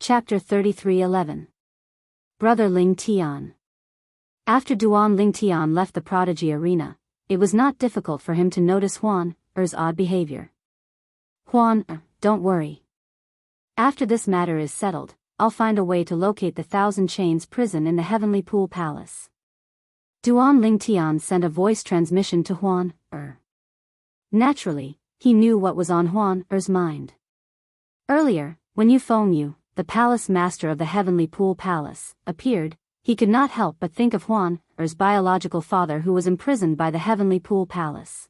Chapter 33:11. Brother Ling Tian. After Duan Ling Tian left the prodigy arena, it was not difficult for him to notice Huan Er's odd behavior. Huan Er, don't worry. After this matter is settled, I'll find a way to locate the Thousand Chains prison in the Heavenly Pool Palace. Duan Ling Tian sent a voice transmission to Huan Er. Naturally, he knew what was on Huan Er's mind. Earlier, when the palace master of the Heavenly Pool Palace, appeared, he could not help but think of Huan Er's biological father who was imprisoned by the Heavenly Pool Palace.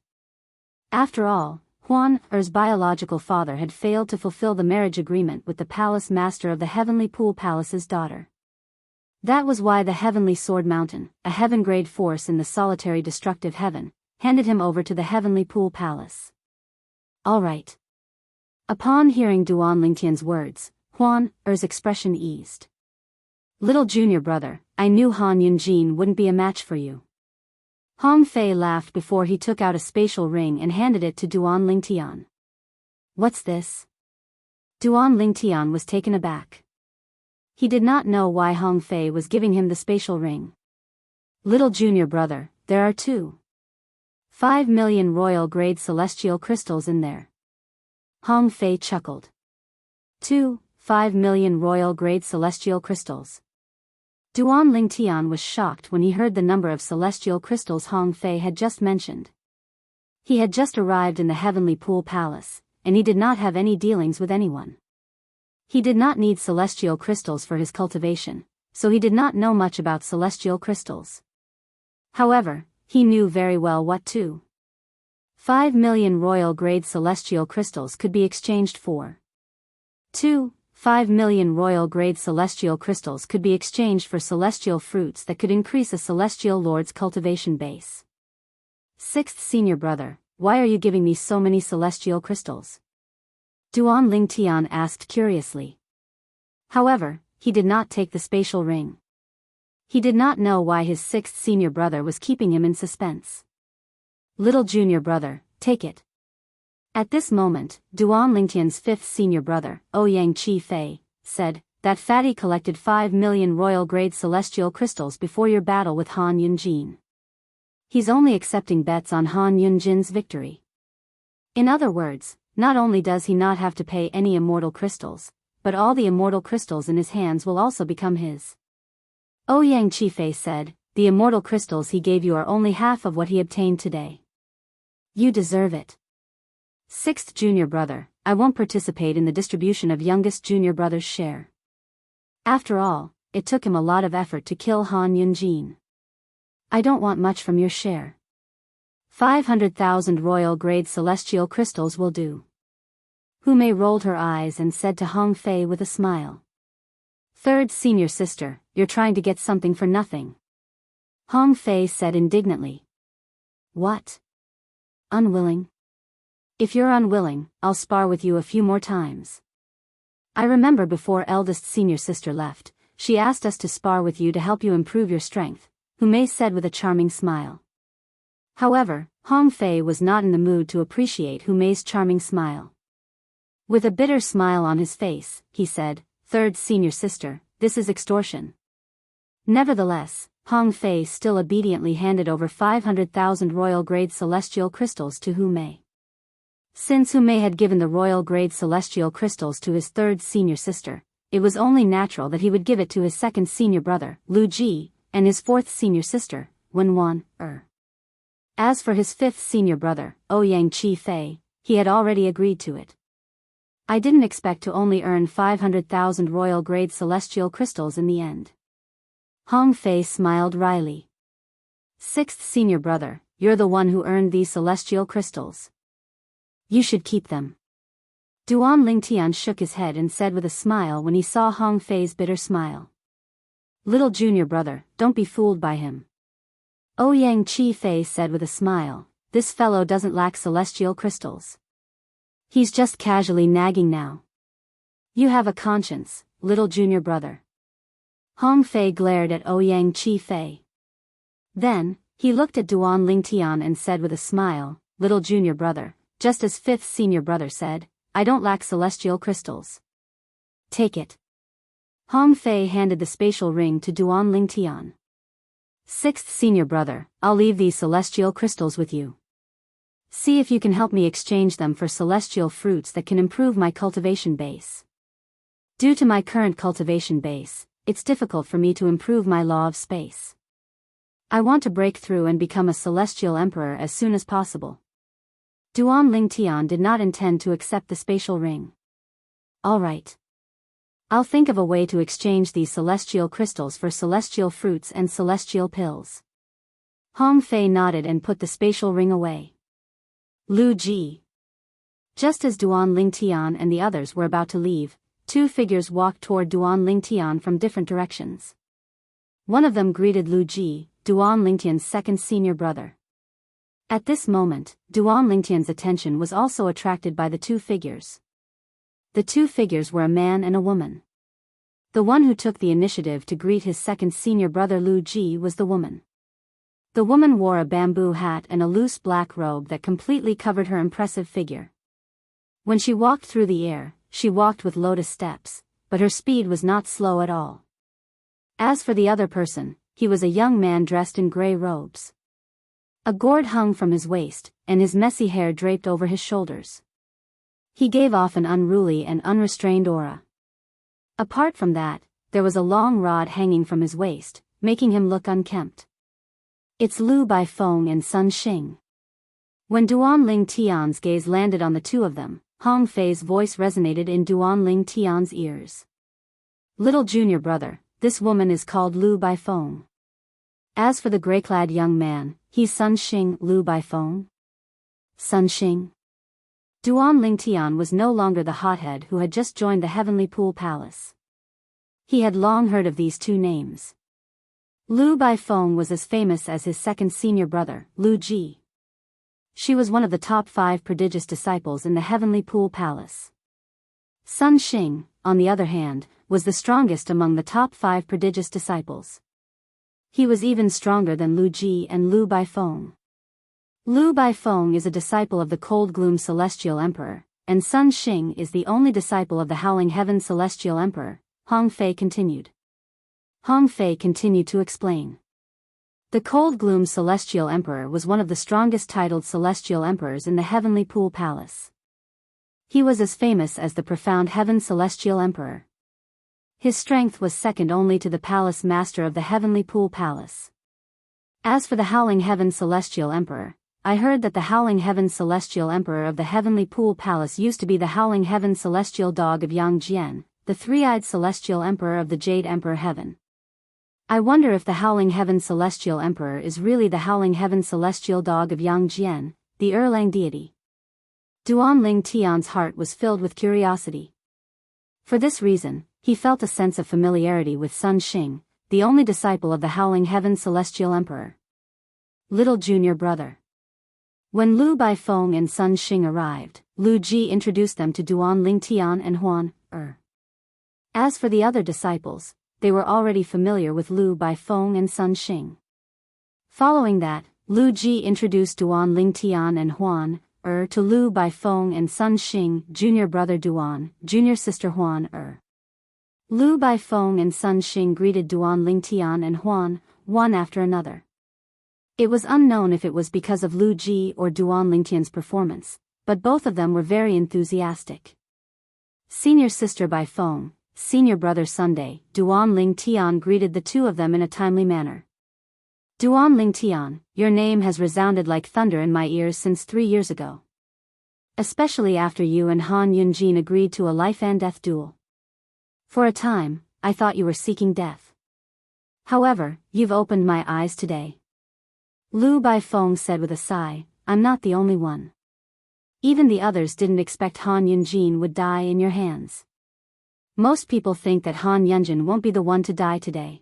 After all, Huan Er's biological father had failed to fulfill the marriage agreement with the palace master of the Heavenly Pool Palace's daughter. That was why the Heavenly Sword Mountain, a heaven-grade force in the solitary destructive heaven, handed him over to the Heavenly Pool Palace. All right. Upon hearing Duan Lingtian's words, Huan Er's expression eased. Little junior brother, I knew Han Yunjin wouldn't be a match for you. Hong Fei laughed before he took out a spatial ring and handed it to Duan Lingtian. What's this? Duan Lingtian was taken aback. He did not know why Hong Fei was giving him the spatial ring. Little junior brother, there are 5 million royal-grade celestial crystals in there. Hong Fei chuckled. 5 million royal-grade celestial crystals. Duan Lingtian was shocked when he heard the number of celestial crystals Hong Fei had just mentioned. He had just arrived in the Heavenly Pool Palace, and he did not have any dealings with anyone. He did not need celestial crystals for his cultivation, so he did not know much about celestial crystals. However, he knew very well what 5 million royal-grade celestial crystals could be exchanged for. 5 million royal-grade celestial crystals could be exchanged for celestial fruits that could increase a celestial lord's cultivation base. Sixth senior brother, why are you giving me so many celestial crystals? Duan Lingtian asked curiously. However, he did not take the spatial ring. He did not know why his sixth senior brother was keeping him in suspense. Little junior brother, take it. At this moment, Duan Lingtian's fifth senior brother, Ouyang Chi Fei, said, that fatty collected 5 million royal-grade celestial crystals before your battle with Han Yunjin. He's only accepting bets on Han Yunjin's victory. In other words, not only does he not have to pay any immortal crystals, but all the immortal crystals in his hands will also become his. Ouyang Chi Fei said, the immortal crystals he gave you are only half of what he obtained today. You deserve it. Sixth junior brother, I won't participate in the distribution of youngest junior brother's share. After all, it took him a lot of effort to kill Han Yunjin. I don't want much from your share. 500,000 royal-grade celestial crystals will do. Hu Mei rolled her eyes and said to Hong Fei with a smile. Third senior sister, you're trying to get something for nothing. Hong Fei said indignantly. What? Unwilling? If you're unwilling, I'll spar with you a few more times. I remember before eldest senior sister left, she asked us to spar with you to help you improve your strength, Hu Mei said with a charming smile. However, Hong Fei was not in the mood to appreciate Hu Mei's charming smile. With a bitter smile on his face, he said, Third senior sister, this is extortion. Nevertheless, Hong Fei still obediently handed over 500,000 royal-grade celestial crystals to Hu Mei. Since Hu Mei had given the royal-grade celestial crystals to his third senior sister, it was only natural that he would give it to his second senior brother, Lu Ji, and his fourth senior sister, Wen Er. As for his fifth senior brother, Ouyang Chi Fei, he had already agreed to it. I didn't expect to only earn 500,000 royal-grade celestial crystals in the end. Hong Fei smiled wryly. Sixth senior brother, you're the one who earned these celestial crystals. You should keep them. Duan Lingtian shook his head and said with a smile when he saw Hong Fei's bitter smile. Little junior brother, don't be fooled by him. Ouyang Chi Fei said with a smile, this fellow doesn't lack celestial crystals. He's just casually nagging now. You have a conscience, little junior brother. Hong Fei glared at Ouyang Chi Fei. Then, he looked at Duan Lingtian and said with a smile, little junior brother, just as fifth senior brother said, I don't lack celestial crystals. Take it. Hong Fei handed the spatial ring to Duan Lingtian. Sixth senior brother, I'll leave these celestial crystals with you. See if you can help me exchange them for celestial fruits that can improve my cultivation base. Due to my current cultivation base, it's difficult for me to improve my law of space. I want to break through and become a celestial emperor as soon as possible. Duan Lingtian did not intend to accept the spatial ring. All right. I'll think of a way to exchange these celestial crystals for celestial fruits and celestial pills. Hong Fei nodded and put the spatial ring away. Lu Ji. Just as Duan Lingtian and the others were about to leave, two figures walked toward Duan Lingtian from different directions. One of them greeted Lu Ji, Duan Lingtian's second senior brother. At this moment, Duan Lingtian's attention was also attracted by the two figures. The two figures were a man and a woman. The one who took the initiative to greet his second senior brother Lu Ji was the woman. The woman wore a bamboo hat and a loose black robe that completely covered her impressive figure. When she walked through the air, she walked with lotus steps, but her speed was not slow at all. As for the other person, he was a young man dressed in gray robes. A gourd hung from his waist, and his messy hair draped over his shoulders. He gave off an unruly and unrestrained aura. Apart from that, there was a long rod hanging from his waist, making him look unkempt. It's Lu Baifeng and Sun Xing. When Duan Lingtian's gaze landed on the two of them, Hong Fei's voice resonated in Duan Lingtian's ears. Little junior brother, this woman is called Lu Baifeng. As for the gray-clad young man, he's Sun Xing. Lu Baifeng? Sun Xing? Duan Lingtian was no longer the hothead who had just joined the Heavenly Pool Palace. He had long heard of these two names. Lu Baifeng was as famous as his second senior brother, Lu Ji. She was one of the top 5 prodigious disciples in the Heavenly Pool Palace. Sun Xing, on the other hand, was the strongest among the top 5 prodigious disciples. He was even stronger than Lu Ji and Lu Baifeng. Lu Baifeng is a disciple of the Cold Gloom Celestial Emperor, and Sun Xing is the only disciple of the Howling Heaven Celestial Emperor, Hong Fei continued. Hong Fei continued to explain. The Cold Gloom Celestial Emperor was one of the strongest titled Celestial Emperors in the Heavenly Pool Palace. He was as famous as the Profound Heaven Celestial Emperor. His strength was second only to the Palace Master of the Heavenly Pool Palace. As for the Howling Heaven Celestial Emperor, I heard that the Howling Heaven Celestial Emperor of the Heavenly Pool Palace used to be the Howling Heaven Celestial Dog of Yangjian, the three-eyed Celestial Emperor of the Jade Emperor Heaven. I wonder if the Howling Heaven Celestial Emperor is really the Howling Heaven Celestial Dog of Yangjian, the Erlang deity. Duan Lingtian's heart was filled with curiosity. For this reason, he felt a sense of familiarity with Sun Xing, the only disciple of the Howling Heaven Celestial Emperor. Little junior brother. When Lu Baifeng and Sun Xing arrived, Lu Ji introduced them to Duan Lingtian and Huan Er. As for the other disciples, they were already familiar with Lu Baifeng and Sun Xing. Following that, Lu Ji introduced Duan Lingtian and Huan Er to Lu Baifeng and Sun Xing, junior brother Duan, junior sister Huan Er. Lu Baifeng and Sun Xing greeted Duan Lingtian and Huan, one after another. It was unknown if it was because of Lu Ji or Duan Lingtian's performance, but both of them were very enthusiastic. Senior sister Baifeng, senior brother Sunday, Duan Lingtian greeted the two of them in a timely manner. Duan Lingtian, your name has resounded like thunder in my ears since 3 years ago. Especially after you and Han Yunjin agreed to a life and death duel. For a time, I thought you were seeking death. However, you've opened my eyes today. Lu Baifeng said with a sigh, I'm not the only one. Even the others didn't expect Han Yunjin would die in your hands. Most people think that Han Yunjin won't be the one to die today.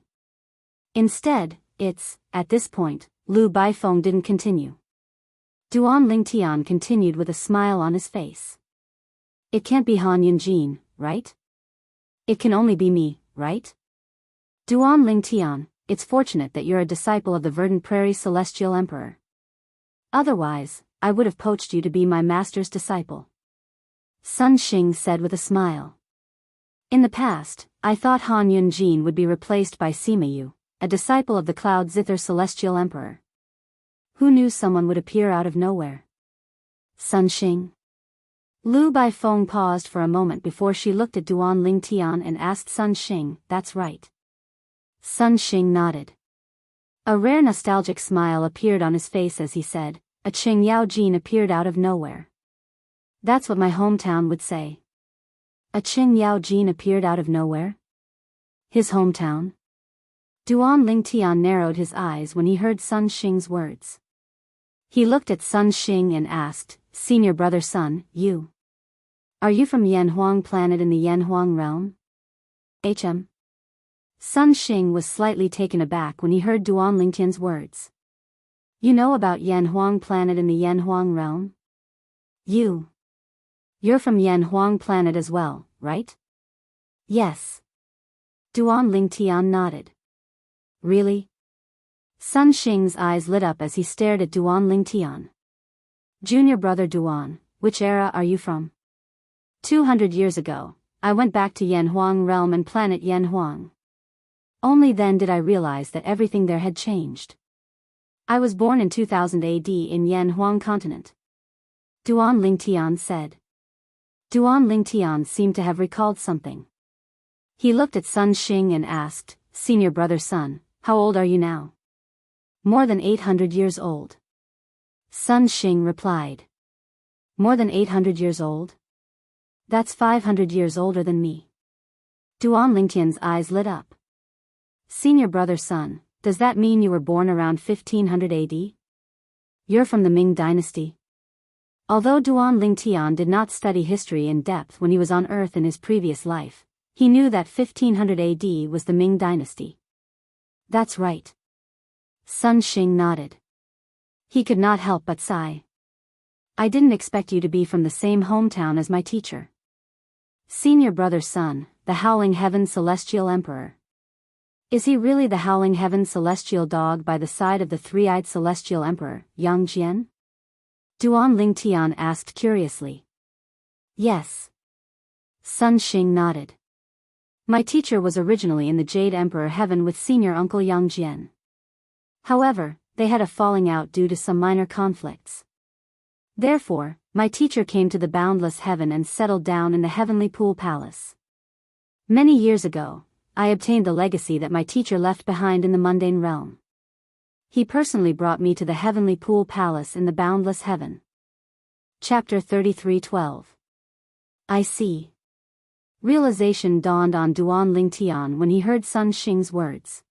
Instead, it's, at this point, Lu Baifeng didn't continue. Duan Lingtian continued with a smile on his face. It can't be Han Yunjin, right? It can only be me, right? Duan Lingtian, it's fortunate that you're a disciple of the Verdant Prairie Celestial Emperor. Otherwise, I would have poached you to be my master's disciple. Sun Xing said with a smile. In the past, I thought Han Yunjin would be replaced by Sima Yu, a disciple of the Cloud Zither Celestial Emperor. Who knew someone would appear out of nowhere? Sun Xing. Lu Baifeng paused for a moment before she looked at Duan Lingtian and asked Sun Xing, "That's right." Sun Xing nodded. A rare nostalgic smile appeared on his face as he said, "A Qing Yao Jin appeared out of nowhere. That's what my hometown would say." A Qing Yao Jin appeared out of nowhere? His hometown? Duan Lingtian narrowed his eyes when he heard Sun Xing's words. He looked at Sun Xing and asked, "Senior brother Sun, are you from Yanhuang planet in the Yanhuang realm?" HM. Sun Xing was slightly taken aback when he heard Duan Lingtian's words. "You know about Yanhuang planet in the Yanhuang realm? You're from Yanhuang planet as well, right?" "Yes." Duan Lingtian nodded. "Really?" Sun Xing's eyes lit up as he stared at Duan Lingtian. "Junior brother Duan, which era are you from?" 200 years ago, I went back to Yanhuang realm and planet Yanhuang. Only then did I realize that everything there had changed. I was born in 2000 AD in Yanhuang continent. Duan Lingtian said. Duan Lingtian seemed to have recalled something. He looked at Sun Xing and asked, "Senior brother Sun, how old are you now?" "More than 800 years old." Sun Xing replied. "More than 800 years old? That's 500 years older than me." Duan Lingtian's eyes lit up. "Senior brother Sun, does that mean you were born around 1500 AD? You're from the Ming dynasty?" Although Duan Lingtian did not study history in depth when he was on Earth in his previous life, he knew that 1500 AD was the Ming dynasty. "That's right." Sun Xing nodded. He could not help but sigh. "I didn't expect you to be from the same hometown as my teacher. Senior brother Sun, the Howling Heaven Celestial Emperor. Is he really the Howling Heaven Celestial Dog by the side of the three-eyed Celestial Emperor, Yang Jian?" Duan Lingtian asked curiously. "Yes." Sun Xing nodded. "My teacher was originally in the Jade Emperor Heaven with senior uncle Yang Jian. However, they had a falling out due to some minor conflicts. Therefore, my teacher came to the boundless heaven and settled down in the Heavenly Pool Palace. Many years ago, I obtained the legacy that my teacher left behind in the mundane realm. He personally brought me to the Heavenly Pool Palace in the boundless heaven." Chapter 33:12. "I see." Realization dawned on Duan Lingtian when he heard Sun Xing's words.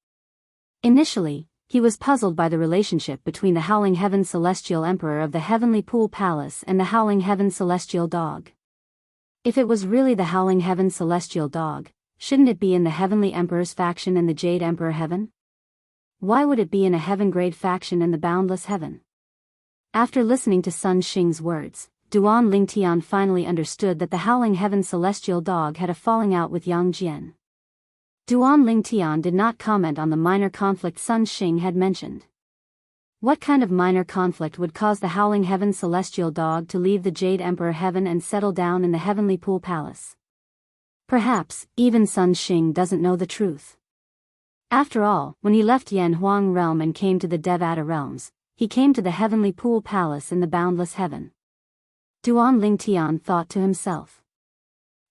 Initially, he was puzzled by the relationship between the Howling Heaven Celestial Emperor of the Heavenly Pool Palace and the Howling Heaven Celestial Dog. If it was really the Howling Heaven Celestial Dog, shouldn't it be in the Heavenly Emperor's faction in the Jade Emperor Heaven? Why would it be in a Heaven-grade faction in the Boundless Heaven? After listening to Sun Xing's words, Duan Lingtian finally understood that the Howling Heaven Celestial Dog had a falling out with Yang Jian. Duan Lingtian did not comment on the minor conflict Sun Xing had mentioned. What kind of minor conflict would cause the Howling Heaven Celestial Dog to leave the Jade Emperor Heaven and settle down in the Heavenly Pool Palace? Perhaps, even Sun Xing doesn't know the truth. After all, when he left Yanhuang realm and came to the Devata realms, he came to the Heavenly Pool Palace in the Boundless Heaven. Duan Lingtian thought to himself.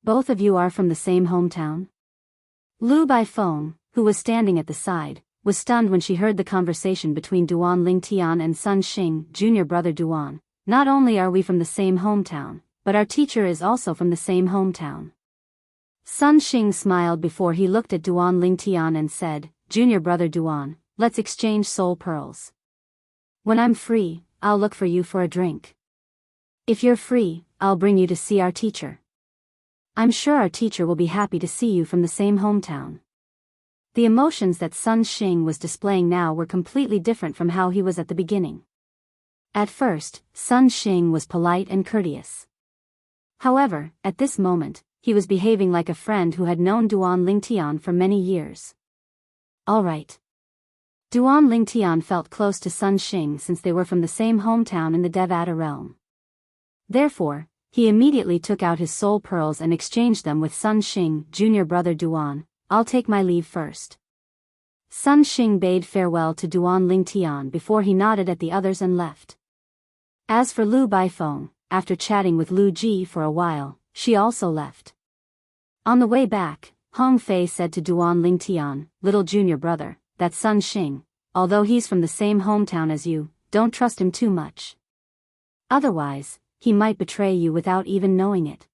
"Both of you are from the same hometown?" Lu Baifeng, who was standing at the side, was stunned when she heard the conversation between Duan Lingtian and Sun Xing. "Junior brother Duan, not only are we from the same hometown, but our teacher is also from the same hometown." Sun Xing smiled before he looked at Duan Lingtian and said, "Junior brother Duan, let's exchange soul pearls. When I'm free, I'll look for you for a drink. If you're free, I'll bring you to see our teacher. I'm sure our teacher will be happy to see you from the same hometown." The emotions that Sun Xing was displaying now were completely different from how he was at the beginning. At first, Sun Xing was polite and courteous. However, at this moment, he was behaving like a friend who had known Duan Lingtian for many years. All right. Duan Lingtian felt close to Sun Xing since they were from the same hometown in the Devata realm. Therefore, he immediately took out his soul pearls and exchanged them with Sun Xing. "Junior brother Duan, I'll take my leave first. Sun Xing bade farewell to Duan Lingtian before he nodded at the others and left. As for Lu Baifeng, after chatting with Lu Ji for a while, she also left. On the way back, Hong Fei said to Duan Lingtian, little junior brother, that Sun Xing, although he's from the same hometown as you, don't trust him too much. Otherwise, he might betray you without even knowing it.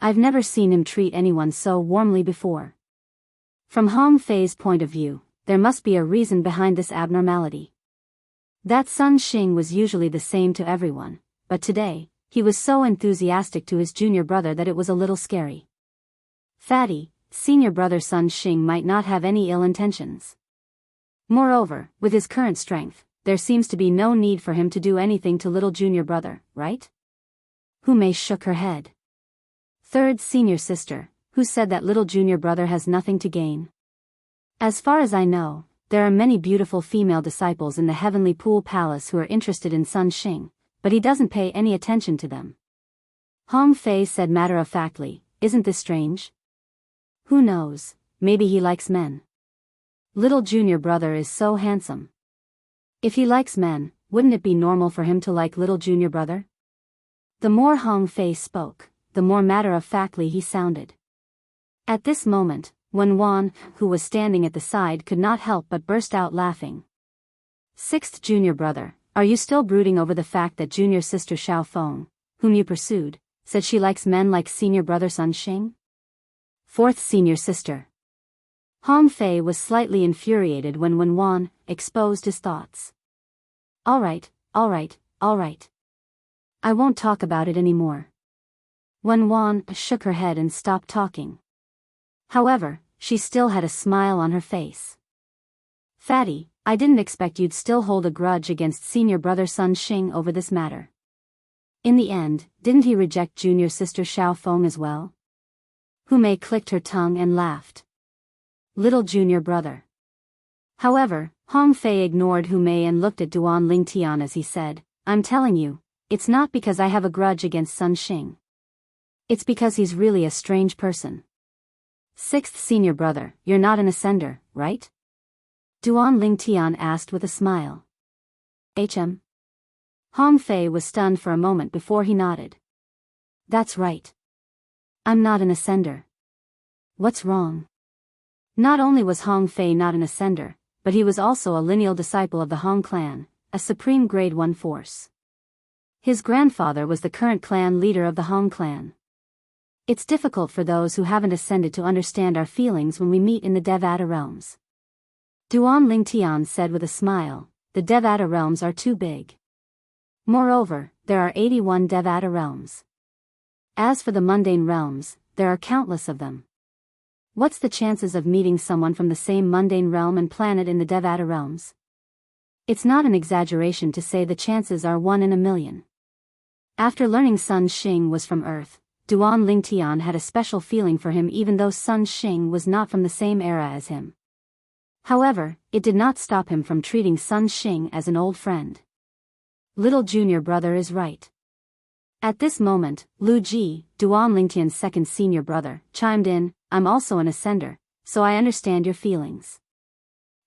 I've never seen him treat anyone so warmly before. From Hong Fei's point of view, there must be a reason behind this abnormality. That Sun Xing was usually the same to everyone, but today, he was so enthusiastic to his junior brother that it was a little scary. Fatty, senior brother Sun Xing might not have any ill intentions. Moreover, with his current strength, there seems to be no need for him to do anything to little junior brother, right? Hu Mei shook her head. Third senior sister, who said that little junior brother has nothing to gain. As far as I know, there are many beautiful female disciples in the Heavenly Pool Palace who are interested in Sun Xing, but he doesn't pay any attention to them. Hong Fei said matter-of-factly, isn't this strange? Who knows, maybe he likes men. Little junior brother is so handsome. If he likes men, wouldn't it be normal for him to like little junior brother? The more Hong Fei spoke, the more matter-of-factly he sounded. At this moment, Wan, who was standing at the side, could not help but burst out laughing. Sixth junior brother, are you still brooding over the fact that junior sister Xiao Feng, whom you pursued, said she likes men like senior brother Sun Xing? Fourth senior sister. Hong Fei was slightly infuriated when Wan exposed his thoughts. All right. I won't talk about it anymore. Wan shook her head and stopped talking. However, she still had a smile on her face. Fatty, I didn't expect you'd still hold a grudge against senior brother Sun Xing over this matter. In the end, didn't he reject junior sister Xiao Feng as well? Hu Mei clicked her tongue and laughed. Little junior brother. However, Hong Fei ignored Hu Mei and looked at Duan Lingtian as he said, I'm telling you, it's not because I have a grudge against Sun Xing. It's because he's really a strange person. Sixth senior brother, you're not an ascender, right? Duan Lingtian asked with a smile. HM. Hong Fei was stunned for a moment before he nodded. That's right. I'm not an ascender. What's wrong? Not only was Hong Fei not an ascender, but he was also a lineal disciple of the Hong clan, a supreme grade 1 force. His grandfather was the current clan leader of the Hong clan. It's difficult for those who haven't ascended to understand our feelings when we meet in the Devata realms. Duan Lingtian said with a smile, the Devata realms are too big. Moreover, there are 81 Devata realms. As for the mundane realms, there are countless of them. What's the chances of meeting someone from the same mundane realm and planet in the Devata realms? It's not an exaggeration to say the chances are 1 in a million. After learning Sun Xing was from Earth, Duan Lingtian had a special feeling for him even though Sun Xing was not from the same era as him. However, it did not stop him from treating Sun Xing as an old friend. Little junior brother is right. At this moment, Lu Ji, Duan Lingtian's second senior brother, chimed in, I'm also an ascender, so I understand your feelings.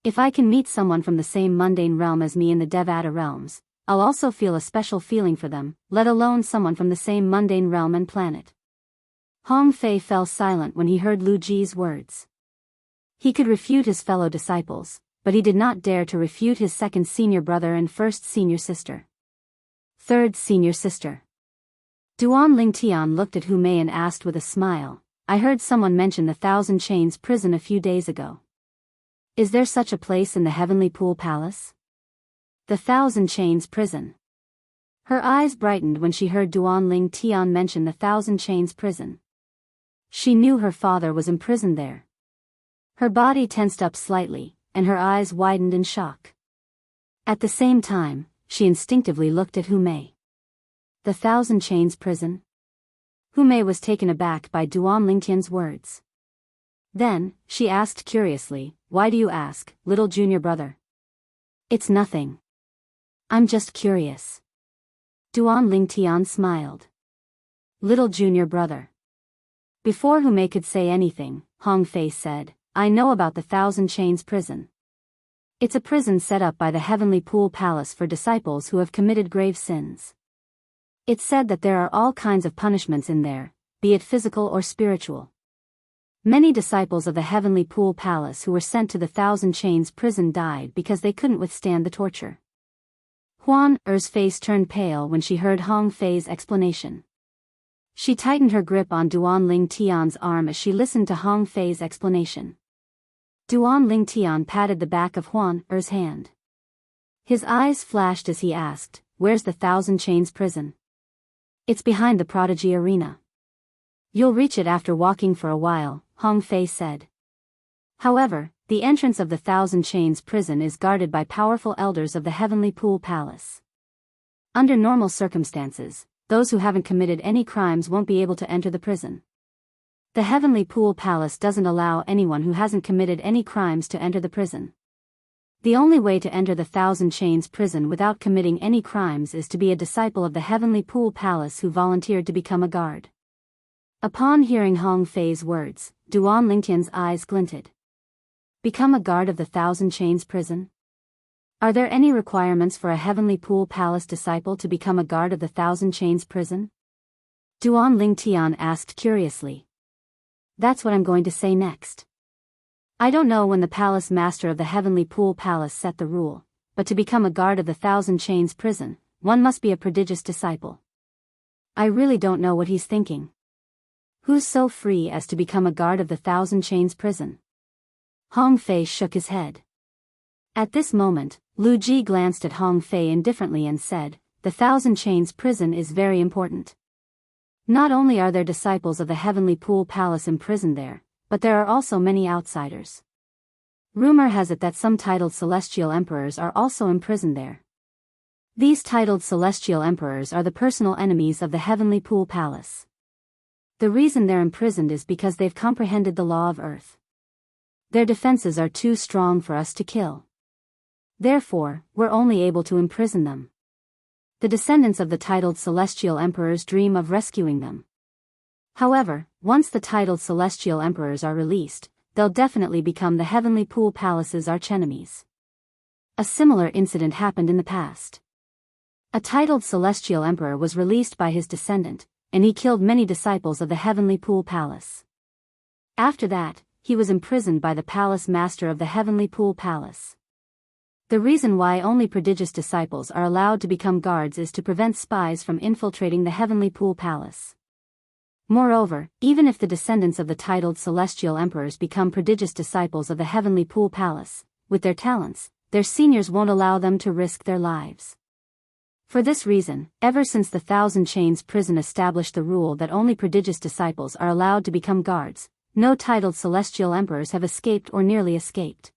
If I can meet someone from the same mundane realm as me in the Devata realms, I'll also feel a special feeling for them, let alone someone from the same mundane realm and planet. Hong Fei fell silent when he heard Lu Ji's words. He could refute his fellow disciples, but he did not dare to refute his second senior brother and first senior sister. Third senior sister. Duan Lingtian looked at Hu Mei and asked with a smile, I heard someone mention the Thousand Chains prison a few days ago. Is there such a place in the Heavenly Pool Palace? The Thousand Chains prison. Her eyes brightened when she heard Duan Lingtian mention the Thousand Chains prison. She knew her father was imprisoned there. Her body tensed up slightly, and her eyes widened in shock. At the same time, she instinctively looked at Hu Mei. The Thousand Chains prison? Hu Mei was taken aback by Duan Lingtian's words. Then, she asked curiously, why do you ask, little junior brother? It's nothing. I'm just curious. Duan Lingtian smiled. Little junior brother. Before Hu Mei could say anything, Hong Fei said, I know about the Thousand Chains prison. It's a prison set up by the Heavenly Pool Palace for disciples who have committed grave sins. It's said that there are all kinds of punishments in there, be it physical or spiritual. Many disciples of the Heavenly Pool Palace who were sent to the Thousand Chains prison died because they couldn't withstand the torture. Huan Er's face turned pale when she heard Hong Fei's explanation. She tightened her grip on Duan Ling Tian's arm as she listened to Hong Fei's explanation. Duan Ling Tian patted the back of Huan Er's hand. His eyes flashed as he asked, Where's the Thousand Chains prison? It's behind the Prodigy Arena. You'll reach it after walking for a while, Hong Fei said. However, the entrance of the Thousand Chains prison is guarded by powerful elders of the Heavenly Pool Palace. Under normal circumstances, those who haven't committed any crimes won't be able to enter the prison. The Heavenly Pool Palace doesn't allow anyone who hasn't committed any crimes to enter the prison. The only way to enter the Thousand Chains prison without committing any crimes is to be a disciple of the Heavenly Pool Palace who volunteered to become a guard. Upon hearing Hong Fei's words, Duan Lingtian's eyes glinted. Become a guard of the Thousand Chains prison? Are there any requirements for a Heavenly Pool Palace disciple to become a guard of the Thousand Chains prison? Duan Lingtian asked curiously. That's what I'm going to say next. I don't know when the palace master of the Heavenly Pool Palace set the rule, but to become a guard of the Thousand Chains prison, one must be a prodigious disciple. I really don't know what he's thinking. Who's so free as to become a guard of the Thousand Chains prison? Hong Fei shook his head. At this moment, Lu Ji glanced at Hong Fei indifferently and said, The Thousand Chains prison is very important. Not only are there disciples of the Heavenly Pool Palace imprisoned there, but there are also many outsiders. Rumor has it that some titled celestial emperors are also imprisoned there. These titled celestial emperors are the personal enemies of the Heavenly Pool Palace. The reason they're imprisoned is because they've comprehended the law of Earth. Their defenses are too strong for us to kill. Therefore, we're only able to imprison them. The descendants of the titled celestial emperors dream of rescuing them. However, once the titled celestial emperors are released, they'll definitely become the Heavenly Pool Palace's archenemies. A similar incident happened in the past. A titled celestial emperor was released by his descendant, and he killed many disciples of the Heavenly Pool Palace. After that, he was imprisoned by the palace master of the Heavenly Pool Palace. The reason why only prodigious disciples are allowed to become guards is to prevent spies from infiltrating the Heavenly Pool Palace. Moreover, even if the descendants of the titled celestial emperors become prodigious disciples of the Heavenly Pool Palace, with their talents, their seniors won't allow them to risk their lives. For this reason, ever since the Thousand Chains prison established the rule that only prodigious disciples are allowed to become guards, no titled celestial emperors have escaped or nearly escaped.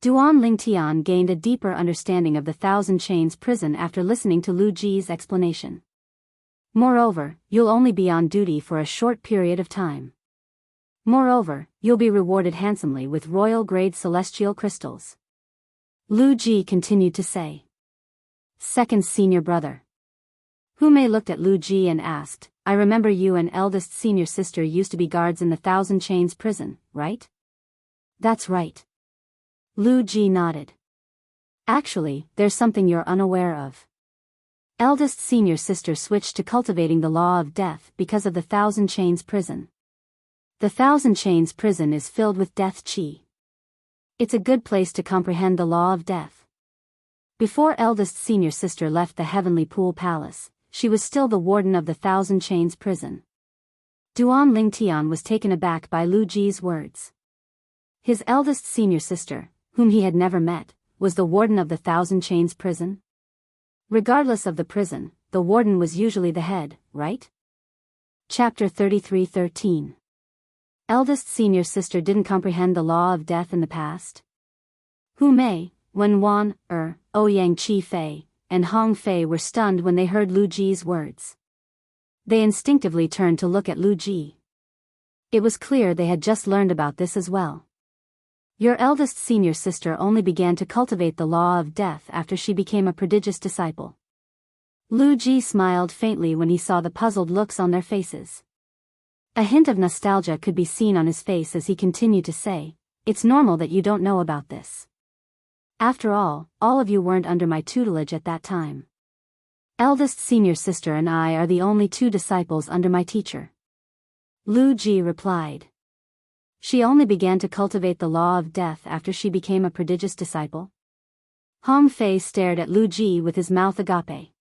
Duan Lingtian gained a deeper understanding of the Thousand Chains prison after listening to Lu Ji's explanation. Moreover, you'll only be on duty for a short period of time. Moreover, you'll be rewarded handsomely with royal-grade celestial crystals. Lu Ji continued to say. Second senior brother. Hu Mei looked at Lu Ji and asked, I remember you and eldest senior sister used to be guards in the Thousand Chains prison, right? That's right. Lu Ji nodded. Actually, there's something you're unaware of. Eldest senior sister switched to cultivating the law of death because of the Thousand Chains prison. The Thousand Chains prison is filled with death chi. It's a good place to comprehend the law of death. Before eldest senior sister left the Heavenly Pool Palace, she was still the warden of the Thousand Chains prison. Duan Lingtian was taken aback by Lu Ji's words. His eldest senior sister, whom he had never met, was the warden of the Thousand Chains prison? Regardless of the prison, the warden was usually the head, right? Chapter 33:13. Eldest senior sister didn't comprehend the law of death in the past? Hu Mei, Wen Wan, Ouyang Chi Fei, and Hong Fei were stunned when they heard Lu Ji's words. They instinctively turned to look at Lu Ji. It was clear they had just learned about this as well. Your eldest senior sister only began to cultivate the law of death after she became a prodigious disciple. Lu Ji smiled faintly when he saw the puzzled looks on their faces. A hint of nostalgia could be seen on his face as he continued to say, "It's normal that you don't know about this. After all of you weren't under my tutelage at that time. Eldest senior sister and I are the only two disciples under my teacher." Lu Ji replied. "She only began to cultivate the law of death after she became a prodigious disciple?" Hong Fei stared at Lu Ji with his mouth agape.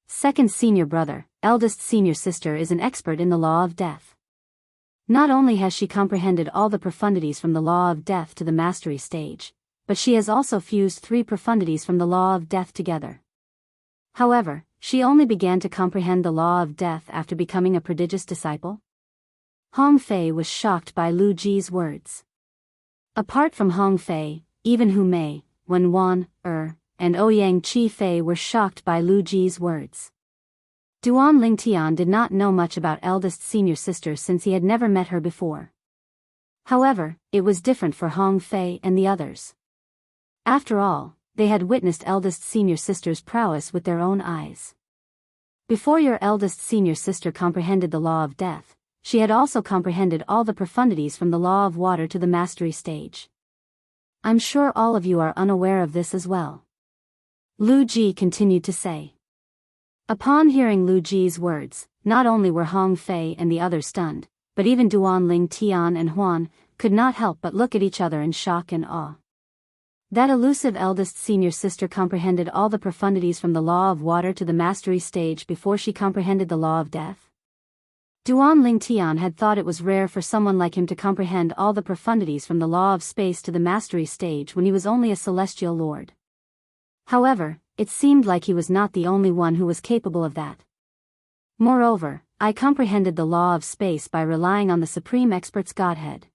Second senior brother, eldest senior sister is an expert in the law of death. Not only has she comprehended all the profundities from the law of death to the mastery stage, but she has also fused 3 profundities from the law of death together. However, she only began to comprehend the law of death after becoming a prodigious disciple? Hong Fei was shocked by Lu Ji's words. Apart from Hong Fei, even Hu Mei, Wen Wan, and Ouyang Chi Fei were shocked by Lu Ji's words. Duan Lingtian did not know much about eldest senior sister since he had never met her before. However, it was different for Hong Fei and the others. After all, they had witnessed eldest senior sister's prowess with their own eyes. Before your eldest senior sister comprehended the law of death, she had also comprehended all the profundities from the law of water to the mastery stage. I'm sure all of you are unaware of this as well. Lu Ji continued to say. Upon hearing Lu Ji's words, not only were Hong Fei and the others stunned, but even Duan Ling Tian and Huan could not help but look at each other in shock and awe. That elusive eldest senior sister comprehended all the profundities from the law of water to the mastery stage before she comprehended the law of death? Duan Lingtian had thought it was rare for someone like him to comprehend all the profundities from the law of space to the mastery stage when he was only a celestial lord. However, it seemed like he was not the only one who was capable of that. Moreover, I comprehended the law of space by relying on the Supreme Expert's Godhead.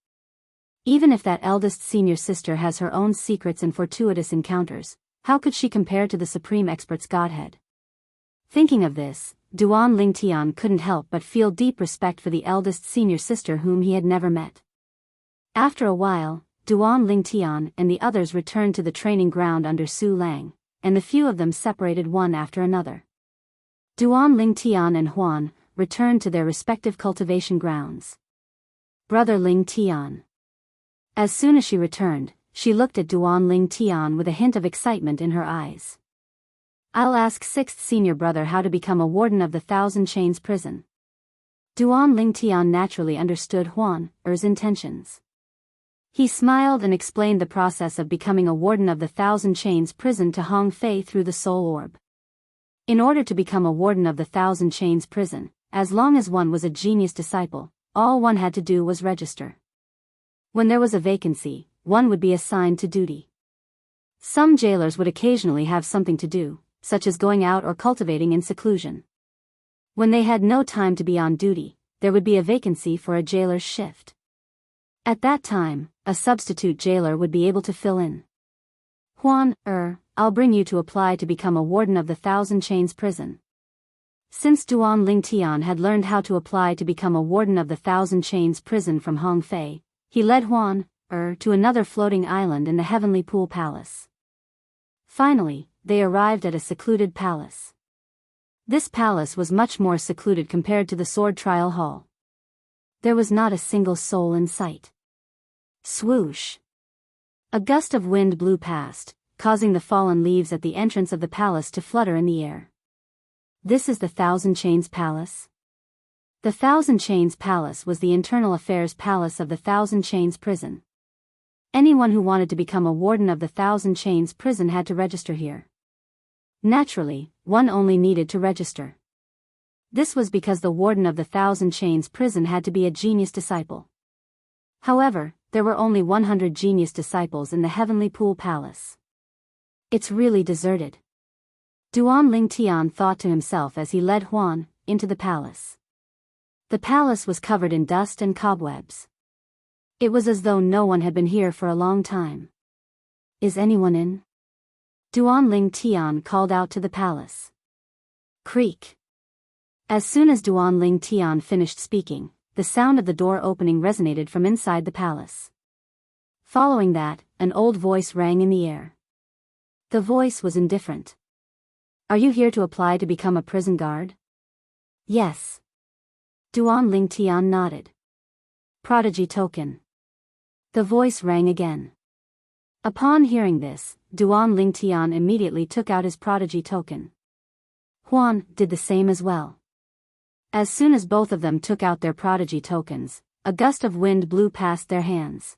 Even if that eldest senior sister has her own secrets and fortuitous encounters, how could she compare to the Supreme Expert's Godhead? Thinking of this, Duan Lingtian couldn't help but feel deep respect for the eldest senior sister whom he had never met. After a while, Duan Lingtian and the others returned to the training ground under Su Lang, and the few of them separated one after another. Duan Lingtian and Huan returned to their respective cultivation grounds. Brother Lingtian. As soon as she returned, she looked at Duan Lingtian with a hint of excitement in her eyes. I'll ask 6th senior brother how to become a warden of the Thousand Chains prison. Duan Lingtian naturally understood Huan Er's intentions. He smiled and explained the process of becoming a warden of the Thousand Chains prison to Hong Fei through the soul orb. In order to become a warden of the Thousand Chains prison, as long as one was a genius disciple, all one had to do was register. When there was a vacancy, one would be assigned to duty. Some jailers would occasionally have something to do, such as going out or cultivating in seclusion. When they had no time to be on duty, there would be a vacancy for a jailer's shift. At that time, a substitute jailer would be able to fill in. Huan I'll bring you to apply to become a warden of the Thousand Chains prison. Since Duan Lingtian had learned how to apply to become a warden of the Thousand Chains prison from Hong Fei, he led Huan to another floating island in the Heavenly Pool Palace. Finally, they arrived at a secluded palace. This palace was much more secluded compared to the sword trial hall. There was not a single soul in sight. Swoosh! A gust of wind blew past, causing the fallen leaves at the entrance of the palace to flutter in the air. This is the Thousand Chains Palace? The Thousand Chains Palace was the internal affairs palace of the Thousand Chains prison. Anyone who wanted to become a warden of the Thousand Chains prison had to register here. Naturally, one only needed to register. This was because the warden of the Thousand Chains prison had to be a genius disciple. However, there were only 100 genius disciples in the Heavenly Pool Palace. It's really deserted. Duan Lingtian thought to himself as he led Huan into the palace. The palace was covered in dust and cobwebs. It was as though no one had been here for a long time. Is anyone in? Duan Lingtian called out to the palace. Creak. As soon as Duan Lingtian finished speaking, the sound of the door opening resonated from inside the palace. Following that, an old voice rang in the air. The voice was indifferent. Are you here to apply to become a prison guard? Yes. Duan Lingtian nodded. Prodigy token. The voice rang again. Upon hearing this, Duan Lingtian immediately took out his prodigy token. Huan did the same as well. As soon as both of them took out their prodigy tokens, a gust of wind blew past their hands.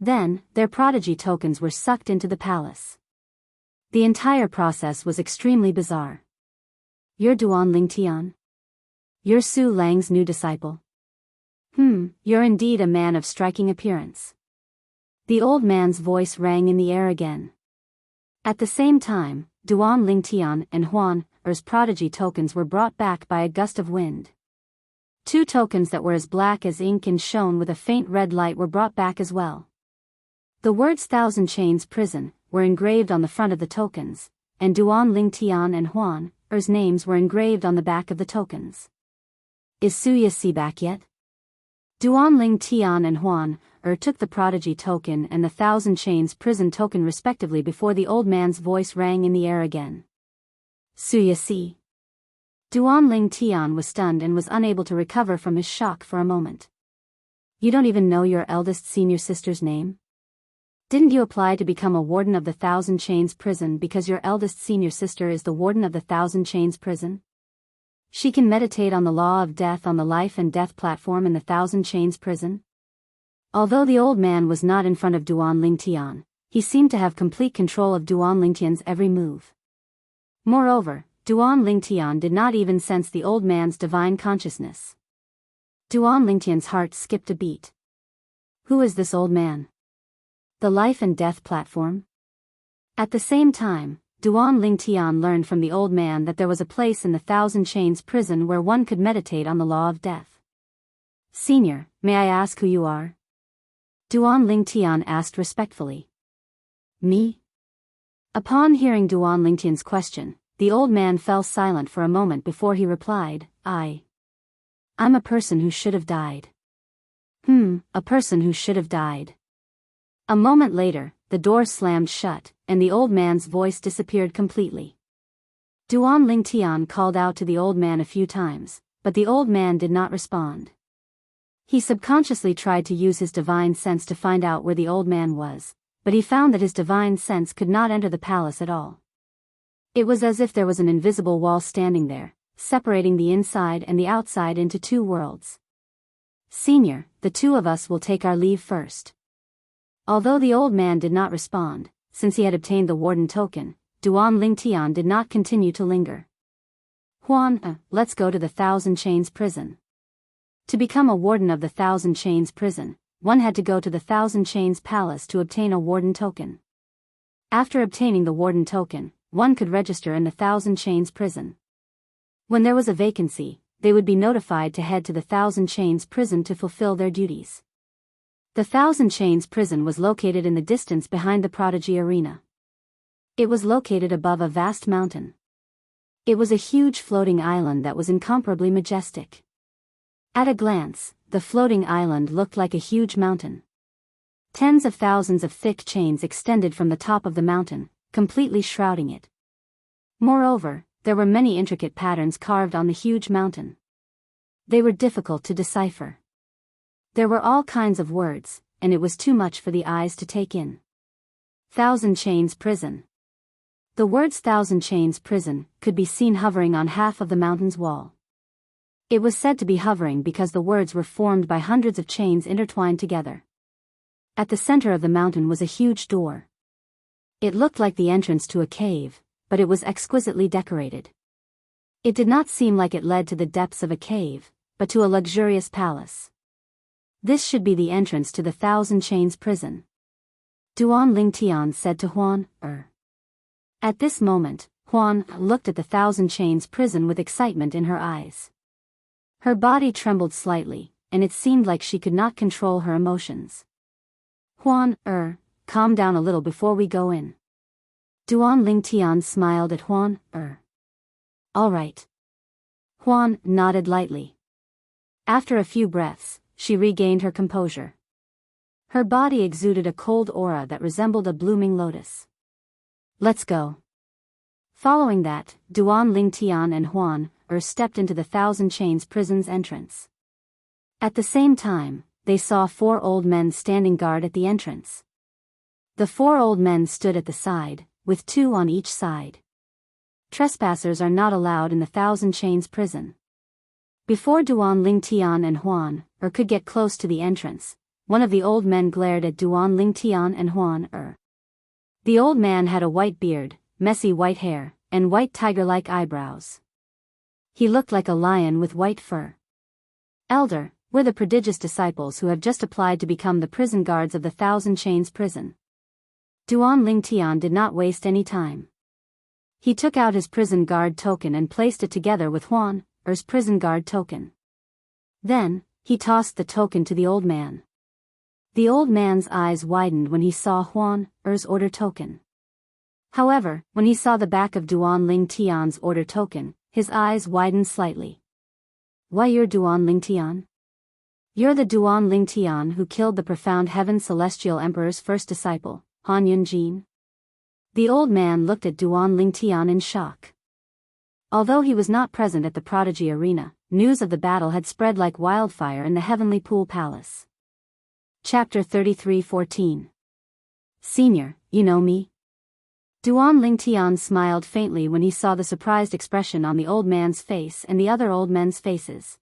Then, their prodigy tokens were sucked into the palace. The entire process was extremely bizarre. You're Duan Lingtian? You're Su Lang's new disciple? You're indeed a man of striking appearance. The old man's voice rang in the air again. At the same time, Duan Lingtian and Huan Er's prodigy tokens were brought back by a gust of wind. 2 tokens that were as black as ink and shone with a faint red light were brought back as well. The words Thousand Chains Prison were engraved on the front of the tokens, and Duan Lingtian and Huan Er's names were engraved on the back of the tokens. Is Su Xianxia back yet? Duan Lingtian and Huan Er took the prodigy token and the Thousand Chains Prison token respectively before the old man's voice rang in the air again. Su Xianxia. Duan Lingtian was stunned and was unable to recover from his shock for a moment. You don't even know your eldest senior sister's name? Didn't you apply to become a warden of the Thousand Chains Prison because your eldest senior sister is the warden of the Thousand Chains Prison? She can meditate on the law of death on the life and death platform in the Thousand Chains Prison? Although the old man was not in front of Duan Lingtian, he seemed to have complete control of Duan Lingtian's every move. Moreover, Duan Lingtian did not even sense the old man's divine consciousness. Duan Lingtian's heart skipped a beat. Who is this old man? The life and death platform? At the same time, Duan Lingtian learned from the old man that there was a place in the Thousand Chains Prison where one could meditate on the law of death. Senior, may I ask who you are? Duan Lingtian asked respectfully. Me? Upon hearing Duan Lingtian's question, the old man fell silent for a moment before he replied, I'm a person who should have died. A person who should have died. A moment later, the door slammed shut, and the old man's voice disappeared completely. Duan Lingtian called out to the old man a few times, but the old man did not respond. He subconsciously tried to use his divine sense to find out where the old man was, but he found that his divine sense could not enter the palace at all. It was as if there was an invisible wall standing there, separating the inside and the outside into 2 worlds. Senior, the 2 of us will take our leave first. Although the old man did not respond, since he had obtained the warden token, Duan Lingtian did not continue to linger. Huan, let's go to the Thousand Chains Prison. To become a warden of the Thousand Chains Prison, one had to go to the Thousand Chains Palace to obtain a warden token. After obtaining the warden token, one could register in the Thousand Chains Prison. When there was a vacancy, they would be notified to head to the Thousand Chains Prison to fulfill their duties. The Thousand Chains Prison was located in the distance behind the Prodigy Arena. It was located above a vast mountain. It was a huge floating island that was incomparably majestic. At a glance, the floating island looked like a huge mountain. Tens of thousands of thick chains extended from the top of the mountain, completely shrouding it. Moreover, there were many intricate patterns carved on the huge mountain. They were difficult to decipher. There were all kinds of words, and it was too much for the eyes to take in. Thousand Chains Prison. The words Thousand Chains Prison could be seen hovering on half of the mountain's wall. It was said to be hovering because the words were formed by hundreds of chains intertwined together. At the center of the mountain was a huge door. It looked like the entrance to a cave, but it was exquisitely decorated. It did not seem like it led to the depths of a cave, but to a luxurious palace. This should be the entrance to the Thousand Chains Prison. Duan Lingtian said to Huan At this moment, Huan looked at the Thousand Chains Prison with excitement in her eyes. Her body trembled slightly, and it seemed like she could not control her emotions. Huan calm down a little before we go in. Duan Lingtian smiled at Huan All right. Huan nodded lightly. After a few breaths, she regained her composure. Her body exuded a cold aura that resembled a blooming lotus. Let's go. Following that, Duan Lingtian and Huan stepped into the Thousand Chains prison's entrance. At the same time, they saw 4 old men standing guard at the entrance. The 4 old men stood at the side, with 2 on each side. Trespassers are not allowed in the Thousand Chains prison. Before Duan Lingtian and Huan could get close to the entrance, one of the old men glared at Duan Lingtian and Huan. The old man had a white beard, messy white hair, and white tiger-like eyebrows. He looked like a lion with white fur. Elder, we're the prodigious disciples who have just applied to become the prison guards of the Thousand Chains prison. Duan Lingtian did not waste any time. He took out his prison guard token and placed it together with Huan's prison guard token. Then, he tossed the token to the old man. The old man's eyes widened when he saw Huan's order token. However, when he saw the back of Duan Lingtian's order token, his eyes widened slightly. Why, you're Duan Lingtian? You're the Duan Lingtian who killed the profound heaven celestial emperor's first disciple, Han Yunjin? The old man looked at Duan Lingtian in shock. Although he was not present at the prodigy arena, news of the battle had spread like wildfire in the Heavenly Pool Palace. Chapter 33:14. Senior, you know me? Duan Lingtian smiled faintly when he saw the surprised expression on the old man's face and the other old men's faces.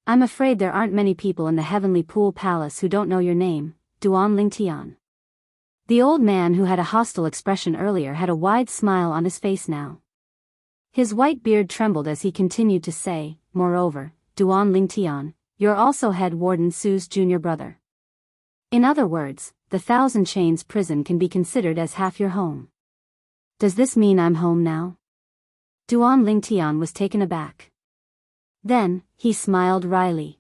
I'm afraid there aren't many people in the Heavenly Pool Palace who don't know your name, Duan Lingtian. The old man who had a hostile expression earlier had a wide smile on his face now. His white beard trembled as he continued to say, moreover, Duan Lingtian, you're also head warden Su's junior brother. In other words, the Thousand Chains prison can be considered as half your home. Does this mean I'm home now? Duan Lingtian was taken aback. Then, he smiled wryly.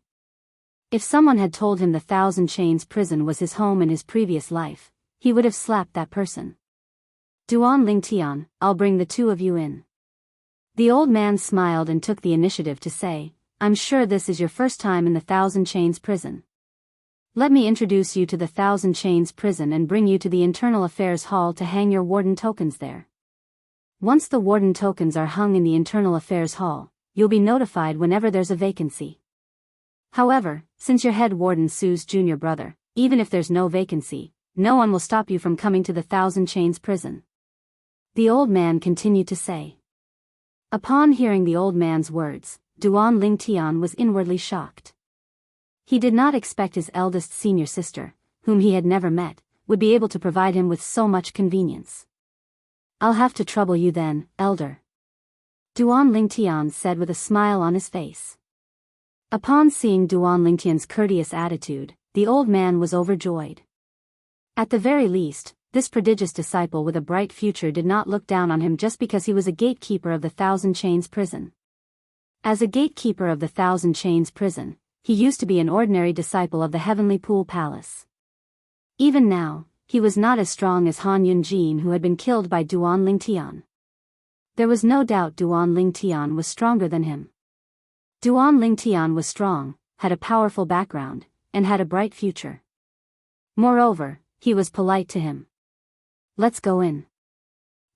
If someone had told him the Thousand Chains prison was his home in his previous life, he would have slapped that person. Duan Lingtian, I'll bring the 2 of you in. The old man smiled and took the initiative to say, I'm sure this is your first time in the Thousand Chains prison. Let me introduce you to the Thousand Chains prison and bring you to the Internal Affairs Hall to hang your warden tokens there. Once the warden tokens are hung in the Internal Affairs Hall, you'll be notified whenever there's a vacancy. However, since you're head warden Su's junior brother, even if there's no vacancy, no one will stop you from coming to the Thousand Chains prison. The old man continued to say. Upon hearing the old man's words, Duan Lingtian was inwardly shocked. He did not expect his eldest senior sister, whom he had never met, would be able to provide him with so much convenience. I'll have to trouble you then, elder. Duan Lingtian said with a smile on his face. Upon seeing Duan Lingtian's courteous attitude, the old man was overjoyed. At the very least, this prodigious disciple with a bright future did not look down on him just because he was a gatekeeper of the Thousand Chains prison. As a gatekeeper of the Thousand Chains prison, he used to be an ordinary disciple of the Heavenly Pool Palace. Even now, he was not as strong as Han Yunjin, who had been killed by Duan Lingtian. There was no doubt Duan Lingtian was stronger than him. Duan Lingtian was strong, had a powerful background, and had a bright future. Moreover, he was polite to him. Let's go in.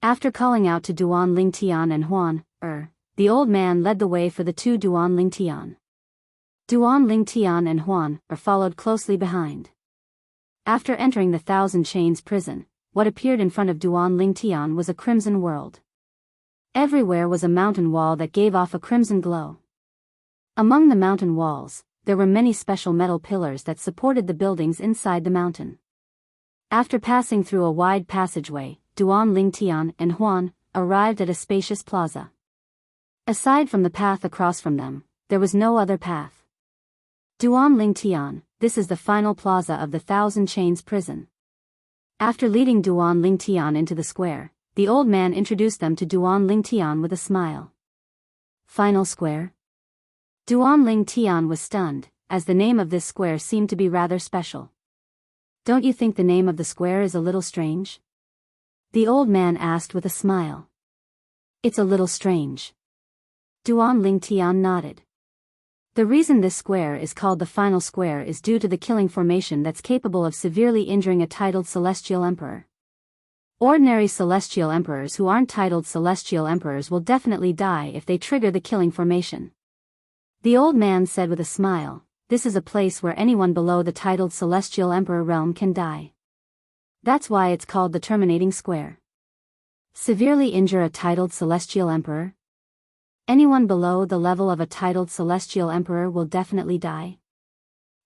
After calling out to Duan Lingtian and Huan, the old man led the way for the 2 Duan Lingtian. Duan Lingtian and Huan followed closely behind. After entering the Thousand Chains prison, what appeared in front of Duan Lingtian was a crimson world. Everywhere was a mountain wall that gave off a crimson glow. Among the mountain walls, there were many special metal pillars that supported the buildings inside the mountain. After passing through a wide passageway, Duan Lingtian and Huan arrived at a spacious plaza. Aside from the path across from them, there was no other path. Duan Lingtian, this is the final plaza of the Thousand Chains prison. After leading Duan Lingtian into the square, the old man introduced them to Duan Lingtian with a smile. Final square? Duan Lingtian was stunned, as the name of this square seemed to be rather special. Don't you think the name of the square is a little strange? The old man asked with a smile. It's a little strange. Duan Lingtian nodded. The reason this square is called the final square is due to the killing formation that's capable of severely injuring a titled celestial emperor. Ordinary celestial emperors who aren't titled celestial emperors will definitely die if they trigger the killing formation. The old man said with a smile, this is a place where anyone below the titled celestial emperor realm can die. That's why it's called the terminating square. Severely injure a titled celestial emperor? Anyone below the level of a titled celestial emperor will definitely die.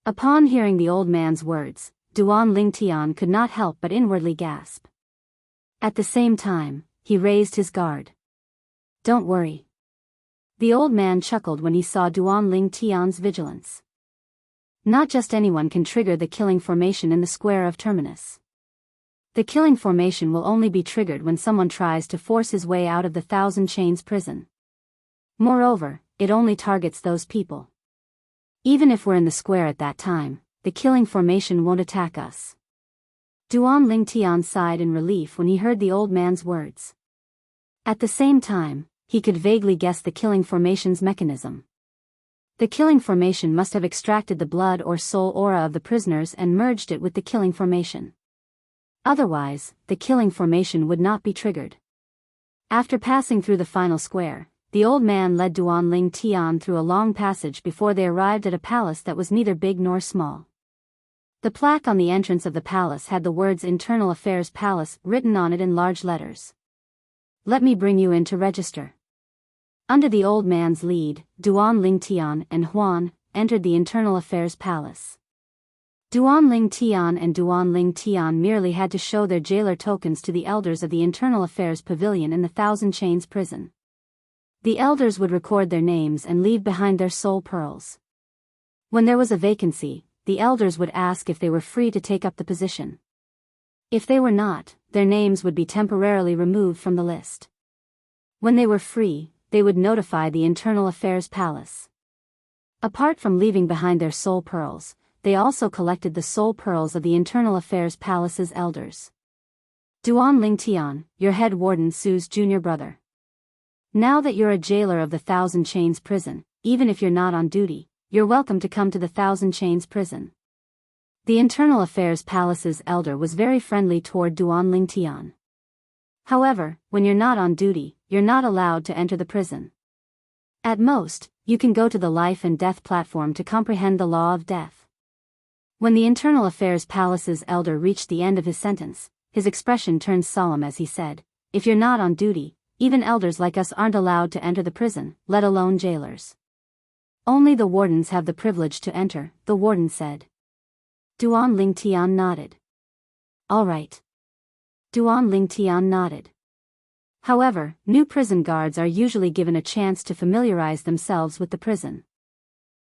Upon hearing the old man's words, Duan Lingtian could not help but inwardly gasp. At the same time, he raised his guard. Don't worry. The old man chuckled when he saw Duan Lingtian's vigilance. Not just anyone can trigger the killing formation in the square of Terminus. The killing formation will only be triggered when someone tries to force his way out of the Thousand Chains prison. Moreover, it only targets those people. Even if we're in the square at that time, the killing formation won't attack us. Duan Lingtian sighed in relief when he heard the old man's words. At the same time, he could vaguely guess the killing formation's mechanism. The killing formation must have extracted the blood or soul aura of the prisoners and merged it with the killing formation. Otherwise, the killing formation would not be triggered. After passing through the final square, the old man led Duan Lingtian through a long passage before they arrived at a palace that was neither big nor small. The plaque on the entrance of the palace had the words Internal Affairs Palace written on it in large letters. Let me bring you in to register. Under the old man's lead, Duan Lingtian and Huan entered the Internal Affairs Palace. Duan Lingtian and Duan Lingtian merely had to show their jailer tokens to the elders of the Internal Affairs Pavilion in the Thousand Chains prison. The elders would record their names and leave behind their soul pearls. When there was a vacancy, the elders would ask if they were free to take up the position. If they were not, their names would be temporarily removed from the list. When they were free, they would notify the Internal Affairs Palace. Apart from leaving behind their soul pearls, they also collected the soul pearls of the Internal Affairs Palace's elders. Duan Lingtian, your head warden Su's junior brother. Now that you're a jailer of the Thousand Chains prison, even if you're not on duty, you're welcome to come to the Thousand Chains prison. The Internal Affairs Palace's elder was very friendly toward Duan Lingtian. However, when you're not on duty, you're not allowed to enter the prison. At most, you can go to the life and death platform to comprehend the law of death. When the Internal Affairs Palace's elder reached the end of his sentence, his expression turned solemn as he said, if you're not on duty, even elders like us aren't allowed to enter the prison, let alone jailers. Only the wardens have the privilege to enter, the warden said. Duan Lingtian nodded. All right. Duan Lingtian nodded. However, new prison guards are usually given a chance to familiarize themselves with the prison.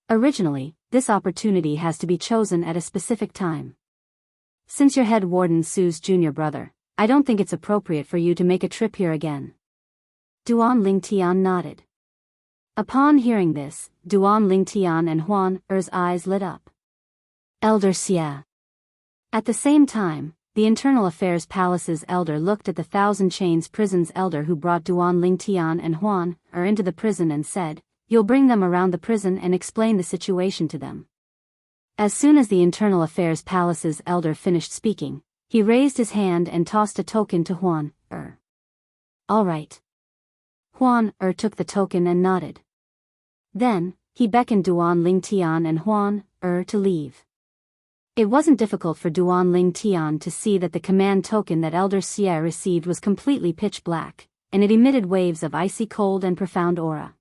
Originally, this opportunity has to be chosen at a specific time. Since your head warden Su's junior brother, I don't think it's appropriate for you to make a trip here again. Duan Lingtian nodded. Upon hearing this, Duan Lingtian and Huan Er's eyes lit up. Elder Xia. At the same time, the Internal Affairs Palace's elder looked at the Thousand Chains prison's elder who brought Duan Lingtian and Huan Er into the prison and said, you'll bring them around the prison and explain the situation to them. As soon as the Internal Affairs Palace's elder finished speaking, he raised his hand and tossed a token to Huan Er. All right. Huan Er took the token and nodded. Then, he beckoned Duan Lingtian and Huan Er to leave. It wasn't difficult for Duan Lingtian to see that the command token that Elder Xia received was completely pitch black, and it emitted waves of icy cold and profound aura.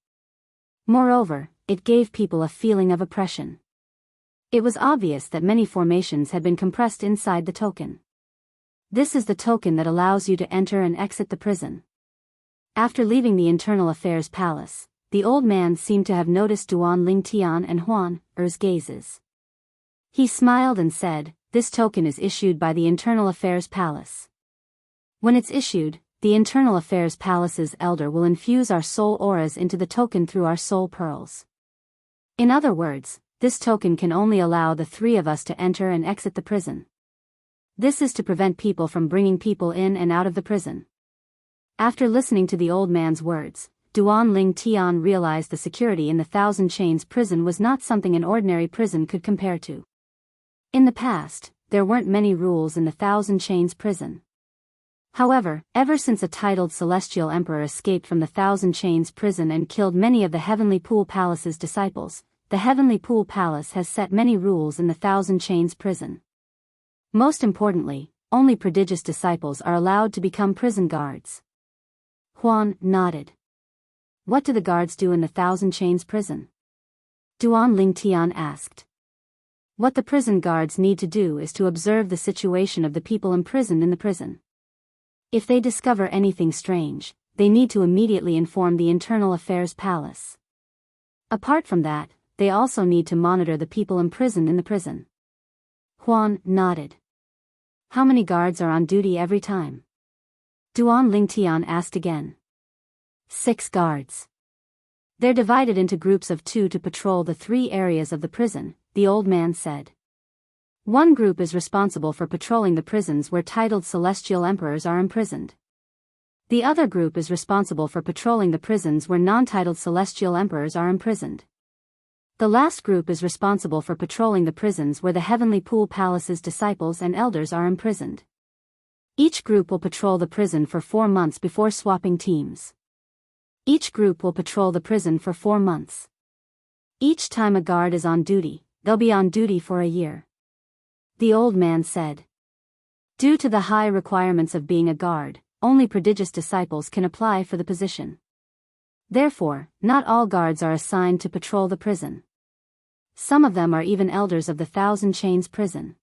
Moreover, it gave people a feeling of oppression. It was obvious that many formations had been compressed inside the token. This is the token that allows you to enter and exit the prison. After leaving the Internal Affairs Palace, the old man seemed to have noticed Duan Lingtian and Huan Er's gazes. He smiled and said, this token is issued by the Internal Affairs Palace. When it's issued, the Internal Affairs Palace's elder will infuse our soul auras into the token through our soul pearls. In other words, this token can only allow the three of us to enter and exit the prison. This is to prevent people from bringing people in and out of the prison. After listening to the old man's words, Duan Lingtian realized the security in the Thousand Chains prison was not something an ordinary prison could compare to. In the past, there weren't many rules in the Thousand Chains prison. However, ever since a titled celestial emperor escaped from the Thousand Chains prison and killed many of the Heavenly Pool Palace's disciples, the Heavenly Pool Palace has set many rules in the Thousand Chains prison. Most importantly, only prodigious disciples are allowed to become prison guards. Huan nodded. What do the guards do in the Thousand Chains prison? Duan Lingtian asked. What the prison guards need to do is to observe the situation of the people imprisoned in the prison. If they discover anything strange, they need to immediately inform the Internal Affairs Palace. Apart from that, they also need to monitor the people imprisoned in the prison. Huan nodded. How many guards are on duty every time? Duan Lingtian asked again. 6 guards. They're divided into groups of 2 to patrol the 3 areas of the prison, the old man said. One group is responsible for patrolling the prisons where titled celestial emperors are imprisoned. The other group is responsible for patrolling the prisons where non-titled celestial emperors are imprisoned. The last group is responsible for patrolling the prisons where the Heavenly Pool Palace's disciples and elders are imprisoned. Each group will patrol the prison for 4 months before swapping teams. Each group will patrol the prison for 4 months. Each time a guard is on duty, they'll be on duty for a year. The old man said. Due to the high requirements of being a guard, only prodigious disciples can apply for the position. Therefore, not all guards are assigned to patrol the prison. Some of them are even elders of the Thousand Chains prison.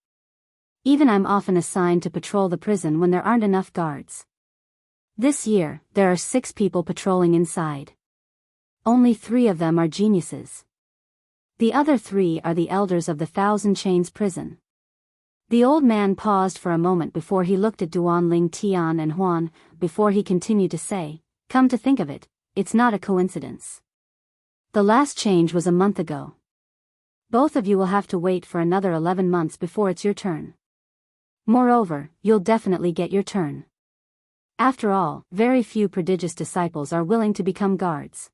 Even I'm often assigned to patrol the prison when there aren't enough guards. This year, there are 6 people patrolling inside. Only 3 of them are geniuses. The other 3 are the elders of the Thousand Chains prison. The old man paused for a moment before he looked at Duan Lingtian and Huan, before he continued to say, come to think of it, it's not a coincidence. The last change was a month ago. Both of you will have to wait for another 11 months before it's your turn. Moreover, you'll definitely get your turn. After all, very few prodigious disciples are willing to become guards.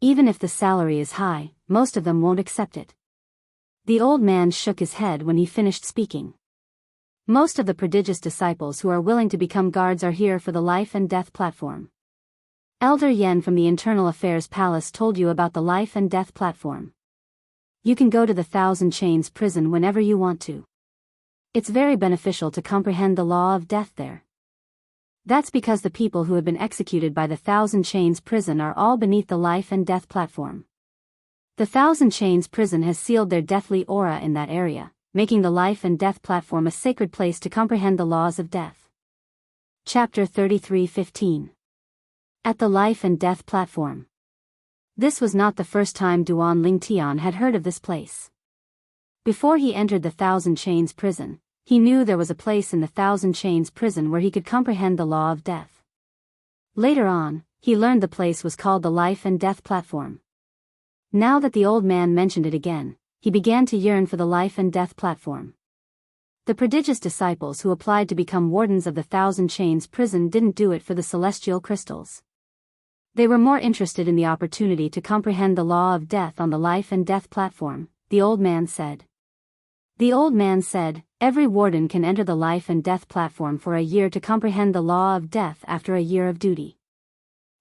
Even if the salary is high, most of them won't accept it. The old man shook his head when he finished speaking. Most of the prodigious disciples who are willing to become guards are here for the life and death platform. Elder Yen from the Internal Affairs Palace told you about the life and death platform. You can go to the Thousand Chains prison whenever you want to. It's very beneficial to comprehend the law of death there. That's because the people who have been executed by the Thousand Chains prison are all beneath the life and death platform. The Thousand Chains prison has sealed their deathly aura in that area, making the life and death platform a sacred place to comprehend the laws of death. Chapter 33:15. At the life and death platform. This was not the first time Duan Lingtian had heard of this place. Before he entered the Thousand Chains prison, he knew there was a place in the Thousand Chains prison where he could comprehend the law of death. Later on, he learned the place was called the life and death platform. Now that the old man mentioned it again, he began to yearn for the life and death platform. The prodigious disciples who applied to become wardens of the Thousand Chains prison didn't do it for the celestial crystals. They were more interested in the opportunity to comprehend the law of death on the life and death platform, the old man said. The old man said, every warden can enter the life and death platform for a year to comprehend the law of death after a year of duty.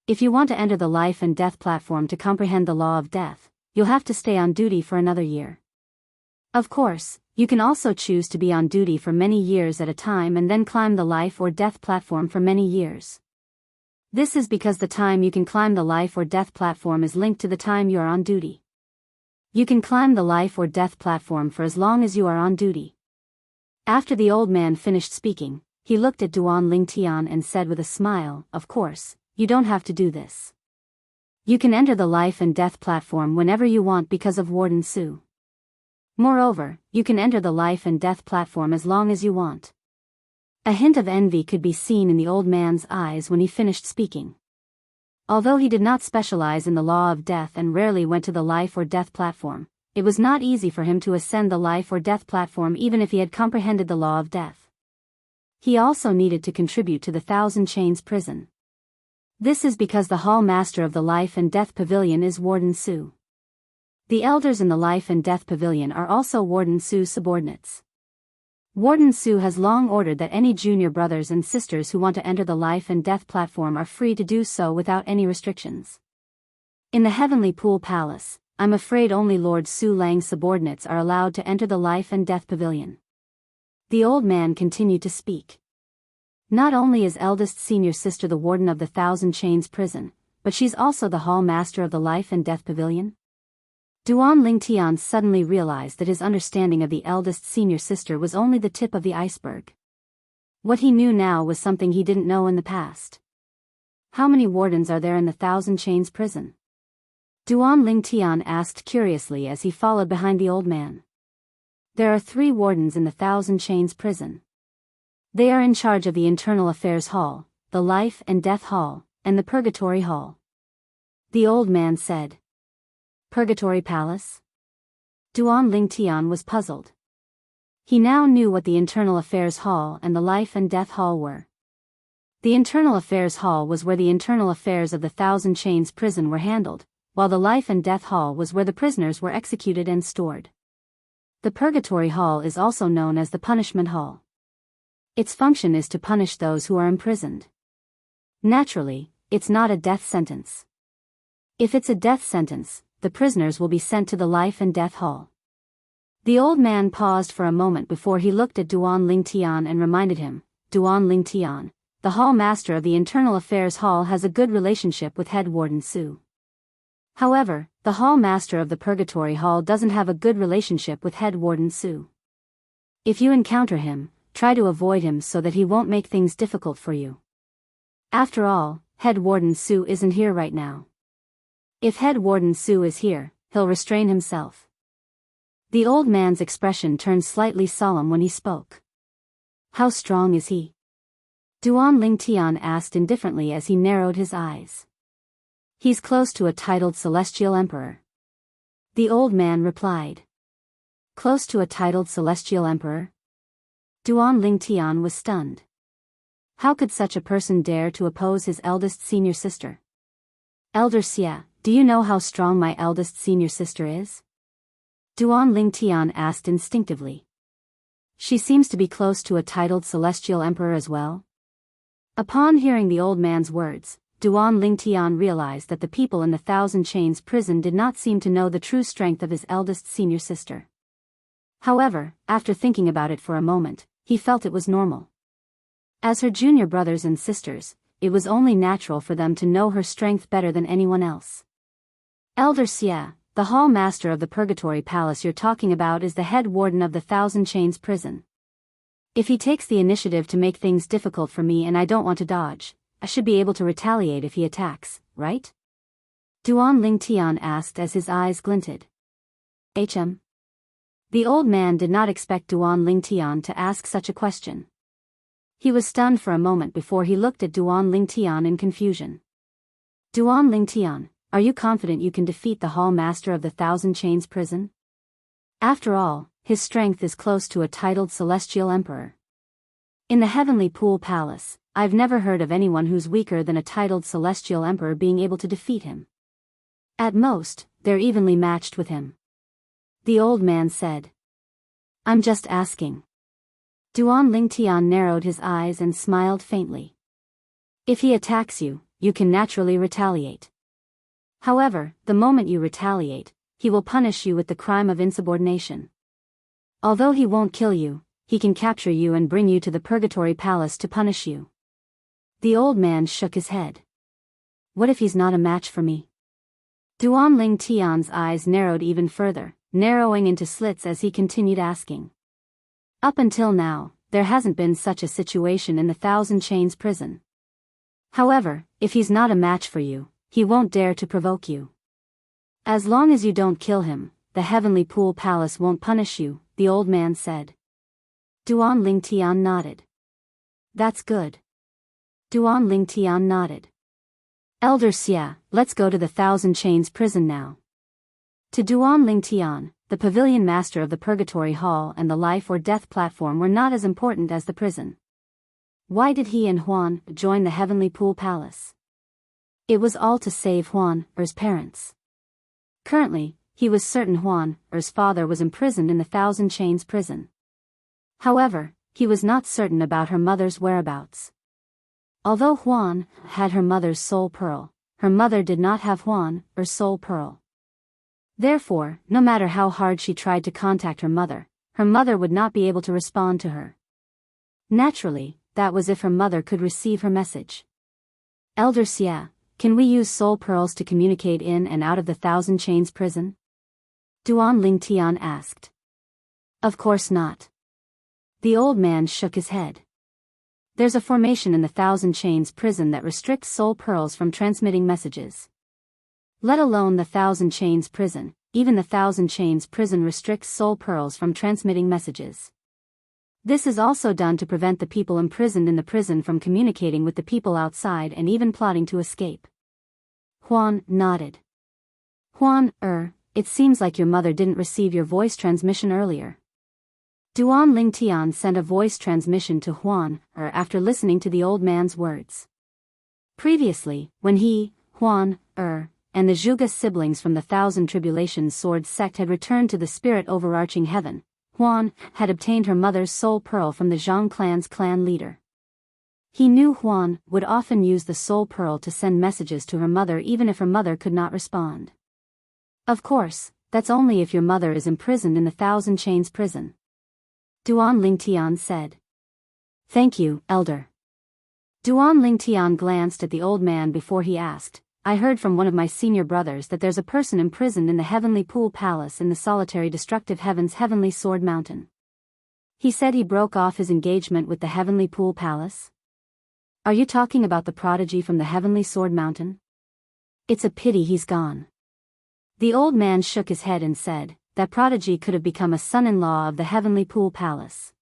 If you want to enter the life and death platform to comprehend the law of death, you'll have to stay on duty for another year. Of course, you can also choose to be on duty for many years at a time and then climb the life or death platform for many years. This is because the time you can climb the life or death platform is linked to the time you are on duty. You can climb the life or death platform for as long as you are on duty. After the old man finished speaking, he looked at Duan Lingtian and said with a smile, of course, you don't have to do this. You can enter the life and death platform whenever you want because of Warden Su. Moreover, you can enter the life and death platform as long as you want. A hint of envy could be seen in the old man's eyes when he finished speaking. Although he did not specialize in the law of death and rarely went to the life or death platform, it was not easy for him to ascend the life or death platform even if he had comprehended the law of death. He also needed to contribute to the Thousand Chains prison. This is because the hall master of the life and death pavilion is Warden Su. The elders in the life and death pavilion are also Warden Su's subordinates. Warden Su has long ordered that any junior brothers and sisters who want to enter the life and death platform are free to do so without any restrictions. In the Heavenly Pool Palace, I'm afraid only Lord Su Lang's subordinates are allowed to enter the life and death pavilion. The old man continued to speak. Not only is eldest senior sister the warden of the Thousand Chains prison, but she's also the hall master of the life and death pavilion. Duan Lingtian suddenly realized that his understanding of the eldest senior sister was only the tip of the iceberg. What he knew now was something he didn't know in the past. How many wardens are there in the Thousand Chains prison? Duan Lingtian asked curiously as he followed behind the old man. There are 3 wardens in the Thousand Chains prison. They are in charge of the Internal Affairs Hall, the Life and Death Hall, and the Purgatory Hall. The old man said. Purgatory Palace? Duan Lingtian was puzzled. He now knew what the Internal Affairs Hall and the Life and Death Hall were. The Internal Affairs Hall was where the internal affairs of the Thousand Chains prison were handled, while the Life and Death Hall was where the prisoners were executed and stored. The Purgatory Hall is also known as the Punishment Hall. Its function is to punish those who are imprisoned. Naturally, it's not a death sentence. If it's a death sentence, the prisoners will be sent to the Life and Death Hall. The old man paused for a moment before he looked at Duan Lingtian and reminded him, Duan Lingtian, the hall master of the Internal Affairs Hall has a good relationship with head warden Su. However, the hall master of the Purgatory Hall doesn't have a good relationship with head warden Su. If you encounter him, try to avoid him so that he won't make things difficult for you. After all, head warden Su isn't here right now. If head warden Su is here, he'll restrain himself. The old man's expression turned slightly solemn when he spoke. How strong is he? Duan Lingtian asked indifferently as he narrowed his eyes. He's close to a titled Celestial Emperor. The old man replied. Close to a titled Celestial Emperor? Duan Lingtian was stunned. How could such a person dare to oppose his eldest senior sister? Elder Xia, do you know how strong my eldest senior sister is? Duan Lingtian asked instinctively. She seems to be close to a titled Celestial Emperor as well. Upon hearing the old man's words, Duan Lingtian realized that the people in the Thousand Chains prison did not seem to know the true strength of his eldest senior sister. However, after thinking about it for a moment, he felt it was normal. As her junior brothers and sisters, it was only natural for them to know her strength better than anyone else. Elder Xia, the hall master of the Purgatory Palace you're talking about is the head warden of the Thousand Chains prison. If he takes the initiative to make things difficult for me and I don't want to dodge, I should be able to retaliate if he attacks, right? Duan Lingtian asked as his eyes glinted. HM. The old man did not expect Duan Lingtian to ask such a question. He was stunned for a moment before he looked at Duan Lingtian in confusion. Duan Lingtian, are you confident you can defeat the hall master of the Thousand Chains prison? After all, his strength is close to a titled Celestial Emperor. In the Heavenly Pool Palace, I've never heard of anyone who's weaker than a titled Celestial Emperor being able to defeat him. At most, they're evenly matched with him. The old man said. I'm just asking. Duan Lingtian narrowed his eyes and smiled faintly. If he attacks you, you can naturally retaliate. However, the moment you retaliate, he will punish you with the crime of insubordination. Although he won't kill you, he can capture you and bring you to the Purgatory Palace to punish you. The old man shook his head. What if he's not a match for me? Duan Lingtian's eyes narrowed even further, narrowing into slits as he continued asking. Up until now, there hasn't been such a situation in the Thousand Chains prison. However, if he's not a match for you, he won't dare to provoke you. As long as you don't kill him, the Heavenly Pool Palace won't punish you, the old man said. Duan Lingtian nodded. That's good. Duan Lingtian nodded. Elder Xia, let's go to the Thousand Chains prison now. To Duan Lingtian, the pavilion master of the Purgatory Hall and the life or death platform were not as important as the prison. Why did he and Huan join the Heavenly Pool Palace? It was all to save Huan Er's parents. Currently, he was certain Huan Er's father was imprisoned in the Thousand Chains prison. However, he was not certain about her mother's whereabouts. Although Huan had her mother's soul pearl, her mother did not have Huan's soul pearl. Therefore, no matter how hard she tried to contact her mother would not be able to respond to her. Naturally, that was if her mother could receive her message. Elder Xia, can we use soul pearls to communicate in and out of the Thousand Chains prison? Duan Lingtian asked. Of course not. The old man shook his head. There's a formation in the Thousand Chains prison that restricts soul pearls from transmitting messages. Let alone the Thousand Chains prison, even the Thousand Chains prison restricts soul pearls from transmitting messages. This is also done to prevent the people imprisoned in the prison from communicating with the people outside and even plotting to escape. Huan nodded. Huan, it seems like your mother didn't receive your voice transmission earlier. Duan Lingtian sent a voice transmission to Huan, after listening to the old man's words. Previously, when he, Huan, and the Zhuge siblings from the Thousand Tribulations Sword sect had returned to the spirit overarching heaven, Huan had obtained her mother's soul pearl from the Zhang clan's clan leader. He knew Huan would often use the soul pearl to send messages to her mother even if her mother could not respond. Of course, that's only if your mother is imprisoned in the Thousand Chains prison. Duan Lingtian said. Thank you, Elder. Duan Lingtian glanced at the old man before he asked, I heard from one of my senior brothers that there's a person imprisoned in the Heavenly Pool Palace in the solitary destructive heaven's Heavenly Sword Mountain. He said he broke off his engagement with the Heavenly Pool Palace. Are you talking about the prodigy from the Heavenly Sword Mountain? It's a pity he's gone. The old man shook his head and said, that prodigy could have become a son-in-law of the Heavenly Pool Palace.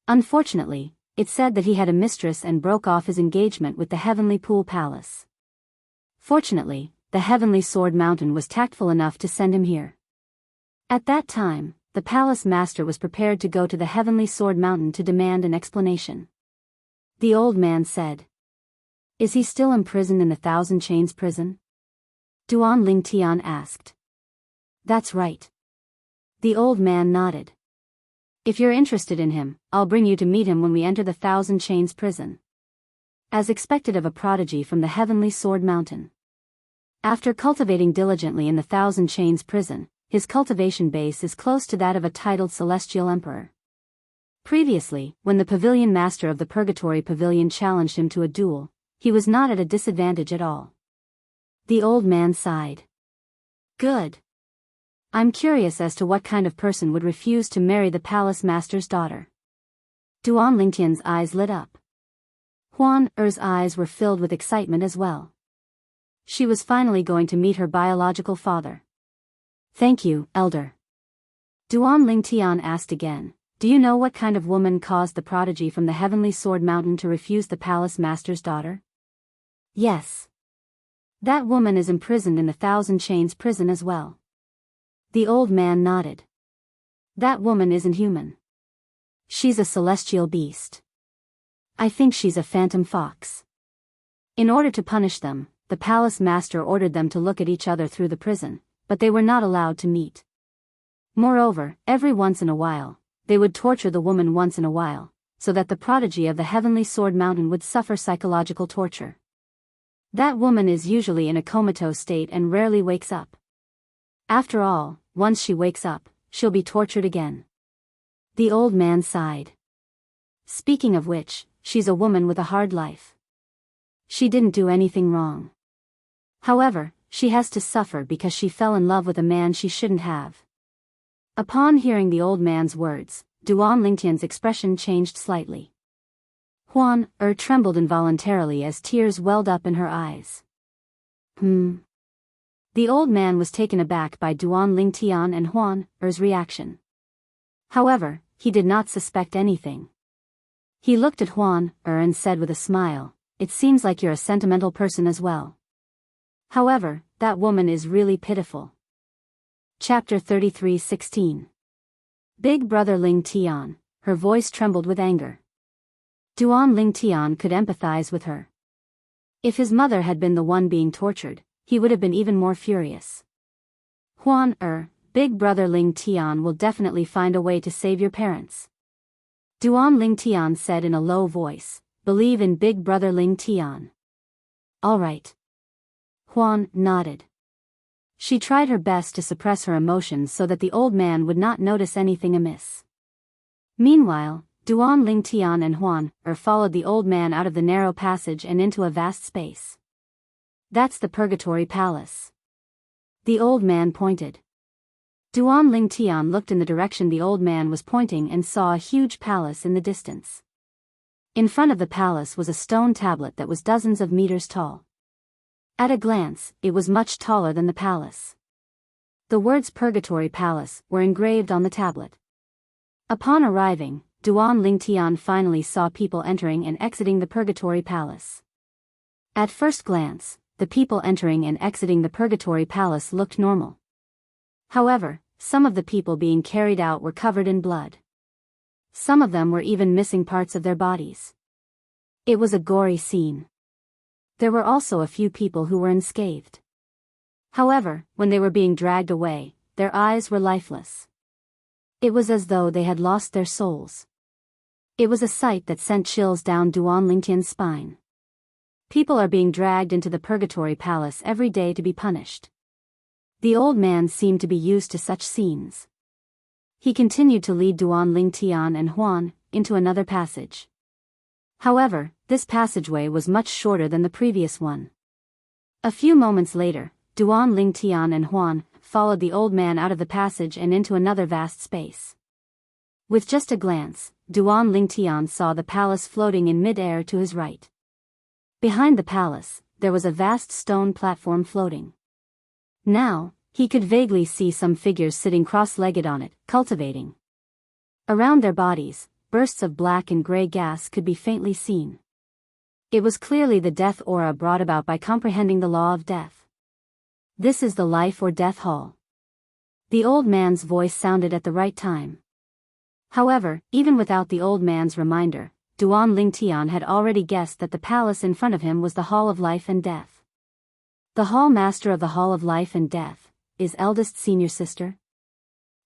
Unfortunately, it said that he had a mistress and broke off his engagement with the Heavenly Pool Palace. Fortunately, the Heavenly Sword Mountain was tactful enough to send him here. At that time, the palace master was prepared to go to the Heavenly Sword Mountain to demand an explanation. The old man said. Is he still imprisoned in the Thousand Chains prison? Duan Lingtian asked. That's right. The old man nodded. If you're interested in him, I'll bring you to meet him when we enter the Thousand Chains prison. As expected of a prodigy from the Heavenly Sword Mountain. After cultivating diligently in the Thousand Chains prison, his cultivation base is close to that of a titled celestial emperor. Previously, when the pavilion master of the Purgatory Pavilion challenged him to a duel, he was not at a disadvantage at all. The old man sighed. Good. I'm curious as to what kind of person would refuse to marry the palace master's daughter. Duan Lingtian's eyes lit up. Huan-er's eyes were filled with excitement as well. She was finally going to meet her biological father. Thank you, Elder. Duan Lingtian asked again, do you know what kind of woman caused the prodigy from the Heavenly Sword Mountain to refuse the palace master's daughter? Yes. That woman is imprisoned in the Thousand Chains prison as well. The old man nodded. That woman isn't human. She's a celestial beast. I think she's a phantom fox. In order to punish them, the palace master ordered them to look at each other through the prison, but they were not allowed to meet. Moreover, every once in a while, they would torture the woman once in a while, so that the prodigy of the Heavenly Sword Mountain would suffer psychological torture. That woman is usually in a comatose state and rarely wakes up. After all, once she wakes up, she'll be tortured again. The old man sighed. Speaking of which, she's a woman with a hard life. She didn't do anything wrong. However, she has to suffer because she fell in love with a man she shouldn't have. Upon hearing the old man's words, Duan Lingtian's expression changed slightly. Huan-er trembled involuntarily as tears welled up in her eyes. The old man was taken aback by Duan Lingtian and Huan-er's reaction. However, he did not suspect anything. He looked at Huan-er and said with a smile, it seems like you're a sentimental person as well. However, that woman is really pitiful. Chapter 33:16. Big Brother Lingtian, her voice trembled with anger. Duan Lingtian could empathize with her. If his mother had been the one being tortured, he would have been even more furious. Huan-er, Big Brother Lingtian will definitely find a way to save your parents. Duan Ling Tian said in a low voice, "Believe in Big Brother Ling Tian." "All right." Huan nodded. She tried her best to suppress her emotions so that the old man would not notice anything amiss. Meanwhile, Duan Ling Tian and Huan followed the old man out of the narrow passage and into a vast space. "That's the Purgatory Palace." The old man pointed. Duan Ling Tian looked in the direction the old man was pointing and saw a huge palace in the distance. In front of the palace was a stone tablet that was dozens of meters tall. At a glance, it was much taller than the palace. The words Purgatory Palace were engraved on the tablet. Upon arriving, Duan Ling Tian finally saw people entering and exiting the Purgatory Palace. At first glance, the people entering and exiting the Purgatory Palace looked normal. However, some of the people being carried out were covered in blood. Some of them were even missing parts of their bodies. It was a gory scene. There were also a few people who were unscathed. However, when they were being dragged away, their eyes were lifeless. It was as though they had lost their souls. It was a sight that sent chills down Duan Lingtian's spine. People are being dragged into the Purgatory Palace every day to be punished. The old man seemed to be used to such scenes. He continued to lead Duan Ling Tian and Huan into another passage. However, this passageway was much shorter than the previous one. A few moments later, Duan Ling Tian and Huan followed the old man out of the passage and into another vast space. With just a glance, Duan Ling Tian saw the palace floating in mid-air to his right. Behind the palace, there was a vast stone platform floating. Now, he could vaguely see some figures sitting cross-legged on it, cultivating. Around their bodies, bursts of black and gray gas could be faintly seen. It was clearly the death aura brought about by comprehending the law of death. "This is the life or death hall." The old man's voice sounded at the right time. However, even without the old man's reminder, Duan Ling Tian had already guessed that the palace in front of him was the Hall of Life and Death. The Hall Master of the Hall of Life and Death is eldest senior sister.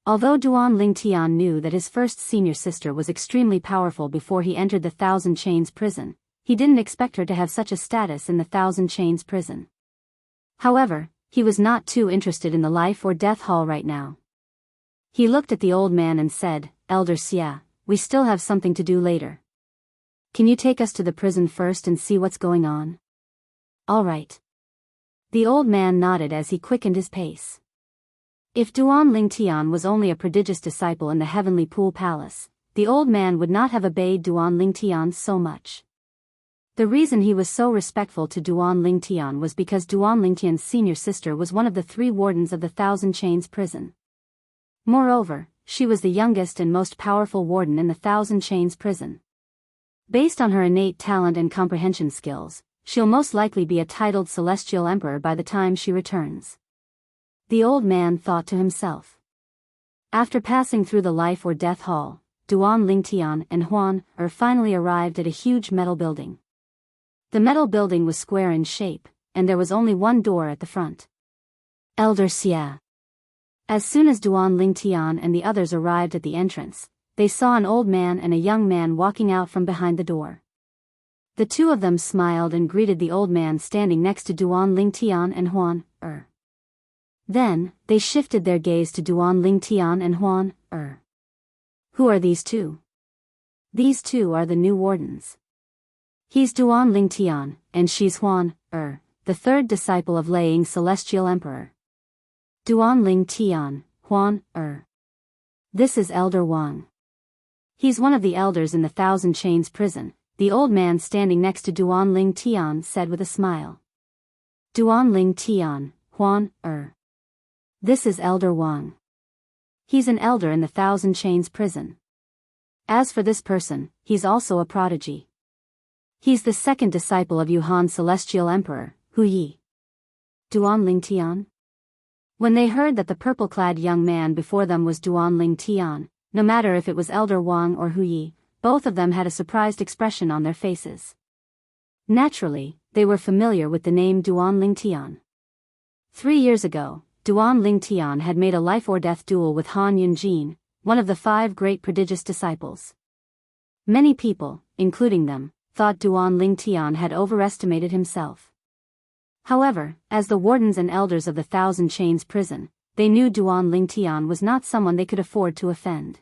Although Duan Ling Tian knew that his first senior sister was extremely powerful before he entered the Thousand Chains prison, he didn't expect her to have such a status in the Thousand Chains prison. However, he was not too interested in the life or death hall right now. He looked at the old man and said, "Elder Xia, we still have something to do later. Can you take us to the prison first and see what's going on?" "All right." The old man nodded as he quickened his pace. If Duan Ling Tian was only a prodigious disciple in the Heavenly Pool Palace, the old man would not have obeyed Duan Ling Tian so much. The reason he was so respectful to Duan Ling Tian was because Duan Ling Tian's senior sister was one of the 3 wardens of the Thousand Chains prison. Moreover, she was the youngest and most powerful warden in the Thousand Chains prison. Based on her innate talent and comprehension skills, she'll most likely be a titled celestial emperor by the time she returns. The old man thought to himself. After passing through the life or death hall, Duan Ling Tian and Huan finally arrived at a huge metal building. The metal building was square in shape, and there was only one door at the front. "Elder Xia." As soon as Duan Ling Tian and the others arrived at the entrance, they saw an old man and a young man walking out from behind the door. The two of them smiled and greeted the old man standing next to Duan Ling Tian and Huan. Then, they shifted their gaze to Duan Ling Tian and Huan. "Who are these two?" "These two are the new wardens. He's Duan Ling Tian, and she's Huan, the third disciple of Laying Celestial Emperor." "Duan Ling Tian, Huan, This is Elder Wang. He's one of the elders in the Thousand Chains prison," the old man standing next to Duan Ling Tian said with a smile. "Duan Ling Tian, Huan, This is Elder Wang. He's an elder in the Thousand Chains prison. As for this person, he's also a prodigy. He's the second disciple of Yuhan Celestial Emperor, Hu Yi." "Duan Ling Tian?" When they heard that the purple-clad young man before them was Duan Ling Tian, no matter if it was Elder Wang or Hu Yi, both of them had a surprised expression on their faces. Naturally, they were familiar with the name Duan Ling Tian. 3 years ago, Duan Ling Tian had made a life-or-death duel with Han Yunjin, one of the 5 great prodigious disciples. Many people, including them, thought Duan Lingtian had overestimated himself. However, as the wardens and elders of the Thousand Chains prison, they knew Duan Lingtian was not someone they could afford to offend.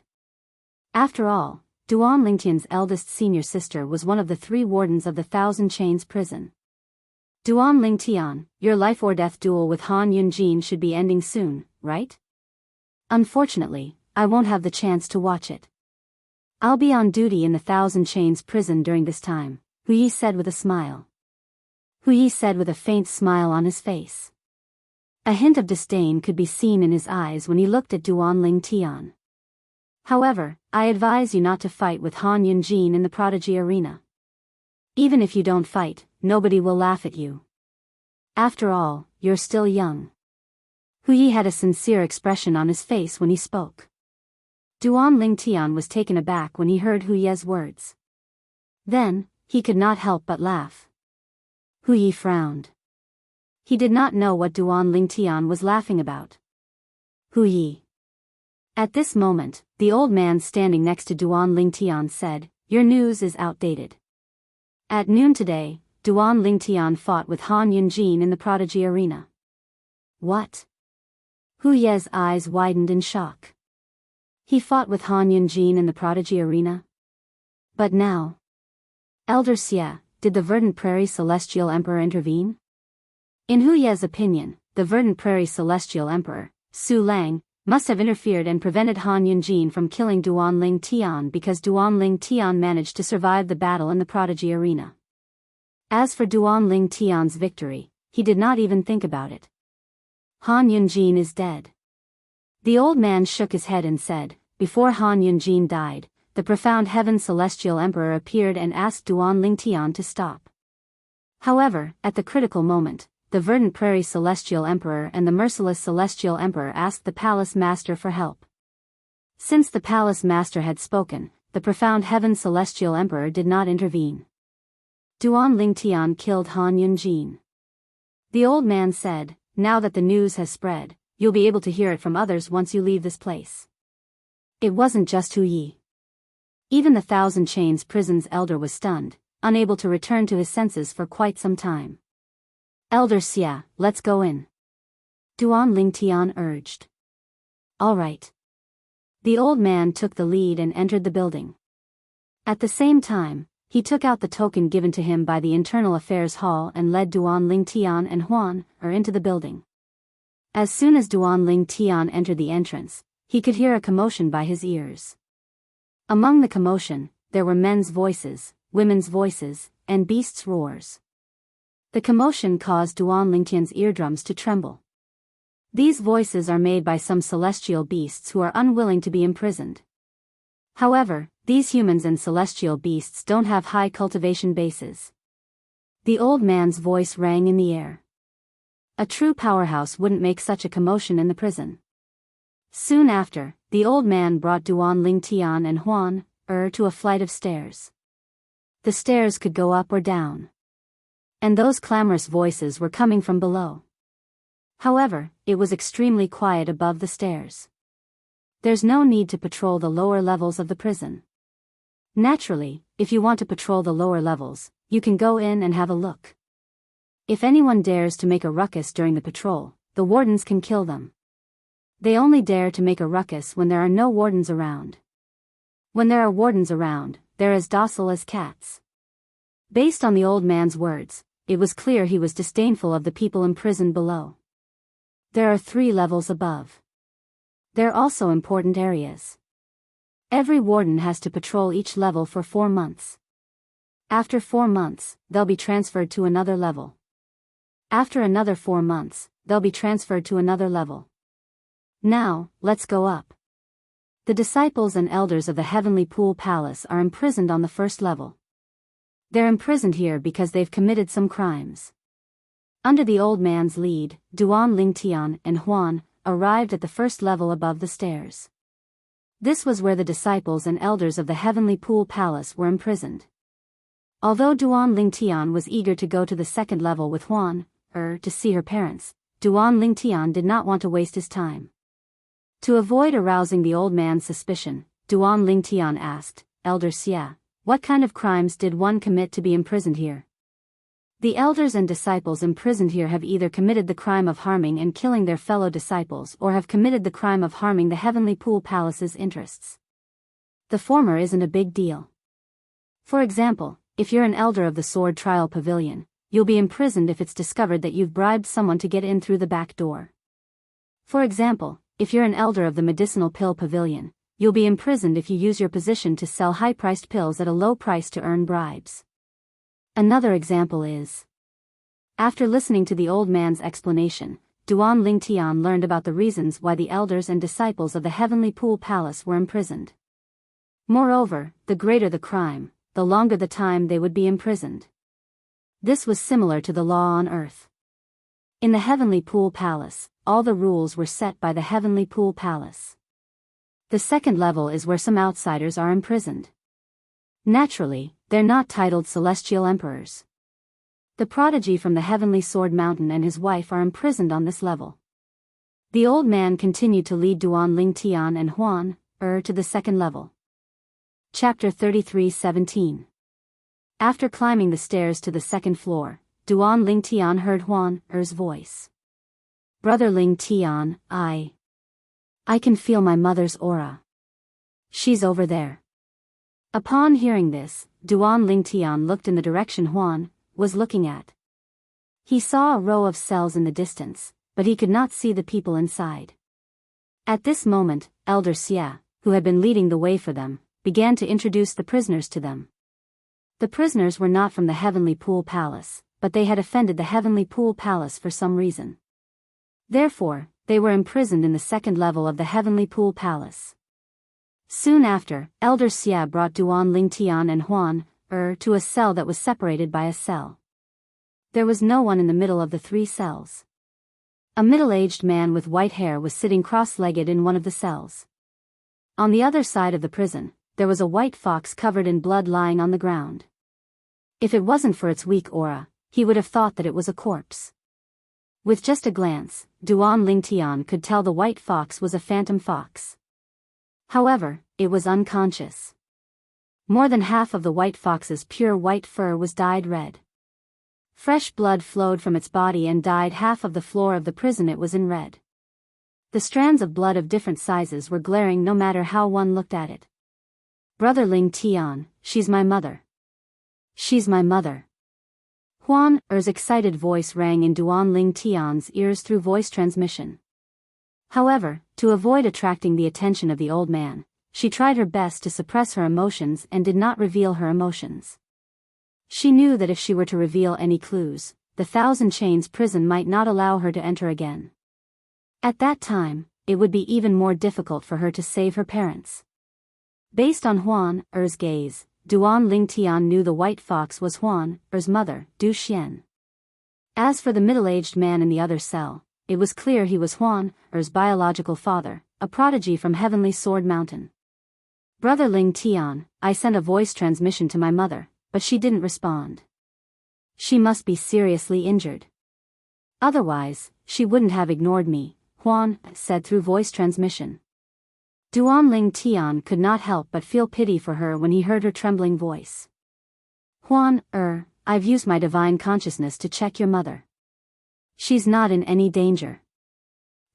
After all, Duan Lingtian's eldest senior sister was one of the 3 wardens of the Thousand Chains prison. Duan Lingtian, your life or death duel with Han Yunjin should be ending soon, right? Unfortunately, I won't have the chance to watch it. I'll be on duty in the Thousand Chains prison during this time, Hu Yi said with a smile. Hu Yi said with a faint smile on his face. A hint of disdain could be seen in his eyes when he looked at Duan Lingtian. However, I advise you not to fight with Han Yunjin in the Prodigy Arena. Even if you don't fight, nobody will laugh at you. After all, you're still young. Hu Yi had a sincere expression on his face when he spoke. Duan Lingtian was taken aback when he heard Hu Ye's words. Then, he could not help but laugh. Hu Yi frowned. He did not know what Duan Lingtian was laughing about. Hu Yi. At this moment, the old man standing next to Duan Lingtian said, "Your news is outdated. At noon today, Duan Lingtian fought with Han Yunjin in the Prodigy Arena." What? Hu Ye's eyes widened in shock. He fought with Han Yunjin in the Prodigy Arena? But now? Elder Xie, did the Verdant Prairie Celestial Emperor intervene? In Hu Ye's opinion, the Verdant Prairie Celestial Emperor, Su Lang, must have interfered and prevented Han Yunjin from killing Duan Lingtian because Duan Lingtian managed to survive the battle in the Prodigy Arena. As for Duan Lingtian's victory, he did not even think about it. Han Yunjin is dead. The old man shook his head and said, "Before Han Yunjin died, the profound Heaven Celestial Emperor appeared and asked Duan Lingtian to stop. However, at the critical moment, the Verdant Prairie Celestial Emperor and the Merciless Celestial Emperor asked the Palace Master for help. Since the Palace Master had spoken, the profound Heaven Celestial Emperor did not intervene. Duan Lingtian killed Han Yunjin." The old man said, "Now that the news has spread, you'll be able to hear it from others once you leave this place." It wasn't just Hu Yi. Even the Thousand Chains prison's elder was stunned, unable to return to his senses for quite some time. "Elder Xie, let's go in," Duan Lingtian urged. "All right." The old man took the lead and entered the building. At the same time, he took out the token given to him by the Internal Affairs Hall and led Duan Lingtian and Huan into the building. As soon as Duan Lingtian entered the entrance, he could hear a commotion by his ears. Among the commotion, there were men's voices, women's voices, and beasts' roars. The commotion caused Duan Lingtian's eardrums to tremble. These voices are made by some celestial beasts who are unwilling to be imprisoned. However, these humans and celestial beasts don't have high cultivation bases. The old man's voice rang in the air. A true powerhouse wouldn't make such a commotion in the prison. Soon after, the old man brought Duan Lingtian and Huan to a flight of stairs. The stairs could go up or down. And those clamorous voices were coming from below. However, it was extremely quiet above the stairs. There's no need to patrol the lower levels of the prison. Naturally, if you want to patrol the lower levels, you can go in and have a look. If anyone dares to make a ruckus during the patrol, the wardens can kill them. They only dare to make a ruckus when there are no wardens around. When there are wardens around, they're as docile as cats. Based on the old man's words, it was clear he was disdainful of the people imprisoned below. There are 3 levels above. There are also important areas. Every warden has to patrol each level for 4 months. After 4 months, they'll be transferred to another level. After another 4 months, they'll be transferred to another level. Now, let's go up. The disciples and elders of the Heavenly Pool Palace are imprisoned on the first level. They're imprisoned here because they've committed some crimes. Under the old man's lead, Duan Lingtian and Huan arrived at the first level above the stairs. This was where the disciples and elders of the Heavenly Pool Palace were imprisoned. Although Duan Lingtian was eager to go to the second level with Huan to see her parents, Duan Lingtian did not want to waste his time. To avoid arousing the old man's suspicion, Duan Lingtian asked, "Elder Xie, What kind of crimes did one commit to be imprisoned here? The elders and disciples imprisoned here have either committed the crime of harming and killing their fellow disciples or have committed the crime of harming the Heavenly Pool Palace's interests. The former isn't a big deal. For example, if you're an elder of the Sword Trial Pavilion, you'll be imprisoned if it's discovered that you've bribed someone to get in through the back door. For example, if you're an elder of the Medicinal Pill Pavilion, you'll be imprisoned if you use your position to sell high-priced pills at a low price to earn bribes. Another example is, after listening to the old man's explanation, Duan Lingtian learned about the reasons why the elders and disciples of the Heavenly Pool Palace were imprisoned. Moreover, the greater the crime, the longer the time they would be imprisoned. This was similar to the law on Earth. In the Heavenly Pool Palace, all the rules were set by the Heavenly Pool Palace. The second level is where some outsiders are imprisoned. Naturally, they're not titled Celestial Emperors. The prodigy from the Heavenly Sword Mountain and his wife are imprisoned on this level. The old man continued to lead Duan Lingtian and Huan to the second level. Chapter 33:17. After climbing the stairs to the second floor, Duan Lingtian heard Huan voice. Brother Lingtian, I can feel my mother's aura. She's over there. Upon hearing this, Duan Lingtian looked in the direction Huan was looking at. He saw a row of cells in the distance, but he could not see the people inside. At this moment, Elder Xia, who had been leading the way for them, began to introduce the prisoners to them. The prisoners were not from the Heavenly Pool Palace, but they had offended the Heavenly Pool Palace for some reason. Therefore, they were imprisoned in the second level of the Heavenly Pool Palace. Soon after, Elder Xia brought Duan Lingtian and Huan to a cell that was separated by a cell. There was no one in the middle of the three cells. A middle-aged man with white hair was sitting cross-legged in one of the cells. On the other side of the prison, there was a white fox covered in blood lying on the ground. If it wasn't for its weak aura, he would have thought that it was a corpse. With just a glance, Duan Lingtian could tell the white fox was a phantom fox. However, it was unconscious. More than half of the white fox's pure white fur was dyed red. Fresh blood flowed from its body and dyed half of the floor of the prison it was in red. The strands of blood of different sizes were glaring no matter how one looked at it. Brother Lingtian, she's my mother. She's my mother. Huan Er's excited voice rang in Duan Lingtian's ears through voice transmission. However, to avoid attracting the attention of the old man, she tried her best to suppress her emotions and did not reveal her emotions. She knew that if she were to reveal any clues, the Thousand Chains prison might not allow her to enter again. At that time, it would be even more difficult for her to save her parents. Based on Huan Er's gaze, Duan Lingtian knew the white fox was Huan Er's mother, Du Xian. As for the middle-aged man in the other cell, it was clear he was Huan Er's biological father, a prodigy from Heavenly Sword Mountain. Brother Lingtian, I sent a voice transmission to my mother, but she didn't respond. She must be seriously injured. Otherwise, she wouldn't have ignored me, Huan said through voice transmission. Duan Lingtian could not help but feel pity for her when he heard her trembling voice. Huan I've used my divine consciousness to check your mother. She's not in any danger.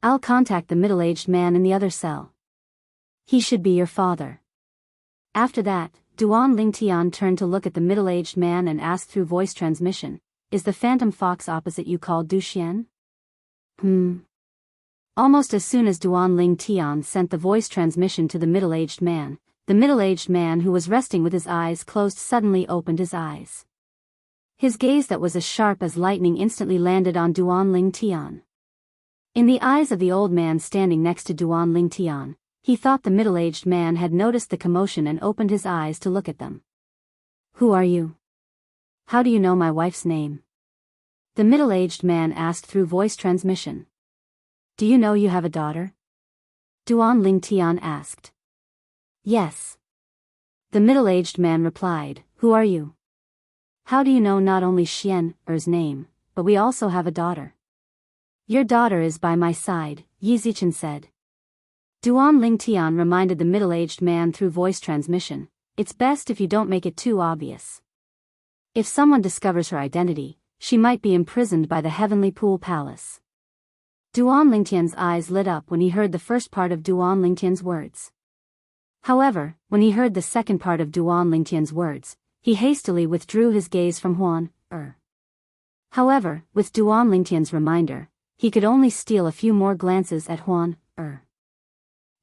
I'll contact the middle-aged man in the other cell. He should be your father. After that, Duan Lingtian turned to look at the middle-aged man and asked through voice transmission, is the phantom fox opposite you called Du Xian? Almost as soon as Duan Lingtian sent the voice transmission to the middle-aged man who was resting with his eyes closed suddenly opened his eyes. His gaze that was as sharp as lightning instantly landed on Duan Lingtian. In the eyes of the old man standing next to Duan Lingtian, he thought the middle-aged man had noticed the commotion and opened his eyes to look at them. Who are you? How do you know my wife's name? The middle-aged man asked through voice transmission. Do you know you have a daughter? Duan Lingtian asked. Yes. The middle-aged man replied, who are you? How do you know not only Xian Er's name, but we also have a daughter? Your daughter is by my side, Yi Zichen said. Duan Lingtian reminded the middle-aged man through voice transmission, it's best if you don't make it too obvious. If someone discovers her identity, she might be imprisoned by the Heavenly Pool Palace. Duan Lingtian's eyes lit up when he heard the first part of Duan Lingtian's words. However, when he heard the second part of Duan Lingtian's words, he hastily withdrew his gaze from Huan, However, with Duan Lingtian's reminder, he could only steal a few more glances at Huan,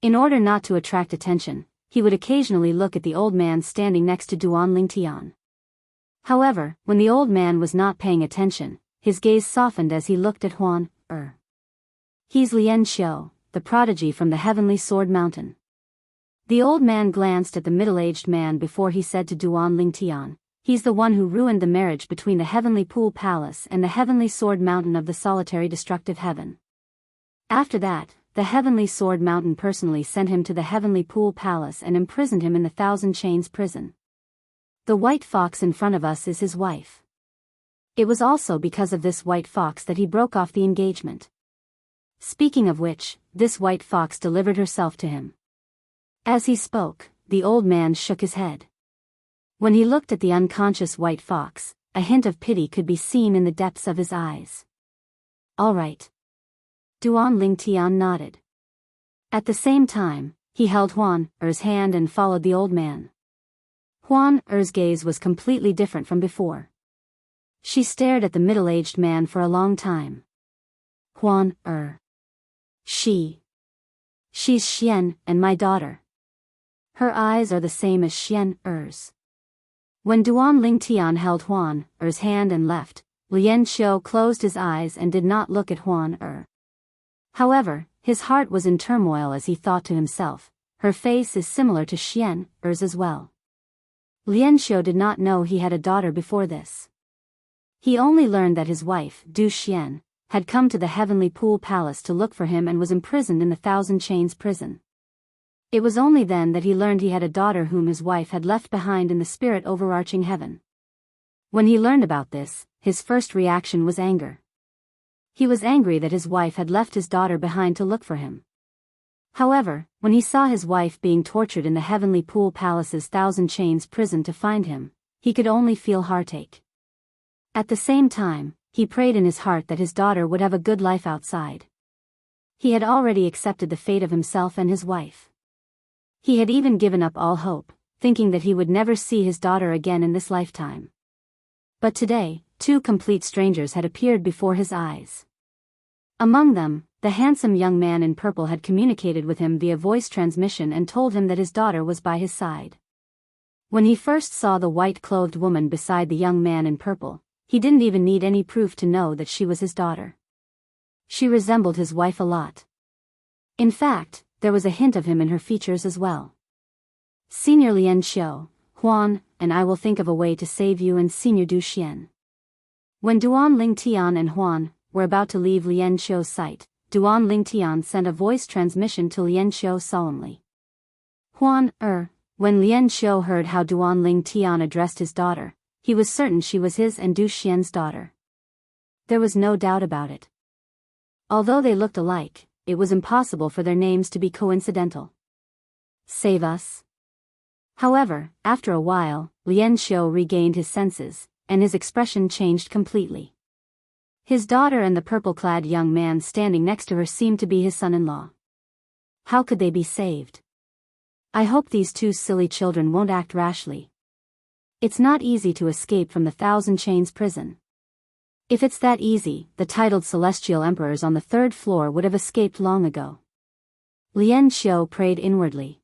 In order not to attract attention, he would occasionally look at the old man standing next to Duan Lingtian. However, when the old man was not paying attention, his gaze softened as he looked at Huan, He's Lian Xiu, the prodigy from the Heavenly Sword Mountain. The old man glanced at the middle-aged man before he said to Duan Lingtian, he's the one who ruined the marriage between the Heavenly Pool Palace and the Heavenly Sword Mountain of the solitary destructive heaven. After that, the Heavenly Sword Mountain personally sent him to the Heavenly Pool Palace and imprisoned him in the Thousand Chains prison. The white fox in front of us is his wife. It was also because of this white fox that he broke off the engagement. Speaking of which, this white fox delivered herself to him. As he spoke, the old man shook his head. When he looked at the unconscious white fox, a hint of pity could be seen in the depths of his eyes. All right. Duan Lingtian nodded. At the same time, he held Huan Er's hand and followed the old man. Huan Er's gaze was completely different from before. She stared at the middle-aged man for a long time. Huan Er. She's Xian and my daughter. Her eyes are the same as Xian Er's. When Duan Lingtian held Huan Er's hand and left, Lian Xiu closed his eyes and did not look at Huan Er. However, his heart was in turmoil as he thought to himself, her face is similar to Xian Er's as well. Lian Xiu did not know he had a daughter before this. He only learned that his wife, Du Xian, had come to the Heavenly Pool Palace to look for him and was imprisoned in the Thousand Chains prison. It was only then that he learned he had a daughter whom his wife had left behind in the spirit overarching heaven. When he learned about this, his first reaction was anger. He was angry that his wife had left his daughter behind to look for him. However, when he saw his wife being tortured in the Heavenly Pool Palace's Thousand Chains prison to find him, he could only feel heartache. At the same time, he prayed in his heart that his daughter would have a good life outside. He had already accepted the fate of himself and his wife. He had even given up all hope, thinking that he would never see his daughter again in this lifetime. But today, two complete strangers had appeared before his eyes. Among them, the handsome young man in purple had communicated with him via voice transmission and told him that his daughter was by his side. When he first saw the white-clothed woman beside the young man in purple, he didn't even need any proof to know that she was his daughter. She resembled his wife a lot. In fact, there was a hint of him in her features as well. Senior Lian Xiu, Huan, and I will think of a way to save you and Senior Du Xian. When Duan Lingtian and Huan were about to leave Lian Xiu's sight, Duan Lingtian sent a voice transmission to Lian Xiu solemnly. Huan When Lian Xiu heard how Duan Lingtian addressed his daughter, he was certain she was his and Du Xian's daughter. There was no doubt about it. Although they looked alike, it was impossible for their names to be coincidental. Save us. However, after a while, Lian Xiu regained his senses, and his expression changed completely. His daughter and the purple-clad young man standing next to her seemed to be his son-in-law. How could they be saved? I hope these two silly children won't act rashly. It's not easy to escape from the Thousand Chains prison. If it's that easy, the titled celestial emperors on the third floor would have escaped long ago. Lian Xiu prayed inwardly.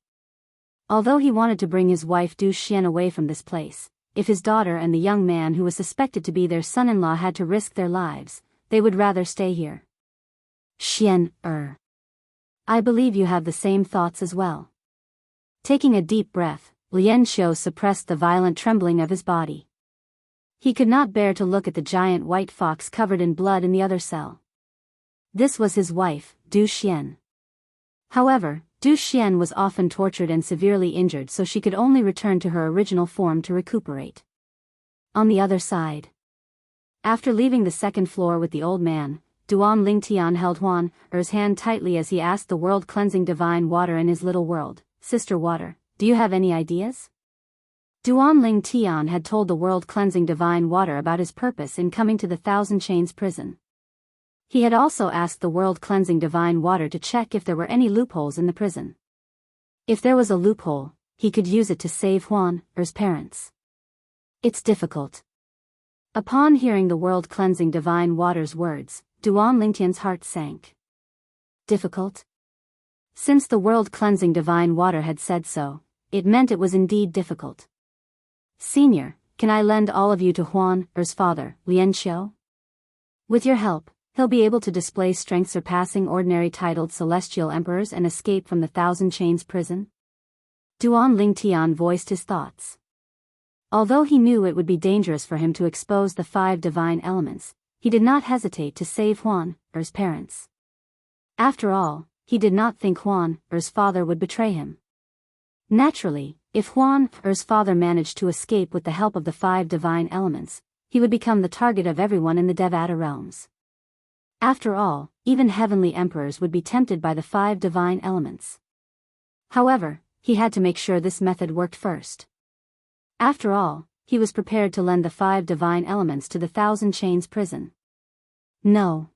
Although he wanted to bring his wife Du Xian away from this place, if his daughter and the young man who was suspected to be their son-in-law had to risk their lives, they would rather stay here. Xian I believe you have the same thoughts as well. Taking a deep breath, Lian Xiu suppressed the violent trembling of his body. He could not bear to look at the giant white fox covered in blood in the other cell. This was his wife, Du Xian. However, Du Xian was often tortured and severely injured, so she could only return to her original form to recuperate. On the other side. After leaving the second floor with the old man, Duan Lingtian held Huan Er's hand tightly as he asked the world-cleansing divine water in his little world, Sister Water, do you have any ideas? Duan Ling Tian had told the world-cleansing divine water about his purpose in coming to the Thousand Chains prison. He had also asked the world-cleansing divine water to check if there were any loopholes in the prison. If there was a loophole, he could use it to save Huan, Er's parents. It's difficult. Upon hearing the world-cleansing divine water's words, Duan Lingtian's heart sank. Difficult? Since the world-cleansing divine water had said so, it meant it was indeed difficult. Senior, can I lend all of you to Huan, Er's father, Lian Xiu? With your help, he'll be able to display strength surpassing ordinary titled celestial emperors and escape from the Thousand Chains prison? Duan Lingtian voiced his thoughts. Although he knew it would be dangerous for him to expose the 5 divine elements, he did not hesitate to save Huan, Er's parents. After all, he did not think Huan, Er's father would betray him. Naturally, if Huan, Er's father managed to escape with the help of the 5 divine elements, he would become the target of everyone in the Devata realms. After all, even heavenly emperors would be tempted by the 5 divine elements. However, he had to make sure this method worked first. After all, he was prepared to lend the 5 divine elements to the Thousand Chains prison. No.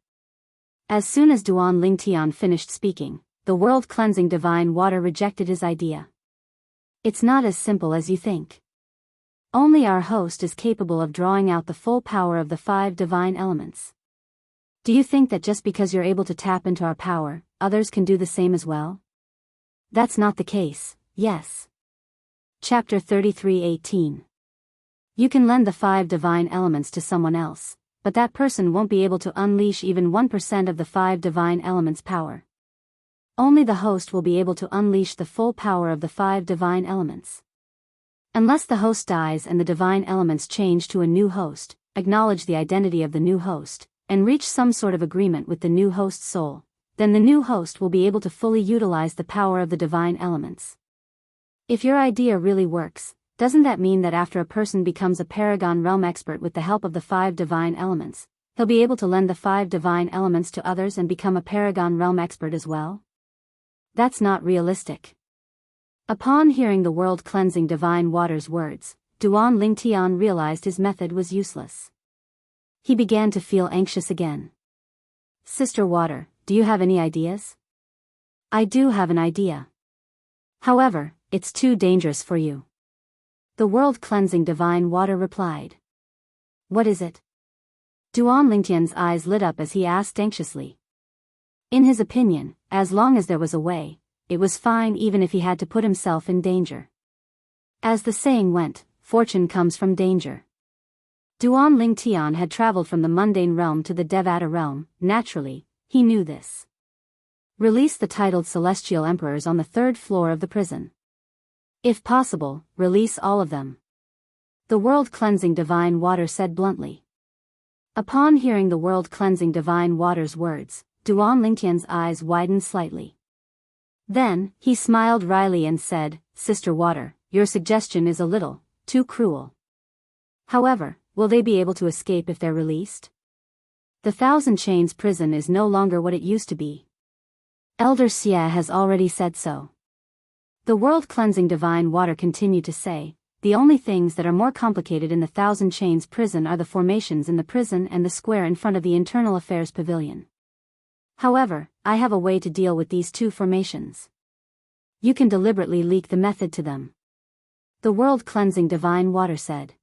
As soon as Duan Lingtian finished speaking, the world-cleansing divine water rejected his idea. It's not as simple as you think. Only our host is capable of drawing out the full power of the 5 divine elements. Do you think that just because you're able to tap into our power, others can do the same as well? That's not the case, yes. Chapter 33:18. You can lend the 5 divine elements to someone else, but that person won't be able to unleash even 1% of the 5 divine elements' power. Only the host will be able to unleash the full power of the 5 divine elements. Unless the host dies and the divine elements change to a new host, acknowledge the identity of the new host, and reach some sort of agreement with the new host's soul, then the new host will be able to fully utilize the power of the divine elements. If your idea really works, doesn't that mean that after a person becomes a Paragon Realm expert with the help of the 5 divine elements, he'll be able to lend the 5 divine elements to others and become a Paragon Realm expert as well? That's not realistic. Upon hearing the world-cleansing divine water's words, Duan Lingtian realized his method was useless. He began to feel anxious again. Sister Water, do you have any ideas? I do have an idea. However, it's too dangerous for you. The world-cleansing divine water replied. What is it? Duan Lingtian's eyes lit up as he asked anxiously. In his opinion, as long as there was a way, it was fine even if he had to put himself in danger. As the saying went, fortune comes from danger. Duan Lingtian had traveled from the mundane realm to the Devata realm. Naturally, he knew this. Release the titled celestial emperors on the 3rd floor of the prison. If possible, release all of them. The world-cleansing divine water said bluntly. Upon hearing the world-cleansing divine water's words, Duan Lingtian's eyes widened slightly. Then, he smiled wryly and said, Sister Water, your suggestion is a little too cruel. However, will they be able to escape if they're released? The Thousand Chains prison is no longer what it used to be. Elder Xie has already said so. The world-cleansing divine water continued to say, the only things that are more complicated in the Thousand Chains prison are the formations in the prison and the square in front of the Internal Affairs Pavilion. However, I have a way to deal with these 2 formations. You can deliberately leak the method to them. The world-cleansing divine water said.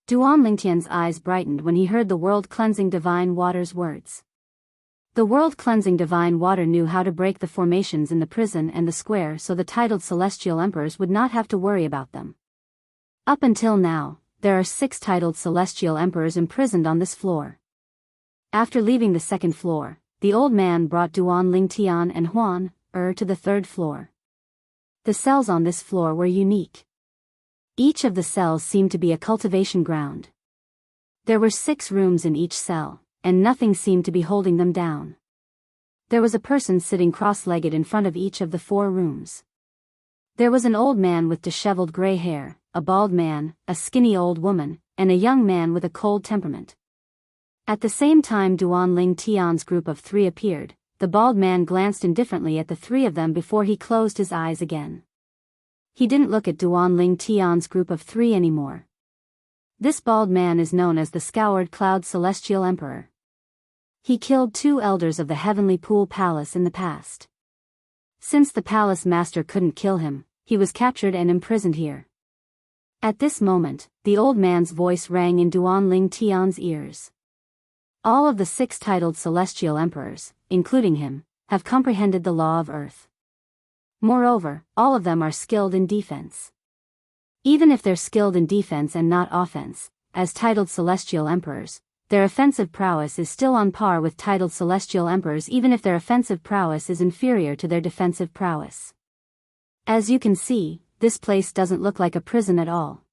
Duan Lingtian's eyes brightened when he heard the world-cleansing divine water's words. The world-cleansing divine water knew how to break the formations in the prison and the square so the titled celestial emperors would not have to worry about them. Up until now, there are 6 titled celestial emperors imprisoned on this floor. After leaving the 2nd floor, the old man brought Duan Lingtian and Huan, to the 3rd floor. The cells on this floor were unique. Each of the cells seemed to be a cultivation ground. There were 6 rooms in each cell, and nothing seemed to be holding them down. There was a person sitting cross-legged in front of each of the 4 rooms. There was an old man with disheveled gray hair, a bald man, a skinny old woman, and a young man with a cold temperament. At the same time Duan Lingtian's group of 3 appeared, the bald man glanced indifferently at the 3 of them before he closed his eyes again. He didn't look at Duan Ling Tian's group of 3 anymore. This bald man is known as the Scoured Cloud Celestial Emperor. He killed 2 elders of the Heavenly Pool Palace in the past. Since the palace master couldn't kill him, he was captured and imprisoned here. At this moment, the old man's voice rang in Duan Ling Tian's ears. All of the 6 titled celestial emperors, including him, have comprehended the law of earth. Moreover, all of them are skilled in defense. Even if they're skilled in defense and not offense, as titled celestial emperors, their offensive prowess is still on par with titled celestial emperors even if their offensive prowess is inferior to their defensive prowess. As you can see, this place doesn't look like a prison at all.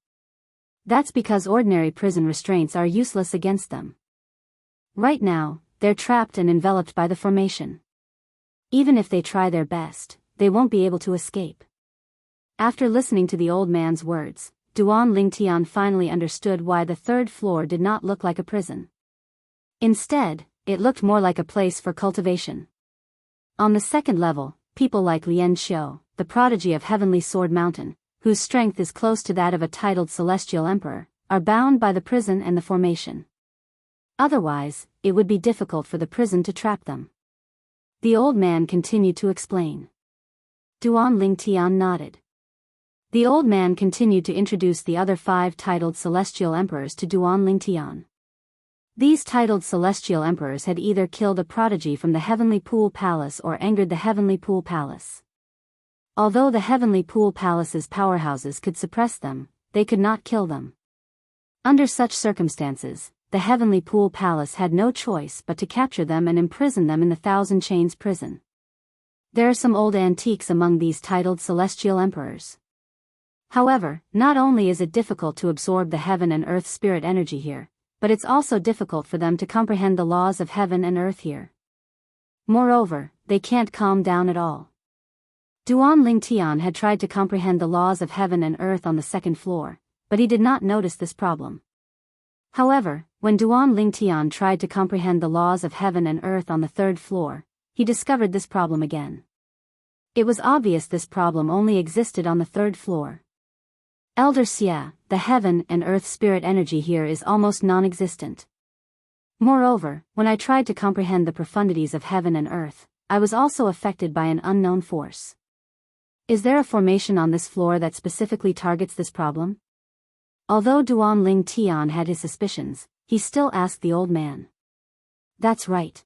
That's because ordinary prison restraints are useless against them. Right now, they're trapped and enveloped by the formation. Even if they try their best, they won't be able to escape. After listening to the old man's words, Duan Lingtian finally understood why the 3rd floor did not look like a prison. Instead, it looked more like a place for cultivation. On the 2nd level, people like Lian Xiu, the prodigy of Heavenly Sword Mountain, whose strength is close to that of a titled celestial emperor, are bound by the prison and the formation. Otherwise, it would be difficult for the prison to trap them. The old man continued to explain. Duan Lingtian nodded. The old man continued to introduce the other 5 titled celestial emperors to Duan Lingtian. These titled celestial emperors had either killed a prodigy from the Heavenly Pool Palace or angered the Heavenly Pool Palace. Although the Heavenly Pool Palace's powerhouses could suppress them, they could not kill them. Under such circumstances, the Heavenly Pool Palace had no choice but to capture them and imprison them in the Thousand Chains prison. There are some old antiques among these titled celestial emperors. However, not only is it difficult to absorb the heaven and earth spirit energy here, but it's also difficult for them to comprehend the laws of heaven and earth here. Moreover, they can't calm down at all. Duan Lingtian had tried to comprehend the laws of heaven and earth on the 2nd floor, but he did not notice this problem. However, when Duan Lingtian tried to comprehend the laws of heaven and earth on the 3rd floor, he discovered this problem again. It was obvious this problem only existed on the 3rd floor. Elder Xia, the heaven and earth spirit energy here is almost non-existent. Moreover, when I tried to comprehend the profundities of heaven and earth, I was also affected by an unknown force. Is there a formation on this floor that specifically targets this problem? Although Duan Lingtian had his suspicions, he still asked the old man. That's right.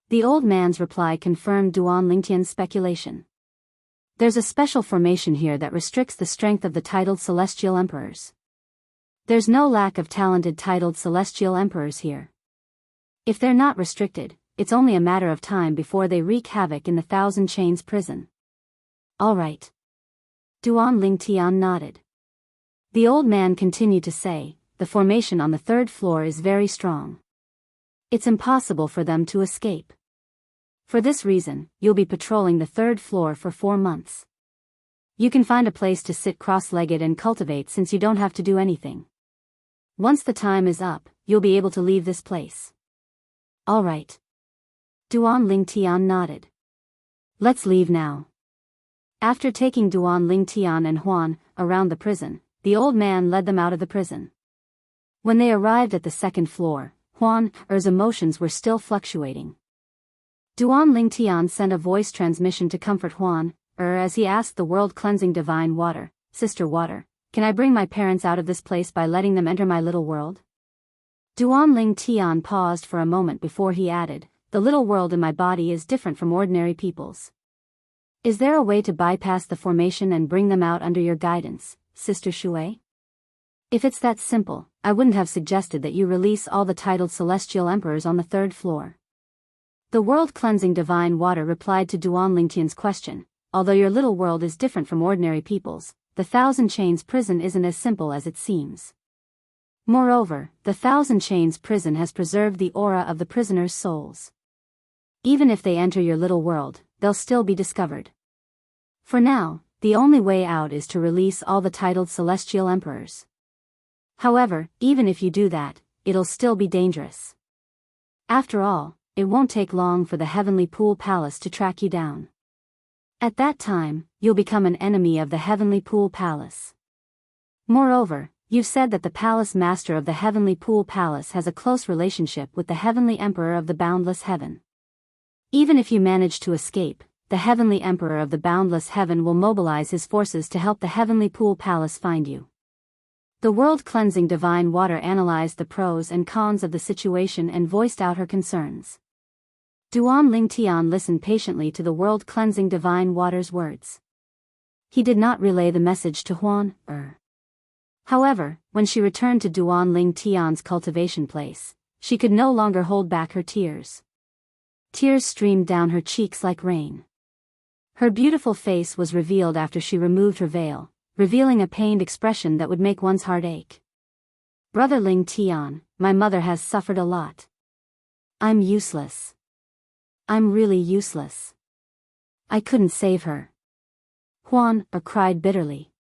The old man's reply confirmed Duan Lingtian's speculation. There's a special formation here that restricts the strength of the titled celestial emperors. There's no lack of talented titled celestial emperors here. If they're not restricted, it's only a matter of time before they wreak havoc in the Thousand Chains prison. All right. Duan Lingtian nodded. The old man continued to say, the formation on the 3rd floor is very strong. It's impossible for them to escape. For this reason, you'll be patrolling the 3rd floor for 4 months. You can find a place to sit cross-legged and cultivate since you don't have to do anything. Once the time is up, you'll be able to leave this place. All right. Duan Lingtian nodded. Let's leave now. After taking Duan Lingtian and Huan around the prison, the old man led them out of the prison. When they arrived at the 2nd floor, Huan's emotions were still fluctuating. Duan Lingtian sent a voice transmission to comfort Huan, as he asked the world-cleansing divine water, Sister Water, can I bring my parents out of this place by letting them enter my little world? Duan Lingtian paused for a moment before he added, the little world in my body is different from ordinary people's. Is there a way to bypass the formation and bring them out under your guidance, Sister Shui? If it's that simple, I wouldn't have suggested that you release all the titled celestial emperors on the 3rd floor. The world-cleansing divine water replied to Duan Lingtian's question, although your little world is different from ordinary people's, the Thousand Chains prison isn't as simple as it seems. Moreover, the Thousand Chains prison has preserved the aura of the prisoners' souls. Even if they enter your little world, they'll still be discovered. For now, the only way out is to release all the titled celestial emperors. However, even if you do that, it'll still be dangerous. After all, it won't take long for the Heavenly Pool Palace to track you down. At that time, you'll become an enemy of the Heavenly Pool Palace. Moreover, you've said that the Palace Master of the Heavenly Pool Palace has a close relationship with the Heavenly Emperor of the Boundless Heaven. Even if you manage to escape, the Heavenly Emperor of the Boundless Heaven will mobilize his forces to help the Heavenly Pool Palace find you. The world-cleansing divine water analyzed the pros and cons of the situation and voiced out her concerns. Duan Lingtian listened patiently to the world-cleansing divine water's words. He did not relay the message to Huan. However, when she returned to Duan Lingtian's cultivation place, she could no longer hold back her tears. Tears streamed down her cheeks like rain. Her beautiful face was revealed after she removed her veil, revealing a pained expression that would make one's heart ache. Brother Lingtian, my mother has suffered a lot. I'm useless. I'm really useless. I couldn't save her. Huan cried bitterly.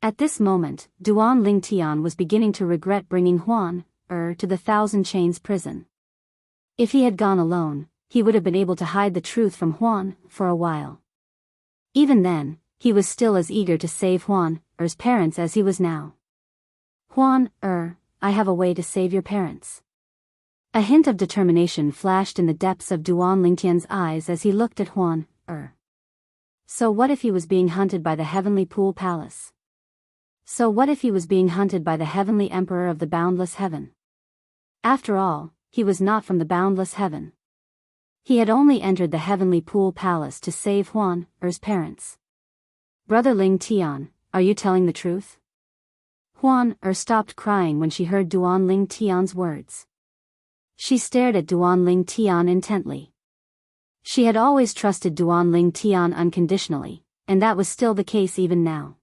At this moment, Duan Lingtian was beginning to regret bringing Huan to the Thousand Chains prison. If he had gone alone, he would have been able to hide the truth from Huan for a while. Even then, he was still as eager to save Huan's parents as he was now. Huan, I have a way to save your parents. A hint of determination flashed in the depths of Duan Lingtian's eyes as he looked at Huan. So what if he was being hunted by the Heavenly Pool Palace? So what if he was being hunted by the Heavenly Emperor of the Boundless Heaven? After all, he was not from the Boundless Heaven. He had only entered the Heavenly Pool Palace to save Huan's parents. Brother Lingtian, are you telling the truth? Huan stopped crying when she heard Duan Lingtian's words. She stared at Duan Lingtian intently. She had always trusted Duan Lingtian unconditionally, and that was still the case even now.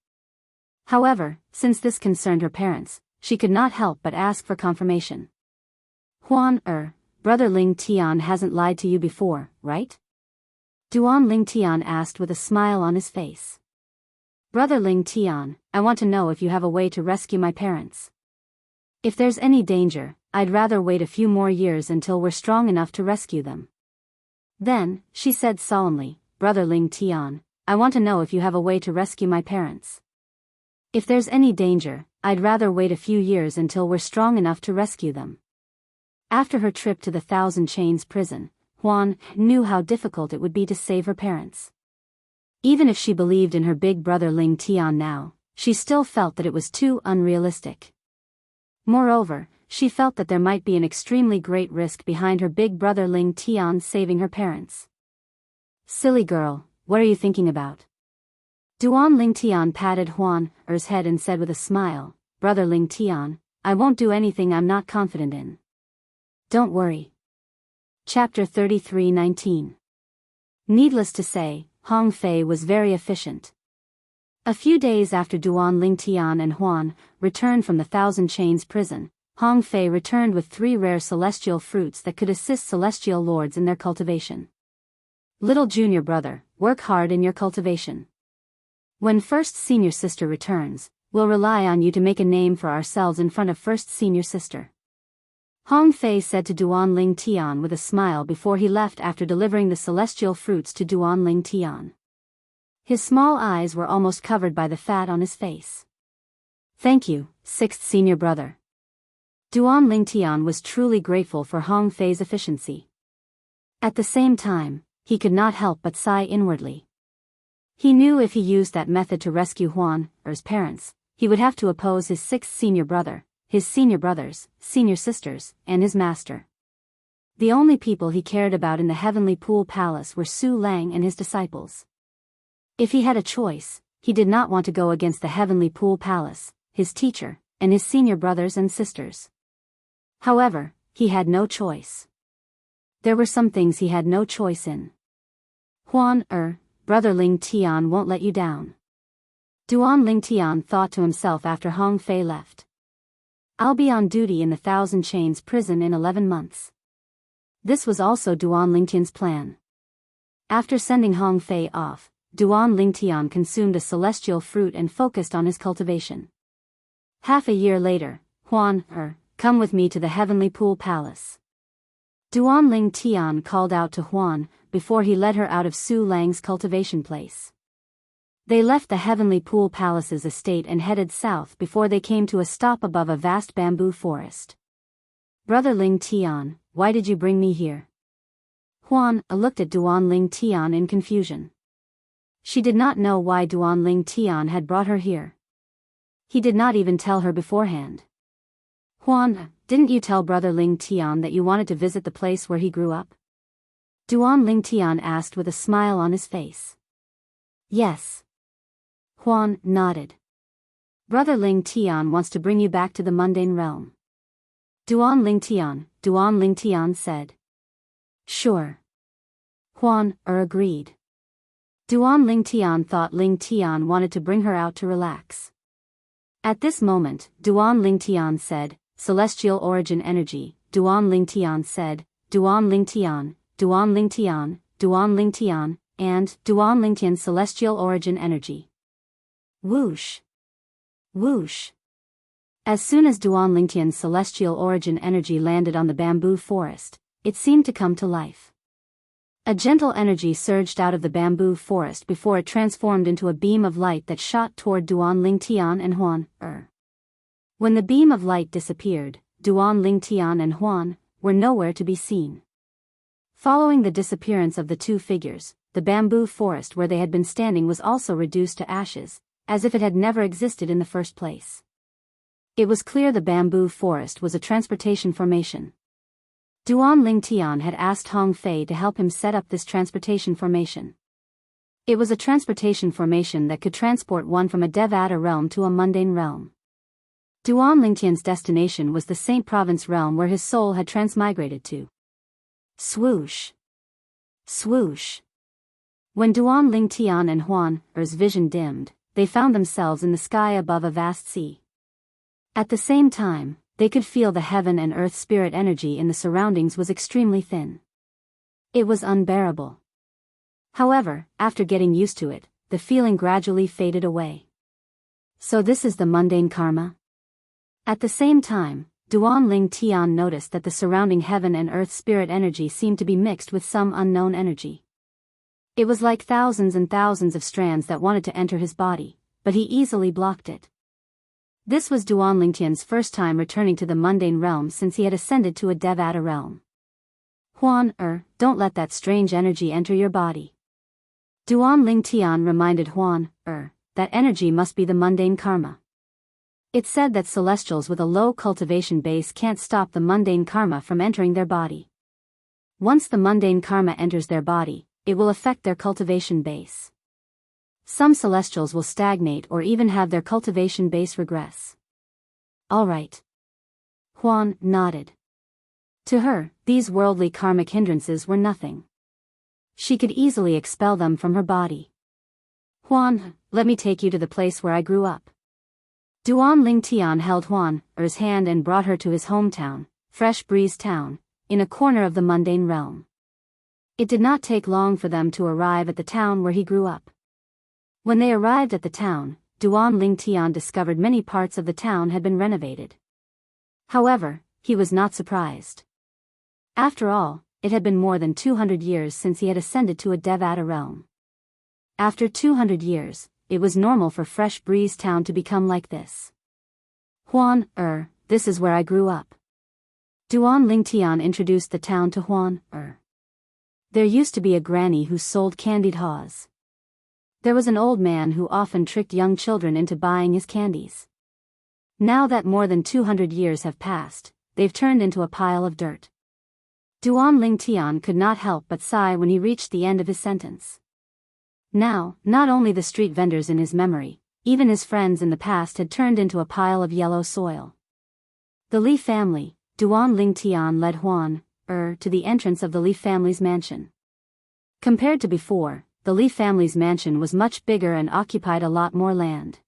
However, since this concerned her parents, she could not help but ask for confirmation. Huan, Brother Lingtian hasn't lied to you before, right? Duan Lingtian asked with a smile on his face. Brother Lingtian, I want to know if you have a way to rescue my parents. If there's any danger, I'd rather wait a few more years until we're strong enough to rescue them. Then, she said solemnly, Brother Lingtian, I want to know if you have a way to rescue my parents. If there's any danger, I'd rather wait a few years until we're strong enough to rescue them. After her trip to the Thousand Chains prison, Huan knew how difficult it would be to save her parents. Even if she believed in her big brother Lingtian now, she still felt that it was too unrealistic. Moreover, she felt that there might be an extremely great risk behind her big brother Lingtian saving her parents. Silly girl, what are you thinking about? Duan Lingtian patted Huan's head and said with a smile, Brother Lingtian, I won't do anything I'm not confident in. Don't worry. Chapter 33:19. Needless to say, Hong Fei was very efficient. A few days after Duan Lingtian and Huan returned from the Thousand Chains prison, Hong Fei returned with 3 rare celestial fruits that could assist celestial lords in their cultivation. Little junior brother, work hard in your cultivation. When first senior sister returns, we'll rely on you to make a name for ourselves in front of first senior sister. Hong Fei said to Duan Lingtian with a smile before he left after delivering the celestial fruits to Duan Lingtian. His small eyes were almost covered by the fat on his face. Thank you, sixth senior brother. Duan Lingtian was truly grateful for Hong Fei's efficiency. At the same time, he could not help but sigh inwardly. He knew if he used that method to rescue Huan's parents, he would have to oppose his sixth senior brother, his senior brothers, senior sisters, and his master. The only people he cared about in the Heavenly Pool Palace were Su Lang and his disciples. If he had a choice, he did not want to go against the Heavenly Pool Palace, his teacher, and his senior brothers and sisters. However, he had no choice. There were some things he had no choice in. Brother Lingtian won't let you down. Duan Lingtian thought to himself after Hong Fei left. I'll be on duty in the Thousand Chains prison in 11 months. This was also Duan Lingtian's plan. After sending Hong Fei off, Duan Lingtian consumed a celestial fruit and focused on his cultivation. Half a year later, come with me to the Heavenly Pool Palace. Duan Ling Tian called out to Huan, before he led her out of Su Lang's cultivation place. They left the Heavenly Pool Palace's estate and headed south before they came to a stop above a vast bamboo forest. Brother Ling Tian, why did you bring me here? Huan looked at Duan Ling Tian in confusion. She did not know why Duan Ling Tian had brought her here. He did not even tell her beforehand. Huan, didn't you tell Brother Ling Tian that you wanted to visit the place where he grew up? Duan Ling Tian asked with a smile on his face. Yes. Huan nodded. Brother Ling Tian wants to bring you back to the mundane realm. Duan Ling Tian said. Sure. Huan agreed. Duan Ling Tian thought Ling Tian wanted to bring her out to relax. At this moment, Duan Ling Tian said, Celestial Origin Energy. Duan Ling Tian said, Duan Ling Tian, Duan Ling Tian, Duan Ling Tian, and Duan Ling Tian Celestial Origin Energy. Whoosh. Whoosh. As soon as Duan Ling Tian's Celestial Origin Energy landed on the bamboo forest, it seemed to come to life. A gentle energy surged out of the bamboo forest before it transformed into a beam of light that shot toward Duan Ling Tian and Huan. When the beam of light disappeared, Duan Ling Tian and Huan were nowhere to be seen. Following the disappearance of the two figures, the bamboo forest where they had been standing was also reduced to ashes, as if it had never existed in the first place. It was clear the bamboo forest was a transportation formation. Duan Ling Tian had asked Hong Fei to help him set up this transportation formation. It was a transportation formation that could transport one from a Devata realm to a mundane realm. Duan Ling Tian's destination was the Saint Province realm where his soul had transmigrated to. Swoosh. Swoosh. When Duan Ling Tian and Huan's vision dimmed, they found themselves in the sky above a vast sea. At the same time, they could feel the heaven and earth spirit energy in the surroundings was extremely thin. It was unbearable. However, after getting used to it, the feeling gradually faded away. So this is the mundane karma? At the same time, Duan Ling Tian noticed that the surrounding heaven and earth spirit energy seemed to be mixed with some unknown energy. It was like thousands and thousands of strands that wanted to enter his body, but he easily blocked it. This was Duan Ling Tian's first time returning to the mundane realm since he had ascended to a Devata realm. Huan, don't let that strange energy enter your body. Duan Ling Tian reminded Huan, that energy must be the mundane karma. It said that celestials with a low cultivation base can't stop the mundane karma from entering their body. Once the mundane karma enters their body, it will affect their cultivation base. Some celestials will stagnate or even have their cultivation base regress. All right. Huan nodded. To her, these worldly karmic hindrances were nothing. She could easily expel them from her body. Huan, let me take you to the place where I grew up. Duan Ling Tian held Huan's hand and brought her to his hometown, Fresh Breeze Town, in a corner of the mundane realm. It did not take long for them to arrive at the town where he grew up. When they arrived at the town, Duan Ling Tian discovered many parts of the town had been renovated. However, he was not surprised. After all, it had been more than 200 years since he had ascended to a Devata realm. After 200 years, it was normal for Fresh Breeze Town to become like this. Huan, this is where I grew up. Duan Ling Tian introduced the town to Huan, There used to be a granny who sold candied haws. There was an old man who often tricked young children into buying his candies. Now that more than 200 years have passed, they've turned into a pile of dirt. Duan Ling Tian could not help but sigh when he reached the end of his sentence. Now, not only the street vendors in his memory, even his friends in the past had turned into a pile of yellow soil. The Li family, Duan Ling Tian led Huan, to the entrance of the Li family's mansion. Compared to before, the Li family's mansion was much bigger and occupied a lot more land.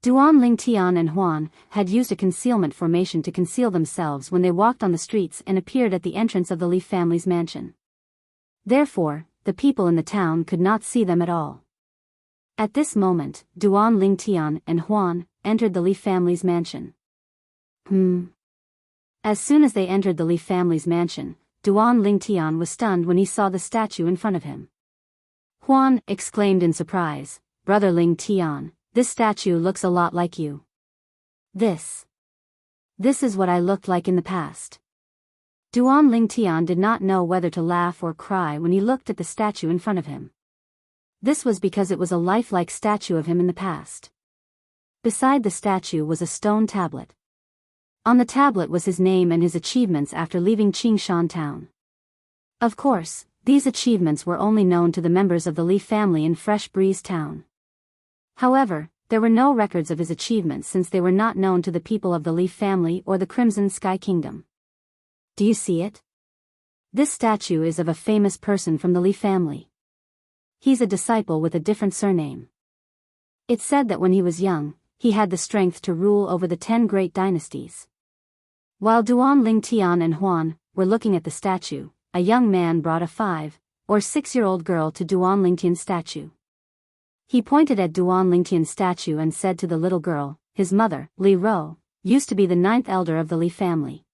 Duan Ling Tian and Huan had used a concealment formation to conceal themselves when they walked on the streets and appeared at the entrance of the Li family's mansion. Therefore, the people in the town could not see them at all. At this moment, Duan Ling Tian and Huan entered the Li family's mansion. As soon as they entered the Li family's mansion, Duan Lingtian was stunned when he saw the statue in front of him. Huan exclaimed in surprise, "Brother Lingtian, this statue looks a lot like you." This is what I looked like in the past." Duan Lingtian did not know whether to laugh or cry when he looked at the statue in front of him. This was because it was a lifelike statue of him in the past. Beside the statue was a stone tablet. On the tablet was his name and his achievements after leaving Qingshan town. Of course, these achievements were only known to the members of the Li family in Fresh Breeze town. However, there were no records of his achievements since they were not known to the people of the Li family or the Crimson Sky Kingdom. Do you see it? This statue is of a famous person from the Li family. He's a disciple with a different surname. It's said that when he was young, he had the strength to rule over the 10 great dynasties. While Duan Lingtian and Huan were looking at the statue, a young man brought a 5 or 6-year-old girl to Duan Lingtian's statue. He pointed at Duan Lingtian's statue and said to the little girl, his mother, Li Ro, used to be the 9th elder of the Li family.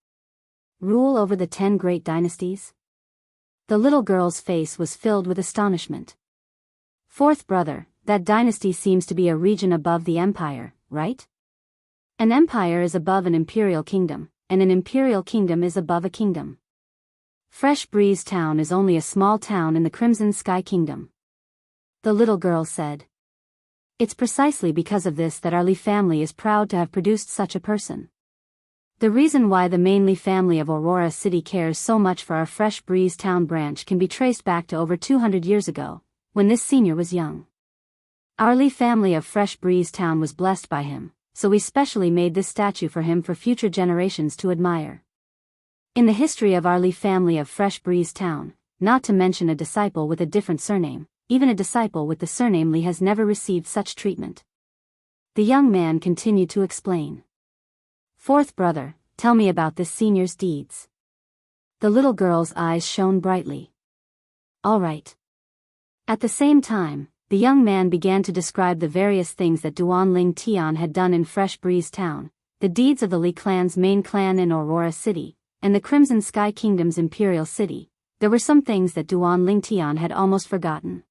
Rule over the 10 great dynasties? The little girl's face was filled with astonishment. Fourth brother, that dynasty seems to be a region above the empire, right? An empire is above an imperial kingdom, and an imperial kingdom is above a kingdom. Fresh Breeze Town is only a small town in the Crimson Sky Kingdom. The little girl said. It's precisely because of this that our Li family is proud to have produced such a person. The reason why the main Li family of Aurora City cares so much for our Fresh Breeze Town branch can be traced back to over 200 years ago, when this senior was young. Our Li family of Fresh Breeze Town was blessed by him, so we specially made this statue for him for future generations to admire. In the history of our Li family of Fresh Breeze Town, not to mention a disciple with a different surname, even a disciple with the surname Li has never received such treatment. The young man continued to explain. Fourth brother, tell me about this senior's deeds. The little girl's eyes shone brightly. All right. At the same time, the young man began to describe the various things that Duan Lingtian had done in Fresh Breeze Town, the deeds of the Li clan's main clan in Aurora City, and the Crimson Sky Kingdom's imperial city. There were some things that Duan Lingtian had almost forgotten.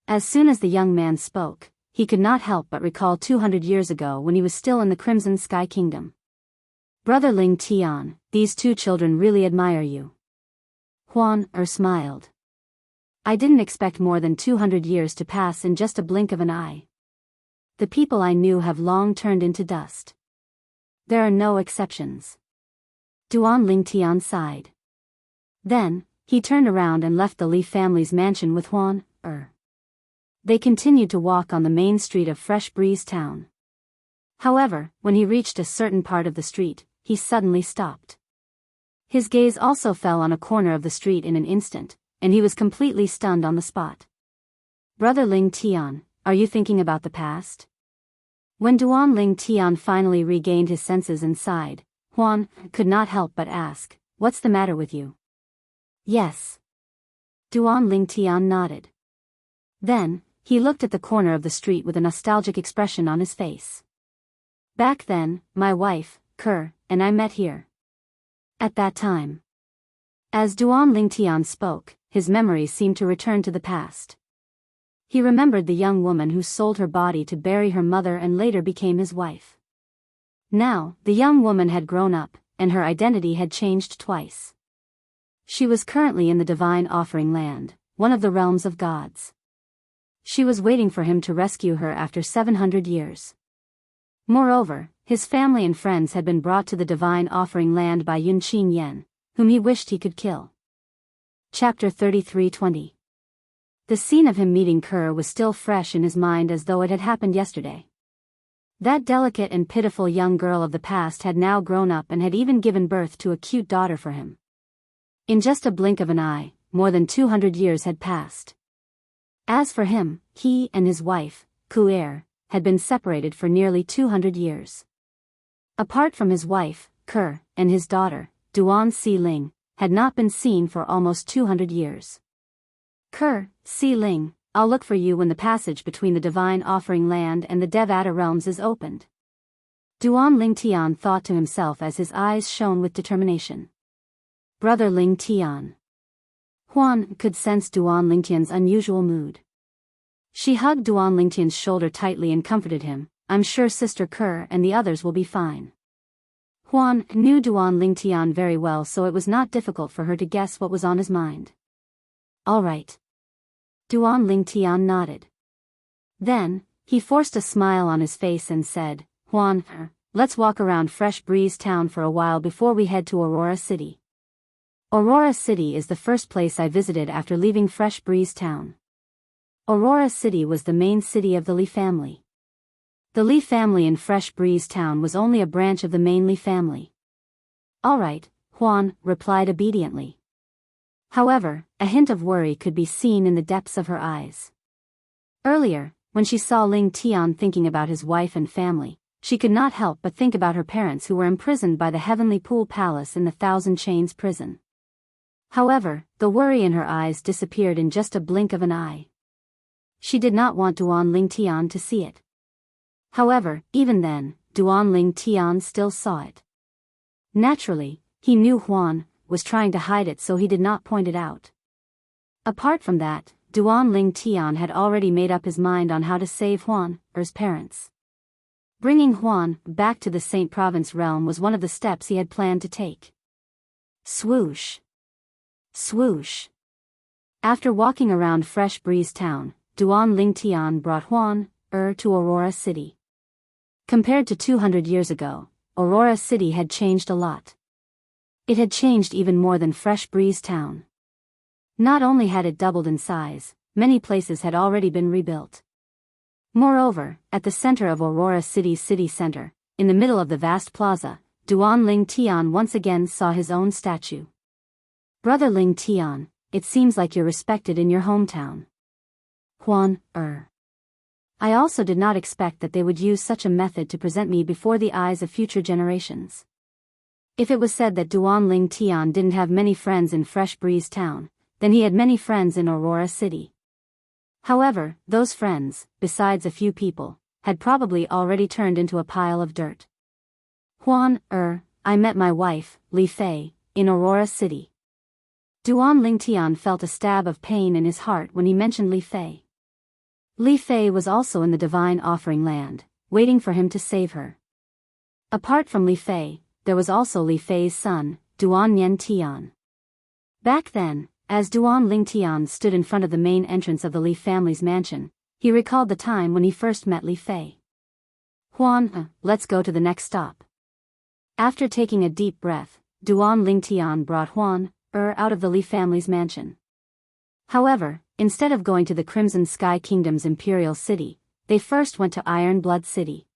As soon as the young man spoke, he could not help but recall 200 years ago when he was still in the Crimson Sky Kingdom. Brother Lingtian, these 2 children really admire you. Huan smiled. I didn't expect more than 200 years to pass in just a blink of an eye. The people I knew have long turned into dust. There are no exceptions. Duan Lingtian sighed. Then, he turned around and left the Li family's mansion with Huan. They continued to walk on the main street of Fresh Breeze Town. However, when he reached a certain part of the street, he suddenly stopped. His gaze also fell on a corner of the street in an instant, and he was completely stunned on the spot. Brother Lingtian, are you thinking about the past? When Duan Lingtian finally regained his senses and sighed, Huan could not help but ask, what's the matter with you? Yes. Duan Lingtian nodded. Then, he looked at the corner of the street with a nostalgic expression on his face. Back then, my wife, Ker, and I met here. At that time. As Duan Lingtian spoke, his memories seemed to return to the past. He remembered the young woman who sold her body to bury her mother and later became his wife. Now, the young woman had grown up, and her identity had changed twice. She was currently in the Divine Offering Land, one of the realms of gods. She was waiting for him to rescue her after 700 years. Moreover, his family and friends had been brought to the Divine Offering Land by Yunqin Yen, whom he wished he could kill. Chapter 33:20. The scene of him meeting Ker was still fresh in his mind as though it had happened yesterday. That delicate and pitiful young girl of the past had now grown up and had even given birth to a cute daughter for him. In just a blink of an eye, more than 200 years had passed. As for him, he and his wife, Kuer, had been separated for nearly 200 years. Apart from his wife, Ker, and his daughter, Duan Xiling, had not been seen for almost 200 years. Ker, Xiling, I'll look for you when the passage between the Divine Offering Land and the Devata realms is opened. Duan Lingtian thought to himself as his eyes shone with determination. Brother Ling Tian. Huan could sense Duan Lingtian's unusual mood. She hugged Duan Lingtian's shoulder tightly and comforted him. I'm sure Sister Kerr and the others will be fine. Huan knew Duan Lingtian very well, so it was not difficult for her to guess what was on his mind. All right. Duan Lingtian nodded. Then, he forced a smile on his face and said, Huan, let's walk around Fresh Breeze Town for a while before we head to Aurora City. Aurora City is the first place I visited after leaving Fresh Breeze Town. Aurora City was the main city of the Li family. The Li family in Fresh Breeze Town was only a branch of the main Li family. All right, Huan replied obediently. However, a hint of worry could be seen in the depths of her eyes. Earlier, when she saw Ling Tian thinking about his wife and family, she could not help but think about her parents who were imprisoned by the Heavenly Pool Palace in the Thousand Chains prison. However, the worry in her eyes disappeared in just a blink of an eye. She did not want Duan Ling Tian to see it. However, even then, Duan Ling Tian still saw it. Naturally, he knew Huan was trying to hide it, so he did not point it out. Apart from that, Duan Ling Tian had already made up his mind on how to save Huan's parents. Bringing Huan back to the Saint Province realm was one of the steps he had planned to take. Swoosh. Swoosh. After walking around Fresh Breeze Town, Duan Ling Tian brought Huan to Aurora City. Compared to 200 years ago, Aurora City had changed a lot. It had changed even more than Fresh Breeze Town. Not only had it doubled in size, many places had already been rebuilt. Moreover, at the center of Aurora City's city center, in the middle of the vast plaza, Duan Ling Tian once again saw his own statue. Brother Ling Tian, it seems like you're respected in your hometown. Huan, I also did not expect that they would use such a method to present me before the eyes of future generations. If it was said that Duan Ling Tian didn't have many friends in Fresh Breeze Town, then he had many friends in Aurora City. However, those friends, besides a few people, had probably already turned into a pile of dirt. Huan, I met my wife, Li Fei, in Aurora City. Duan Ling Tian felt a stab of pain in his heart when he mentioned Li Fei. Li Fei was also in the Divine Offering Land, waiting for him to save her. Apart from Li Fei, there was also Li Fei's son, Duan Yen Tian. Back then, as Duan Ling Tian stood in front of the main entrance of the Li family's mansion, he recalled the time when he first met Li Fei. Huan, let's go to the next stop. After taking a deep breath, Duan Ling Tian brought Huan out of the Li family's mansion. However, instead of going to the Crimson Sky Kingdom's Imperial City, they first went to Iron Blood City.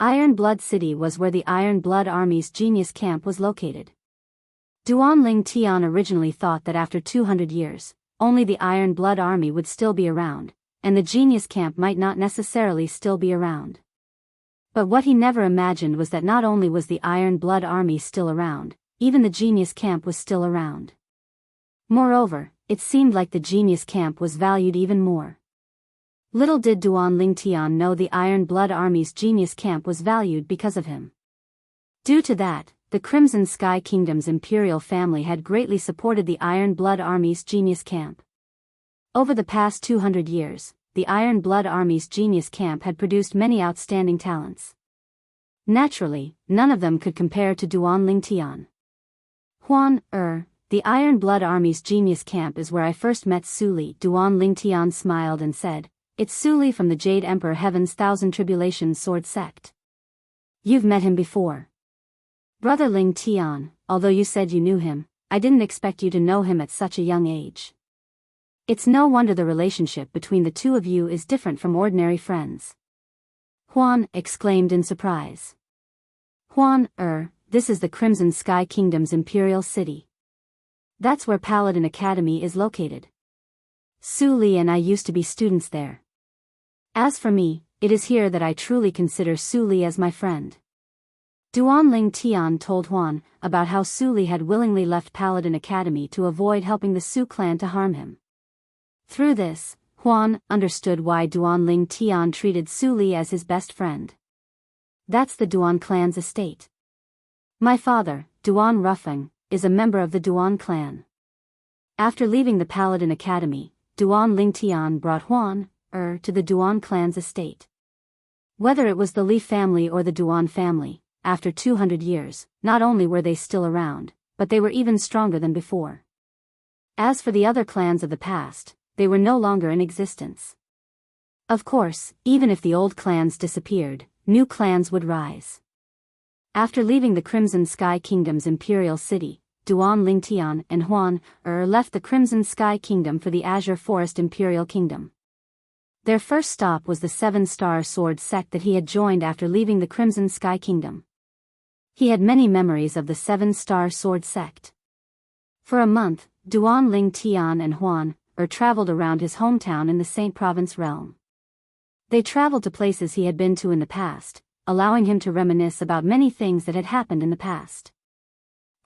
Iron Blood City was where the Iron Blood Army's genius camp was located. Duan Ling Tian originally thought that after 200 years, only the Iron Blood Army would still be around, and the genius camp might not necessarily still be around. But what he never imagined was that not only was the Iron Blood Army still around, even the genius camp was still around. Moreover, it seemed like the genius camp was valued even more. Little did Duan Ling Tian know the Iron Blood Army's genius camp was valued because of him. Due to that, the Crimson Sky Kingdom's imperial family had greatly supported the Iron Blood Army's genius camp. Over the past 200 years, the Iron Blood Army's genius camp had produced many outstanding talents. Naturally, none of them could compare to Duan Ling Tian. Huan, the Iron Blood Army's genius camp is where I first met Su Li. Duan Ling Tian smiled and said, it's Su Li from the Jade Emperor Heaven's Thousand Tribulations Sword Sect. You've met him before. Brother Ling Tian, although you said you knew him, I didn't expect you to know him at such a young age. It's no wonder the relationship between the two of you is different from ordinary friends. Huan exclaimed in surprise. Huan, this is the Crimson Sky Kingdom's Imperial City. That's where Paladin Academy is located. Su Li and I used to be students there. As for me, it is here that I truly consider Su Li as my friend. Duan Ling Tian told Huan about how Su Li had willingly left Paladin Academy to avoid helping the Su clan to harm him. Through this, Huan understood why Duan Ling Tian treated Su Li as his best friend. That's the Duan clan's estate. My father, Duan Ruffeng, is a member of the Duan clan. After leaving the Paladin Academy, Duan Lingtian brought Huan to the Duan clan's estate. Whether it was the Li family or the Duan family, after 200 years, not only were they still around, but they were even stronger than before. As for the other clans of the past, they were no longer in existence. Of course, even if the old clans disappeared, new clans would rise. After leaving the Crimson Sky Kingdom's imperial city, Duan Lingtian and Huan left the Crimson Sky Kingdom for the Azure Forest Imperial Kingdom. Their first stop was the Seven-Star Sword sect that he had joined after leaving the Crimson Sky Kingdom. He had many memories of the Seven-Star Sword sect. For a month, Duan Lingtian and Huan traveled around his hometown in the Saint Province realm. They traveled to places he had been to in the past, allowing him to reminisce about many things that had happened in the past.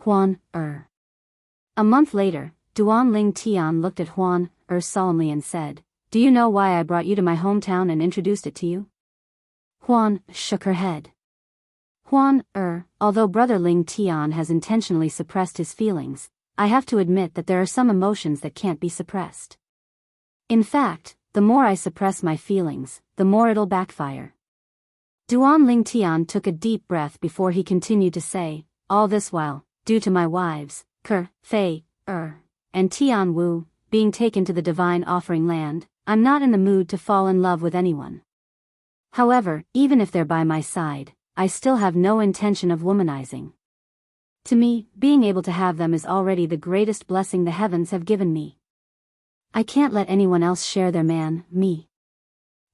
Huan. A month later, Duan Lingtian looked at Huan solemnly and said, "Do you know why I brought you to my hometown and introduced it to you?" Huan shook her head. Huan, although Brother Lingtian has intentionally suppressed his feelings, I have to admit that there are some emotions that can't be suppressed. In fact, the more I suppress my feelings, the more it'll backfire. Duan Lingtian took a deep breath before he continued to say, "All this while, due to my wives, Fei, and Tian Wu, being taken to the Divine Offering Land, I'm not in the mood to fall in love with anyone. However, even if they're by my side, I still have no intention of womanizing. To me, being able to have them is already the greatest blessing the heavens have given me. I can't let anyone else share their man, me.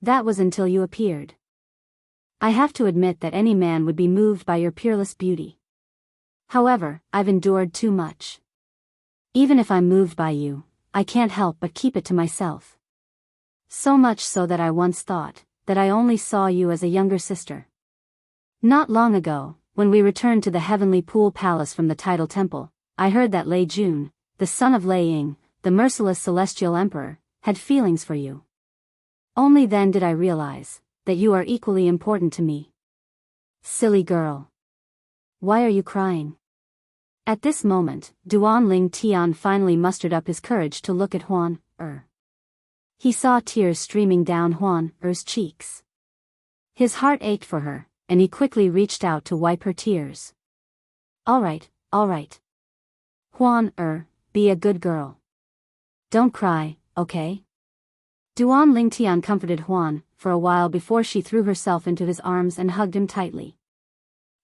That was until you appeared. I have to admit that any man would be moved by your peerless beauty. However, I've endured too much. Even if I'm moved by you, I can't help but keep it to myself. So much so that I once thought that I only saw you as a younger sister. Not long ago, when we returned to the Heavenly Pool Palace from the Tidal Temple, I heard that Lei Jun, the son of Lei Ying, the merciless celestial emperor, had feelings for you. Only then did I realize that you are equally important to me." "Silly girl. Why are you crying?" At this moment, Duan Lingtian finally mustered up his courage to look at Huan. He saw tears streaming down Huan's cheeks. His heart ached for her, and he quickly reached out to wipe her tears. All right. Huan, be a good girl. Don't cry, okay?" Duan Lingtian comforted Huan for a while before she threw herself into his arms and hugged him tightly.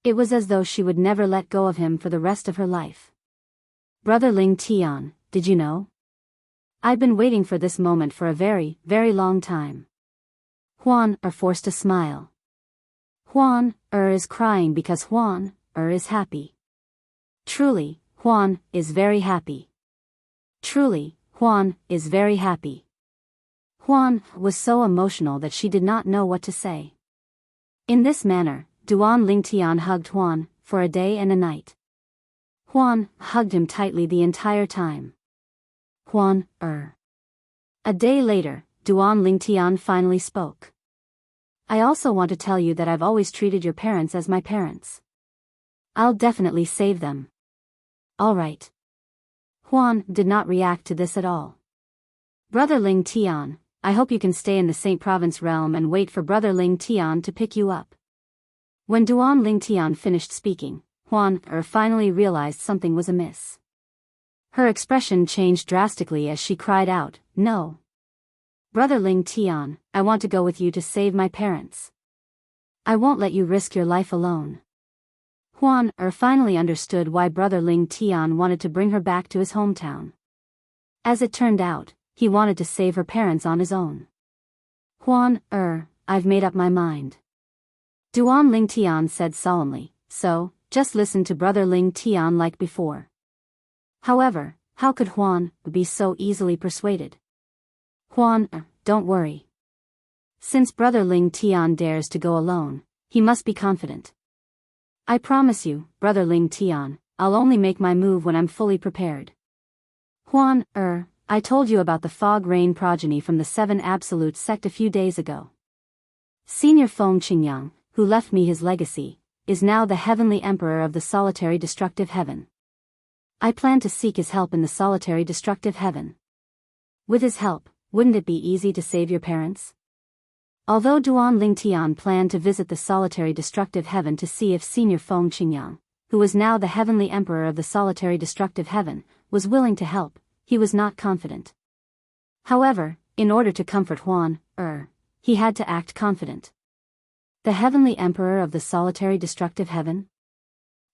It was as though she would never let go of him for the rest of her life. "Brother Lingtian, did you know? I've been waiting for this moment for a very, very long time." Huan forced a smile. Huan is crying because Huan is happy. Truly, Huan is very happy. Truly, Huan is very happy. Huan was so emotional that she did not know what to say. In this manner, Duan Lingtian hugged Huan for a day and a night. Huan hugged him tightly the entire time. Huan. A day later, Duan Lingtian finally spoke. "I also want to tell you that I've always treated your parents as my parents. I'll definitely save them." "All right." Huan did not react to this at all. "Brother Lingtian, I hope you can stay in the Saint Province realm and wait for Brother Lingtian to pick you up." When Duan Lingtian finished speaking, Huan finally realized something was amiss. Her expression changed drastically as she cried out, "No. Brother Lingtian, I want to go with you to save my parents. I won't let you risk your life alone." Huan finally understood why Brother Lingtian wanted to bring her back to his hometown. As it turned out, he wanted to save her parents on his own. "Huan, I've made up my mind," Duan Lingtian said solemnly, "so, just listen to Brother Lingtian like before." However, how could Huan be so easily persuaded? "Huan, don't worry. Since Brother Lingtian dares to go alone, he must be confident. I promise you, Brother Lingtian, I'll only make my move when I'm fully prepared." "Huan, I told you about the Fog Rain progeny from the Seven Absolute sect a few days ago. Senior Feng Qingyang, who left me his legacy, is now the Heavenly Emperor of the Solitary Destructive Heaven. I plan to seek his help in the solitary destructive heaven. With his help, wouldn't it be easy to save your parents? Although Duan Lingtian planned to visit the solitary destructive heaven to see if Senior Feng Qingyang, who was now the heavenly emperor of the solitary destructive heaven, was willing to help, he was not confident. However, in order to comfort Huan, he had to act confident. The heavenly emperor of the solitary destructive heaven?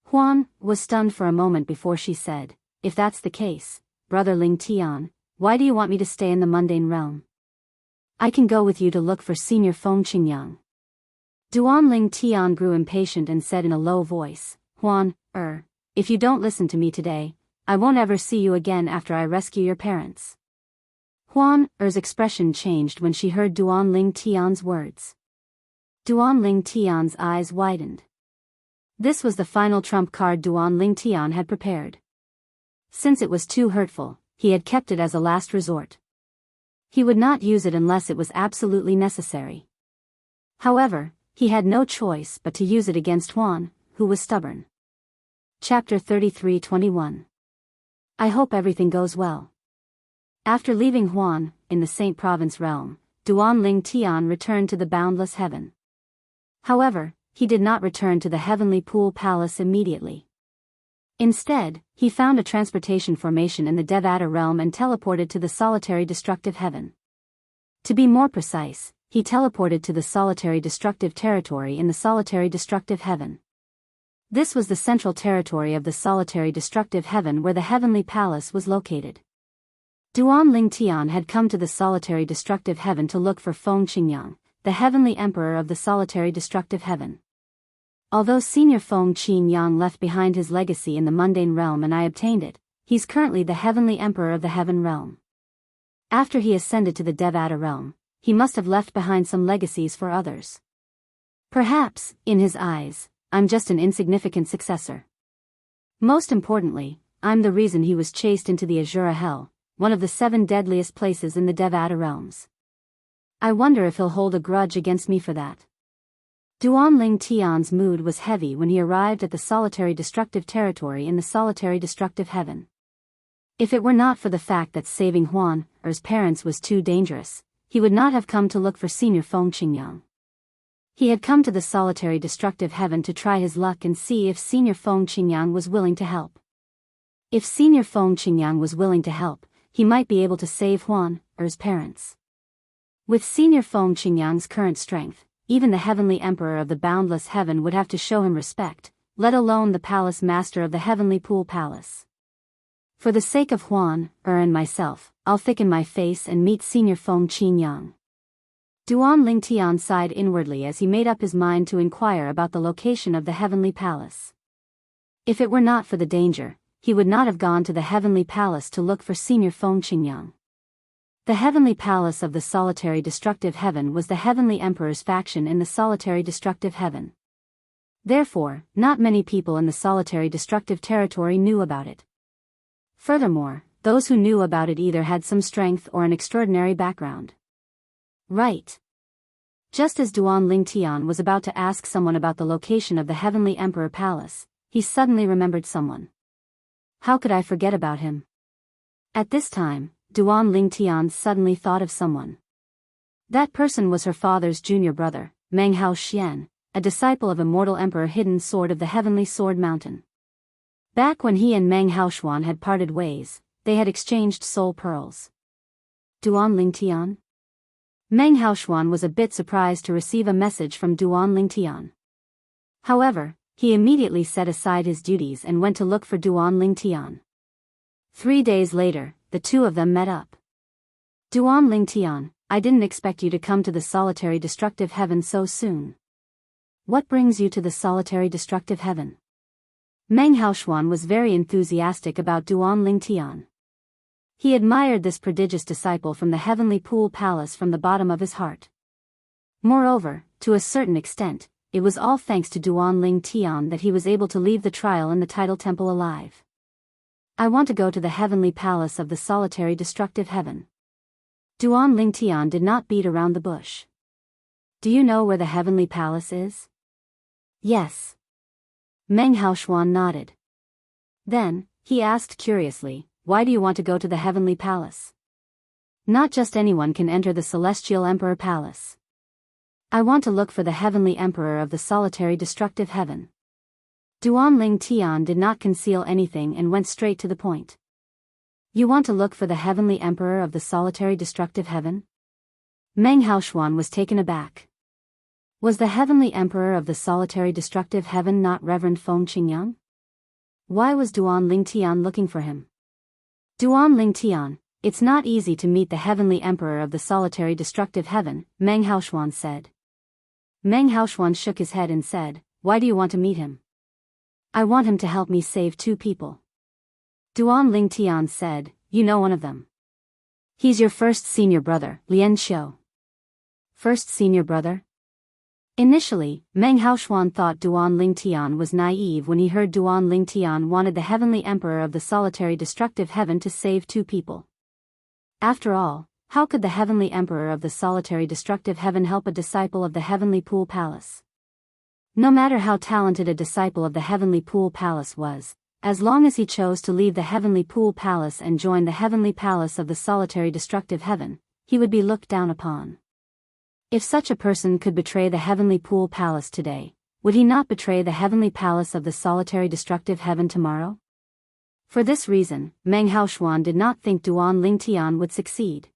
Huan was stunned for a moment before she said, "If that's the case, Brother Ling Tian, why do you want me to stay in the mundane realm? I can go with you to look for Senior Feng Qingyang." Duan Ling Tian grew impatient and said in a low voice, "Huan, if you don't listen to me today, I won't ever see you again after I rescue your parents." Huan's expression changed when she heard Duan Ling Tian's words. Duan Ling Tian's eyes widened. This was the final trump card Duan Ling Tian had prepared. Since it was too hurtful, he had kept it as a last resort. He would not use it unless it was absolutely necessary. However, he had no choice but to use it against Huan, who was stubborn. Chapter 33:21. I hope everything goes well. After leaving Huan, in the Saint Province realm, Duan Ling Tian returned to the boundless heaven. However, he did not return to the heavenly pool palace immediately. Instead, he found a transportation formation in the Devata realm and teleported to the solitary destructive heaven. To be more precise, he teleported to the solitary destructive territory in the solitary destructive heaven. This was the central territory of the solitary destructive heaven where the heavenly palace was located. Duan Ling Tian had come to the solitary destructive heaven to look for Feng Qingyang, the heavenly emperor of the solitary destructive heaven. Although Senior Feng Qingyang left behind his legacy in the mundane realm and I obtained it, he's currently the heavenly emperor of the heaven realm. After he ascended to the Devata realm, he must have left behind some legacies for others. Perhaps, in his eyes, I'm just an insignificant successor. Most importantly, I'm the reason he was chased into the Azura Hell, one of the 7 deadliest places in the Devata realms. I wonder if he'll hold a grudge against me for that. Duan Ling Tian's mood was heavy when he arrived at the solitary destructive territory in the solitary destructive heaven. If it were not for the fact that saving Huan's parents was too dangerous, he would not have come to look for Senior Feng Qingyang. He had come to the solitary destructive heaven to try his luck and see if Senior Feng Qingyang was willing to help. If Senior Feng Qingyang was willing to help, he might be able to save Huan's parents. With Senior Feng Qingyang's current strength, even the heavenly emperor of the boundless heaven would have to show him respect, let alone the palace master of the heavenly pool palace. For the sake of Huan, and myself, I'll thicken my face and meet Senior Feng Qingyang. Duan Ling Tian sighed inwardly as he made up his mind to inquire about the location of the heavenly palace. If it were not for the danger, he would not have gone to the heavenly palace to look for Senior Feng Qingyang. The heavenly palace of the solitary destructive heaven was the heavenly emperor's faction in the solitary destructive heaven. Therefore, not many people in the solitary destructive territory knew about it. Furthermore, those who knew about it either had some strength or an extraordinary background. Right. Just as Duan Ling Tian was about to ask someone about the location of the heavenly emperor palace, he suddenly remembered someone. How could I forget about him? At this time, Duan Ling Tian suddenly thought of someone. That person was her father's junior brother, Meng Hao Xian, a disciple of immortal Emperor Hidden Sword of the Heavenly Sword Mountain. Back when he and Meng Haoshuan had parted ways, they had exchanged soul pearls. Duan Ling Tian? Meng Haoshuan was a bit surprised to receive a message from Duan Ling Tian. However, he immediately set aside his duties and went to look for Duan Ling Tian. 3 days later, the two of them met up. Duan Ling Tian, I didn't expect you to come to the solitary destructive heaven so soon. What brings you to the solitary destructive heaven? Meng Haoshuan was very enthusiastic about Duan Ling Tian. He admired this prodigious disciple from the heavenly pool palace from the bottom of his heart. Moreover, to a certain extent, it was all thanks to Duan Ling Tian that he was able to leave the trial in the Tidal Temple alive. I want to go to the heavenly palace of the solitary destructive heaven. Duan Ling Tian did not beat around the bush. Do you know where the heavenly palace is? Yes. Meng Haoshuan nodded. Then, He asked curiously, "Why do you want to go to the heavenly palace?" "Not just anyone can enter the celestial emperor palace. I want to look for the heavenly emperor of the solitary destructive heaven." Duan Tian did not conceal anything and went straight to the point. "You want to look for the heavenly emperor of the solitary destructive heaven?" Meng Haoshuan was taken aback. Was the heavenly emperor of the solitary destructive heaven not Reverend Feng Qingyang? Why was Duan Tian looking for him? "Duan Tian, it's not easy to meet the heavenly emperor of the solitary destructive heaven," Meng Haoshuan said. Meng Haoshuan shook his head and said, "Why do you want to meet him?" "I want him to help me save 2 people. Duan Tian said, "You know one of them. He's your first senior brother, Lian Xiu." First senior brother? Initially, Meng Haoshuan thought Duan Tian was naive when he heard Duan Tian wanted the heavenly emperor of the solitary destructive heaven to save 2 people. After all, how could the heavenly emperor of the solitary destructive heaven help a disciple of the heavenly pool palace? No matter how talented a disciple of the heavenly pool palace was, as long as he chose to leave the heavenly pool palace and join the heavenly palace of the solitary destructive heaven, he would be looked down upon. If such a person could betray the heavenly pool palace today, would he not betray the heavenly palace of the solitary destructive heaven tomorrow? For this reason, Meng Haoshuan did not think Duan Tian would succeed.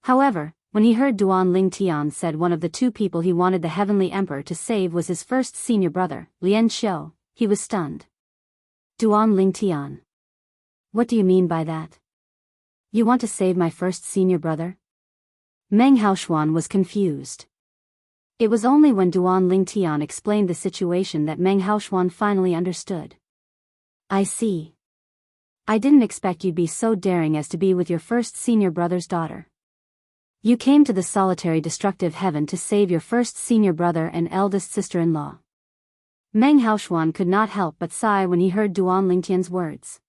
However, when he heard Duan Tian said one of the 2 people he wanted the heavenly emperor to save was his first senior brother, Lian Xiu, he was stunned. "Duan Tian. What do you mean by that? You want to save my first senior brother?" Meng Haoshuan was confused. It was only when Duan Tian explained the situation that Meng Haoshuan finally understood. "I see. I didn't expect you'd be so daring as to be with your first senior brother's daughter. You came to the solitary destructive heaven to save your first senior brother and eldest sister-in-law." Meng Haoshuan could not help but sigh when he heard Duan Tian's words.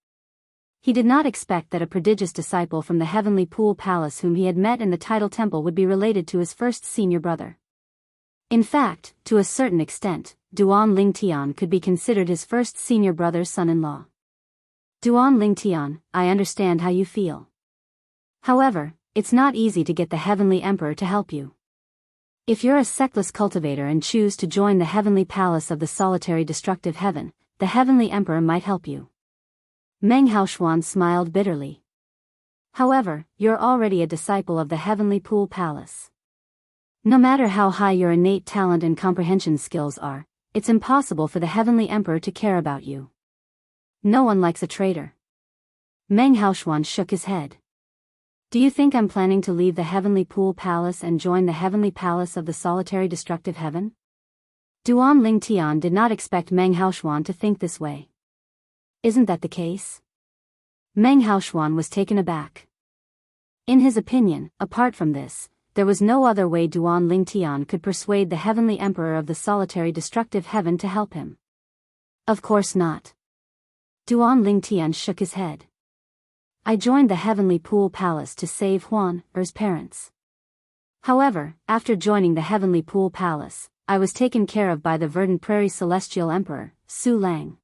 He did not expect that a prodigious disciple from the heavenly pool palace whom he had met in the tidal temple would be related to his first senior brother. In fact, to a certain extent, Duan Tian could be considered his first senior brother's son-in-law. "Duan Tian, I understand how you feel. However, it's not easy to get the heavenly emperor to help you. If you're a sectless cultivator and choose to join the heavenly palace of the solitary destructive heaven, the heavenly emperor might help you." Meng Haoshuan smiled bitterly. "However, you're already a disciple of the heavenly pool palace. No matter how high your innate talent and comprehension skills are, it's impossible for the heavenly emperor to care about you. No one likes a traitor." Meng Haoshuan shook his head. "Do you think I'm planning to leave the heavenly pool palace and join the heavenly palace of the solitary destructive heaven?" Duan Tian did not expect Meng Haoshuan to think this way. "Isn't that the case?" Meng Haoshuan was taken aback. In his opinion, apart from this, there was no other way Duan Tian could persuade the heavenly emperor of the solitary destructive heaven to help him. "Of course not." Duan Tian shook his head. "I joined the heavenly pool palace to save Huan Er's parents. However, after joining the heavenly pool palace, I was taken care of by the Verdant Prairie Celestial Emperor, Su Lang.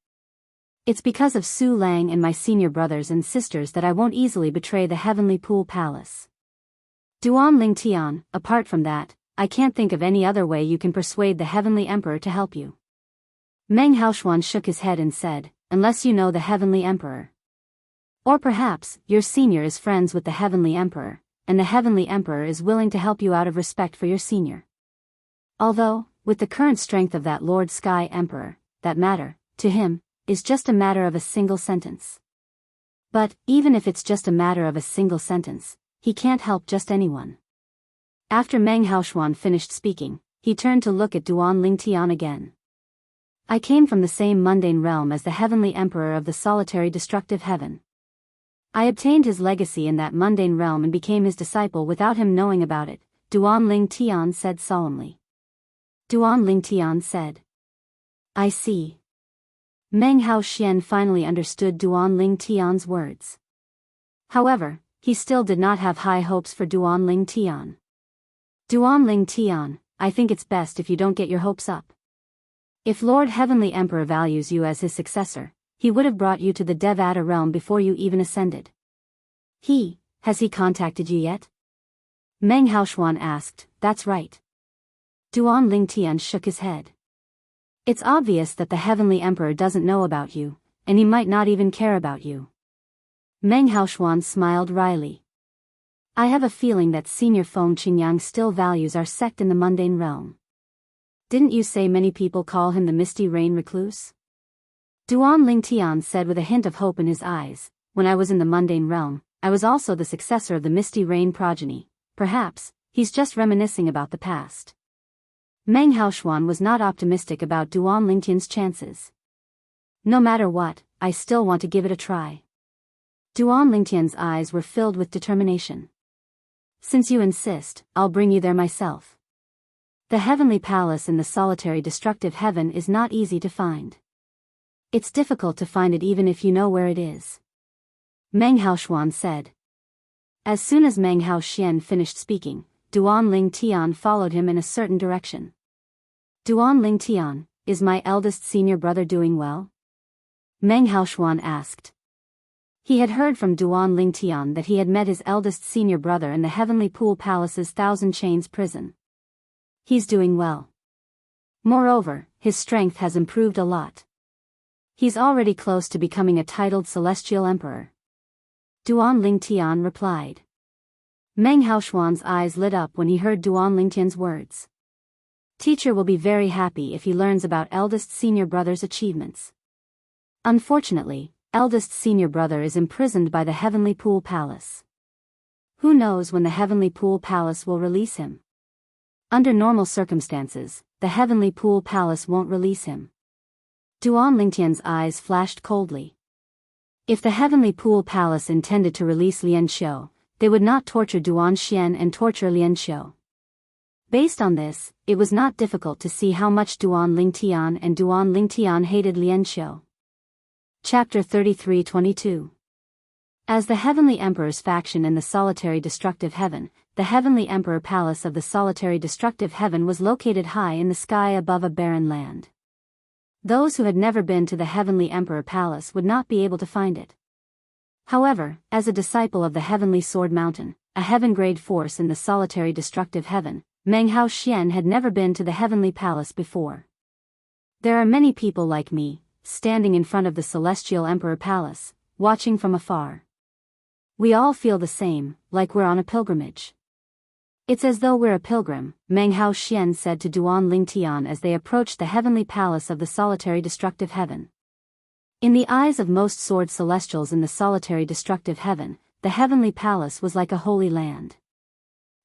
It's because of Su Lang and my senior brothers and sisters that I won't easily betray the heavenly pool palace. Duan Tian, apart from that, I can't think of any other way you can persuade the heavenly emperor to help you." Meng Haoshuan shook his head and said, "Unless you know the heavenly emperor. Or perhaps, your senior is friends with the heavenly emperor, and the heavenly emperor is willing to help you out of respect for your senior. Although, with the current strength of that Lord Sky Emperor, that matter, to him, is just a matter of a single sentence. But, even if it's just a matter of a single sentence, he can't help just anyone." After Meng Haoshuan finished speaking, he turned to look at Duan Tian again. "I came from the same mundane realm as the heavenly emperor of the solitary destructive heaven. I obtained his legacy in that mundane realm and became his disciple without him knowing about it," Duan Tian said solemnly. Duan Tian said, "I see." Meng Haoshuan finally understood Duan Tian's words. However, he still did not have high hopes for Duan Tian. "Duan Tian, I think it's best if you don't get your hopes up. If Lord Heavenly Emperor values you as his successor, he would have brought you to the Devata realm before you even ascended. Has he contacted you yet? Meng Haoshuan asked. That's right. Duan Lingtian shook his head. It's obvious that the Heavenly Emperor doesn't know about you, and he might not even care about you. Meng Haoshuan smiled wryly. I have a feeling that Senior Feng Qingyang still values our sect in the mundane realm. Didn't you say many people call him the Misty Rain Recluse? Duan Lingtian said with a hint of hope in his eyes. When I was in the mundane realm, I was also the successor of the Misty Rain progeny. Perhaps, he's just reminiscing about the past. Meng Haoshuan was not optimistic about Duan Lingtian's chances. No matter what, I still want to give it a try. Duan Lingtian's eyes were filled with determination. Since you insist, I'll bring you there myself. The heavenly palace in the solitary destructive heaven is not easy to find. It's difficult to find it even if you know where it is. Meng Haoshuan said. As soon as Meng Haoxian finished speaking, Duan Lingtian followed him in a certain direction. Duan Lingtian, is my eldest senior brother doing well? Meng Haoshuan asked. He had heard from Duan Lingtian that he had met his eldest senior brother in the Heavenly Pool Palace's Thousand Chains prison. He's doing well. Moreover, his strength has improved a lot. He's already close to becoming a titled Celestial Emperor. Duan Lingtian replied. Meng Haoshuan's eyes lit up when he heard Duan Lingtian's words. Teacher will be very happy if he learns about eldest senior brother's achievements. Unfortunately, eldest senior brother is imprisoned by the Heavenly Pool Palace. Who knows when the Heavenly Pool Palace will release him? Under normal circumstances, the Heavenly Pool Palace won't release him. Duan Lingtian's eyes flashed coldly. If the Heavenly Pool Palace intended to release Lian Xiu, they would not torture Duan Xian and torture Lian Xiu. Based on this, it was not difficult to see how much Duan Lingtian hated Lian Xiu. Chapter 33-22. As the Heavenly Emperor's faction in the solitary destructive heaven, the Heavenly Emperor Palace of the solitary destructive heaven was located high in the sky above a barren land. Those who had never been to the Heavenly Emperor Palace would not be able to find it. However, as a disciple of the Heavenly Sword Mountain, a heaven-grade force in the solitary destructive heaven, Meng Haoxian had never been to the Heavenly Palace before. There are many people like me, standing in front of the Celestial Emperor Palace, watching from afar. We all feel the same, like we're on a pilgrimage. It's as though we're a pilgrim, Meng Haoxian said to Duan Lingtian as they approached the Heavenly Palace of the solitary destructive heaven. In the eyes of most sword celestials in the solitary destructive heaven, the Heavenly Palace was like a holy land.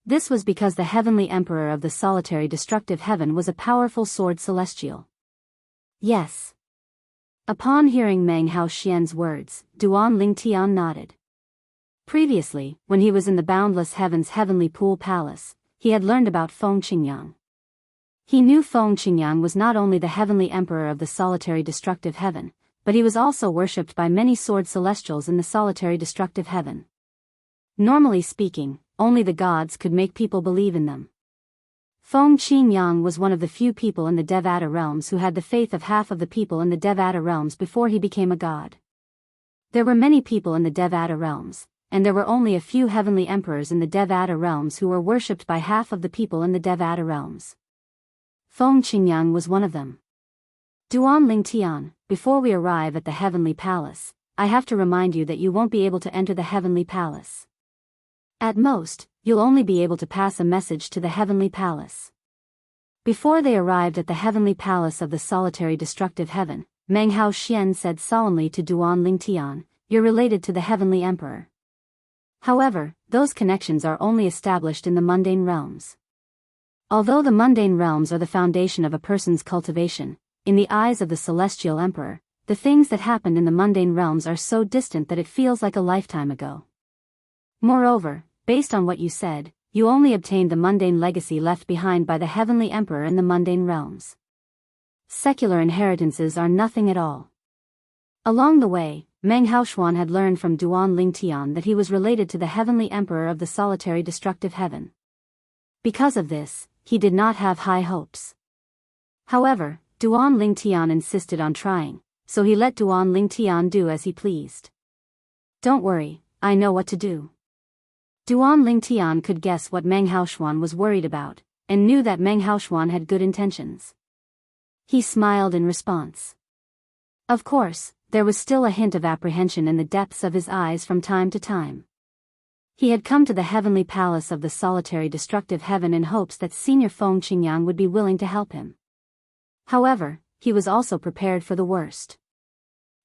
This was because the Heavenly Emperor of the solitary destructive heaven was a powerful sword celestial. Yes. Upon hearing Meng Haoxian's words, Duan Lingtian nodded. Previously, when he was in the Boundless Heaven's Heavenly Pool Palace, he had learned about Feng Qingyang. He knew Feng Qingyang was not only the Heavenly Emperor of the solitary destructive heaven, but he was also worshipped by many sword celestials in the solitary destructive heaven. Normally speaking, only the gods could make people believe in them. Feng Qingyang was one of the few people in the Devata realms who had the faith of half of the people in the Devata realms before he became a god. There were many people in the Devata realms, and there were only a few heavenly emperors in the Devata realms who were worshipped by half of the people in the Devata realms. Feng Qingyang was one of them. Duan Lingtian, before we arrive at the Heavenly Palace, I have to remind you that you won't be able to enter the Heavenly Palace. At most, you'll only be able to pass a message to the Heavenly Palace. Before they arrived at the Heavenly Palace of the solitary destructive heaven, Meng Haoxian said solemnly to Duan Lingtian, "You're related to the Heavenly Emperor." However, those connections are only established in the mundane realms. Although the mundane realms are the foundation of a person's cultivation, in the eyes of the Celestial Emperor, the things that happened in the mundane realms are so distant that it feels like a lifetime ago. Moreover, based on what you said, you only obtained the mundane legacy left behind by the Heavenly Emperor in the mundane realms. Secular inheritances are nothing at all. Along the way, Meng Haoshuan had learned from Duan Lingtian that he was related to the Heavenly Emperor of the solitary destructive heaven. Because of this, he did not have high hopes. However, Duan Lingtian insisted on trying, so he let Duan Lingtian do as he pleased. Don't worry, I know what to do. Duan Lingtian could guess what Meng Haoshuan was worried about, and knew that Meng Haoshuan had good intentions. He smiled in response. Of course, there was still a hint of apprehension in the depths of his eyes from time to time. He had come to the heavenly palace of the solitary destructive heaven in hopes that Senior Feng Qingyang would be willing to help him. However, he was also prepared for the worst.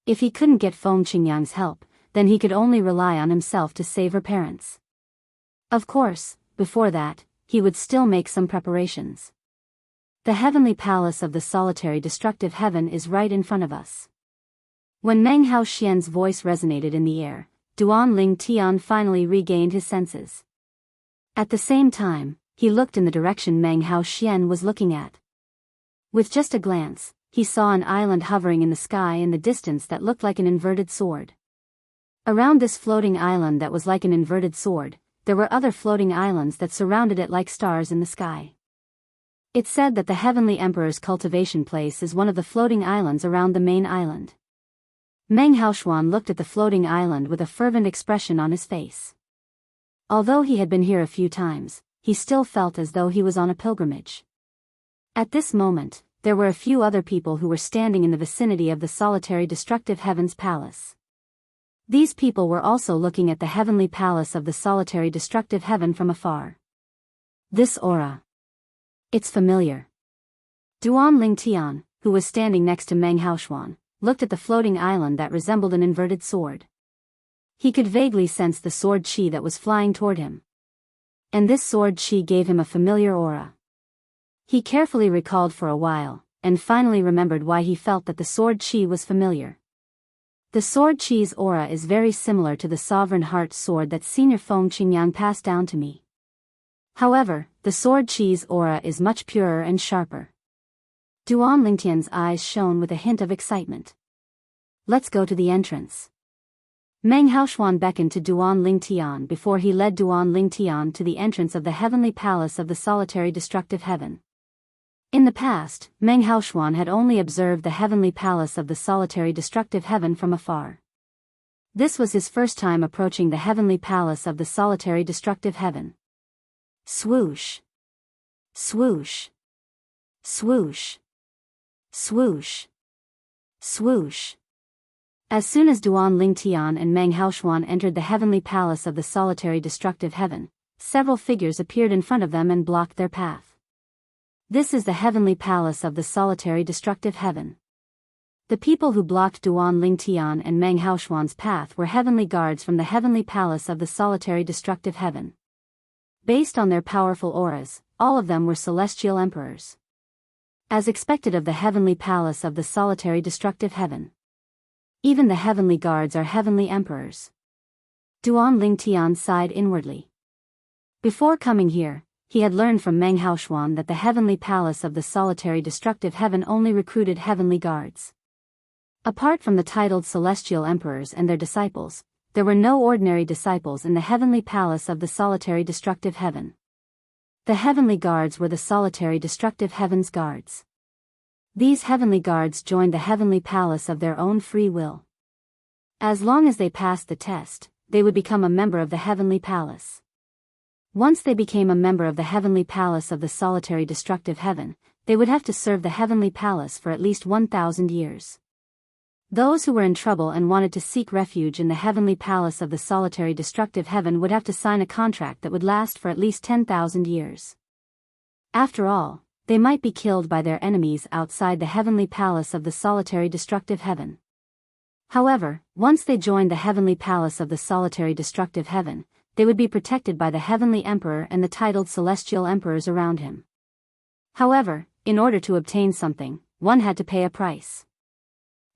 If he couldn't get Feng Qingyang's help, then he could only rely on himself to save her parents. Of course, before that, he would still make some preparations. The heavenly palace of the solitary destructive heaven is right in front of us. When Meng Haoxian's voice resonated in the air, Duan Lingtian finally regained his senses. At the same time, he looked in the direction Meng Haoxian was looking at. With just a glance, he saw an island hovering in the sky in the distance that looked like an inverted sword. Around this floating island that was like an inverted sword, there were other floating islands that surrounded it like stars in the sky. It said that the Heavenly Emperor's cultivation place is one of the floating islands around the main island. Meng Haoshuan looked at the floating island with a fervent expression on his face. Although he had been here a few times, he still felt as though he was on a pilgrimage. At this moment, there were a few other people who were standing in the vicinity of the solitary destructive heaven's palace. These people were also looking at the heavenly palace of the solitary destructive heaven from afar. This aura. It's familiar. Duan Lingtian, who was standing next to Meng Haoshuan, looked at the floating island that resembled an inverted sword. He could vaguely sense the sword chi that was flying toward him. And this sword chi gave him a familiar aura. He carefully recalled for a while, and finally remembered why he felt that the sword chi was familiar. The sword chi's aura is very similar to the Sovereign Heart sword that Senior Feng Qingyang passed down to me. However, the sword chi's aura is much purer and sharper. Duan Lingtian's eyes shone with a hint of excitement. Let's go to the entrance. Meng Haoshuan beckoned to Duan Lingtian before he led Duan Lingtian to the entrance of the heavenly palace of the solitary destructive heaven. In the past, Meng Haoshuan had only observed the heavenly palace of the solitary destructive heaven from afar. This was his first time approaching the heavenly palace of the solitary destructive heaven. Swoosh. Swoosh. Swoosh. Swoosh. Swoosh. As soon as Duan Lingtian and Meng Haoshuan entered the heavenly palace of the solitary destructive heaven, several figures appeared in front of them and blocked their path. This is the heavenly palace of the solitary destructive heaven. The people who blocked Duan Lingtian and Meng Haoshuan's path were heavenly guards from the heavenly palace of the solitary destructive heaven. Based on their powerful auras, all of them were celestial emperors. As expected of the heavenly palace of the solitary destructive heaven. Even the heavenly guards are heavenly emperors. Duan Lingtian sighed inwardly. Before coming here, he had learned from Meng Haoshuan that the heavenly palace of the solitary destructive heaven only recruited heavenly guards. Apart from the titled celestial emperors and their disciples, there were no ordinary disciples in the heavenly palace of the solitary destructive heaven. The heavenly guards were the solitary destructive heaven's guards. These heavenly guards joined the heavenly palace of their own free will. As long as they passed the test, they would become a member of the heavenly palace. Once they became a member of the heavenly palace of the solitary destructive heaven, they would have to serve the heavenly palace for at least 1,000 years. Those who were in trouble and wanted to seek refuge in the heavenly palace of the solitary destructive heaven would have to sign a contract that would last for at least 10,000 years. After all, they might be killed by their enemies outside the heavenly palace of the solitary destructive heaven. However, once they joined the heavenly palace of the solitary destructive heaven, they would be protected by the heavenly emperor and the titled celestial emperors around him. However, in order to obtain something, one had to pay a price.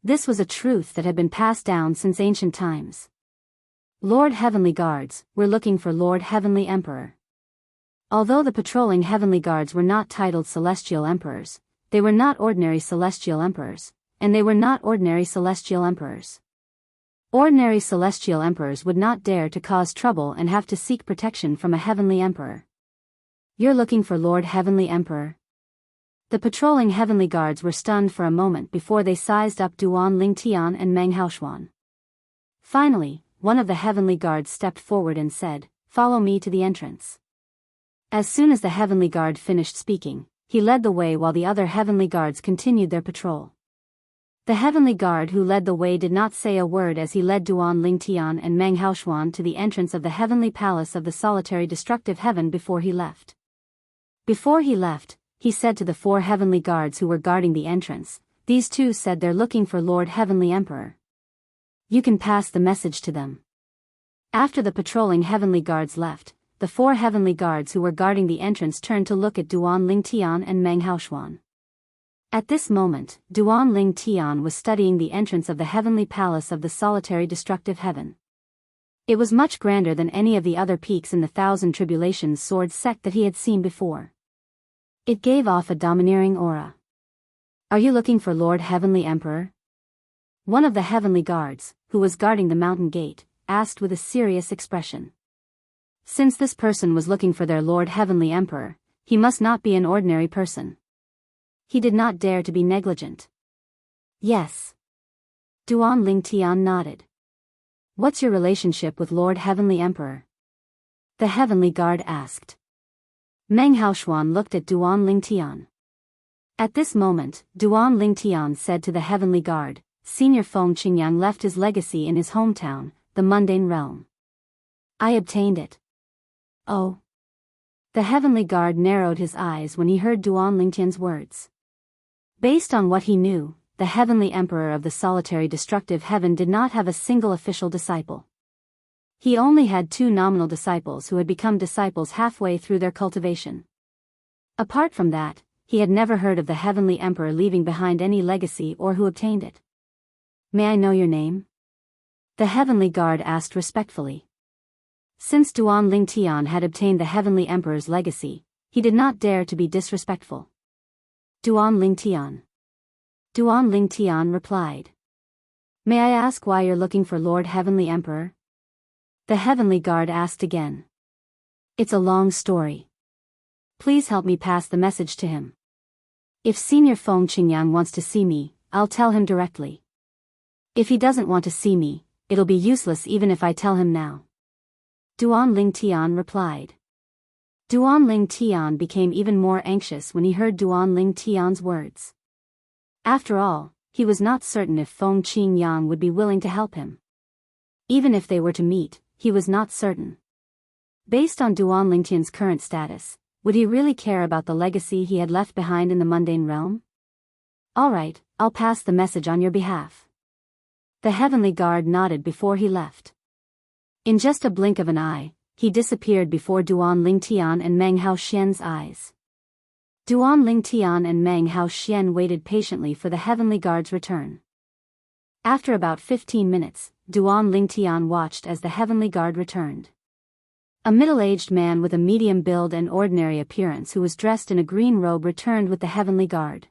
This was a truth that had been passed down since ancient times. Lord Heavenly Guards were looking for Lord Heavenly Emperor. Although the patrolling heavenly guards were not titled celestial emperors, they were not ordinary celestial emperors, and they were not ordinary celestial emperors. Ordinary celestial emperors would not dare to cause trouble and have to seek protection from a heavenly emperor. You're looking for Lord Heavenly Emperor? The patrolling heavenly guards were stunned for a moment before they sized up Duan Lingtian and Meng Haoshuan. Finally, one of the heavenly guards stepped forward and said, "Follow me to the entrance." As soon as the heavenly guard finished speaking, he led the way while the other heavenly guards continued their patrol. The heavenly guard who led the way did not say a word as he led Duan Lingtian and Meng Haoshuan to the entrance of the heavenly palace of the solitary destructive heaven before he left. Before he left, he said to the 4 heavenly guards who were guarding the entrance, "These 2 said they're looking for Lord Heavenly Emperor. You can pass the message to them." After the patrolling heavenly guards left, the 4 heavenly guards who were guarding the entrance turned to look at Duan Lingtian and Meng Haoshuan. At this moment, Duan Lingtian was studying the entrance of the heavenly palace of the solitary destructive heaven. It was much grander than any of the other peaks in the Thousand Tribulations sword sect that he had seen before. It gave off a domineering aura. "Are you looking for Lord Heavenly Emperor?" One of the heavenly guards, who was guarding the mountain gate, asked with a serious expression. Since this person was looking for their Lord Heavenly Emperor, he must not be an ordinary person. He did not dare to be negligent. "Yes." Duan Lingtian nodded. "What's your relationship with Lord Heavenly Emperor?" the heavenly guard asked. Meng Haoshuan looked at Duan Lingtian. At this moment, Duan Lingtian said to the heavenly guard, "Senior Feng Qingyang left his legacy in his hometown, the mundane realm. I obtained it." "Oh." The heavenly guard narrowed his eyes when he heard Duan Lingtian's words. Based on what he knew, the heavenly emperor of the solitary destructive heaven did not have a single official disciple. He only had 2 nominal disciples who had become disciples halfway through their cultivation. Apart from that, he had never heard of the heavenly emperor leaving behind any legacy or who obtained it. "May I know your name?" the heavenly guard asked respectfully. Since Duan Lingtian had obtained the heavenly emperor's legacy, he did not dare to be disrespectful. "Duan Lingtian." Duan Lingtian replied. "May I ask why you're looking for Lord Heavenly Emperor?" the heavenly guard asked again. "It's a long story. Please help me pass the message to him. If Senior Feng Qingyang wants to see me, I'll tell him directly. If he doesn't want to see me, it'll be useless even if I tell him now." Duan Lingtian replied. Duan Lingtian became even more anxious when he heard Duan Lingtian's words. After all, he was not certain if Feng Qingyang would be willing to help him. Even if they were to meet, he was not certain. Based on Duan Lingtian's current status, would he really care about the legacy he had left behind in the mundane realm? "All right, I'll pass the message on your behalf." The heavenly guard nodded before he left. In just a blink of an eye, he disappeared before Duan Lingtian and Meng Haoshuan's eyes. Duan Lingtian and Meng Haoshuan waited patiently for the heavenly guard's return. After about 15 minutes, Duan Lingtian watched as the heavenly guard returned. A middle-aged man with a medium build and ordinary appearance who was dressed in a green robe returned with the heavenly guard.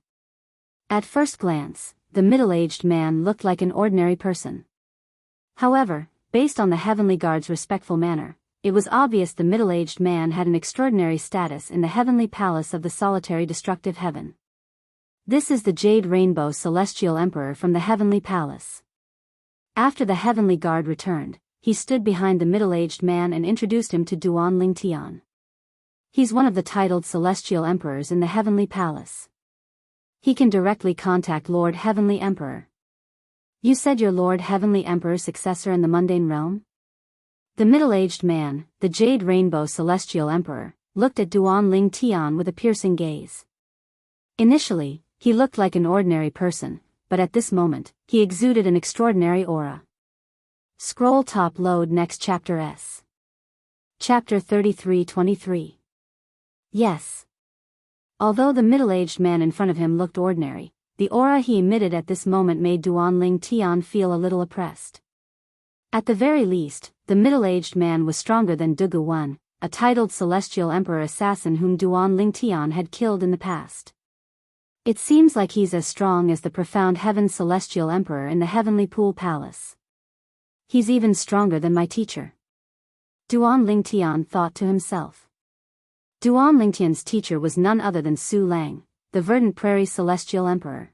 At first glance, the middle-aged man looked like an ordinary person. However, based on the heavenly guard's respectful manner, it was obvious the middle-aged man had an extraordinary status in the heavenly palace of the solitary destructive heaven. "This is the Jade Rainbow Celestial Emperor from the heavenly palace." After the heavenly guard returned, he stood behind the middle-aged man and introduced him to Duan Lingtian. "He's one of the titled celestial emperors in the heavenly palace. He can directly contact Lord Heavenly Emperor." "You said you're Lord Heavenly Emperor's successor in the mundane realm?" The middle-aged man, the Jade Rainbow Celestial Emperor, looked at Duan Lingtian with a piercing gaze. Initially, he looked like an ordinary person, but at this moment, he exuded an extraordinary aura. Scroll top load next chapter S. Chapter 33-23. Yes. Although the middle-aged man in front of him looked ordinary, the aura he emitted at this moment made Duan Lingtian feel a little oppressed. At the very least, the middle-aged man was stronger than Dugu Wan, a titled celestial emperor assassin whom Duan Lingtian had killed in the past. It seems like he's as strong as the profound heaven celestial emperor in the heavenly pool palace. He's even stronger than my teacher. Duan Lingtian thought to himself. Duan Lingtian's teacher was none other than Su Lang, the Verdant Prairie Celestial Emperor.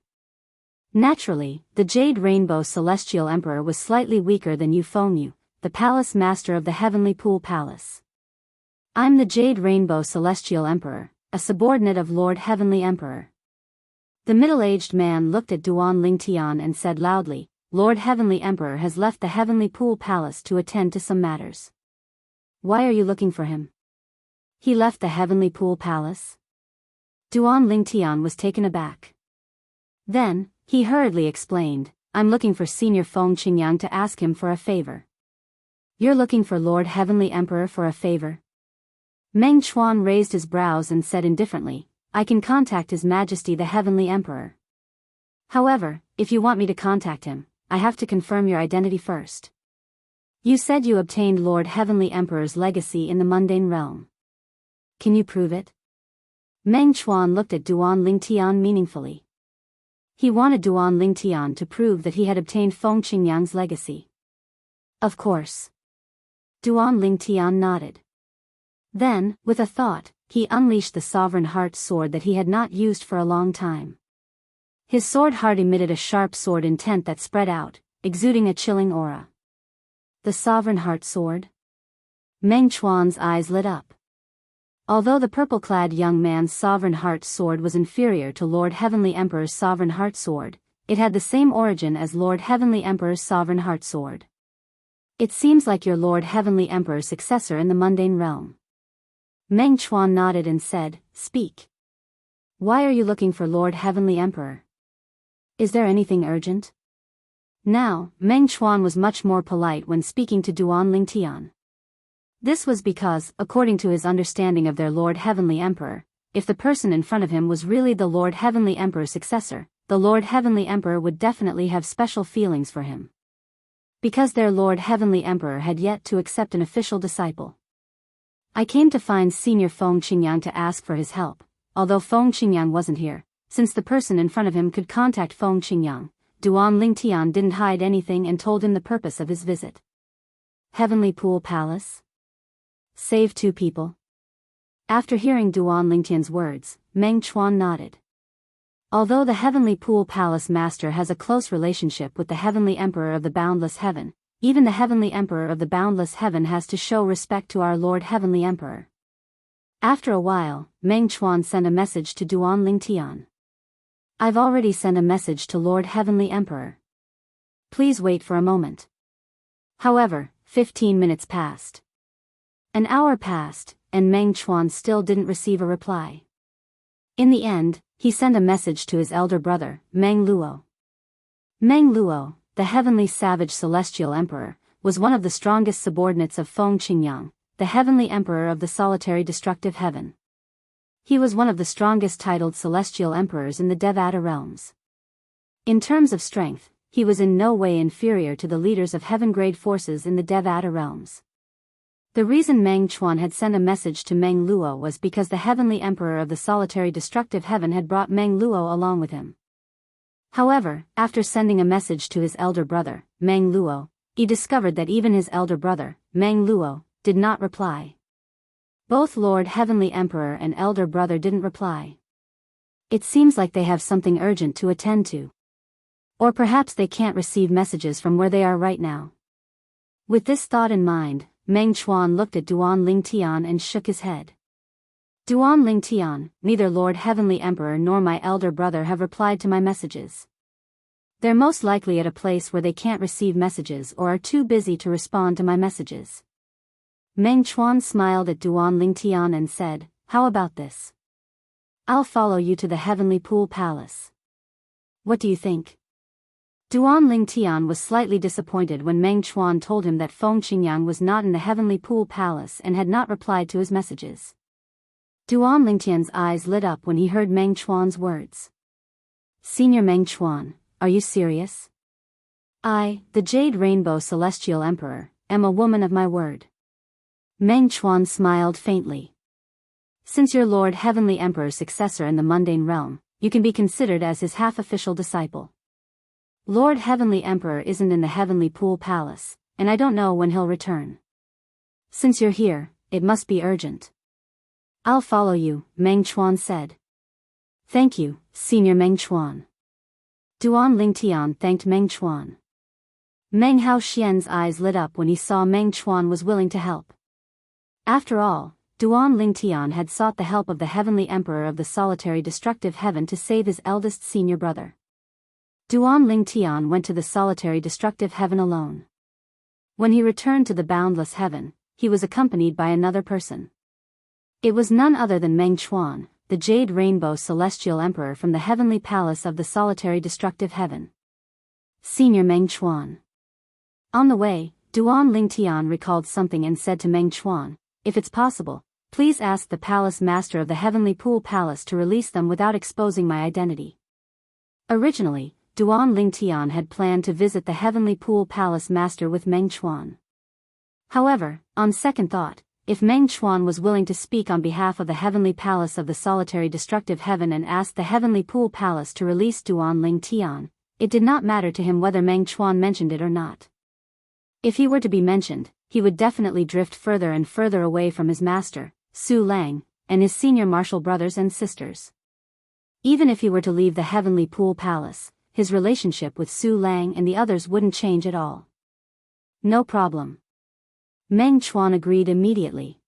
Naturally, the Jade Rainbow Celestial Emperor was slightly weaker than Yu Fengyu, the Palace Master of the Heavenly Pool Palace. I'm the Jade Rainbow Celestial Emperor, a subordinate of Lord Heavenly Emperor. The middle-aged man looked at Duan Lingtian and said loudly, Lord Heavenly Emperor has left the Heavenly Pool Palace to attend to some matters. Why are you looking for him? He left the Heavenly Pool Palace? Duan Lingtian was taken aback. Then, he hurriedly explained, I'm looking for Senior Feng Qingyang to ask him for a favor. You're looking for Lord Heavenly Emperor for a favor? Meng Chuan raised his brows and said indifferently, I can contact His Majesty the Heavenly Emperor. However, if you want me to contact him, I have to confirm your identity first. You said you obtained Lord Heavenly Emperor's legacy in the mundane realm. Can you prove it? Meng Chuan looked at Duan Lingtian meaningfully. He wanted Duan Lingtian to prove that he had obtained Feng Qingyang's legacy. Of course. Duan Lingtian nodded. Then, with a thought, he unleashed the Sovereign Heart sword that he had not used for a long time. His sword heart emitted a sharp sword intent that spread out, exuding a chilling aura. The Sovereign Heart sword? Meng Chuan's eyes lit up. Although the purple-clad young man's Sovereign Heart sword was inferior to Lord Heavenly Emperor's Sovereign Heart sword, it had the same origin as Lord Heavenly Emperor's Sovereign Heart sword. It seems like your Lord Heavenly Emperor's successor in the mundane realm. Meng Chuan nodded and said, Speak. Why are you looking for Lord Heavenly Emperor? Is there anything urgent? Now, Meng Chuan was much more polite when speaking to Duan Lingtian. This was because, according to his understanding of their Lord Heavenly Emperor, if the person in front of him was really the Lord Heavenly Emperor's successor, the Lord Heavenly Emperor would definitely have special feelings for him. Because their Lord Heavenly Emperor had yet to accept an official disciple. I came to find Senior Feng Qingyang to ask for his help, although Feng Qingyang wasn't here, since the person in front of him could contact Feng Qingyang. Duan Lingtian didn't hide anything and told him the purpose of his visit. Heavenly Pool Palace? Save 2 people? After hearing Duan Lingtian's words, Meng Chuan nodded. Although the Heavenly Pool Palace Master has a close relationship with the Heavenly Emperor of the Boundless Heaven, even the Heavenly Emperor of the Boundless Heaven has to show respect to our Lord Heavenly Emperor. After a while, Meng Chuan sent a message to Duan Lingtian. I've already sent a message to Lord Heavenly Emperor. Please wait for a moment. However, 15 minutes passed. An hour passed, and Meng Chuan still didn't receive a reply. In the end, he sent a message to his elder brother, Meng Luo. Meng Luo, the Heavenly Savage Celestial Emperor, was one of the strongest subordinates of Feng Qingyang, the Heavenly Emperor of the Solitary Destructive Heaven. He was one of the strongest titled Celestial Emperors in the Devata realms. In terms of strength, he was in no way inferior to the leaders of heaven-grade forces in the Devata realms. The reason Meng Chuan had sent a message to Meng Luo was because the Heavenly Emperor of the Solitary Destructive Heaven had brought Meng Luo along with him. However, after sending a message to his elder brother, Meng Luo, he discovered that even his elder brother, Meng Luo, did not reply. Both Lord Heavenly Emperor and elder brother didn't reply. It seems like they have something urgent to attend to. Or perhaps they can't receive messages from where they are right now. With this thought in mind, Meng Chuan looked at Duan Lingtian and shook his head. Duan Lingtian, neither Lord Heavenly Emperor nor my elder brother have replied to my messages. They're most likely at a place where they can't receive messages or are too busy to respond to my messages. Meng Chuan smiled at Duan Lingtian and said, How about this? I'll follow you to the Heavenly Pool Palace. What do you think? Duan Lingtian was slightly disappointed when Meng Chuan told him that Feng Qingyang was not in the Heavenly Pool Palace and had not replied to his messages. Duan Lingtian's eyes lit up when he heard Meng Chuan's words. Senior Meng Chuan, are you serious? I, the Jade Rainbow Celestial Emperor, am a woman of my word. Meng Chuan smiled faintly. Since your Lord Heavenly Emperor's successor in the mundane realm, you can be considered as his half-official disciple. Lord Heavenly Emperor isn't in the Heavenly Pool Palace, and I don't know when he'll return. Since you're here, it must be urgent. I'll follow you, Meng Chuan said. Thank you, Senior Meng Chuan. Duan Lingtian thanked Meng Chuan. Meng Hao Xian's eyes lit up when he saw Meng Chuan was willing to help. After all, Duan Lingtian had sought the help of the Heavenly Emperor of the solitary destructive heaven to save his eldest senior brother. Duan Lingtian went to the solitary destructive heaven alone. When he returned to the boundless heaven, he was accompanied by another person. It was none other than Meng Chuan, the Jade Rainbow Celestial Emperor from the heavenly palace of the solitary destructive heaven. Senior Meng Chuan. On the way, Duan Lingtian recalled something and said to Meng Chuan, "If it's possible, please ask the palace master of the Heavenly Pool Palace to release them without exposing my identity." Originally, Duan Lingtian had planned to visit the Heavenly Pool Palace master with Meng Chuan. However, on second thought, if Meng Chuan was willing to speak on behalf of the Heavenly Palace of the solitary destructive heaven and ask the Heavenly Pool Palace to release Duan Lingtian, it did not matter to him whether Meng Chuan mentioned it or not. If he were to be mentioned, he would definitely drift further and further away from his master, Su Lang, and his senior martial brothers and sisters. Even if he were to leave the Heavenly Pool Palace, his relationship with Su Lang and the others wouldn't change at all. No problem. Meng Chuan agreed immediately.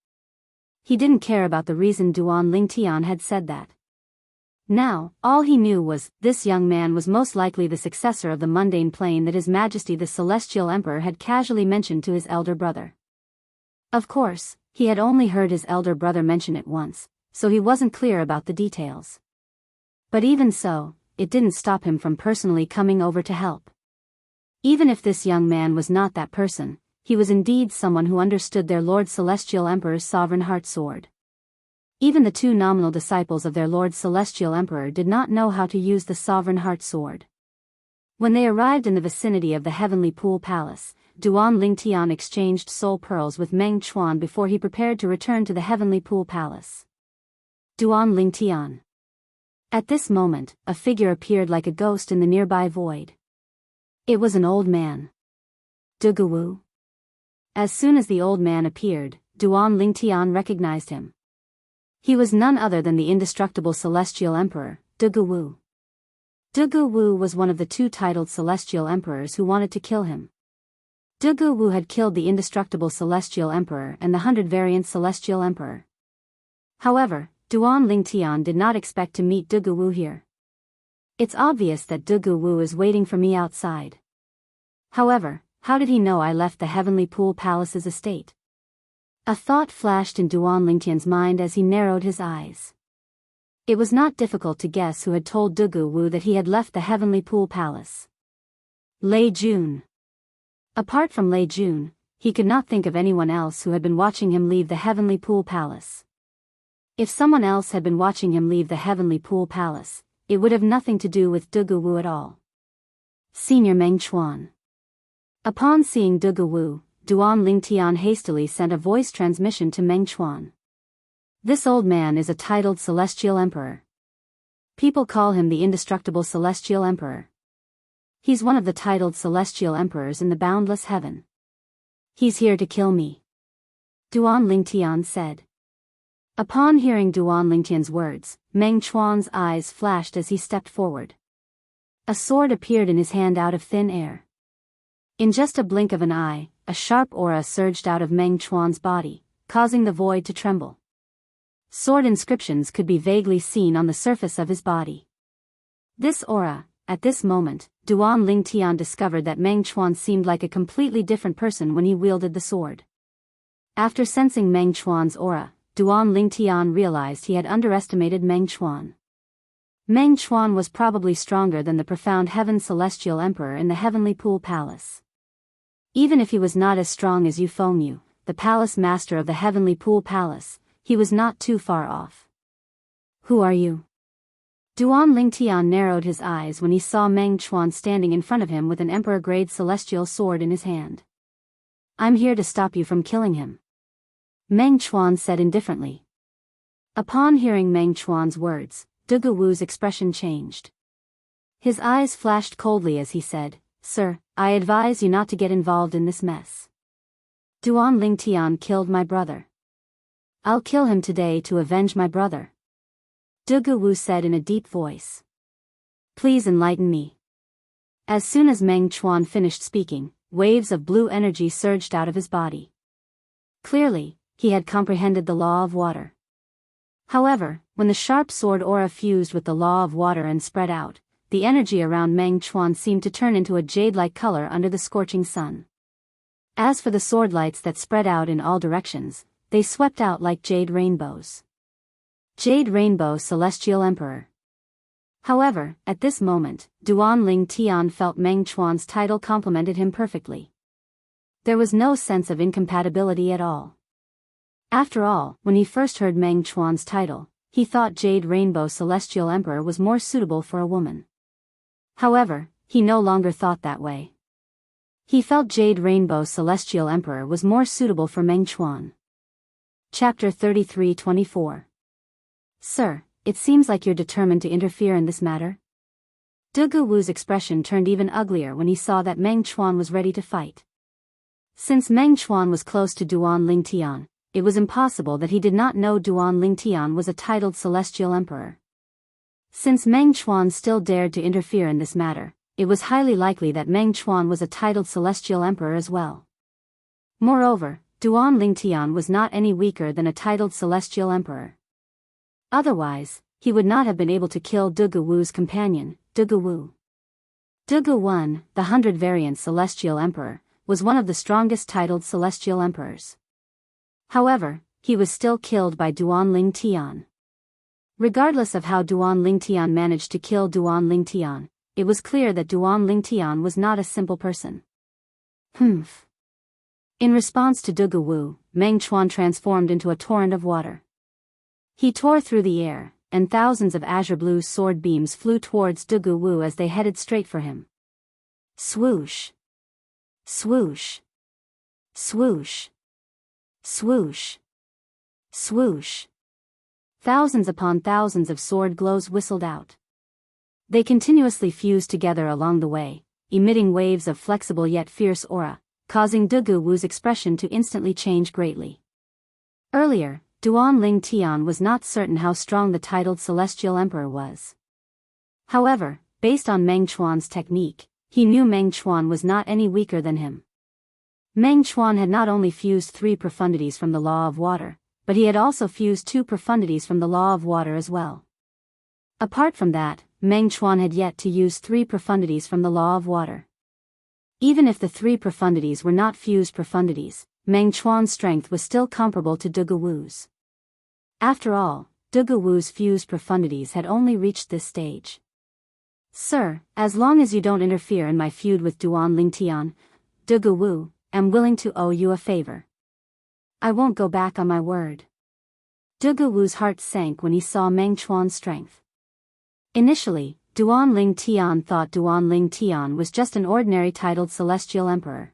He didn't care about the reason Duan Lingtian had said that. Now, all he knew was, this young man was most likely the successor of the mundane plane that His Majesty the Celestial Emperor had casually mentioned to his elder brother. Of course, he had only heard his elder brother mention it once, so he wasn't clear about the details. But even so, it didn't stop him from personally coming over to help. Even if this young man was not that person, he was indeed someone who understood their Lord Celestial Emperor's sovereign heart sword. Even the two nominal disciples of their Lord Celestial Emperor did not know how to use the sovereign heart sword. When they arrived in the vicinity of the Heavenly Pool Palace, Duan Lingtian exchanged soul pearls with Meng Chuan before he prepared to return to the Heavenly Pool Palace. Duan Lingtian. At this moment, a figure appeared like a ghost in the nearby void. It was an old man. Dugu. As soon as the old man appeared, Duan Lingtian recognized him. He was none other than the indestructible Celestial Emperor, Dugu. Dugu was one of the two titled Celestial Emperors who wanted to kill him. Dugu had killed the indestructible Celestial Emperor and the 100-variant Celestial Emperor. However, Duan Lingtian did not expect to meet Dugu here. It's obvious that Dugu is waiting for me outside. However, how did he know I left the Heavenly Pool Palace's estate? A thought flashed in Duan Lingtian's mind as he narrowed his eyes. It was not difficult to guess who had told Dugu that he had left the Heavenly Pool Palace. Lei Jun. Apart from Lei Jun, he could not think of anyone else who had been watching him leave the Heavenly Pool Palace. If someone else had been watching him leave the Heavenly Pool Palace, it would have nothing to do with Dugu at all. Senior Meng Chuan. Upon seeing Dugu, Duan Lingtian hastily sent a voice transmission to Meng Chuan. This old man is a titled Celestial Emperor. People call him the indestructible Celestial Emperor. He's one of the titled Celestial Emperors in the boundless heaven. He's here to kill me. Duan Lingtian said. Upon hearing Duan Lingtian's words, Meng Chuan's eyes flashed as he stepped forward. A sword appeared in his hand out of thin air. In just a blink of an eye, a sharp aura surged out of Meng Chuan's body, causing the void to tremble. Sword inscriptions could be vaguely seen on the surface of his body. This aura, at this moment, Duan Lingtian discovered that Meng Chuan seemed like a completely different person when he wielded the sword. After sensing Meng Chuan's aura, Duan Lingtian realized he had underestimated Meng Chuan. Meng Chuan was probably stronger than the profound Heaven Celestial Emperor in the Heavenly Pool Palace. Even if he was not as strong as Euphoniu, the palace master of the Heavenly Pool Palace, he was not too far off. Who are you? Duan Lingtian narrowed his eyes when he saw Meng Chuan standing in front of him with an emperor-grade celestial sword in his hand. I'm here to stop you from killing him. Meng Chuan said indifferently. Upon hearing Meng Chuan's words, Duguwu's expression changed. His eyes flashed coldly as he said, Sir, I advise you not to get involved in this mess. Duan Lingtian killed my brother. I'll kill him today to avenge my brother. Dugu Wu said in a deep voice. Please enlighten me. As soon as Meng Chuan finished speaking, waves of blue energy surged out of his body. Clearly, he had comprehended the law of water. However, when the sharp sword aura fused with the law of water and spread out, the energy around Meng Chuan seemed to turn into a jade-like color under the scorching sun. As for the sword lights that spread out in all directions, they swept out like jade rainbows. Jade Rainbow Celestial Emperor. However, at this moment, Duan Ling Tian felt Meng Chuan's title complemented him perfectly. There was no sense of incompatibility at all. After all, when he first heard Meng Chuan's title, he thought Jade Rainbow Celestial Emperor was more suitable for a woman. However, he no longer thought that way. He felt Jade Rainbow Celestial Emperor was more suitable for Meng Chuan. Chapter 33-24. Sir, it seems like you're determined to interfere in this matter. Dugu Wu's expression turned even uglier when he saw that Meng Chuan was ready to fight. Since Meng Chuan was close to Duan Ling Tian, it was impossible that he did not know Duan Ling Tian was a titled Celestial Emperor. Since Meng Chuan still dared to interfere in this matter, it was highly likely that Meng Chuan was a titled Celestial Emperor as well. Moreover, Duan Ling Tian was not any weaker than a titled Celestial Emperor. Otherwise, he would not have been able to kill Dugu Wu's companion, Dugu Wu. Dugu Wu, the 100-variant Celestial Emperor, was one of the strongest titled Celestial Emperors. However, he was still killed by Duan Ling Tian. Regardless of how Duan Ling Tian managed to kill Duan Ling Tian, it was clear that Duan Ling Tian was not a simple person. Humph. In response to Dugu Wu, Meng Chuan transformed into a torrent of water. He tore through the air, and thousands of azure blue sword beams flew towards Dugu Wu as they headed straight for him. Swoosh. Swoosh. Swoosh. Swoosh. Swoosh. Thousands upon thousands of sword glows whistled out. They continuously fused together along the way, emitting waves of flexible yet fierce aura, causing Dugu Wu's expression to instantly change greatly. Earlier, Duan Ling Tian was not certain how strong the titled Celestial Emperor was. However, based on Meng Chuan's technique, he knew Meng Chuan was not any weaker than him. Meng Chuan had not only fused 3 profundities from the law of water, but he had also fused 2 profundities from the law of water as well. Apart from that, Meng Chuan had yet to use 3 profundities from the law of water. Even if the 3 profundities were not fused profundities, Meng Chuan's strength was still comparable to Dugu Wu's. After all, Dugu Wu's fused profundities had only reached this stage. Sir, as long as you don't interfere in my feud with Duan Ling Tian, Dugu Wu, am willing to owe you a favor. I won't go back on my word. Dugu Wu's heart sank when he saw Meng Chuan's strength. Initially, Duan Ling Tian thought Duan Ling Tian was just an ordinary titled Celestial Emperor.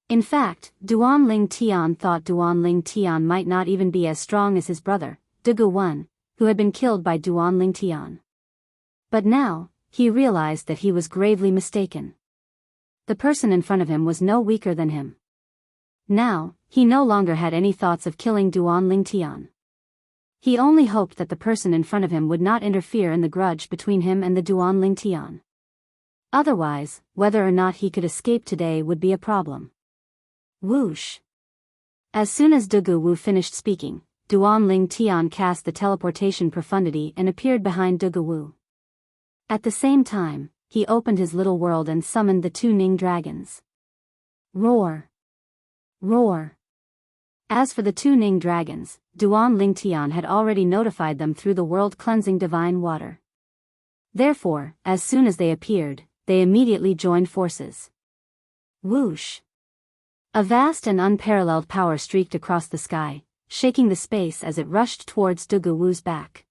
In fact, Duan Ling Tian thought Duan Ling Tian might not even be as strong as his brother, Dugu Wu, who had been killed by Duan Ling Tian. But now, he realized that he was gravely mistaken. The person in front of him was no weaker than him. Now, he no longer had any thoughts of killing Duan Ling Tian. He only hoped that the person in front of him would not interfere in the grudge between him and the Duan Ling Tian. Otherwise, whether or not he could escape today would be a problem. Whoosh. As soon as Dugu Wu finished speaking, Duan Ling Tian cast the teleportation profundity and appeared behind Dugu Wu. At the same time, he opened his little world and summoned the 2 Ning dragons. Roar! Roar! As for the 2 Ning dragons, Duan Ling Tian had already notified them through the world-cleansing divine water. Therefore, as soon as they appeared, they immediately joined forces. Whoosh! A vast and unparalleled power streaked across the sky, shaking the space as it rushed towards Dugu Wu's back.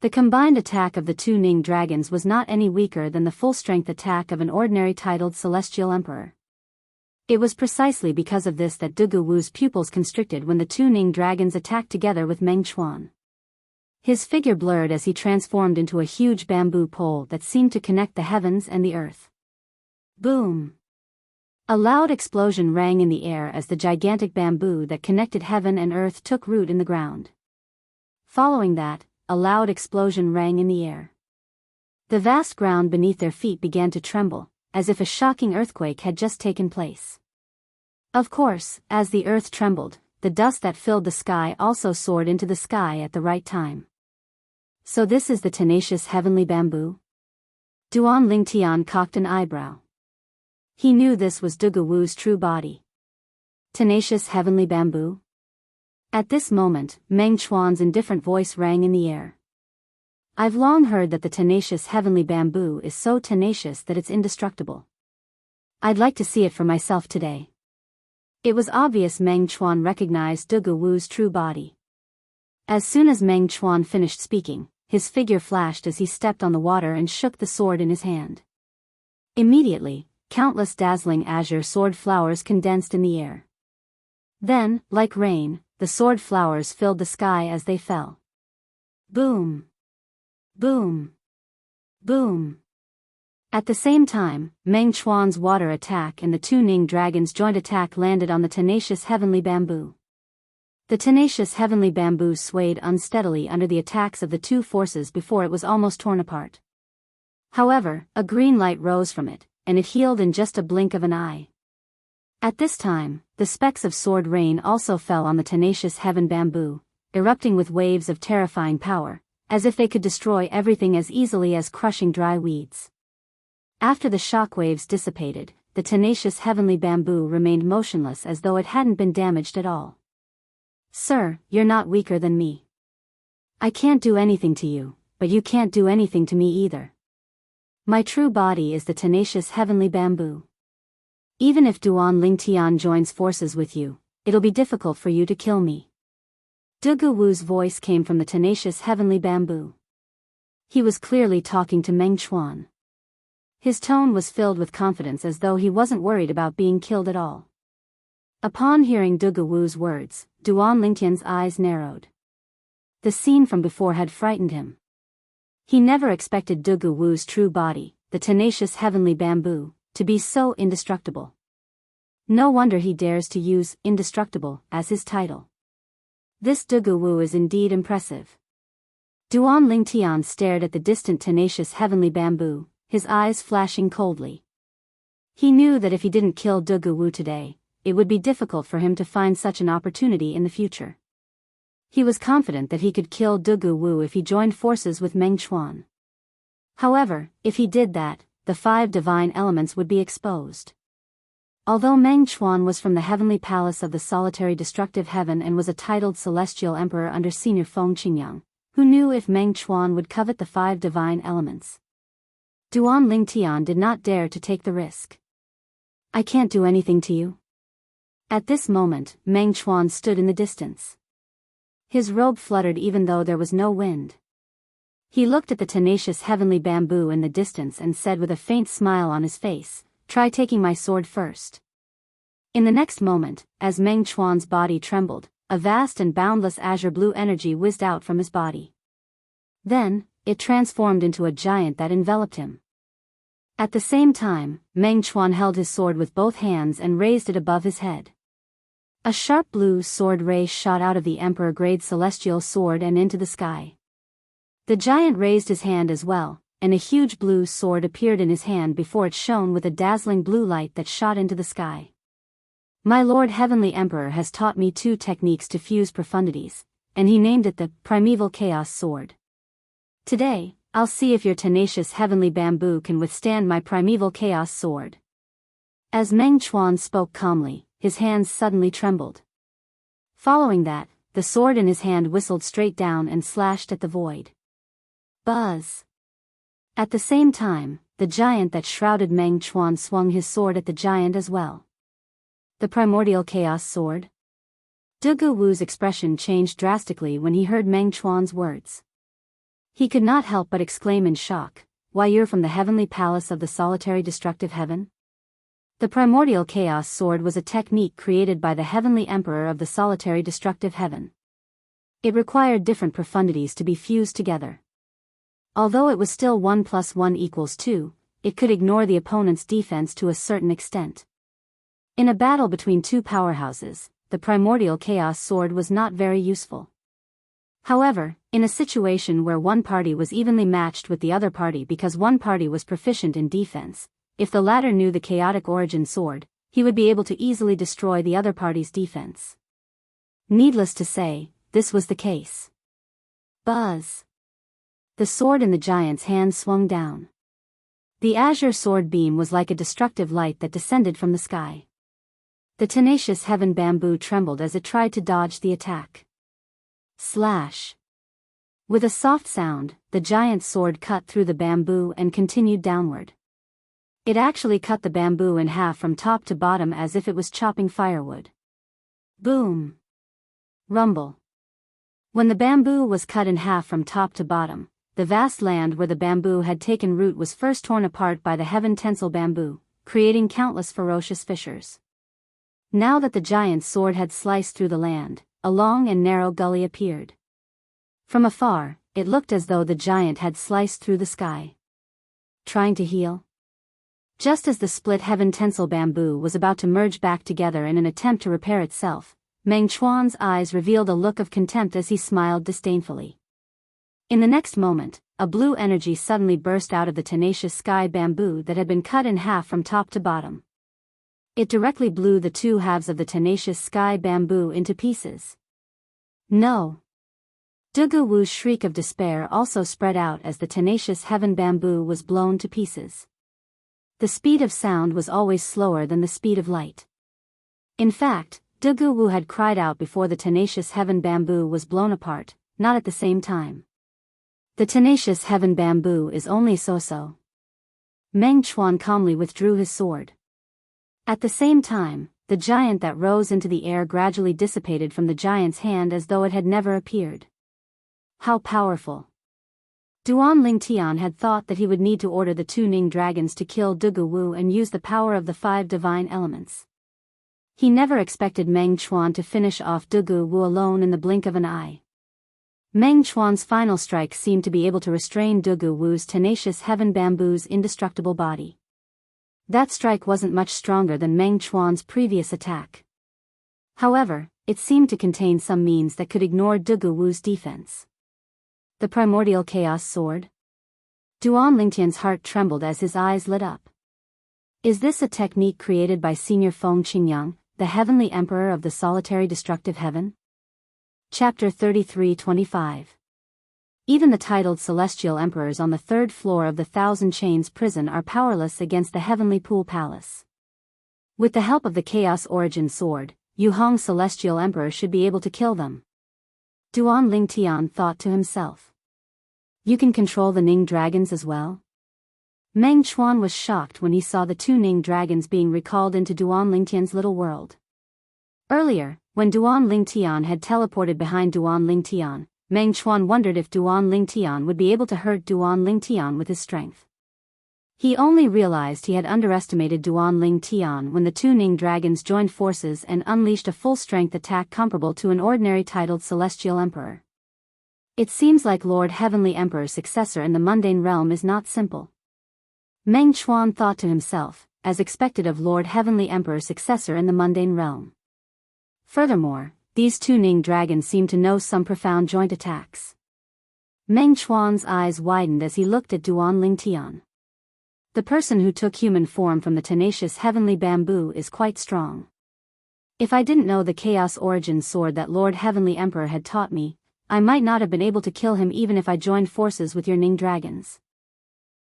The combined attack of the 2 Ning dragons was not any weaker than the full-strength attack of an ordinary titled Celestial Emperor. It was precisely because of this that Dugu Wu's pupils constricted when the 2 Ning dragons attacked together with Meng Chuan. His figure blurred as he transformed into a huge bamboo pole that seemed to connect the heavens and the earth. Boom! A loud explosion rang in the air as the gigantic bamboo that connected heaven and earth took root in the ground. Following that, a loud explosion rang in the air. The vast ground beneath their feet began to tremble, as if a shocking earthquake had just taken place. Of course, as the earth trembled, the dust that filled the sky also soared into the sky at the right time. So this is the tenacious heavenly bamboo? Duan Lingtian cocked an eyebrow. He knew this was Dugu Wu's true body. Tenacious heavenly bamboo? At this moment, Meng Chuan's indifferent voice rang in the air. I've long heard that the tenacious heavenly bamboo is so tenacious that it's indestructible. I'd like to see it for myself today. It was obvious Meng Chuan recognized Dugu Wu's true body. As soon as Meng Chuan finished speaking, his figure flashed as he stepped on the water and shook the sword in his hand. Immediately, countless dazzling azure sword flowers condensed in the air. Then, like rain, the sword flowers filled the sky as they fell. Boom! Boom! Boom! At the same time, Meng Chuan's water attack and the two Ning dragons' joint attack landed on the tenacious heavenly bamboo. The tenacious heavenly bamboo swayed unsteadily under the attacks of the two forces before it was almost torn apart. However, a green light rose from it, and it healed in just a blink of an eye. At this time, the specks of sword rain also fell on the tenacious heaven bamboo, erupting with waves of terrifying power, as if they could destroy everything as easily as crushing dry weeds. After the shock waves dissipated, the tenacious heavenly bamboo remained motionless as though it hadn't been damaged at all. Sir, you're not weaker than me. I can't do anything to you, but you can't do anything to me either. My true body is the tenacious heavenly bamboo. Even if Duan Lingtian joins forces with you, it'll be difficult for you to kill me. Dugu Wu's voice came from the tenacious heavenly bamboo. He was clearly talking to Meng Chuan. His tone was filled with confidence as though he wasn't worried about being killed at all. Upon hearing Dugu Wu's words, Duan Lingtian's eyes narrowed. The scene from before had frightened him. He never expected Dugu Wu's true body, the tenacious heavenly bamboo, to be so indestructible. No wonder he dares to use indestructible as his title. This Dugu Wu is indeed impressive. Duan Lingtian stared at the distant tenacious heavenly bamboo, his eyes flashing coldly. He knew that if he didn't kill Dugu Wu today, it would be difficult for him to find such an opportunity in the future. He was confident that he could kill Dugu Wu if he joined forces with Meng Chuan. However, if he did that, the 5 divine elements would be exposed. Although Meng Chuan was from the heavenly palace of the solitary destructive heaven and was a titled celestial emperor under Senior Feng Qingyang, who knew if Meng Chuan would covet the 5 divine elements? Duan Lingtian did not dare to take the risk. I can't do anything to you. At this moment, Meng Chuan stood in the distance. His robe fluttered even though there was no wind. He looked at the tenacious heavenly bamboo in the distance and said with a faint smile on his face, "Try taking my sword first." In the next moment, as Meng Chuan's body trembled, a vast and boundless azure blue energy whizzed out from his body. Then, it transformed into a giant that enveloped him. At the same time, Meng Chuan held his sword with both hands and raised it above his head. A sharp blue sword ray shot out of the emperor-grade celestial sword and into the sky. The giant raised his hand as well, and a huge blue sword appeared in his hand before it shone with a dazzling blue light that shot into the sky. My Lord Heavenly Emperor has taught me 2 techniques to fuse profundities, and he named it the Primeval Chaos Sword. Today, I'll see if your tenacious heavenly bamboo can withstand my Primeval Chaos Sword. As Meng Chuan spoke calmly, his hands suddenly trembled. Following that, the sword in his hand whistled straight down and slashed at the void. Buzz! At the same time, the giant that shrouded Meng Chuan swung his sword at the giant as well. The Primordial Chaos Sword? Dugu Wu's expression changed drastically when he heard Meng Chuan's words. He could not help but exclaim in shock, "Why, you're from the heavenly palace of the solitary destructive heaven?" The Primordial Chaos Sword was a technique created by the heavenly emperor of the solitary destructive heaven. It required different profundities to be fused together. Although it was still 1 + 1 = 2, it could ignore the opponent's defense to a certain extent. In a battle between 2 powerhouses, the Primordial Chaos Sword was not very useful. However, In a situation where one party was evenly matched with the other party because one party was proficient in defense, if the latter knew the chaotic origin sword, he would be able to easily destroy the other party's defense. Needless to say, this was the case. Buzz! The sword in the giant's hand swung down. The azure sword beam was like a destructive light that descended from the sky. The tenacious heaven bamboo trembled as it tried to dodge the attack. Slash! With a soft sound, the giant's sword cut through the bamboo and continued downward. It actually cut the bamboo in half from top to bottom as if it was chopping firewood. Boom! Rumble! When the bamboo was cut in half from top to bottom, the vast land where the bamboo had taken root was first torn apart by the heaven tensile bamboo, creating countless ferocious fissures. Now that the giant's sword had sliced through the land, a long and narrow gully appeared. From afar, it looked as though the giant had sliced through the sky. Trying to heal? Just as the split heaven tensile bamboo was about to merge back together in an attempt to repair itself, Meng Chuan's eyes revealed a look of contempt as he smiled disdainfully. In the next moment, a blue energy suddenly burst out of the tenacious sky bamboo that had been cut in half from top to bottom. It directly blew the two halves of the tenacious sky bamboo into pieces. No! Dugu Wu's shriek of despair also spread out as the tenacious heaven bamboo was blown to pieces. The speed of sound was always slower than the speed of light. In fact, Dugu Wu had cried out before the tenacious heaven bamboo was blown apart, not at the same time. The tenacious heaven bamboo is only so-so. Meng Chuan calmly withdrew his sword. At the same time, the giant that rose into the air gradually dissipated from the giant's hand as though it had never appeared. How powerful! Duan Lingtian had thought that he would need to order the two Ning dragons to kill Dugu Wu and use the power of the 5 divine elements. He never expected Meng Chuan to finish off Dugu Wu alone in the blink of an eye. Meng Chuan's final strike seemed to be able to restrain Dugu Wu's tenacious heaven bamboo's indestructible body. That strike wasn't much stronger than Meng Chuan's previous attack. However, it seemed to contain some means that could ignore Dugu Wu's defense. The primordial chaos sword? Duan Lingtian's heart trembled as his eyes lit up. Is this a technique created by Senior Feng Qingyang, the heavenly emperor of the solitary destructive heaven? Chapter 33-25. Even the titled celestial emperors on the 3rd floor of the Thousand Chains prison are powerless against the heavenly pool palace. With the help of the chaos origin sword, Yu Hong's celestial emperor should be able to kill them. Duan Lingtian thought to himself. You can control the Ning dragons as well? Meng Chuan was shocked when he saw the 2 Ning dragons being recalled into Duan Lingtian's little world. Earlier, when Duan Lingtian had teleported behind Duan Lingtian, Meng Chuan wondered if Duan Lingtian would be able to hurt Duan Lingtian with his strength. He only realized he had underestimated Duan Lingtian when the 2 Ning dragons joined forces and unleashed a full-strength attack comparable to an ordinary titled celestial emperor. It seems like Lord Heavenly Emperor's successor in the mundane realm is not simple. Meng Chuan thought to himself, as expected of Lord Heavenly Emperor's successor in the mundane realm. Furthermore, these 2 Ning dragons seemed to know some profound joint attacks. Meng Chuan's eyes widened as he looked at Duan Lingtian. The person who took human form from the tenacious heavenly bamboo is quite strong. If I didn't know the chaos origin sword that Lord Heavenly Emperor had taught me, I might not have been able to kill him even if I joined forces with your Ning dragons.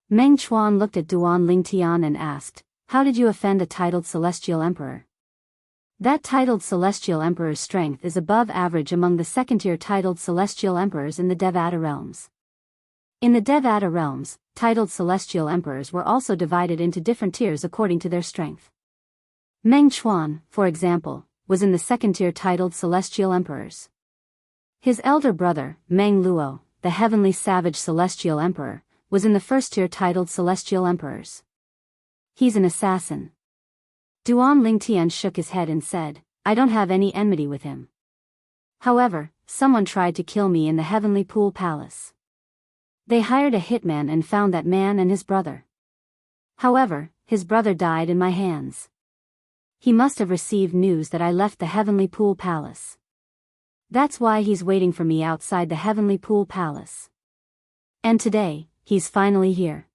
Meng Chuan looked at Duan Lingtian and asked, how did you offend a titled celestial emperor? That titled celestial emperor's strength is above average among the second-tier titled celestial emperors in the Devata realms. In the Devata realms, titled celestial emperors were also divided into different tiers according to their strength. Meng Chuan, for example, was in the second-tier titled celestial emperors. His elder brother, Meng Luo, the heavenly savage celestial emperor, was in the first-tier titled celestial emperors. He's an assassin. Duan Lingtian shook his head and said, I don't have any enmity with him. However, someone tried to kill me in the heavenly pool palace. They hired a hitman and found that man and his brother. However, his brother died in my hands. He must have received news that I left the heavenly pool palace. That's why he's waiting for me outside the Heavenly Pool Palace. And today, he's finally here.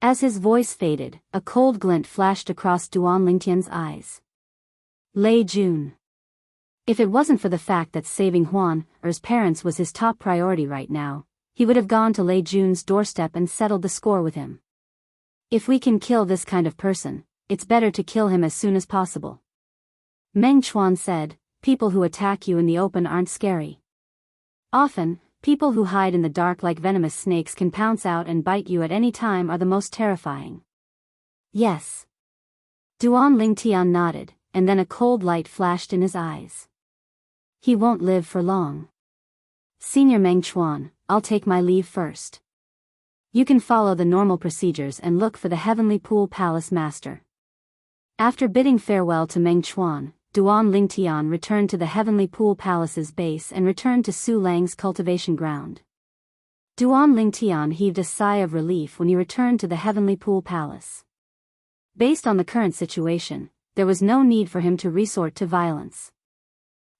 As his voice faded, a cold glint flashed across Duan Lingtian's eyes. Lei Jun. If it wasn't for the fact that saving Huan Er's parents was his top priority right now, he would have gone to Lei Jun's doorstep and settled the score with him. If we can kill this kind of person, it's better to kill him as soon as possible. Meng Chuan said, people who attack you in the open aren't scary. Often, people who hide in the dark like venomous snakes can pounce out and bite you at any time are the most terrifying. Yes. Duan Lingtian nodded, and then a cold light flashed in his eyes. He won't live for long. Senior Meng Chuan, I'll take my leave first. You can follow the normal procedures and look for the Heavenly Pool Palace Master. After bidding farewell to Meng Chuan, Duan Lingtian returned to the Heavenly Pool Palace's base and returned to Su Lang's cultivation ground. Duan Lingtian heaved a sigh of relief when he returned to the Heavenly Pool Palace. Based on the current situation, there was no need for him to resort to violence.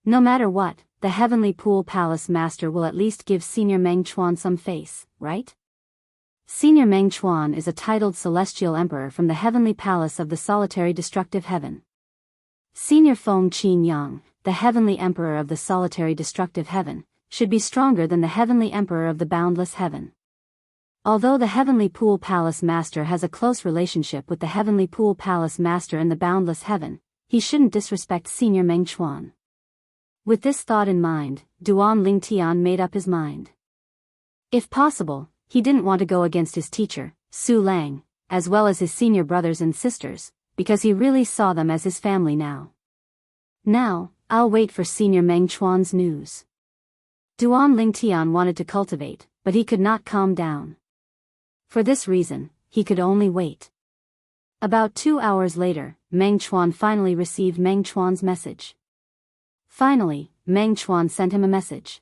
No matter what, the Heavenly Pool Palace Master will at least give Senior Meng Chuan some face, right? Senior Meng Chuan is a titled Celestial Emperor from the Heavenly Palace of the Solitary Destructive Heaven. Senior Feng Qin the Heavenly Emperor of the Solitary Destructive Heaven, should be stronger than the Heavenly Emperor of the Boundless Heaven. Although the Heavenly Pool Palace Master has a close relationship with the Heavenly Pool Palace Master in the Boundless Heaven, he shouldn't disrespect Senior Meng Chuan. With this thought in mind, Duan Lingtian made up his mind. If possible, he didn't want to go against his teacher, Su Lang, as well as his senior brothers and sisters, because he really saw them as his family now. Now, I'll wait for Senior Meng Chuan's news. Duan Lingtian wanted to cultivate, but he could not calm down. For this reason, he could only wait. About 2 hours later, Meng Chuan finally received Meng Chuan's message. Finally, Meng Chuan sent him a message.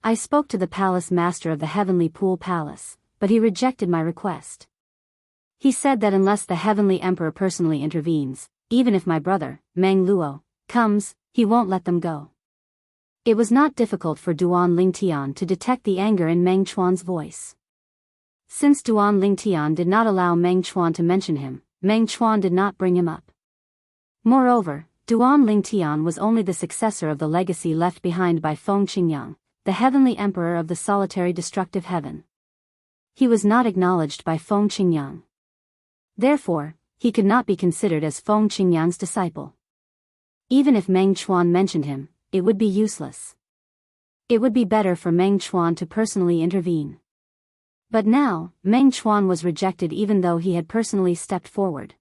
I spoke to the palace master of the Heavenly Pool Palace, but he rejected my request. He said that unless the Heavenly Emperor personally intervenes, even if my brother, Meng Luo, comes, he won't let them go. It was not difficult for Duan Lingtian to detect the anger in Meng Chuan's voice. Since Duan Lingtian did not allow Meng Chuan to mention him, Meng Chuan did not bring him up. Moreover, Duan Lingtian was only the successor of the legacy left behind by Feng Qingyang, the Heavenly Emperor of the Solitary Destructive Heaven. He was not acknowledged by Feng Qingyang. Therefore, he could not be considered as Feng Qingyang's disciple. Even if Meng Chuan mentioned him, it would be useless. It would be better for Meng Chuan to personally intervene. But now, Meng Chuan was rejected even though he had personally stepped forward.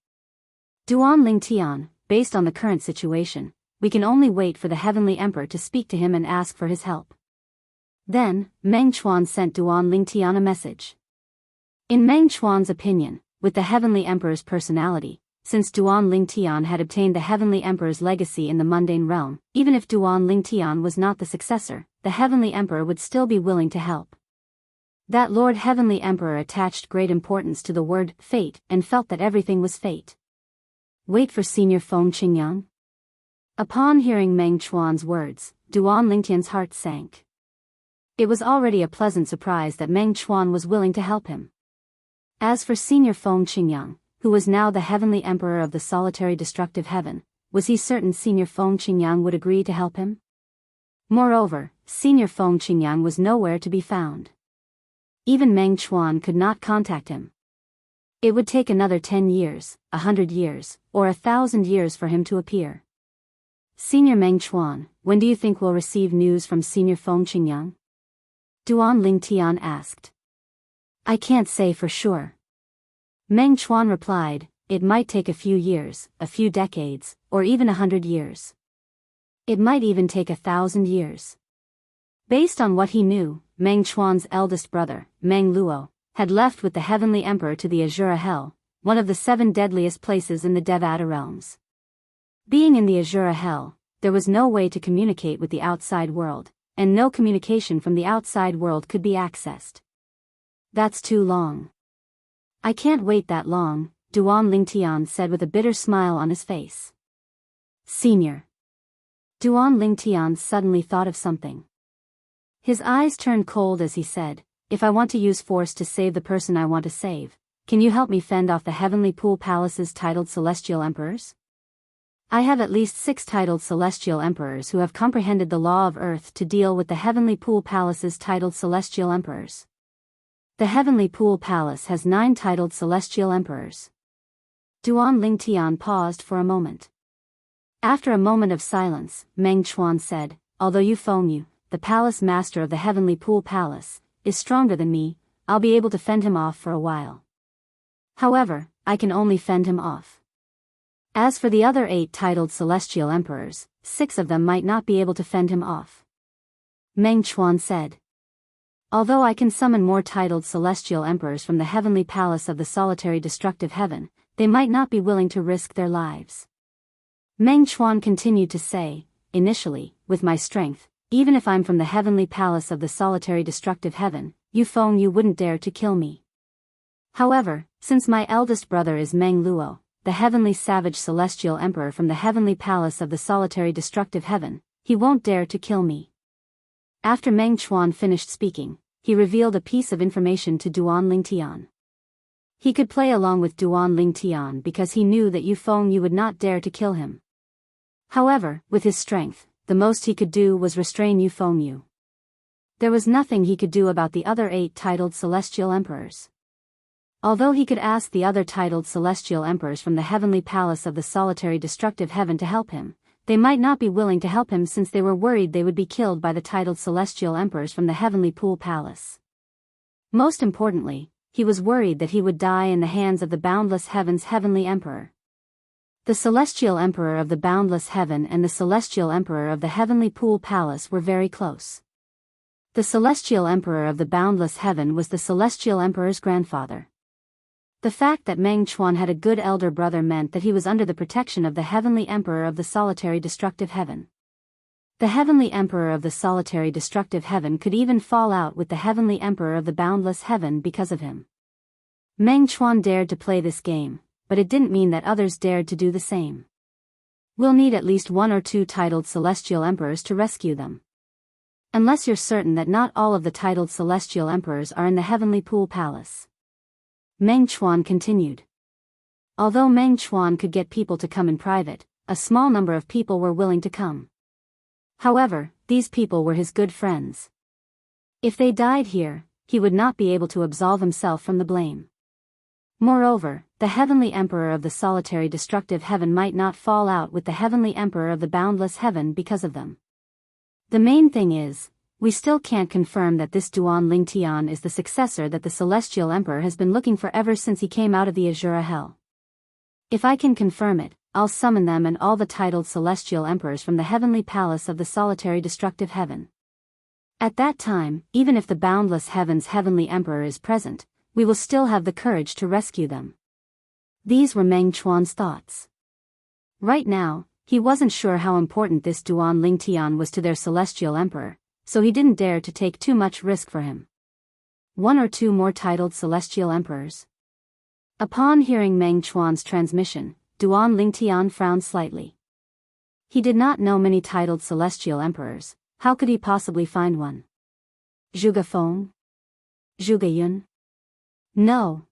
Duan Lingtian, based on the current situation, we can only wait for the Heavenly Emperor to speak to him and ask for his help. Then, Meng Chuan sent Duan Lingtian a message. In Meng Chuan's opinion, with the Heavenly Emperor's personality, since Duan Lingtian had obtained the Heavenly Emperor's legacy in the mundane realm, even if Duan Lingtian was not the successor, the Heavenly Emperor would still be willing to help. That Lord Heavenly Emperor attached great importance to the word fate and felt that everything was fate. Wait for Senior Feng Qingyang? Upon hearing Meng Chuan's words, Duan Lingtian's heart sank. It was already a pleasant surprise that Meng Chuan was willing to help him. As for Senior Feng Qingyang, who was now the Heavenly Emperor of the Solitary Destructive Heaven, was he certain Senior Feng Qingyang would agree to help him? Moreover, Senior Feng Qingyang was nowhere to be found. Even Meng Chuan could not contact him. It would take another 10 years, 100 years, or 1,000 years for him to appear. Senior Meng Chuan, when do you think we'll receive news from Senior Feng Qingyang? Duan Lingtian asked. I can't say for sure. Meng Chuan replied, it might take a few years, a few decades, or even 100 years. It might even take 1,000 years. Based on what he knew, Meng Chuan's eldest brother, Meng Luo, had left with the Heavenly Emperor to the Azura Hell, one of the 7 deadliest places in the Devata realms. Being in the Azura Hell, there was no way to communicate with the outside world, and no communication from the outside world could be accessed. That's too long. I can't wait that long, Duan Lingtian said with a bitter smile on his face. Senior. Duan Lingtian suddenly thought of something. His eyes turned cold as he said, "If I want to use force to save the person I want to save, can you help me fend off the Heavenly Pool Palace's titled Celestial Emperors? I have at least 6 titled Celestial Emperors who have comprehended the law of Earth to deal with the Heavenly Pool Palace's titled Celestial Emperors. The Heavenly Pool Palace has 9 titled Celestial Emperors." Duan Lingtian paused for a moment. After a moment of silence, Meng Chuan said, "Although Yu Fengyu, the palace master of the Heavenly Pool Palace, is stronger than me, I'll be able to fend him off for a while. However, I can only fend him off. As for the other 8 titled Celestial Emperors, 6 of them might not be able to fend him off." Meng Chuan said, "Although I can summon more titled Celestial Emperors from the Heavenly Palace of the Solitary Destructive Heaven, they might not be willing to risk their lives." Meng Chuan continued to say, "Initially, with my strength, even if I'm from the Heavenly Palace of the Solitary Destructive Heaven, Yu Fengyu wouldn't dare to kill me. However, since my eldest brother is Meng Luo, the Heavenly Savage Celestial Emperor from the Heavenly Palace of the Solitary Destructive Heaven, he won't dare to kill me." After Meng Chuan finished speaking, he revealed a piece of information to Duan Lingtian. He could play along with Duan Lingtian because he knew that Yu Fengyu would not dare to kill him. However, with his strength, the most he could do was restrain Yu Fengyu. There was nothing he could do about the other 8 titled Celestial Emperors. Although he could ask the other titled Celestial Emperors from the Heavenly Palace of the Solitary Destructive Heaven to help him, they might not be willing to help him since they were worried they would be killed by the titled Celestial Emperors from the Heavenly Pool Palace. Most importantly, he was worried that he would die in the hands of the Boundless Heaven's Heavenly Emperor. The Celestial Emperor of the Boundless Heaven and the Celestial Emperor of the Heavenly Pool Palace were very close. The Celestial Emperor of the Boundless Heaven was the Celestial Emperor's grandfather. The fact that Meng Chuan had a good elder brother meant that he was under the protection of the Heavenly Emperor of the Solitary Destructive Heaven. The Heavenly Emperor of the Solitary Destructive Heaven could even fall out with the Heavenly Emperor of the Boundless Heaven because of him. Meng Chuan dared to play this game, but it didn't mean that others dared to do the same. We'll need at least 1 or 2 titled Celestial Emperors to rescue them. Unless you're certain that not all of the titled Celestial Emperors are in the Heavenly Pool Palace. Meng Chuan continued. Although Meng Chuan could get people to come in private, a small number of people were willing to come. However, these people were his good friends. If they died here, he would not be able to absolve himself from the blame. Moreover, the Heavenly Emperor of the Solitary Destructive Heaven might not fall out with the Heavenly Emperor of the Boundless Heaven because of them. The main thing is, we still can't confirm that this Duan Lingtian is the successor that the Celestial Emperor has been looking for ever since he came out of the Azura Hell. If I can confirm it, I'll summon them and all the titled Celestial Emperors from the Heavenly Palace of the Solitary Destructive Heaven. At that time, even if the Boundless Heaven's Heavenly Emperor is present, we will still have the courage to rescue them. These were Meng Chuan's thoughts. Right now, he wasn't sure how important this Duan Lingtian was to their Celestial Emperor, so he didn't dare to take too much risk for him. 1 or 2 more titled Celestial Emperors. Upon hearing Meng Chuan's transmission, Duan Lingtian frowned slightly. He did not know many titled Celestial Emperors. How could he possibly find one? Zhuge Feng? Zhuge Yun? No.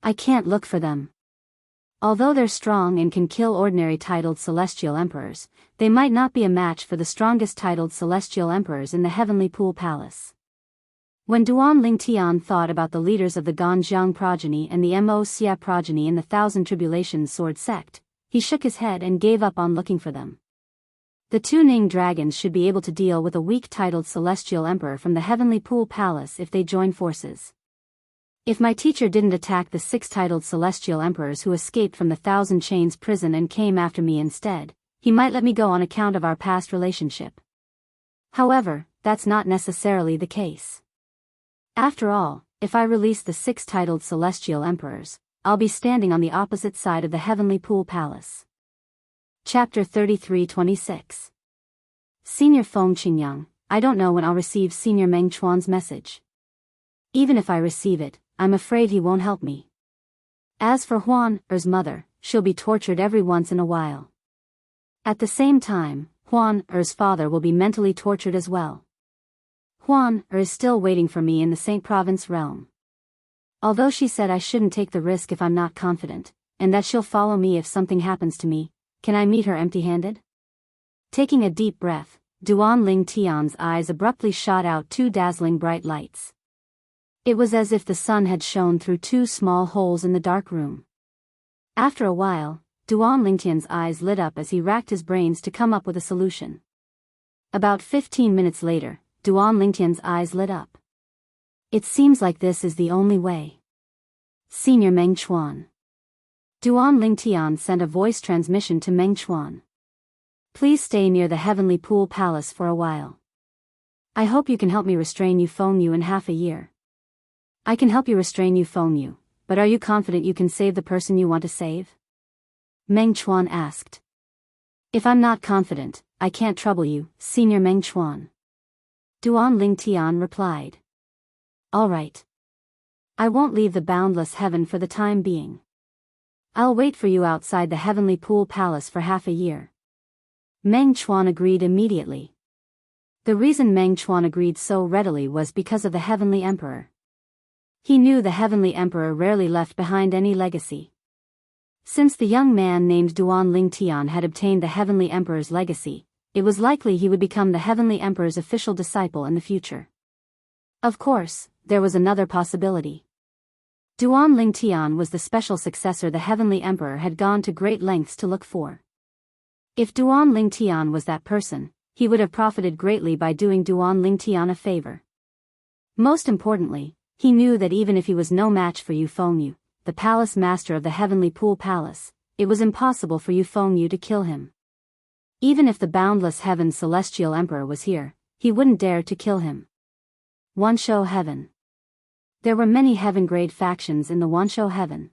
I can't look for them. Although they're strong and can kill ordinary titled Celestial Emperors, they might not be a match for the strongest titled Celestial Emperors in the Heavenly Pool Palace. When Duan Lingtian thought about the leaders of the Ganjiang progeny and the Mo Xia progeny in the Thousand Tribulations Sword Sect, he shook his head and gave up on looking for them. The 2 Ning dragons should be able to deal with a weak titled Celestial Emperor from the Heavenly Pool Palace if they join forces. If my teacher didn't attack the 6 titled Celestial Emperors who escaped from the Thousand Chains prison and came after me instead, he might let me go on account of our past relationship. However, that's not necessarily the case. After all, if I release the 6 titled Celestial Emperors, I'll be standing on the opposite side of the Heavenly Pool Palace. Chapter 33-26. Senior Feng Qingyang, I don't know when I'll receive Senior Meng Chuan's message. Even if I receive it, I'm afraid he won't help me. As for Huan Er's mother, she'll be tortured every once in a while. At the same time, Huan Er's father will be mentally tortured as well. Huan Er is still waiting for me in the Saint Province realm. Although she said I shouldn't take the risk if I'm not confident, and that she'll follow me if something happens to me, can I meet her empty-handed? Taking a deep breath, Duan Ling Tian's eyes abruptly shot out two dazzling bright lights. It was as if the sun had shone through two small holes in the dark room. After a while, Duan Lingtian's eyes lit up as he racked his brains to come up with a solution. About 15 minutes later, Duan Lingtian's eyes lit up. It seems like this is the only way. Senior Meng Chuan. Duan Lingtian sent a voice transmission to Meng Chuan. Please stay near the Heavenly Pool Palace for a while. I hope you can help me restrain Yu in half a year. I can help you restrain Yu, but are you confident you can save the person you want to save? Meng Chuan asked. If I'm not confident, I can't trouble you, Senior Meng Chuan. Duan Lingtian replied. All right. I won't leave the boundless heaven for the time being. I'll wait for you outside the Heavenly Pool Palace for half a year. Meng Chuan agreed immediately. The reason Meng Chuan agreed so readily was because of the Heavenly Emperor. He knew the Heavenly Emperor rarely left behind any legacy. Since the young man named Duan Lingtian had obtained the Heavenly Emperor's legacy, it was likely he would become the Heavenly Emperor's official disciple in the future. Of course, there was another possibility. Duan Lingtian was the special successor the Heavenly Emperor had gone to great lengths to look for. If Duan Lingtian was that person, he would have profited greatly by doing Duan Lingtian a favor. Most importantly, he knew that even if he was no match for Yu, the palace master of the Heavenly Pool Palace, it was impossible for Yu to kill him. Even if the boundless heaven's celestial emperor was here, he wouldn't dare to kill him. Wanshou Heaven. There were many heaven-grade factions in the Wanshou Heaven.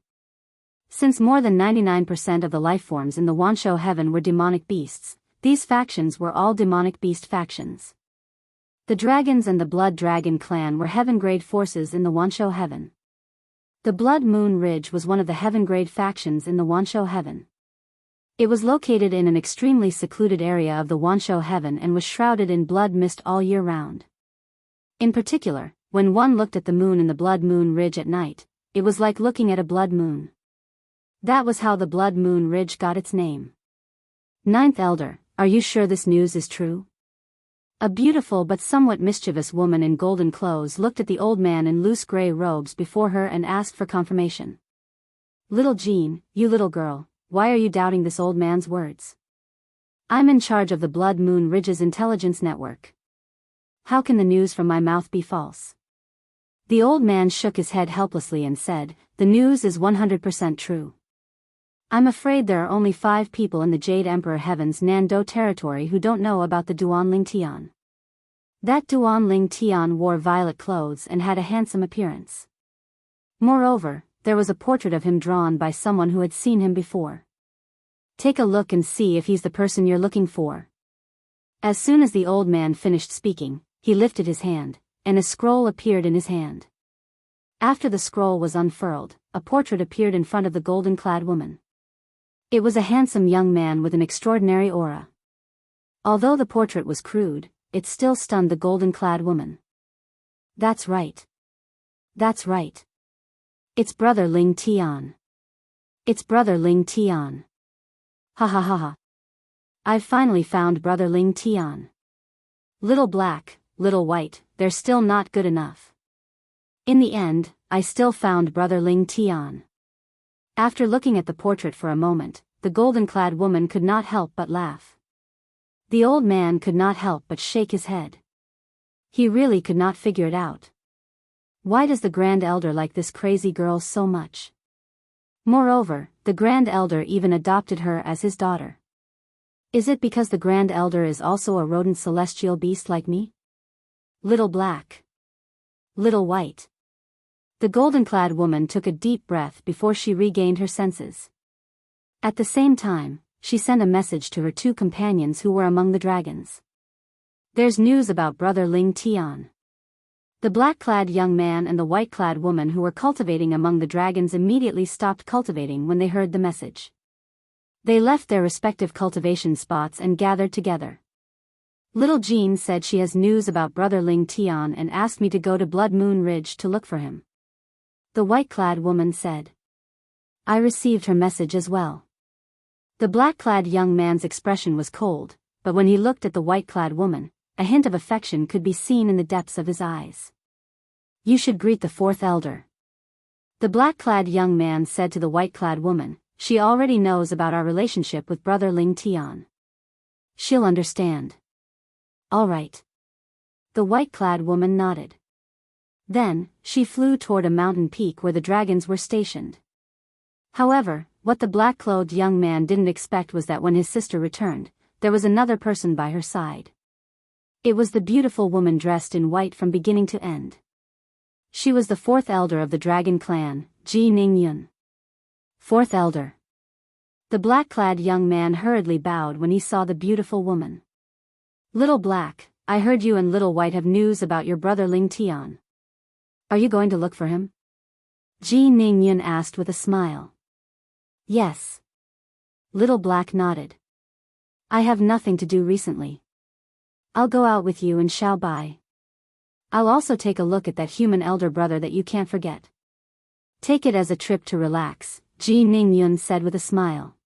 Since more than 99% of the lifeforms in the Wanshou Heaven were demonic beasts, these factions were all demonic beast factions. The dragons and the Blood Dragon clan were heaven-grade forces in the Wanshou Heaven. The Blood Moon Ridge was one of the heaven-grade factions in the Wanshou Heaven. It was located in an extremely secluded area of the Wanshou Heaven and was shrouded in blood mist all year round. In particular, when one looked at the moon in the Blood Moon Ridge at night, it was like looking at a blood moon. That was how the Blood Moon Ridge got its name. Ninth Elder, are you sure this news is true? A beautiful but somewhat mischievous woman in golden clothes looked at the old man in loose gray robes before her and asked for confirmation. Little Jean, you little girl, why are you doubting this old man's words? I'm in charge of the Blood Moon Ridge's intelligence network. How can the news from my mouth be false? The old man shook his head helplessly and said, the news is 100% true. I'm afraid there are only 5 people in the Jade Emperor Heaven's Nando territory who don't know about the Duan Lingtian. That Duan Lingtian wore violet clothes and had a handsome appearance. Moreover, there was a portrait of him drawn by someone who had seen him before. Take a look and see if he's the person you're looking for. As soon as the old man finished speaking, he lifted his hand, and a scroll appeared in his hand. After the scroll was unfurled, a portrait appeared in front of the golden-clad woman. It was a handsome young man with an extraordinary aura. Although the portrait was crude, it still stunned the golden-clad woman. That's right. That's right. It's Brother Ling Tian. It's Brother Ling Tian. Ha ha ha ha. I've finally found Brother Ling Tian. Little black, little white, they're still not good enough. In the end, I still found Brother Ling Tian. After looking at the portrait for a moment, the golden-clad woman could not help but laugh. The old man could not help but shake his head. He really could not figure it out. Why does the Grand Elder like this crazy girl so much? Moreover, the Grand Elder even adopted her as his daughter. Is it because the Grand Elder is also a rodent celestial beast like me? Little black. Little white. The golden-clad woman took a deep breath before she regained her senses. At the same time, she sent a message to her 2 companions who were among the dragons. There's news about Brother Ling Tian. The black-clad young man and the white-clad woman who were cultivating among the dragons immediately stopped cultivating when they heard the message. They left their respective cultivation spots and gathered together. Little Jean said she has news about Brother Ling Tian and asked me to go to Blood Moon Ridge to look for him. The white-clad woman said. I received her message as well. The black-clad young man's expression was cold, but when he looked at the white-clad woman, a hint of affection could be seen in the depths of his eyes. You should greet the fourth elder. The black-clad young man said to the white-clad woman, she already knows about our relationship with Brother Ling Tian. She'll understand. All right. The white-clad woman nodded. Then, she flew toward a mountain peak where the dragons were stationed. However, what the black-clothed young man didn't expect was that when his sister returned, there was another person by her side. It was the beautiful woman dressed in white from beginning to end. She was the fourth elder of the dragon clan, Ji Ningyun. Fourth elder. The black-clad young man hurriedly bowed when he saw the beautiful woman. Little Black, I heard you and Little White have news about your brother Ling Tian. Are you going to look for him? Ji Ningyun asked with a smile. Yes. Little Black nodded. I have nothing to do recently. I'll go out with you and Xiaobai. I'll also take a look at that human elder brother that you can't forget. Take it as a trip to relax, Ji Ningyun said with a smile.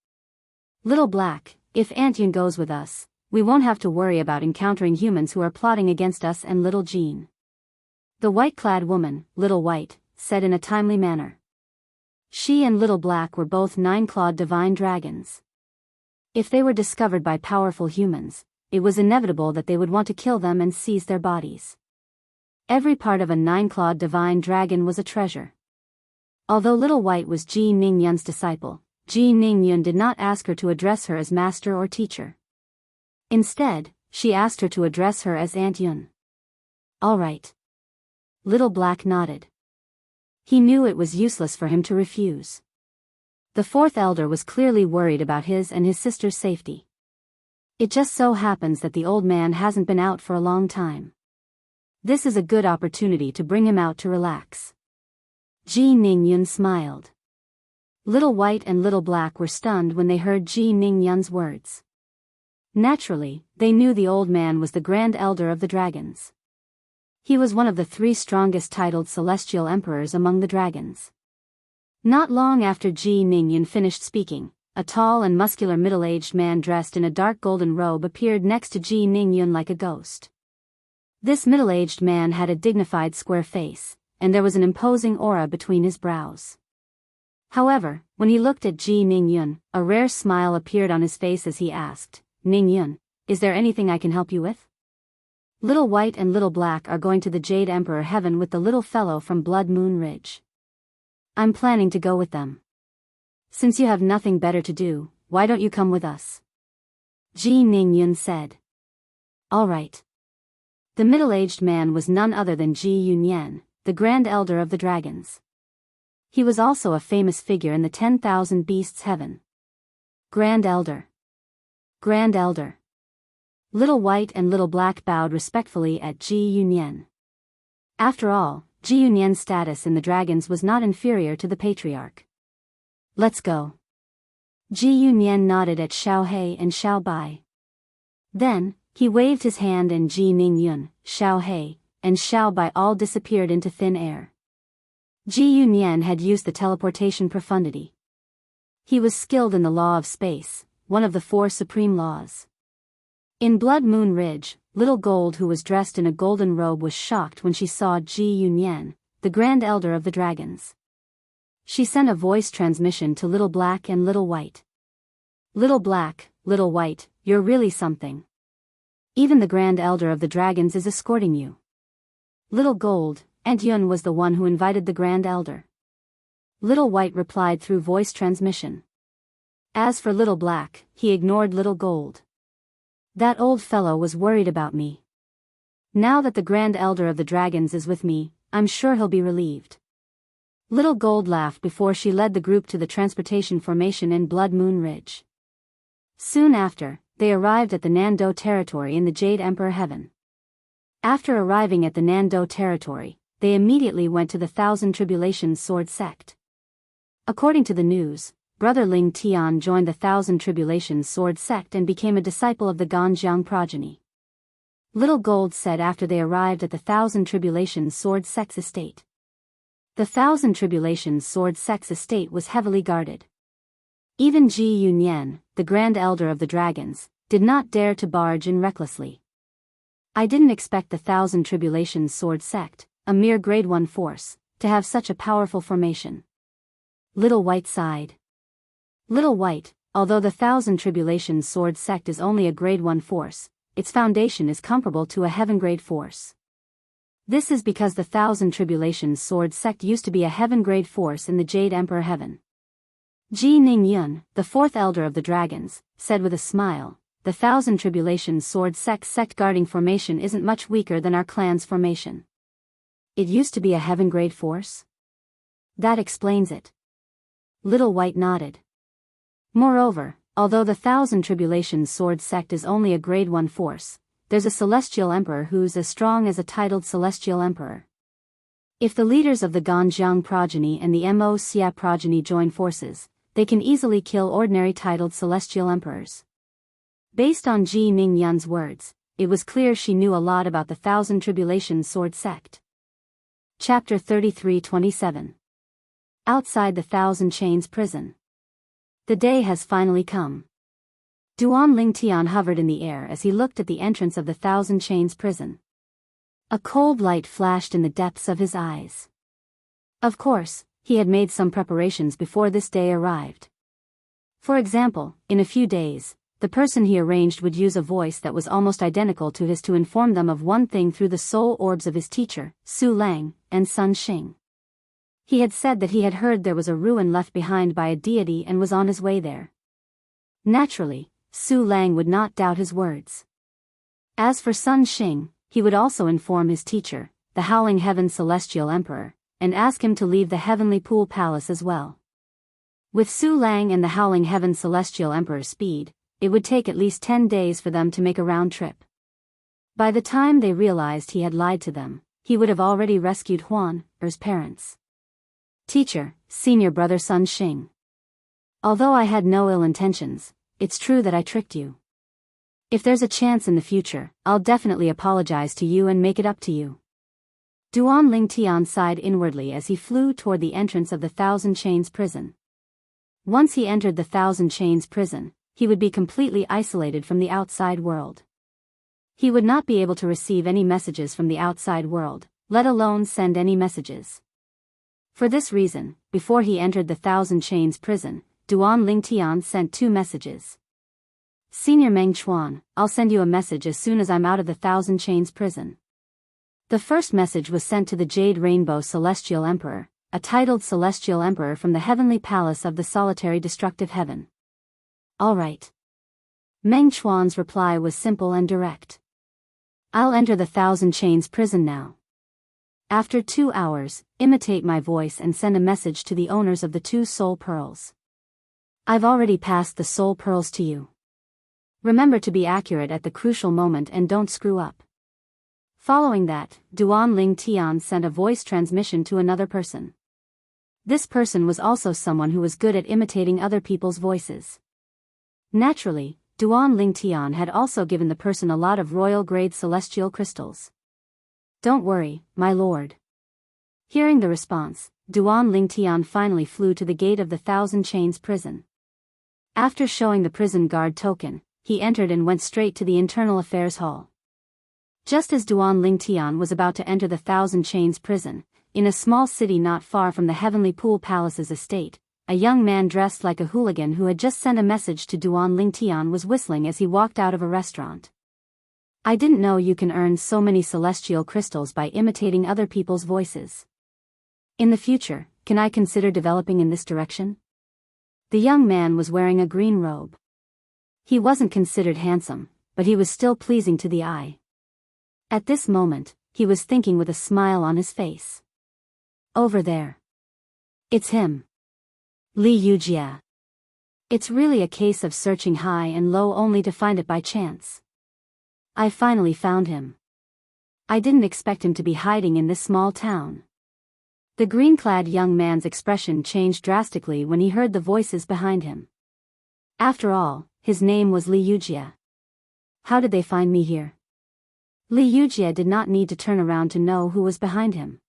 Little Black, if Aunt Yun goes with us, we won't have to worry about encountering humans who are plotting against us and Little Jean. The white-clad woman, Little White, said in a timely manner. She and Little Black were both nine-clawed divine dragons. If they were discovered by powerful humans, it was inevitable that they would want to kill them and seize their bodies. Every part of a nine-clawed divine dragon was a treasure. Although Little White was Ji Ningyun's disciple, Ji Ningyun did not ask her to address her as master or teacher. Instead, she asked her to address her as Aunt Yun. All right. Little Black nodded. He knew it was useless for him to refuse. The fourth elder was clearly worried about his and his sister's safety. It just so happens that the old man hasn't been out for a long time. This is a good opportunity to bring him out to relax. Ji Ningyun smiled. Little White and Little Black were stunned when they heard Ji Ningyun's words. Naturally, they knew the old man was the Grand Elder of the Dragons. He was one of the 3 strongest titled celestial emperors among the dragons. Not long after Ji Ningyun finished speaking, a tall and muscular middle-aged man dressed in a dark golden robe appeared next to Ji Ningyun like a ghost. This middle-aged man had a dignified square face, and there was an imposing aura between his brows. However, when he looked at Ji Ningyun, a rare smile appeared on his face as he asked, Ningyun, is there anything I can help you with? Little White and Little Black are going to the Jade Emperor Heaven with the little fellow from Blood Moon Ridge. I'm planning to go with them. Since you have nothing better to do, why don't you come with us? Ji Ningyun said. All right. The middle-aged man was none other than Ji Yunyan, the Grand Elder of the Dragons. He was also a famous figure in the 10,000 Beasts Heaven. Grand Elder. Grand Elder. Little White and Little Black bowed respectfully at Ji Yunyan. After all, Ji Yunyan's status in the dragons was not inferior to the patriarch. Let's go. Ji Yunyan nodded at Xiao He and Xiao Bai. Then, he waved his hand and Ji Ningyun, Xiao He, and Xiao Bai all disappeared into thin air. Ji Yunyan had used the teleportation profundity. He was skilled in the law of space, one of the 4 supreme laws. In Blood Moon Ridge, Little Gold, who was dressed in a golden robe, was shocked when she saw Ji Yunyan, the Grand Elder of the Dragons. She sent a voice transmission to Little Black and Little White. Little Black, Little White, you're really something. Even the Grand Elder of the Dragons is escorting you. Little Gold, Aunt Yun was the one who invited the Grand Elder. Little White replied through voice transmission. As for Little Black, he ignored Little Gold. That old fellow was worried about me. Now that the Grand Elder of the Dragons is with me, I'm sure he'll be relieved. Little Gold laughed before she led the group to the transportation formation in Blood Moon Ridge. Soon after, they arrived at the Nando territory in the Jade Emperor Heaven. After arriving at the Nando territory, they immediately went to the Thousand Tribulations Sword Sect. According to the news, Brother Ling Tian joined the Thousand Tribulations Sword Sect and became a disciple of the Ganjiang progeny. Little Gold said after they arrived at the Thousand Tribulations Sword Sex estate. The Thousand Tribulations Sword Sex estate was heavily guarded. Even Ji Yunyan, the Grand Elder of the Dragons, did not dare to barge in recklessly. I didn't expect the Thousand Tribulations Sword Sect, a mere Grade 1 force, to have such a powerful formation. Little White sighed. Little White, although the Thousand Tribulations Sword Sect is only a Grade 1 force, its foundation is comparable to a Heaven Grade force. This is because the Thousand Tribulations Sword Sect used to be a Heaven Grade force in the Jade Emperor Heaven. Ji Ningyun, the fourth elder of the dragons, said with a smile, the Thousand Tribulations Sword Sect guarding formation isn't much weaker than our clan's formation. It used to be a Heaven Grade force? That explains it. Little White nodded. Moreover, although the Thousand Tribulations Sword Sect is only a Grade 1 force, there's a Celestial Emperor who's as strong as a titled Celestial Emperor. If the leaders of the Ganjiang progeny and the Mo Xia progeny join forces, they can easily kill ordinary titled Celestial Emperors. Based on Ji Ningyun's words, it was clear she knew a lot about the Thousand Tribulations Sword Sect. Chapter 33-27. Outside the Thousand Chains Prison. The day has finally come. Duan Lingtian hovered in the air as he looked at the entrance of the Thousand Chains Prison. A cold light flashed in the depths of his eyes. Of course, he had made some preparations before this day arrived. For example, in a few days, the person he arranged would use a voice that was almost identical to his to inform them of one thing through the soul orbs of his teacher, Su Lang, and Sun Xing. He had said that he had heard there was a ruin left behind by a deity and was on his way there. Naturally, Su Lang would not doubt his words. As for Sun Xing, he would also inform his teacher, the Howling Heaven Celestial Emperor, and ask him to leave the Heavenly Pool Palace as well. With Su Lang and the Howling Heaven Celestial Emperor's speed, it would take at least 10 days for them to make a round trip. By the time they realized he had lied to them, he would have already rescued Huan's parents. Teacher, senior brother Sun Xing. Although I had no ill intentions, it's true that I tricked you. If there's a chance in the future, I'll definitely apologize to you and make it up to you. Duan Lingtian sighed inwardly as he flew toward the entrance of the Thousand Chains Prison. Once he entered the Thousand Chains Prison, he would be completely isolated from the outside world. He would not be able to receive any messages from the outside world, let alone send any messages. For this reason, before he entered the Thousand Chains Prison, Duan Lingtian sent 2 messages. Senior Meng Chuan, I'll send you a message as soon as I'm out of the Thousand Chains Prison. The first message was sent to the Jade Rainbow Celestial Emperor, a titled Celestial Emperor from the Heavenly Palace of the Solitary Destructive Heaven. All right. Meng Chuan's reply was simple and direct. I'll enter the Thousand Chains Prison now. After 2 hours, imitate my voice and send a message to the owners of the 2 soul pearls. I've already passed the soul pearls to you. Remember to be accurate at the crucial moment and don't screw up. Following that, Duan Lingtian sent a voice transmission to another person. This person was also someone who was good at imitating other people's voices. Naturally, Duan Lingtian had also given the person a lot of royal-grade celestial crystals. Don't worry, my lord. Hearing the response, Duan Lingtian finally flew to the gate of the Thousand Chains Prison. After showing the prison guard token, he entered and went straight to the Internal Affairs Hall. Just as Duan Lingtian was about to enter the Thousand Chains Prison, in a small city not far from the Heavenly Pool Palace's estate, a young man dressed like a hooligan who had just sent a message to Duan Lingtian was whistling as he walked out of a restaurant. I didn't know you can earn so many celestial crystals by imitating other people's voices. In the future, can I consider developing in this direction? The young man was wearing a green robe. He wasn't considered handsome, but he was still pleasing to the eye. At this moment, he was thinking with a smile on his face. Over there. It's him. Li Yujia. It's really a case of searching high and low only to find it by chance. I finally found him. I didn't expect him to be hiding in this small town. The green-clad young man's expression changed drastically when he heard the voices behind him. After all, his name was Li Yujia. How did they find me here? Li Yujie did not need to turn around to know who was behind him.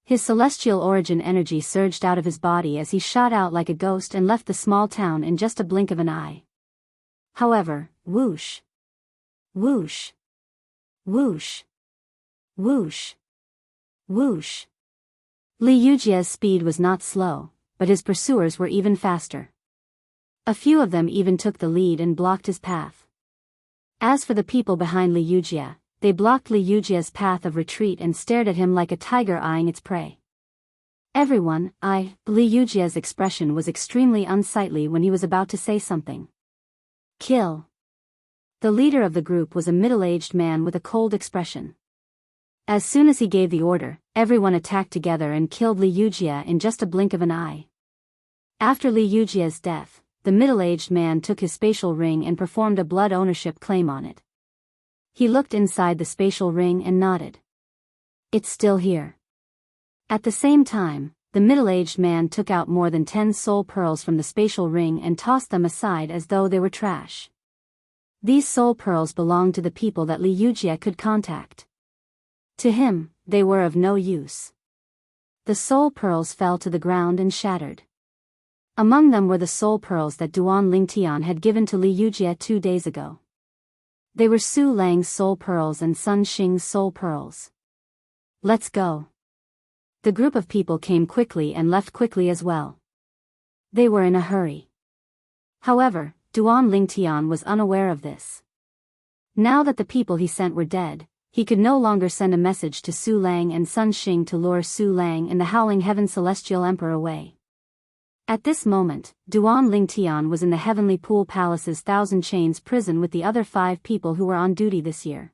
His celestial origin energy surged out of his body as he shot out like a ghost and left the small town in just a blink of an eye. However, whoosh, whoosh, whoosh, whoosh, whoosh. Li Yujie's speed was not slow, but his pursuers were even faster. A few of them even took the lead and blocked his path. As for the people behind Li Yujie, they blocked Li Yujie's path of retreat and stared at him like a tiger eyeing its prey. Everyone, Li Yujie's expression was extremely unsightly when he was about to say something. Kill. The leader of the group was a middle-aged man with a cold expression. As soon as he gave the order, everyone attacked together and killed Li Yujie in just a blink of an eye. After Li Yujie's death, the middle-aged man took his spatial ring and performed a blood ownership claim on it. He looked inside the spatial ring and nodded. It's still here. At the same time, the middle-aged man took out more than 10 soul pearls from the spatial ring and tossed them aside as though they were trash. These soul pearls belonged to the people that Li Yujie could contact. To him, they were of no use. The soul pearls fell to the ground and shattered. Among them were the soul pearls that Duan Lingtian had given to Li Yujie 2 days ago. They were Su Lang's soul pearls and Sun Xing's soul pearls. Let's go. The group of people came quickly and left quickly as well. They were in a hurry. However, Duan Lingtian was unaware of this. Now that the people he sent were dead, he could no longer send a message to Su Lang and Sun Xing to lure Su Lang and the Howling Heaven Celestial Emperor away. At this moment, Duan Lingtian was in the Heavenly Pool Palace's Thousand Chains prison with the other 5 people who were on duty this year.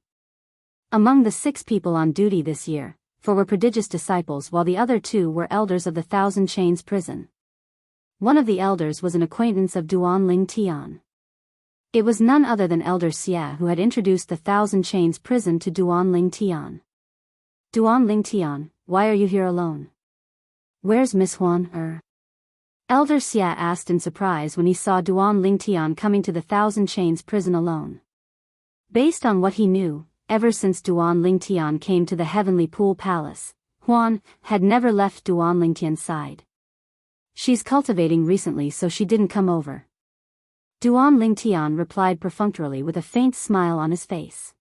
Among the 6 people on duty this year, 4 were prodigious disciples while the other 2 were elders of the Thousand Chains prison. One of the elders was an acquaintance of Duan Lingtian. It was none other than Elder Xia who had introduced the Thousand Chains prison to Duan Lingtian. Duan Lingtian, why are you here alone? Where's Miss Huan? Elder Xia asked in surprise when he saw Duan Lingtian coming to the Thousand Chains prison alone. Based on what he knew, ever since Duan Lingtian came to the Heavenly Pool Palace, Huan had never left Duan Lingtian's side. She's cultivating recently so she didn't come over. Duan Lingtian replied perfunctorily with a faint smile on his face.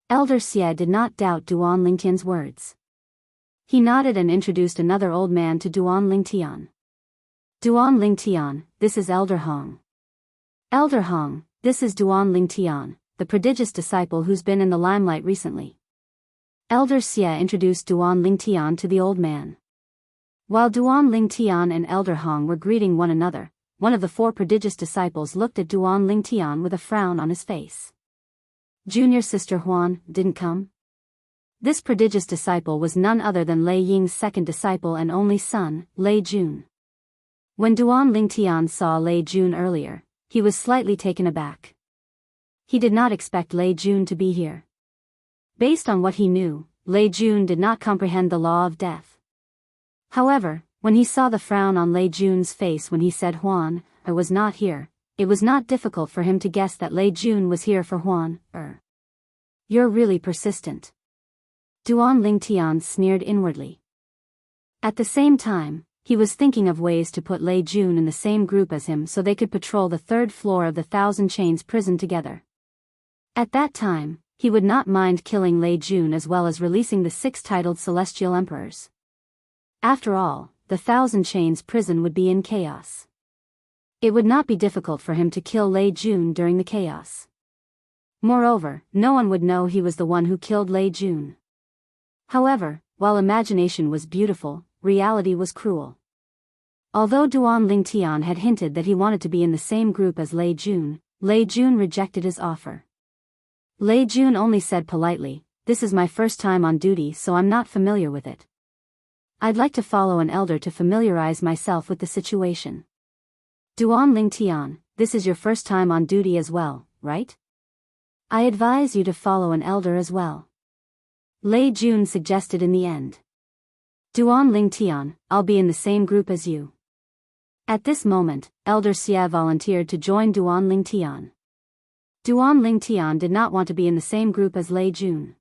Elder Xia did not doubt Duan Lingtian's words. He nodded and introduced another old man to Duan Lingtian. Duan Lingtian, this is Elder Hong. Elder Hong, this is Duan Lingtian, the prodigious disciple who's been in the limelight recently. Elder Xia introduced Duan Lingtian to the old man. While Duan Lingtian and Elder Hong were greeting one another, one of the 4 prodigious disciples looked at Duan Lingtian with a frown on his face. Junior Sister Huan didn't come? This prodigious disciple was none other than Lei Ying's second disciple and only son, Lei Jun. When Duan Lingtian saw Lei Jun earlier, he was slightly taken aback. He did not expect Lei Jun to be here. Based on what he knew, Lei Jun did not comprehend the law of death. However, when he saw the frown on Lei Jun's face when he said Huan was not here, it was not difficult for him to guess that Lei Jun was here for Huan You're really persistent. Duan Lingtian sneered inwardly. At the same time, he was thinking of ways to put Lei Jun in the same group as him so they could patrol the 3rd floor of the Thousand Chains prison together. At that time, he would not mind killing Lei Jun as well as releasing the 6 titled Celestial Emperors. After all, the Thousand Chains prison would be in chaos. It would not be difficult for him to kill Lei Jun during the chaos. Moreover, no one would know he was the one who killed Lei Jun. However, while imagination was beautiful, reality was cruel. Although Duan Lingtian had hinted that he wanted to be in the same group as Lei Jun rejected his offer. Lei Jun only said politely, "This is my first time on duty so I'm not familiar with it. I'd like to follow an elder to familiarize myself with the situation." Duan Lingtian, this is your first time on duty as well, right? I advise you to follow an elder as well. Lei Jun suggested in the end. Duan Lingtian, I'll be in the same group as you. At this moment, Elder Xia volunteered to join Duan Lingtian. Duan Lingtian did not want to be in the same group as Lei Jun.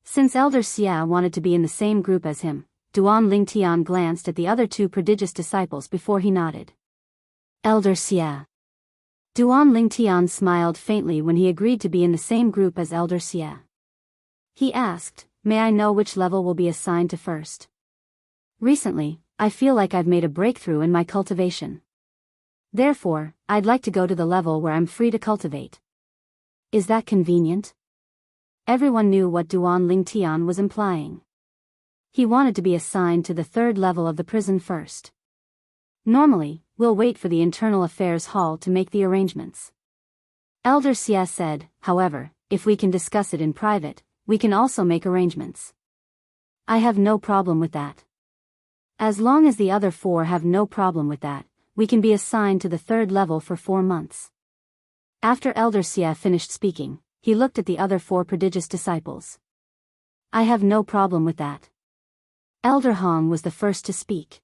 Since Elder Xia wanted to be in the same group as him, Duan Lingtian glanced at the other two prodigious disciples before he nodded. Elder Xia. Duan Lingtian smiled faintly when he agreed to be in the same group as Elder Xia. He asked, "May I know which level will be assigned to first? Recently, I feel like I've made a breakthrough in my cultivation. Therefore, I'd like to go to the level where I'm free to cultivate. Is that convenient?" Everyone knew what Duan Lingtian was implying. He wanted to be assigned to the third level of the prison first. "Normally, we'll wait for the Internal Affairs Hall to make the arrangements." Elder Xia said, "However, if we can discuss it in private, we can also make arrangements. I have no problem with that. As long as the other four have no problem with that, we can be assigned to the third level for 4 months." After Elder Xia finished speaking, he looked at the other 4 prodigious disciples. "I have no problem with that." Elder Hong was the first to speak.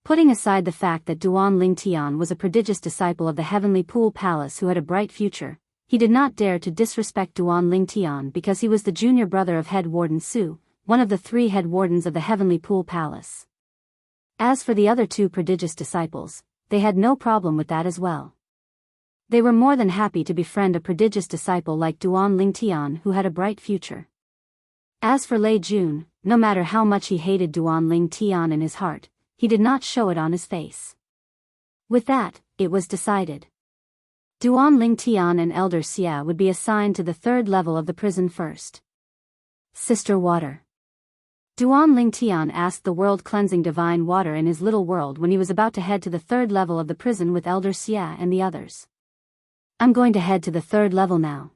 Putting aside the fact that Duan Lingtian was a prodigious disciple of the Heavenly Pool Palace who had a bright future, he did not dare to disrespect Duan Lingtian because he was the junior brother of Head Warden Su, one of the 3 head wardens of the Heavenly Pool Palace. As for the other 2 prodigious disciples, they had no problem with that as well. They were more than happy to befriend a prodigious disciple like Duan Lingtian who had a bright future. As for Lei Jun, no matter how much he hated Duan Lingtian in his heart, he did not show it on his face. With that, it was decided. Duan Lingtian and Elder Xia would be assigned to the third level of the prison first. Sister Water. Duan Lingtian asked the world-cleansing divine water in his little world when he was about to head to the third level of the prison with Elder Xia and the others. "I'm going to head to the third level now.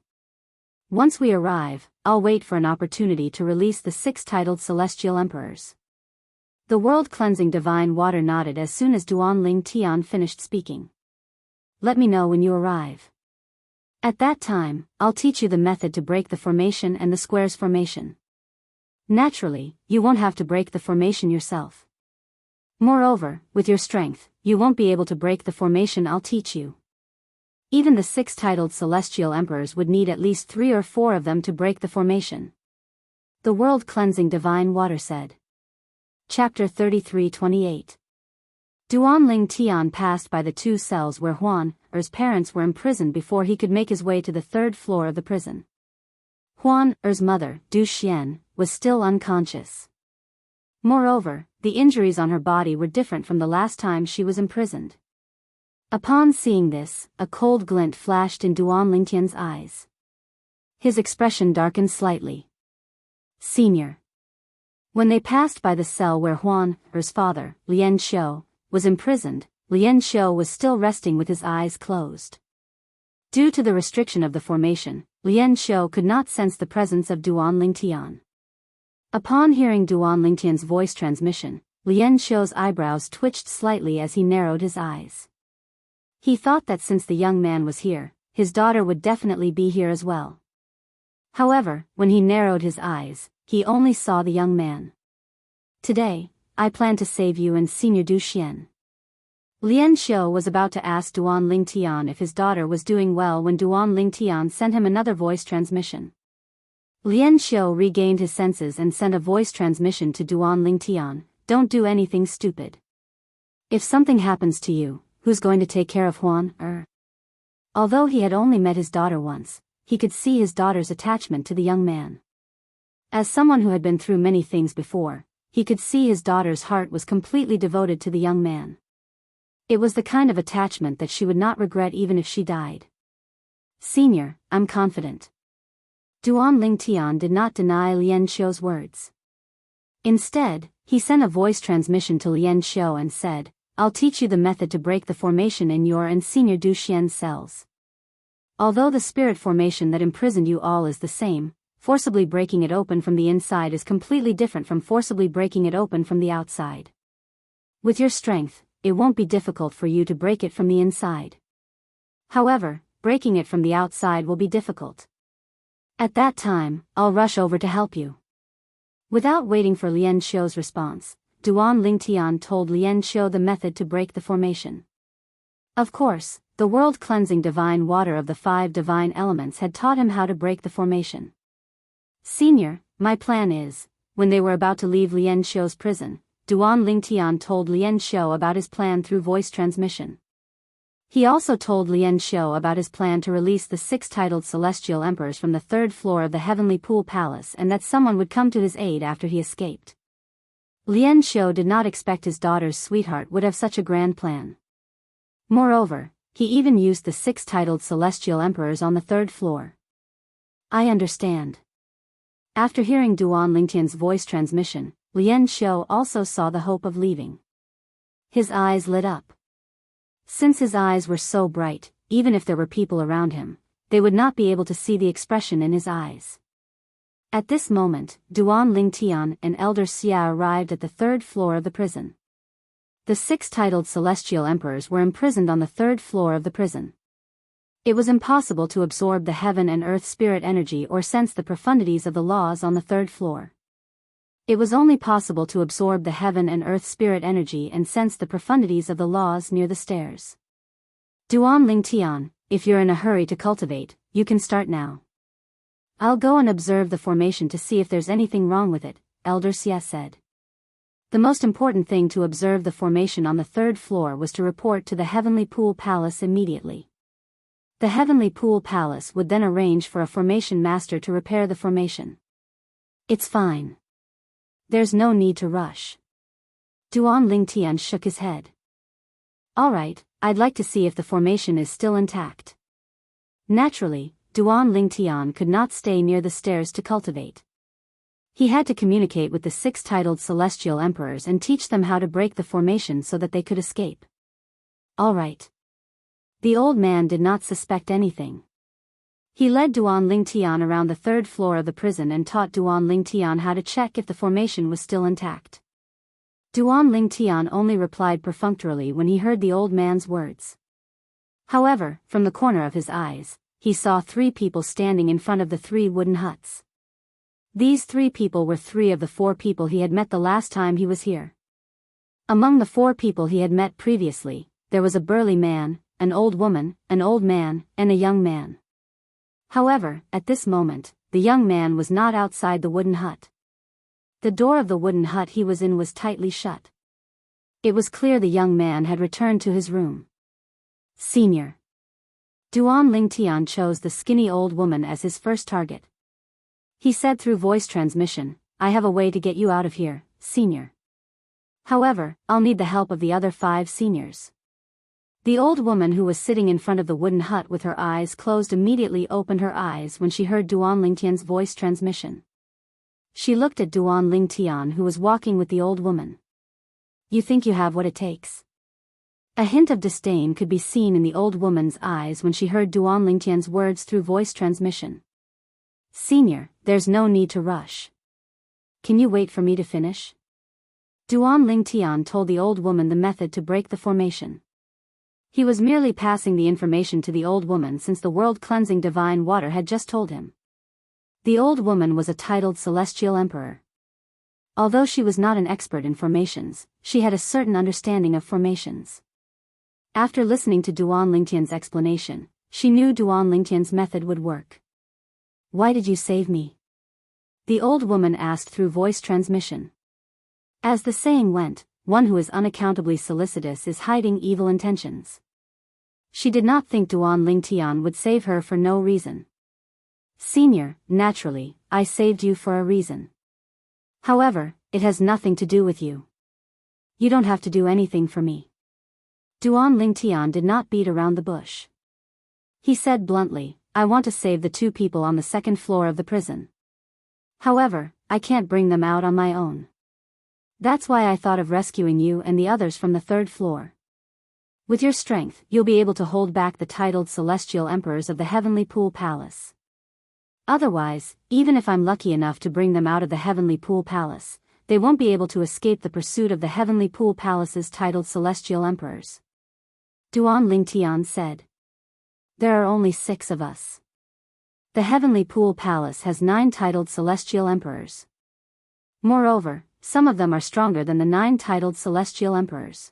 Once we arrive, I'll wait for an opportunity to release the 6 titled Celestial Emperors." The world-cleansing divine water nodded as soon as Duan Lingtian finished speaking. "Let me know when you arrive. At that time, I'll teach you the method to break the formation and the squares formation. Naturally, you won't have to break the formation yourself. Moreover, with your strength, you won't be able to break the formation I'll teach you. Even the 6 titled Celestial Emperors would need at least 3 or 4 of them to break the formation." The world-cleansing divine water said. Chapter 33-28. Duan Lingtian passed by the 2 cells where Huan Er's parents were imprisoned before he could make his way to the 3rd floor of the prison. Huan Er's mother, Du Xian, was still unconscious. Moreover, the injuries on her body were different from the last time she was imprisoned. Upon seeing this, a cold glint flashed in Duan Lingtian's eyes. His expression darkened slightly. "Senior." When they passed by the cell where Huan Er's father, Lian Xiu, was imprisoned, Lian Xiu was still resting with his eyes closed. Due to the restriction of the formation, Lian Xiu could not sense the presence of Duan Lingtian. Upon hearing Duan Lingtian's voice transmission, Lian Xiu's eyebrows twitched slightly as he narrowed his eyes. He thought that since the young man was here, his daughter would definitely be here as well. However, when he narrowed his eyes, he only saw the young man. "Today, I plan to save you and Senior Du Xian." Lian Xiu was about to ask Duan Lingtian if his daughter was doing well when Duan Lingtian sent him another voice transmission. Lian Xiu regained his senses and sent a voice transmission to Duan Lingtian, "Don't do anything stupid. If something happens to you, who's going to take care of Huan Er?" Although he had only met his daughter once, he could see his daughter's attachment to the young man. As someone who had been through many things before, he could see his daughter's heart was completely devoted to the young man. It was the kind of attachment that she would not regret even if she died. "Senior, I'm confident." Duan Lingtian did not deny Lian Xiu's words. Instead, he sent a voice transmission to Lian Xiu and said, "I'll teach you the method to break the formation in your and Senior Du Xian's cells. Although the spirit formation that imprisoned you all is the same, forcibly breaking it open from the inside is completely different from forcibly breaking it open from the outside. With your strength, it won't be difficult for you to break it from the inside. However, breaking it from the outside will be difficult. At that time, I'll rush over to help you." Without waiting for Lian Xiu's response, Duan Lingtian told Lian Xiu the method to break the formation. Of course, the world-cleansing divine water of the 5 divine elements had taught him how to break the formation. Senior, my plan is, when they were about to leave Lian Xiu's prison, Duan Lingtian told Lian Xiu about his plan through voice transmission. He also told Lian Xiu about his plan to release the 6 titled celestial emperors from the 3rd floor of the Heavenly Pool Palace and that someone would come to his aid after he escaped. Lian Xiu did not expect his daughter's sweetheart would have such a grand plan. Moreover, he even used the 6 titled celestial emperors on the 3rd floor. I understand. After hearing Duan Lingtian's voice transmission, Lian Xiu also saw the hope of leaving. His eyes lit up. Since his eyes were so bright, even if there were people around him, they would not be able to see the expression in his eyes. At this moment, Duan Lingtian and Elder Xia arrived at the 3rd floor of the prison. The 6 titled celestial emperors were imprisoned on the 3rd floor of the prison. It was impossible to absorb the heaven and earth spirit energy or sense the profundities of the laws on the 3rd floor. It was only possible to absorb the heaven and earth spirit energy and sense the profundities of the laws near the stairs. Duan Lingtian, if you're in a hurry to cultivate, you can start now. I'll go and observe the formation to see if there's anything wrong with it, Elder Xia said. The most important thing to observe the formation on the 3rd floor was to report to the Heavenly Pool Palace immediately. The Heavenly Pool Palace would then arrange for a formation master to repair the formation. It's fine. There's no need to rush. Duan Lingtian shook his head. All right, I'd like to see if the formation is still intact. Naturally, Duan Lingtian could not stay near the stairs to cultivate. He had to communicate with the 6 titled celestial emperors and teach them how to break the formation so that they could escape. All right. The old man did not suspect anything. He led Duan Lingtian around the 3rd floor of the prison and taught Duan Lingtian how to check if the formation was still intact. Duan Lingtian only replied perfunctorily when he heard the old man's words. However, from the corner of his eyes, he saw 3 people standing in front of the 3 wooden huts. These 3 people were 3 of the 4 people he had met the last time he was here. Among the 4 people he had met previously, there was a burly man, an old woman, an old man, and a young man. However, at this moment, the young man was not outside the wooden hut. The door of the wooden hut he was in was tightly shut. It was clear the young man had returned to his room. Senior. Duan Lingtian chose the skinny old woman as his first target. He said through voice transmission, I have a way to get you out of here, senior. However, I'll need the help of the other 5 seniors. The old woman who was sitting in front of the wooden hut with her eyes closed immediately opened her eyes when she heard Duan Lingtian's voice transmission. She looked at Duan Lingtian who was walking with the old woman. You think you have what it takes? A hint of disdain could be seen in the old woman's eyes when she heard Duan Lingtian's words through voice transmission. Senior, there's no need to rush. Can you wait for me to finish? Duan Lingtian told the old woman the method to break the formation. He was merely passing the information to the old woman since the world-cleansing divine water had just told him. The old woman was a titled celestial emperor. Although she was not an expert in formations, she had a certain understanding of formations. After listening to Duan Lingtian's explanation, she knew Duan Lingtian's method would work. Why did you save me? The old woman asked through voice transmission. As the saying went, one who is unaccountably solicitous is hiding evil intentions. She did not think Duan Lingtian would save her for no reason. Senior, naturally, I saved you for a reason. However, it has nothing to do with you. You don't have to do anything for me. Duan Lingtian did not beat around the bush. He said bluntly, I want to save the 2 people on the 2nd floor of the prison. However, I can't bring them out on my own. That's why I thought of rescuing you and the others from the 3rd floor. With your strength, you'll be able to hold back the titled celestial emperors of the Heavenly Pool Palace. Otherwise, even if I'm lucky enough to bring them out of the Heavenly Pool Palace, they won't be able to escape the pursuit of the Heavenly Pool Palace's titled celestial emperors. Duan Lingtian said. There are only 6 of us. The Heavenly Pool Palace has 9 titled celestial emperors. Moreover, some of them are stronger than the 9 titled celestial emperors.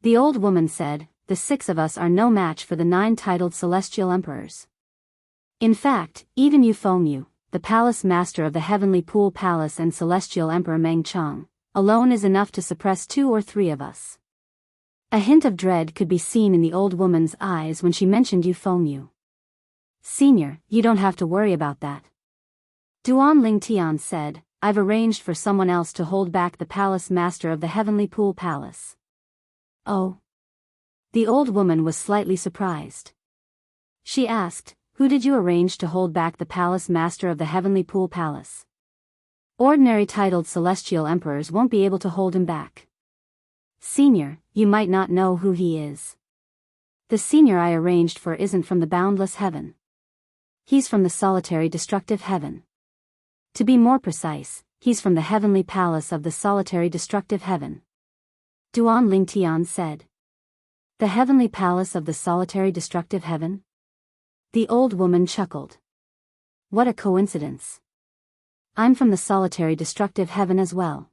The old woman said, the 6 of us are no match for the 9 titled celestial emperors. In fact, even Yu, the palace master of the Heavenly Pool Palace and celestial emperor Meng Chang, alone is enough to suppress 2 or 3 of us. A hint of dread could be seen in the old woman's eyes when she mentioned Yu. Senior, you don't have to worry about that. Duan Lingtian said, I've arranged for someone else to hold back the palace master of the Heavenly Pool Palace. Oh. The old woman was slightly surprised. She asked, who did you arrange to hold back the palace master of the Heavenly Pool Palace? Ordinary titled celestial emperors won't be able to hold him back. Senior, you might not know who he is. The senior I arranged for isn't from the boundless heaven. He's from the solitary destructive heaven. To be more precise, he's from the heavenly palace of the solitary destructive heaven. Duan Lingtian said. The heavenly palace of the solitary destructive heaven? The old woman chuckled. What a coincidence. I'm from the solitary destructive heaven as well.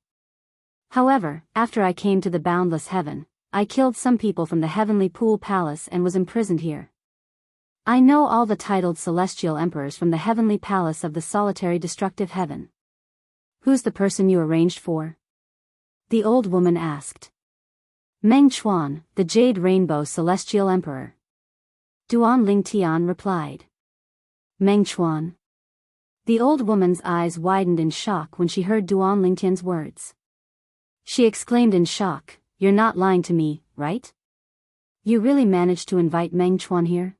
However, after I came to the boundless heaven, I killed some people from the Heavenly Pool Palace and was imprisoned here. I know all the titled celestial emperors from the Heavenly Palace of the solitary destructive heaven. Who's the person you arranged for? The old woman asked. Meng Chuan, the Jade Rainbow Celestial Emperor. Duan Lingtian replied. Meng Chuan. The old woman's eyes widened in shock when she heard Duan Lingtian's words. She exclaimed in shock, You're not lying to me, right? You really managed to invite Meng Chuan here?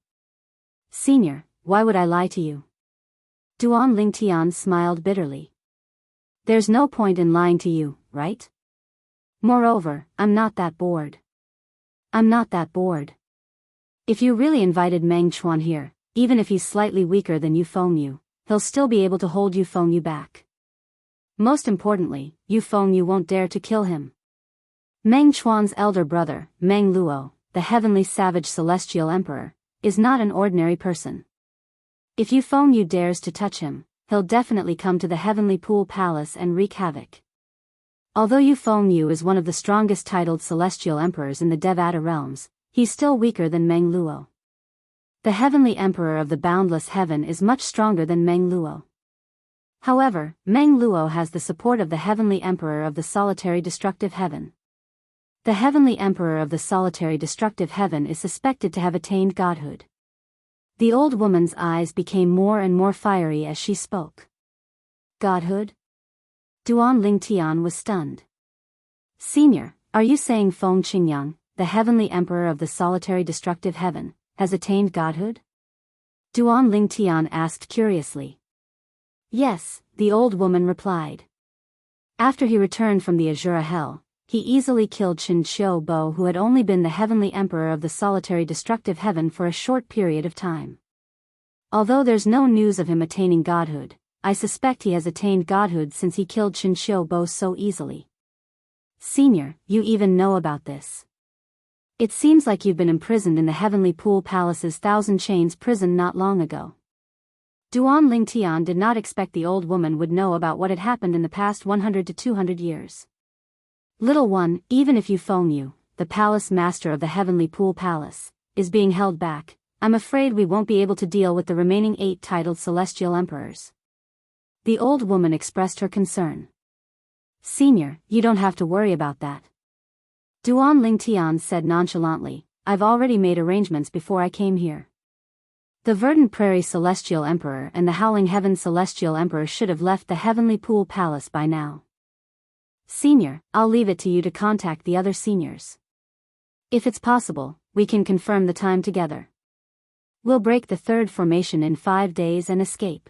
Senior, why would I lie to you? Duan Lingtian smiled bitterly. There's no point in lying to you, right? Moreover, I'm not that bored. If you really invited Meng Chuan here, even if he's slightly weaker than Yu, he'll still be able to hold Yu back. Most importantly, Yu won't dare to kill him. Meng Chuan's elder brother, Meng Luo, the heavenly savage celestial emperor, is not an ordinary person. If Yu dares to touch him, he'll definitely come to the Heavenly Pool Palace and wreak havoc. Although Yu is one of the strongest titled celestial emperors in the Devata realms, he's still weaker than Meng Luo. The heavenly emperor of the boundless heaven is much stronger than Meng Luo. However, Meng Luo has the support of the heavenly emperor of the solitary destructive heaven. The heavenly emperor of the solitary destructive heaven is suspected to have attained godhood. The old woman's eyes became more and more fiery as she spoke. Godhood? Duan Lingtian was stunned. Senior, are you saying Feng Qingyang, the heavenly emperor of the solitary destructive heaven, has attained godhood? Duan Lingtian asked curiously. Yes, the old woman replied. After he returned from the Azura Hell, he easily killed Qin Qiu Bo, who had only been the heavenly emperor of the solitary destructive heaven for a short period of time. Although there's no news of him attaining godhood, I suspect he has attained godhood since he killed Qin Qiu Bo so easily. Senior, you even know about this. It seems like you've been imprisoned in the Heavenly Pool Palace's Thousand Chains prison not long ago. Duan Lingtian did not expect the old woman would know about what had happened in the past 100 to 200 years. Little one, even if Yu, the palace master of the Heavenly Pool Palace, is being held back, I'm afraid we won't be able to deal with the remaining 8 titled celestial emperors. The old woman expressed her concern. Senior, you don't have to worry about that. Duan Lingtian said nonchalantly, I've already made arrangements before I came here. The Verdant Prairie Celestial Emperor and the Howling Heaven Celestial Emperor should have left the Heavenly Pool Palace by now. Senior, I'll leave it to you to contact the other seniors. If it's possible, we can confirm the time together. We'll break the 3rd formation in 5 days and escape.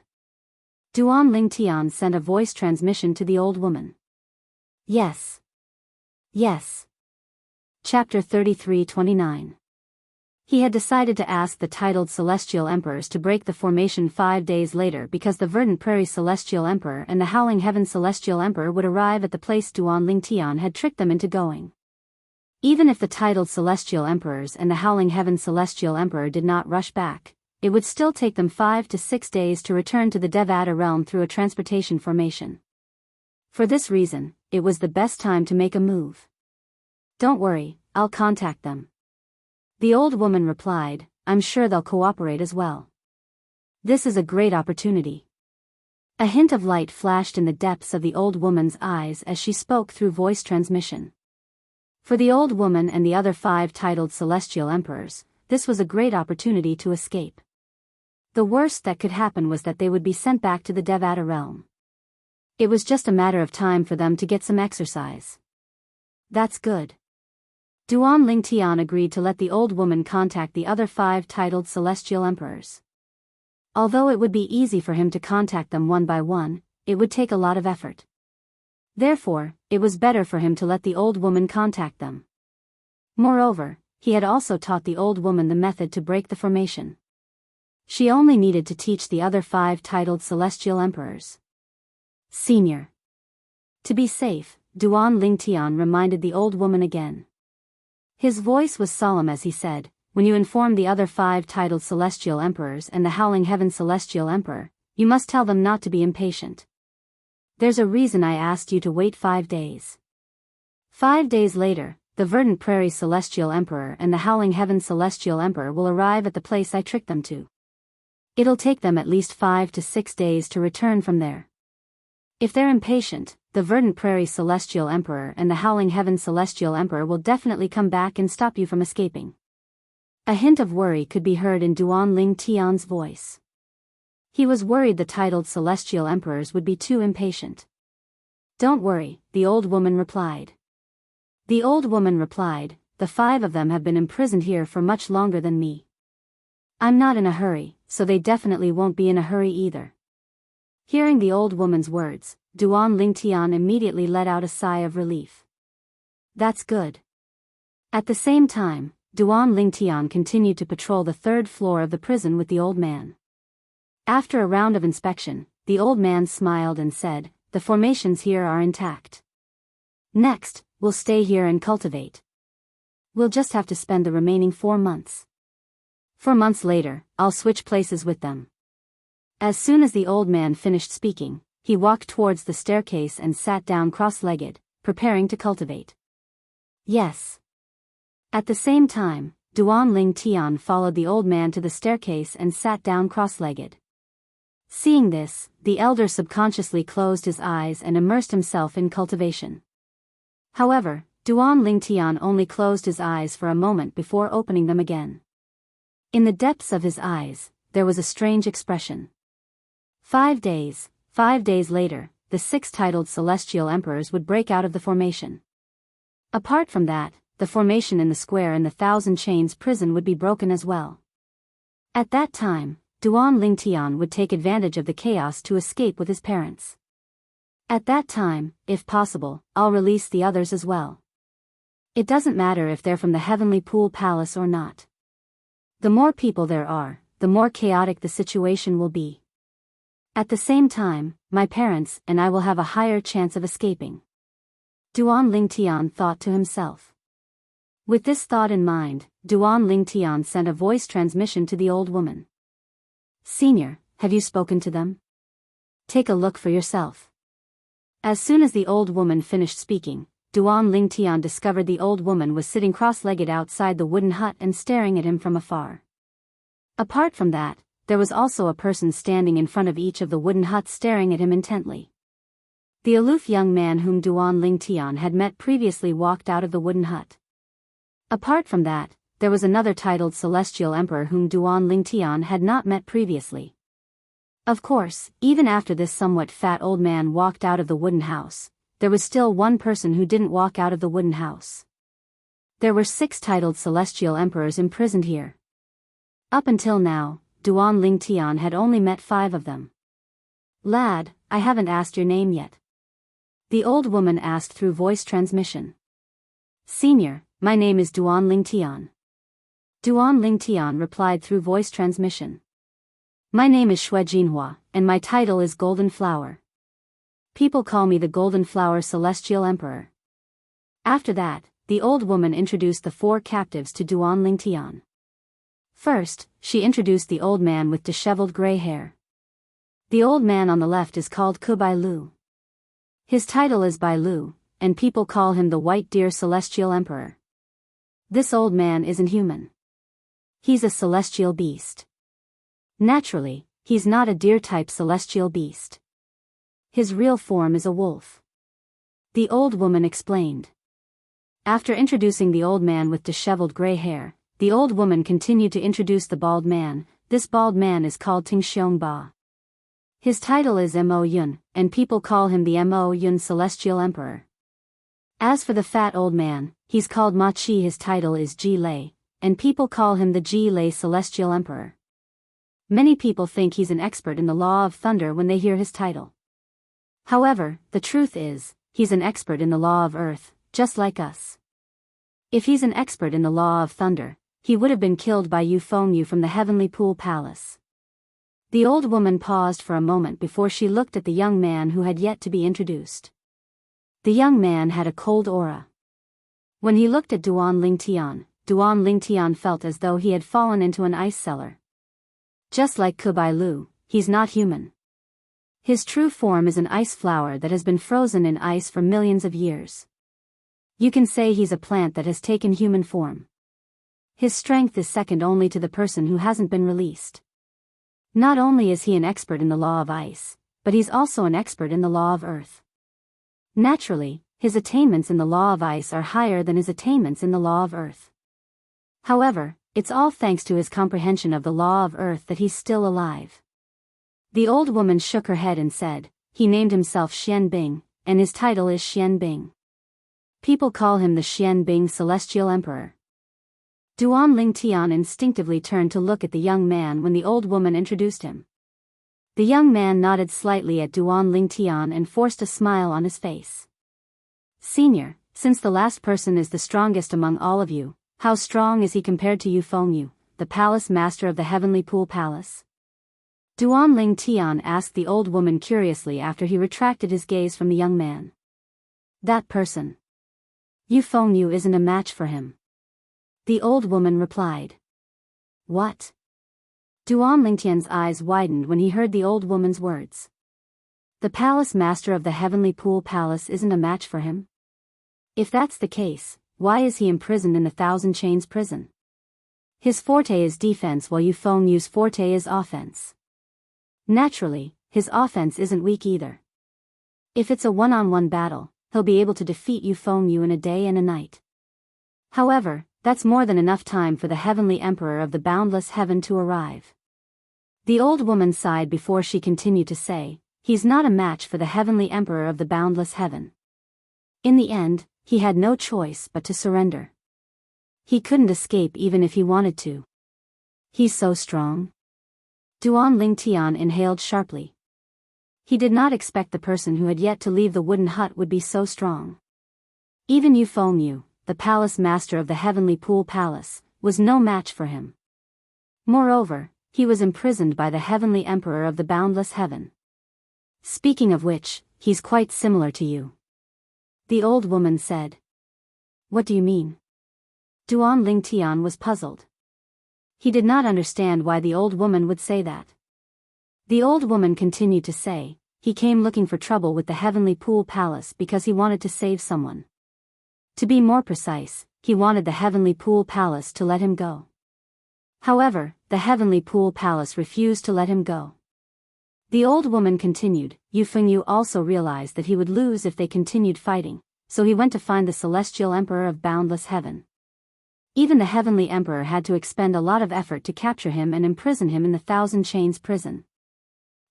Duan Lingtian sent a voice transmission to the old woman. Yes. Yes. Chapter 33-29. He had decided to ask the titled celestial emperors to break the formation 5 days later because the Verdant Prairie Celestial Emperor and the Howling Heaven Celestial Emperor would arrive at the place Duan Lingtian had tricked them into going. Even if the titled celestial emperors and the Howling Heaven Celestial Emperor did not rush back, it would still take them 5 to 6 days to return to the Devata realm through a transportation formation. For this reason, it was the best time to make a move. Don't worry, I'll contact them. The old woman replied, I'm sure they'll cooperate as well. This is a great opportunity. A hint of light flashed in the depths of the old woman's eyes as she spoke through voice transmission. For the old woman and the other 5 titled celestial emperors, this was a great opportunity to escape. The worst that could happen was that they would be sent back to the Devata realm. It was just a matter of time for them to get some exercise. That's good. Duan Lingtian agreed to let the old woman contact the other 5 titled celestial emperors. Although it would be easy for him to contact them one by one, it would take a lot of effort. Therefore, it was better for him to let the old woman contact them. Moreover, he had also taught the old woman the method to break the formation. She only needed to teach the other 5 titled celestial emperors. Senior. To be safe, Duan Lingtian reminded the old woman again. His voice was solemn as he said, when you inform the other 5 titled celestial emperors and the Howling Heaven celestial emperor, you must tell them not to be impatient. There's a reason I asked you to wait 5 days. 5 days later, the Verdant Prairie celestial emperor and the Howling Heaven celestial emperor will arrive at the place I tricked them to. It'll take them at least 5 to 6 days to return from there. If they're impatient, the Verdant Prairie celestial emperor and the Howling Heaven celestial emperor will definitely come back and stop you from escaping. A hint of worry could be heard in Duan Lingtian's voice. He was worried the titled celestial emperors would be too impatient. Don't worry, the old woman replied. The old woman replied, the 5 of them have been imprisoned here for much longer than me. I'm not in a hurry, so they definitely won't be in a hurry either. Hearing the old woman's words, Duan Lingtian immediately let out a sigh of relief. That's good. At the same time, Duan Lingtian continued to patrol the 3rd floor of the prison with the old man. After a round of inspection, the old man smiled and said, the formations here are intact. Next, we'll stay here and cultivate. We'll just have to spend the remaining 4 months. 4 months later, I'll switch places with them. As soon as the old man finished speaking, he walked towards the staircase and sat down cross-legged, preparing to cultivate. Yes. At the same time, Duan Lingtian followed the old man to the staircase and sat down cross-legged. Seeing this, the elder subconsciously closed his eyes and immersed himself in cultivation. However, Duan Lingtian only closed his eyes for a moment before opening them again. In the depths of his eyes, there was a strange expression. 5 days later, the 6 titled celestial emperors would break out of the formation. Apart from that, the formation in the square in the 1,000 Chains prison would be broken as well. At that time, Duan Lingtian would take advantage of the chaos to escape with his parents. At that time, if possible, I'll release the others as well. It doesn't matter if they're from the Heavenly Pool Palace or not. The more people there are, the more chaotic the situation will be. At the same time, my parents and I will have a higher chance of escaping. Duan Lingtian thought to himself. With this thought in mind, Duan Lingtian sent a voice transmission to the old woman. Senior, have you spoken to them? Take a look for yourself. As soon as the old woman finished speaking, Duan Lingtian discovered the old woman was sitting cross-legged outside the wooden hut and staring at him from afar. Apart from that, there was also a person standing in front of each of the wooden huts staring at him intently. The aloof young man whom Duan Lingtian had met previously walked out of the wooden hut. Apart from that, there was another titled celestial emperor whom Duan Lingtian had not met previously. Of course, even after this somewhat fat old man walked out of the wooden house, there was still one person who didn't walk out of the wooden house. There were 6 titled celestial emperors imprisoned here. Up until now, Duan Lingtian had only met 5 of them. Lad, I haven't asked your name yet. The old woman asked through voice transmission. Senior, my name is Duan Lingtian. Duan Lingtian replied through voice transmission. My name is Shui Jinhua, and my title is Golden Flower. People call me the Golden Flower Celestial Emperor. After that, the old woman introduced the 4 captives to Duan Lingtian. First, she introduced the old man with disheveled gray hair. The old man on the left is called Bai Lu. His title is Bai Lu, and people call him the White Deer Celestial Emperor. This old man isn't human. He's a celestial beast. Naturally, he's not a deer-type celestial beast. His real form is a wolf. The old woman explained. After introducing the old man with disheveled gray hair, the old woman continued to introduce the bald man. This bald man is called Ting Xiongba. His title is Mo Yun, and people call him the Mo Yun Celestial Emperor. As for the fat old man, he's called Ma Qi. His title is Ji Lei, and people call him the Ji Lei Celestial Emperor. Many people think he's an expert in the law of thunder when they hear his title. However, the truth is, he's an expert in the law of earth, just like us. If he's an expert in the law of thunder, he would have been killed by Yu Fengyu from the Heavenly Pool Palace. The old woman paused for a moment before she looked at the young man who had yet to be introduced. The young man had a cold aura. When he looked at Duan Lingtian felt as though he had fallen into an ice cellar. Just like Kubai Lu, he's not human. His true form is an ice flower that has been frozen in ice for millions of years. You can say he's a plant that has taken human form. His strength is second only to the person who hasn't been released. Not only is he an expert in the law of ice, but he's also an expert in the law of earth. Naturally, his attainments in the law of ice are higher than his attainments in the law of earth. However, it's all thanks to his comprehension of the law of earth that he's still alive. The old woman shook her head and said, he named himself Xian Bing, and his title is Xian Bing. People call him the Xian Bing Celestial Emperor. Duan Lingtian instinctively turned to look at the young man when the old woman introduced him. The young man nodded slightly at Duan Lingtian and forced a smile on his face. Senior, since the last person is the strongest among all of you, how strong is he compared to Yu Fengyu, the palace master of the Heavenly Pool Palace? Duan Lingtian asked the old woman curiously after he retracted his gaze from the young man. That person. Yu Fengyu isn't a match for him. The old woman replied. What? Duan Lingtian's eyes widened when he heard the old woman's words. The palace master of the Heavenly Pool Palace isn't a match for him? If that's the case, why is he imprisoned in the Thousand Chains prison? His forte is defense while Yu Fengyu's forte is offense. Naturally, his offense isn't weak either. If it's a one-on-one battle, he'll be able to defeat Yu Fengyu in a day and a night. However, that's more than enough time for the Heavenly Emperor of the Boundless Heaven to arrive. The old woman sighed before she continued to say, he's not a match for the Heavenly Emperor of the Boundless Heaven. In the end, he had no choice but to surrender. He couldn't escape even if he wanted to. He's so strong. Duan Lingtian inhaled sharply. He did not expect the person who had yet to leave the wooden hut would be so strong. Even Yu Fengyu, the palace master of the Heavenly Pool Palace, was no match for him. Moreover, he was imprisoned by the Heavenly Emperor of the Boundless Heaven. Speaking of which, he's quite similar to you. The old woman said. What do you mean? Duan Lingtian was puzzled. He did not understand why the old woman would say that. The old woman continued to say, he came looking for trouble with the Heavenly Pool Palace because he wanted to save someone. To be more precise, he wanted the Heavenly Pool Palace to let him go. However, the Heavenly Pool Palace refused to let him go. The old woman continued, Yu Fengyu also realized that he would lose if they continued fighting, so he went to find the Celestial Emperor of Boundless Heaven. Even the Heavenly Emperor had to expend a lot of effort to capture him and imprison him in the Thousand Chains prison.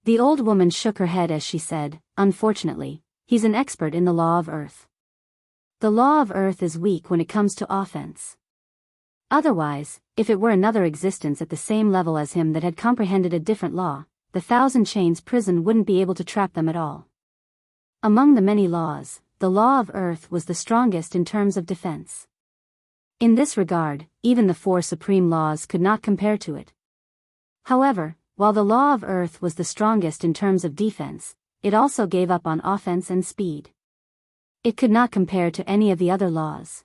The old woman shook her head as she said, unfortunately, he's an expert in the law of earth. The law of earth is weak when it comes to offense. Otherwise, if it were another existence at the same level as him that had comprehended a different law, the Thousand Chains prison wouldn't be able to trap them at all. Among the many laws, the law of earth was the strongest in terms of defense. In this regard, even the four supreme laws could not compare to it. However, while the law of earth was the strongest in terms of defense, it also gave up on offense and speed. It could not compare to any of the other laws.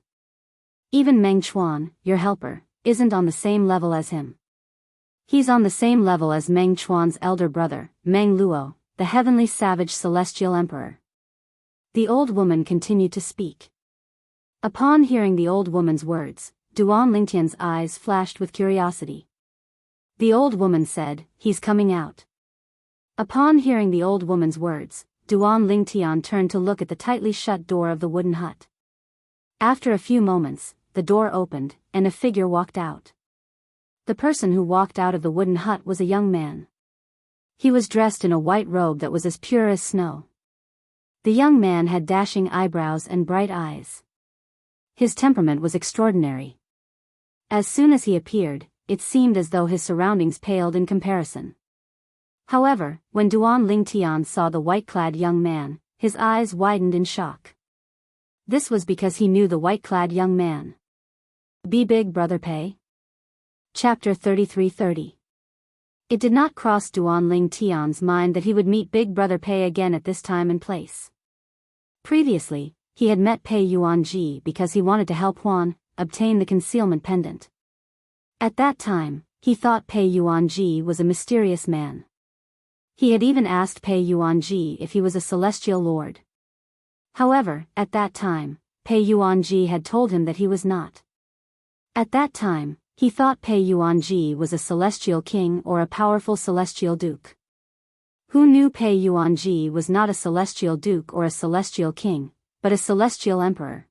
Even Meng Chuan, your helper, isn't on the same level as him. He's on the same level as Meng Chuan's elder brother, Meng Luo, the heavenly savage celestial emperor. The old woman continued to speak. Upon hearing the old woman's words, Duan Lingtian's eyes flashed with curiosity. The old woman said, "He's coming out." Upon hearing the old woman's words, Duan Lingtian turned to look at the tightly shut door of the wooden hut. After a few moments, the door opened, and a figure walked out. The person who walked out of the wooden hut was a young man. He was dressed in a white robe that was as pure as snow. The young man had dashing eyebrows and bright eyes. His temperament was extraordinary. As soon as he appeared, it seemed as though his surroundings paled in comparison. However, when Duan Lingtian saw the white-clad young man, his eyes widened in shock. This was because he knew the white-clad young man. Be big, Brother Pei. Chapter 33:30. It did not cross Duan Lingtian's mind that he would meet Big Brother Pei again at this time and place. Previously, he had met Pei Yuanji because he wanted to help Huan obtain the concealment pendant. At that time, he thought Pei Yuanji was a mysterious man. He had even asked Pei Yuanji if he was a celestial lord. However, at that time, Pei Yuanji had told him that he was not. At that time, he thought Pei Yuanji was a celestial king or a powerful celestial duke. Who knew Pei Yuanji was not a celestial duke or a celestial king, but a celestial emperor?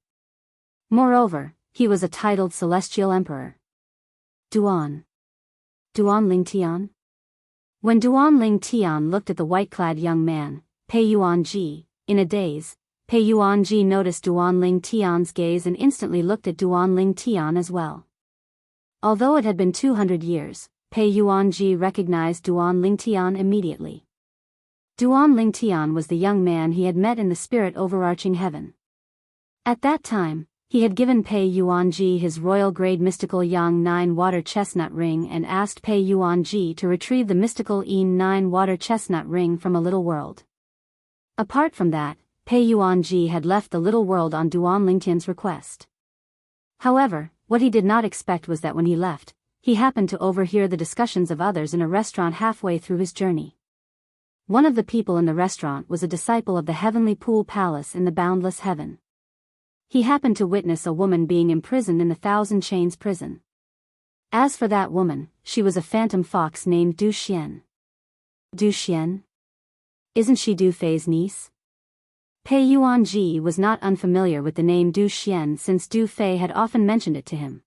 Moreover, he was a titled celestial emperor. Duan Lingtian? When Duan Lingtian looked at the white-clad young man, Pei Yuanji, in a daze, Pei Yuanji noticed Duan Lingtian's gaze and instantly looked at Duan Lingtian as well. Although it had been 200 years, Pei Yuanji recognized Duan Lingtian immediately. Duan Lingtian was the young man he had met in the spirit overarching heaven. At that time, he had given Pei Yuanji his royal-grade mystical Yang 9 water chestnut ring and asked Pei Yuanji to retrieve the mystical Yin 9 water chestnut ring from a little world. Apart from that, Pei Yuanji had left the little world on Duan Lingtian's request. However, what he did not expect was that when he left, he happened to overhear the discussions of others in a restaurant halfway through his journey. One of the people in the restaurant was a disciple of the Heavenly Pool Palace in the boundless heaven. He happened to witness a woman being imprisoned in the Thousand Chains prison. As for that woman, she was a phantom fox named Du Xian. Du Xian? Isn't she Du Fei's niece? Pei Yuanji was not unfamiliar with the name Du Xian since Du Fei had often mentioned it to him.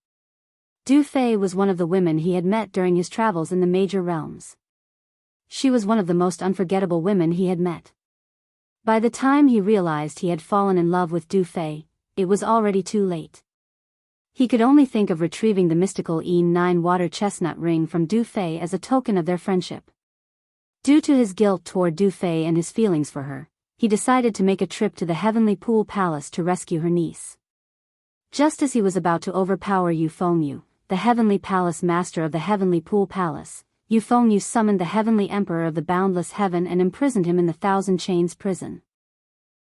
Du Fei was one of the women he had met during his travels in the major realms. She was one of the most unforgettable women he had met. By the time he realized he had fallen in love with Du Fei, it was already too late. He could only think of retrieving the mystical Yin 9 water chestnut ring from Du Fei as a token of their friendship. Due to his guilt toward Du Fei and his feelings for her, he decided to make a trip to the Heavenly Pool Palace to rescue her niece. Just as he was about to overpower Yu Fengyu, the Heavenly Palace Master of the Heavenly Pool Palace, Yu Fengyu summoned the Heavenly Emperor of the Boundless Heaven and imprisoned him in the Thousand Chains prison.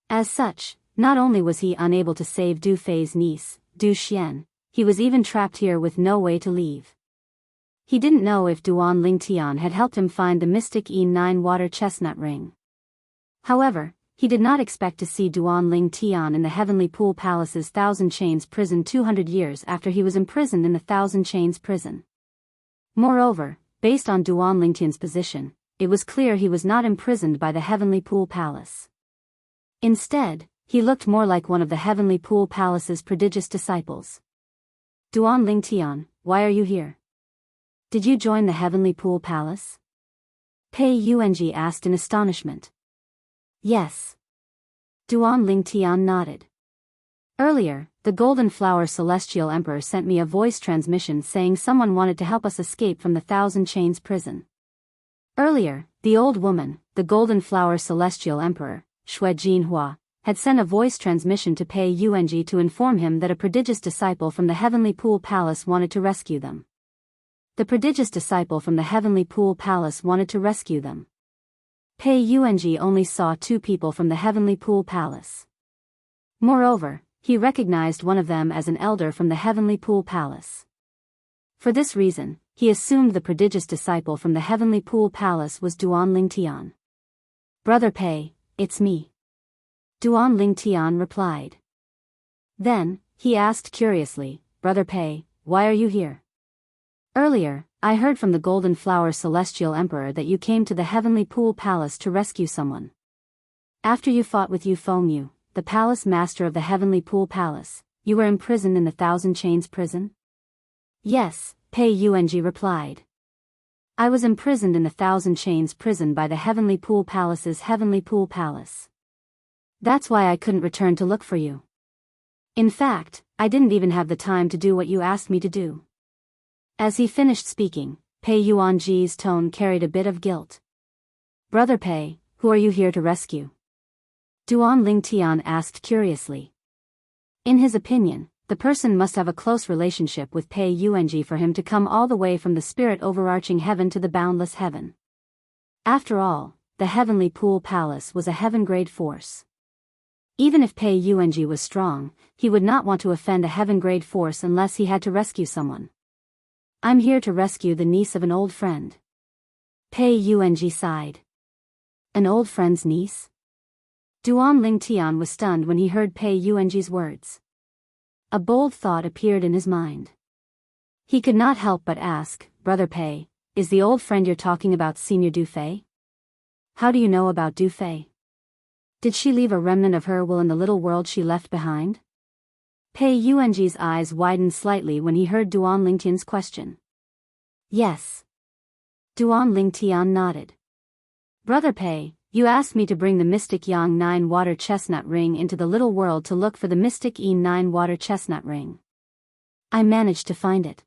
As such, not only was he unable to save Du Fei's niece, Du Xian, he was even trapped here with no way to leave. He didn't know if Duan Lingtian had helped him find the mystic Yin 9 water chestnut ring. However, he did not expect to see Duan Lingtian in the Heavenly Pool Palace's Thousand Chains prison 200 years after he was imprisoned in the Thousand Chains prison. Moreover, based on Duan Lingtian's position, it was clear he was not imprisoned by the Heavenly Pool Palace. Instead, he looked more like one of the Heavenly Pool Palace's prodigious disciples. Duan Lingtian, why are you here? Did you join the Heavenly Pool Palace? Pei Yuanji asked in astonishment. Yes. Duan Lingtian nodded. Earlier, the Golden Flower Celestial Emperor sent me a voice transmission saying someone wanted to help us escape from the Thousand Chains prison. Earlier, the old woman, the Golden Flower Celestial Emperor, Shui Jinhua, had sent a voice transmission to Pei Yuanji to inform him that a prodigious disciple from the Heavenly Pool Palace wanted to rescue them. The prodigious disciple from the Heavenly Pool Palace wanted to rescue them. Pei Yuanji only saw 2 people from the Heavenly Pool Palace. Moreover, he recognized one of them as an elder from the Heavenly Pool Palace. For this reason, he assumed the prodigious disciple from the Heavenly Pool Palace was Duan Lingtian. Brother Pei, it's me. Duan Lingtian replied. Then, he asked curiously, Brother Pei, why are you here? Earlier, I heard from the Golden Flower Celestial Emperor that you came to the Heavenly Pool Palace to rescue someone. After you fought with Yu Fengyu, the palace master of the Heavenly Pool Palace, you were imprisoned in the Thousand Chains prison? Yes, Pei Yuanji replied. I was imprisoned in the Thousand Chains prison by the Heavenly Pool Palace's Heavenly Pool Palace. That's why I couldn't return to look for you. In fact, I didn't even have the time to do what you asked me to do. As he finished speaking, Pei Yuanji's tone carried a bit of guilt. Brother Pei, who are you here to rescue? Duan Lingtian asked curiously. In his opinion, the person must have a close relationship with Pei Yuanji for him to come all the way from the spirit overarching heaven to the boundless heaven. After all, the Heavenly Pool Palace was a heaven-grade force. Even if Pei Yuanji was strong, he would not want to offend a heaven-grade force unless he had to rescue someone. I'm here to rescue the niece of an old friend. Pei Yuanji sighed. An old friend's niece? Duan Lingtian was stunned when he heard Pei Yuanji's words. A bold thought appeared in his mind. He could not help but ask, Brother Pei, is the old friend you're talking about Senior Du Fei? How do you know about Du Fei? Did she leave a remnant of her will in the little world she left behind? Pei Yuanji's eyes widened slightly when he heard Duan Lingtian's question. Yes. Duan Lingtian nodded. Brother Pei, you asked me to bring the Mystic Yang 9 Water Chestnut Ring into the little world to look for the Mystic Yi 9 Water Chestnut Ring. I managed to find it.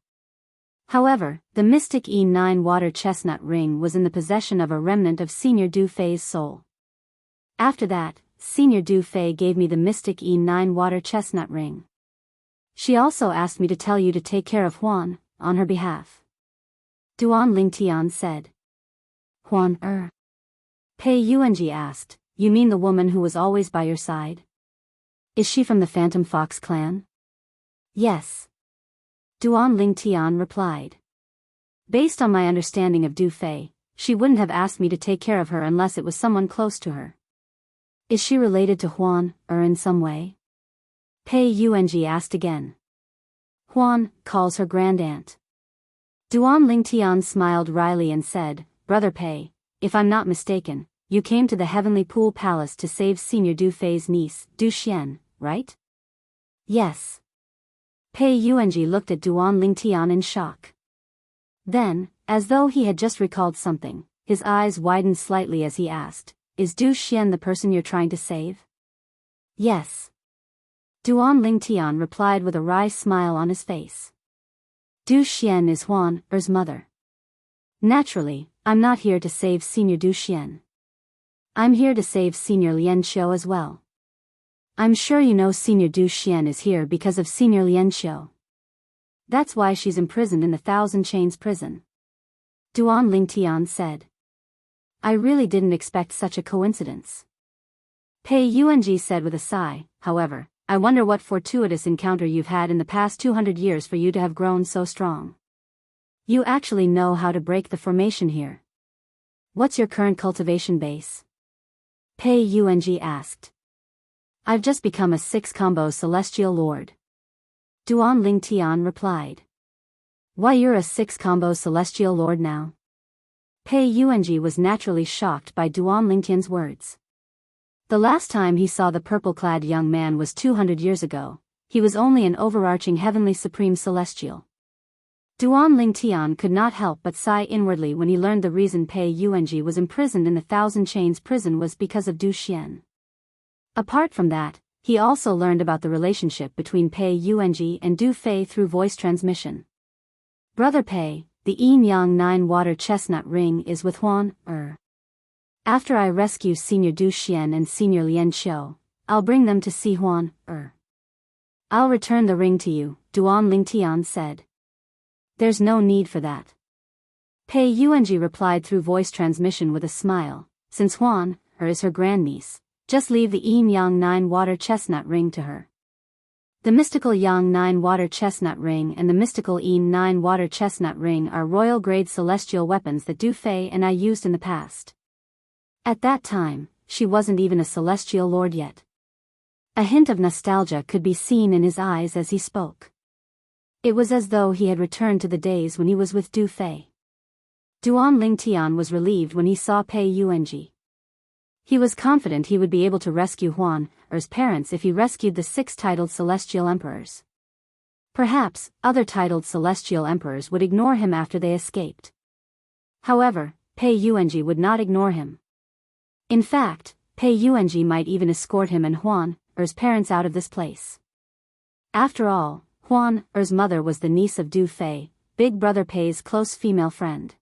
However, the Mystic Yi 9 Water Chestnut Ring was in the possession of a remnant of Senior Du Fei's soul. After that, Senior Du Fei gave me the Mystic Yi 9 Water Chestnut Ring. She also asked me to tell you to take care of Huan, on her behalf. Duan Lingtian said. Huan Pei Yuanji asked, you mean the woman who was always by your side? Is she from the Phantom Fox clan? Yes. Duan Lingtian replied. Based on my understanding of Du Fei, she wouldn't have asked me to take care of her unless it was someone close to her. Is she related to Huan, in some way? Pei Yuanji asked again. Huan calls her grandaunt. Duan Lingtian smiled wryly and said, Brother Pei, if I'm not mistaken, you came to the Heavenly Pool Palace to save Senior Du Fei's niece, Du Xian, right? Yes. Pei Yuanji looked at Duan Lingtian in shock. Then, as though he had just recalled something, his eyes widened slightly as he asked, is Du Xian the person you're trying to save? Yes. Duan Lingtian replied with a wry smile on his face. Du Xian is Huan's mother. Naturally, I'm not here to save Senior Du Xian. I'm here to save Senior Lian Qiu as well. I'm sure you know Senior Du Xian is here because of Senior Lian Qiu. That's why she's imprisoned in the Thousand Chains prison. Duan Lingtian said. I really didn't expect such a coincidence. Pei Yuanji said with a sigh, however, I wonder what fortuitous encounter you've had in the past 200 years for you to have grown so strong. You actually know how to break the formation here. What's your current cultivation base? Pei Yuanji asked. I've just become a 6-combo Celestial Lord. Duan Lingtian replied. Why you're a 6-combo Celestial Lord now? Pei Yuanji was naturally shocked by Duan Lingtian's words. The last time he saw the purple-clad young man was 200 years ago. He was only an overarching heavenly supreme celestial. Duan Lingtian could not help but sigh inwardly when he learned the reason Pei Yuanji was imprisoned in the Thousand Chains prison was because of Du Xian. Apart from that, he also learned about the relationship between Pei Yuanji and Du Fei through voice transmission. Brother Pei, the Yin Yang 9 Water Chestnut Ring is with Huan. After I rescue Senior Du Xian and Senior Lian Qiu, I'll bring them to see Huan. I'll return the ring to you, Duan Lingtian said. There's no need for that. Pei Yuanji replied through voice transmission with a smile, since Huan is her grandniece, just leave the Yin Yang 9 Water Chestnut Ring to her. The mystical Yang 9 Water Chestnut Ring and the mystical Yin 9 Water Chestnut Ring are royal-grade celestial weapons that Du Fei and I used in the past. At that time, she wasn't even a celestial lord yet. A hint of nostalgia could be seen in his eyes as he spoke. It was as though he had returned to the days when he was with Du Fei. Duan Lingtian was relieved when he saw Pei Yuanji. He was confident he would be able to rescue Huan, Er's parents, if he rescued the 6 titled celestial emperors. Perhaps, other titled celestial emperors would ignore him after they escaped. However, Pei Yuanji would not ignore him. In fact, Pei Yuanji might even escort him and Huan, Er's parents out of this place. After all, Huan, Er's mother was the niece of Du Fei, Big Brother Pei's close female friend.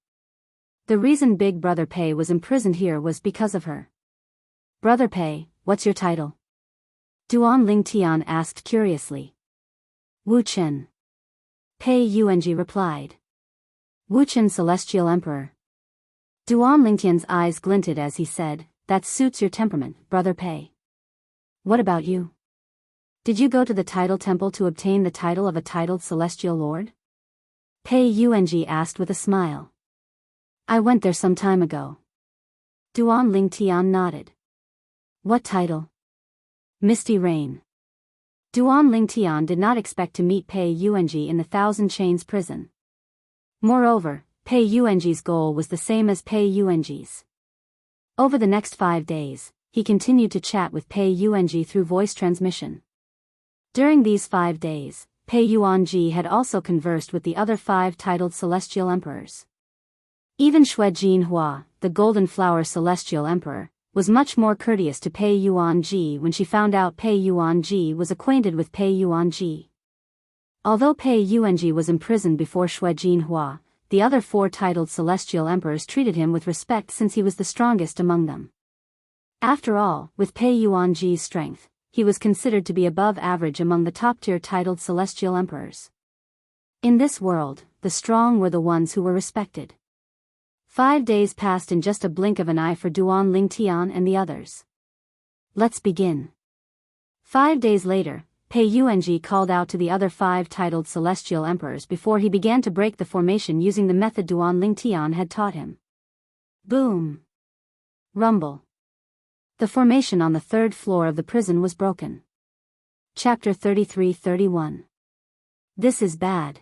The reason Big Brother Pei was imprisoned here was because of her. Brother Pei, what's your title? Duan Lingtian asked curiously. Wu Chen. Pei Yuanji replied. Wu Chen, Celestial Emperor. Duan Lingtian's eyes glinted as he said, that suits your temperament, Brother Pei. What about you? Did you go to the title temple to obtain the title of a titled celestial lord? Pei Yuanji asked with a smile. I went there some time ago. Duan Lingtian nodded. What title? Misty Rain. Duan Lingtian did not expect to meet Pei Yuanji in the Thousand Chains prison. Moreover, Pei Yuanji's goal was the same as Pei Yuanji's. Over the next 5 days, he continued to chat with Pei Yuanji through voice transmission. During these 5 days, Pei Yuanji had also conversed with the other 5 titled celestial emperors. Even Shui Jinhua, the Golden Flower Celestial Emperor, was much more courteous to Pei Yuanji when she found out Pei Yuanji was acquainted with Pei Yuanji. Although Pei Yuanji was imprisoned before Shui Jinhua, the other 4 titled celestial emperors treated him with respect since he was the strongest among them. After all, with Pei Yuanji's strength, he was considered to be above average among the top-tier titled celestial emperors. In this world, the strong were the ones who were respected. 5 days passed in just a blink of an eye for Duan Lingtian and the others. Let's begin. 5 days later, Pei Yuanji called out to the other 5 titled celestial emperors before he began to break the formation using the method Duan Lingtian had taught him. Boom! Rumble. The formation on the 3rd floor of the prison was broken. Chapter 33-31. This is bad.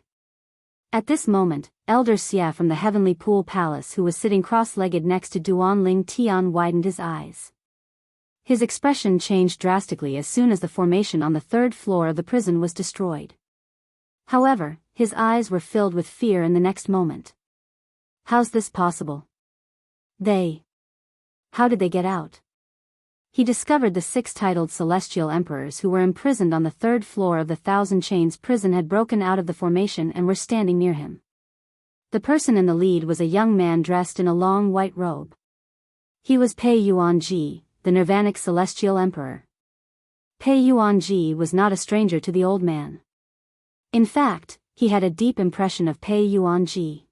At this moment, Elder Xia from the Heavenly Pool Palace, who was sitting cross-legged next to Duan Lingtian, widened his eyes. His expression changed drastically as soon as the formation on the 3rd floor of the prison was destroyed. However, his eyes were filled with fear in the next moment. How's this possible? How did they get out? He discovered the 6 titled celestial emperors who were imprisoned on the 3rd floor of the Thousand Chains prison had broken out of the formation and were standing near him. The person in the lead was a young man dressed in a long white robe. He was Pei Yuanji, the Nirvanic celestial emperor. Pei Yuanji was not a stranger to the old man. In fact, he had a deep impression of Pei Yuanji.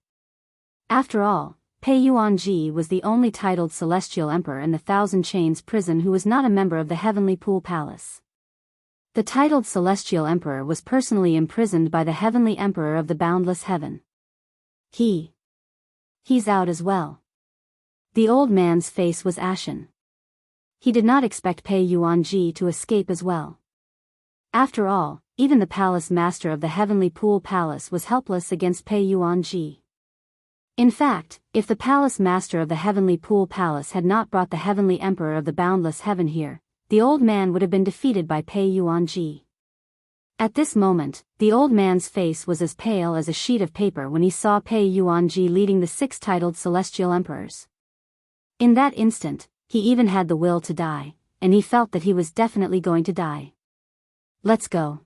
After all, Pei Yuanji was the only titled celestial emperor in the Thousand Chains prison who was not a member of the Heavenly Pool Palace. The titled celestial emperor was personally imprisoned by the Heavenly Emperor of the Boundless Heaven. He's out as well. The old man's face was ashen. He did not expect Pei Yuanji to escape as well. After all, even the palace master of the Heavenly Pool Palace was helpless against Pei Yuanji. In fact, if the palace master of the Heavenly Pool Palace had not brought the Heavenly Emperor of the Boundless Heaven here, the old man would have been defeated by Pei Yuanji. At this moment, the old man's face was as pale as a sheet of paper when he saw Pei Yuanji leading the 6 titled celestial emperors. In that instant, he even had the will to die, and he felt that he was definitely going to die. Let's go.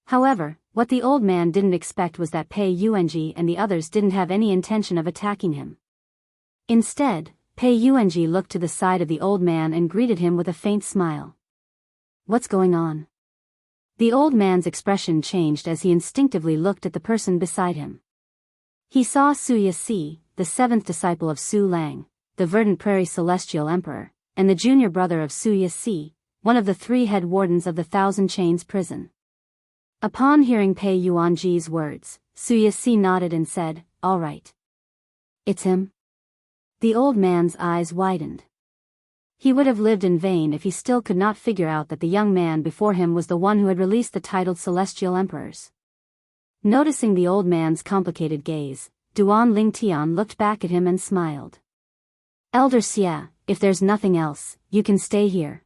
However, what the old man didn't expect was that Pei Yuanji and the others didn't have any intention of attacking him. Instead, Pei Yuanji looked to the side of the old man and greeted him with a faint smile. What's going on? The old man's expression changed as he instinctively looked at the person beside him. He saw Wuxia Xianxia, the 7th disciple of Su Lang, the Verdant Prairie Celestial Emperor, and the junior brother of Wuxia Xianxia, one of the 3 head wardens of the Thousand Chains prison. Upon hearing Pei Yuanji's words, Wuxia Xianxia nodded and said, "All right. It's him?" The old man's eyes widened. He would have lived in vain if he still could not figure out that the young man before him was the one who had released the titled celestial emperors. Noticing the old man's complicated gaze, Duan Lingtian looked back at him and smiled. Elder Xia, if there's nothing else, you can stay here.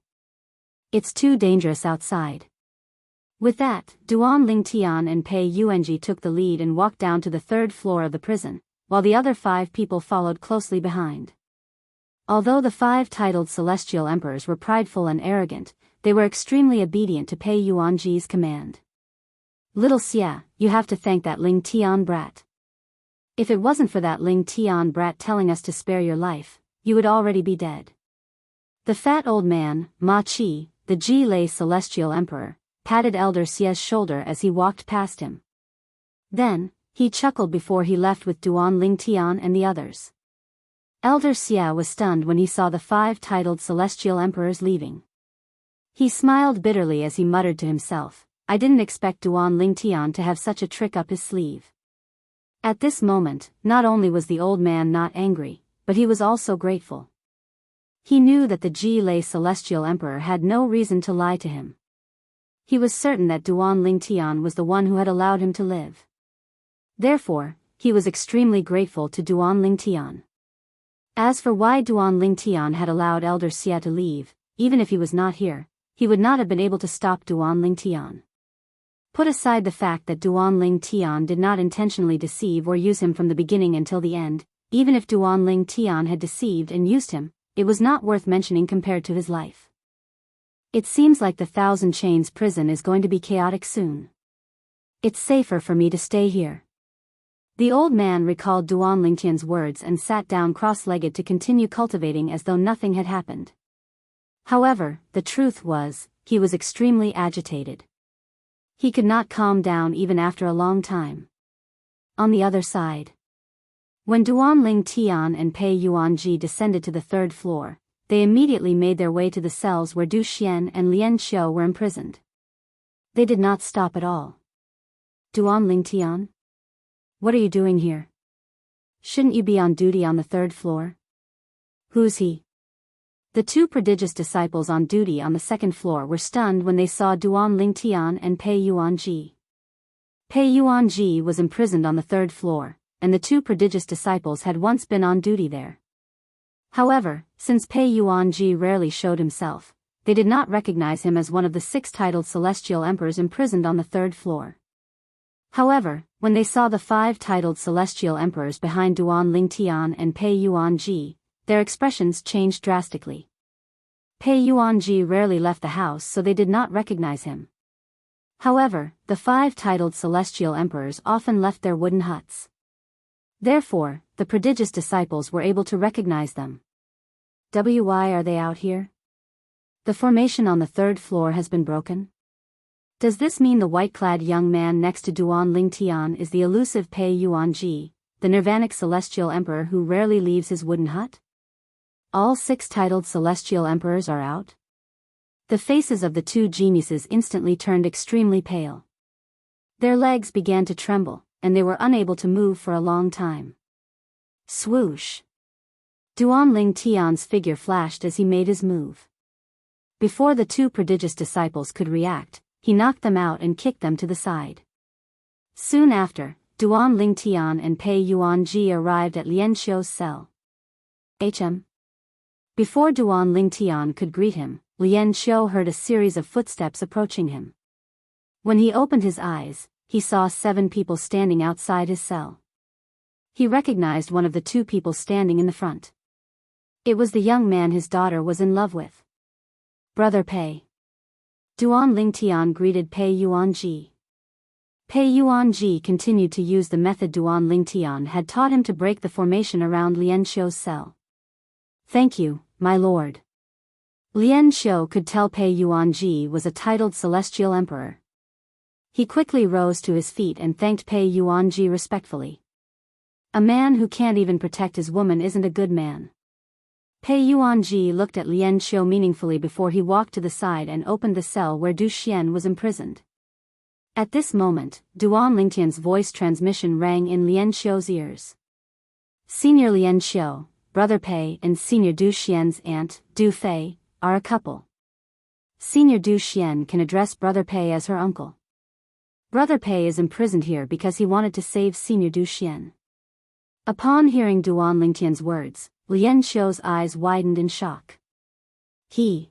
It's too dangerous outside. With that, Duan Lingtian and Pei Yuanji took the lead and walked down to the third floor of the prison, while the other 5 people followed closely behind. Although the 5 titled celestial emperors were prideful and arrogant, they were extremely obedient to Pei Yuanji's command. Little Xia, you have to thank that Ling Tian brat. If it wasn't for that Ling Tian brat telling us to spare your life, you would already be dead. The fat old man, Ma Qi, the Ji Lei celestial emperor, patted Elder Xia's shoulder as he walked past him. Then, he chuckled before he left with Duan Lingtian and the others. Elder Xia was stunned when he saw the 5 titled celestial emperors leaving. He smiled bitterly as he muttered to himself, I didn't expect Duan Lingtian to have such a trick up his sleeve. At this moment, not only was the old man not angry, but he was also grateful. He knew that the Ji Lei celestial emperor had no reason to lie to him. He was certain that Duan Lingtian was the one who had allowed him to live. Therefore, he was extremely grateful to Duan Lingtian. As for why Duan Lingtian had allowed Elder Xia to leave, even if he was not here, he would not have been able to stop Duan Lingtian. Put aside the fact that Duan Lingtian did not intentionally deceive or use him from the beginning until the end, even if Duan Lingtian had deceived and used him, it was not worth mentioning compared to his life. It seems like the Thousand Chains prison is going to be chaotic soon. It's safer for me to stay here. The old man recalled Duan Lingtian's words and sat down cross-legged to continue cultivating as though nothing had happened. However, the truth was, he was extremely agitated. He could not calm down even after a long time. On the other side, when Duan Lingtian and Pei Yuanji descended to the third floor, they immediately made their way to the cells where Du Xian and Lian Xiu were imprisoned. They did not stop at all. Duan Lingtian? What are you doing here? Shouldn't you be on duty on the third floor? Who's he? The 2 prodigious disciples on duty on the second floor were stunned when they saw Duan Lingtian and Pei Yuanji. Pei Yuanji was imprisoned on the third floor, and the 2 prodigious disciples had once been on duty there. However, since Pei Yuanji rarely showed himself, they did not recognize him as one of the 6 titled celestial emperors imprisoned on the third floor. However, when they saw the 5 titled celestial emperors behind Duan Lingtian and Pei Yuanji, their expressions changed drastically. Pei Yuanji rarely left the house, so they did not recognize him. However, the 5 titled celestial emperors often left their wooden huts. Therefore, the prodigious disciples were able to recognize them. Why are they out here? The formation on the third floor has been broken? Does this mean the white-clad young man next to Duan Lingtian is the elusive Pei Yuanji, the nirvanic celestial emperor who rarely leaves his wooden hut? All 6 titled celestial emperors are out? The faces of the 2 geniuses instantly turned extremely pale. Their legs began to tremble, and they were unable to move for a long time. Swoosh! Duan Lingtian's figure flashed as he made his move. Before the 2 prodigious disciples could react, he knocked them out and kicked them to the side. Soon after, Duan Lingtian and Pei Yuanji arrived at Lian Xiu's cell. Before Duan Lingtian could greet him, Lian Xiu heard a series of footsteps approaching him. When he opened his eyes, he saw 7 people standing outside his cell. He recognized one of the 2 people standing in the front. It was the young man his daughter was in love with. Brother Pei. Duan Lingtian greeted Pei Yuanji. Pei Yuanji continued to use the method Duan Lingtian had taught him to break the formation around Lian Xiu's cell. Thank you, my lord. Lian Xiu could tell Pei Yuanji was a titled celestial emperor. He quickly rose to his feet and thanked Pei Yuanji respectfully. A man who can't even protect his woman isn't a good man. Pei Yuanji looked at Lian Xiu meaningfully before he walked to the side and opened the cell where Du Xian was imprisoned. At this moment, Duan Lingtian's voice transmission rang in Lian Xiu's ears. Senior Lian Xiu, Brother Pei and Senior Du Xian's aunt, Du Fei, are a couple. Senior Du Xian can address Brother Pei as her uncle. Brother Pei is imprisoned here because he wanted to save Senior Du Xian. Upon hearing Duan Lingtian's words, Lian Xiu's eyes widened in shock. He's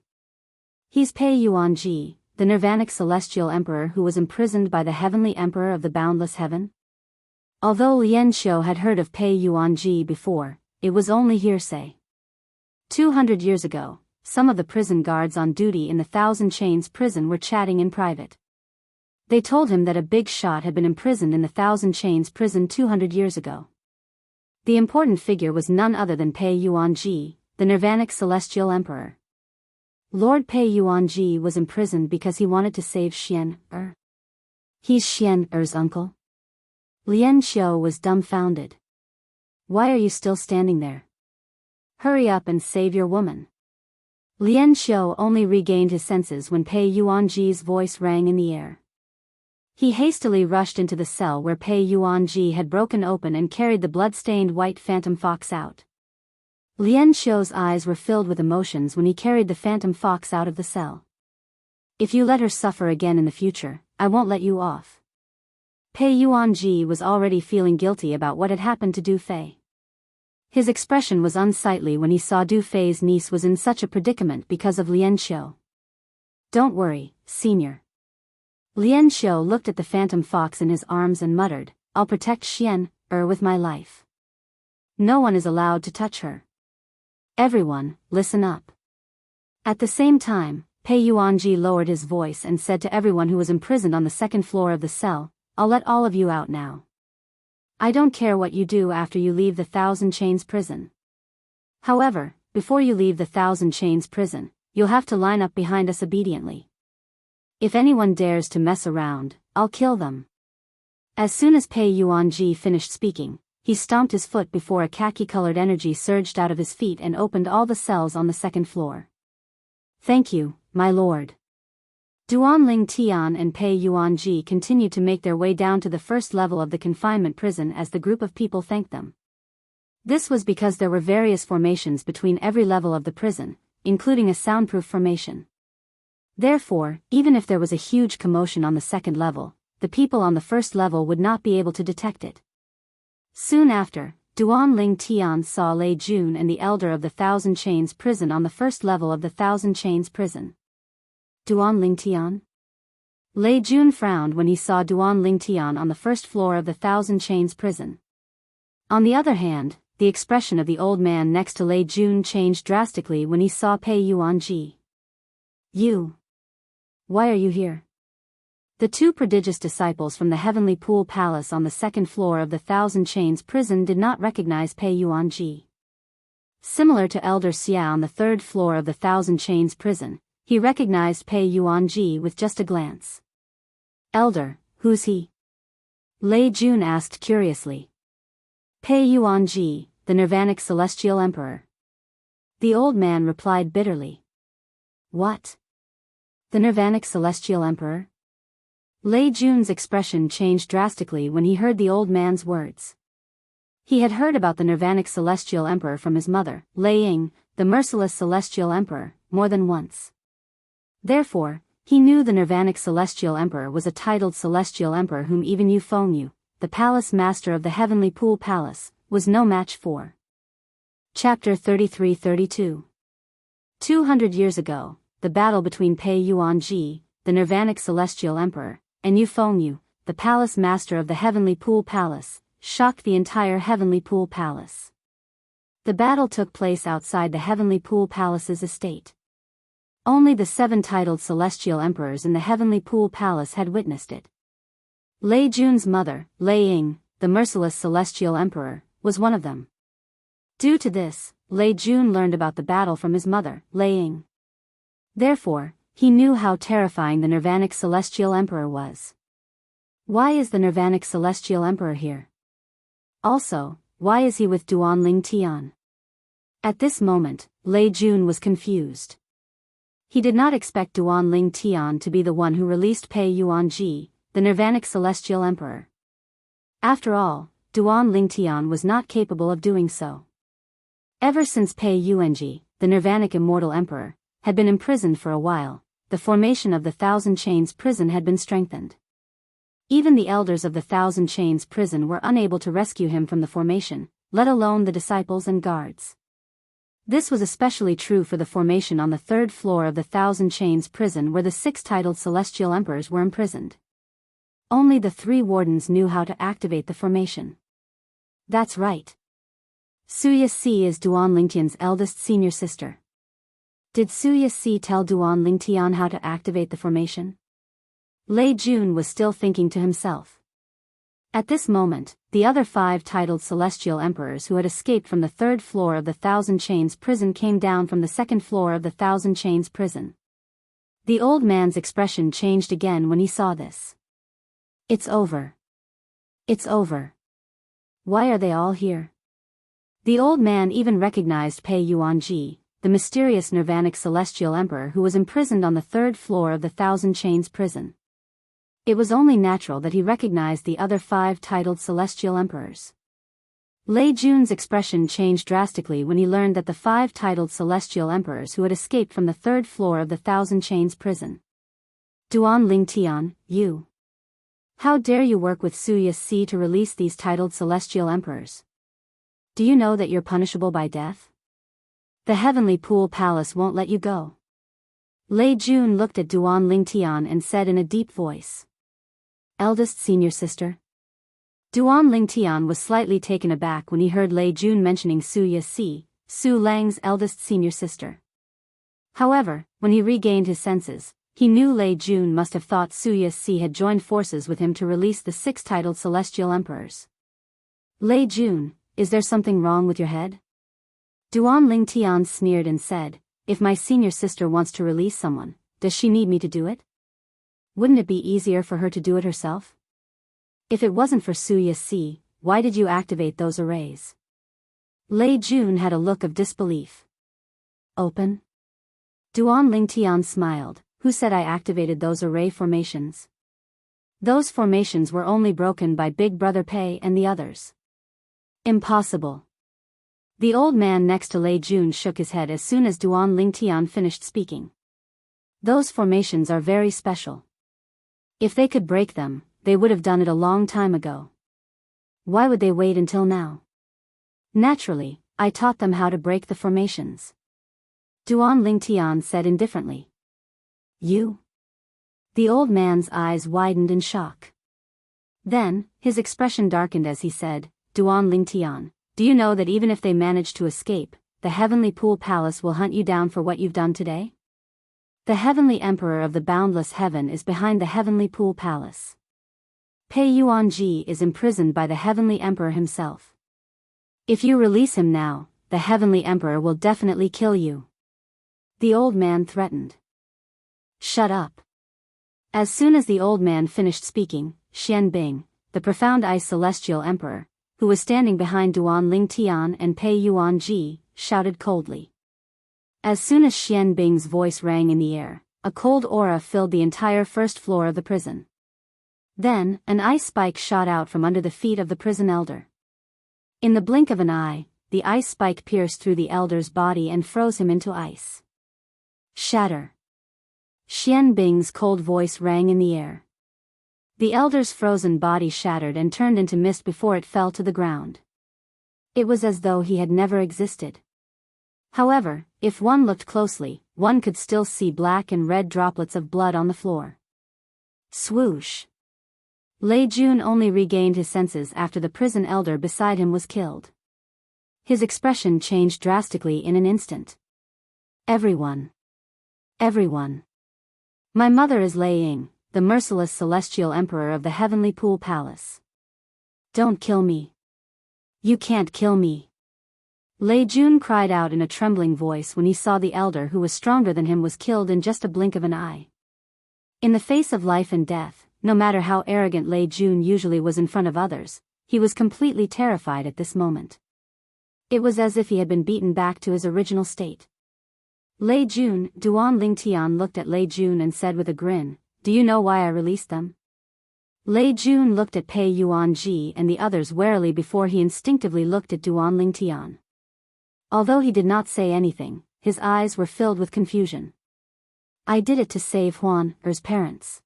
Pei Yuanji, the Nirvanic Celestial Emperor who was imprisoned by the Heavenly Emperor of the Boundless Heaven? Although Lian Xiu had heard of Pei Yuanji before, it was only hearsay. 200 years ago, some of the prison guards on duty in the Thousand Chains prison were chatting in private. They told him that a big shot had been imprisoned in the Thousand Chains prison 200 years ago. The important figure was none other than Pei Yuanji, the Nirvanic Celestial Emperor. Lord Pei Yuanji was imprisoned because he wanted to save Xian Er. He's Xian Er's uncle? Lian Xiu was dumbfounded. Why are you still standing there? Hurry up and save your woman. Lian Xiu only regained his senses when Pei Yuanji's voice rang in the air. He hastily rushed into the cell where Pei Yuanji had broken open and carried the blood-stained white phantom fox out. Lian Xiu's eyes were filled with emotions when he carried the phantom fox out of the cell. If you let her suffer again in the future, I won't let you off. Pei Yuanji was already feeling guilty about what had happened to Du Fei. His expression was unsightly when he saw Du Fei's niece was in such a predicament because of Lian Xiu. Don't worry, Senior. Lian Xiu looked at the phantom fox in his arms and muttered, I'll protect Xian Er with my life. No one is allowed to touch her. Everyone, listen up. At the same time, Pei Yuanji lowered his voice and said to everyone who was imprisoned on the second floor of the cell, I'll let all of you out now. I don't care what you do after you leave the Thousand Chains prison. However, before you leave the Thousand Chains prison, you'll have to line up behind us obediently. If anyone dares to mess around, I'll kill them. As soon as Pei Yuanji finished speaking, he stomped his foot before a khaki-colored energy surged out of his feet and opened all the cells on the second floor. Thank you, my lord. Duan Ling Tian and Pei Yuanji continued to make their way down to the first level of the confinement prison as the group of people thanked them. This was because there were various formations between every level of the prison, including a soundproof formation. Therefore, even if there was a huge commotion on the second level, the people on the first level would not be able to detect it. Soon after, Duan Ling Tian saw Lei Jun and the elder of the Thousand Chains prison on the first level of the Thousand Chains prison. Duan Ling Tian? Lei Jun frowned when he saw Duan Ling Tian on the first floor of the Thousand Chains prison. On the other hand, the expression of the old man next to Lei Jun changed drastically when he saw Pei Yuanji. You. Why are you here? The two prodigious disciples from the Heavenly Pool Palace on the second floor of the Thousand Chains prison did not recognize Pei Yuanji. Similar to Elder Xia on the third floor of the Thousand Chains prison, he recognized Pei Yuanji with just a glance. Elder, who's he? Lei Jun asked curiously. Pei Yuanji, the Nirvanic Celestial Emperor. The old man replied bitterly. What? The Nirvanic Celestial Emperor? Lei Jun's expression changed drastically when he heard the old man's words. He had heard about the Nirvanic Celestial Emperor from his mother, Lei Ying, the merciless Celestial Emperor, more than once. Therefore, he knew the Nirvanic Celestial Emperor was a titled Celestial Emperor whom even Yu Fengyu, the palace master of the Heavenly Pool Palace, was no match for. Chapter 33-32. 200 years ago, the battle between Pei Yuanji, the Nirvanic Celestial Emperor, and Yu Fengyu, the palace master of the Heavenly Pool Palace, shocked the entire Heavenly Pool Palace. The battle took place outside the Heavenly Pool Palace's estate. Only the 7 titled Celestial Emperors in the Heavenly Pool Palace had witnessed it. Lei Jun's mother, Lei Ying, the merciless Celestial Emperor, was one of them. Due to this, Lei Jun learned about the battle from his mother, Lei Ying. Therefore, he knew how terrifying the Nirvanic Celestial Emperor was. Why is the Nirvanic Celestial Emperor here? Also, why is he with Duan Ling Tian? At this moment, Lei Jun was confused. He did not expect Duan Ling Tian to be the one who released Pei Yuanji, the Nirvanic Celestial Emperor. After all, Duan Ling Tian was not capable of doing so. Ever since Pei Yuanji, the Nirvanic Immortal Emperor, had been imprisoned for a while, the formation of the Thousand Chains prison had been strengthened. Even the elders of the Thousand Chains prison were unable to rescue him from the formation, let alone the disciples and guards. This was especially true for the formation on the third floor of the Thousand Chains prison where the 6 titled celestial emperors were imprisoned. Only the 3 wardens knew how to activate the formation. That's right. Wuxia Xianxia is Duan Lingtian's eldest senior sister. Did Wuxia Xianxia tell Duan Lingtian how to activate the formation? Lei Jun was still thinking to himself. At this moment, the other 5 titled celestial emperors who had escaped from the 3rd floor of the Thousand Chains prison came down from the 2nd floor of the Thousand Chains prison. The old man's expression changed again when he saw this. It's over. It's over. Why are they all here? The old man even recognized Pei Yuanji, the mysterious Nirvanic celestial emperor who was imprisoned on the 3rd floor of the Thousand Chains prison. It was only natural that he recognized the other 5 titled celestial emperors. Lei Jun's expression changed drastically when he learned that the 5 titled celestial emperors who had escaped from the 3rd floor of the Thousand Chains prison. Duan Lingtian, you. How dare you work with Wuxia Xianxia to release these titled celestial emperors? Do you know that you're punishable by death? The Heavenly Pool Palace won't let you go. Lei Jun looked at Duan Lingtian and said in a deep voice. Eldest senior sister? Duan Lingtian was slightly taken aback when he heard Lei Jun mentioning Wuxia Xianxia, Su Lang's eldest senior sister. However, when he regained his senses, he knew Lei Jun must have thought Wuxia Xianxia had joined forces with him to release the 6 titled celestial emperors. Lei Jun, is there something wrong with your head? Duan Lingtian sneered and said, if my senior sister wants to release someone, does she need me to do it? Wouldn't it be easier for her to do it herself? If it wasn't for Wuxia Xianxia, why did you activate those arrays? Lei Jun had a look of disbelief. Open? Duan Lingtian smiled. Who said I activated those array formations? Those formations were only broken by Big Brother Pei and the others. Impossible. The old man next to Lei Jun shook his head as soon as Duan Lingtian finished speaking. Those formations are very special. If they could break them, they would have done it a long time ago. Why would they wait until now? Naturally, I taught them how to break the formations. Duan Lingtian said indifferently. You? The old man's eyes widened in shock. Then, his expression darkened as he said, Duan Lingtian, do you know that even if they manage to escape, the Heavenly Pool Palace will hunt you down for what you've done today? The Heavenly Emperor of the Boundless Heaven is behind the Heavenly Pool Palace. Pei Yuanji is imprisoned by the Heavenly Emperor himself. If you release him now, the Heavenly Emperor will definitely kill you. The old man threatened. Shut up. As soon as the old man finished speaking, Xian Bing, the Profound Eye Celestial Emperor, who was standing behind Duan Lingtian and Pei Yuanji, shouted coldly. As soon as Xian Bing's voice rang in the air, a cold aura filled the entire 1st floor of the prison. Then, an ice spike shot out from under the feet of the prison elder. In the blink of an eye, the ice spike pierced through the elder's body and froze him into ice. Shatter. Xian Bing's cold voice rang in the air. The elder's frozen body shattered and turned into mist before it fell to the ground. It was as though he had never existed. However, if one looked closely, one could still see black and red droplets of blood on the floor. Swoosh. Lei Jun only regained his senses after the prison elder beside him was killed. His expression changed drastically in an instant. Everyone. Everyone. My mother is Lei Ying, the merciless celestial emperor of the Heavenly Pool Palace. Don't kill me. You can't kill me. Lei Jun cried out in a trembling voice when he saw the elder who was stronger than him was killed in just a blink of an eye. In the face of life and death, no matter how arrogant Lei Jun usually was in front of others, he was completely terrified at this moment. It was as if he had been beaten back to his original state. Lei Jun, Duan Lingtian looked at Lei Jun and said with a grin, do you know why I released them? Lei Jun looked at Pei Yuanji and the others warily before he instinctively looked at Duan Lingtian. Although he did not say anything, his eyes were filled with confusion. I did it to save Huan Er's parents.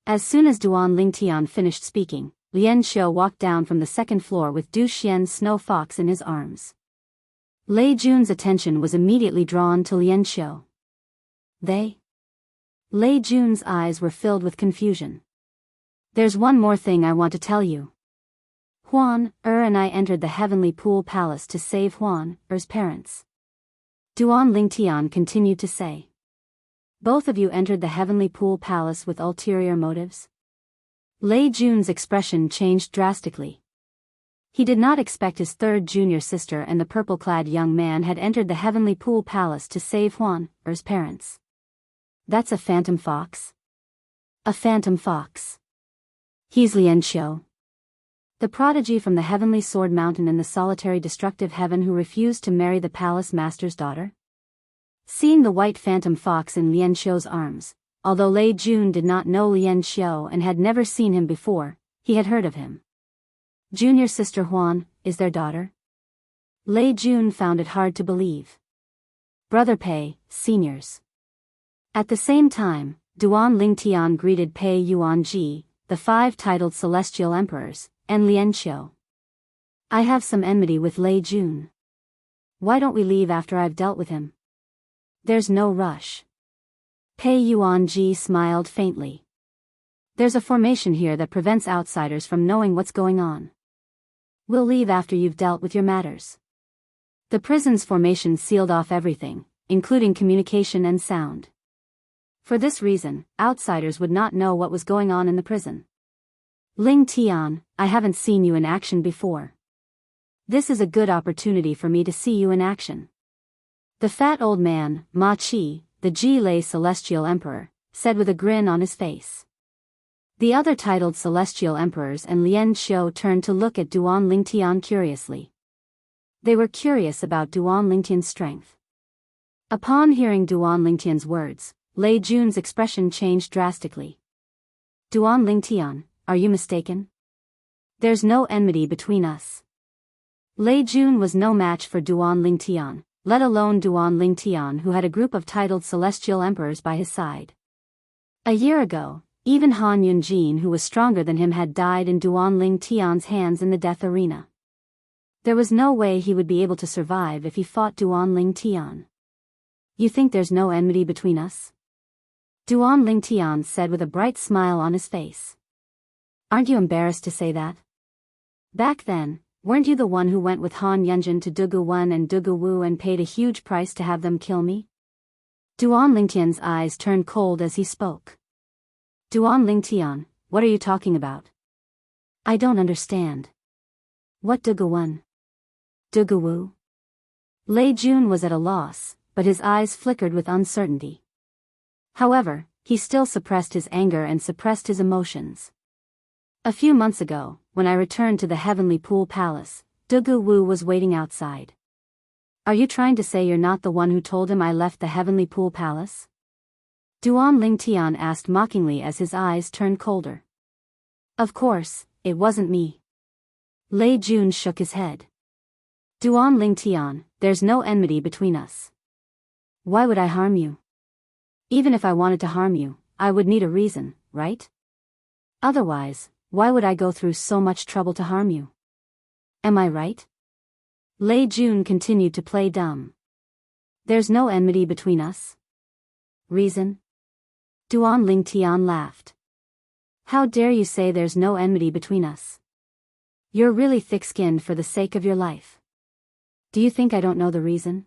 As soon as Duan Lingtian finished speaking, Lian Xiu walked down from the second floor with Du Xian's snow fox in his arms. Lei Jun's attention was immediately drawn to Lian Xiu. They? Lei Jun's eyes were filled with confusion. There's one more thing I want to tell you. Huan and I entered the Heavenly Pool Palace to save Huan Er's parents. Duan Lingtian continued to say. Both of you entered the Heavenly Pool Palace with ulterior motives? Lei Jun's expression changed drastically. He did not expect his third junior sister and the purple-clad young man had entered the Heavenly Pool Palace to save Huan Er's parents. That's a phantom fox? A phantom fox. He's Lian Xiu. The prodigy from the Heavenly Sword Mountain in the solitary destructive heaven who refused to marry the palace master's daughter? Seeing the white phantom fox in Lian Xiu's arms, although Lei Jun did not know Lian Xiu and had never seen him before, he had heard of him. Junior sister Huan is their daughter? Lei Jun found it hard to believe. Brother Pei, seniors. At the same time, Duan Lingtian greeted Pei Yuanji, the 5 titled celestial emperors, and Lian Xiu. I have some enmity with Lei Jun. Why don't we leave after I've dealt with him? There's no rush. Pei Yuanji smiled faintly. There's a formation here that prevents outsiders from knowing what's going on. We'll leave after you've dealt with your matters. The prison's formation sealed off everything, including communication and sound. For this reason, outsiders would not know what was going on in the prison. Ling Tian, I haven't seen you in action before. This is a good opportunity for me to see you in action. The fat old man, Ma Qi, the Ji-Lei Celestial Emperor, said with a grin on his face. The other titled Celestial Emperors and Lian Xiu turned to look at Duan Lingtian curiously. They were curious about Duan Lingtian's strength. Upon hearing Duan Lingtian's words, Lei Jun's expression changed drastically. Duan Lingtian, are you mistaken? There's no enmity between us. Lei Jun was no match for Duan Lingtian, let alone Duan Lingtian who had a group of titled Celestial Emperors by his side. A year ago, even Han Yunjin who was stronger than him had died in Duan Lingtian's hands in the death arena. There was no way he would be able to survive if he fought Duan Lingtian. You think there's no enmity between us? Duan Lingtian said with a bright smile on his face. Aren't you embarrassed to say that? Back then, weren't you the one who went with Han Yunjin to Dugu Wen and Dugu Wu and paid a huge price to have them kill me? Duan Lingtian's eyes turned cold as he spoke. Duan Lingtian, what are you talking about? I don't understand. What Dugu Wen? Dugu Wu? Lei Jun was at a loss, but his eyes flickered with uncertainty. However, he still suppressed his anger and suppressed his emotions. A few months ago, when I returned to the Heavenly Pool Palace, Dugu Wu was waiting outside. Are you trying to say you're not the one who told him I left the Heavenly Pool Palace? Duan Lingtian asked mockingly as his eyes turned colder. Of course, it wasn't me. Lei Jun shook his head. Duan Lingtian, there's no enmity between us. Why would I harm you? Even if I wanted to harm you, I would need a reason, right? Otherwise, why would I go through so much trouble to harm you? Am I right? Lei Jun continued to play dumb. There's no enmity between us? Reason? Duan Lingtian laughed. How dare you say there's no enmity between us? You're really thick-skinned for the sake of your life. Do you think I don't know the reason?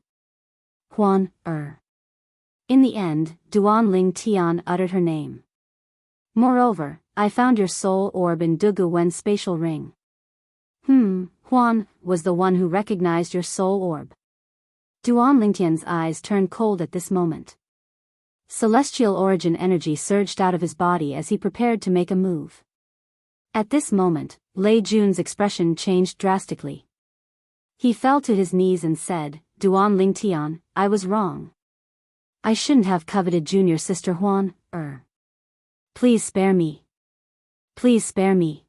Huan In the end, Duan Lingtian uttered her name. Moreover, I found your soul orb in Dugu Wen's spatial ring. Huan was the one who recognized your soul orb. Duan Lingtian's eyes turned cold at this moment. Celestial origin energy surged out of his body as he prepared to make a move. At this moment, Lei Jun's expression changed drastically. He fell to his knees and said, Duan Lingtian, I was wrong. I shouldn't have coveted junior sister Huan Please spare me. Please spare me.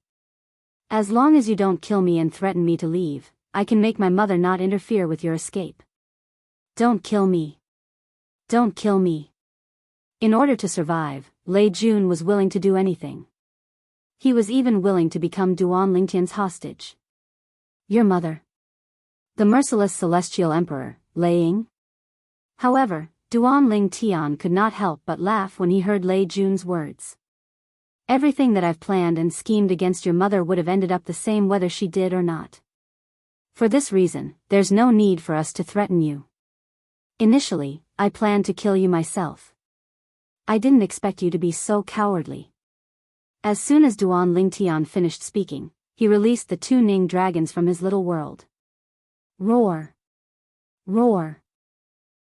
As long as you don't kill me and threaten me to leave, I can make my mother not interfere with your escape. Don't kill me. Don't kill me. In order to survive, Lei Jun was willing to do anything. He was even willing to become Duan Lingtian's hostage. Your mother. The merciless celestial emperor, Lei Ying? However, Duan Lingtian could not help but laugh when he heard Lei Jun's words. Everything that I've planned and schemed against your mother would have ended up the same whether she did or not. For this reason, there's no need for us to threaten you. Initially, I planned to kill you myself. I didn't expect you to be so cowardly. As soon as Duan Lingtian finished speaking, he released the 2 Ning dragons from his little world. Roar! Roar!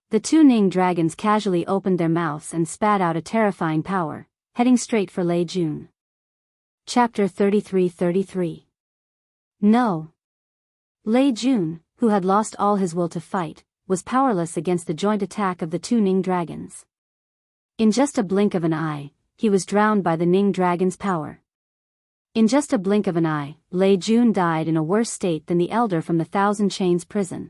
The 2 Ning dragons casually opened their mouths and spat out a terrifying power, heading straight for Lei Jun. Chapter 33-33. No. Lei Jun, who had lost all his will to fight, was powerless against the joint attack of the 2 Ning dragons. In just a blink of an eye, he was drowned by the Ning dragon's power. In just a blink of an eye, Lei Jun died in a worse state than the elder from the Thousand Chains prison.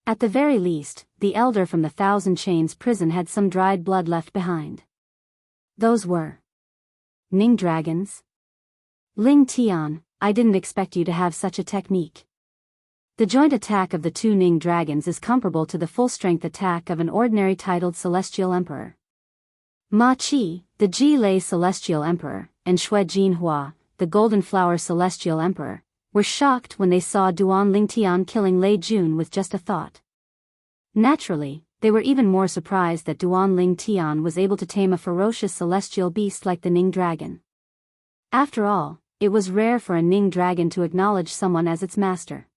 At the very least, the elder from the Thousand Chains prison had some dried blood left behind. Those were Ning dragons. Ling Tian, I didn't expect you to have such a technique. The joint attack of the 2 Ning dragons is comparable to the full-strength attack of an ordinary titled Celestial Emperor. Ma Qi, the Ji Lei Celestial Emperor, and Shui Jinhua, the Golden Flower Celestial Emperor, were shocked when they saw Duan Lingtian killing Lei Jun with just a thought. Naturally, they were even more surprised that Duan Lingtian was able to tame a ferocious celestial beast like the Ning dragon. After all, it was rare for a Ning dragon to acknowledge someone as its master.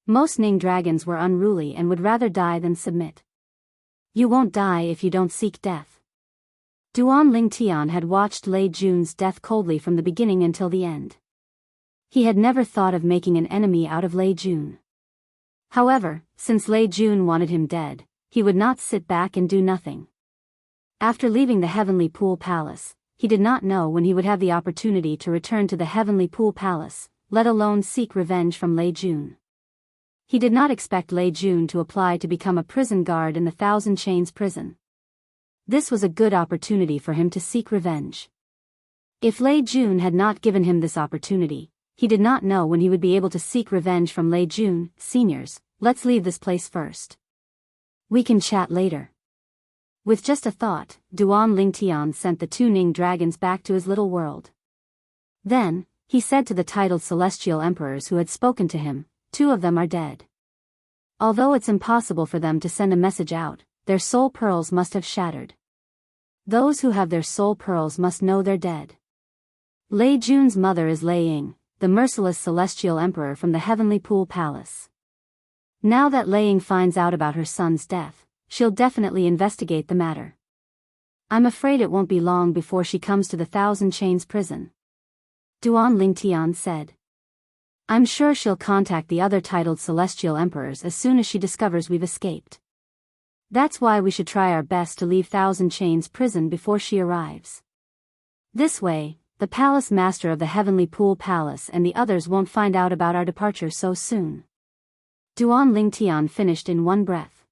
Most Ning dragons were unruly and would rather die than submit. You won't die if you don't seek death. Duan Lingtian had watched Lei Jun's death coldly from the beginning until the end. He had never thought of making an enemy out of Lei Jun. However, since Lei Jun wanted him dead, he would not sit back and do nothing. After leaving the Heavenly Pool Palace, he did not know when he would have the opportunity to return to the Heavenly Pool Palace, let alone seek revenge from Lei Jun. He did not expect Lei Jun to apply to become a prison guard in the Thousand Chains prison. This was a good opportunity for him to seek revenge. If Lei Jun had not given him this opportunity, he did not know when he would be able to seek revenge from Lei Jun. Seniors, let's leave this place first. We can chat later. With just a thought, Duan Lingtian sent the 2 Ning dragons back to his little world. Then, he said to the titled Celestial Emperors who had spoken to him, 2 of them are dead. Although it's impossible for them to send a message out, their soul pearls must have shattered. Those who have their soul pearls must know they're dead. Lei Jun's mother is Lei Ying, the merciless celestial emperor from the Heavenly Pool Palace. Now that Lei Ying finds out about her son's death, she'll definitely investigate the matter. I'm afraid it won't be long before she comes to the Thousand Chains prison. Duan Lingtian said. I'm sure she'll contact the other titled celestial emperors as soon as she discovers we've escaped. That's why we should try our best to leave Thousand Chains prison before she arrives. This way, the palace master of the Heavenly Pool Palace and the others won't find out about our departure so soon. Duan Lingtian finished in one breath.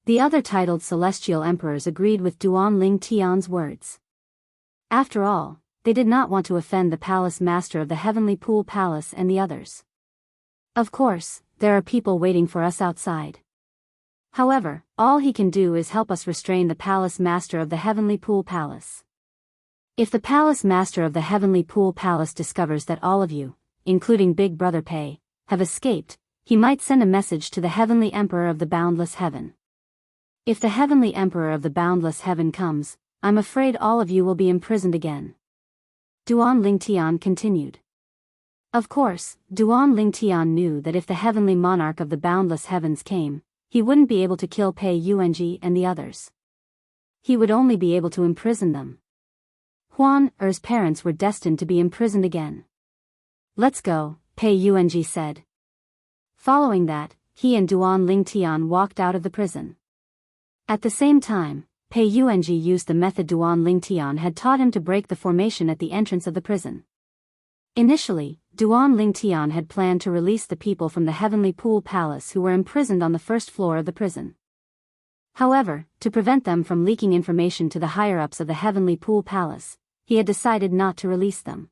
The other titled celestial emperors agreed with Duan Lingtian's words. After all, they did not want to offend the palace master of the Heavenly Pool Palace and the others. Of course, there are people waiting for us outside. However, all he can do is help us restrain the palace master of the Heavenly Pool Palace. If the palace master of the Heavenly Pool Palace discovers that all of you, including Big Brother Pei, have escaped, he might send a message to the Heavenly Emperor of the Boundless Heaven. If the Heavenly Emperor of the Boundless Heaven comes, I'm afraid all of you will be imprisoned again. Duan Lingtian continued. Of course, Duan Lingtian knew that if the Heavenly Monarch of the Boundless Heavens came, he wouldn't be able to kill Pei Yuanji and the others. He would only be able to imprison them. Huan Er's parents were destined to be imprisoned again. Let's go, Pei Yuanji said. Following that, he and Duan Lingtian walked out of the prison. At the same time, Pei Yuanji used the method Duan Lingtian had taught him to break the formation at the entrance of the prison. Initially, Duan Lingtian had planned to release the people from the Heavenly Pool Palace who were imprisoned on the first floor of the prison. However, to prevent them from leaking information to the higher-ups of the Heavenly Pool Palace, he had decided not to release them.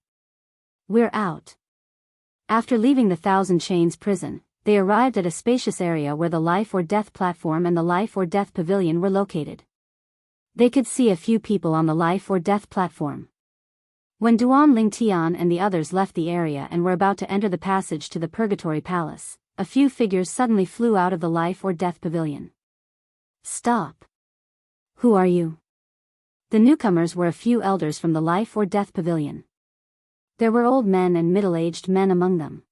We're out. After leaving the Thousand Chains prison, they arrived at a spacious area where the Life or Death platform and the Life or Death pavilion were located. They could see a few people on the Life or Death platform. When Duan Lingtian and the others left the area and were about to enter the passage to the Purgatory Palace, a few figures suddenly flew out of the Life or Death pavilion. Stop! Who are you? The newcomers were a few elders from the Life or Death pavilion. There were old men and middle-aged men among them.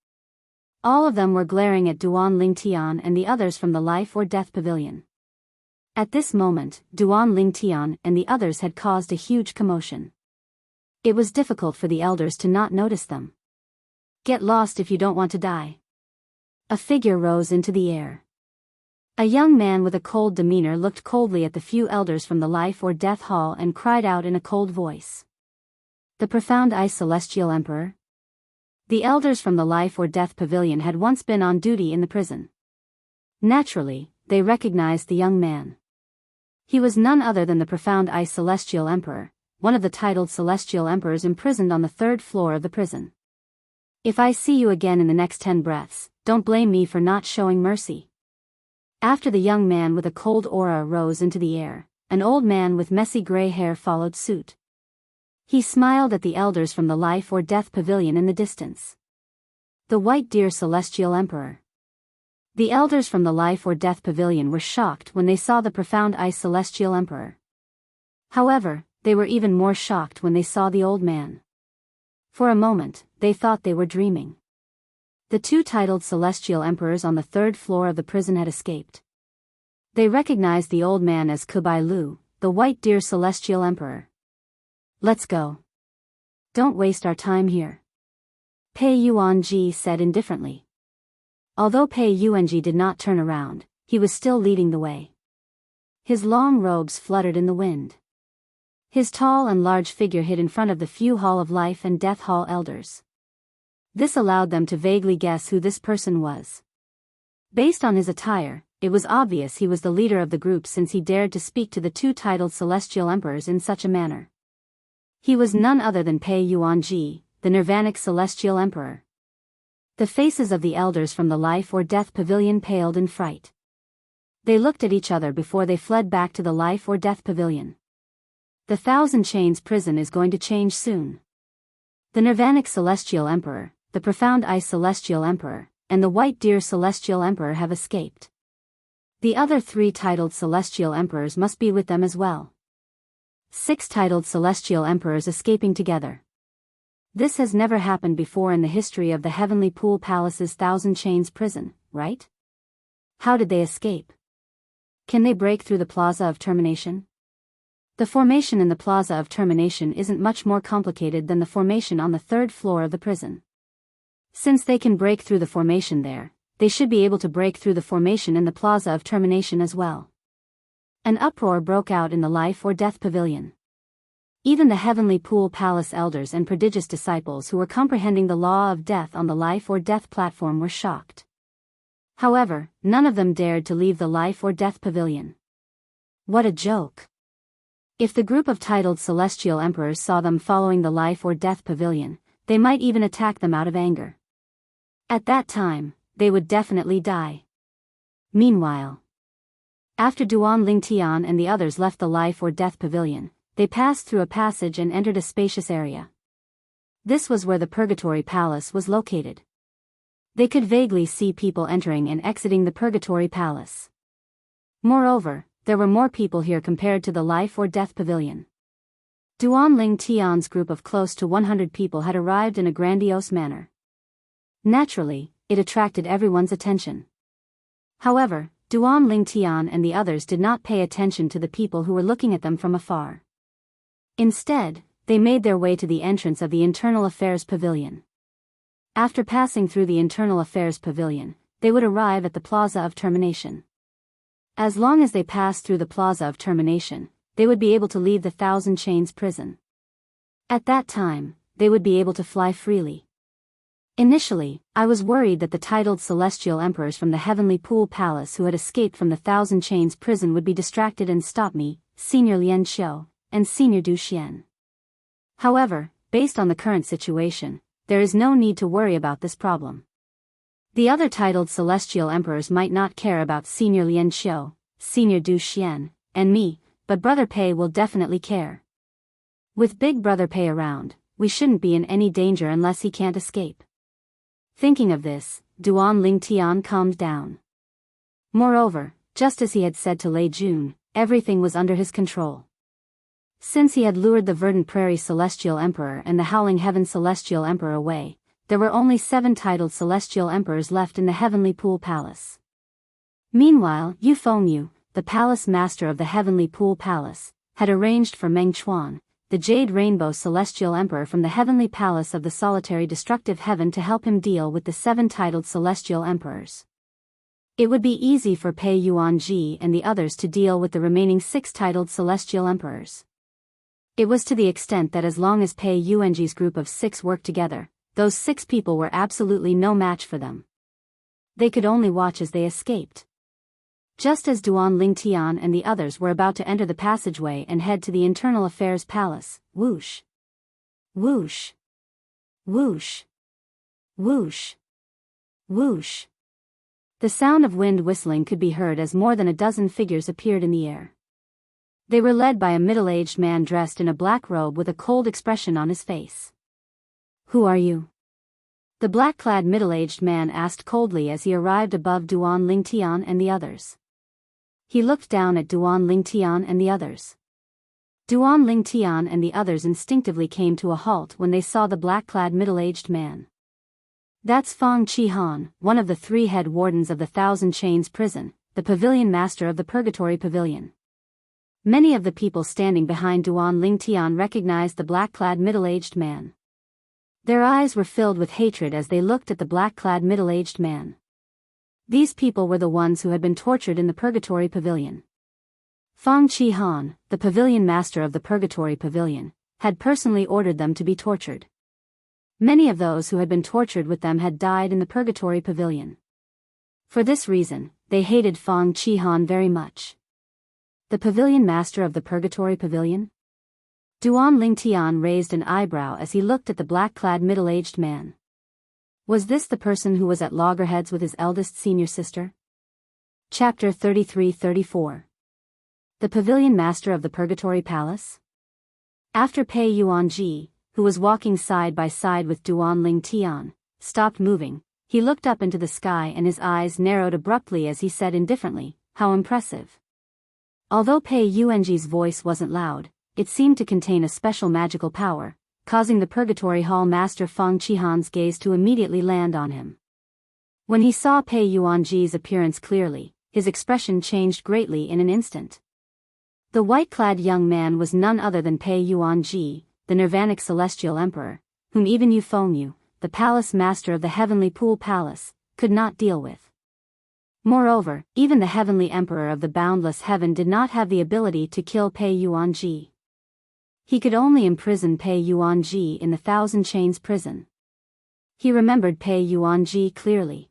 All of them were glaring at Duan Lingtian and the others from the Life or Death pavilion. At this moment, Duan Lingtian and the others had caused a huge commotion. It was difficult for the elders to not notice them. Get lost if you don't want to die. A figure rose into the air. A young man with a cold demeanor looked coldly at the few elders from the Life or Death hall and cried out in a cold voice. The Profound Ice Celestial Emperor? The elders from the Life or Death pavilion had once been on duty in the prison. Naturally, they recognized the young man. He was none other than the Profound Ice Celestial Emperor, one of the titled Celestial Emperors imprisoned on the 3rd floor of the prison. If I see you again in the next 10 breaths, don't blame me for not showing mercy. After the young man with a cold aura rose into the air, an old man with messy gray hair followed suit. He smiled at the elders from the Life or Death pavilion in the distance. The White Deer Celestial Emperor. The elders from the Life or Death pavilion were shocked when they saw the Profound Ice Celestial Emperor. However, they were even more shocked when they saw the old man. For a moment, they thought they were dreaming. The two titled Celestial Emperors on the 3rd floor of the prison had escaped. They recognized the old man as Kubai Lu, the White Deer Celestial Emperor. Let's go. Don't waste our time here. Pei Yuanji said indifferently. Although Pei Yuanji did not turn around, he was still leading the way. His long robes fluttered in the wind. His tall and large figure hid in front of the few Hall of Life and Death Hall elders. This allowed them to vaguely guess who this person was. Based on his attire, it was obvious he was the leader of the group since he dared to speak to the two titled Celestial Emperors in such a manner. He was none other than Pei Yuanji, the Nirvanic Celestial Emperor. The faces of the elders from the Life or Death pavilion paled in fright. They looked at each other before they fled back to the Life or Death pavilion. The Thousand Chains prison is going to change soon. The Nirvanic Celestial Emperor, the Profound Ice Celestial Emperor, and the White Deer Celestial Emperor have escaped. The other 3 titled Celestial Emperors must be with them as well. 6 titled Celestial Emperors escaping together. This has never happened before in the history of the Heavenly Pool Palace's Thousand Chains prison, right? How did they escape? Can they break through the Plaza of Termination? The formation in the Plaza of Termination isn't much more complicated than the formation on the 3rd floor of the prison. Since they can break through the formation there, they should be able to break through the formation in the Plaza of Termination as well. An uproar broke out in the Life or Death pavilion. Even the Heavenly Pool Palace elders and prodigious disciples who were comprehending the law of death on the Life or Death platform were shocked. However, none of them dared to leave the Life or Death pavilion. What a joke! If the group of titled Celestial Emperors saw them following the Life or Death pavilion, they might even attack them out of anger. At that time, they would definitely die. Meanwhile, after Duan Lingtian and the others left the Life or Death pavilion, they passed through a passage and entered a spacious area. This was where the Purgatory Palace was located. They could vaguely see people entering and exiting the Purgatory Palace. Moreover, there were more people here compared to the Life or Death pavilion. Duan Lingtian's group of close to 100 people had arrived in a grandiose manner. Naturally, it attracted everyone's attention. However, Duan Lingtian and the others did not pay attention to the people who were looking at them from afar. Instead, they made their way to the entrance of the Internal Affairs Pavilion. After passing through the Internal Affairs Pavilion, they would arrive at the Plaza of Termination. As long as they passed through the Plaza of Termination, they would be able to leave the Thousand Chains prison. At that time, they would be able to fly freely. Initially, I was worried that the titled celestial emperors from the Heavenly Pool Palace who had escaped from the Thousand Chains prison would be distracted and stop me, Senior Lian Xiu, and Senior Du Xian. However, based on the current situation, there is no need to worry about this problem. The other titled celestial emperors might not care about Senior Lian Xiu, Senior Du Xian, and me, but Brother Pei will definitely care. With Big Brother Pei around, we shouldn't be in any danger unless he can't escape. Thinking of this, Duan Lingtian calmed down. Moreover, just as he had said to Lei Jun, everything was under his control. Since he had lured the Verdant Prairie Celestial Emperor and the Howling Heaven Celestial Emperor away, there were only 7 titled Celestial Emperors left in the Heavenly Pool Palace. Meanwhile, Yu Fengyu, the Palace Master of the Heavenly Pool Palace, had arranged for Meng Chuan, the Jade Rainbow Celestial Emperor from the Heavenly Palace of the Solitary Destructive Heaven, to help him deal with the 7 titled Celestial Emperors. It would be easy for Pei Yuanji and the others to deal with the remaining 6 titled Celestial Emperors. It was to the extent that as long as Pei Yuanji's group of 6 worked together, those 6 people were absolutely no match for them. They could only watch as they escaped. Just as Duan Lingtian and the others were about to enter the passageway and head to the Internal Affairs Palace, whoosh, whoosh, whoosh, whoosh, whoosh. The sound of wind whistling could be heard as more than a dozen figures appeared in the air. They were led by a middle-aged man dressed in a black robe with a cold expression on his face. "Who are you?" The black-clad middle-aged man asked coldly as he arrived above Duan Lingtian and the others. He looked down at Duan Lingtian and the others. Duan Lingtian and the others instinctively came to a halt when they saw the black-clad middle-aged man. "That's Fang Qihan, one of the 3 head wardens of the Thousand Chains prison, the pavilion master of the Purgatory Pavilion." Many of the people standing behind Duan Lingtian recognized the black-clad middle-aged man. Their eyes were filled with hatred as they looked at the black-clad middle-aged man. These people were the ones who had been tortured in the Purgatory Pavilion. Fang Qihan, the pavilion master of the Purgatory Pavilion, had personally ordered them to be tortured. Many of those who had been tortured with them had died in the Purgatory Pavilion. For this reason, they hated Fang Qihan very much. The pavilion master of the Purgatory Pavilion? Duan Lingtian raised an eyebrow as he looked at the black-clad middle-aged man. Was this the person who was at loggerheads with his eldest senior sister? Chapter 33-34. The Pavilion Master of the Purgatory Palace? After Pei Yuanji, who was walking side by side with Duan Lingtian, stopped moving, he looked up into the sky and his eyes narrowed abruptly as he said indifferently, "How impressive." Although Pei Yuanji's voice wasn't loud, it seemed to contain a special magical power, causing the Purgatory Hall Master Fang Qihan's gaze to immediately land on him. When he saw Pei Yuanji's appearance clearly, his expression changed greatly in an instant. The white-clad young man was none other than Pei Yuanji, the Nirvanic Celestial Emperor, whom even Yu Fengyu, the Palace Master of the Heavenly Pool Palace, could not deal with. Moreover, even the Heavenly Emperor of the Boundless Heaven did not have the ability to kill Pei Yuanji. He could only imprison Pei Yuanji in the Thousand Chains prison. He remembered Pei Yuanji clearly.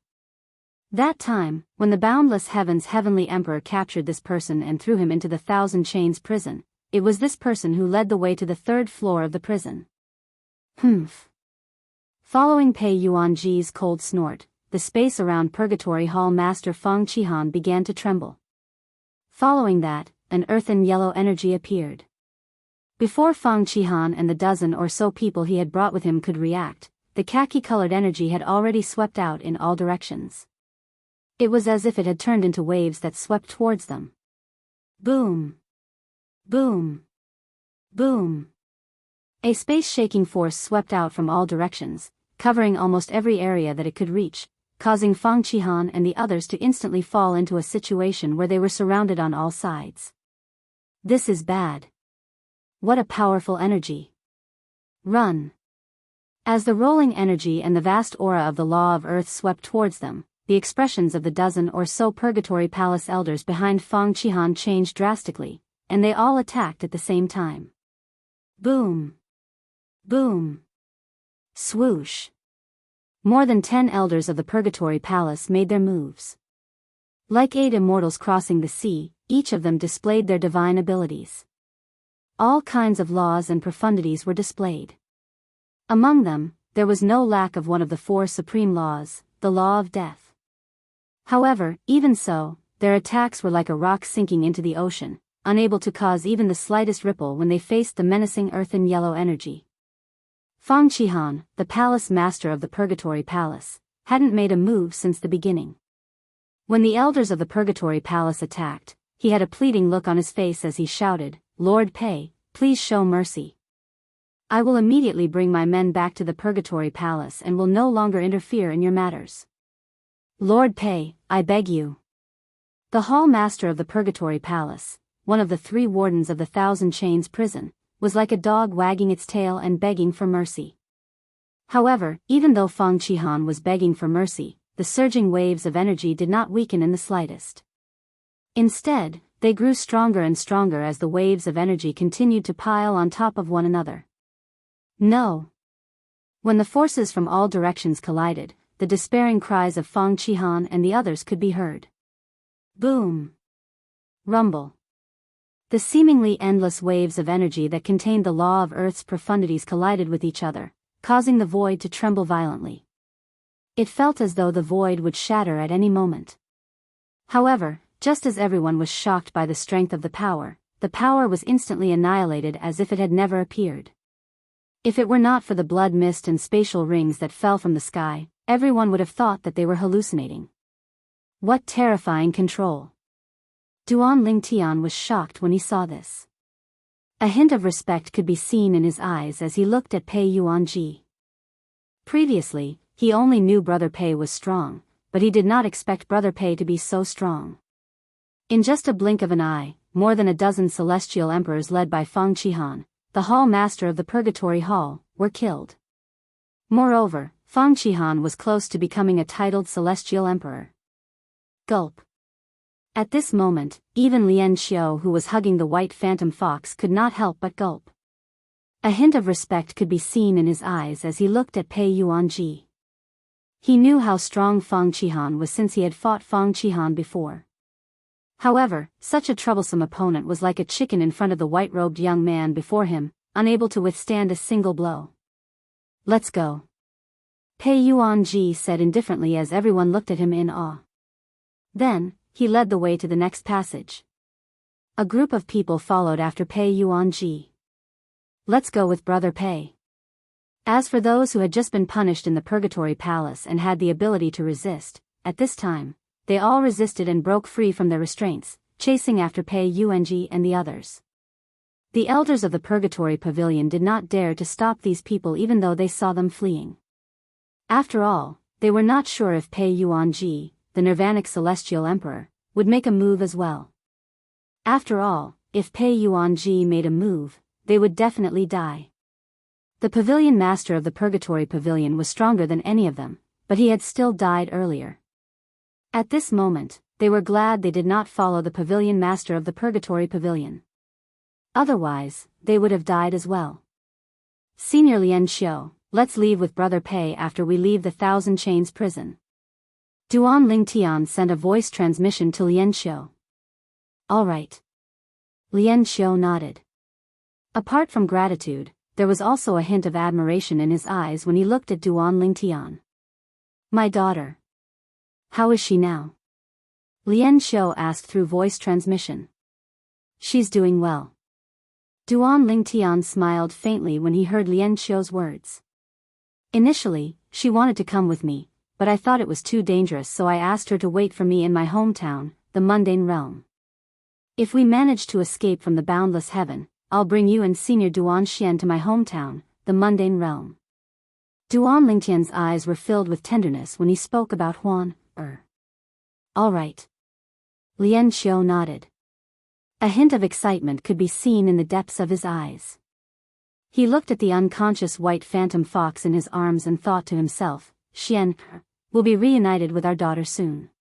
That time, when the Boundless Heaven's Heavenly Emperor captured this person and threw him into the Thousand Chains prison, it was this person who led the way to the 3rd floor of the prison. Humph. Following Pei Yuanji's cold snort, the space around Purgatory Hall Master Fang Qihan began to tremble. Following that, an earthen yellow energy appeared. Before Fang Qihan and the dozen or so people he had brought with him could react, the khaki-colored energy had already swept out in all directions. It was as if it had turned into waves that swept towards them. Boom! Boom! Boom! A space-shaking force swept out from all directions, covering almost every area that it could reach, causing Fang Qihan and the others to instantly fall into a situation where they were surrounded on all sides. This is bad. What a powerful energy. Run. As the rolling energy and the vast aura of the Law of Earth swept towards them, the expressions of the dozen or so Purgatory Palace elders behind Fang Qihan changed drastically, and they all attacked at the same time. Boom. Boom. Swoosh. More than 10 elders of the Purgatory Palace made their moves. Like 8 immortals crossing the sea, each of them displayed their divine abilities. All kinds of laws and profundities were displayed. Among them, there was no lack of one of the 4 supreme laws, the law of death. However, even so, their attacks were like a rock sinking into the ocean, unable to cause even the slightest ripple when they faced the menacing earthen yellow energy. Fang Qihan, the palace master of the Purgatory Palace, hadn't made a move since the beginning. When the elders of the Purgatory Palace attacked, he had a pleading look on his face as he shouted, "Lord Pei, please show mercy. I will immediately bring my men back to the Purgatory Palace and will no longer interfere in your matters. Lord Pei, I beg you." The hall master of the Purgatory Palace, one of the 3 wardens of the Thousand Chains prison, was like a dog wagging its tail and begging for mercy. However, even though Fang Qihan was begging for mercy, the surging waves of energy did not weaken in the slightest. Instead, they grew stronger and stronger as the waves of energy continued to pile on top of one another. No! When the forces from all directions collided, the despairing cries of Fang Qihan and the others could be heard. Boom! Rumble! The seemingly endless waves of energy that contained the law of Earth's profundities collided with each other, causing the void to tremble violently. It felt as though the void would shatter at any moment. However, just as everyone was shocked by the strength of the power was instantly annihilated as if it had never appeared. If it were not for the blood mist and spatial rings that fell from the sky, everyone would have thought that they were hallucinating. What terrifying control! Duan Lingtian was shocked when he saw this. A hint of respect could be seen in his eyes as he looked at Pei Yuanji. Previously, he only knew Brother Pei was strong, but he did not expect Brother Pei to be so strong. In just a blink of an eye, more than a dozen celestial emperors led by Fang Qihan, the hall master of the Purgatory Hall, were killed. Moreover, Fang Qihan was close to becoming a titled celestial emperor. Gulp. At this moment, even Lian Xiao, who was hugging the white phantom fox, could not help but gulp. A hint of respect could be seen in his eyes as he looked at Pei Yuanji. He knew how strong Fang Qihan was since he had fought Fang Qihan before. However, such a troublesome opponent was like a chicken in front of the white-robed young man before him, unable to withstand a single blow. "Let's go," Pei Yuanji said indifferently as everyone looked at him in awe. Then, he led the way to the next passage. A group of people followed after Pei Yuanji. "Let's go with Brother Pei." As for those who had just been punished in the Purgatory Palace and had the ability to resist, at this time, they all resisted and broke free from their restraints, chasing after Pei Yuanji and the others. The elders of the Purgatory Pavilion did not dare to stop these people even though they saw them fleeing. After all, they were not sure if Pei Yuanji, the Nirvanic Celestial Emperor, would make a move as well. After all, if Pei Yuanji made a move, they would definitely die. The pavilion master of the Purgatory Pavilion was stronger than any of them, but he had still died earlier. At this moment, they were glad they did not follow the pavilion master of the Purgatory Pavilion. Otherwise, they would have died as well. "Senior Lian Xiao, let's leave with Brother Pei after we leave the Thousand Chains prison." Duan Lingtian sent a voice transmission to Lian Xiao. "All right." Lian Xiao nodded. Apart from gratitude, there was also a hint of admiration in his eyes when he looked at Duan Lingtian. "My daughter. How is she now?" Lian Xiao asked through voice transmission. "She's doing well." Duan Lingtian smiled faintly when he heard Lian Xiao's words. "Initially, she wanted to come with me, but I thought it was too dangerous, so I asked her to wait for me in my hometown, the mundane realm. If we manage to escape from the boundless heaven, I'll bring you and Senior Duan Xian to my hometown, the mundane realm." Duan Lingtian's eyes were filled with tenderness when he spoke about Huan. All right." Lian Xiao nodded. A hint of excitement could be seen in the depths of his eyes. He looked at the unconscious white phantom fox in his arms and thought to himself, "Xian, we'll be reunited with our daughter soon.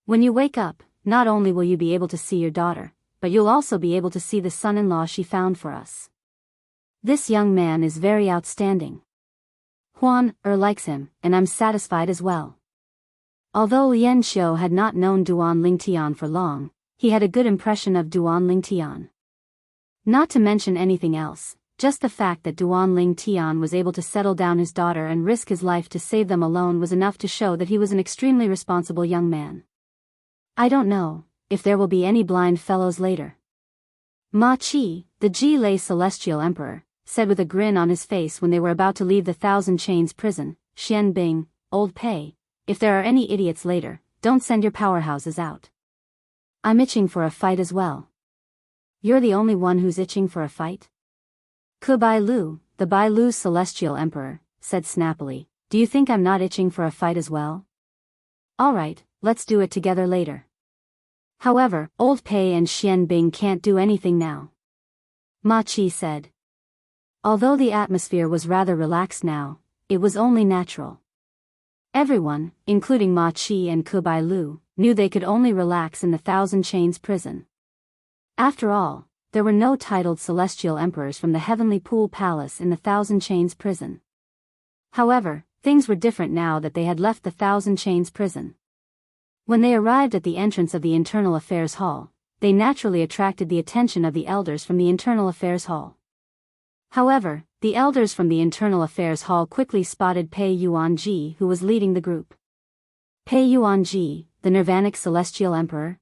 When you wake up, not only will you be able to see your daughter, but you'll also be able to see the son-in-law she found for us. This young man is very outstanding." Huan likes him, and I'm satisfied as well. Although Lien Xiu had not known Duan Lingtian for long, he had a good impression of Duan Lingtian. Not to mention anything else, just the fact that Duan Lingtian was able to settle down his daughter and risk his life to save them alone was enough to show that he was an extremely responsible young man. I don't know if there will be any blind fellows later. Ma Qi, the Ji-Lei Celestial Emperor, said with a grin on his face when they were about to leave the Thousand Chains prison. Xian Bing, old Pei, if there are any idiots later, don't send your powerhouses out. I'm itching for a fight as well. You're the only one who's itching for a fight? Kubai Lu, the Bai Lu Celestial Emperor, said snappily, do you think I'm not itching for a fight as well? Alright, let's do it together later. However, old Pei and Xian Bing can't do anything now. Ma Qi said. Although the atmosphere was rather relaxed now, it was only natural. Everyone, including Ma Qi and Kubai Lu, knew they could only relax in the Thousand Chains prison. After all, there were no titled celestial emperors from the Heavenly Pool Palace in the Thousand Chains prison. However, things were different now that they had left the Thousand Chains prison. When they arrived at the entrance of the Internal Affairs Hall, they naturally attracted the attention of the elders from the Internal Affairs Hall. However, the elders from the Internal Affairs Hall quickly spotted Pei Yuanji, who was leading the group. Pei Yuanji, the Nirvanic Celestial Emperor?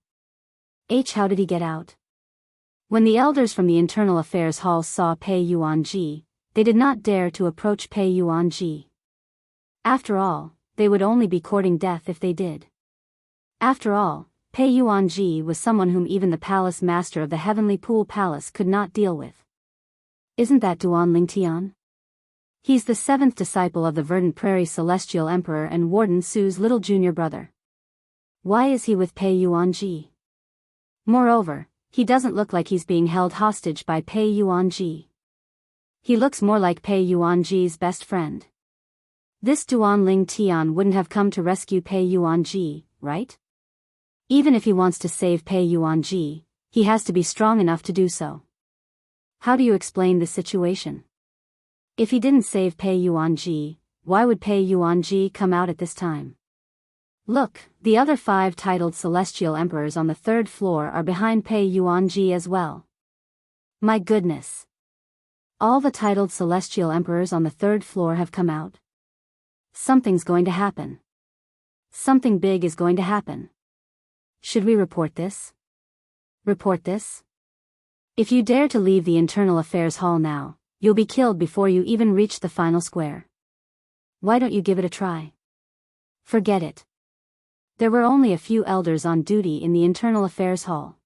How did he get out? When the elders from the Internal Affairs Hall saw Pei Yuanji, they did not dare to approach Pei Yuanji. After all, they would only be courting death if they did. After all, Pei Yuanji was someone whom even the palace master of the Heavenly Pool Palace could not deal with. Isn't that Duan Lingtian? He's the seventh disciple of the Verdant Prairie Celestial Emperor and Warden Su's little junior brother. Why is he with Pei Yuanji? Moreover, he doesn't look like he's being held hostage by Pei Yuanji. He looks more like Pei Yuanji's best friend. This Duan Lingtian wouldn't have come to rescue Pei Yuanji, right? Even if he wants to save Pei Yuanji, he has to be strong enough to do so. How do you explain this situation? If he didn't save Pei Yuanji, why would Pei Yuanji come out at this time? Look, the other 5 titled celestial emperors on the 3rd floor are behind Pei Yuanji as well. My goodness. All the titled celestial emperors on the 3rd floor have come out. Something's going to happen. Something big is going to happen. Should we report this? Report this? If you dare to leave the Internal Affairs Hall now, you'll be killed before you even reach the final square. Why don't you give it a try? Forget it. There were only a few elders on duty in the Internal Affairs Hall.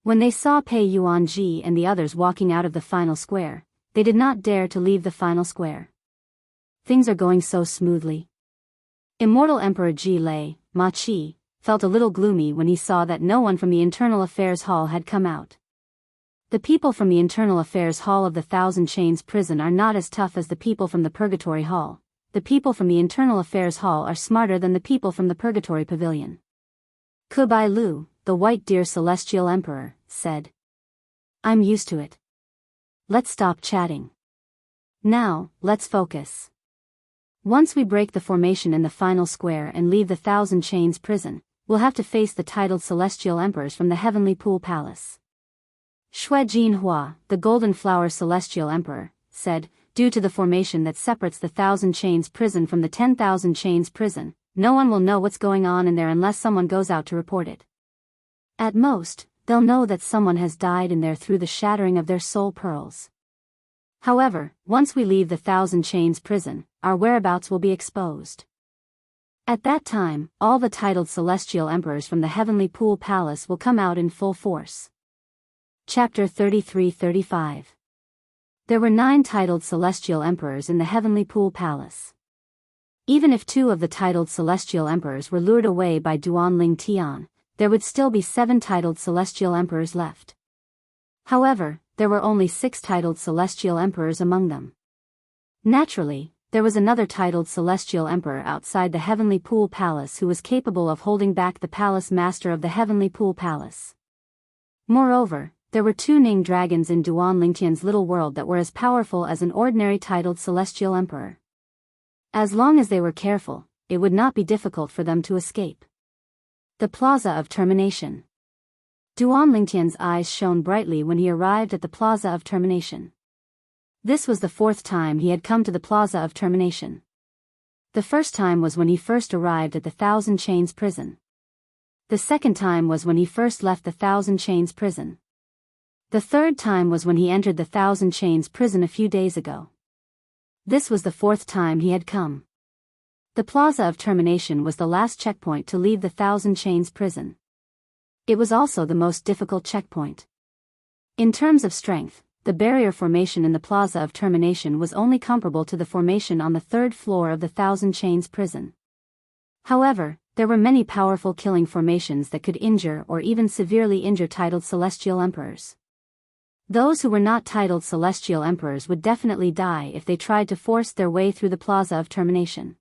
When they saw Pei Yuanji and the others walking out of the final square, they did not dare to leave the final square. Things are going so smoothly. Immortal Emperor Ji-Lei, Ma Qi, felt a little gloomy when he saw that no one from the Internal Affairs Hall had come out. The people from the Internal Affairs Hall of the Thousand Chains prison are not as tough as the people from the Purgatory Hall. The people from the Internal Affairs Hall are smarter than the people from the Purgatory Pavilion. Kubai Lu, the White Deer Celestial Emperor, said. I'm used to it. Let's stop chatting. Now, let's focus. Once we break the formation in the final square and leave the Thousand Chains prison, we'll have to face the titled celestial emperors from the Heavenly Pool Palace. Shui Jinhua, the Golden Flower Celestial Emperor, said, due to the formation that separates the Thousand Chains prison from the 10,000 Chains prison, no one will know what's going on in there unless someone goes out to report it. At most, they'll know that someone has died in there through the shattering of their soul pearls. However, once we leave the Thousand Chains prison, our whereabouts will be exposed. At that time, all the titled celestial emperors from the Heavenly Pool Palace will come out in full force. Chapter 33-35. There were 9 titled celestial emperors in the Heavenly Pool Palace. Even if 2 of the titled celestial emperors were lured away by Duan Lingtian, there would still be 7 titled celestial emperors left. However, there were only 6 titled celestial emperors among them. Naturally, there was another titled celestial emperor outside the Heavenly Pool Palace who was capable of holding back the palace master of the Heavenly Pool Palace. Moreover, there were 2 Ning dragons in Duan Lingtian's little world that were as powerful as an ordinary titled celestial emperor. As long as they were careful, it would not be difficult for them to escape. The Plaza of Termination. Duan Lingtian's eyes shone brightly when he arrived at the Plaza of Termination. This was the 4th time he had come to the Plaza of Termination. The first time was when he first arrived at the Thousand Chains prison. The second time was when he first left the Thousand Chains prison. The third time was when he entered the Thousand Chains prison a few days ago. This was the 4th time he had come. The Plaza of Termination was the last checkpoint to leave the Thousand Chains prison. It was also the most difficult checkpoint. In terms of strength, the barrier formation in the Plaza of Termination was only comparable to the formation on the 3rd floor of the Thousand Chains prison. However, there were many powerful killing formations that could injure or even severely injure titled Celestial Emperors. Those who were not titled Celestial Emperors would definitely die if they tried to force their way through the Plaza of Termination.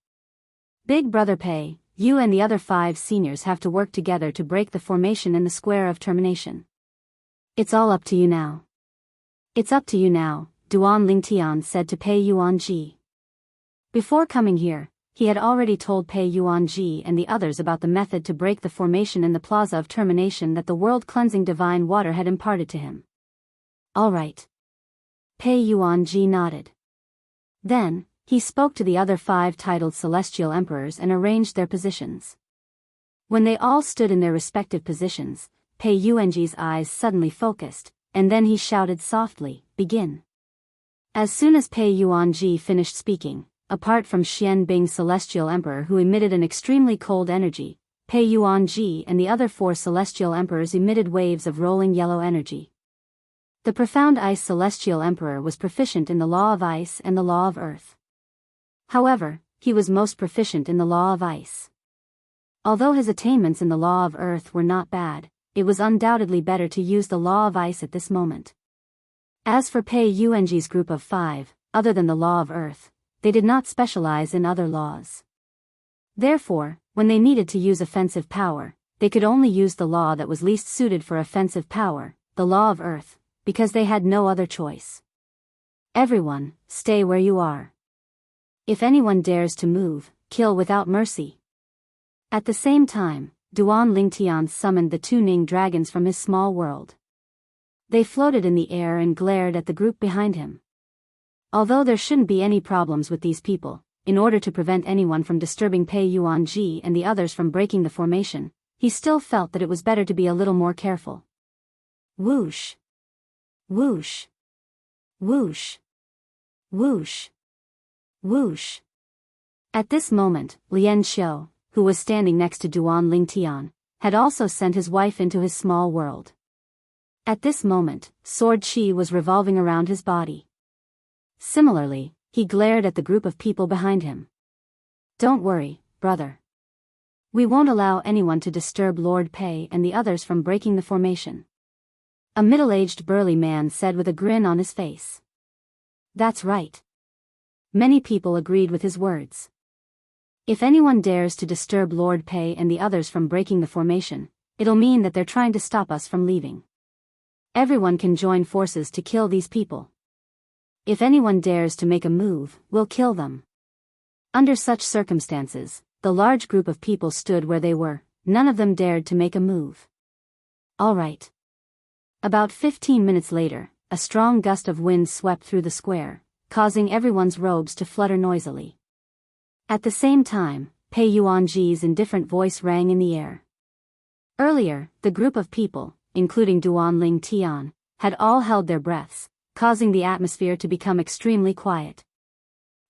Big Brother Pei, you and the other 5 seniors have to work together to break the formation in the Square of Termination. It's all up to you now. It's up to you now, Duan Lingtian said to Pei Yuanji. Before coming here, he had already told Pei Yuanji and the others about the method to break the formation in the Plaza of Termination that the world-cleansing divine water had imparted to him. All right. Pei Yuanji nodded. Then, he spoke to the other 5 titled Celestial Emperors and arranged their positions. When they all stood in their respective positions, Pei Yuanji's eyes suddenly focused, and then he shouted softly, "Begin." As soon as Pei Yuanji finished speaking, apart from Xian Bing Celestial Emperor who emitted an extremely cold energy, Pei Yuanji and the other 4 Celestial Emperors emitted waves of rolling yellow energy. The Profound Ice Celestial Emperor was proficient in the Law of Ice and the Law of Earth. However, he was most proficient in the Law of Ice. Although his attainments in the Law of Earth were not bad, it was undoubtedly better to use the Law of Ice at this moment. As for Pei Yuanji's group of 5, other than the Law of Earth, they did not specialize in other laws. Therefore, when they needed to use offensive power, they could only use the law that was least suited for offensive power, the Law of Earth, because they had no other choice. Everyone, stay where you are. If anyone dares to move, kill without mercy. At the same time, Duan Lingtian summoned the 2 Ning dragons from his small world. They floated in the air and glared at the group behind him. Although there shouldn't be any problems with these people, in order to prevent anyone from disturbing Pei Yuanji and the others from breaking the formation, he still felt that it was better to be a little more careful. Whoosh! Whoosh! Whoosh! Whoosh! Whoosh! At this moment, Lian Xiu, who was standing next to Duan Lingtian, had also sent his wife into his small world. At this moment, sword chi was revolving around his body. Similarly, he glared at the group of people behind him. Don't worry, brother. We won't allow anyone to disturb Lord Pei and the others from breaking the formation. A middle-aged burly man said with a grin on his face. That's right. Many people agreed with his words. If anyone dares to disturb Lord Pei and the others from breaking the formation, it'll mean that they're trying to stop us from leaving. Everyone can join forces to kill these people. If anyone dares to make a move, we'll kill them. Under such circumstances, the large group of people stood where they were, none of them dared to make a move. All right. About 15 minutes later, a strong gust of wind swept through the square, causing everyone's robes to flutter noisily. At the same time, Pei Yuanji's indifferent voice rang in the air. Earlier, the group of people, including Duan Lingtian, had all held their breaths, causing the atmosphere to become extremely quiet.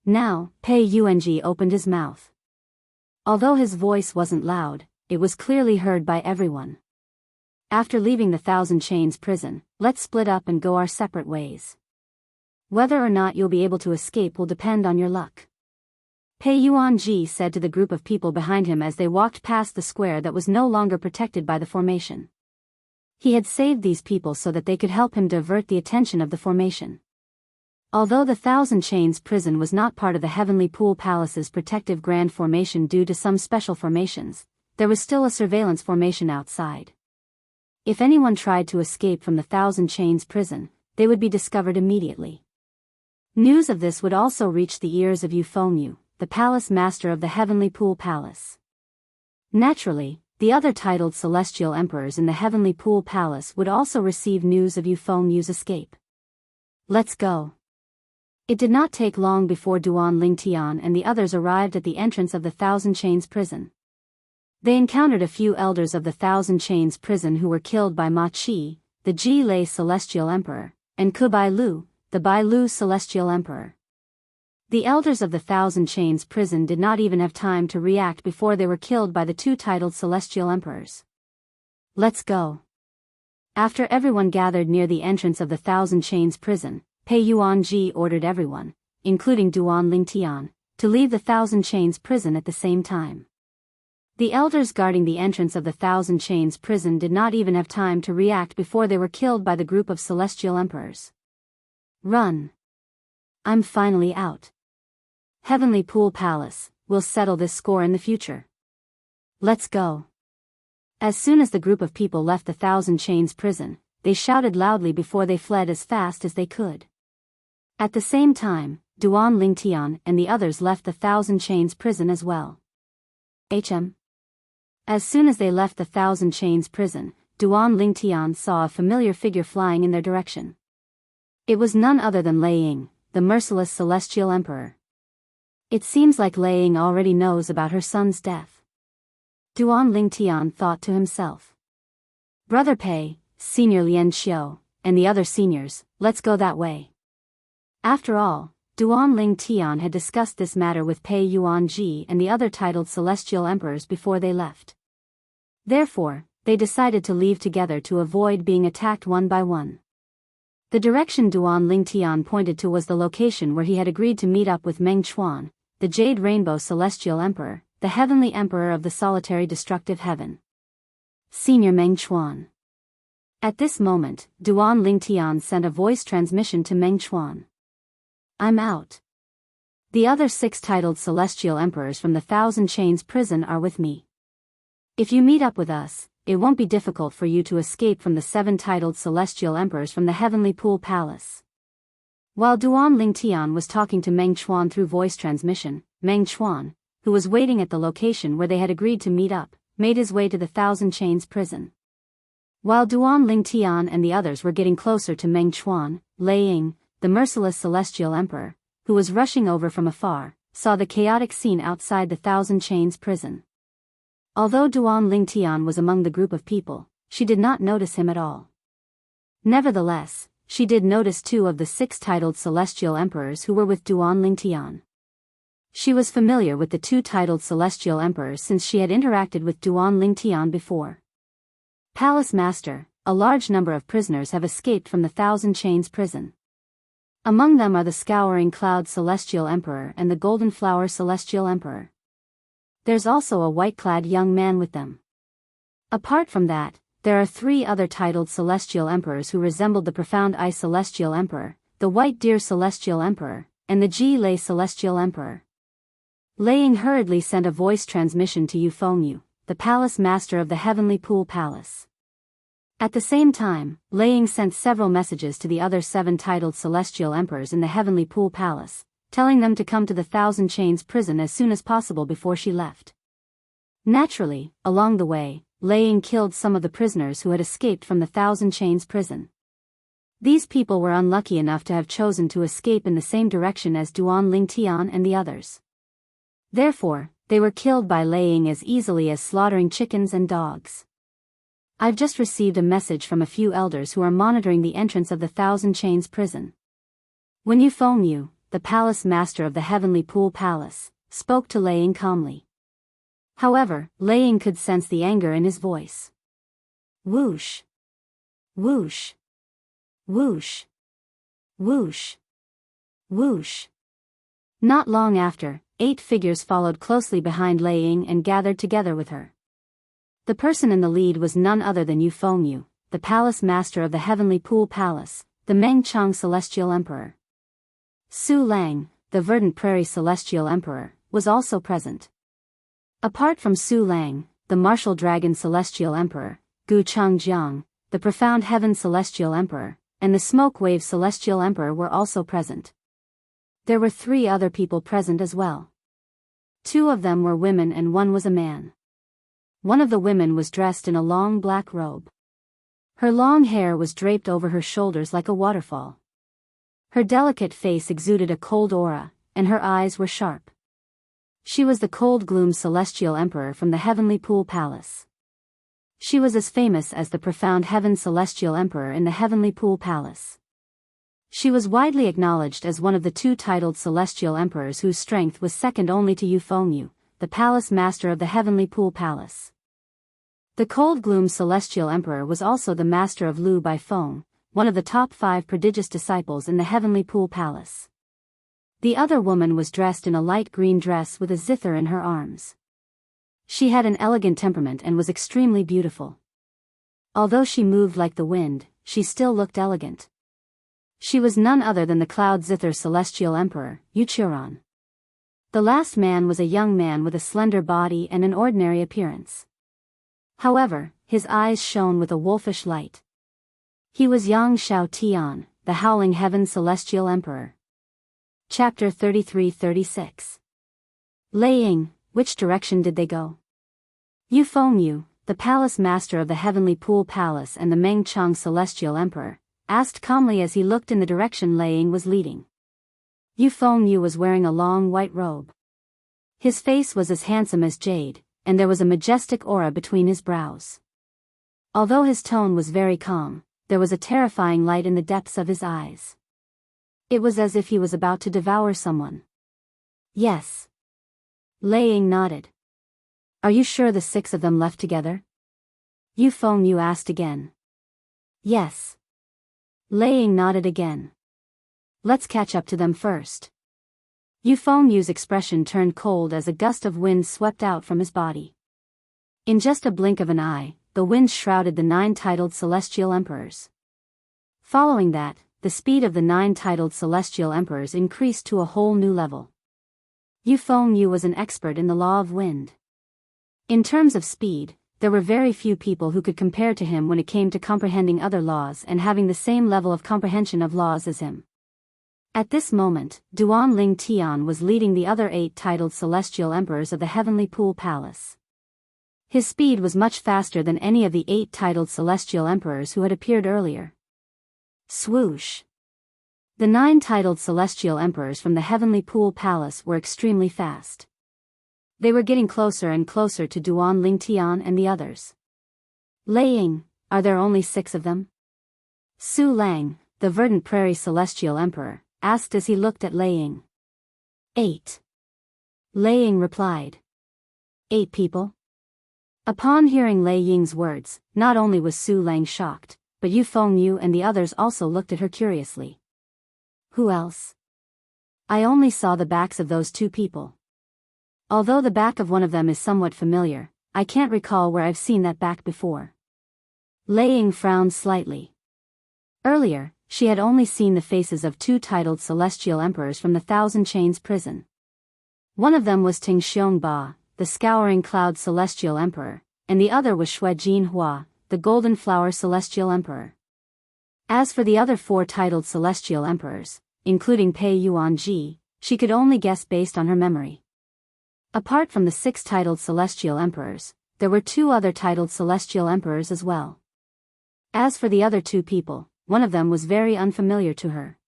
Now, Pei Yuanji opened his mouth. Although his voice wasn't loud, it was clearly heard by everyone. After leaving the Thousand Chains prison, let's split up and go our separate ways. Whether or not you'll be able to escape will depend on your luck. Pei Yuanji said to the group of people behind him as they walked past the square that was no longer protected by the formation. He had saved these people so that they could help him divert the attention of the formation. Although the Thousand Chains prison was not part of the Heavenly Pool Palace's protective grand formation due to some special formations, there was still a surveillance formation outside. If anyone tried to escape from the Thousand Chains prison, they would be discovered immediately. News of this would also reach the ears of Yu Fengyu, the palace master of the Heavenly Pool Palace. Naturally, the other titled celestial emperors in the Heavenly Pool Palace would also receive news of Yu Fengyu's escape. Let's go. It did not take long before Duan Lingtian and the others arrived at the entrance of the Thousand Chains prison. They encountered a few elders of the Thousand Chains prison who were killed by Ma Qi, the Ji Lei Celestial Emperor, and Kubai Lu, the Bai Lu Celestial Emperor. The elders of the Thousand Chains prison did not even have time to react before they were killed by the two titled celestial emperors. Let's go. After everyone gathered near the entrance of the Thousand Chains prison, Pei Yuanji ordered everyone, including Duan Lingtian, to leave the Thousand Chains prison at the same time. The elders guarding the entrance of the Thousand Chains prison did not even have time to react before they were killed by the group of celestial emperors. Run. I'm finally out. Heavenly Pool Palace, we'll settle this score in the future. Let's go. As soon as the group of people left the Thousand Chains prison, they shouted loudly before they fled as fast as they could. At the same time, Duan Lingtian and the others left the Thousand Chains prison as well. As soon as they left the Thousand Chains prison, Duan Lingtian saw a familiar figure flying in their direction. It was none other than Lei Ying, the merciless celestial emperor. It seems like Lei Ying already knows about her son's death. Duan Lingtian thought to himself. Brother Pei, Senior Lian Xiu, and the other seniors, let's go that way. After all, Duan Lingtian had discussed this matter with Pei Yuanji and the other titled celestial emperors before they left. Therefore, they decided to leave together to avoid being attacked one by one. The direction Duan Lingtian pointed to was the location where he had agreed to meet up with Meng Chuan, the Jade Rainbow Celestial Emperor, the Heavenly Emperor of the Solitary Destructive Heaven. Senior Meng Chuan. At this moment, Duan Lingtian sent a voice transmission to Meng Chuan. I'm out. The other 6 titled celestial emperors from the Thousand Chains prison are with me. If you meet up with us, it won't be difficult for you to escape from the 7 titled celestial emperors from the Heavenly Pool Palace. While Duan Lingtian was talking to Meng Chuan through voice transmission, Meng Chuan, who was waiting at the location where they had agreed to meet up, made his way to the Thousand Chains prison. While Duan Lingtian and the others were getting closer to Meng Chuan, Lei Ying, the merciless celestial emperor, who was rushing over from afar, saw the chaotic scene outside the Thousand Chains prison. Although Duan Lingtian was among the group of people, she did not notice him at all. Nevertheless, she did notice 2 of the 6 titled celestial emperors who were with Duan Lingtian. She was familiar with the 2 titled celestial emperors since she had interacted with Duan Lingtian before. Palace Master, a large number of prisoners have escaped from the Thousand Chains prison. Among them are the Scouring Cloud Celestial Emperor and the Golden Flower Celestial Emperor. There's also a white-clad young man with them. Apart from that, there are 3 other titled celestial emperors who resembled the Profound Eye Celestial Emperor, the White Deer Celestial Emperor, and the Ji Lei Celestial Emperor. Lei Ying hurriedly sent a voice transmission to Yu Fengyu, the Palace Master of the Heavenly Pool Palace. At the same time, Lei Ying sent several messages to the other 7 titled celestial emperors in the Heavenly Pool Palace, telling them to come to the Thousand Chains prison as soon as possible before she left. Naturally, along the way, Lei Ying killed some of the prisoners who had escaped from the Thousand Chains prison. These people were unlucky enough to have chosen to escape in the same direction as Duan Lingtian and the others. Therefore, they were killed by Lei Ying as easily as slaughtering chickens and dogs. I've just received a message from a few elders who are monitoring the entrance of the Thousand Chains prison. When Yu Fengyu, the Palace Master of the Heavenly Pool Palace, spoke to Lei Ying calmly. However, Lei Ying could sense the anger in his voice. Whoosh. Whoosh. Whoosh. Whoosh. Whoosh. Not long after, 8 figures followed closely behind Lei Ying and gathered together with her. The person in the lead was none other than Yu Fengyu, the Palace Master of the Heavenly Pool Palace, the Meng Chang Celestial Emperor. Su Lang, the Verdant Prairie Celestial Emperor, was also present. Apart from Su Lang, the Martial Dragon Celestial Emperor, Gu Changjiang, the Profound Heaven Celestial Emperor, and the Smoke Wave Celestial Emperor were also present. There were 3 other people present as well. Two of them were women and one was a man. One of the women was dressed in a long black robe. Her long hair was draped over her shoulders like a waterfall. Her delicate face exuded a cold aura, and her eyes were sharp. She was the cold gloom celestial emperor from the heavenly pool palace. She was as famous as the profound heaven celestial emperor in the heavenly pool palace. She was widely acknowledged as one of the two titled celestial emperors whose strength was second only to Yu Fengyu, the palace master of the heavenly pool palace. The cold gloom celestial emperor was also the master of Lu Baifeng, one of the top 5 prodigious disciples in the heavenly pool palace. The other woman was dressed in a light green dress with a zither in her arms. She had an elegant temperament and was extremely beautiful. Although she moved like the wind, she still looked elegant. She was none other than the cloud zither celestial emperor, Yuchuran. The last man was a young man with a slender body and an ordinary appearance. However, his eyes shone with a wolfish light. He was Yang Shao Tian, the howling heaven celestial emperor. Chapter 33-36. Lei Ying, which direction did they go? Yu Fengyu, the palace master of the heavenly pool palace and the Meng Chang celestial emperor, asked calmly as he looked in the direction Lei Ying was leading. Yu Fengyu was wearing a long white robe. His face was as handsome as jade, and there was a majestic aura between his brows. Although his tone was very calm, there was a terrifying light in the depths of his eyes. It was as if he was about to devour someone. Yes. Lei Ying nodded. Are you sure the 6 of them left together? Yu Fengyu asked again. Yes. Lei Ying nodded again. Let's catch up to them first. Yu Fengyu's expression turned cold as a gust of wind swept out from his body. In just a blink of an eye, the wind shrouded the 9 titled celestial emperors. Following that, the speed of the 9 titled celestial emperors increased to a whole new level. Yu Fengyu was an expert in the law of wind. In terms of speed, there were very few people who could compare to him when it came to comprehending other laws and having the same level of comprehension of laws as him. At this moment, Duan Ling Tian was leading the other 8 titled celestial emperors of the heavenly pool palace. His speed was much faster than any of the 8 titled celestial emperors who had appeared earlier. Swoosh! The 9 titled celestial emperors from the heavenly pool palace were extremely fast. They were getting closer and closer to Duan Ling Tian and the others. Lei Ying, are there only 6 of them? Su Lang, the verdant prairie celestial emperor, asked as he looked at Lei Ying. 8. Lei Ying replied. 8 people? Upon hearing Lei Ying's words, not only was Su Lang shocked, but Yu Fengyu and the others also looked at her curiously. Who else? I only saw the backs of those 2 people. Although the back of one of them is somewhat familiar, I can't recall where I've seen that back before. Lei Ying frowned slightly. Earlier, she had only seen the faces of 2 titled celestial emperors from the Thousand Chains prison. One of them was Ting Xiongba, the scouring cloud celestial emperor, and the other was Xue Jinhua, the golden flower celestial emperor. As for the other 4 titled celestial emperors, including Pei Yuanji, she could only guess based on her memory. Apart from the 6 titled celestial emperors, there were 2 other titled celestial emperors as well. As for the other 2 people, one of them was very unfamiliar to her.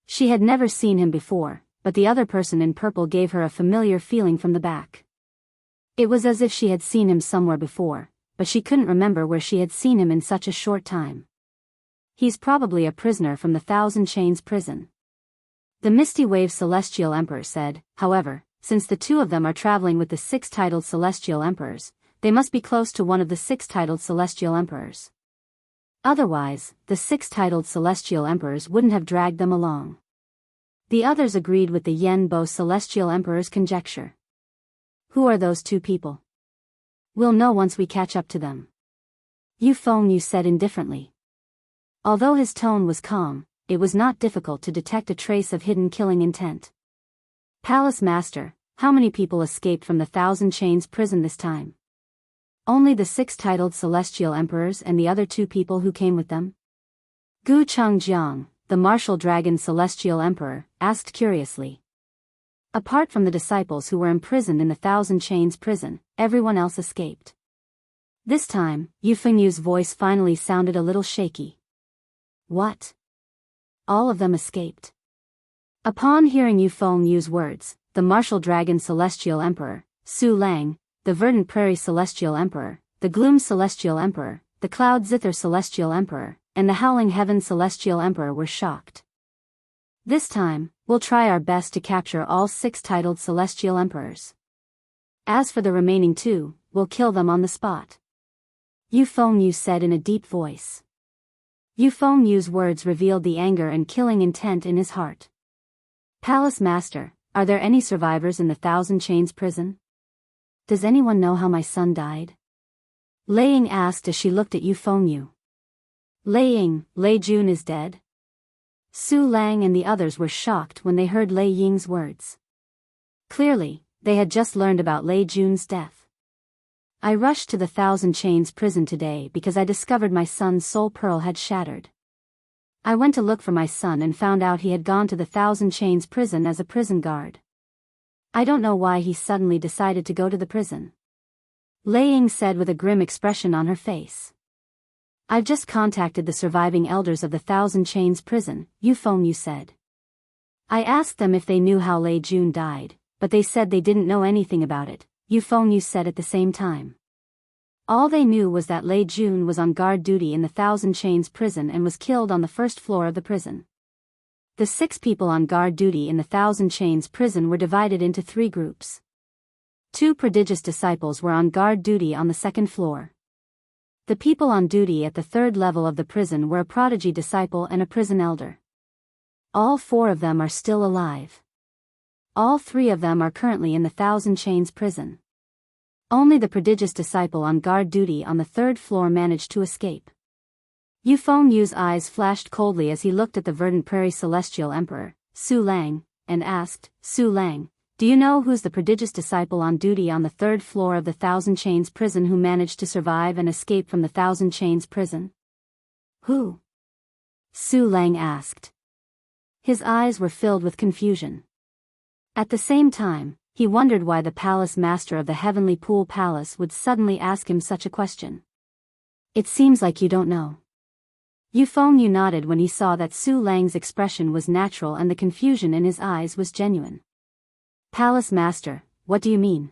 She had never seen him before, but the other person in purple gave her a familiar feeling from the back. It was as if she had seen him somewhere before, but she couldn't remember where she had seen him in such a short time. He's probably a prisoner from the Thousand Chains prison. The Misty Wave Celestial Emperor said, however, since the 2 of them are traveling with the 6 titled celestial emperors, they must be close to one of the 6 titled celestial emperors. Otherwise, the 6 titled celestial emperors wouldn't have dragged them along. The others agreed with the Yen Bo celestial emperor's conjecture. Who are those 2 people? We'll know once we catch up to them. Yu Fengyu said indifferently. Although his tone was calm, it was not difficult to detect a trace of hidden killing intent. Palace Master, how many people escaped from the Thousand Chains prison this time? Only the 6 titled celestial emperors and the other 2 people who came with them? Gu Chengjiang, the martial dragon celestial emperor, asked curiously. Apart from the disciples who were imprisoned in the Thousand Chains prison, everyone else escaped. This time, Yu Fengyu's voice finally sounded a little shaky. What? All of them escaped? Upon hearing Yu Fengyu's words, the Martial Dragon Celestial Emperor, Su Lang, the Verdant Prairie Celestial Emperor, the Gloom Celestial Emperor, the Cloud Zither Celestial Emperor, and the Howling Heaven Celestial Emperor were shocked. This time, we'll try our best to capture all 6 titled Celestial Emperors. As for the remaining 2, we'll kill them on the spot. Yu Fengyu said in a deep voice. Yu Fengyu's words revealed the anger and killing intent in his heart. Palace Master, are there any survivors in the Thousand Chains prison? Does anyone know how my son died? Lei Ying asked as she looked at Yu Fengyu. Lei Ying, Lei Jun is dead? Su Lang and the others were shocked when they heard Lei Ying's words. Clearly, they had just learned about Lei Jun's death. I rushed to the Thousand Chains prison today because I discovered my son's soul pearl had shattered. I went to look for my son and found out he had gone to the Thousand Chains prison as a prison guard. I don't know why he suddenly decided to go to the prison. Lei Ying said with a grim expression on her face. I've just contacted the surviving elders of the Thousand Chains prison, Yu Fengyu said. I asked them if they knew how Lei Jun died, but they said they didn't know anything about it, Yu Fengyu said at the same time. All they knew was that Lei Jun was on guard duty in the Thousand Chains prison and was killed on the first floor of the prison. The 6 people on guard duty in the Thousand Chains prison were divided into 3 groups. 2 prodigious disciples were on guard duty on the second floor. The people on duty at the 3rd level of the prison were a prodigy disciple and a prison elder. All 4 of them are still alive. All 3 of them are currently in the Thousand Chains prison. Only the prodigious disciple on guard duty on the 3rd floor managed to escape. Yu Fengyu's eyes flashed coldly as he looked at the Verdant Prairie Celestial Emperor, Su Lang, and asked, Su Lang, do you know who's the prodigious disciple on duty on the 3rd floor of the Thousand Chains prison who managed to survive and escape from the Thousand Chains prison? Who? Su Lang asked. His eyes were filled with confusion. At the same time, he wondered why the palace master of the Heavenly Pool Palace would suddenly ask him such a question. It seems like you don't know. Yu Fengyu nodded when he saw that Su Lang's expression was natural and the confusion in his eyes was genuine. Palace Master, what do you mean?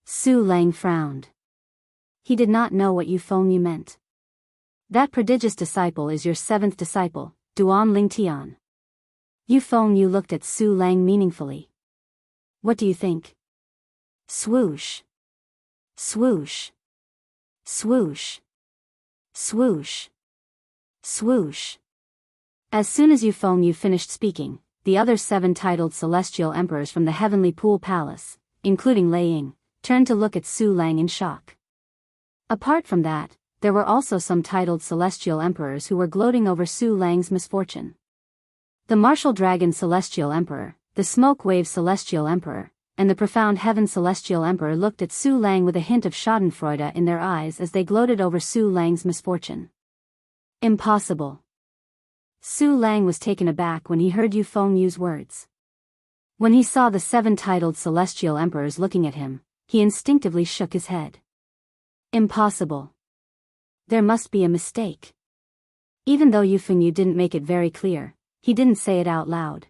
Su Lang frowned. He did not know what Yu Fengyu meant. That prodigious disciple is your 7th disciple, Duan Lingtian. Yu Fengyu looked at Su Lang meaningfully. What do you think? Swoosh. Swoosh. Swoosh. Swoosh. Swoosh. As soon as Yu Fengyu finished speaking, the other 7 titled Celestial Emperors from the Heavenly Pool Palace, including Lei Ying, turned to look at Su Lang in shock. Apart from that, there were also some titled Celestial Emperors who were gloating over Su Lang's misfortune. The Martial Dragon Celestial Emperor, the Smoke Wave Celestial Emperor, and the Profound Heaven Celestial Emperor looked at Su Lang with a hint of schadenfreude in their eyes as they gloated over Su Lang's misfortune. Impossible. Su Lang was taken aback when he heard Yu Fengyu's words. When he saw the 7 titled Celestial Emperors looking at him, he instinctively shook his head. Impossible. There must be a mistake. Even though Yu Fengyu didn't make it very clear, he didn't say it out loud.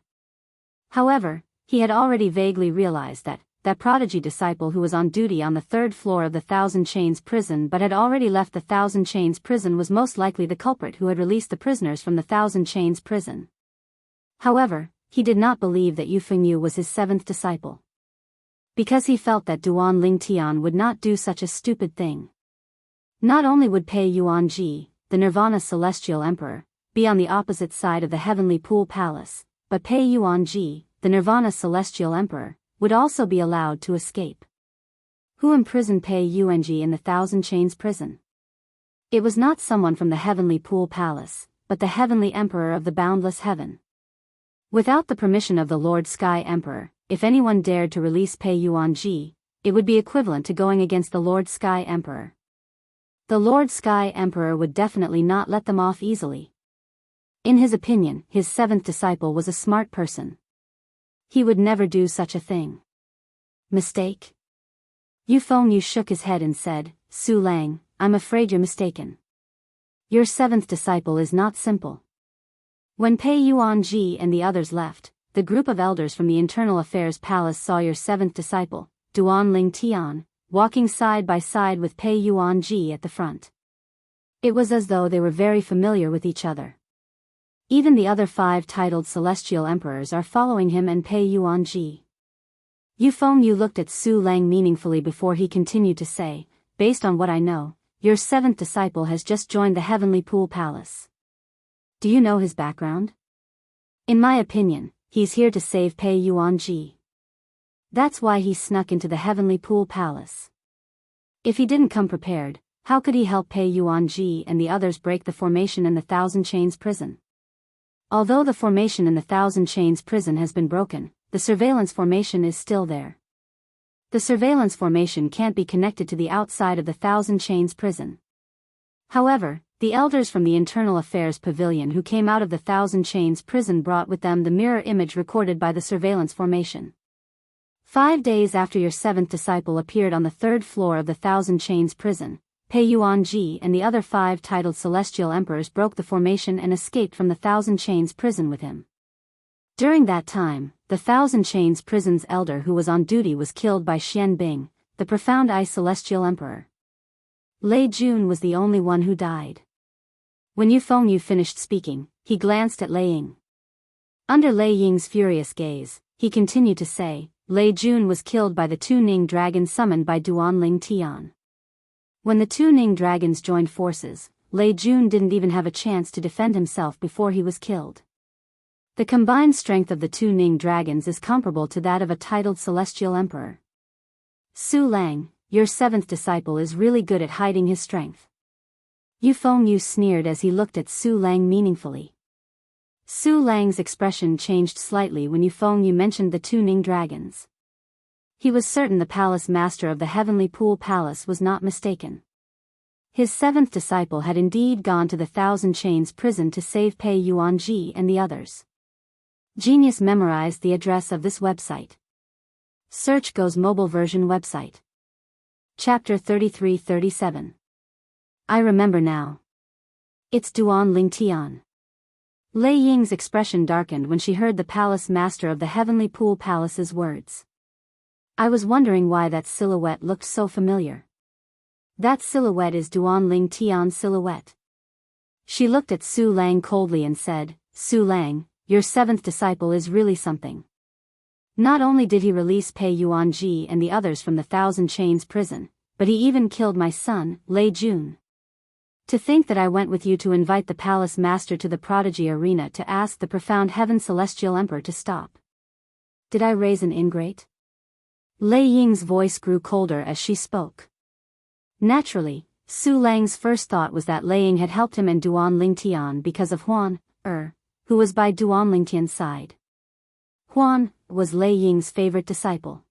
However, he had already vaguely realized that prodigy disciple who was on duty on the 3rd floor of the Thousand Chains prison but had already left the Thousand Chains prison was most likely the culprit who had released the prisoners from the Thousand Chains prison. However, he did not believe that Yu Fengyu was his 7th disciple. Because he felt that Duan Lingtian would not do such a stupid thing. Not only would Pei Yuanji, the Nirvana Celestial Emperor, be on the opposite side of the Heavenly Pool Palace, but Pei Yuanji, the Nirvana Celestial Emperor, would also be allowed to escape. Who imprisoned Pei Yuanji in the Thousand Chains prison? It was not someone from the Heavenly Pool Palace, but the Heavenly Emperor of the Boundless Heaven. Without the permission of the Lord Sky Emperor, if anyone dared to release Pei Yuanji, it would be equivalent to going against the Lord Sky Emperor. The Lord Sky Emperor would definitely not let them off easily. In his opinion, his 7th disciple was a smart person. He would never do such a thing. Mistake? Yu Fengyu shook his head and said, Su Lang, I'm afraid you're mistaken. Your seventh disciple is not simple. When Pei Yuanji and the others left, the group of elders from the Internal Affairs Palace saw your seventh disciple, Duan Ling Tian, walking side by side with Pei Yuanji at the front. It was as though they were very familiar with each other. Even the other 5 titled celestial emperors are following him and Pei Yuanji. Yu Fengyu looked at Su Lang meaningfully before he continued to say, based on what I know, your 7th disciple has just joined the Heavenly Pool Palace. Do you know his background? In my opinion, he's here to save Pei Yuanji. That's why he snuck into the Heavenly Pool Palace. If he didn't come prepared, how could he help Pei Yuanji and the others break the formation in the Thousand Chains prison? Although the formation in the Thousand Chains prison has been broken, the surveillance formation is still there. The surveillance formation can't be connected to the outside of the Thousand Chains prison. However, the elders from the Internal Affairs Pavilion who came out of the Thousand Chains prison brought with them the mirror image recorded by the surveillance formation. 5 days after your 7th disciple appeared on the 3rd floor of the Thousand Chains prison, Pei Yuanji and the other 5 titled celestial emperors broke the formation and escaped from the Thousand Chains prison with him. During that time, the Thousand Chains prison's elder who was on duty was killed by Xian Bing, the Profound Eye Celestial Emperor. Lei Jun was the only one who died. When Yu Fengyu finished speaking, he glanced at Lei Ying. Under Lei Ying's furious gaze, he continued to say, Lei Jun was killed by the 2 Ning dragons summoned by Duan Ling Tian. When the 2 Ning dragons joined forces, Lei Jun didn't even have a chance to defend himself before he was killed. The combined strength of the 2 Ning dragons is comparable to that of a titled celestial emperor. Su Lang, your 7th disciple is really good at hiding his strength. Yu Fengyu sneered as he looked at Su Lang meaningfully. Su Lang's expression changed slightly when Yu Fengyu mentioned the 2 Ning dragons. He was certain the palace master of the Heavenly Pool Palace was not mistaken. His 7th disciple had indeed gone to the Thousand Chains prison to save Pei Yuanji and the others. Genius memorized the address of this website. Search Go's mobile version website. Chapter 33-37. I remember now. It's Duan Ling Tian. Lei Ying's expression darkened when she heard the palace master of the Heavenly Pool Palace's words. I was wondering why that silhouette looked so familiar. That silhouette is Duan Ling Tian's silhouette. She looked at Su Lang coldly and said, Su Lang, your 7th disciple is really something. Not only did he release Pei Yuanji and the others from the Thousand Chains prison, but he even killed my son, Lei Jun. To think that I went with you to invite the palace master to the prodigy arena to ask the profound heaven celestial emperor to stop. Did I raise an ingrate? Lei Ying's voice grew colder as she spoke. Naturally, Su Lang's first thought was that Lei Ying had helped him and Duan Ling Tian because of Huan, who was by Duan Ling Tian's side. Huan was Lei Ying's favorite disciple.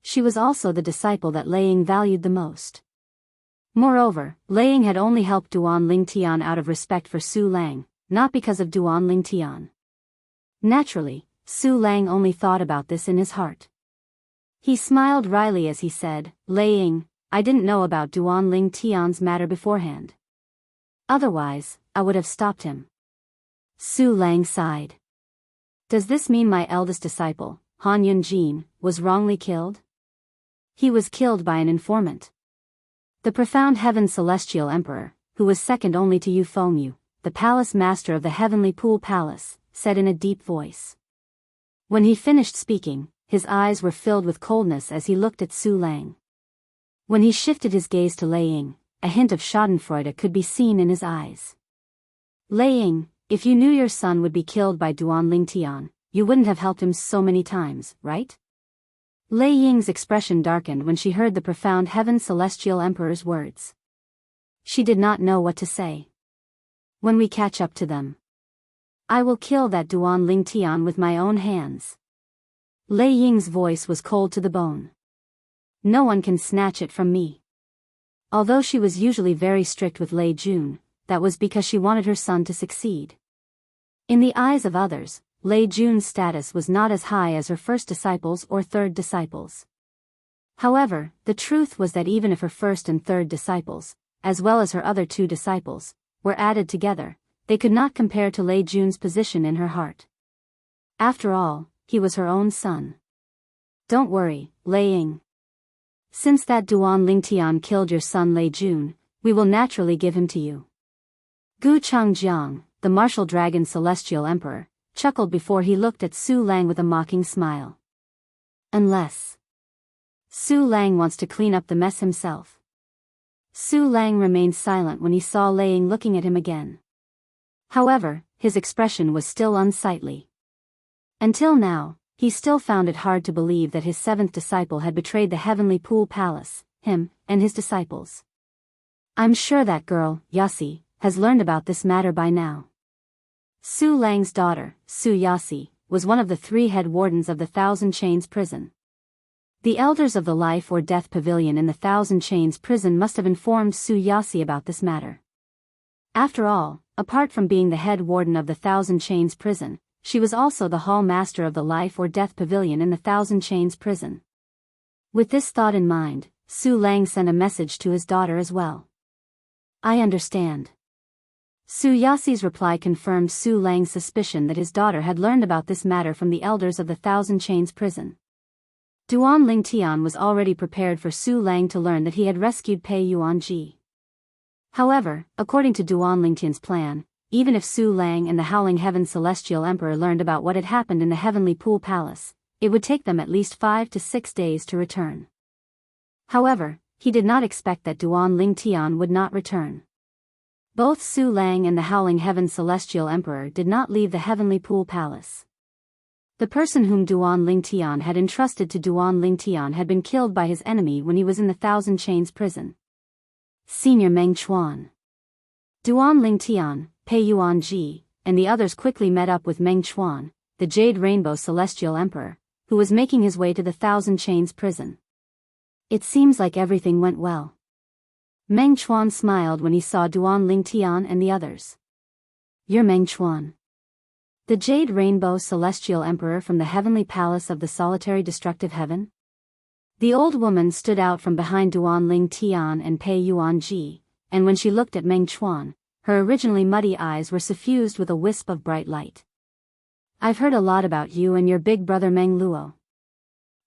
She was also the disciple that Lei Ying valued the most. Moreover, Lei Ying had only helped Duan Ling Tian out of respect for Su Lang, not because of Duan Ling Tian. Naturally, Su Lang only thought about this in his heart. He smiled wryly as he said, Lei Ying, I didn't know about Duan Ling Tian's matter beforehand. Otherwise, I would have stopped him. Su Lang sighed. Does this mean my eldest disciple, Han Yunjin, was wrongly killed? He was killed by an informant. The profound heaven celestial emperor, who was second only to Yu Fengyu, the palace master of the Heavenly Pool Palace, said in a deep voice. When he finished speaking, his eyes were filled with coldness as he looked at Su Lang. When he shifted his gaze to Lei Ying, a hint of schadenfreude could be seen in his eyes. Lei Ying, if you knew your son would be killed by Duan Ling Tian, you wouldn't have helped him so many times, right? Lei Ying's expression darkened when she heard the profound heaven celestial emperor's words. She did not know what to say. When we catch up to them, I will kill that Duan Ling Tian with my own hands. Lei Ying's voice was cold to the bone. No one can snatch it from me. Although she was usually very strict with Lei Jun, that was because she wanted her son to succeed. In the eyes of others, Lei Jun's status was not as high as her first disciples or third disciples. However, the truth was that even if her first and third disciples, as well as her other two disciples, were added together, they could not compare to Lei Jun's position in her heart. After all, he was her own son. Don't worry, Lei Ying. Since that Duan Lingtian killed your son Lei Jun, we will naturally give him to you. Gu Changjiang, the martial dragon celestial emperor, chuckled before he looked at Su Lang with a mocking smile. Unless Su Lang wants to clean up the mess himself. Su Lang remained silent when he saw Lei Ying looking at him again. However, his expression was still unsightly. Until now, he still found it hard to believe that his seventh disciple had betrayed the heavenly pool palace, him, and his disciples. I'm sure that girl, Yasi, has learned about this matter by now. Su Lang's daughter, Su Yasi, was one of the 3 head wardens of the Thousand Chains prison. The elders of the Life or Death Pavilion in the Thousand Chains prison must have informed Su Yasi about this matter. After all, apart from being the head warden of the Thousand Chains prison, she was also the hall master of the Life or Death Pavilion in the Thousand Chains prison. With this thought in mind, Su Lang sent a message to his daughter as well. I understand. Su Yasi's reply confirmed Su Lang's suspicion that his daughter had learned about this matter from the elders of the Thousand Chains prison. Duan Lingtian was already prepared for Su Lang to learn that he had rescued Pei Yuanji. However, according to Duan Lingtian's plan, even if Su Lang and the Howling Heaven Celestial Emperor learned about what had happened in the Heavenly Pool Palace, it would take them at least 5 to 6 days to return. However, he did not expect that Duan Lingtian would not return. Both Su Lang and the Howling Heaven Celestial Emperor did not leave the Heavenly Pool Palace. The person whom Duan Lingtian had entrusted to Duan Lingtian had been killed by his enemy when he was in the Thousand Chains prison. Senior Meng Chuan. Duan Lingtian, Pei Yuanji, and the others quickly met up with Meng Chuan, the Jade Rainbow Celestial Emperor, who was making his way to the Thousand Chains prison. It seems like everything went well. Meng Chuan smiled when he saw Duan Lingtian and the others. You're Meng Chuan, the Jade Rainbow Celestial Emperor from the Heavenly Palace of the Solitary Destructive Heaven? The old woman stood out from behind Duan Lingtian and Pei Yuanji, and when she looked at Meng Chuan, her originally muddy eyes were suffused with a wisp of bright light. I've heard a lot about you and your big brother Meng Luo.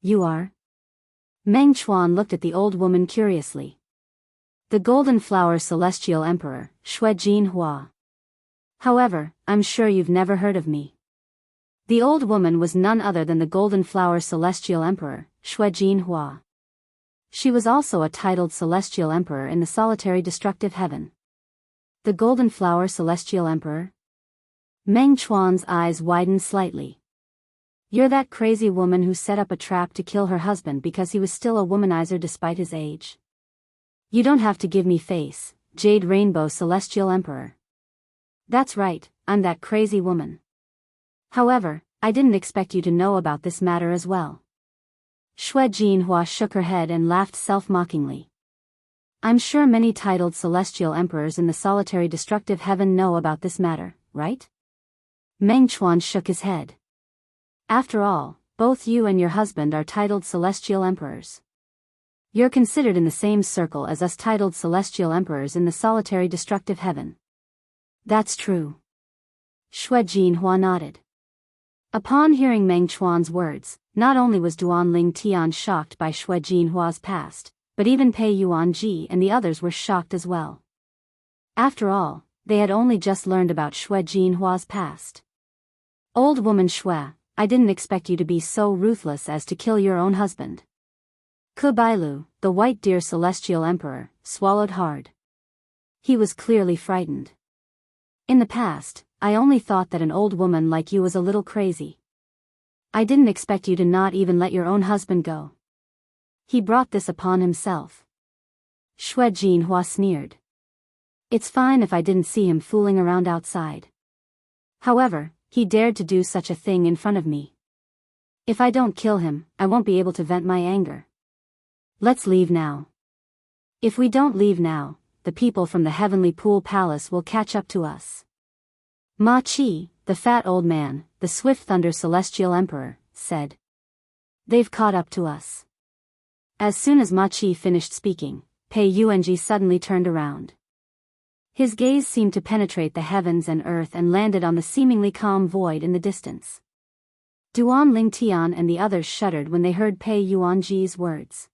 You are? Meng Chuan looked at the old woman curiously. The Golden Flower Celestial Emperor, Xue Jinhua. However, I'm sure you've never heard of me. The old woman was none other than the Golden Flower Celestial Emperor, Xue Jinhua. She was also a titled Celestial Emperor in the Solitary Destructive Heaven. The Golden Flower Celestial Emperor? Meng Chuan's eyes widened slightly. You're that crazy woman who set up a trap to kill her husband because he was still a womanizer despite his age? You don't have to give me face, Jade Rainbow Celestial Emperor. That's right, I'm that crazy woman. However, I didn't expect you to know about this matter as well. Xue Jinhua shook her head and laughed self-mockingly. I'm sure many titled celestial emperors in the solitary destructive heaven know about this matter, right? Meng Chuan shook his head. After all, both you and your husband are titled celestial emperors. You're considered in the same circle as us titled celestial emperors in the solitary destructive heaven. That's true. Xue Jinhua nodded. Upon hearing Meng Chuan's words, not only was Duan Lingtian shocked by Xue Jinhua's past, but even Pei Yuanji and the others were shocked as well. After all, they had only just learned about Xue Jinhua's past. Old woman Xue, I didn't expect you to be so ruthless as to kill your own husband. Kubailu, the White Deer Celestial Emperor, swallowed hard. He was clearly frightened. In the past, I only thought that an old woman like you was a little crazy. I didn't expect you to not even let your own husband go. He brought this upon himself. Xue Jinhua sneered. It's fine if I didn't see him fooling around outside. However, he dared to do such a thing in front of me. If I don't kill him, I won't be able to vent my anger. Let's leave now. If we don't leave now, the people from the Heavenly Pool Palace will catch up to us. Ma Chi, the fat old man, the Swift Thunder Celestial Emperor, said. They've caught up to us. As soon as Ma Qi finished speaking, Pei Yuanji suddenly turned around. His gaze seemed to penetrate the heavens and earth and landed on the seemingly calm void in the distance. Duan Lingtian and the others shuddered when they heard Pei Yuanji's words.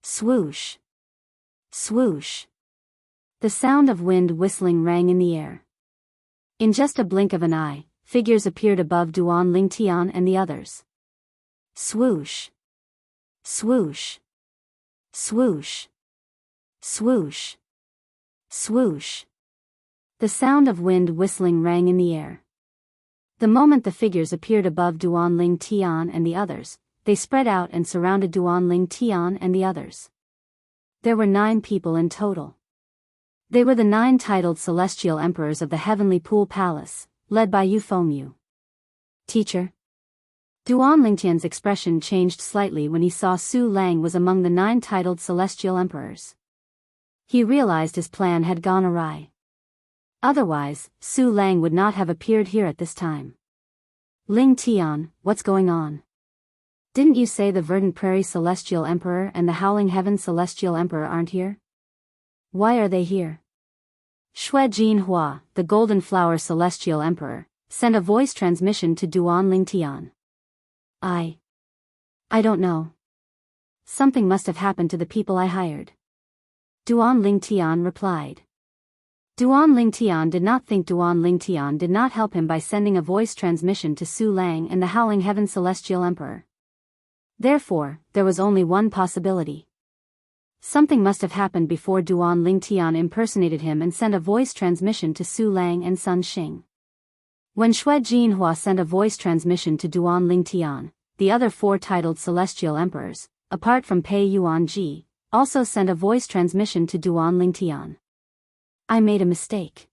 Swoosh! Swoosh! The sound of wind whistling rang in the air. In just a blink of an eye, figures appeared above Duan Lingtian and the others. Swoosh! Swoosh! Swoosh! Swoosh! Swoosh! The sound of wind whistling rang in the air. The moment the figures appeared above Duan Lingtian and the others, they spread out and surrounded Duan Lingtian and the others. There were 9 people in total. They were the 9 titled celestial emperors of the Heavenly Pool Palace, led by Yu Fengyu. Teacher? Duan Lingtian's expression changed slightly when he saw Su Lang was among the 9 titled celestial emperors. He realized his plan had gone awry. Otherwise, Su Lang would not have appeared here at this time. Ling Tian, what's going on? Didn't you say the Verdant Prairie Celestial Emperor and the Howling Heaven Celestial Emperor aren't here? Why are they here? Shui Jinhua, the Golden Flower Celestial Emperor, sent a voice transmission to Duan Lingtian. I don't know. Something must have happened to the people I hired. Duan Lingtian replied. Duan Lingtian did not think Duan Lingtian did not help him by sending a voice transmission to Su Lang and the Howling Heaven Celestial Emperor. Therefore, there was only one possibility. Something must have happened before Duan Lingtian impersonated him and sent a voice transmission to Su Lang and Sun Xing. When Shui Jinhua sent a voice transmission to Duan Lingtian, the other 4 titled celestial emperors, apart from Pei Yuanji, also sent a voice transmission to Duan Lingtian. I made a mistake.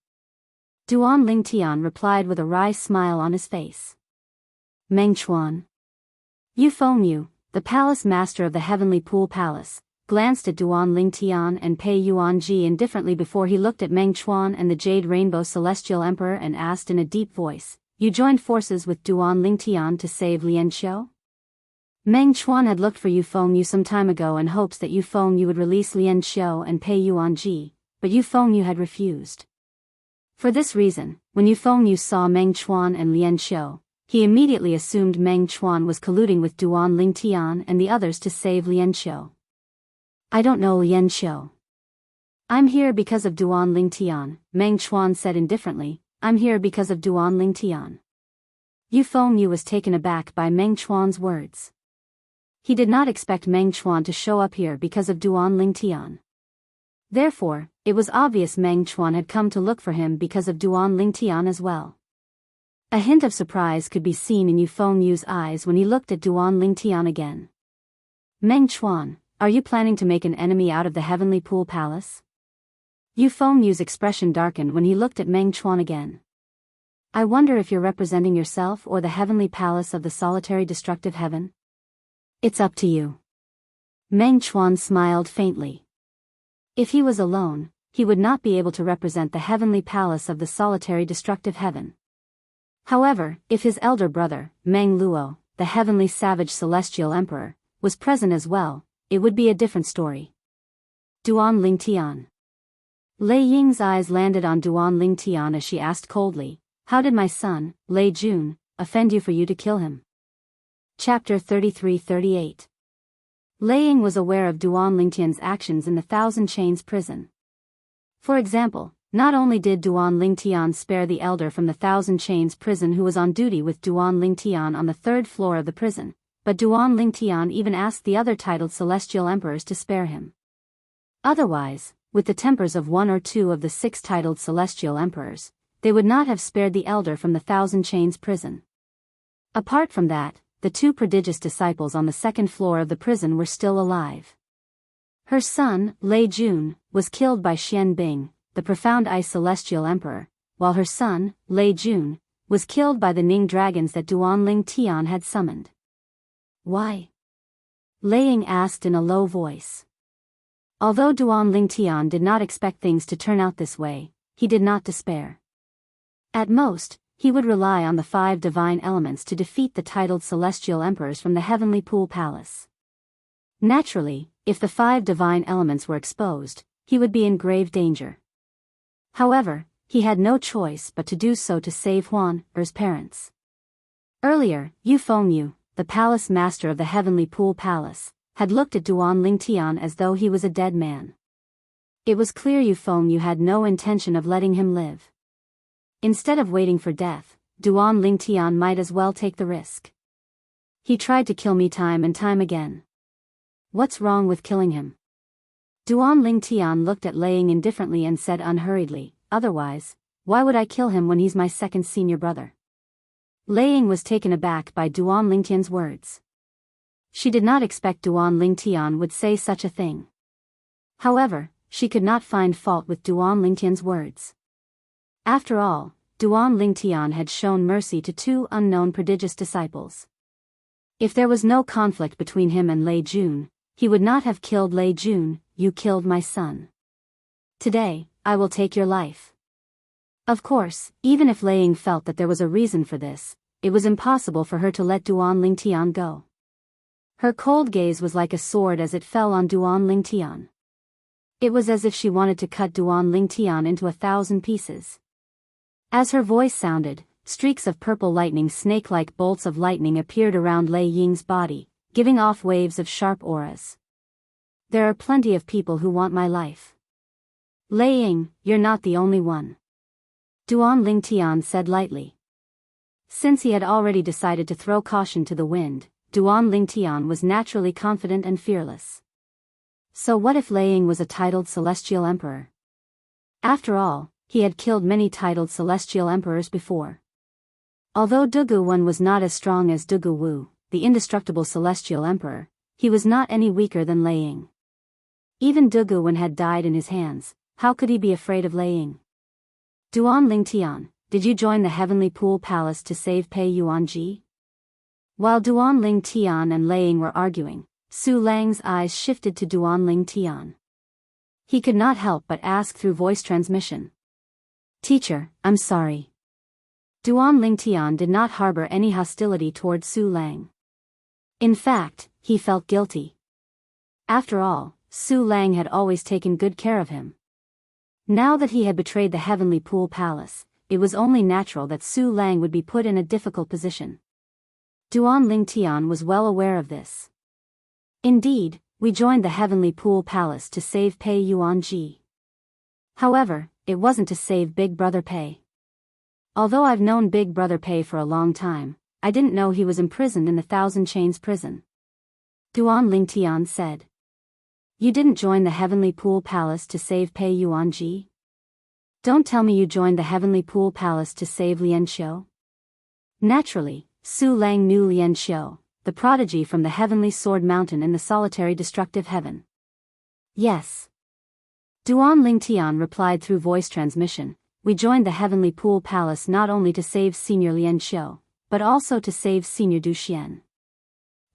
Duan Lingtian replied with a wry smile on his face. Meng Chuan. Yu Fengyu, the palace master of the Heavenly Pool Palace, glanced at Duan Lingtian and Pei Yuanji indifferently before he looked at Meng Chuan and the Jade Rainbow Celestial Emperor and asked in a deep voice, You joined forces with Duan Lingtian to save Lianqiu? Meng Chuan had looked for Yu Fengyu some time ago in hopes that Yu Fengyu would release Lianqiu and Pei Yuanji, but Yu Fengyu had refused. For this reason, when Yu Fengyu saw Meng Chuan and Lianqiu, he immediately assumed Meng Chuan was colluding with Duan Lingtian and the others to save Lianqiu. I don't know Lianqiu. I'm here because of Duan Lingtian, Meng Chuan said indifferently. I'm here because of Duan Lingtian. Yu Fengyu was taken aback by Meng Chuan's words. He did not expect Meng Chuan to show up here because of Duan Lingtian. Therefore, it was obvious Meng Chuan had come to look for him because of Duan Lingtian as well. A hint of surprise could be seen in Yu Fengyu's eyes when he looked at Duan Lingtian again. Meng Chuan, are you planning to make an enemy out of the Heavenly Pool Palace? Yu Fengyu's expression darkened when he looked at Meng Chuan again. I wonder if you're representing yourself or the Heavenly Palace of the Solitary Destructive Heaven? It's up to you. Meng Chuan smiled faintly. If he was alone, he would not be able to represent the Heavenly Palace of the Solitary Destructive Heaven. However, if his elder brother, Meng Luo, the Heavenly Savage Celestial Emperor, was present as well, it would be a different story. Duan Lingtian. Lei Ying's eyes landed on Duan Lingtian as she asked coldly, How did my son, Lei Jun, offend you for you to kill him? Chapter 33-38. Lei Ying was aware of Duan Lingtian's actions in the Thousand Chains prison. For example, not only did Duan Lingtian spare the elder from the Thousand Chains prison who was on duty with Duan Lingtian on the 3rd floor of the prison, but Duan Lingtian even asked the other titled celestial emperors to spare him. Otherwise, with the tempers of 1 or 2 of the 6 titled celestial emperors, they would not have spared the elder from the Thousand Chains prison. Apart from that, the 2 prodigious disciples on the 2nd floor of the prison were still alive. Her son, Lei Jun, was killed by Xian Bing, the Profound Ice Celestial Emperor, while her son, Lei Jun, was killed by the Ning dragons that Duan Lingtian had summoned. Why? Lei Ying asked in a low voice. Although Duan Lingtian did not expect things to turn out this way, he did not despair. At most, he would rely on the 5 divine elements to defeat the titled celestial emperors from the heavenly pool palace. Naturally, if the 5 divine elements were exposed, he would be in grave danger. However, he had no choice but to do so to save Huan's parents. Earlier, Yu Fengyu, the palace master of the heavenly pool palace, had looked at Duan Lingtian as though he was a dead man. It was clear Yu Fengyu had no intention of letting him live. Instead of waiting for death, Duan Lingtian might as well take the risk. He tried to kill me time and time again. What's wrong with killing him? Duan Lingtian looked at Lei Ying indifferently and said unhurriedly, otherwise, why would I kill him when he's my second senior brother? Lei Ying was taken aback by Duan Lingtian's words. She did not expect Duan Lingtian would say such a thing. However, she could not find fault with Duan Lingtian's words. After all, Duan Lingtian had shown mercy to 2 unknown prodigious disciples. If there was no conflict between him and Lei Jun, he would not have killed Lei Jun. You killed my son. Today, I will take your life. Of course, even if Lei Ying felt that there was a reason for this, it was impossible for her to let Duan Lingtian go. Her cold gaze was like a sword as it fell on Duan Lingtian. It was as if she wanted to cut Duan Lingtian into 1,000 pieces. As her voice sounded, streaks of purple lightning, snake-like bolts of lightning appeared around Lei Ying's body, giving off waves of sharp auras. There are plenty of people who want my life. Lei Ying, you're not the only one. Duan Lingtian said lightly. Since he had already decided to throw caution to the wind, Duan Lingtian was naturally confident and fearless. So what if Lei Ying was a titled celestial emperor? After all, he had killed many titled celestial emperors before. Although Dugu Wen was not as strong as Dugu Wu, the indestructible celestial emperor, he was not any weaker than Lei Ying. Even Dugu Wen had died in his hands, how could he be afraid of Lei Ying? Duan Lingtian, did you join the heavenly pool palace to save Pei Yuanji? While Duan Lingtian and Lei Ying were arguing, Su Lang's eyes shifted to Duan Lingtian. He could not help but ask through voice transmission. Teacher, I'm sorry. Duan Lingtian did not harbor any hostility toward Su Lang. In fact, he felt guilty. After all, Su Lang had always taken good care of him. Now that he had betrayed the heavenly pool palace, it was only natural that Su Lang would be put in a difficult position. Duan Lingtian was well aware of this. Indeed, we joined the heavenly pool palace to save Pei Yuanji. However, it wasn't to save Big Brother Pei. Although I've known Big Brother Pei for a long time, I didn't know he was imprisoned in the Thousand Chains prison. Duan Lingtian said. You didn't join the heavenly pool palace to save Pei Yuanji? Don't tell me you joined the heavenly pool palace to save Lian Xiu. Naturally, Su Lang knew Lian Xiu, the prodigy from the heavenly sword mountain in the solitary destructive heaven. Yes. Duan Lingtian replied through voice transmission, we joined the heavenly pool palace not only to save Senior Lian Xiu, but also to save Senior Du Xian.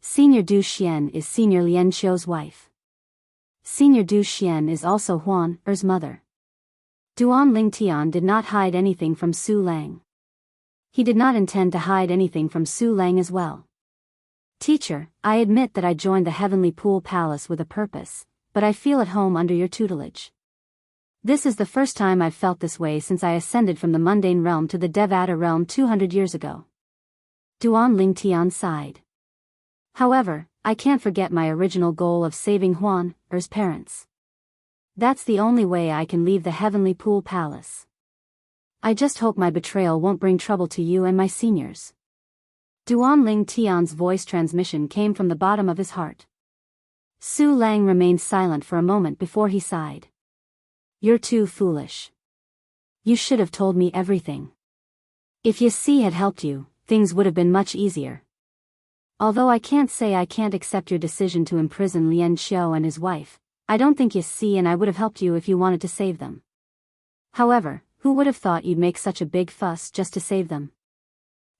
Senior Du Xian is Senior Lian Xiu's wife. Senior Du Xian is also Huan's mother. Duan Lingtian did not hide anything from Su Lang. He did not intend to hide anything from Su Lang as well. Teacher, I admit that I joined the heavenly pool palace with a purpose, but I feel at home under your tutelage. This is the first time I've felt this way since I ascended from the mundane realm to the Devata realm 200 years ago. Duan Lingtian sighed. However, I can't forget my original goal of saving Huan's parents. That's the only way I can leave the heavenly pool palace. I just hope my betrayal won't bring trouble to you and my seniors. Duan Lingtian's voice transmission came from the bottom of his heart. Su Lang remained silent for a moment before he sighed. You're too foolish. You should have told me everything. If Yasi had helped you, things would have been much easier. Although I can't say I can't accept your decision to imprison Lian Xiu and his wife, I don't think Yasi and I would have helped you if you wanted to save them. However, who would have thought you'd make such a big fuss just to save them?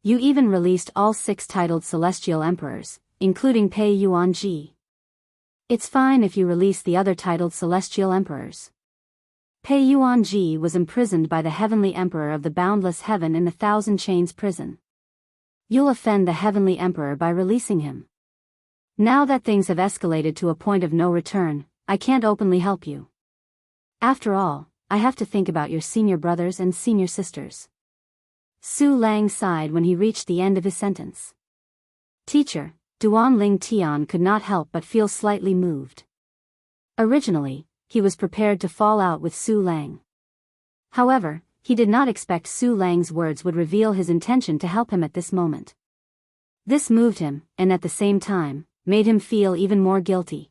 You even released all 6 titled celestial emperors, including Pei Yuanji. It's fine if you release the other titled celestial emperors. Pei Yuanji was imprisoned by the Heavenly Emperor of the Boundless Heaven in the Thousand Chains prison. You'll offend the Heavenly Emperor by releasing him. Now that things have escalated to a point of no return, I can't openly help you. After all, I have to think about your senior brothers and senior sisters. Su Lang sighed when he reached the end of his sentence. Teacher, Duan Ling Tian could not help but feel slightly moved. Originally, he was prepared to fall out with Su Lang. However, he did not expect Su Lang's words would reveal his intention to help him at this moment. This moved him, and at the same time, made him feel even more guilty.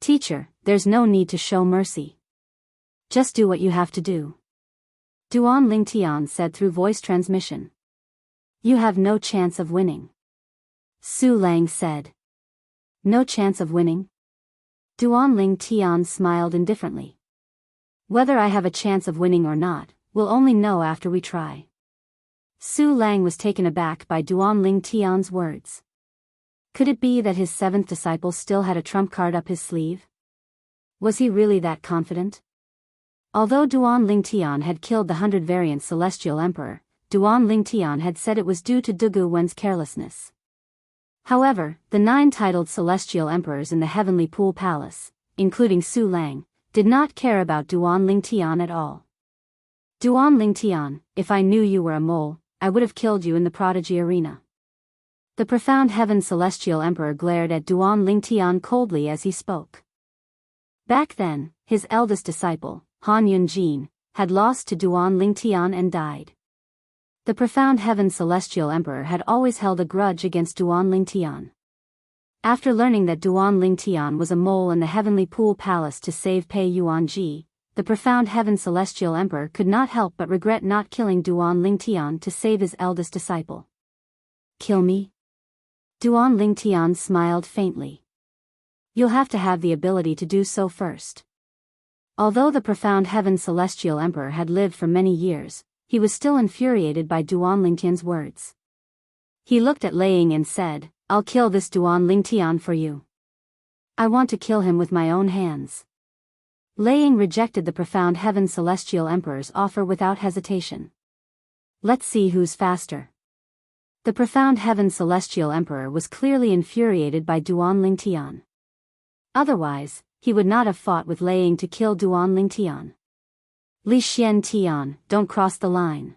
Teacher, there's no need to show mercy. Just do what you have to do. Duan Ling Tian said through voice transmission. You have no chance of winning. Su Lang said. No chance of winning? Duan Ling Tian smiled indifferently. Whether I have a chance of winning or not, we'll only know after we try. Su Lang was taken aback by Duan Ling Tian's words. Could it be that his seventh disciple still had a trump card up his sleeve? Was he really that confident? Although Duan Ling Tian had killed the 100-variant Celestial Emperor, Duan Ling Tian had said it was due to Dugu Wen's carelessness. However, the 9 titled Celestial Emperors in the Heavenly Pool Palace, including Su Lang, did not care about Duan Ling Tian at all. Duan Ling Tian, if I knew you were a mole, I would have killed you in the Prodigy Arena. The profound Heaven Celestial Emperor glared at Duan Ling Tian coldly as he spoke. Back then, his eldest disciple, Han Yunjin, had lost to Duan Ling Tian and died. The profound Heaven Celestial Emperor had always held a grudge against Duan Ling Tian. After learning that Duan Ling Tian was a mole in the Heavenly Pool Palace to save Pei Yuanji, the profound Heaven Celestial Emperor could not help but regret not killing Duan Ling Tian to save his eldest disciple. Kill me? Duan Ling Tian smiled faintly. You'll have to have the ability to do so first. Although the profound Heaven Celestial Emperor had lived for many years, he was still infuriated by Duan Ling Tian's words. He looked at Lei Ying and said, I'll kill this Duan Ling Tian for you. I want to kill him with my own hands. Lei Ying rejected the profound Heaven Celestial Emperor's offer without hesitation. Let's see who's faster. The profound Heaven Celestial Emperor was clearly infuriated by Duan Ling Tian. Otherwise, he would not have fought with Lei Ying to kill Duan Ling Tian. Li Xian Tian, don't cross the line.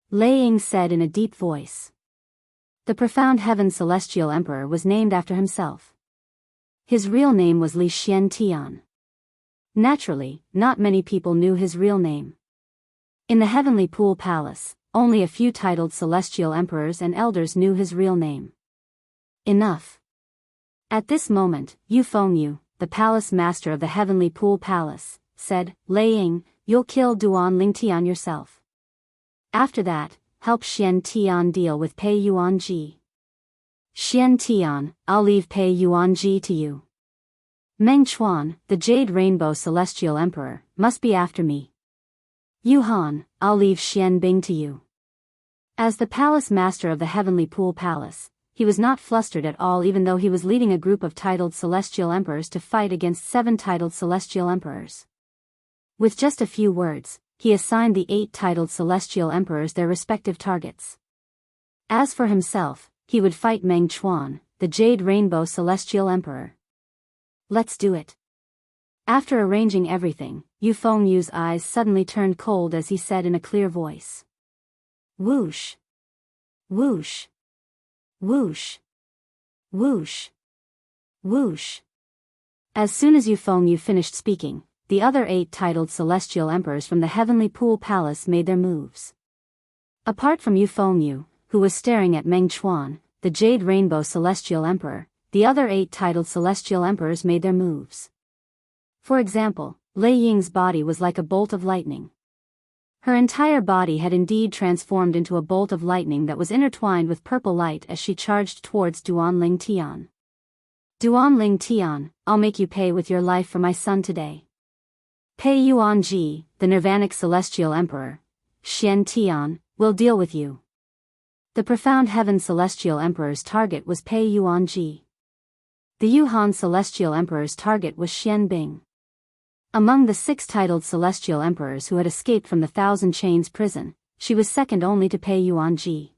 Lei Ying said in a deep voice. The profound Heaven Celestial Emperor was named after himself. His real name was Li Xian Tian. Naturally, not many people knew his real name. In the Heavenly Pool Palace, only a few titled Celestial Emperors and Elders knew his real name. Enough. At this moment, Yu Fengyu, the Palace Master of the Heavenly Pool Palace, said, Lei Ying, you'll kill Duan Ling Tian yourself. After that, help Xian Tian deal with Pei Yuanji. Xian Tian, I'll leave Pei Yuanji to you. Meng Chuan, the Jade Rainbow Celestial Emperor, must be after me. Yu Han, I'll leave Xian Bing to you. As the Palace Master of the Heavenly Pool Palace, he was not flustered at all even though he was leading a group of titled Celestial Emperors to fight against 7 titled Celestial Emperors. With just a few words, he assigned the 8 titled Celestial Emperors their respective targets. As for himself, he would fight Meng Chuan, the Jade Rainbow Celestial Emperor. Let's do it. After arranging everything, Yu Fengyu's eyes suddenly turned cold as he said in a clear voice. Whoosh. Whoosh. Whoosh. Whoosh. Whoosh. As soon as Yu Fengyu finished speaking, the other 8 titled Celestial Emperors from the Heavenly Pool Palace made their moves. Apart from Yu Fengyu, who was staring at Meng Chuan, the Jade Rainbow Celestial Emperor, the other 8 titled Celestial Emperors made their moves. For example, Lei Ying's body was like a bolt of lightning. Her entire body had indeed transformed into a bolt of lightning that was intertwined with purple light as she charged towards Duan Ling Tian. Duan Ling Tian, I'll make you pay with your life for my son today. Pei Yuanji, the Nirvanic Celestial Emperor, Xian Tian, will deal with you. The profound Heaven Celestial Emperor's target was Pei Yuanji. The Yuhan Celestial Emperor's target was Xian Bing. Among the 6 titled celestial emperors who had escaped from the Thousand Chains prison, she was second only to Pei Yuanji.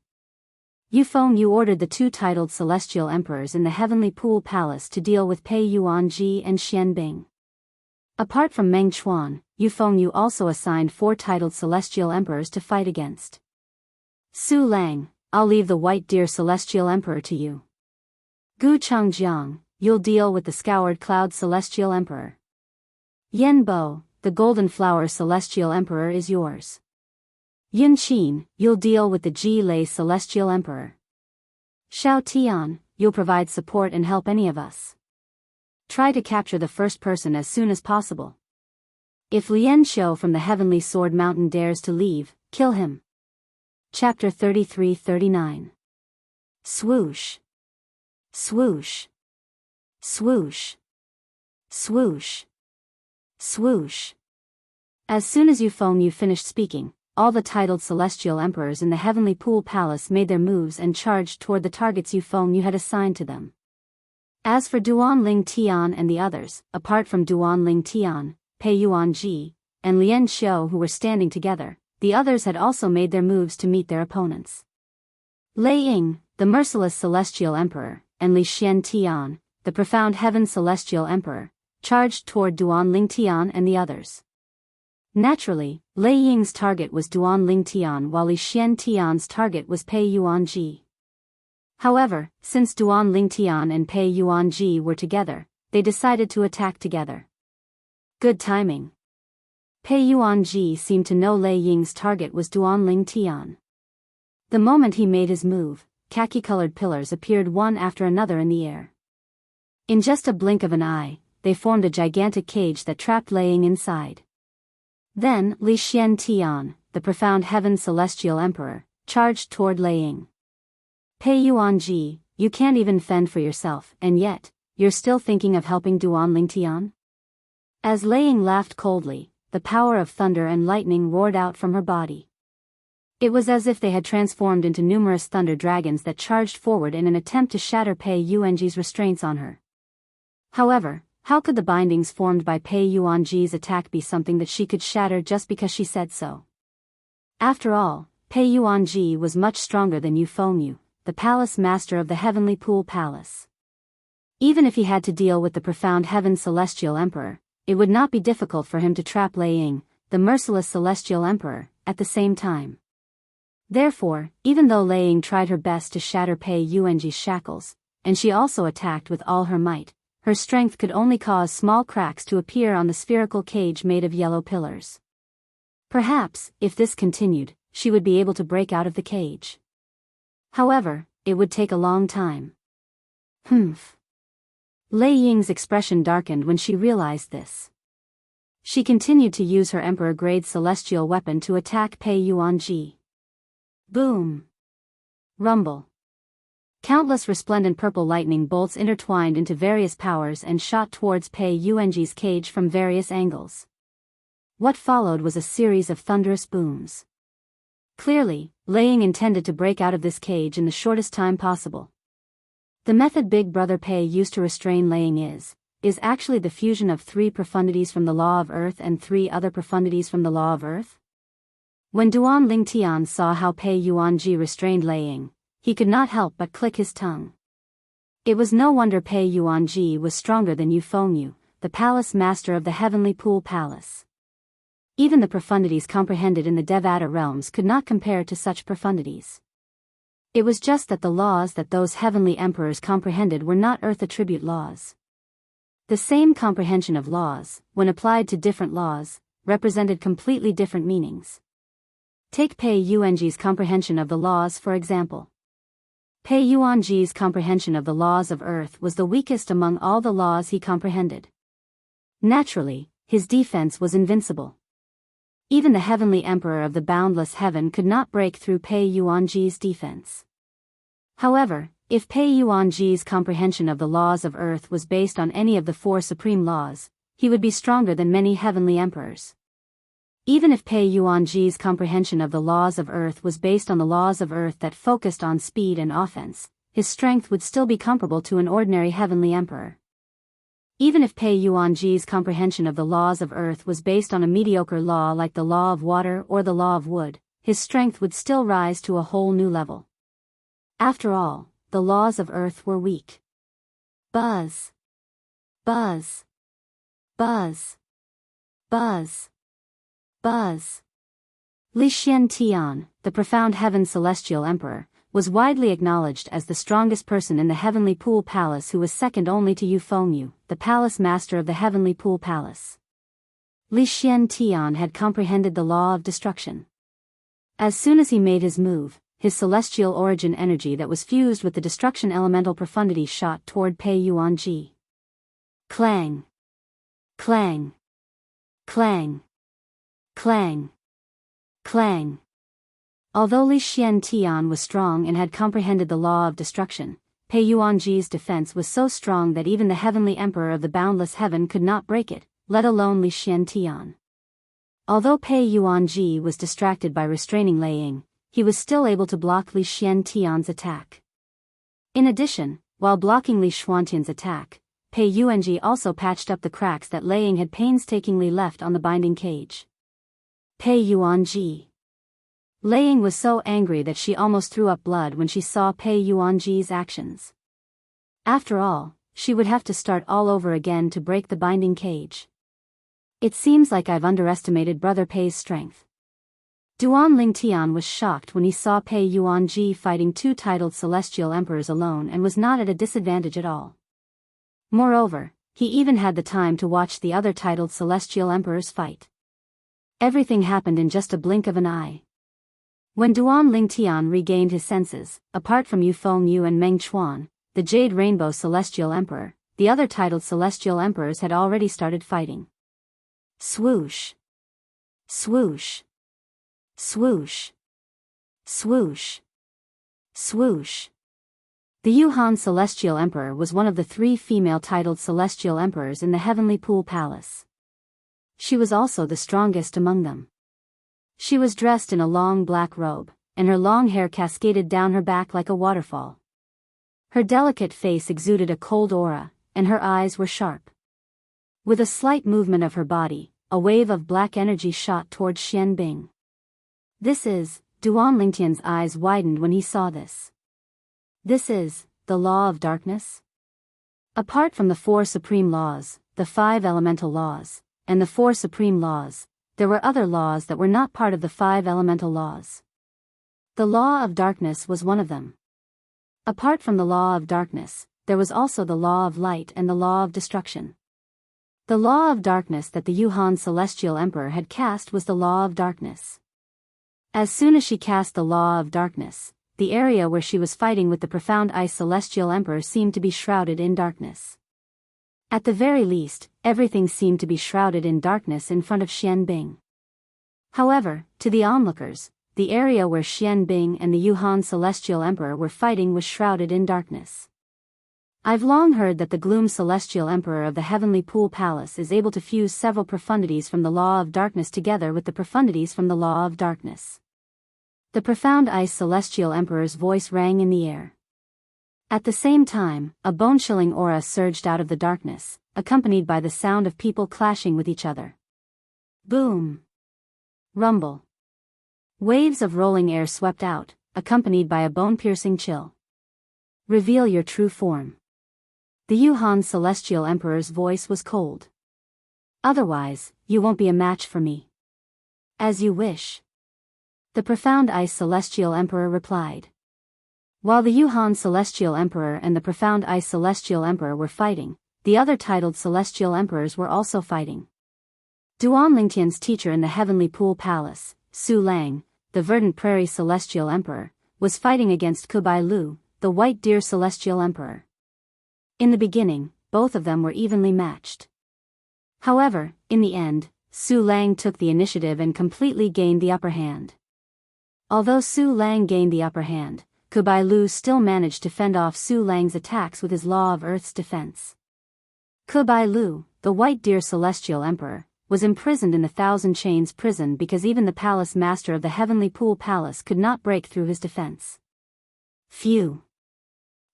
Yu ordered the 2 titled celestial emperors in the Heavenly Pool Palace to deal with Pei Yuanji and Xian Bing. Apart from Meng Chuan, Yu also assigned 4 titled celestial emperors to fight against. Su Lang, I'll leave the White Deer celestial emperor to you. Gu Changjiang, you'll deal with the Scoured Cloud celestial emperor. Yen Bo, the Golden Flower celestial emperor is yours. Yun Qin, you'll deal with the Ji Lei celestial emperor. Xiao Tian, you'll provide support and help any of us. Try to capture the first person as soon as possible. If Lian Shou from the Heavenly Sword Mountain dares to leave, kill him. Chapter 33-39. Swoosh. Swoosh. Swoosh. Swoosh. Swoosh. As soon as Yu finished speaking, all the titled celestial emperors in the Heavenly Pool Palace made their moves and charged toward the targets Yu had assigned to them. As for Duan Ling Tian and the others, apart from Duan Ling Tian, Pei Yuanji, and Lian Shou who were standing together, the others had also made their moves to meet their opponents. Lei Ying, the merciless celestial emperor, and Li Xian Tian, the profound heaven celestial emperor, charged toward Duan Ling Tian and the others. Naturally, Lei Ying's target was Duan Ling Tian while Li Xian Tian's target was Pei Yuanji. However, since Duan Ling Tian and Pei Yuanji were together, they decided to attack together. Good timing. Pei Yuanji seemed to know Lei Ying's target was Duan Ling Tian. The moment he made his move, khaki-colored pillars appeared one after another in the air. In just a blink of an eye, they formed a gigantic cage that trapped Lei Ying inside. Then, Li Xian Tian, the profound heaven celestial emperor, charged toward Lei Ying. Pei Yuanji, you can't even fend for yourself, and yet, you're still thinking of helping Duan Ling Tian? As Lei Ying laughed coldly, the power of thunder and lightning roared out from her body. It was as if they had transformed into numerous thunder dragons that charged forward in an attempt to shatter Pei Yuanji's restraints on her. However, how could the bindings formed by Pei Yuanji's attack be something that she could shatter just because she said so? After all, Pei Yuanji was much stronger than Yu, the palace master of the Heavenly Pool Palace. Even if he had to deal with the profound heaven celestial emperor, it would not be difficult for him to trap Lei Ying, the merciless celestial emperor, at the same time. Therefore, even though Lei Ying tried her best to shatter Pei Yuanji's shackles, and she also attacked with all her might, her strength could only cause small cracks to appear on the spherical cage made of yellow pillars. Perhaps, if this continued, she would be able to break out of the cage. However, it would take a long time. Humph. Lei Ying's expression darkened when she realized this. She continued to use her emperor-grade celestial weapon to attack Pei Yuanji. Boom. Rumble. Countless resplendent purple lightning bolts intertwined into various powers and shot towards Pei Yuanji's cage from various angles. What followed was a series of thunderous booms. Clearly, Lei Ying intended to break out of this cage in the shortest time possible. The method Big Brother Pei used to restrain Lei Ying is actually the fusion of 3 profundities from the law of earth and 3 other profundities from the law of earth. When Duan Ling Tian saw how Pei Yuanji restrained Lei Ying, he could not help but click his tongue. It was no wonder Pei Yuanji was stronger than Yu, the palace master of the Heavenly Pool Palace. Even the profundities comprehended in the Devata realms could not compare to such profundities. It was just that the laws that those heavenly emperors comprehended were not earth attribute laws. The same comprehension of laws, when applied to different laws, represented completely different meanings. Take Pei Yuanji's comprehension of the laws for example. Pei Yuanji's comprehension of the laws of earth was the weakest among all the laws he comprehended. Naturally, his defense was invincible. Even the heavenly emperor of the boundless heaven could not break through Pei Yuanji's defense. However, if Pei Yuanji's comprehension of the laws of earth was based on any of the 4 supreme laws, he would be stronger than many heavenly emperors. Even if Pei Yuanji's comprehension of the laws of earth was based on the laws of earth that focused on speed and offense, his strength would still be comparable to an ordinary heavenly emperor. Even if Pei Yuanji's comprehension of the laws of earth was based on a mediocre law like the law of water or the law of wood, his strength would still rise to a whole new level. After all, the laws of earth were weak. Buzz. Buzz. Buzz. Buzz. Buzz. Li Xiantian, the profound heaven celestial emperor, was widely acknowledged as the strongest person in the heavenly pool palace, who was second only to Yu Fengyu, the palace master of the heavenly pool palace. Li Xiantian had comprehended the law of destruction. As soon as he made his move, his celestial origin energy that was fused with the destruction elemental profundity shot toward Pei Yuanji. Clang. Clang. Clang. Clang. Clang. Although Li Xiantian was strong and had comprehended the law of destruction, Pei Yuanji's defense was so strong that even the heavenly emperor of the boundless heaven could not break it, let alone Li Xiantian. Although Pei Yuanji was distracted by restraining Lei Ying, he was still able to block Li Xiantian's attack. In addition, while blocking Li Xiantian's attack, Pei Yuanji also patched up the cracks that Lei Ying had painstakingly left on the binding cage. Pei Yuanji. Lei Ying was so angry that she almost threw up blood when she saw Pei Yuanji's actions. After all, she would have to start all over again to break the binding cage. It seems like I've underestimated Brother Pei's strength. Duan Lingtian was shocked when he saw Pei Yuanji fighting two titled celestial emperors alone and was not at a disadvantage at all. Moreover, he even had the time to watch the other titled celestial emperors fight. Everything happened in just a blink of an eye. When Duan Lingtian regained his senses, apart from Yu Fengyu and Meng Chuan, the Jade Rainbow Celestial Emperor, the other titled celestial emperors had already started fighting. Swoosh. Swoosh. Swoosh. Swoosh. Swoosh. The Yuhan Celestial Emperor was one of the 3 female titled celestial emperors in the Heavenly Pool Palace. She was also the strongest among them. She was dressed in a long black robe, and her long hair cascaded down her back like a waterfall. Her delicate face exuded a cold aura, and her eyes were sharp. With a slight movement of her body, a wave of black energy shot toward Xian Bing. This is, Duan Lingtian's eyes widened when he saw this. This is, the law of darkness? Apart from the 4 supreme laws, the 5 elemental laws, and the 4 supreme laws, there were other laws that were not part of the 5 elemental laws. The law of darkness was one of them. Apart from the law of darkness, there was also the law of light and the law of destruction. The law of darkness that the Yuhan Celestial Emperor had cast was the law of darkness. As soon as she cast the law of darkness, the area where she was fighting with the profound ice Celestial Emperor seemed to be shrouded in darkness. At the very least, everything seemed to be shrouded in darkness in front of Xian Bing. However, to the onlookers, the area where Xian Bing and the Yuhan Celestial Emperor were fighting was shrouded in darkness. I've long heard that the Gloom Celestial Emperor of the Heavenly Pool Palace is able to fuse several profundities from the law of darkness together with the profundities from the law of darkness. The profound ice Celestial Emperor's voice rang in the air. At the same time, a bone-chilling aura surged out of the darkness, accompanied by the sound of people clashing with each other. Boom! Rumble! Waves of rolling air swept out, accompanied by a bone-piercing chill. Reveal your true form. The Yuhan Celestial Emperor's voice was cold. Otherwise, you won't be a match for me. As you wish. The profound ice Celestial Emperor replied. While the Yuhan Celestial Emperor and the profound ice Celestial Emperor were fighting, the other titled celestial emperors were also fighting. Duan Lingtian's teacher in the Heavenly Pool Palace, Su Lang, the Verdant Prairie Celestial Emperor, was fighting against Kubai Lu, the White Deer Celestial Emperor. In the beginning, both of them were evenly matched. However, in the end, Su Lang took the initiative and completely gained the upper hand. Although Su Lang gained the upper hand, Kubai Lu still managed to fend off Su Lang's attacks with his Law of Earth's defense. Kubai Lu, the White Deer Celestial Emperor, was imprisoned in the Thousand Chains prison because even the palace master of the Heavenly Pool Palace could not break through his defense. Phew!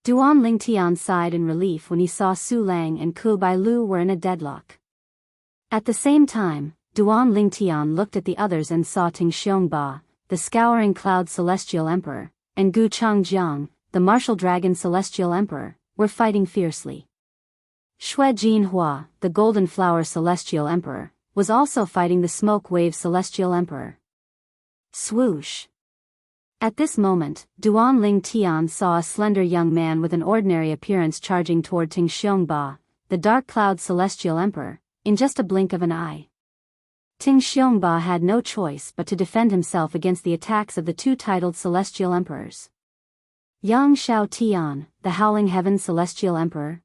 Duan Lingtian sighed in relief when he saw Su Lang and Ku Bailu were in a deadlock. At the same time, Duan Lingtian looked at the others and saw Ting Xiongba, the Scouring Cloud Celestial Emperor, and Gu Changjiang, the Martial Dragon Celestial Emperor, were fighting fiercely. Xue Jinhua, the Golden Flower Celestial Emperor, was also fighting the Smoke Wave Celestial Emperor. Swoosh! At this moment, Duan Lingtian saw a slender young man with an ordinary appearance charging toward Ting Xiongba, the Dark Cloud Celestial Emperor, in just a blink of an eye. Ting Xiongba had no choice but to defend himself against the attacks of the two titled Celestial Emperors. Yang Xiaotian, the Howling Heaven Celestial Emperor.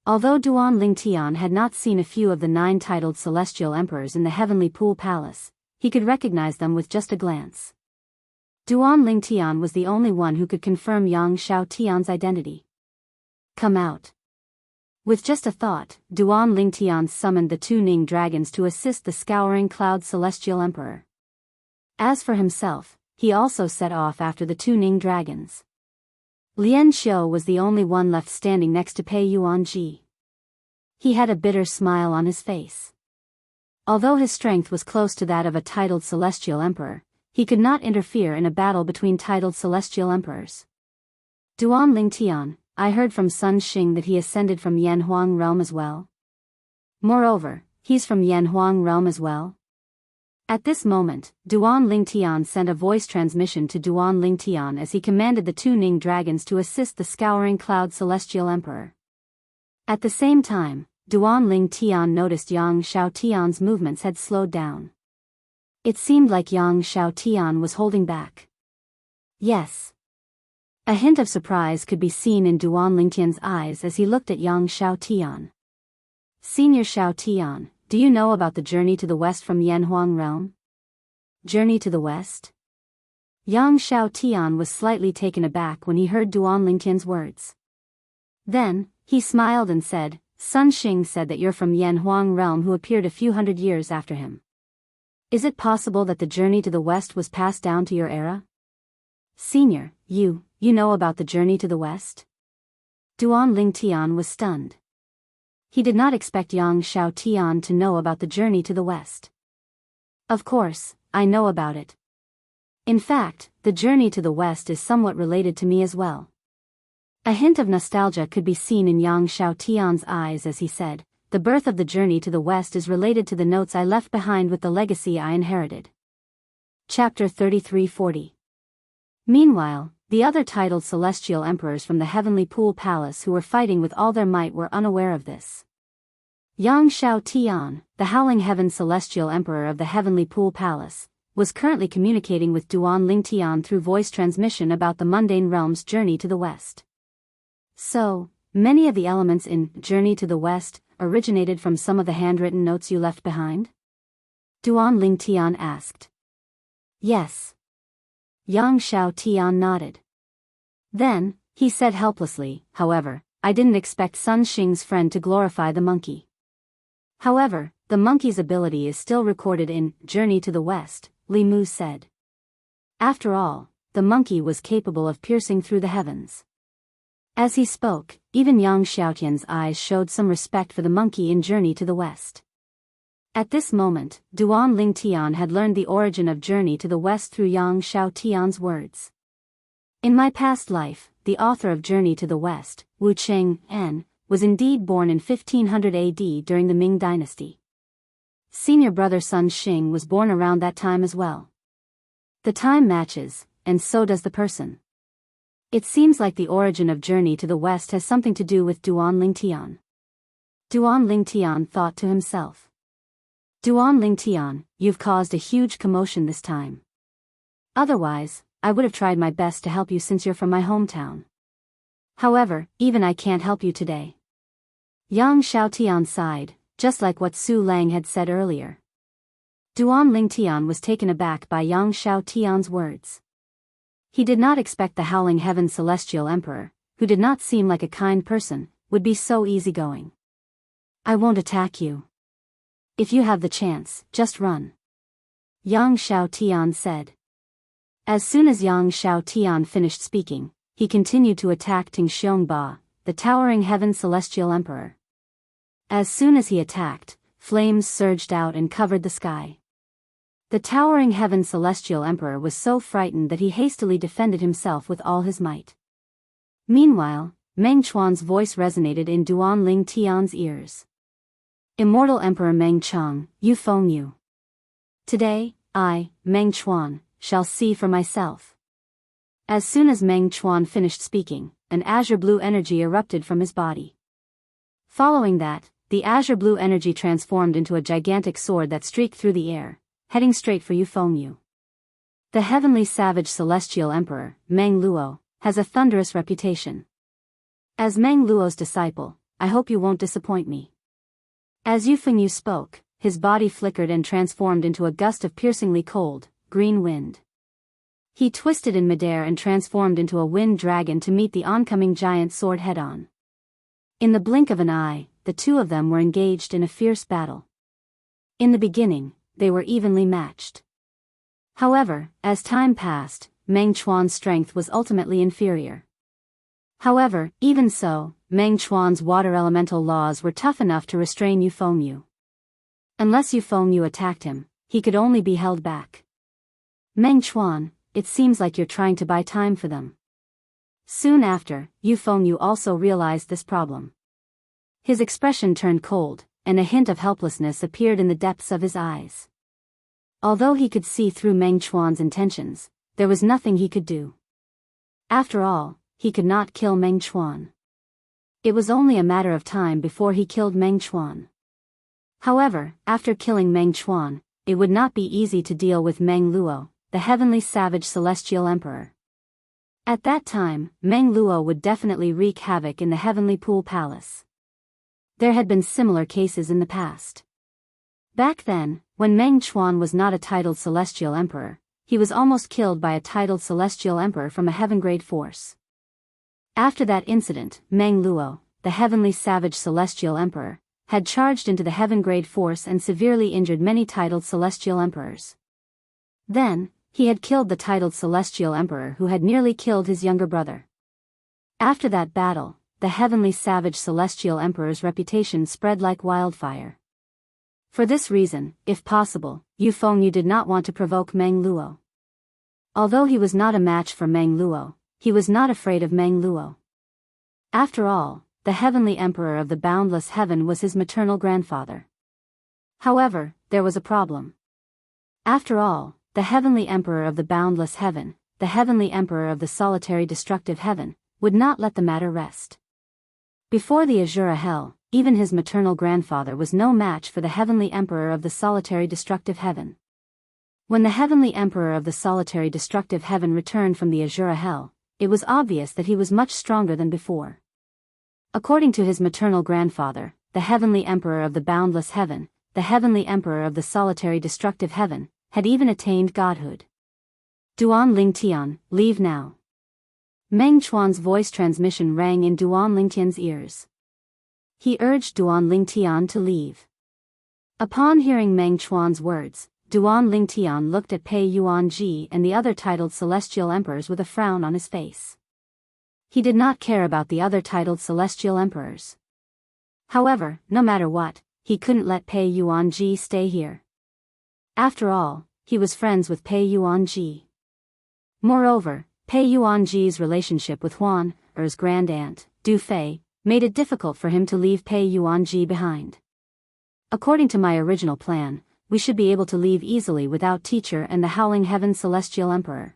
Although Duan Lingtian had not seen a few of the 9 titled Celestial Emperors in the Heavenly Pool Palace, he could recognize them with just a glance. Duan Lingtian was the only one who could confirm Yang Xiaotian's identity. Come out. With just a thought, Duan Lingtian summoned the 2 Ning dragons to assist the Scouring Cloud Celestial Emperor. As for himself, he also set off after the 2 Ning dragons. Lian Xiu was the only one left standing next to Pei Yuanji. He had a bitter smile on his face. Although his strength was close to that of a titled Celestial Emperor, he could not interfere in a battle between titled Celestial Emperors. Duan Lingtian, I heard from Sun Xing that he ascended from Yanhuang realm as well. Moreover, he's from Yanhuang realm as well. At this moment, Duan Lingtian sent a voice transmission to Duan Lingtian as he commanded the 2 Ning dragons to assist the Scouring Cloud Celestial Emperor. At the same time, Duan Lingtian noticed Yang Xiaotian's movements had slowed down. It seemed like Yang Xiaotian was holding back. Yes. A hint of surprise could be seen in Duan Lingtian's eyes as he looked at Yang Xiaotian. Senior Xiaotian, do you know about the journey to the west from Yanhuang realm? Journey to the west? Yang Xiaotian was slightly taken aback when he heard Duan Lingtian's words. Then, he smiled and said, Sun Xing said that you're from Yanhuang realm who appeared a few hundred years after him. Is it possible that the journey to the west was passed down to your era? Senior, you know about the journey to the west? Duan Lingtian was stunned. He did not expect Yang Xiaotian to know about the journey to the west. Of course, I know about it. In fact, the journey to the west is somewhat related to me as well. A hint of nostalgia could be seen in Yang Xiaotian's eyes as he said, the birth of the journey to the west is related to the notes I left behind with the legacy I inherited. Chapter 3340. Meanwhile, the other titled Celestial Emperors from the Heavenly Pool Palace who were fighting with all their might were unaware of this. Yang Xiaotian, the Howling Heaven Celestial Emperor of the Heavenly Pool Palace, was currently communicating with Duan Lingtian through voice transmission about the mundane realm's journey to the west. So, many of the elements in Journey to the West originated from some of the handwritten notes you left behind? Duan Lingtian asked. Yes. Yang Xiaotian nodded. Then, he said helplessly, however, I didn't expect Sun Xing's friend to glorify the monkey. However, the monkey's ability is still recorded in Journey to the West, Li Mu said. After all, the monkey was capable of piercing through the heavens. As he spoke, even Yang Xiaotian's eyes showed some respect for the monkey in Journey to the West. At this moment, Duan Lingtian had learned the origin of Journey to the West through Yang Xiaotian's words. In my past life, the author of Journey to the West, Wu Cheng-en, was indeed born in 1500 AD during the Ming Dynasty. Senior brother Sun Xing was born around that time as well. The time matches, and so does the person. It seems like the origin of Journey to the West has something to do with Duan Lingtian. Duan Lingtian thought to himself. Duan Lingtian, you've caused a huge commotion this time. Otherwise, I would have tried my best to help you since you're from my hometown. However, even I can't help you today. Yang Xiaotian sighed, just like what Su Lang had said earlier. Duan Lingtian was taken aback by Yang Xiaotian's words. He did not expect the Howling Heaven Celestial Emperor, who did not seem like a kind person, would be so easygoing. I won't attack you. If you have the chance, just run. Yang Xiaotian said. As soon as Yang Xiaotian finished speaking, he continued to attack Ting Xiongba, the towering heaven celestial emperor. As soon as he attacked, flames surged out and covered the sky. The towering heaven celestial emperor was so frightened that he hastily defended himself with all his might. Meanwhile, Meng Chuan's voice resonated in Duan Ling Tian's ears. Immortal Emperor Meng Chang, you Feng Yu. Today, I, Meng Chuan, shall see for myself. As soon as Meng Chuan finished speaking, an azure blue energy erupted from his body. Following that, the azure blue energy transformed into a gigantic sword that streaked through the air, heading straight for Yu Fengyu. The heavenly savage celestial emperor, Meng Luo, has a thunderous reputation. As Meng Luo's disciple, I hope you won't disappoint me. As Yu Fengyu spoke, his body flickered and transformed into a gust of piercingly cold, green wind. He twisted in midair and transformed into a wind dragon to meet the oncoming giant sword head-on. In the blink of an eye, the two of them were engaged in a fierce battle. In the beginning, they were evenly matched. However, as time passed, Meng Chuan's strength was ultimately inferior. However, even so, Meng Chuan's water elemental laws were tough enough to restrain Yu Fengyu. Unless Yu Fengyu attacked him, he could only be held back. Meng Chuan, it seems like you're trying to buy time for them. Soon after, Yu Fengyu also realized this problem. His expression turned cold, and a hint of helplessness appeared in the depths of his eyes. Although he could see through Meng Chuan's intentions, there was nothing he could do. After all, he could not kill Meng Chuan. It was only a matter of time before he killed Meng Chuan. However, after killing Meng Chuan, it would not be easy to deal with Meng Luo, the heavenly savage celestial emperor. At that time, Meng Luo would definitely wreak havoc in the heavenly pool palace. There had been similar cases in the past. Back then, when Meng Chuan was not a titled celestial emperor, he was almost killed by a titled celestial emperor from a heaven-grade force. After that incident, Meng Luo, the heavenly savage celestial emperor, had charged into the heaven-grade force and severely injured many titled celestial emperors. Then, he had killed the titled celestial emperor who had nearly killed his younger brother. After that battle, the heavenly savage celestial emperor's reputation spread like wildfire. For this reason, if possible, Yu Fengyu did not want to provoke Meng Luo. Although he was not a match for Meng Luo, he was not afraid of Meng Luo. After all, the heavenly emperor of the boundless heaven was his maternal grandfather. However, there was a problem. After all, the heavenly emperor of the boundless heaven, the heavenly emperor of the solitary destructive heaven, would not let the matter rest. Before the Azura hell, even his maternal grandfather was no match for the heavenly emperor of the solitary destructive heaven. When the heavenly emperor of the solitary destructive heaven returned from the Azura hell, it was obvious that he was much stronger than before. According to his maternal grandfather, the heavenly emperor of the boundless heaven, the heavenly emperor of the solitary destructive heaven, had even attained godhood. Duan Ling Tian, leave now. Meng Chuan's voice transmission rang in Duan Ling Tian's ears. He urged Duan Ling Tian to leave. Upon hearing Meng Chuan's words, Duan Ling Tian looked at Pei Yuanji and the other titled celestial emperors with a frown on his face. He did not care about the other titled celestial emperors. However, no matter what, he couldn't let Pei Yuanji stay here. After all, he was friends with Pei Yuanji. Moreover, Pei Yuanji's relationship with Huan, Er's grand aunt, Du Fei, made it difficult for him to leave Pei Yuanji behind. According to my original plan, we should be able to leave easily without Teacher and the Howling Heaven Celestial Emperor.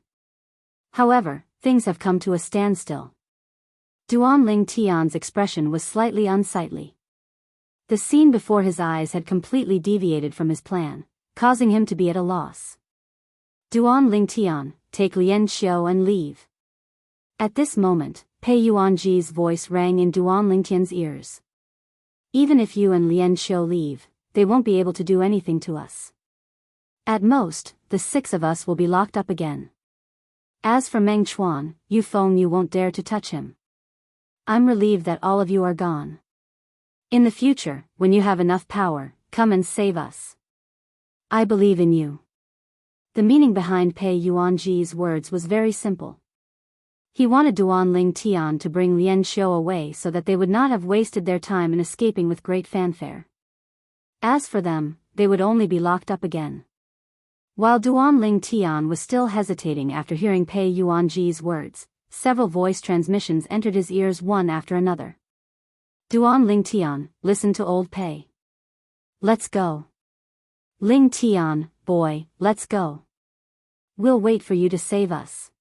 However, things have come to a standstill. Duan Ling Tian's expression was slightly unsightly. The scene before his eyes had completely deviated from his plan, causing him to be at a loss. Duan Ling Tian, take Lian Xiu and leave. At this moment, Pei Yuanji's voice rang in Duan Ling Tian's ears. Even if you and Lian Xiu leave, they won't be able to do anything to us. At most, the 6 of us will be locked up again. As for Meng Chuan, Yu Fengyu won't dare to touch him. I'm relieved that all of you are gone. In the future, when you have enough power, come and save us. I believe in you. The meaning behind Pei Yuanji's words was very simple. He wanted Duan Ling Tian to bring Lian Xiu away so that they would not have wasted their time in escaping with great fanfare. As for them, they would only be locked up again. While Duan Ling Tian was still hesitating after hearing Pei Yuanji's words, several voice transmissions entered his ears one after another. Duan Ling Tian, listen to old Pei. Let's go. Ling Tian, boy, let's go. We'll wait for you to save us.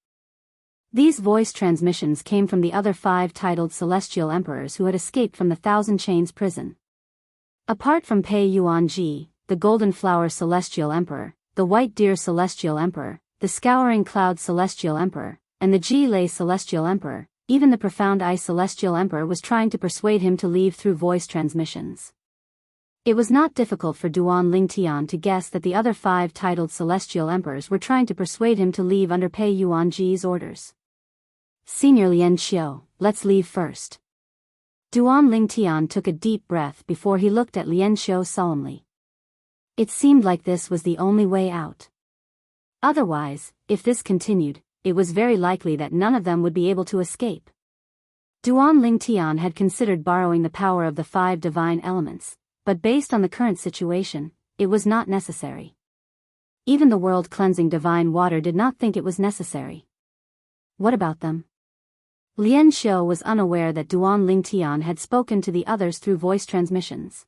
These voice transmissions came from the other 5 titled celestial emperors who had escaped from the Thousand Chains prison. Apart from Pei Yuanji, the Golden Flower Celestial Emperor, the White Deer Celestial Emperor, the Scouring Cloud Celestial Emperor, and the Ji-Lei Celestial Emperor, even the Profound Eye Celestial Emperor was trying to persuade him to leave through voice transmissions. It was not difficult for Duan Ling Tian to guess that the other 5 titled celestial emperors were trying to persuade him to leave under Pei Yuanji's orders. Senior Lian Xiu, let's leave first. Duan Ling Tian took a deep breath before he looked at Lian Xiu solemnly. It seemed like this was the only way out. Otherwise, if this continued, it was very likely that none of them would be able to escape. Duan Ling Tian had considered borrowing the power of the 5 divine elements, but based on the current situation, it was not necessary. Even the world-cleansing divine water did not think it was necessary. What about them? Lian Xiu was unaware that Duan Ling Tian had spoken to the others through voice transmissions.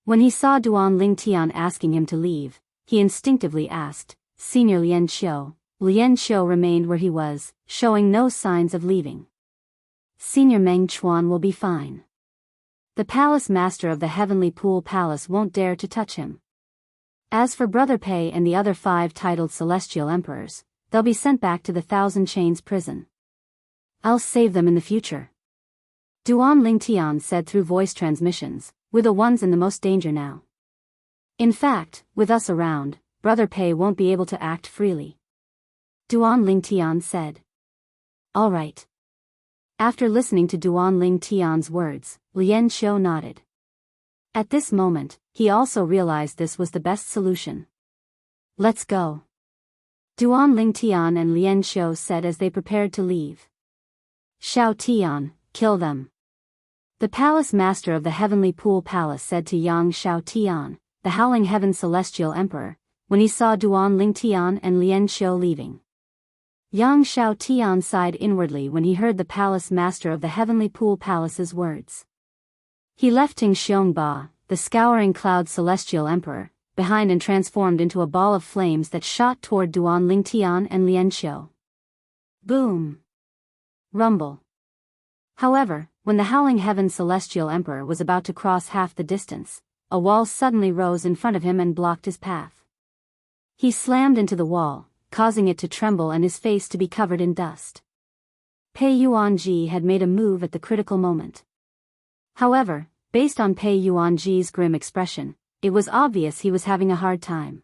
When he saw Duan Ling Tian asking him to leave, he instinctively asked, Senior Lian Xiu. Lian Xiu remained where he was, showing no signs of leaving. Senior Meng Chuan will be fine. The palace master of the Heavenly Pool Palace won't dare to touch him. As for Brother Pei and the other 5 titled celestial emperors, they'll be sent back to the Thousand Chains prison. I'll save them in the future. Duan Ling Tian said through voice transmissions, we're the ones in the most danger now. In fact, with us around, Brother Pei won't be able to act freely. Duan Ling Tian said. All right. After listening to Duan Ling Tian's words, Lian Xiu nodded. At this moment, he also realized this was the best solution. Let's go. Duan Ling Tian and Lian Xiu said as they prepared to leave. Xiao Tian, kill them. The palace master of the Heavenly Pool Palace said to Yang Xiao Tian, the Howling Heaven Celestial Emperor, when he saw Duan Ling Tian and Lian Xiu leaving. Yang Xiao Tian sighed inwardly when he heard the palace master of the Heavenly Pool Palace's words. He left Ting Xiongba, the Scouring Cloud Celestial Emperor, behind and transformed into a ball of flames that shot toward Duan Ling Tian and Lian Xiu. Boom! Rumble. However, when the Howling Heaven Celestial Emperor was about to cross half the distance, a wall suddenly rose in front of him and blocked his path. He slammed into the wall, causing it to tremble and his face to be covered in dust. Pei Yuanji had made a move at the critical moment. However, based on Pei Yuanji's grim expression, it was obvious he was having a hard time.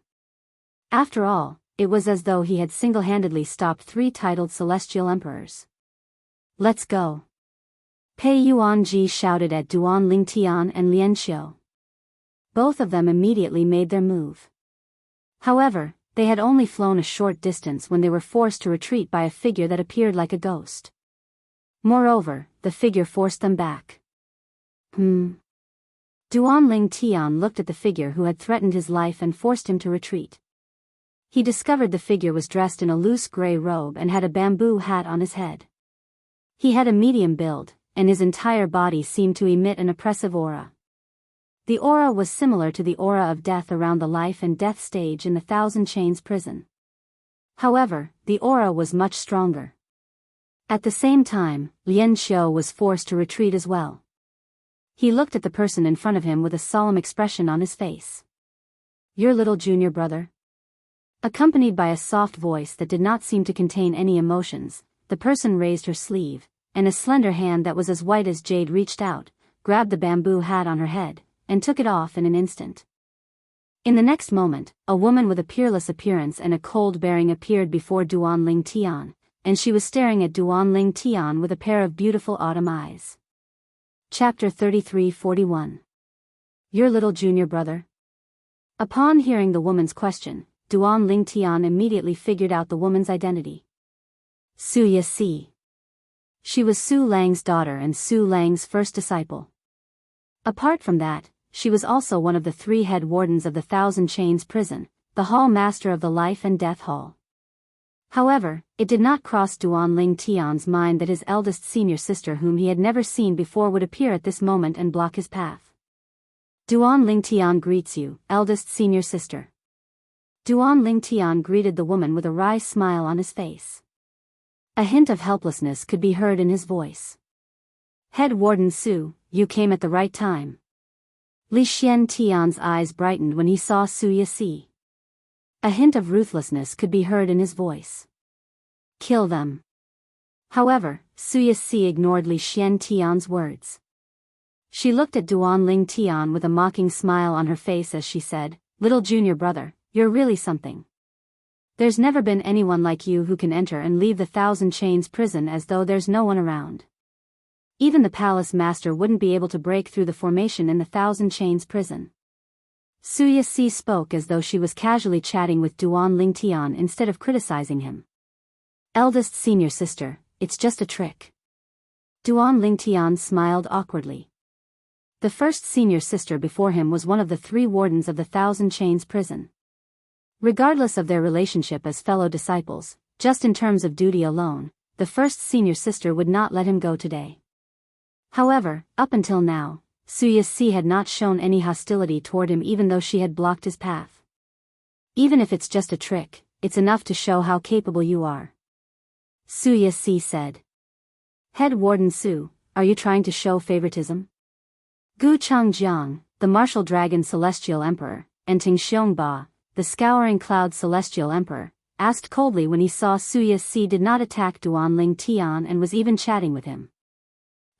After all, it was as though he had single-handedly stopped 3 titled celestial emperors. Let's go. Pei Yuanji shouted at Duan Ling Tian and Lian Xiu. Both of them immediately made their move. However, they had only flown a short distance when they were forced to retreat by a figure that appeared like a ghost. Moreover, the figure forced them back. Duan Ling Tian looked at the figure who had threatened his life and forced him to retreat. He discovered the figure was dressed in a loose gray robe and had a bamboo hat on his head. He had a medium build, and his entire body seemed to emit an oppressive aura. The aura was similar to the aura of death around the life and death stage in the Thousand Chains prison. However, the aura was much stronger. At the same time, Lian Xiu was forced to retreat as well. He looked at the person in front of him with a solemn expression on his face. Your little junior brother? Accompanied by a soft voice that did not seem to contain any emotions, the person raised her sleeve, and a slender hand that was as white as jade reached out, grabbed the bamboo hat on her head, and took it off in an instant. In the next moment, a woman with a peerless appearance and a cold bearing appeared before Duan Ling Tian, and she was staring at Duan Ling Tian with a pair of beautiful autumn eyes. Chapter 33-41. Your little junior brother? Upon hearing the woman's question, Duan Ling Tian immediately figured out the woman's identity. Suya Si. She was Su Lang's daughter and Su Lang's first disciple. Apart from that, she was also one of the 3 head wardens of the Thousand Chains prison, the hall master of the Life and Death Hall. However, it did not cross Duan Ling Tian's mind that his eldest senior sister whom he had never seen before would appear at this moment and block his path. Duan Ling Tian greets you, eldest senior sister. Duan Ling Tian greeted the woman with a wry smile on his face. A hint of helplessness could be heard in his voice. Head Warden Su, you came at the right time. Li Xian Tian's eyes brightened when he saw Su Yasi. A hint of ruthlessness could be heard in his voice. Kill them. However, Su Yasi ignored Li Xian Tian's words. She looked at Duan Ling Tian with a mocking smile on her face as she said, "Little junior brother, you're really something. There's never been anyone like you who can enter and leave the Thousand Chains prison as though there's no one around. Even the palace master wouldn't be able to break through the formation in the Thousand Chains prison." Su Yasi spoke as though she was casually chatting with Duan Ling Tian instead of criticizing him. Eldest senior sister, it's just a trick. Duan Ling Tian smiled awkwardly. The first senior sister before him was one of the 3 wardens of the Thousand Chains prison. Regardless of their relationship as fellow disciples, just in terms of duty alone, the first senior sister would not let him go today. However, up until now, Su Yasi had not shown any hostility toward him even though she had blocked his path. Even if it's just a trick, it's enough to show how capable you are. Su Yasi said. Head Warden Su, are you trying to show favoritism? Gu Changjiang, the Martial Dragon Celestial Emperor, and Ting Xiongba, the Scouring Cloud Celestial Emperor, asked coldly when he saw Su Yasi did not attack Duan Ling Tian and was even chatting with him.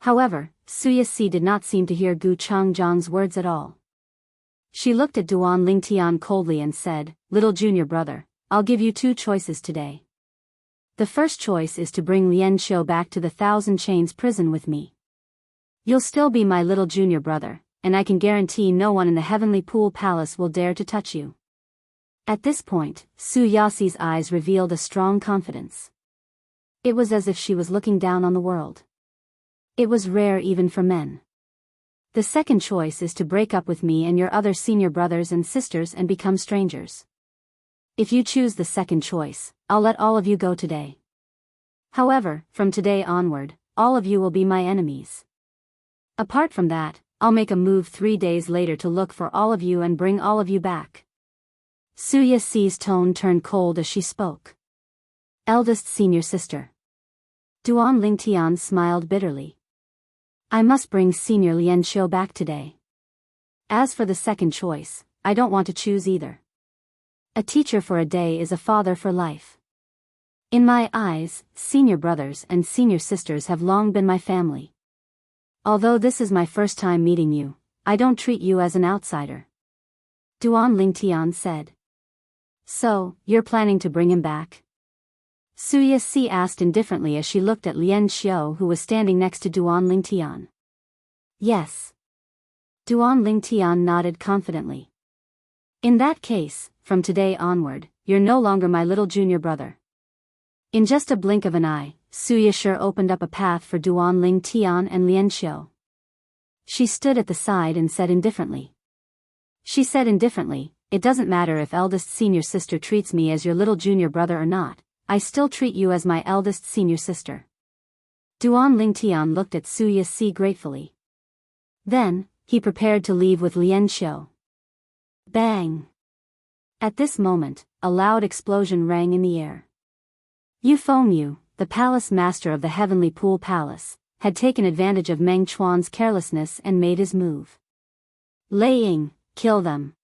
However, Su Yasi did not seem to hear Gu Changjiang's words at all. She looked at Duan Ling Tian coldly and said, "Little junior brother, I'll give you 2 choices today. The first choice is to bring Lian Xiu back to the Thousand Chains prison with me. You'll still be my little junior brother, and I can guarantee no one in the Heavenly Pool Palace will dare to touch you." At this point, Su Yasi's eyes revealed a strong confidence. It was as if she was looking down on the world. It was rare even for men. The second choice is to break up with me and your other senior brothers and sisters and become strangers. If you choose the second choice, I'll let all of you go today. However, from today onward, all of you will be my enemies. Apart from that, I'll make a move 3 days later to look for all of you and bring all of you back. Su Yasi's tone turned cold as she spoke. Eldest senior sister. Duan Ling Tian smiled bitterly. I must bring Senior Lian Xiu back today. As for the second choice, I don't want to choose either. A teacher for a day is a father for life. In my eyes, senior brothers and senior sisters have long been my family. Although this is my first time meeting you, I don't treat you as an outsider. Duan Ling Tian said. So, you're planning to bring him back? Su Yasi asked indifferently as she looked at Lian Xiu who was standing next to Duan Ling Tian. Yes. Duan Ling Tian nodded confidently. In that case, from today onward, you're no longer my little junior brother. In just a blink of an eye, Su Yasi opened up a path for Duan Ling Tian and Lian Xiu. She stood at the side and said indifferently. It doesn't matter if eldest senior sister treats me as your little junior brother or not, I still treat you as my eldest senior sister. Duan Ling Tian looked at Su Yasi gratefully. Then, he prepared to leave with Lian Xiu. Bang! At this moment, a loud explosion rang in the air. Yu Fengyu, the palace master of the Heavenly Pool Palace, had taken advantage of Meng Chuan's carelessness and made his move. Lei Ying, kill them.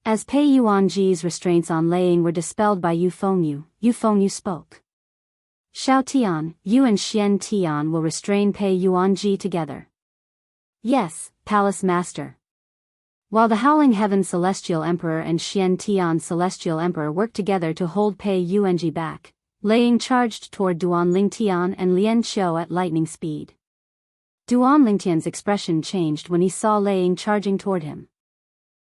As Pei Yuanji's restraints on Lei Ying were dispelled by Yu Fengyu spoke. Xiao Tian, you and Xian Tian will restrain Pei Yuanji together. Yes, Palace Master. While the Howling Heaven Celestial Emperor and Xian Tian Celestial Emperor worked together to hold Pei Yuanji back, Lei Ying charged toward Duan Ling Tian and Lian Xiu at lightning speed. Duan Ling Tian's expression changed when he saw Lei Ying charging toward him.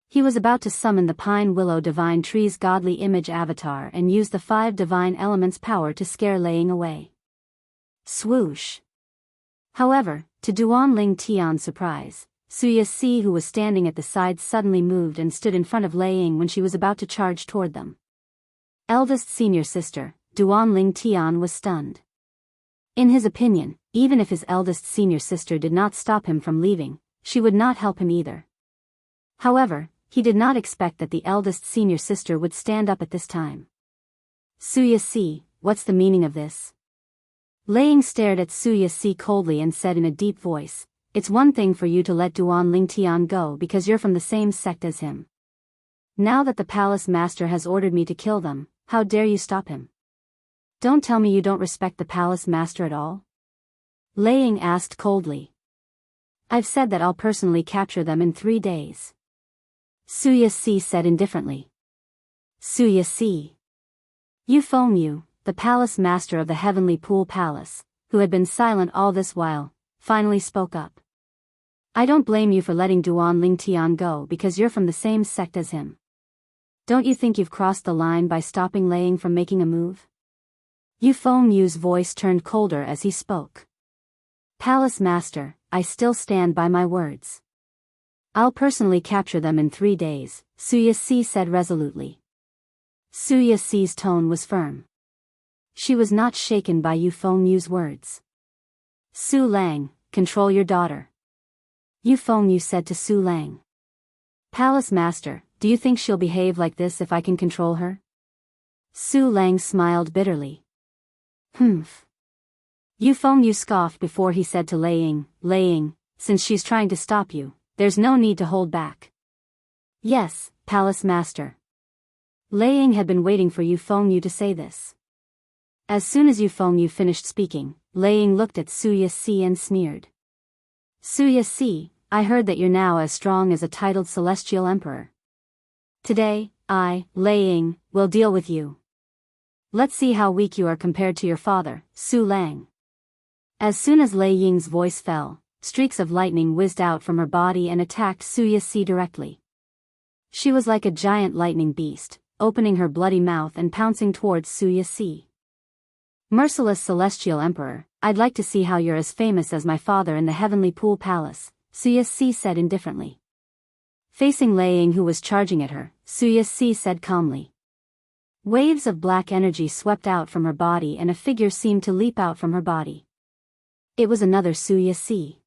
He was about to summon the Pine Willow Divine Tree's godly image avatar and use the 5 divine elements' power to scare Lei Ying away. Swoosh! However, to Duan Ling Tian's surprise, Wuxia Xianxia, who was standing at the side, suddenly moved and stood in front of Lei Ying when she was about to charge toward them. Eldest senior sister, Duan Ling Tian was stunned. In his opinion, even if his eldest senior sister did not stop him from leaving, she would not help him either. However, he did not expect that the eldest senior sister would stand up at this time. Wuxia Xianxia, what's the meaning of this? Lei Ying stared at Wuxia Xianxia coldly and said in a deep voice, "It's one thing for you to let Duan Ling Tian go because you're from the same sect as him. Now that the palace master has ordered me to kill them, how dare you stop him? Don't tell me you don't respect the palace master at all?" Lei Ying asked coldly. "I've said that I'll personally capture them in 3 days." Wuxia Xianxia said indifferently. Wuxia Xianxia. Yu Fengyu, the palace master of the Heavenly Pool Palace, who had been silent all this while, finally spoke up. "I don't blame you for letting Duan Ling Tian go because you're from the same sect as him. Don't you think you've crossed the line by stopping Lei Ying from making a move?" Yu Fengyu's voice turned colder as he spoke. "Palace master, I still stand by my words. I'll personally capture them in 3 days, Wuxia Xianxia said resolutely. Wuxia Xi's tone was firm. She was not shaken by Yu Fengyu's words. "Su Lang, control your daughter," Yu Fengyu said to Su Lang. "Palace master, do you think she'll behave like this if I can control her?" Su Lang smiled bitterly. "Humph." Yu Fengyu scoffed before he said to Lei Ying, "Since she's trying to stop you, there's no need to hold back." "Yes, palace master." Lei Ying had been waiting for Yu Fengyu to say this. As soon as Yu Fengyu finished speaking, Lei Ying looked at Wuxia Xianxia and sneered. "Wuxia Xianxia, I heard that you're now as strong as a titled celestial emperor. Today, I, Lei Ying, will deal with you. Let's see how weak you are compared to your father, Su Lang." As soon as Lei Ying's voice fell, streaks of lightning whizzed out from her body and attacked Wuxia Xianxia directly. She was like a giant lightning beast, opening her bloody mouth and pouncing towards Wuxia Xianxia. "Merciless celestial emperor, I'd like to see how you're as famous as my father in the Heavenly Pool Palace," Wuxia Xianxia said indifferently. Facing Lei Ying, who was charging at her, Wuxia Xianxia said calmly. Waves of black energy swept out from her body and a figure seemed to leap out from her body. It was another Wuxia Xianxia.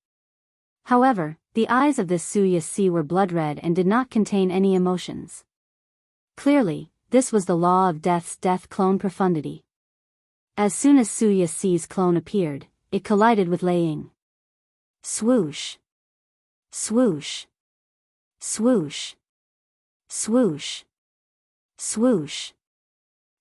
However, the eyes of this Wuxia Xianxia were blood red and did not contain any emotions. Clearly, this was the law of death's death clone profundity. As soon as Wuxia Xi's clone appeared, it collided with Lei Ying. Swoosh. Swoosh. Swoosh. Swoosh. Swoosh.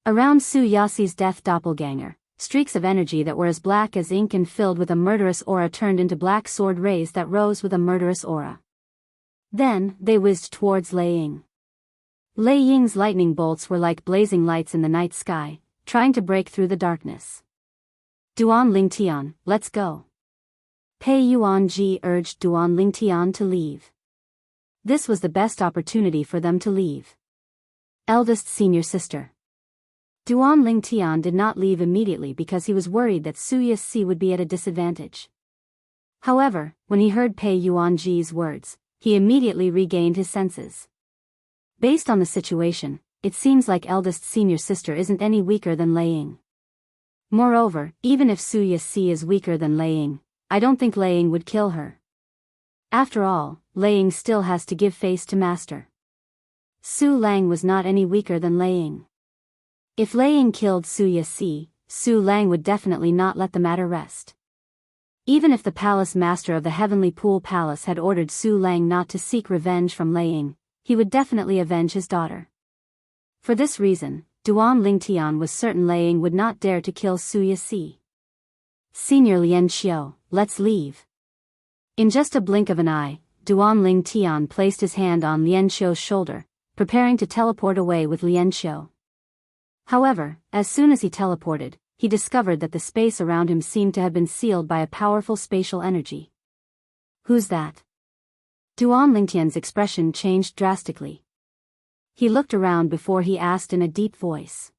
Around Wuxia Xi's death doppelganger, streaks of energy that were as black as ink and filled with a murderous aura turned into black sword rays that rose with a murderous aura. Then, they whizzed towards Lei Ying. Lei Ying's lightning bolts were like blazing lights in the night sky, trying to break through the darkness. "Duan Ling Tian, let's go." Pei Yuanji urged Duan Ling Tian to leave. This was the best opportunity for them to leave. Eldest senior sister. Duan Ling Tian did not leave immediately because he was worried that Wuxia Xianxia would be at a disadvantage. However, when he heard Pei Yuanji's words, he immediately regained his senses. Based on the situation, it seems like eldest senior sister isn't any weaker than Lei Ying. Moreover, even if Wuxia Xianxia is weaker than Lei Ying, I don't think Lei Ying would kill her. After all, Lei Ying still has to give face to master. Su Lang was not any weaker than Lei Ying. If Lei Ying killed Wuxia Xianxia, Su Lang would definitely not let the matter rest. Even if the palace master of the Heavenly Pool Palace had ordered Su Lang not to seek revenge from Lei Ying, he would definitely avenge his daughter. For this reason, Duan Ling Tian was certain Lei Ying would not dare to kill Wuxia Xianxia. "Senior Lian Xiu, let's leave." In just a blink of an eye, Duan Ling Tian placed his hand on Lian Xiu's shoulder, preparing to teleport away with Lian Xiu. However, as soon as he teleported, he discovered that the space around him seemed to have been sealed by a powerful spatial energy. "Who's that?" Duan Lingtian's expression changed drastically. He looked around before he asked in a deep voice.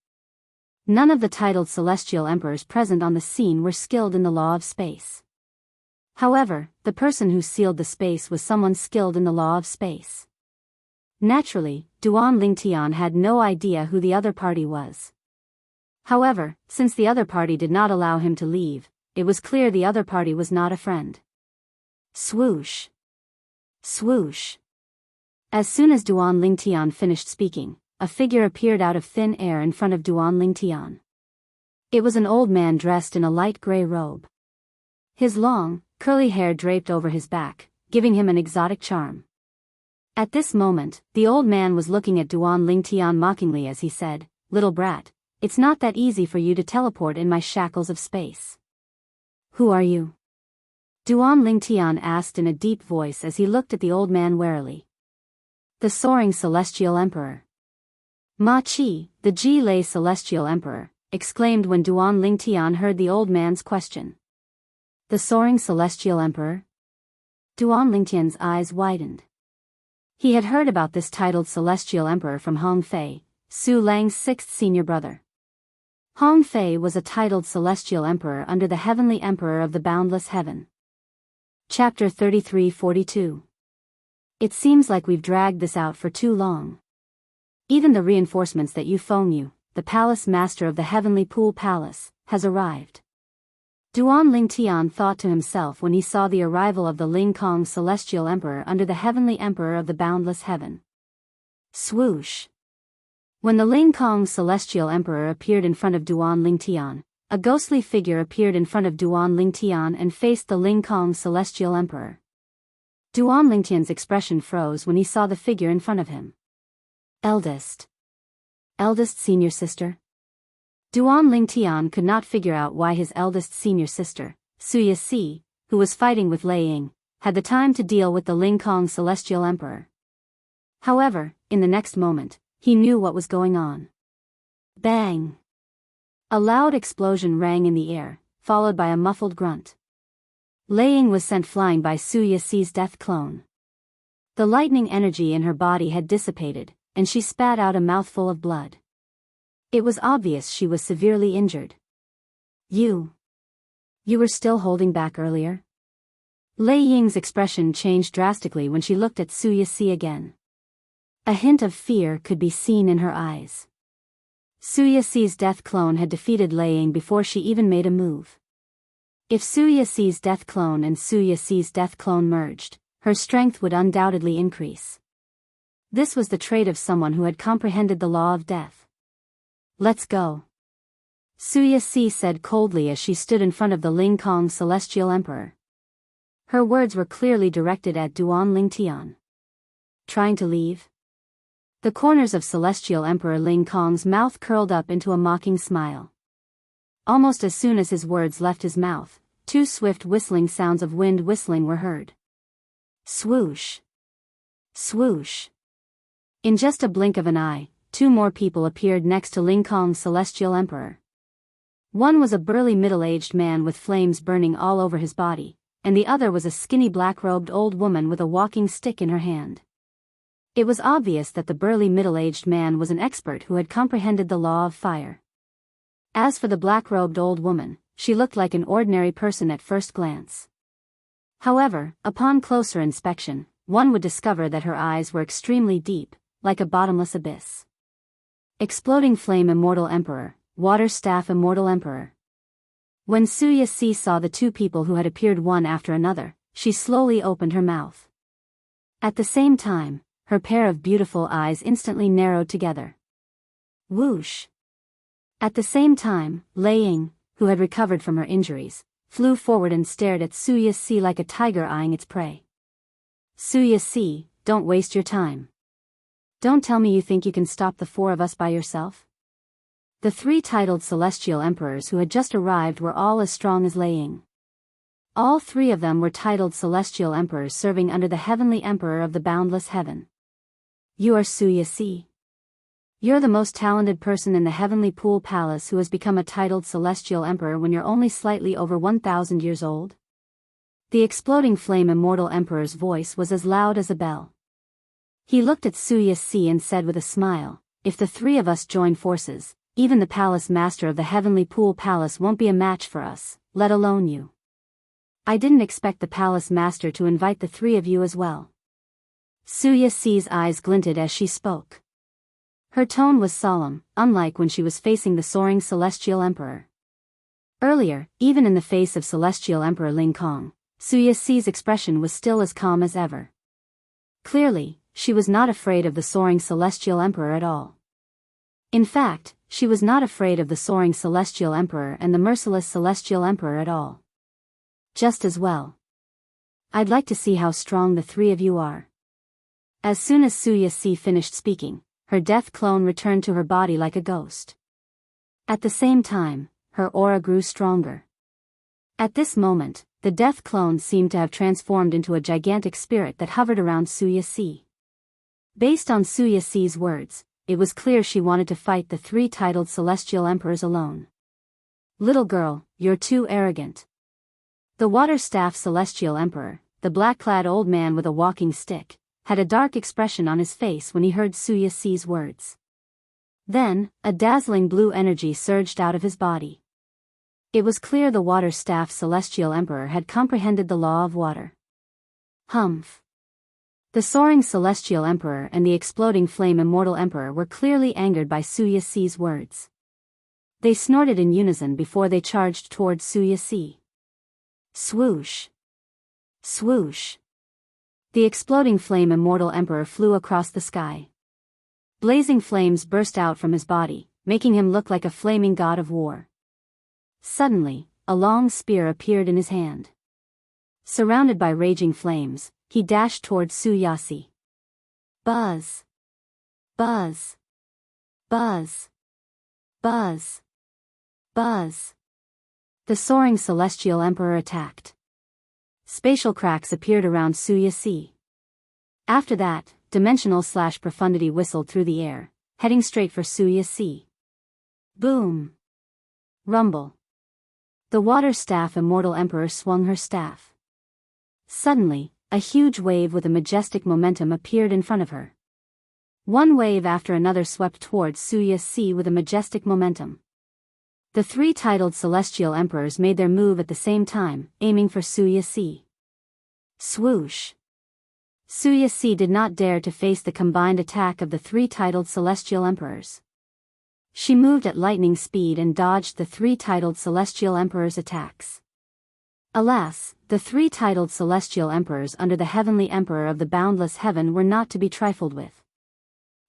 None of the titled celestial emperors present on the scene were skilled in the law of space. However, the person who sealed the space was someone skilled in the law of space. Naturally, Duan Lingtian had no idea who the other party was. However, since the other party did not allow him to leave, it was clear the other party was not a friend. Swoosh. Swoosh. As soon as Duan Lingtian finished speaking, a figure appeared out of thin air in front of Duan Lingtian. It was an old man dressed in a light gray robe. His long, curly hair draped over his back, giving him an exotic charm. At this moment, the old man was looking at Duan Lingtian mockingly as he said, "Little brat, it's not that easy for you to teleport in my shackles of space." "Who are you?" Duan Lingtian asked in a deep voice as he looked at the old man warily. "The soaring celestial emperor." "Ma Qi, the Ji-Lei celestial emperor," exclaimed when Duan Lingtian heard the old man's question. "The soaring celestial emperor?" Duan Lingtian's eyes widened. He had heard about this titled celestial emperor from Hong Fei, Su Lang's sixth senior brother. Hong Fei was a titled celestial emperor under the heavenly emperor of the boundless heaven. Chapter 33-42. It seems like we've dragged this out for too long. Even the reinforcements that Yufeng, the palace master of the heavenly pool palace, has arrived. Duan Lingtian thought to himself when he saw the arrival of the Ling Kong celestial emperor under the heavenly emperor of the boundless heaven. Swoosh. When the Ling Kong celestial emperor appeared in front of Duan Lingtian, a ghostly figure appeared in front of Duan Lingtian and faced the Ling Kong celestial emperor. Duan Lingtian's expression froze when he saw the figure in front of him. Eldest senior sister? Duan Lingtian could not figure out why his eldest senior sister, Wuxia Xianxia, who was fighting with Lei Ying, had the time to deal with the Ling Kong celestial emperor. However, in the next moment, he knew what was going on. Bang! A loud explosion rang in the air, followed by a muffled grunt. Lei Ying was sent flying by Wuxia Xianxia's death clone. The lightning energy in her body had dissipated, and she spat out a mouthful of blood. It was obvious she was severely injured. You were still holding back earlier? Lei Ying's expression changed drastically when she looked at Wuxia Xianxia again. A hint of fear could be seen in her eyes. Wuxia Xianxia's death clone had defeated Lei Ying before she even made a move. If Wuxia Xianxia's death clone and Wuxia Xianxia's death clone merged, her strength would undoubtedly increase. This was the trait of someone who had comprehended the law of death. "Let's go," Wuxia Xianxia said coldly as she stood in front of the Ling Kong celestial emperor. Her words were clearly directed at Duan Lingtian. Trying to leave? The corners of celestial emperor Ling Kong's mouth curled up into a mocking smile. Almost as soon as his words left his mouth, two swift whistling sounds of wind whistling were heard. Swoosh! Swoosh! In just a blink of an eye, two more people appeared next to Ling Kong's celestial emperor. One was a burly middle-aged man with flames burning all over his body, and the other was a skinny black-robed old woman with a walking stick in her hand. It was obvious that the burly middle-aged man was an expert who had comprehended the law of fire. As for the black-robed old woman, she looked like an ordinary person at first glance. However, upon closer inspection, one would discover that her eyes were extremely deep, like a bottomless abyss. Exploding Flame Immortal Emperor, Water Staff Immortal Emperor. When Wuxia Xianxia saw the two people who had appeared one after another, she slowly opened her mouth. At the same time, her pair of beautiful eyes instantly narrowed together. Whoosh! At the same time, Lei Ying, who had recovered from her injuries, flew forward and stared at Wuxia Xianxia like a tiger eyeing its prey. Wuxia Xianxia, don't waste your time. Don't tell me you think you can stop the four of us by yourself? The three titled celestial emperors who had just arrived were all as strong as Lei Ying. All three of them were titled celestial emperors serving under the heavenly emperor of the boundless heaven. You are Wuxia Xianxia. You're the most talented person in the heavenly pool palace who has become a titled celestial emperor when you're only slightly over 1,000 years old? The exploding flame immortal emperor's voice was as loud as a bell. He looked at Wuxia Xianxia and said with a smile, if the three of us join forces, even the palace master of the heavenly pool palace won't be a match for us, let alone you. I didn't expect the palace master to invite the three of you as well. Su Yixi's eyes glinted as she spoke. Her tone was solemn, unlike when she was facing the soaring Celestial Emperor. Earlier, even in the face of Celestial Emperor Ling Kong, Su Yixi's expression was still as calm as ever. Clearly, she was not afraid of the soaring Celestial Emperor at all. In fact, she was not afraid of the soaring Celestial Emperor and the merciless Celestial Emperor at all. Just as well. I'd like to see how strong the three of you are. As soon as Su Yixi finished speaking, her death clone returned to her body like a ghost. At the same time, her aura grew stronger. At this moment, the death clone seemed to have transformed into a gigantic spirit that hovered around Su Yixi. Based on Su Yixi's words, it was clear she wanted to fight the three titled Celestial Emperors alone. Little girl, you're too arrogant. The water-staff Celestial Emperor, the black-clad old man with a walking stick, had a dark expression on his face when he heard Su Yixi's words. Then, a dazzling blue energy surged out of his body. It was clear the water-staff Celestial Emperor had comprehended the law of water. Humph. The soaring Celestial Emperor and the exploding flame Immortal Emperor were clearly angered by Su Yixi's words. They snorted in unison before they charged towards Su Yixi. Swoosh. Swoosh. The exploding flame Immortal Emperor flew across the sky. Blazing flames burst out from his body, making him look like a flaming god of war. Suddenly, a long spear appeared in his hand. Surrounded by raging flames, he dashed towards Su Yixi. Buzz. Buzz. Buzz. Buzz. Buzz. The soaring Celestial Emperor attacked. Spatial cracks appeared around Su Yixi. After that, dimensional/profundity whistled through the air, heading straight for Su Yixi. Boom. Rumble. The water-staff Immortal Emperor swung her staff. Suddenly, a huge wave with a majestic momentum appeared in front of her. One wave after another swept towards Su Yixi with a majestic momentum. The three titled Celestial Emperors made their move at the same time, aiming for Su Yixi. Swoosh. Su Yixi did not dare to face the combined attack of the three titled Celestial Emperors. She moved at lightning speed and dodged the three titled Celestial Emperors' attacks. Alas, the three titled Celestial Emperors under the Heavenly Emperor of the boundless heaven were not to be trifled with.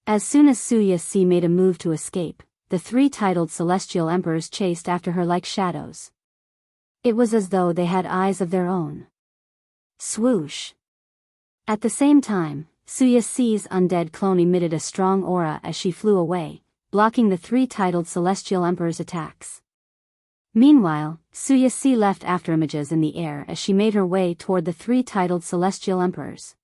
As soon as Su Yixi made a move to escape, the three titled Celestial Emperors chased after her like shadows. It was as though they had eyes of their own. Swoosh. At the same time, Su Yixi's undead clone emitted a strong aura as she flew away, blocking the three titled Celestial Emperors' attacks. Meanwhile, Su Yixi left afterimages in the air as she made her way toward the three titled Celestial Emperors.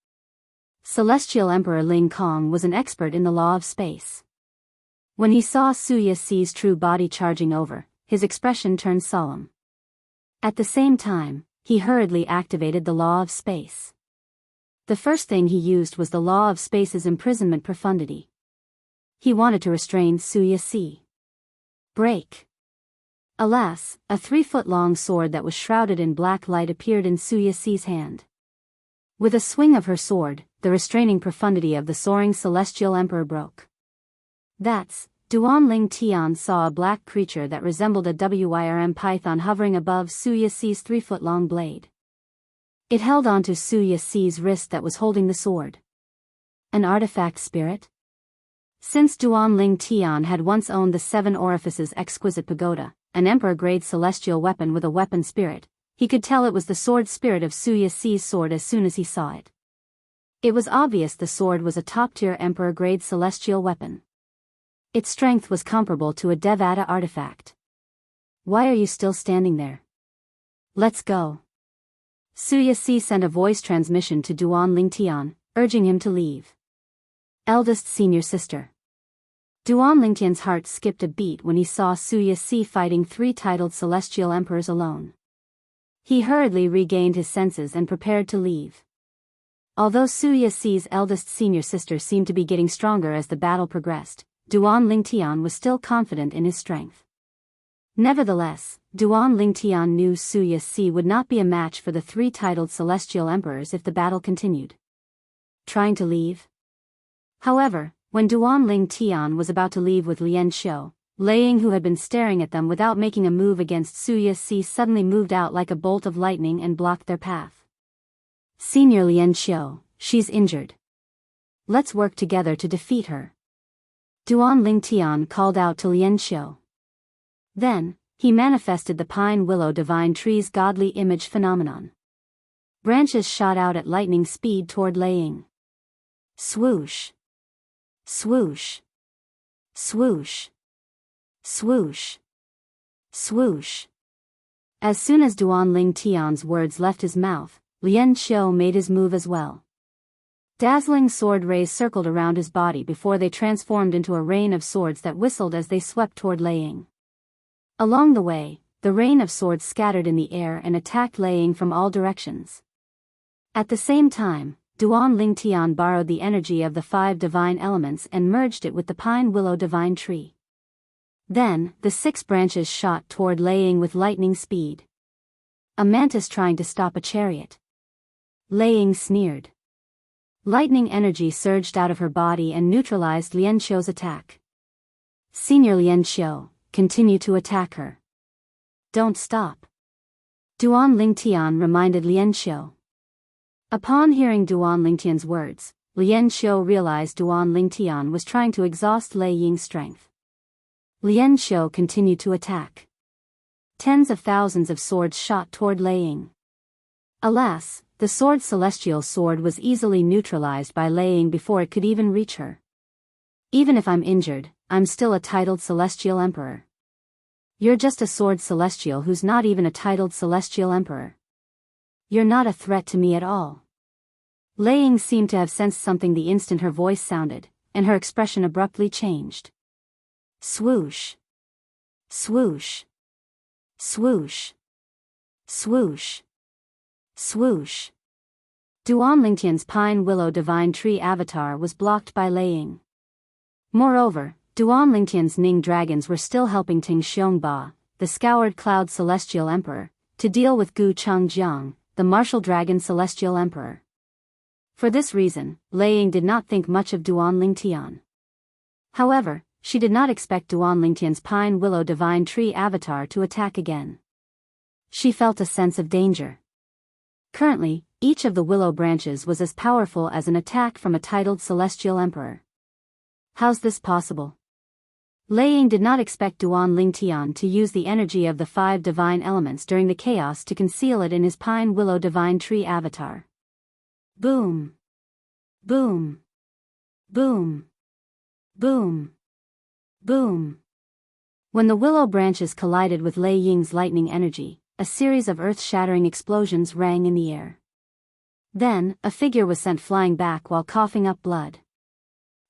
Celestial Emperor Ling Kong was an expert in the law of space. When he saw Su Yixi's true body charging over, his expression turned solemn. At the same time, he hurriedly activated the law of space. The first thing he used was the law of space's imprisonment profundity. He wanted to restrain Su Yixi. Break. Alas, a 3-foot-long sword that was shrouded in black light appeared in Su Yixi's hand. With a swing of her sword, the restraining profundity of the soaring Celestial Emperor broke. That's, Duan Ling Tian saw a black creature that resembled a Wyrm python hovering above Su Yixi's 3-foot-long blade. It held onto Su Yixi's wrist that was holding the sword. An artifact spirit? Since Duan Ling Tian had once owned the Seven Orifices Exquisite Pagoda, an emperor-grade celestial weapon with a weapon spirit, he could tell it was the sword spirit of Su Yixi's sword as soon as he saw it. It was obvious the sword was a top-tier emperor-grade celestial weapon. Its strength was comparable to a Devata artifact. Why are you still standing there? Let's go. Su Yixi sent a voice transmission to Duan Ling Tian, urging him to leave. Eldest senior sister. Duan Lingtian's heart skipped a beat when he saw Su Yixi fighting three titled celestial emperors alone. He hurriedly regained his senses and prepared to leave. Although Su Yixi's eldest senior sister seemed to be getting stronger as the battle progressed, Duan Lingtian was still confident in his strength. Nevertheless, Duan Lingtian knew Su Yasi would not be a match for the three titled celestial emperors if the battle continued. Trying to leave? However, when Duan Lingtian was about to leave with Lian Xiu, Lei Ying, who had been staring at them without making a move against Su Yasi, suddenly moved out like a bolt of lightning and blocked their path. Senior Lian Xiu, she's injured. Let's work together to defeat her. Duan Lingtian called out to Lian Xiu. Then, he manifested the pine willow divine tree's godly image phenomenon. Branches shot out at lightning speed toward Lei Ying. Swoosh. Swoosh. Swoosh. Swoosh. Swoosh. As soon as Duan Lingtian's words left his mouth, Lian Xiu made his move as well. Dazzling sword rays circled around his body before they transformed into a rain of swords that whistled as they swept toward Lei Ying. Along the way, the rain of swords scattered in the air and attacked Lei Ying from all directions. At the same time, Duan Lingtian borrowed the energy of the 5 divine elements and merged it with the pine willow divine tree. Then, the 6 branches shot toward Lei Ying with lightning speed. A mantis trying to stop a chariot. Lei Ying sneered. Lightning energy surged out of her body and neutralized Lian Xiu's attack. Senior Lian Xiu, continue to attack her. Don't stop. Duan Lingtian reminded Lian Xiu. Upon hearing Duan Lingtian's words, Lian Xiu realized Duan Lingtian was trying to exhaust Lei Ying's strength. Lian Xiu continued to attack. Tens of thousands of swords shot toward Lei Ying. Alas, the sword's celestial sword was easily neutralized by Lei Ying before it could even reach her. Even if I'm injured, I'm still a titled celestial emperor. You're just a sword celestial who's not even a titled celestial emperor. You're not a threat to me at all. Lei Ying seemed to have sensed something the instant her voice sounded, and her expression abruptly changed. Swoosh. Swoosh. Swoosh. Swoosh. Swoosh. Duan Lingtian's pine willow divine tree avatar was blocked by Lei Ying. Moreover, Duan Lingtian's Ning dragons were still helping Ting Xiongba, the scoured cloud celestial emperor, to deal with Gu Changjiang, the martial dragon celestial emperor. For this reason, Lei Ying did not think much of Duan Lingtian. However, she did not expect Duan Lingtian's pine willow divine tree avatar to attack again. She felt a sense of danger. Currently, each of the willow branches was as powerful as an attack from a titled celestial emperor. How's this possible? Lei Ying did not expect Duan Lingtian to use the energy of the 5 divine elements during the chaos to conceal it in his pine willow divine tree avatar. Boom. Boom. Boom. Boom. Boom. When the willow branches collided with Lei Ying's lightning energy, a series of earth-shattering explosions rang in the air. Then, a figure was sent flying back while coughing up blood.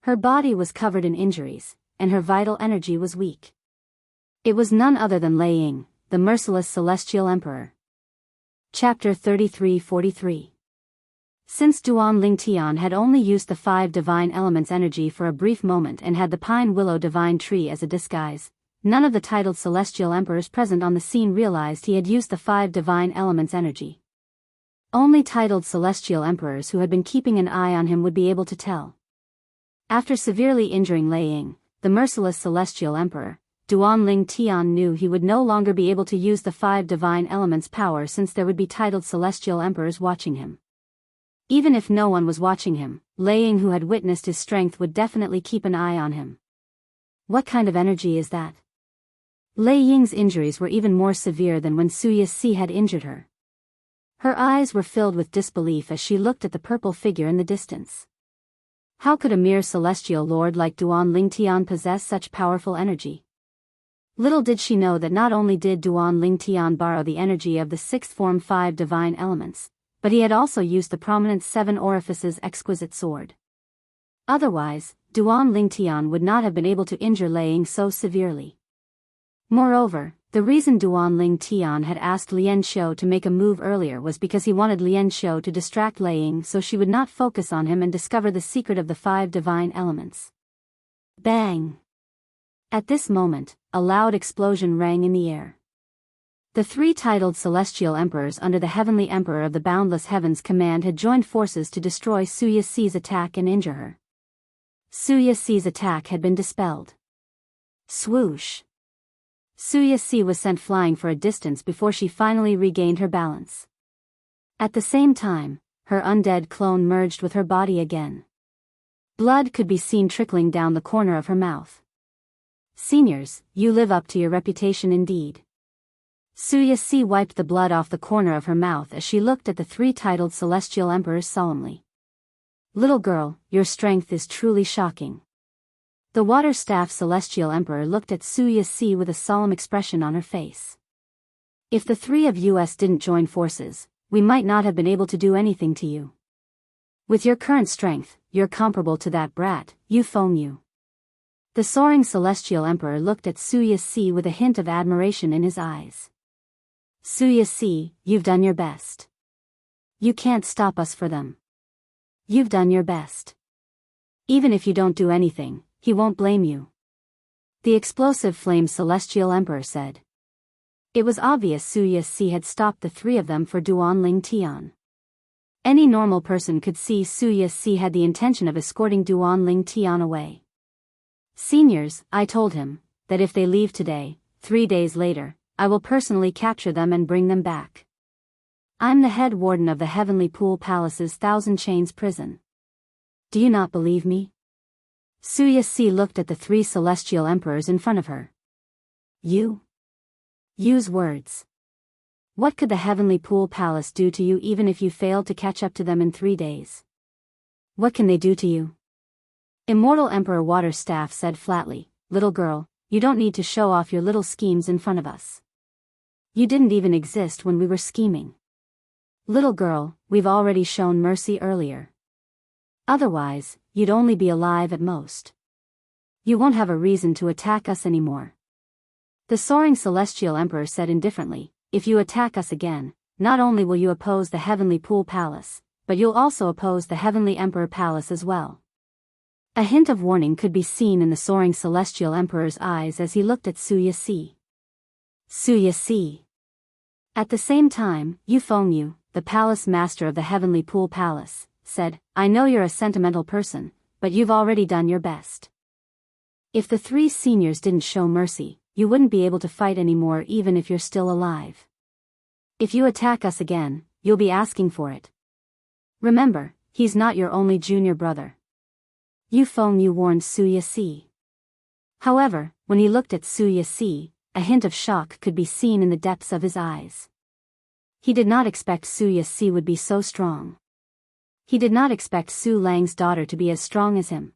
Her body was covered in injuries, and her vital energy was weak. It was none other than Lei Ying, the merciless celestial emperor. Chapter 33-43. Since Duan Lingtian had only used the 5 divine elements' energy for a brief moment and had the pine willow divine tree as a disguise, none of the titled celestial emperors present on the scene realized he had used the 5 divine elements' energy. Only titled celestial emperors who had been keeping an eye on him would be able to tell. After severely injuring Lei Ying, the merciless celestial emperor, Duan Lingtian knew he would no longer be able to use the 5 divine elements' power since there would be titled celestial emperors watching him. Even if no one was watching him, Lei Ying, who had witnessed his strength, would definitely keep an eye on him. What kind of energy is that? Lei Ying's injuries were even more severe than when Su Yasi had injured her. Her eyes were filled with disbelief as she looked at the purple figure in the distance. How could a mere celestial lord like Duan Lingtian possess such powerful energy? Little did she know that not only did Duan Lingtian borrow the energy of the 6th form 5 divine elements, but he had also used the prominent 7 orifices exquisite sword. Otherwise, Duan Lingtian would not have been able to injure Lei Ying so severely. Moreover, the reason Duan Lingtian had asked Lian Xiu to make a move earlier was because he wanted Lian Xiu to distract Lei Ying so she would not focus on him and discover the secret of the 5 divine elements. Bang! At this moment, a loud explosion rang in the air. The three titled celestial emperors under the heavenly emperor of the boundless heavens command had joined forces to destroy Su Yixi's attack and injure her. Su Yixi's attack had been dispelled. Swoosh! Su Yixi was sent flying for a distance before she finally regained her balance. At the same time, her undead clone merged with her body again. Blood could be seen trickling down the corner of her mouth. Seniors, you live up to your reputation indeed. Su Yixi wiped the blood off the corner of her mouth as she looked at the three titled celestial emperors solemnly. Little girl, your strength is truly shocking. The water staff celestial emperor looked at Su Yixi with a solemn expression on her face. If the three of us didn't join forces, we might not have been able to do anything to you. With your current strength, you're comparable to that brat, Yu Fengyu. The soaring celestial emperor looked at Su Yixi with a hint of admiration in his eyes. Su Yixi, you've done your best. You can't stop us for them. You've done your best. Even if you don't do anything, he won't blame you. The explosive flame celestial emperor said. It was obvious Su Yixi had stopped the three of them for Duanling Tian. Any normal person could see Su Yixi had the intention of escorting Duanling Tian away. Seniors, I told him, that if they leave today, 3 days later, I will personally capture them and bring them back. I'm the head warden of the Heavenly Pool Palace's Thousand Chains prison. Do you not believe me? Su Yixi looked at the three celestial emperors in front of her. You? Use words. What could the Heavenly Pool Palace do to you even if you failed to catch up to them in 3 days? What can they do to you? Immortal Emperor Waterstaff said flatly, little girl, you don't need to show off your little schemes in front of us. You didn't even exist when we were scheming. Little girl, we've already shown mercy earlier. Otherwise, you'd only be alive at most. You won't have a reason to attack us anymore. The soaring celestial emperor said indifferently, if you attack us again, not only will you oppose the Heavenly Pool Palace, but you'll also oppose the Heavenly Emperor Palace as well. A hint of warning could be seen in the soaring celestial emperor's eyes as he looked at Su Yixi. Su Yixi. At the same time, Yu Fengyu, the palace master of the Heavenly Pool Palace, said, I know you're a sentimental person, but you've already done your best. If the three seniors didn't show mercy, you wouldn't be able to fight anymore even if you're still alive. If you attack us again, you'll be asking for it. Remember, he's not your only junior brother. Yu Fengyu warned Su Yixi. However, when he looked at Su Yixi, a hint of shock could be seen in the depths of his eyes. He did not expect Su Yixi would be so strong. He did not expect Su Lang's daughter to be as strong as him.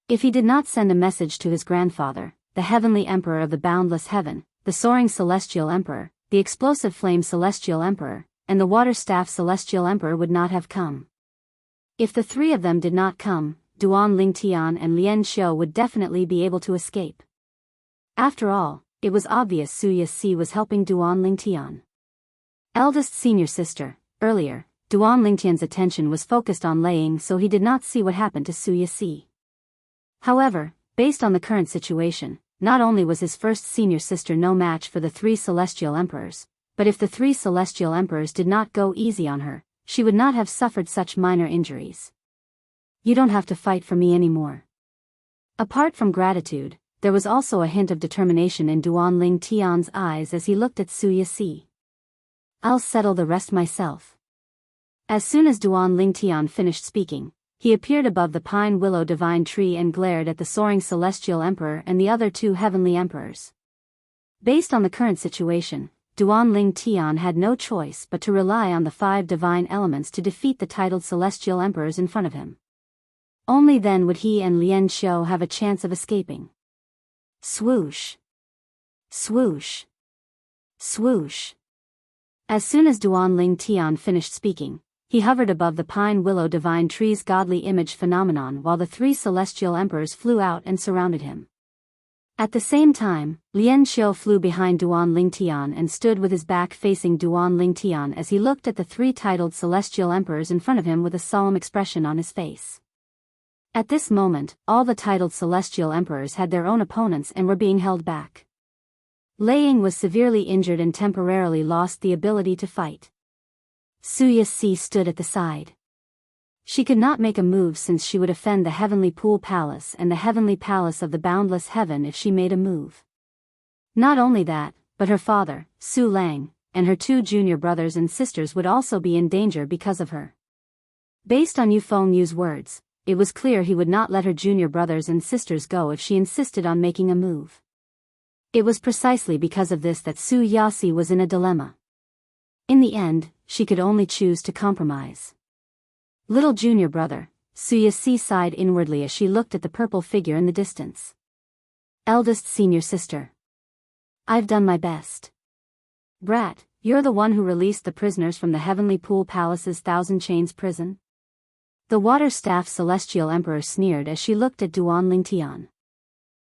If he did not send a message to his grandfather, the Heavenly Emperor of the Boundless Heaven, the Soaring Celestial Emperor, the Explosive Flame Celestial Emperor, and the Water Staff Celestial Emperor would not have come. If the three of them did not come, Duan Lingtian and Lian Xiu would definitely be able to escape. After all, it was obvious Su Yixi was helping Duan Lingtian. Eldest senior sister, earlier, Duan Lingtian's attention was focused on Laying, so he did not see what happened to Su Yixi. However, based on the current situation, not only was his first senior sister no match for the three celestial emperors, but if the three celestial emperors did not go easy on her, she would not have suffered such minor injuries. You don't have to fight for me anymore. Apart from gratitude, there was also a hint of determination in Duan Ling Tian's eyes as he looked at Su Yixi. I'll settle the rest myself. As soon as Duan Ling Tian finished speaking, he appeared above the pine willow divine tree and glared at the soaring celestial emperor and the other two heavenly emperors. Based on the current situation, Duan Ling Tian had no choice but to rely on the 5 divine elements to defeat the titled celestial emperors in front of him. Only then would he and Lian Xiu have a chance of escaping. Swoosh! Swoosh! Swoosh! As soon as Duan Ling Tian finished speaking, he hovered above the pine willow divine tree's godly image phenomenon while the 3 celestial emperors flew out and surrounded him. At the same time, Lian Xiu flew behind Duan Ling Tian and stood with his back facing Duan Ling Tian as he looked at the 3 titled celestial emperors in front of him with a solemn expression on his face. At this moment, all the titled celestial emperors had their own opponents and were being held back. Liang was severely injured and temporarily lost the ability to fight. Wuxia Xianxia stood at the side. She could not make a move since she would offend the Heavenly Pool Palace and the Heavenly Palace of the Boundless Heaven if she made a move. Not only that, but her father, Su Lang, and her 2 junior brothers and sisters would also be in danger because of her. Based on Yu Fengyu's words, it was clear he would not let her junior brothers and sisters go if she insisted on making a move. It was precisely because of this that Wuxia Xianxia was in a dilemma. In the end, she could only choose to compromise. Little junior brother, Wuxia Xianxia sighed inwardly as she looked at the purple figure in the distance. Eldest senior sister. I've done my best. Brat, you're the one who released the prisoners from the Heavenly Pool Palace's Thousand Chains prison? The water-staffed Celestial Emperor sneered as she looked at Duan Lingtian.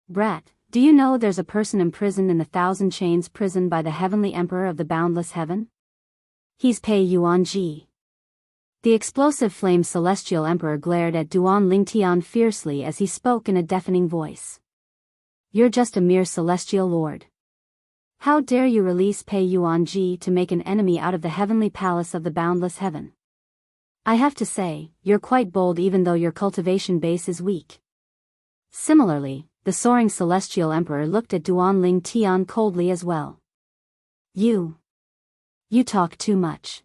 Brat, do you know there's a person imprisoned in the Thousand Chains prison by the Heavenly Emperor of the Boundless Heaven? He's Pei Yuanji. The explosive flame Celestial Emperor glared at Duan Lingtian fiercely as he spoke in a deafening voice. You're just a mere Celestial Lord. How dare you release Pei Yuanji to make an enemy out of the Heavenly Palace of the Boundless Heaven? I have to say, you're quite bold even though your cultivation base is weak. Similarly, the soaring Celestial Emperor looked at Duan Lingtian coldly as well. You talk too much.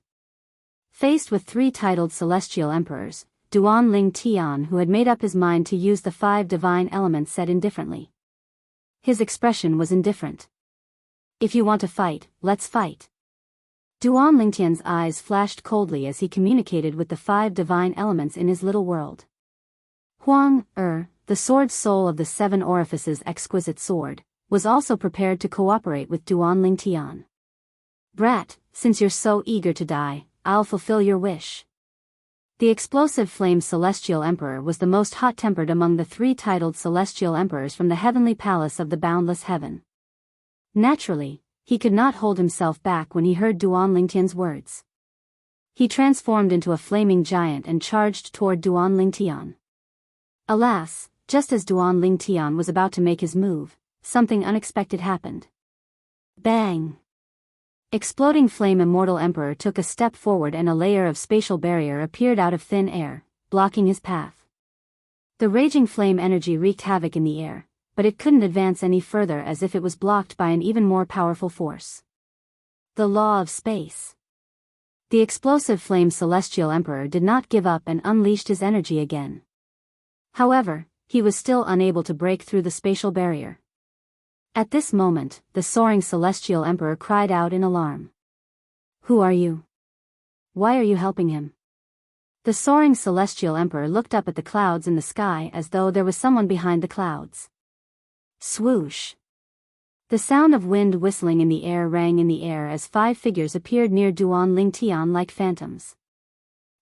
Faced with 3 titled Celestial Emperors, Duan Lingtian, who had made up his mind to use the 5 divine elements, said indifferently. His expression was indifferent. If you want to fight, let's fight. Duan Lingtian's eyes flashed coldly as he communicated with the 5 divine elements in his little world. Huang, the sword soul of the 7 orifices exquisite sword, was also prepared to cooperate with Duan Lingtian. Brat, since you're so eager to die, I'll fulfill your wish. The explosive flame Celestial Emperor was the most hot-tempered among the 3 titled Celestial Emperors from the Heavenly Palace of the Boundless Heaven. Naturally, he could not hold himself back when he heard Duan Lingtian's words. He transformed into a flaming giant and charged toward Duan Lingtian. Alas, just as Duan Lingtian was about to make his move, something unexpected happened. Bang! Exploding Flame Immortal Emperor took a step forward and a layer of spatial barrier appeared out of thin air, blocking his path. The raging flame energy wreaked havoc in the air, but it couldn't advance any further as if it was blocked by an even more powerful force. The law of space. The explosive flame Celestial Emperor did not give up and unleashed his energy again. However, he was still unable to break through the spatial barrier. At this moment, the soaring Celestial Emperor cried out in alarm. Who are you? Why are you helping him? The soaring Celestial Emperor looked up at the clouds in the sky as though there was someone behind the clouds. Swoosh! The sound of wind whistling in the air rang in the air as 5 figures appeared near Duan Lingtian like phantoms.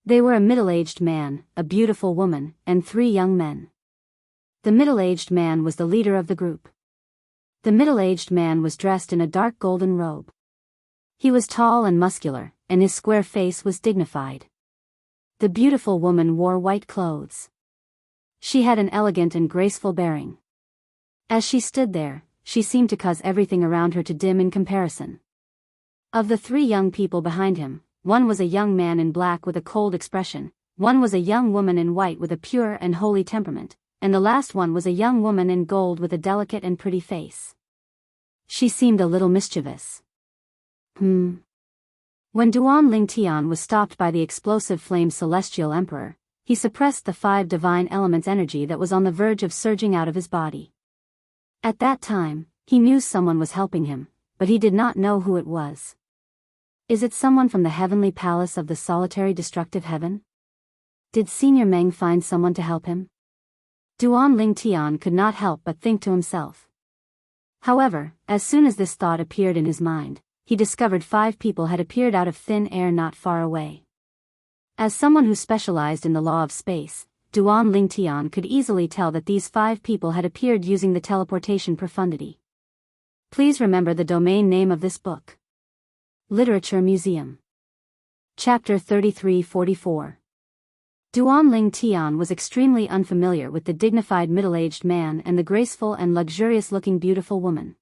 They were a middle-aged man, a beautiful woman, and 3 young men. The middle-aged man was the leader of the group. The middle-aged man was dressed in a dark golden robe. He was tall and muscular, and his square face was dignified. The beautiful woman wore white clothes. She had an elegant and graceful bearing. As she stood there, she seemed to cause everything around her to dim in comparison. Of the 3 young people behind him, one was a young man in black with a cold expression, one was a young woman in white with a pure and holy temperament, and the last one was a young woman in gold with a delicate and pretty face. She seemed a little mischievous. When Duan Lingtian was stopped by the explosive flame Celestial Emperor, he suppressed the 5 divine elements energy that was on the verge of surging out of his body. At that time, he knew someone was helping him, but he did not know who it was. Is it someone from the Heavenly Palace of the Solitary Destructive Heaven? Did Senior Meng find someone to help him? Duan Lingtian could not help but think to himself. However, as soon as this thought appeared in his mind, he discovered 5 people had appeared out of thin air not far away. As someone who specialized in the law of space, Duan Lingtian could easily tell that these 5 people had appeared using the teleportation profundity. Please remember the domain name of this book. Literature Museum. Chapter 3344. Duan Lingtian was extremely unfamiliar with the dignified middle-aged man and the graceful and luxurious-looking beautiful woman.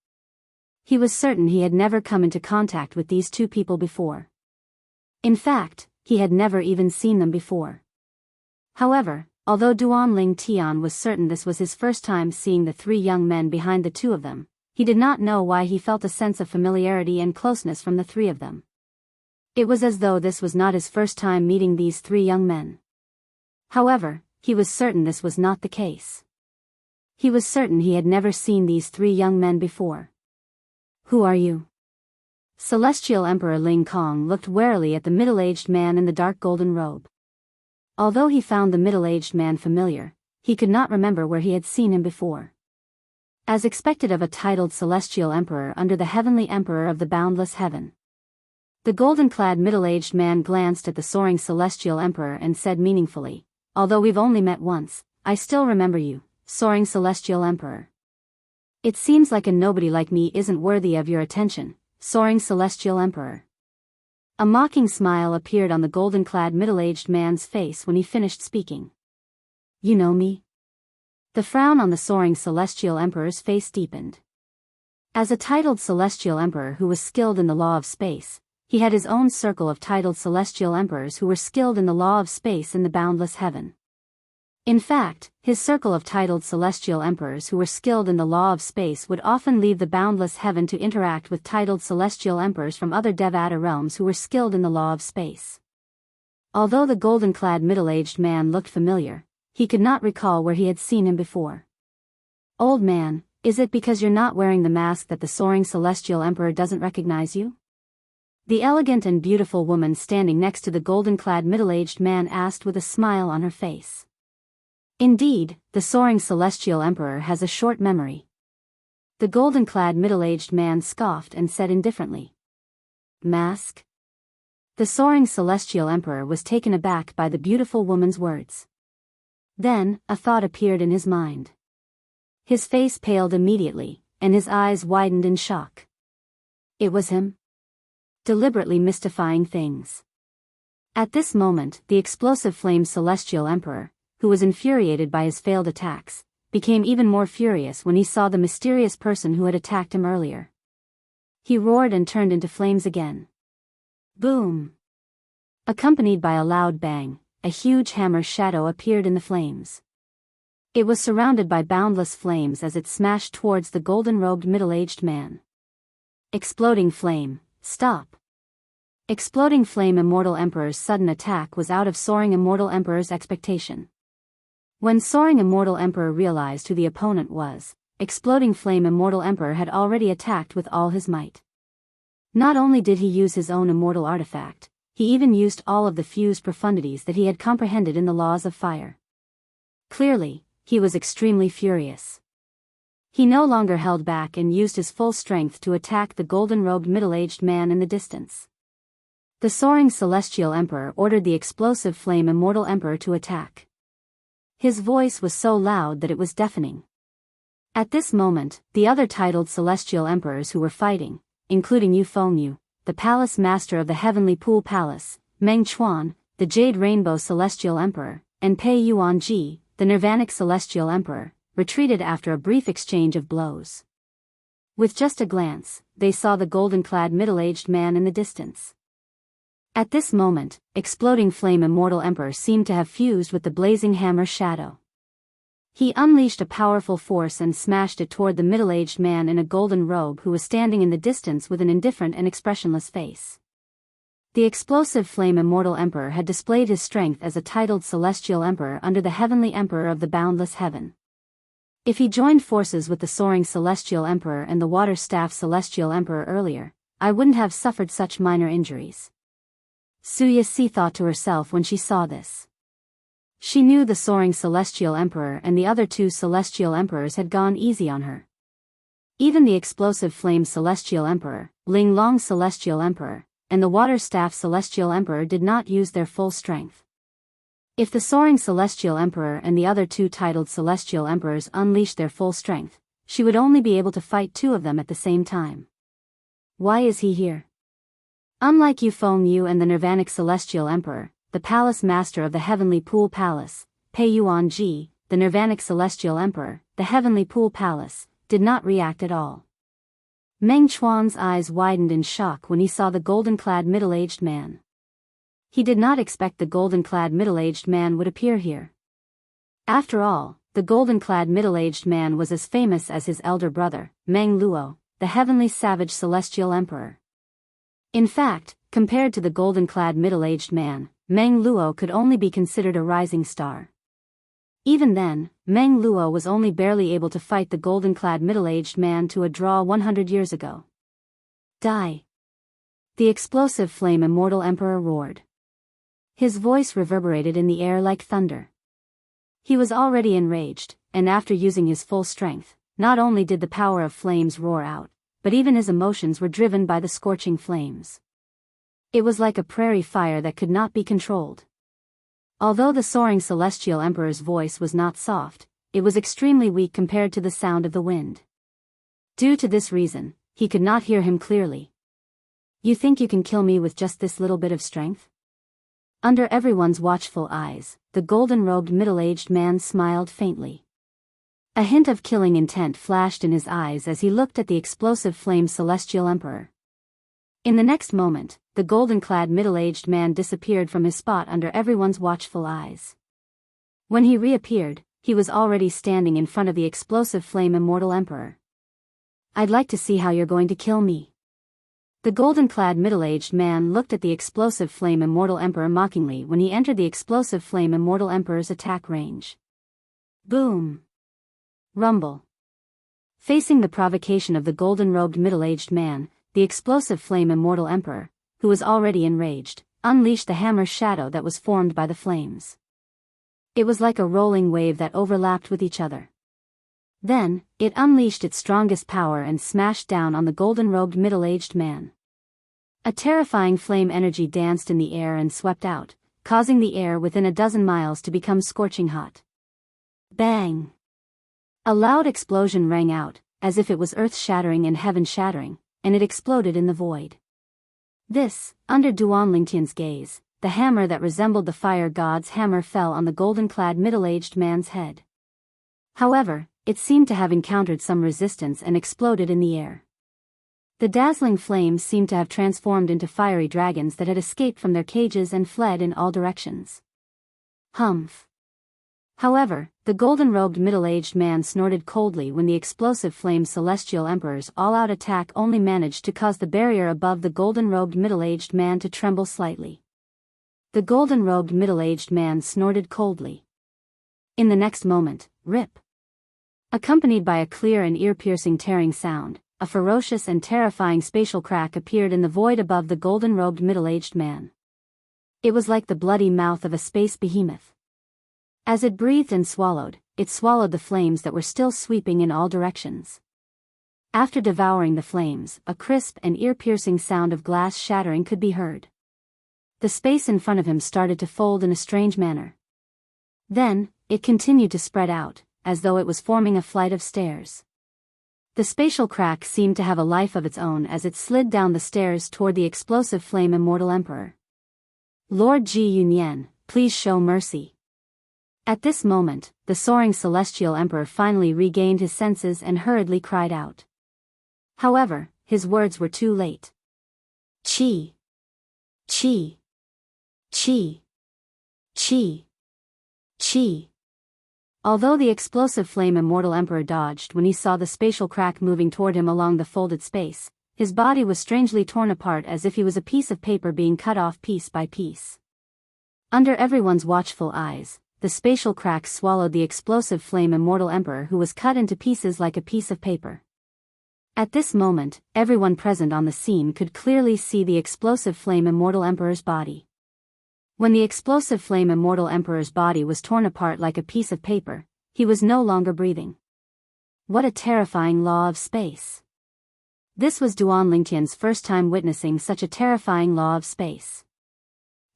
He was certain he had never come into contact with these two people before. In fact, he had never even seen them before. However, although Duan Ling Tian was certain this was his first time seeing the three young men behind the two of them, he did not know why he felt a sense of familiarity and closeness from the three of them. It was as though this was not his first time meeting these three young men. However, he was certain this was not the case. He was certain he had never seen these three young men before. Who are you? Celestial Emperor Ling Kong looked warily at the middle-aged man in the dark golden robe. Although he found the middle-aged man familiar, he could not remember where he had seen him before. As expected of a titled Celestial Emperor under the Heavenly Emperor of the boundless heaven. The golden-clad middle-aged man glanced at the soaring Celestial Emperor and said meaningfully, "Although we've only met once, I still remember you, soaring Celestial Emperor. It seems like a nobody like me isn't worthy of your attention, soaring Celestial Emperor." A mocking smile appeared on the golden-clad middle-aged man's face when he finished speaking. "You know me?" The frown on the soaring Celestial Emperor's face deepened. As a titled Celestial Emperor who was skilled in the law of space, he had his own circle of titled Celestial Emperors who were skilled in the law of space in the boundless heaven. In fact, his circle of titled Celestial Emperors who were skilled in the law of space would often leave the boundless heaven to interact with titled Celestial Emperors from other Devata realms who were skilled in the law of space. Although the golden-clad middle-aged man looked familiar, he could not recall where he had seen him before. "Old man, is it because you're not wearing the mask that the soaring Celestial Emperor doesn't recognize you?" The elegant and beautiful woman standing next to the golden-clad middle-aged man asked with a smile on her face. Indeed, the soaring Celestial Emperor has a short memory. The golden-clad middle-aged man scoffed and said indifferently. "Mask?" The soaring Celestial Emperor was taken aback by the beautiful woman's words. Then, a thought appeared in his mind. His face paled immediately, and his eyes widened in shock. It was him. Deliberately mystifying things. At this moment, the explosive flame Celestial Emperor, who was infuriated by his failed attacks, became even more furious when he saw the mysterious person who had attacked him earlier. He roared and turned into flames again. Boom! Accompanied by a loud bang, a huge hammer's shadow appeared in the flames. It was surrounded by boundless flames as it smashed towards the golden-robed middle-aged man. Exploding flame, stop! Exploding flame Immortal Emperor's sudden attack was out of Soaring Immortal Emperor's expectation. When Soaring Immortal Emperor realized who the opponent was, Exploding Flame Immortal Emperor had already attacked with all his might. Not only did he use his own immortal artifact, he even used all of the fused profundities that he had comprehended in the laws of fire. Clearly, he was extremely furious. He no longer held back and used his full strength to attack the golden-robed middle-aged man in the distance. The Soaring Celestial Emperor ordered the Explosive Flame Immortal Emperor to attack. His voice was so loud that it was deafening. At this moment, the other titled Celestial Emperors who were fighting, including Yu Fengyu, the Palace Master of the Heavenly Pool Palace, Meng Chuan, the Jade Rainbow Celestial Emperor, and Pei Yuanji, the Nirvanic Celestial Emperor, retreated after a brief exchange of blows. With just a glance, they saw the golden-clad middle-aged man in the distance. At this moment, Exploding Flame Immortal Emperor seemed to have fused with the blazing hammer shadow. He unleashed a powerful force and smashed it toward the middle-aged man in a golden robe who was standing in the distance with an indifferent and expressionless face. The Explosive Flame Immortal Emperor had displayed his strength as a titled Celestial Emperor under the Heavenly Emperor of the boundless heaven. If he joined forces with the Soaring Celestial Emperor and the Water Staff Celestial Emperor earlier, I wouldn't have suffered such minor injuries. Suya Si thought to herself when she saw this. She knew the Soaring Celestial Emperor and the other two Celestial Emperors had gone easy on her. Even the Explosive Flame Celestial Emperor, Ling Long Celestial Emperor, and the Water Staff Celestial Emperor did not use their full strength. If the Soaring Celestial Emperor and the other two titled Celestial Emperors unleashed their full strength, she would only be able to fight two of them at the same time. Why is he here? Unlike Yu Fengyu and the Nirvanic Celestial Emperor, the Palace Master of the Heavenly Pool Palace, Pei Yuanji, the Nirvanic Celestial Emperor, the Heavenly Pool Palace, did not react at all. Meng Chuan's eyes widened in shock when he saw the golden-clad middle-aged man. He did not expect the golden-clad middle-aged man would appear here. After all, the golden-clad middle-aged man was as famous as his elder brother, Meng Luo, the heavenly savage celestial emperor. In fact, compared to the golden-clad middle-aged man, Meng Luo could only be considered a rising star. Even then, Meng Luo was only barely able to fight the golden-clad middle-aged man to a draw 100 years ago. Die! The explosive flame immortal emperor roared. His voice reverberated in the air like thunder. He was already enraged, and after using his full strength, not only did the power of flames roar out, but even his emotions were driven by the scorching flames. It was like a prairie fire that could not be controlled. Although the soaring celestial emperor's voice was not soft, it was extremely weak compared to the sound of the wind. Due to this reason, he could not hear him clearly. You think you can kill me with just this little bit of strength? Under everyone's watchful eyes, the golden-robed middle-aged man smiled faintly. A hint of killing intent flashed in his eyes as he looked at the explosive flame celestial emperor. In the next moment, the golden-clad middle-aged man disappeared from his spot under everyone's watchful eyes. When he reappeared, he was already standing in front of the explosive flame immortal emperor. I'd like to see how you're going to kill me. The golden-clad middle-aged man looked at the explosive flame immortal emperor mockingly when he entered the explosive flame immortal emperor's attack range. Boom! Rumble. Facing the provocation of the golden-robed middle-aged man, the explosive flame immortal emperor, who was already enraged, unleashed the hammer shadow that was formed by the flames. It was like a rolling wave that overlapped with each other. Then, it unleashed its strongest power and smashed down on the golden-robed middle-aged man. A terrifying flame energy danced in the air and swept out, causing the air within a dozen miles to become scorching hot. Bang! A loud explosion rang out, as if it was earth-shattering and heaven-shattering, and it exploded in the void. This, under Duan Lingtian's gaze, the hammer that resembled the fire god's hammer fell on the golden-clad middle-aged man's head. However, it seemed to have encountered some resistance and exploded in the air. The dazzling flames seemed to have transformed into fiery dragons that had escaped from their cages and fled in all directions. Humph! However, the golden-robed middle-aged man snorted coldly when the explosive flame celestial emperor's all-out attack only managed to cause the barrier above the golden-robed middle-aged man to tremble slightly. The golden-robed middle-aged man snorted coldly. In the next moment, rip! Accompanied by a clear and ear-piercing tearing sound, a ferocious and terrifying spatial crack appeared in the void above the golden-robed middle-aged man. It was like the bloody mouth of a space behemoth. As it breathed and swallowed, it swallowed the flames that were still sweeping in all directions. After devouring the flames, a crisp and ear-piercing sound of glass shattering could be heard. The space in front of him started to fold in a strange manner. Then, it continued to spread out, as though it was forming a flight of stairs. The spatial crack seemed to have a life of its own as it slid down the stairs toward the explosive flame immortal emperor. Lord Ji Yunyan, please show mercy. At this moment, the soaring celestial emperor finally regained his senses and hurriedly cried out. However, his words were too late. Chi! Chi! Chi! Chi! Chi! Although the explosive flame immortal emperor dodged when he saw the spatial crack moving toward him along the folded space, his body was strangely torn apart as if he was a piece of paper being cut off piece by piece. Under everyone's watchful eyes, the spatial crack swallowed the explosive flame immortal emperor who was cut into pieces like a piece of paper. At this moment, everyone present on the scene could clearly see the explosive flame immortal emperor's body. When the explosive flame immortal emperor's body was torn apart like a piece of paper, he was no longer breathing. What a terrifying law of space! This was Duan Lingtian's first time witnessing such a terrifying law of space.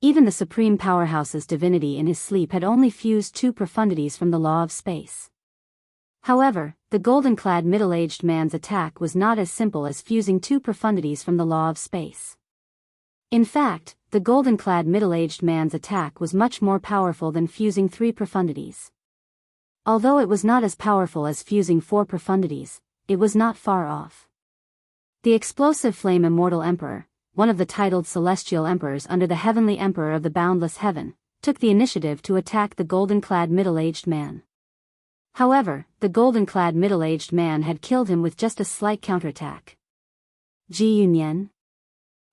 Even the supreme powerhouse's divinity in his sleep had only fused 2 profundities from the law of space. However, the golden-clad middle-aged man's attack was not as simple as fusing 2 profundities from the law of space. In fact, the golden-clad middle-aged man's attack was much more powerful than fusing 3 profundities. Although it was not as powerful as fusing 4 profundities, it was not far off. The explosive flame immortal emperor, one of the titled celestial emperors under the heavenly emperor of the boundless heaven, took the initiative to attack the golden-clad middle-aged man. However, the golden-clad middle-aged man had killed him with just a slight counterattack. Ji Yunyan.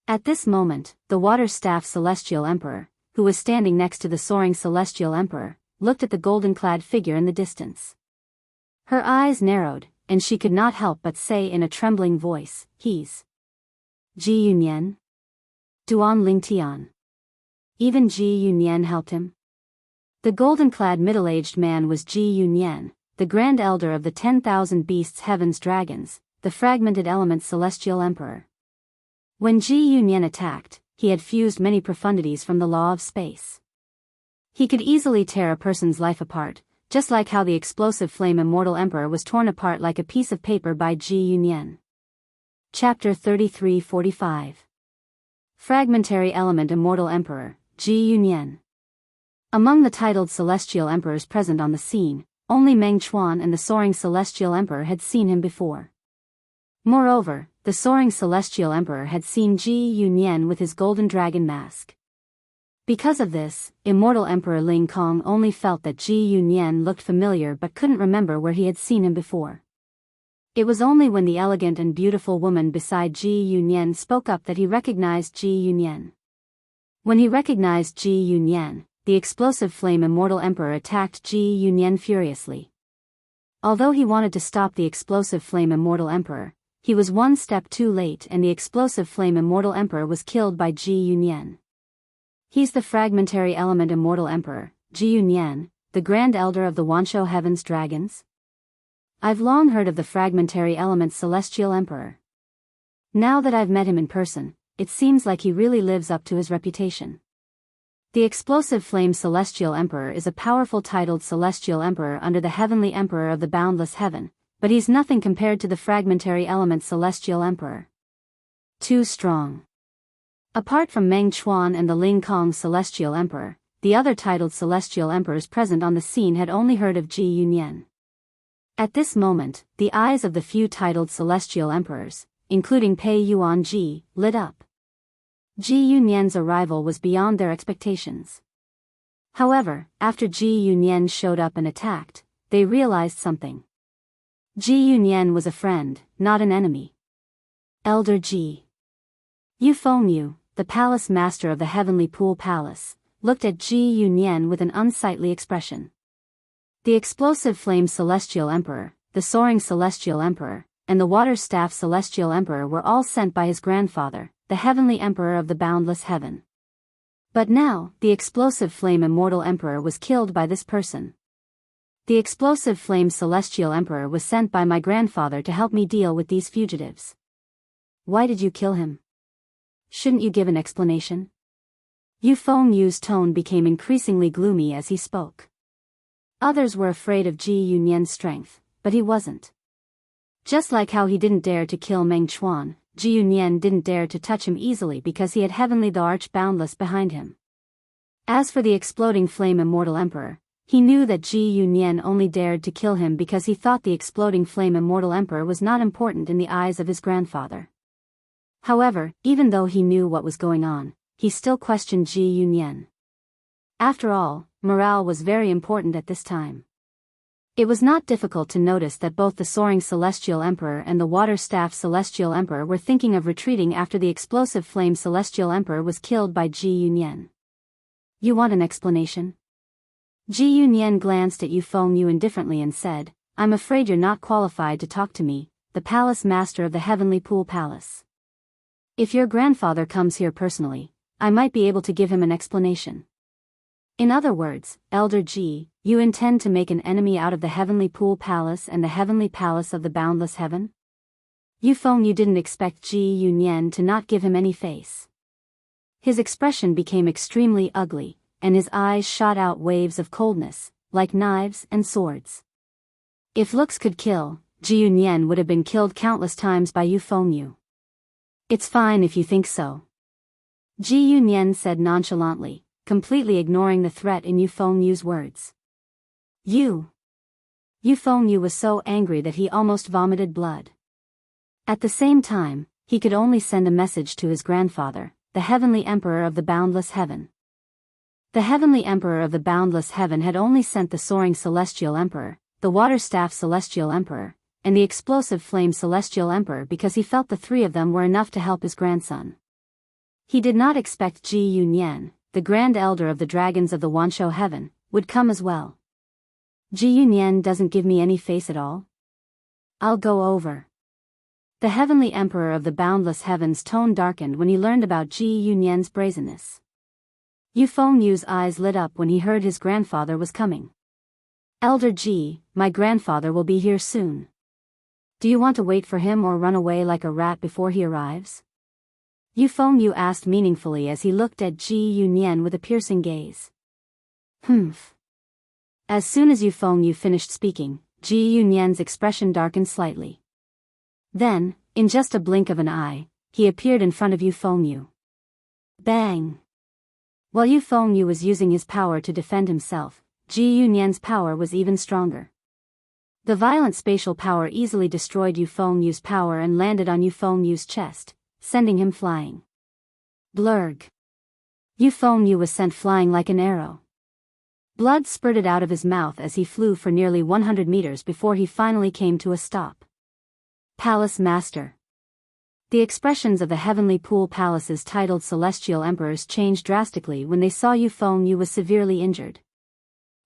At this moment, the water-staff celestial emperor, who was standing next to the soaring celestial emperor, looked at the golden-clad figure in the distance. Her eyes narrowed, and she could not help but say in a trembling voice, "He's Ji Yunyan? Duan Lingtian." Even Ji Yunyan helped him. The golden-clad middle-aged man was Ji Yunyan, the Grand Elder of the 10,000 Beasts Heaven's Dragons, the fragmented element celestial emperor. When Ji Yunyan attacked, he had fused many profundities from the law of space. He could easily tear a person's life apart, just like how the explosive flame immortal emperor was torn apart like a piece of paper by Ji Yunyan. Chapter 33-45. Fragmentary element immortal emperor, Ji Yunyan. Among the titled celestial emperors present on the scene, only Meng Chuan and the soaring celestial emperor had seen him before. Moreover, the soaring celestial emperor had seen Ji Yunyan with his golden dragon mask. Because of this, immortal emperor Ling Kong only felt that Ji Yunyan looked familiar but couldn't remember where he had seen him before. It was only when the elegant and beautiful woman beside Ji Yunyan spoke up that he recognized Ji Yunyan. When he recognized Ji Yunyan, the explosive flame immortal emperor attacked Ji Yunyan furiously. Although he wanted to stop the explosive flame immortal emperor, he was one step too late and the explosive flame immortal emperor was killed by Ji Yunyan. He's the fragmentary element immortal emperor, Ji Yunyan, the Grand Elder of the Wanshou Heaven's Dragons. I've long heard of the fragmentary element celestial emperor. Now that I've met him in person, it seems like he really lives up to his reputation. The explosive flame celestial emperor is a powerful titled celestial emperor under the heavenly emperor of the boundless heaven, but he's nothing compared to the fragmentary element celestial emperor. Too strong. Apart from Meng Chuan and the Ling Kong celestial emperor, the other titled celestial emperors present on the scene had only heard of Ji Yunyan. At this moment, the eyes of the few titled celestial emperors, including Pei Yuan Ji, lit up. Ji Yunyan's arrival was beyond their expectations. However, after Ji Yunyan showed up and attacked, they realized something. Ji Yunyan was a friend, not an enemy. Elder Ji Yufengyu, the palace master of the Heavenly Pool Palace, looked at Ji Yunyan with an unsightly expression. The explosive flame celestial emperor, the soaring celestial emperor, and the water staff celestial emperor were all sent by his grandfather, the heavenly emperor of the boundless heaven. But now, the explosive flame immortal emperor was killed by this person. The explosive flame celestial emperor was sent by my grandfather to help me deal with these fugitives. Why did you kill him? Shouldn't you give an explanation? Yufengyu's tone became increasingly gloomy as he spoke. Others were afraid of Ji Yunyan's strength, but he wasn't. Just like how he didn't dare to kill Meng Chuan, Ji Yunyan didn't dare to touch him easily because he had Heavenly the Arch Boundless behind him. As for the exploding flame immortal emperor, he knew that Ji Yunyan only dared to kill him because he thought the exploding flame immortal emperor was not important in the eyes of his grandfather. However, even though he knew what was going on, he still questioned Ji Yunyan. After all, morale was very important at this time. It was not difficult to notice that both the soaring celestial emperor and the water staff celestial emperor were thinking of retreating after the explosive flame celestial emperor was killed by Ji Yunyan. You want an explanation? Ji Yunyan glanced at Yufengyu indifferently and said, I'm afraid you're not qualified to talk to me, the palace master of the Heavenly Pool Palace. If your grandfather comes here personally, I might be able to give him an explanation. In other words, Elder Ji, you intend to make an enemy out of the Heavenly Pool Palace and the Heavenly Palace of the Boundless Heaven? Yufengyu didn't expect Ji Yunyan to not give him any face. His expression became extremely ugly, and his eyes shot out waves of coldness, like knives and swords. If looks could kill, Ji Yunyan would have been killed countless times by Yufengyu. It's fine if you think so. Ji Yunyan said nonchalantly, completely ignoring the threat in Yufengyu's words. Yufengyu was so angry that he almost vomited blood. At the same time, he could only send a message to his grandfather, the Heavenly Emperor of the Boundless Heaven. The Heavenly Emperor of the Boundless Heaven had only sent the Soaring Celestial Emperor, the Water Staff Celestial Emperor, and the Explosive Flame Celestial Emperor because he felt the three of them were enough to help his grandson. He did not expect Ji Yunyan, the Grand Elder of the Dragons of the Wanshou Heaven, would come as well. Ji Yunyan doesn't give me any face at all? I'll go over. The Heavenly Emperor of the Boundless Heaven's tone darkened when he learned about Ji Yunyan's brazenness. Yu Fengyu's eyes lit up when he heard his grandfather was coming. Elder Ji, my grandfather will be here soon. Do you want to wait for him or run away like a rat before he arrives? Yu Fengyu asked meaningfully as he looked at Ji Yunyan with a piercing gaze. Humph. As soon as Yu Fengyu finished speaking, Ji Yunyan's expression darkened slightly. Then, in just a blink of an eye, he appeared in front of Yu Fengyu. Bang! While Yu Fengyu was using his power to defend himself, Ji Yunyan's power was even stronger. The violent spatial power easily destroyed Yu Fengyu's power and landed on Yu Fengyu's chest, sending him flying. Blurg! Yu Fengyu was sent flying like an arrow. Blood spurted out of his mouth as he flew for nearly 100 meters before he finally came to a stop. Palace Master. The expressions of the Heavenly Pool Palace's titled Celestial Emperors changed drastically when they saw Yu Fengyu was severely injured.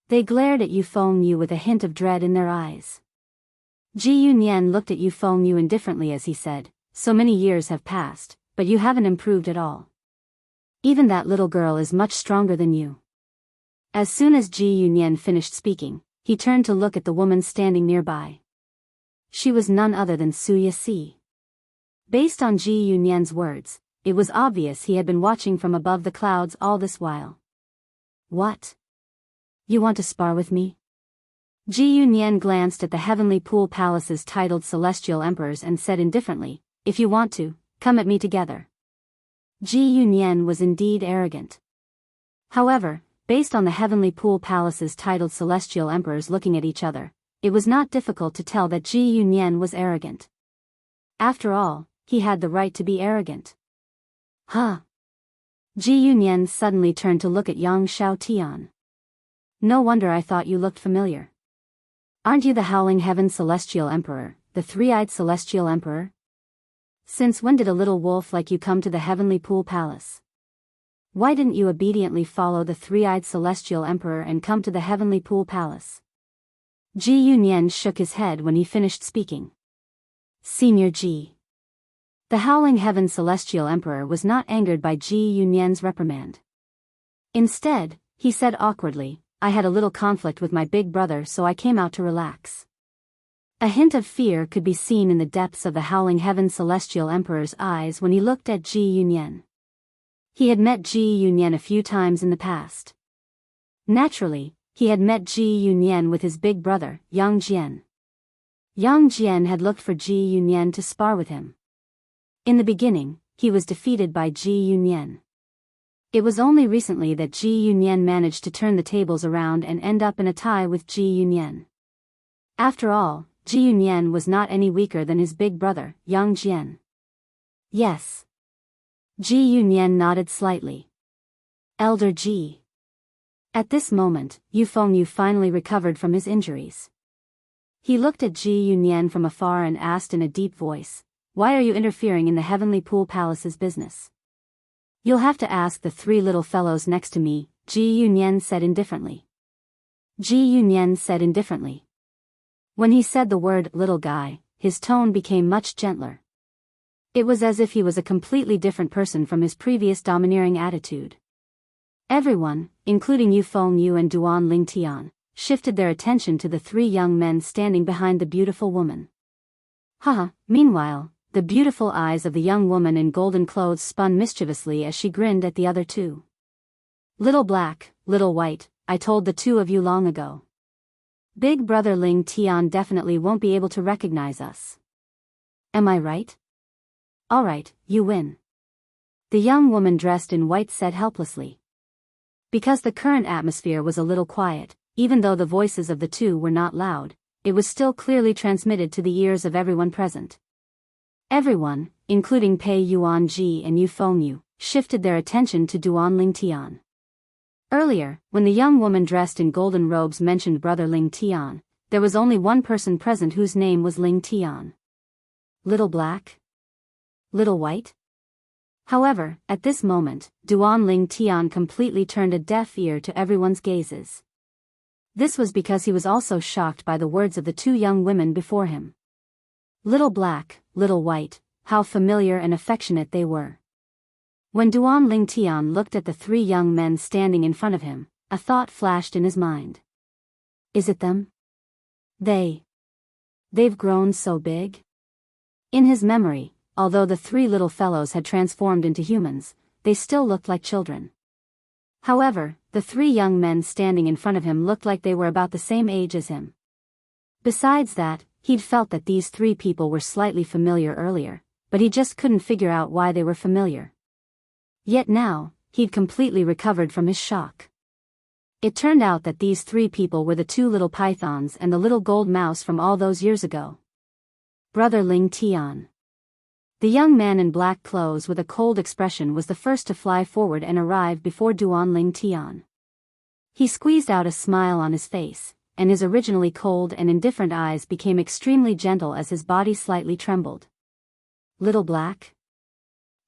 They glared at Yu Fengyu with a hint of dread in their eyes. Ji Yunyan looked at Yu Fengyu indifferently as he said, so many years have passed, but you haven't improved at all. Even that little girl is much stronger than you. As soon as Ji Yunyan finished speaking, he turned to look at the woman standing nearby. She was none other than Suya Si. Based on Ji Yunyan's words, it was obvious he had been watching from above the clouds all this while. What? You want to spar with me? Ji Yunyan glanced at the Heavenly Pool Palace's titled Celestial Emperors and said indifferently, if you want to, come at me together. Ji Yunyan was indeed arrogant. However, based on the Heavenly Pool Palace's titled Celestial Emperors looking at each other, it was not difficult to tell that Ji Yunyan was arrogant. After all, he had the right to be arrogant. Huh? Ji Yunyan suddenly turned to look at Yang Xiaotian. No wonder I thought you looked familiar. Aren't you the Howling Heaven Celestial Emperor, the Three-Eyed Celestial Emperor? Since when did a little wolf like you come to the Heavenly Pool Palace? Why didn't you obediently follow the Three-Eyed Celestial Emperor and come to the Heavenly Pool Palace? Ji Yunyan shook his head when he finished speaking. Senior Ji. The Howling Heaven Celestial Emperor was not angered by Ji Yunyan's reprimand. Instead, he said awkwardly, I had a little conflict with my big brother so I came out to relax. A hint of fear could be seen in the depths of the Howling Heaven Celestial Emperor's eyes when he looked at Ji Yunyan. He had met Ji Yunyan a few times in the past. Naturally, he had met Ji Yunyan with his big brother, Yang Jian. Yang Jian had looked for Ji Yunyan to spar with him. In the beginning, he was defeated by Ji Yunyan. It was only recently that Ji Yunyan managed to turn the tables around and end up in a tie with Ji Yunyan. After all, Ji Yunyan was not any weaker than his big brother, Yang Jian. Yes. Ji Yunyan nodded slightly. Elder Ji. At this moment, Yu Fengyu finally recovered from his injuries. He looked at Ji Yunyan from afar and asked in a deep voice, why are you interfering in the Heavenly Pool Palace's business? You'll have to ask the three little fellows next to me, Ji Yunyan said indifferently. Ji Yunyan said indifferently. When he said the word little guy, his tone became much gentler. It was as if he was a completely different person from his previous domineering attitude. Everyone, including Yu Fengyu and Duan Lingtian, shifted their attention to the three young men standing behind the beautiful woman. Haha, meanwhile, the beautiful eyes of the young woman in golden clothes spun mischievously as she grinned at the other two. Little black, little white, I told the two of you long ago. Big brother Ling Tian definitely won't be able to recognize us. Am I right? Alright, you win. The young woman dressed in white said helplessly. Because the current atmosphere was a little quiet, even though the voices of the two were not loud, it was still clearly transmitted to the ears of everyone present. Everyone, including Pei Yuanji and Yu Fengyu, shifted their attention to Duan Ling Tian. Earlier, when the young woman dressed in golden robes mentioned Brother Ling Tian, there was only one person present whose name was Ling Tian. Little Black? Little White? However, at this moment, Duan Ling Tian completely turned a deaf ear to everyone's gazes. This was because he was also shocked by the words of the two young women before him. Little Black, Little White, how familiar and affectionate they were. When Duan Ling Tian looked at the three young men standing in front of him, a thought flashed in his mind. Is it them? They've grown so big? In his memory, although the three little fellows had transformed into humans, they still looked like children. However, the three young men standing in front of him looked like they were about the same age as him. Besides that, he'd felt that these three people were slightly familiar earlier, but he just couldn't figure out why they were familiar. Yet now, he'd completely recovered from his shock. It turned out that these three people were the two little pythons and the little gold mouse from all those years ago. Brother Ling Tian. The young man in black clothes with a cold expression was the first to fly forward and arrive before Duan Ling Tian. He squeezed out a smile on his face, and his originally cold and indifferent eyes became extremely gentle as his body slightly trembled. Little Black?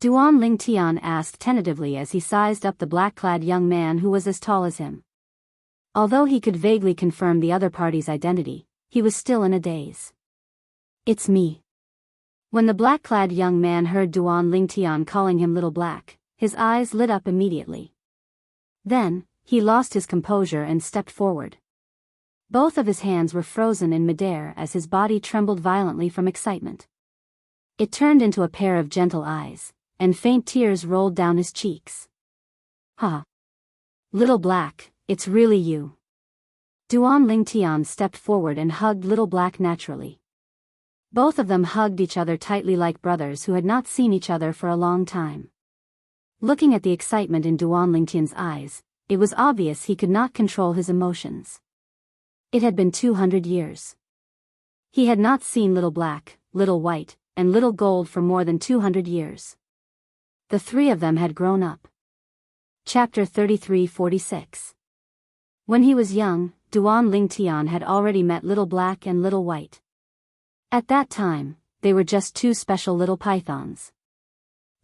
Duan Ling Tian asked tentatively as he sized up the black-clad young man who was as tall as him. Although he could vaguely confirm the other party's identity, he was still in a daze. It's me. When the black-clad young man heard Duan Ling Tian calling him Little Black, his eyes lit up immediately. Then, he lost his composure and stepped forward. Both of his hands were frozen in midair as his body trembled violently from excitement. It turned into a pair of gentle eyes, and faint tears rolled down his cheeks. Ha! Little Black, it's really you. Duan Ling Tian stepped forward and hugged Little Black naturally. Both of them hugged each other tightly like brothers who had not seen each other for a long time. Looking at the excitement in Duan Ling Tian's eyes, it was obvious he could not control his emotions. It had been 200 years. He had not seen Little Black, Little White, and Little Gold for more than 200 years. The three of them had grown up. Chapter 33-46. When he was young, Duan Ling Tian had already met Little Black and Little White. At that time, they were just two special little pythons.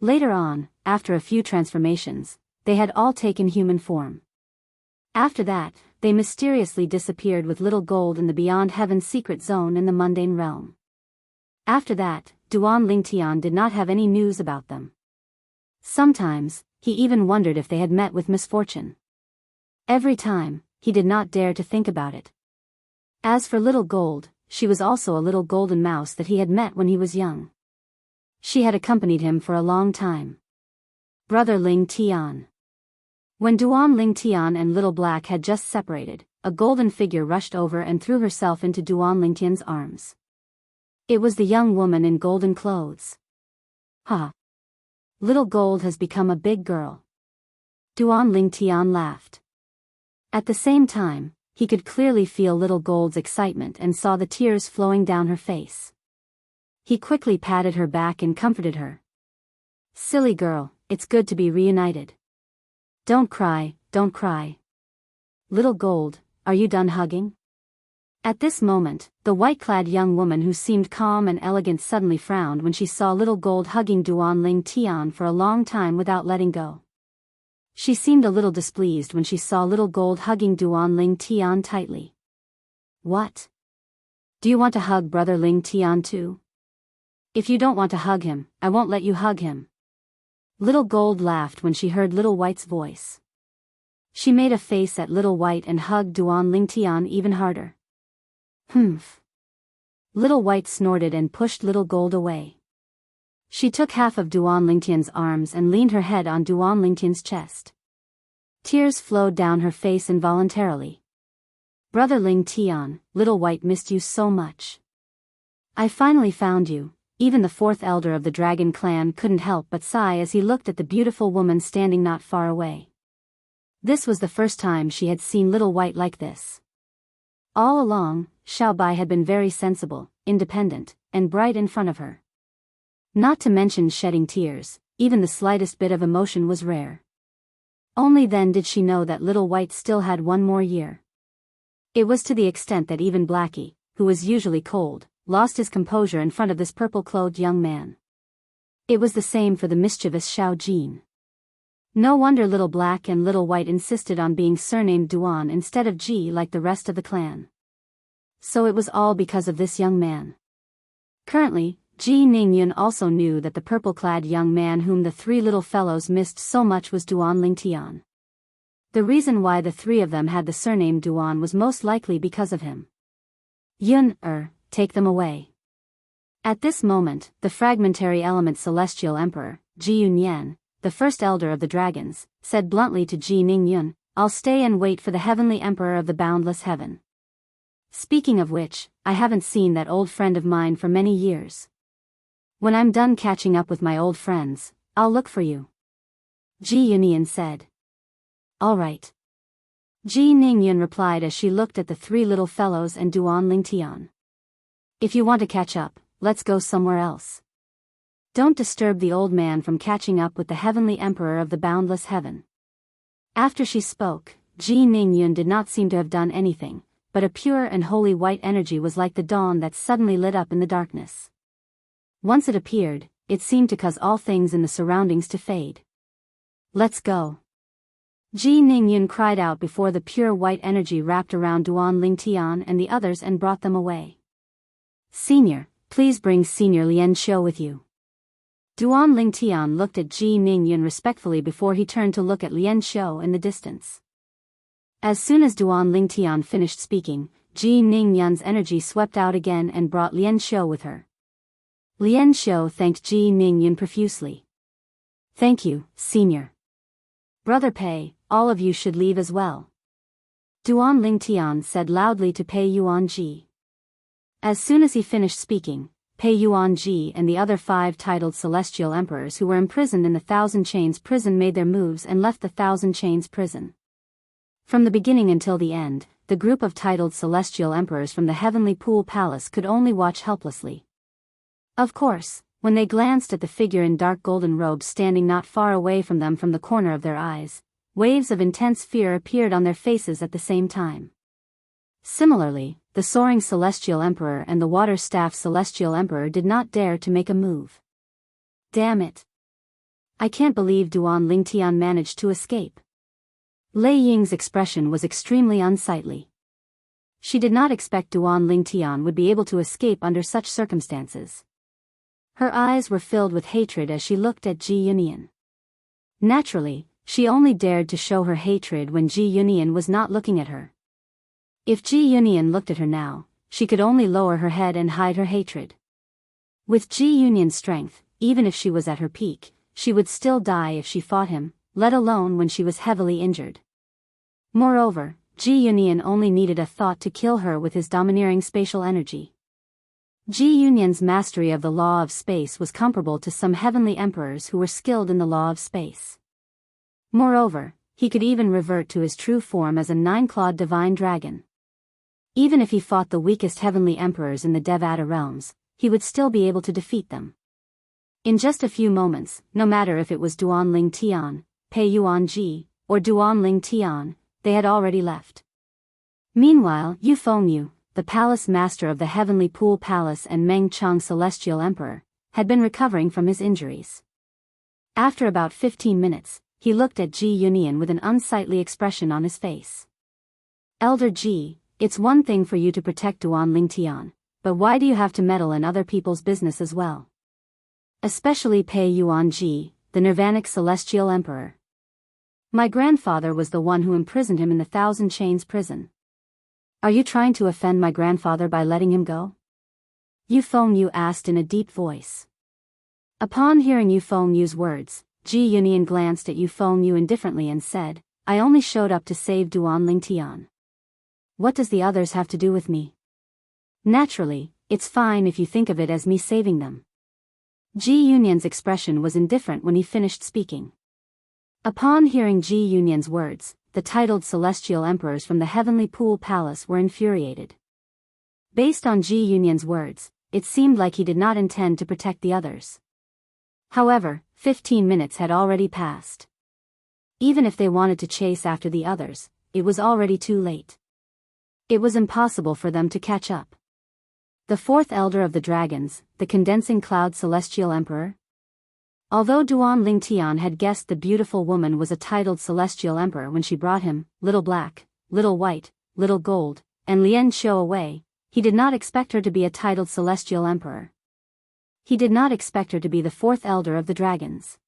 Later on, after a few transformations, they had all taken human form. After that, they mysteriously disappeared with Little Gold in the Beyond Heaven secret zone in the mundane realm. After that, Duan Ling Tian did not have any news about them. Sometimes, he even wondered if they had met with misfortune. Every time, he did not dare to think about it. As for Little Gold, she was also a little golden mouse that he had met when he was young. She had accompanied him for a long time. Brother Ling Tian. When Duan Ling Tian and Little Black had just separated, a golden figure rushed over and threw herself into Duan Ling Tian's arms. It was the young woman in golden clothes. Ha! Little Gold has become a big girl. Duan Ling Tian laughed. At the same time, he could clearly feel Little Gold's excitement and saw the tears flowing down her face. He quickly patted her back and comforted her. Silly girl, it's good to be reunited. Don't cry, don't cry. Little Gold, are you done hugging? At this moment, the white-clad young woman who seemed calm and elegant suddenly frowned when she saw Little Gold hugging Duan Ling Tian for a long time without letting go. She seemed a little displeased when she saw Little Gold hugging Duan Ling Tian tightly. What? Do you want to hug Brother Ling Tian too? If you don't want to hug him, I won't let you hug him. Little Gold laughed when she heard Little White's voice. She made a face at Little White and hugged Duan Ling Tian even harder. Humph. Little White snorted and pushed Little Gold away. She took half of Duan Ling Tian's arms and leaned her head on Duan Ling Tian's chest. Tears flowed down her face involuntarily. Brother Ling Tian, Little White missed you so much. I finally found you. Even the fourth elder of the dragon clan couldn't help but sigh as he looked at the beautiful woman standing not far away. This was the first time she had seen Little White like this. All along, Xiaobai had been very sensible, independent, and bright in front of her. Not to mention shedding tears, even the slightest bit of emotion was rare. Only then did she know that Little White still had one more year. It was to the extent that even Blackie, who was usually cold, lost his composure in front of this purple-clothed young man. It was the same for the mischievous Xiao Jin. No wonder Little Black and Little White insisted on being surnamed Duan instead of Ji like the rest of the clan. So it was all because of this young man. Currently, Ji Ningyun also knew that the purple-clad young man whom the three little fellows missed so much was Duan Lingtian. The reason why the three of them had the surname Duan was most likely because of him. Take them away. At this moment, the fragmentary element Celestial Emperor, Ji Yunyan, the first elder of the dragons, said bluntly to Ji Ningyun, "I'll stay and wait for the heavenly emperor of the boundless heaven. Speaking of which, I haven't seen that old friend of mine for many years. When I'm done catching up with my old friends, I'll look for you." Ji Yunyan said. "All right." Ji Ningyun replied as she looked at the three little fellows and Duan Lingtian. "If you want to catch up, let's go somewhere else. Don't disturb the old man from catching up with the heavenly emperor of the boundless heaven." After she spoke, Ji Ningyun did not seem to have done anything, but a pure and holy white energy was like the dawn that suddenly lit up in the darkness. Once it appeared, it seemed to cause all things in the surroundings to fade. "Let's go." Ji Ningyun cried out before the pure white energy wrapped around Duan Lingtian and the others and brought them away. "Senior, please bring Senior Lian Xiu with you." Duan Lingtian looked at Ji Ningyun respectfully before he turned to look at Lian Xiu in the distance. As soon as Duan Lingtian finished speaking, Ji Ningyun's energy swept out again and brought Lian Xiu with her. Lian Xiu thanked Ji Ningyun profusely. "Thank you, Senior. Brother Pei, all of you should leave as well." Duan Lingtian said loudly to Pei Yuanji. As soon as he finished speaking, Pei Yuanji and the other 5 titled Celestial Emperors who were imprisoned in the Thousand Chains prison made their moves and left the Thousand Chains prison. From the beginning until the end, the group of titled Celestial Emperors from the Heavenly Pool Palace could only watch helplessly. Of course, when they glanced at the figure in dark golden robes standing not far away from them from the corner of their eyes, waves of intense fear appeared on their faces at the same time. Similarly, the soaring Celestial Emperor and the water-staffed Celestial Emperor did not dare to make a move. "Damn it. I can't believe Duan Lingtian managed to escape." Lei Ying's expression was extremely unsightly. She did not expect Duan Lingtian would be able to escape under such circumstances. Her eyes were filled with hatred as she looked at Ji Yunyan. Naturally, she only dared to show her hatred when Ji Yunyan was not looking at her. If Ji Yunyan looked at her now, she could only lower her head and hide her hatred. With Ji Yunyan's strength, even if she was at her peak, she would still die if she fought him, let alone when she was heavily injured. Moreover, Ji Yunyan only needed a thought to kill her with his domineering spatial energy. Ji Yunyan's mastery of the law of space was comparable to some heavenly emperors who were skilled in the law of space. Moreover, he could even revert to his true form as a 9-clawed divine dragon. Even if he fought the weakest heavenly emperors in the Devata realms, he would still be able to defeat them. In just a few moments, no matter if it was Duan Lingtian, Pei Yuanji, or Duan Lingtian, they had already left. Meanwhile, Yu Fengyu, the palace master of the Heavenly Pool Palace and Meng Chang Celestial Emperor, had been recovering from his injuries. After about 15 minutes, he looked at Ji Yunyan with an unsightly expression on his face. "Elder Ji, it's one thing for you to protect Duan Lingtian, but why do you have to meddle in other people's business as well? Especially Pei Yuanji, the Nirvanic Celestial Emperor. My grandfather was the one who imprisoned him in the Thousand Chains prison. Are you trying to offend my grandfather by letting him go?" Yu Fengyu asked in a deep voice. Upon hearing Yu Fengyu's words, Ji Yunyan glanced at Yu Fengyu indifferently and said, "I only showed up to save Duan Lingtian. What does the others have to do with me? Naturally, it's fine if you think of it as me saving them." Ji Yunyan's expression was indifferent when he finished speaking. Upon hearing Ji Yunyan's words, the titled Celestial Emperors from the Heavenly Pool Palace were infuriated. Based on Ji Yunyan's words, it seemed like he did not intend to protect the others. However, 15 minutes had already passed. Even if they wanted to chase after the others, it was already too late. It was impossible for them to catch up. The fourth elder of the dragons, the condensing cloud celestial emperor? Although Duan Lingtian had guessed the beautiful woman was a titled celestial emperor when she brought him, Little Black, Little White, Little Gold, and Lian Xiao away, he did not expect her to be a titled celestial emperor. He did not expect her to be the fourth elder of the dragons.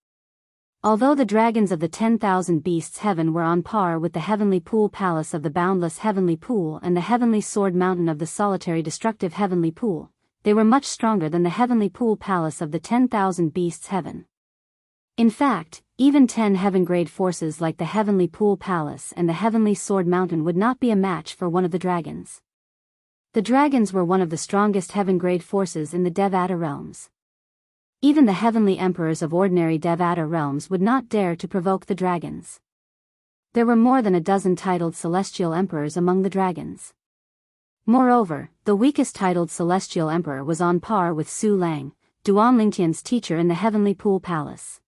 Although the dragons of the 10,000 beasts heaven were on par with the heavenly pool palace of the boundless heavenly pool and the heavenly sword mountain of the solitary destructive heavenly pool, they were much stronger than the heavenly pool palace of the 10,000 beasts heaven. In fact, even 10 heaven-grade forces like the heavenly pool palace and the heavenly sword mountain would not be a match for one of the dragons. The dragons were one of the strongest heaven-grade forces in the Devata realms. Even the heavenly emperors of ordinary Devata realms would not dare to provoke the dragons. There were more than a dozen titled celestial emperors among the dragons. Moreover, the weakest titled celestial emperor was on par with Su Lang, Duan Lingtian's teacher in the heavenly pool palace.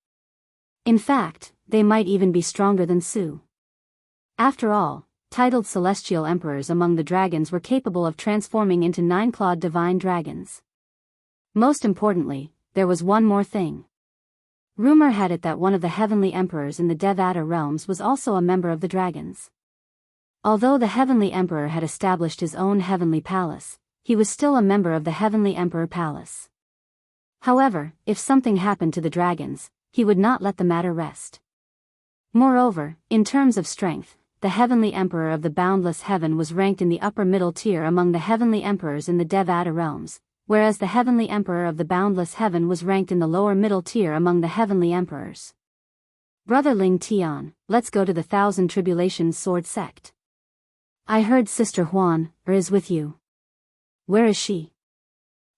In fact, they might even be stronger than Su. After all, titled celestial emperors among the dragons were capable of transforming into 9-clawed divine dragons. Most importantly, there was one more thing. Rumor had it that one of the heavenly emperors in the Devata realms was also a member of the dragons. Although the heavenly emperor had established his own heavenly palace, he was still a member of the heavenly emperor palace. However, if something happened to the dragons, he would not let the matter rest. Moreover, in terms of strength, the heavenly emperor of the boundless heaven was ranked in the upper middle tier among the heavenly emperors in the Devata realms, whereas the heavenly emperor of the boundless heaven was ranked in the lower middle tier among the heavenly emperors. Brother Ling Tian, let's go to the Thousand Tribulations Sword Sect. I heard Sister Huan is with you. Where is she?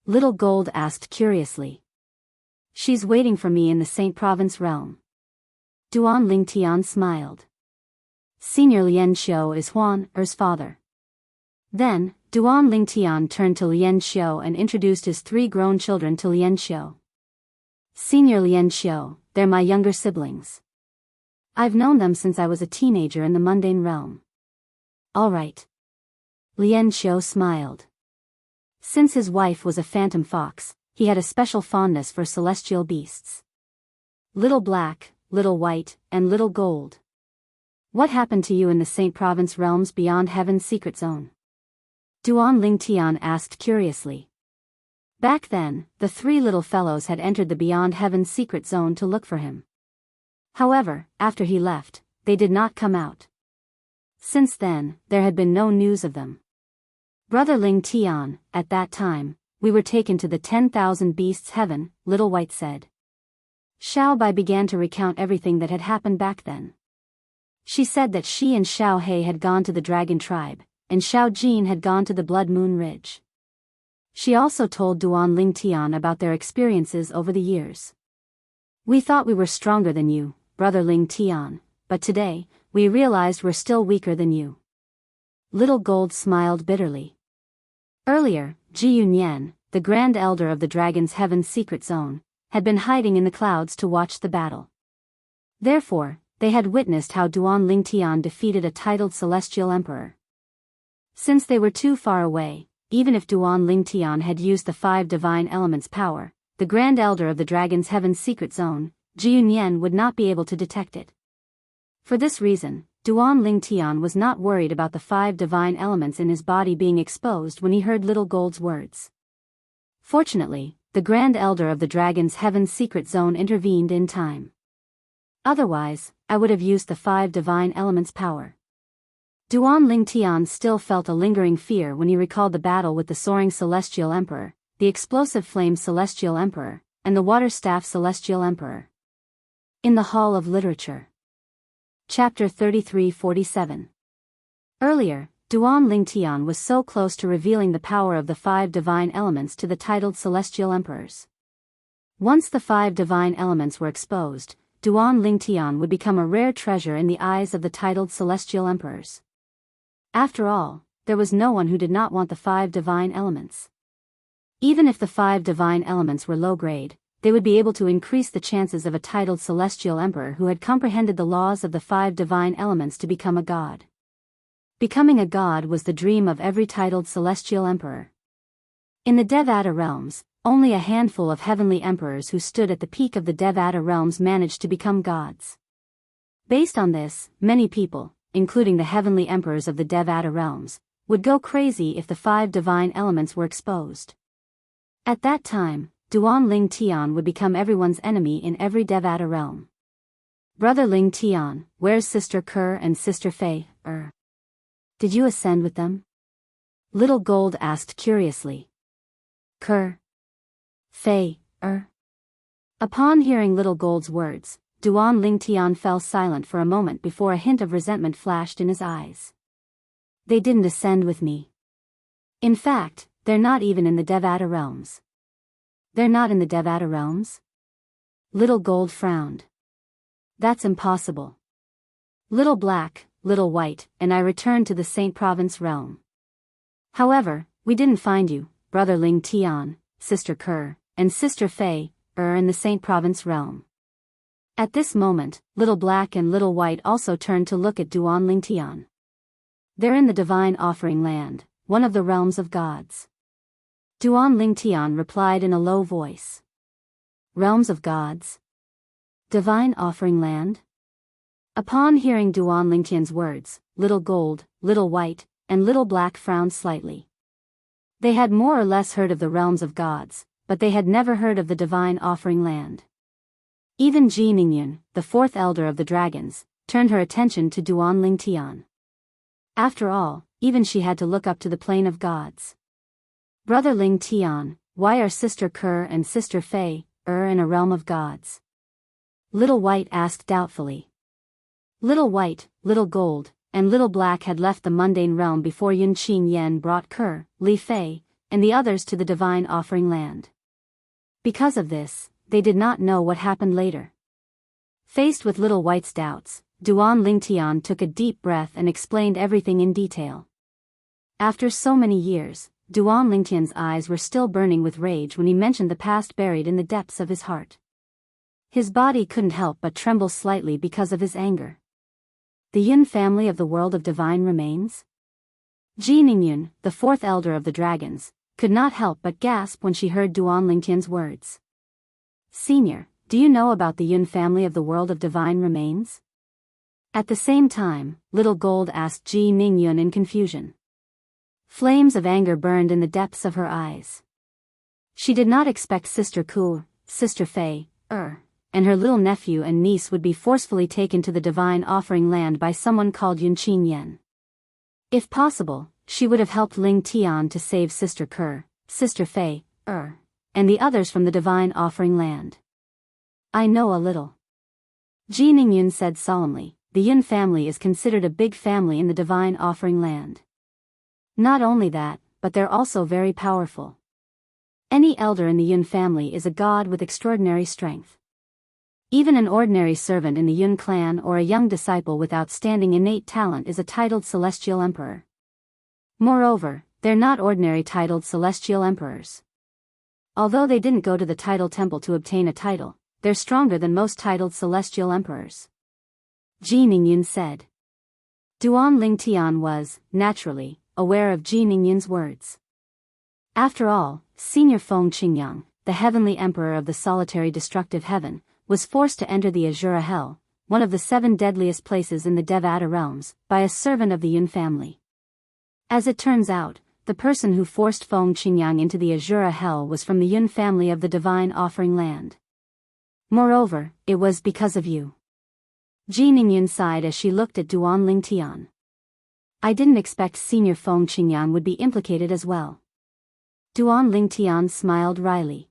Little Gold asked curiously. She's waiting for me in the Saint Province realm. Duan Ling Tian smiled. Senior Lian Xiao is Huan Er's father. Then, Duan Lingtian turned to Lian Xiao and introduced his 3 grown children to Lian Xiao. Senior Lian Xiao, they're my younger siblings. I've known them since I was a teenager in the mundane realm. All right. Lian Xiao smiled. Since his wife was a phantom fox, he had a special fondness for celestial beasts. Little Black, Little White, and Little Gold. What happened to you in the Saint Province realms beyond Heaven's secret zone? Duan Lingtian asked curiously. Back then, the 3 little fellows had entered the Beyond Heaven's secret zone to look for him. However, after he left, they did not come out. Since then, there had been no news of them. Brother Ling Tian, at that time, we were taken to the 10,000 beasts heaven, Little White said. Xiao Bai began to recount everything that had happened back then. She said that she and Xiao He had gone to the dragon tribe, and Xiao Jin had gone to the Blood Moon Ridge. She also told Duan Lingtian about their experiences over the years. We thought we were stronger than you, Brother Lingtian, but today, we realized we're still weaker than you. Little Gold smiled bitterly. Earlier, Ji Yunyan, the Grand Elder of the Dragon's Heaven's secret zone, had been hiding in the clouds to watch the battle. Therefore, they had witnessed how Duan Lingtian defeated a titled celestial emperor. Since they were too far away, even if Duan Lingtian had used the 5 divine elements' power, the Grand Elder of the Dragon's Heaven's secret zone, Ji Yunyan would not be able to detect it. For this reason, Duan Lingtian was not worried about the 5 divine elements in his body being exposed when he heard Little Gold's words. Fortunately, the Grand Elder of the Dragon's Heaven's secret zone intervened in time. Otherwise, I would have used the 5 divine elements' power. Duan Lingtian still felt a lingering fear when he recalled the battle with the soaring Celestial Emperor, the explosive flame Celestial Emperor, and the water staff Celestial Emperor. In the Hall of Literature. Chapter 3347. Earlier, Duan Lingtian was so close to revealing the power of the 5 divine elements to the titled Celestial Emperors. Once the 5 divine elements were exposed, Duan Lingtian would become a rare treasure in the eyes of the titled Celestial Emperors. After all, there was no one who did not want the 5 divine elements. Even if the 5 divine elements were low grade, they would be able to increase the chances of a titled celestial emperor who had comprehended the laws of the 5 divine elements to become a god. Becoming a god was the dream of every titled celestial emperor. In the Devata realms, only a handful of heavenly emperors who stood at the peak of the Devata realms managed to become gods. Based on this, many people, including the heavenly emperors of the Devata realms, would go crazy if the 5 divine elements were exposed. At that time, Duan Ling Tian would become everyone's enemy in every Devata realm. Brother Ling Tian, where's Sister Kerr and Sister Fei? Did you ascend with them? Little Gold asked curiously. Kerr. Fei, Upon hearing Little Gold's words, Duan Ling Tian fell silent for a moment before a hint of resentment flashed in his eyes. They didn't ascend with me. In fact, they're not even in the Devata realms. They're not in the Devata realms? Little Gold frowned. That's impossible. Little Black, Little White, and I returned to the Saint Province realm. However, we didn't find you, Brother Ling Tian, Sister Kerr, and Sister Fei, in the Saint Province realm. At this moment, Little Black and Little White also turned to look at Duan Ling Tian. They're in the Divine Offering Land, one of the realms of gods. Duan Ling Tian replied in a low voice. Realms of gods? Divine Offering Land? Upon hearing Duan Ling Tian's words, Little Gold, Little White, and Little Black frowned slightly. They had more or less heard of the realms of gods, but they had never heard of the Divine Offering Land. Even Ji Ningyun, the 4th elder of the dragons, turned her attention to Duan Ling Tian. After all, even she had to look up to the plane of gods. Brother Ling Tian, why are Sister Kerr and Sister Fei, in a realm of gods? Little White asked doubtfully. Little White, Little Gold, and Little Black had left the mundane realm before Yun Qin Yen brought Kerr, Li Fei, and the others to the Divine Offering Land. Because of this, they did not know what happened later. Faced with Little White's doubts, Duan Ling Tian took a deep breath and explained everything in detail. After so many years, Duan Ling Tian's eyes were still burning with rage when he mentioned the past buried in the depths of his heart. His body couldn't help but tremble slightly because of his anger. The Yun family of the world of divine remains? Ji Ningyun, the 4th elder of the dragons, could not help but gasp when she heard Duan Ling Tian's words. Senior, do you know about the Yun family of the world of divine remains? At the same time, Little Gold asked Ji Ningyun in confusion. Flames of anger burned in the depths of her eyes. She did not expect Sister Ku, Sister Fei, and her little nephew and niece would be forcefully taken to the Divine Offering Land by someone called Yun Qin Yen. If possible, she would have helped Ling Tian to save Sister Kerr, Sister Fei, and the others from the Divine Offering Land. I know a little. Ji Ningyun said solemnly, the Yun family is considered a big family in the Divine Offering Land. Not only that, but they're also very powerful. Any elder in the Yun family is a god with extraordinary strength. Even an ordinary servant in the Yun clan or a young disciple with outstanding innate talent is a titled celestial emperor. Moreover, they're not ordinary titled celestial emperors. Although they didn't go to the title temple to obtain a title, they're stronger than most titled celestial emperors. Ji Ningyun said. Duan Ling Tian was, naturally, aware of Ji Ningyun's words. After all, Senior Feng Qingyang, the heavenly emperor of the solitary destructive heaven, was forced to enter the Azura Hell, one of the 7 deadliest places in the Devata realms, by a servant of the Yun family. As it turns out, the person who forced Feng Qingyang into the Azura Hell was from the Yun family of the Divine Offering Land. Moreover, it was because of you. Ji Ningyun sighed as she looked at Duan Ling Tian. I didn't expect Senior Feng Qingyang would be implicated as well. Duan Ling Tian smiled wryly.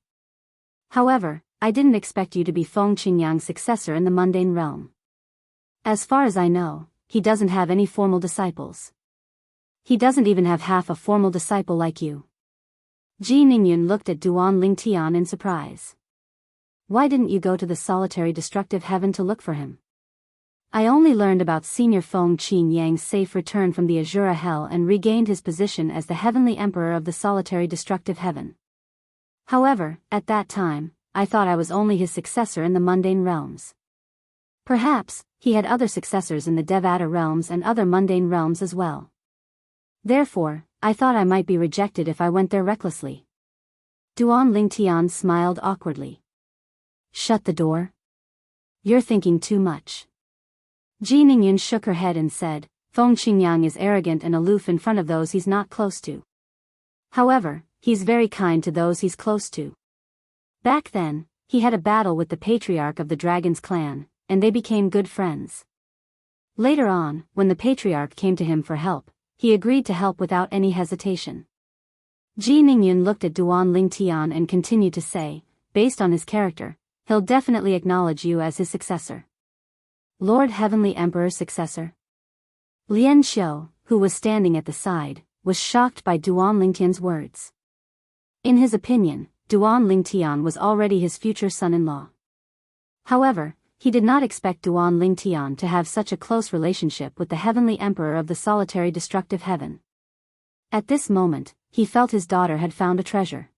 However, I didn't expect you to be Feng Qingyang's successor in the mundane realm. As far as I know, he doesn't have any formal disciples. He doesn't even have half a formal disciple like you. Ji Ningyun looked at Duan Ling Tian in surprise. Why didn't you go to the solitary destructive heaven to look for him? I only learned about Senior Feng Qingyang's safe return from the Azura Hell and regained his position as the heavenly emperor of the solitary destructive heaven. However, at that time, I thought I was only his successor in the mundane realms. Perhaps, he had other successors in the Devata realms and other mundane realms as well. Therefore, I thought I might be rejected if I went there recklessly. Duan Lingtian smiled awkwardly. Shut the door. You're thinking too much. Ji Ningyun shook her head and said, Feng Qingyang is arrogant and aloof in front of those he's not close to. However, he's very kind to those he's close to. Back then, he had a battle with the patriarch of the Dragon's clan, and they became good friends. Later on, when the patriarch came to him for help, he agreed to help without any hesitation. Ji Ningyun looked at Duan Lingtian and continued to say, based on his character, he'll definitely acknowledge you as his successor. Lord Heavenly Emperor's successor? Lian Xiu, who was standing at the side, was shocked by Duan Lingtian's words. In his opinion, Duan Lingtian was already his future son-in-law. However, he did not expect Duan Lingtian to have such a close relationship with the Heavenly Emperor of the solitary destructive heaven. At this moment, he felt his daughter had found a treasure.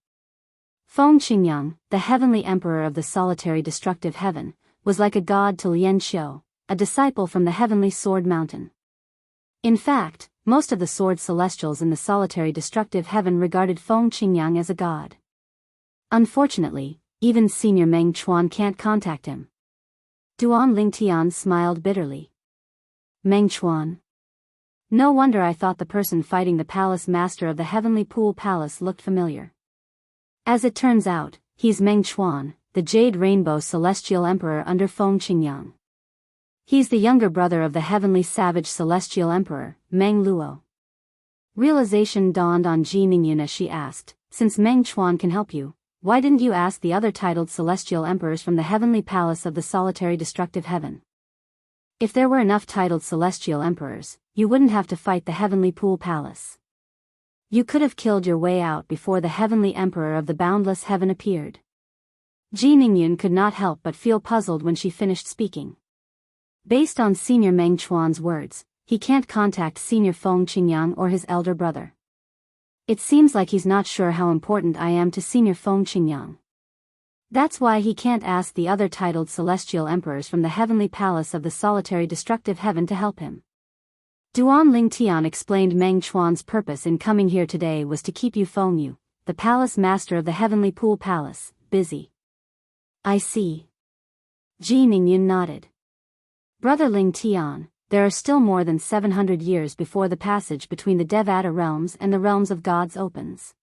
Feng Qingyang, the Heavenly Emperor of the solitary destructive heaven, was like a god to Lian Xiu, a disciple from the Heavenly Sword Mountain. In fact, most of the sword celestials in the solitary destructive heaven regarded Feng Qingyang as a god. Unfortunately, even Senior Meng Chuan can't contact him. Duan Lingtian smiled bitterly. Meng Chuan. No wonder I thought the person fighting the palace master of the Heavenly Pool Palace looked familiar. As it turns out, he's Meng Chuan, the Jade Rainbow Celestial Emperor under Feng Qingyang. He's the younger brother of the Heavenly Savage Celestial Emperor, Meng Luo. Realization dawned on Ji Ningyun as she asked, since Meng Chuan can help you, why didn't you ask the other titled Celestial Emperors from the Heavenly Palace of the Solitary Destructive Heaven? If there were enough titled Celestial Emperors, you wouldn't have to fight the Heavenly Pool Palace. You could have killed your way out before the Heavenly Emperor of the Boundless Heaven appeared. Ji Ningyun could not help but feel puzzled when she finished speaking. Based on Senior Meng Chuan's words, he can't contact Senior Feng Qingyang or his elder brother. It seems like he's not sure how important I am to Senior Feng Qingyang. That's why he can't ask the other titled Celestial Emperors from the Heavenly Palace of the Solitary Destructive Heaven to help him. Duan Lingtian explained Meng Chuan's purpose in coming here today was to keep you Feng Yu, the Palace Master of the Heavenly Pool Palace, busy. I see. Ji Ningyun nodded. Brother Lingtian, there are still more than 700 years before the passage between the Devata realms and the realms of gods opens.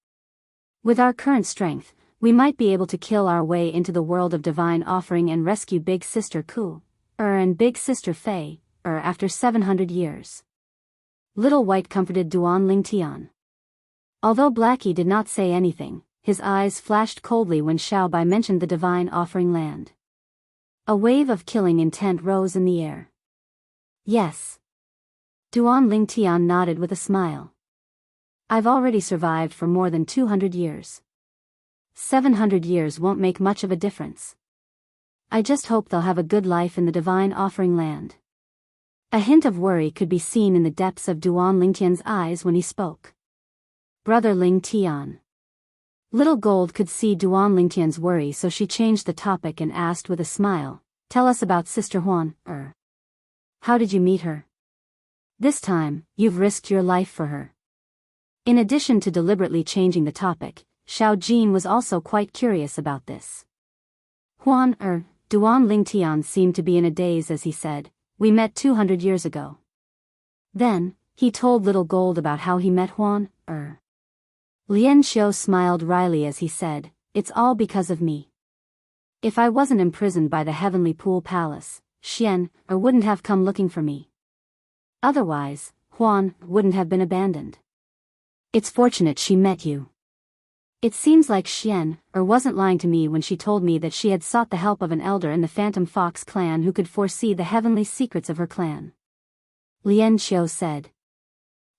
With our current strength, we might be able to kill our way into the world of divine offering and rescue Big Sister Ku, and Big Sister Fei, after 700 years. Little White comforted Duan Lingtian. Although Blackie did not say anything, his eyes flashed coldly when Xiao Bai mentioned the divine offering land. A wave of killing intent rose in the air. Yes. Duan Lingtian nodded with a smile. I've already survived for more than 200 years. 700 years won't make much of a difference. I just hope they'll have a good life in the divine offering land. A hint of worry could be seen in the depths of Duan Lingtian's eyes when he spoke. Brother Lingtian. Little Gold could see Duan Lingtian's worry, so she changed the topic and asked with a smile, tell us about Sister Huan, How did you meet her? This time, you've risked your life for her. In addition to deliberately changing the topic, Xiao Jin was also quite curious about this. Huan, Duan Lingtian seemed to be in a daze as he said, we met 200 years ago. Then, he told Little Gold about how he met Huan, Lian Xiu smiled wryly as he said, it's all because of me. If I wasn't imprisoned by the Heavenly Pool Palace, Xian, wouldn't have come looking for me. Otherwise, Huan wouldn't have been abandoned. It's fortunate she met you. It seems like Xian, wasn't lying to me when she told me that she had sought the help of an elder in the Phantom Fox clan who could foresee the heavenly secrets of her clan. Lian Xiu said.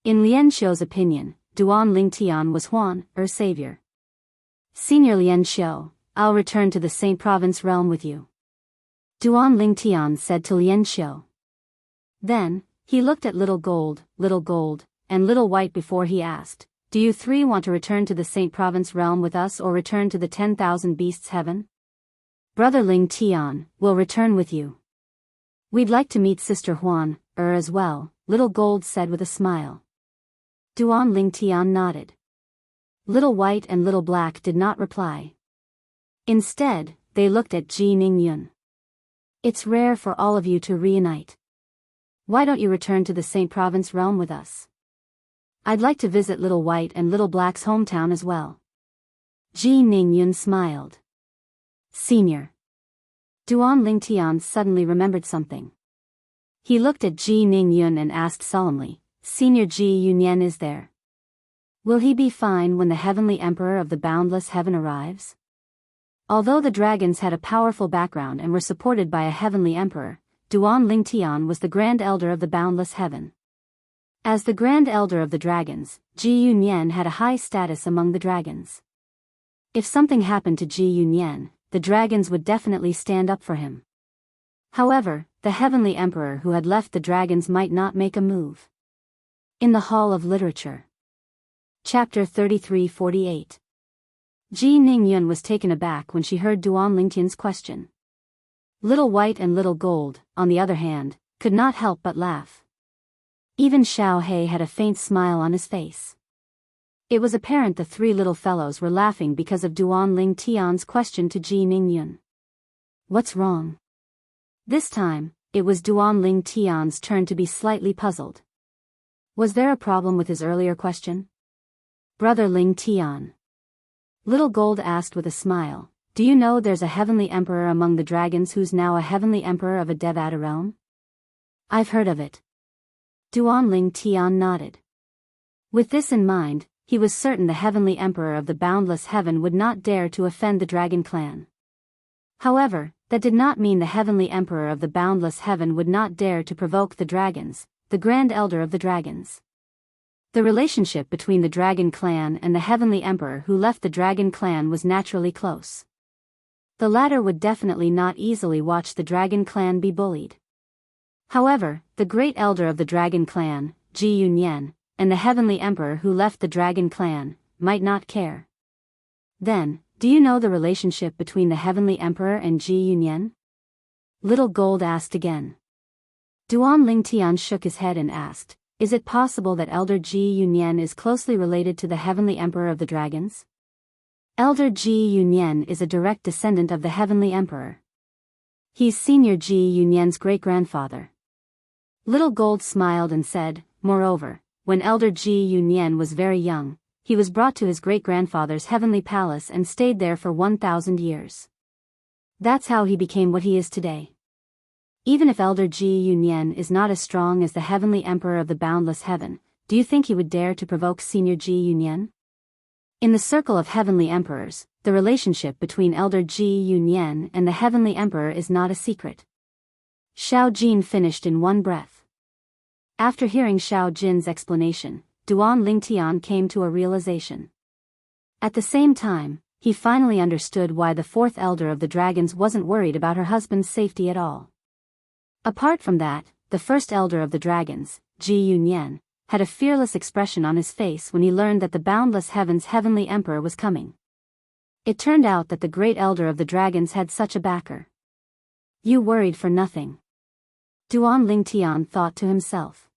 In Lian Xiu's opinion, Duan Lingtian was Huan, savior. Senior Lian Xiu, I'll return to the Saint Province realm with you. Duan Lingtian said to Lian Xiu. Then, he looked at Little Gold, and Little White before he asked, do you three want to return to the Saint Province realm with us or return to the 10,000 Beasts heaven? Brother Ling Tian will return with you. We'd like to meet Sister Huan, as well, Little Gold said with a smile. Duan Ling Tian nodded. Little White and Little Black did not reply. Instead, they looked at Ji Ningyun. It's rare for all of you to reunite. Why don't you return to the St. Province realm with us? I'd like to visit Little White and Little Black's hometown as well. Ji Ningyun smiled. Senior. Duan Ling Tian suddenly remembered something. He looked at Ji Ningyun and asked solemnly, Senior Ji Yunyan is there? Will he be fine when the Heavenly Emperor of the Boundless Heaven arrives? Although the dragons had a powerful background and were supported by a Heavenly Emperor, Duan Ling Tian was the Grand Elder of the Boundless Heaven. As the Grand Elder of the Dragons, Ji Yunyan had a high status among the dragons. If something happened to Ji Yunyan, the dragons would definitely stand up for him. However, the Heavenly Emperor who had left the dragons might not make a move. In the Hall of Literature. Chapter 33-48. Ji Ningyun was taken aback when she heard Duan Lingtian's question. Little White and Little Gold, on the other hand, could not help but laugh. Even Xiao He had a faint smile on his face. It was apparent the three little fellows were laughing because of Duan Ling Tian's question to Ji Ningyun. What's wrong? This time, it was Duan Ling Tian's turn to be slightly puzzled. Was there a problem with his earlier question? Brother Ling Tian. Little Gold asked with a smile, do you know there's a Heavenly Emperor among the dragons who's now a Heavenly Emperor of a Devata realm? I've heard of it. Duan Ling Tian nodded. With this in mind, he was certain the Heavenly Emperor of the Boundless Heaven would not dare to offend the Dragon Clan. However, that did not mean the Heavenly Emperor of the Boundless Heaven would not dare to provoke the dragons, the Grand Elder of the Dragons. The relationship between the Dragon Clan and the Heavenly Emperor who left the Dragon Clan was naturally close. The latter would definitely not easily watch the Dragon Clan be bullied. However, the Great Elder of the Dragon Clan, Ji Yunyan, and the Heavenly Emperor who left the Dragon Clan, might not care. Then, do you know the relationship between the Heavenly Emperor and Ji Yunyan? Little Gold asked again. Duan Ling Tian shook his head and asked, is it possible that Elder Ji Yunyan is closely related to the Heavenly Emperor of the Dragons? Elder Ji Yunyan is a direct descendant of the Heavenly Emperor. He's Senior Ji Yunyan's great-grandfather. Little Gold smiled and said, moreover, when Elder Ji Yunyan was very young, he was brought to his great-grandfather's heavenly palace and stayed there for 1,000 years. That's how he became what he is today. Even if Elder Ji Yunyan is not as strong as the Heavenly Emperor of the Boundless Heaven, do you think he would dare to provoke Senior Ji Yunyan? In the circle of Heavenly Emperors, the relationship between Elder Ji Yunyan and the Heavenly Emperor is not a secret. Xiao Jin finished in one breath. After hearing Xiao Jin's explanation, Duan Ling Tian came to a realization. At the same time, he finally understood why the fourth elder of the dragons wasn't worried about her husband's safety at all. Apart from that, the first elder of the dragons, Ji Yunyan, had a fearless expression on his face when he learned that the Boundless Heaven's Heavenly Emperor was coming. It turned out that the great elder of the dragons had such a backer. You worried for nothing. Duan Ling Tian thought to himself.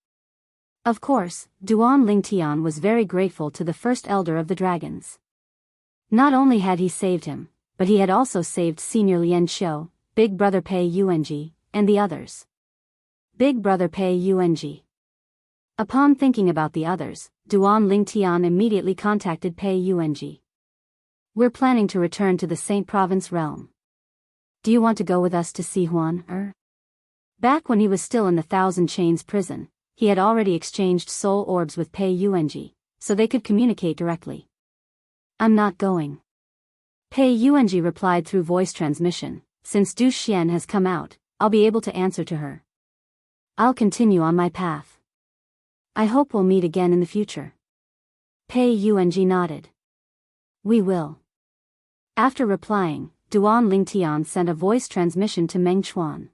Of course, Duan Ling Tian was very grateful to the first elder of the dragons. Not only had he saved him, but he had also saved Senior Lien Xiu, Big Brother Pei Yuanji, and the others. Big Brother Pei Yuanji. Upon thinking about the others, Duan Ling Tian immediately contacted Pei Yuanji. We're planning to return to the Saint Province realm. Do you want to go with us to see Huan? Back when he was still in the Thousand Chains prison, he had already exchanged soul orbs with Pei Yuanji, so they could communicate directly. I'm not going. Pei Yuanji replied through voice transmission, since Du Xian has come out, I'll be able to answer to her. I'll continue on my path. I hope we'll meet again in the future. Pei Yuanji nodded. We will. After replying, Duan Ling Tian sent a voice transmission to Meng Chuan.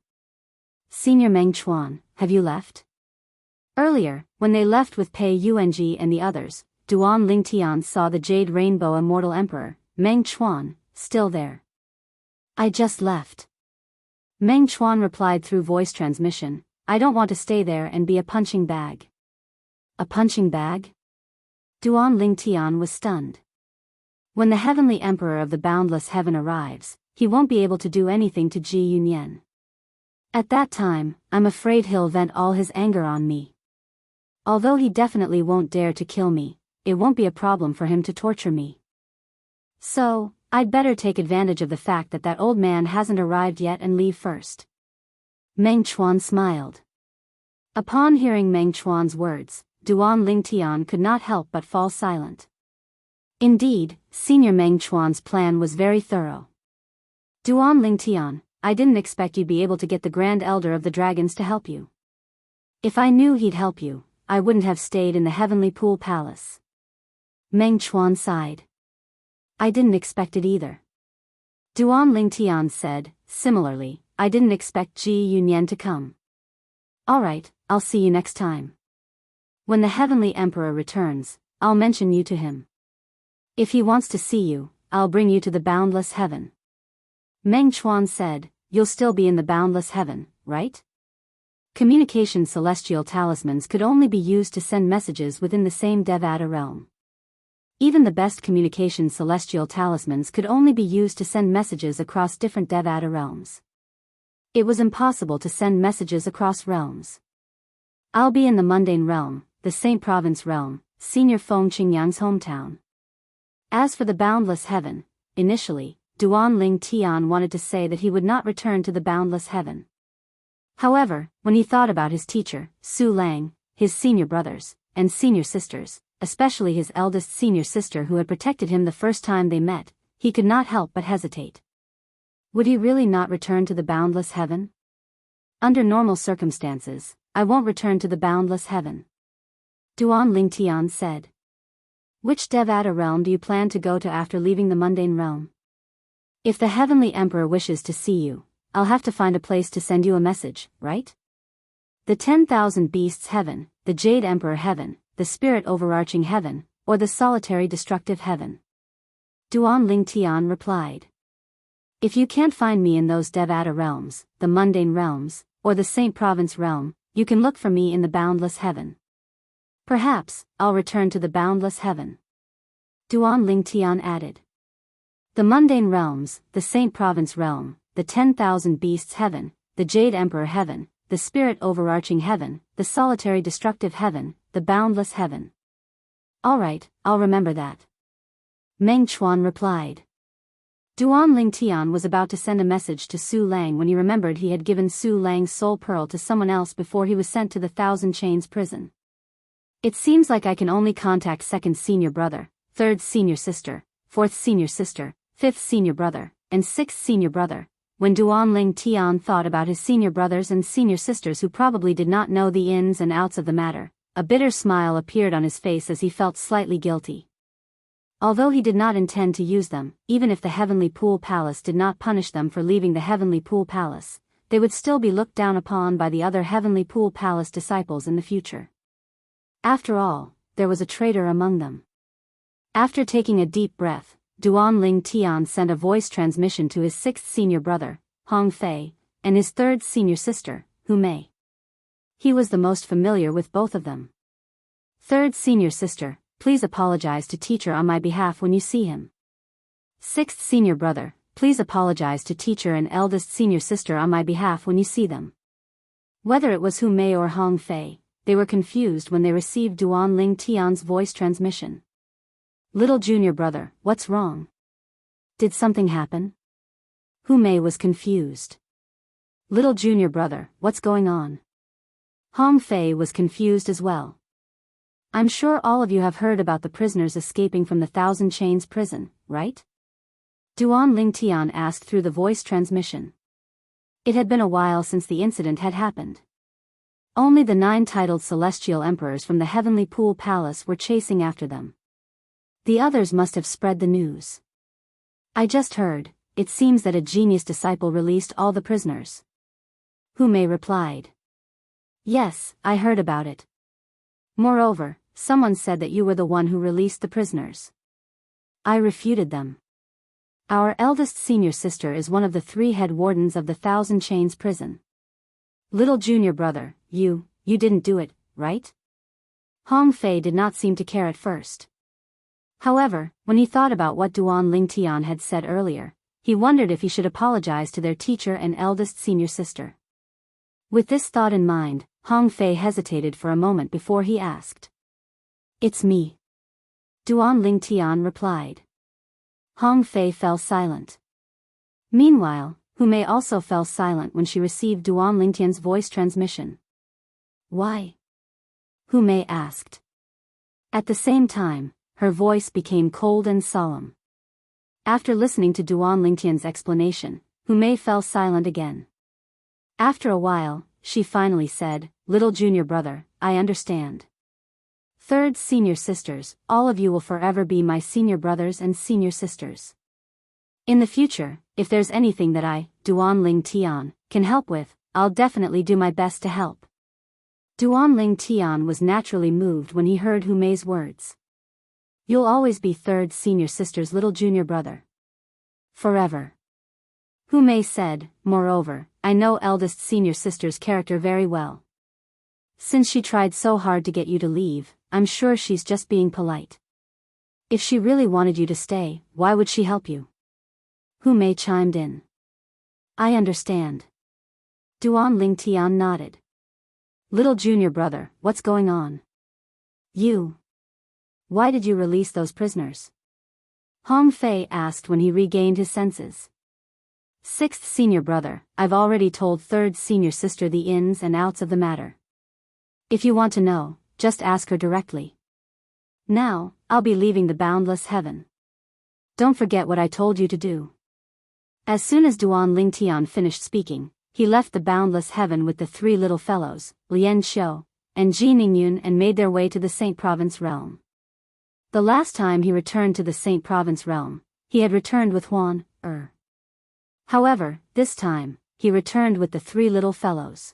Senior Meng Chuan, have you left? Earlier, when they left with Pei Yuanji and the others, Duan Ling Tian saw the Jade Rainbow Immortal Emperor, Meng Chuan, still there. I just left. Meng Chuan replied through voice transmission, I don't want to stay there and be a punching bag. A punching bag? Duan Ling Tian was stunned. When the Heavenly Emperor of the Boundless Heaven arrives, he won't be able to do anything to Ji Yunyan. At that time, I'm afraid he'll vent all his anger on me. Although he definitely won't dare to kill me, it won't be a problem for him to torture me. So, I'd better take advantage of the fact that that old man hasn't arrived yet and leave first. Meng Chuan smiled. Upon hearing Meng Chuan's words, Duan Ling Tian could not help but fall silent. Indeed, Senior Meng Chuan's plan was very thorough. Duan Ling Tian, I didn't expect you'd be able to get the Grand Elder of the Dragons to help you. If I knew he'd help you, I wouldn't have stayed in the Heavenly Pool Palace. Meng Chuan sighed. I didn't expect it either. Duan Ling Tian said, similarly, I didn't expect Ji Yunyan to come. Alright, I'll see you next time. When the Heavenly Emperor returns, I'll mention you to him. If he wants to see you, I'll bring you to the Boundless Heaven. Meng Chuan said, you'll still be in the Boundless Heaven, right? Communication celestial talismans could only be used to send messages within the same Devata realm. Even the best communication celestial talismans could only be used to send messages across different Devata realms. It was impossible to send messages across realms. I'll be in the mundane realm, the Saint Province realm, Senior Feng Qingyang's hometown. As for the Boundless Heaven, initially, Duan Ling Tian wanted to say that he would not return to the Boundless Heaven. However, when he thought about his teacher, Su Lang, his senior brothers, and senior sisters, especially his eldest senior sister who had protected him the first time they met, he could not help but hesitate. Would he really not return to the Boundless Heaven? Under normal circumstances, I won't return to the Boundless Heaven. Duan Ling Tian said. Which Devata realm do you plan to go to after leaving the mundane realm? If the Heavenly Emperor wishes to see you, I'll have to find a place to send you a message, right? The 10,000 Beasts Heaven, the Jade Emperor Heaven, the Spirit Overarching Heaven, or the Solitary Destructive Heaven? Duan Ling Tian replied. If you can't find me in those Devata realms, the mundane realms, or the Saint Province realm, you can look for me in the Boundless Heaven. Perhaps, I'll return to the Boundless Heaven. Duan Ling Tian added. The mundane realms, the Saint Province realm, the 10,000 Beasts Heaven, the Jade Emperor Heaven, the Spirit Overarching Heaven, the Solitary Destructive Heaven, the Boundless Heaven. Alright, I'll remember that. Meng Chuan replied. Duan Ling Tian was about to send a message to Su Lang when he remembered he had given Su Lang's soul pearl to someone else before he was sent to the Thousand Chains prison. It seems like I can only contact second senior brother, third senior sister, fourth senior sister, fifth senior brother, and sixth senior brother. When Duan Ling Tian thought about his senior brothers and senior sisters who probably did not know the ins and outs of the matter, a bitter smile appeared on his face as he felt slightly guilty. Although he did not intend to use them, even if the Heavenly Pool Palace did not punish them for leaving the Heavenly Pool Palace, they would still be looked down upon by the other Heavenly Pool Palace disciples in the future. After all, there was a traitor among them. After taking a deep breath, Duan Ling Tian sent a voice transmission to his sixth senior brother, Hong Fei, and his third senior sister, Hu Mei. He was the most familiar with both of them. Third senior sister, please apologize to teacher on my behalf when you see him. Sixth senior brother, please apologize to teacher and eldest senior sister on my behalf when you see them. Whether it was Hu Mei or Hong Fei, they were confused when they received Duan Ling Tian's voice transmission. Little junior brother, what's wrong? Did something happen? Hu Mei was confused. Little junior brother, what's going on? Hong Fei was confused as well. I'm sure all of you have heard about the prisoners escaping from the Thousand Chains prison, right? Duan Ling Tian asked through the voice transmission. It had been a while since the incident had happened. Only the 9 titled celestial emperors from the Heavenly Pool Palace were chasing after them. The others must have spread the news. I just heard, it seems that a genius disciple released all the prisoners. Hu Mei replied. Yes, I heard about it. Moreover, someone said that you were the one who released the prisoners. I refuted them. Our eldest senior sister is one of the 3 head wardens of the Thousand Chains prison. Little junior brother, you didn't do it, right? Hong Fei did not seem to care at first. However, when he thought about what Duan Lingtian had said earlier, he wondered if he should apologize to their teacher and eldest senior sister. With this thought in mind, Hong Fei hesitated for a moment before he asked. It's me. Duan Lingtian replied. Hong Fei fell silent. Meanwhile, Hu Mei also fell silent when she received Duan Lingtian's voice transmission. Why? Hu Mei asked. At the same time, her voice became cold and solemn. After listening to Duan Lingtian's explanation, Hu Mei fell silent again. After a while, she finally said, Little junior brother, I understand. 3rd senior sisters, all of you will forever be my senior brothers and senior sisters. In the future, if there's anything that I, Duan Lingtian, can help with, I'll definitely do my best to help. Duan Lingtian was naturally moved when he heard Hu Mei's words. You'll always be 3rd senior sister's little junior brother. Forever. Hu Mei said, moreover, I know eldest senior sister's character very well. Since she tried so hard to get you to leave, I'm sure she's just being polite. If she really wanted you to stay, why would she help you? Hu Mei chimed in. I understand. Duan Lingtian nodded. Little junior brother, what's going on? Why did you release those prisoners? Hong Fei asked when he regained his senses. 6th senior brother, I've already told 3rd senior sister the ins and outs of the matter. If you want to know, just ask her directly. Now, I'll be leaving the boundless heaven. Don't forget what I told you to do. As soon as Duan Lingtian finished speaking, he left the boundless heaven with the 3 little fellows, Lian Xiu and Ji Ningyun, and made their way to the Saint Province realm. The last time he returned to the Saint Province realm, he had returned with Huan Er. However, this time, he returned with the 3 little fellows.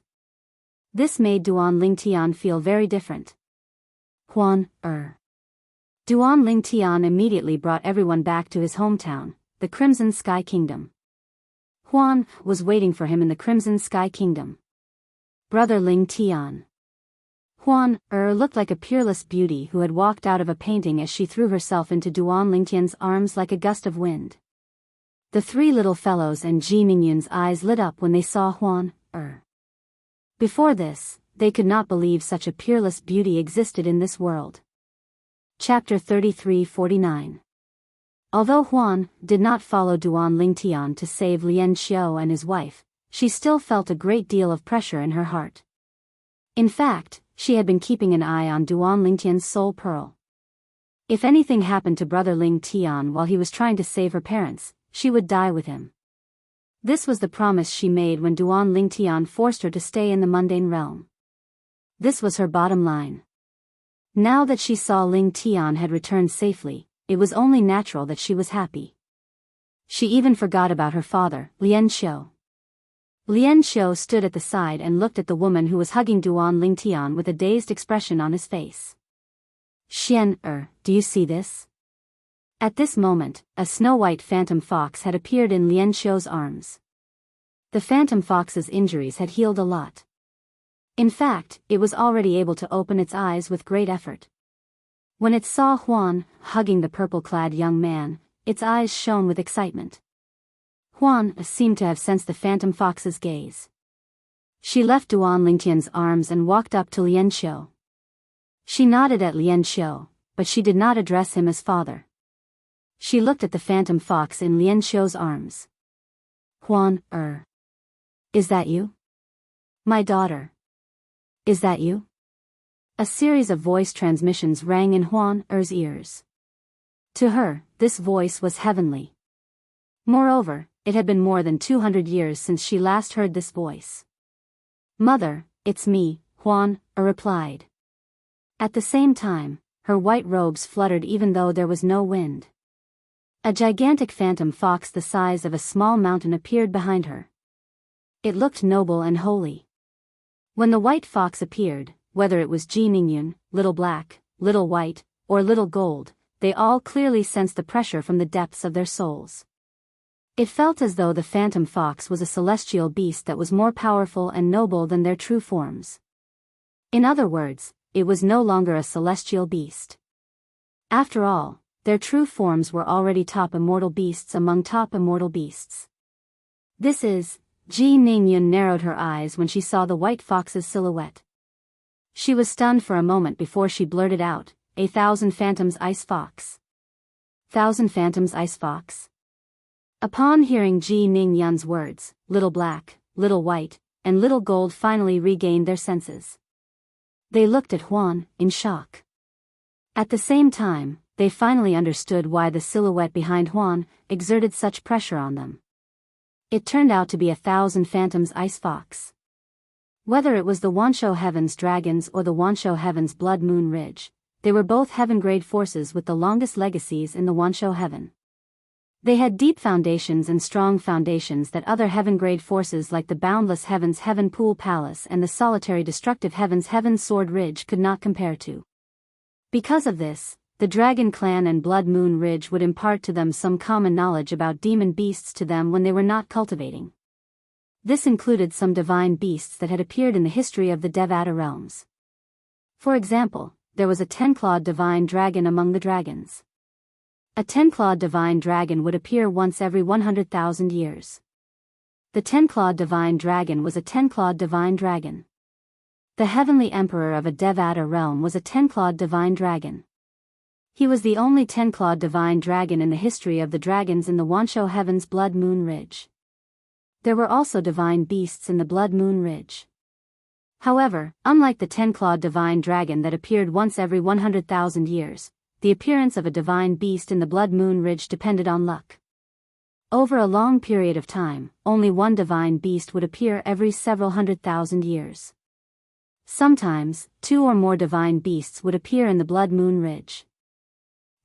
This made Duan Lingtian feel very different. Huan Er. Duan Lingtian immediately brought everyone back to his hometown, the Crimson Sky Kingdom. Huan was waiting for him in the Crimson Sky Kingdom. Brother Lingtian. Huan Er looked like a peerless beauty who had walked out of a painting as she threw herself into Duan Lingtian's arms like a gust of wind. The 3 little fellows and Ji Ningyun's eyes lit up when they saw Huan Er. Before this, they could not believe such a peerless beauty existed in this world. Chapter 33-49. Although Huan did not follow Duan Lingtian to save Lian Xiu and his wife, she still felt a great deal of pressure in her heart. In fact, she had been keeping an eye on Duan Lingtian's soul pearl. If anything happened to brother Lingtian while he was trying to save her parents, she would die with him. This was the promise she made when Duan Lingtian forced her to stay in the mundane realm. This was her bottom line. Now that she saw Lingtian had returned safely, it was only natural that she was happy. She even forgot about her father, Lian Xiu. Lian Xiu stood at the side and looked at the woman who was hugging Duan Lingtian with a dazed expression on his face. Xian Er, do you see this? At this moment, a snow-white phantom fox had appeared in Lian Xiu's arms. The phantom fox's injuries had healed a lot. In fact, it was already able to open its eyes with great effort. When it saw Huan hugging the purple-clad young man, its eyes shone with excitement. Huan seemed to have sensed the phantom fox's gaze. She left Duan Lingtian's arms and walked up to Lian Xiu. She nodded at Lian Xiu, but she did not address him as father. She looked at the phantom fox in Lian Xiu's arms. Huan Er. Is that you? My daughter. Is that you? A series of voice transmissions rang in Huan Er's ears. To her, this voice was heavenly. Moreover, it had been more than 200 years since she last heard this voice. Mother, it's me, Huan Er replied. At the same time, her white robes fluttered even though there was no wind. A gigantic phantom fox the size of a small mountain appeared behind her. It looked noble and holy. When the white fox appeared, whether it was Ji Ningyun, Little Black, Little White, or Little Gold, they all clearly sensed the pressure from the depths of their souls. It felt as though the phantom fox was a celestial beast that was more powerful and noble than their true forms. In other words, it was no longer a celestial beast. After all, their true forms were already top immortal beasts among top immortal beasts. This is, Ji Ningyun narrowed her eyes when she saw the white fox's silhouette. She was stunned for a moment before she blurted out, "A thousand phantoms ice fox." "Thousand phantoms ice fox?" Upon hearing Ji Ningyun's words, Little Black, Little White, and Little Gold finally regained their senses. They looked at Huan, in shock. At the same time, they finally understood why the silhouette behind Huan exerted such pressure on them. It turned out to be 1,000 phantoms ice fox. Whether it was the Wansho Heavens Dragons or the Wansho Heavens Blood Moon Ridge, they were both heaven-grade forces with the longest legacies in the Wansho Heaven. They had deep foundations and strong foundations that other heaven-grade forces like the Boundless Heavens Heaven Pool Palace and the Solitary Destructive Heavens Heaven Sword Ridge could not compare to. Because of this, the Dragon Clan and Blood Moon Ridge would impart to them some common knowledge about demon beasts to them when they were not cultivating. This included some divine beasts that had appeared in the history of the Devata realms. For example, there was a 10-clawed divine dragon among the dragons. A 10-clawed divine dragon would appear once every 100,000 years. The 10-clawed divine dragon was a 10-clawed divine dragon. The heavenly emperor of a Devata realm was a 10-clawed divine dragon. He was the only 10-clawed divine dragon in the history of the dragons in the Wansho Heavens Blood Moon Ridge. There were also divine beasts in the Blood Moon Ridge. However, unlike the 10-clawed divine dragon that appeared once every 100,000 years, the appearance of a divine beast in the Blood Moon Ridge depended on luck. Over a long period of time, only one divine beast would appear every several 100,000 years. Sometimes, 2 or more divine beasts would appear in the Blood Moon Ridge.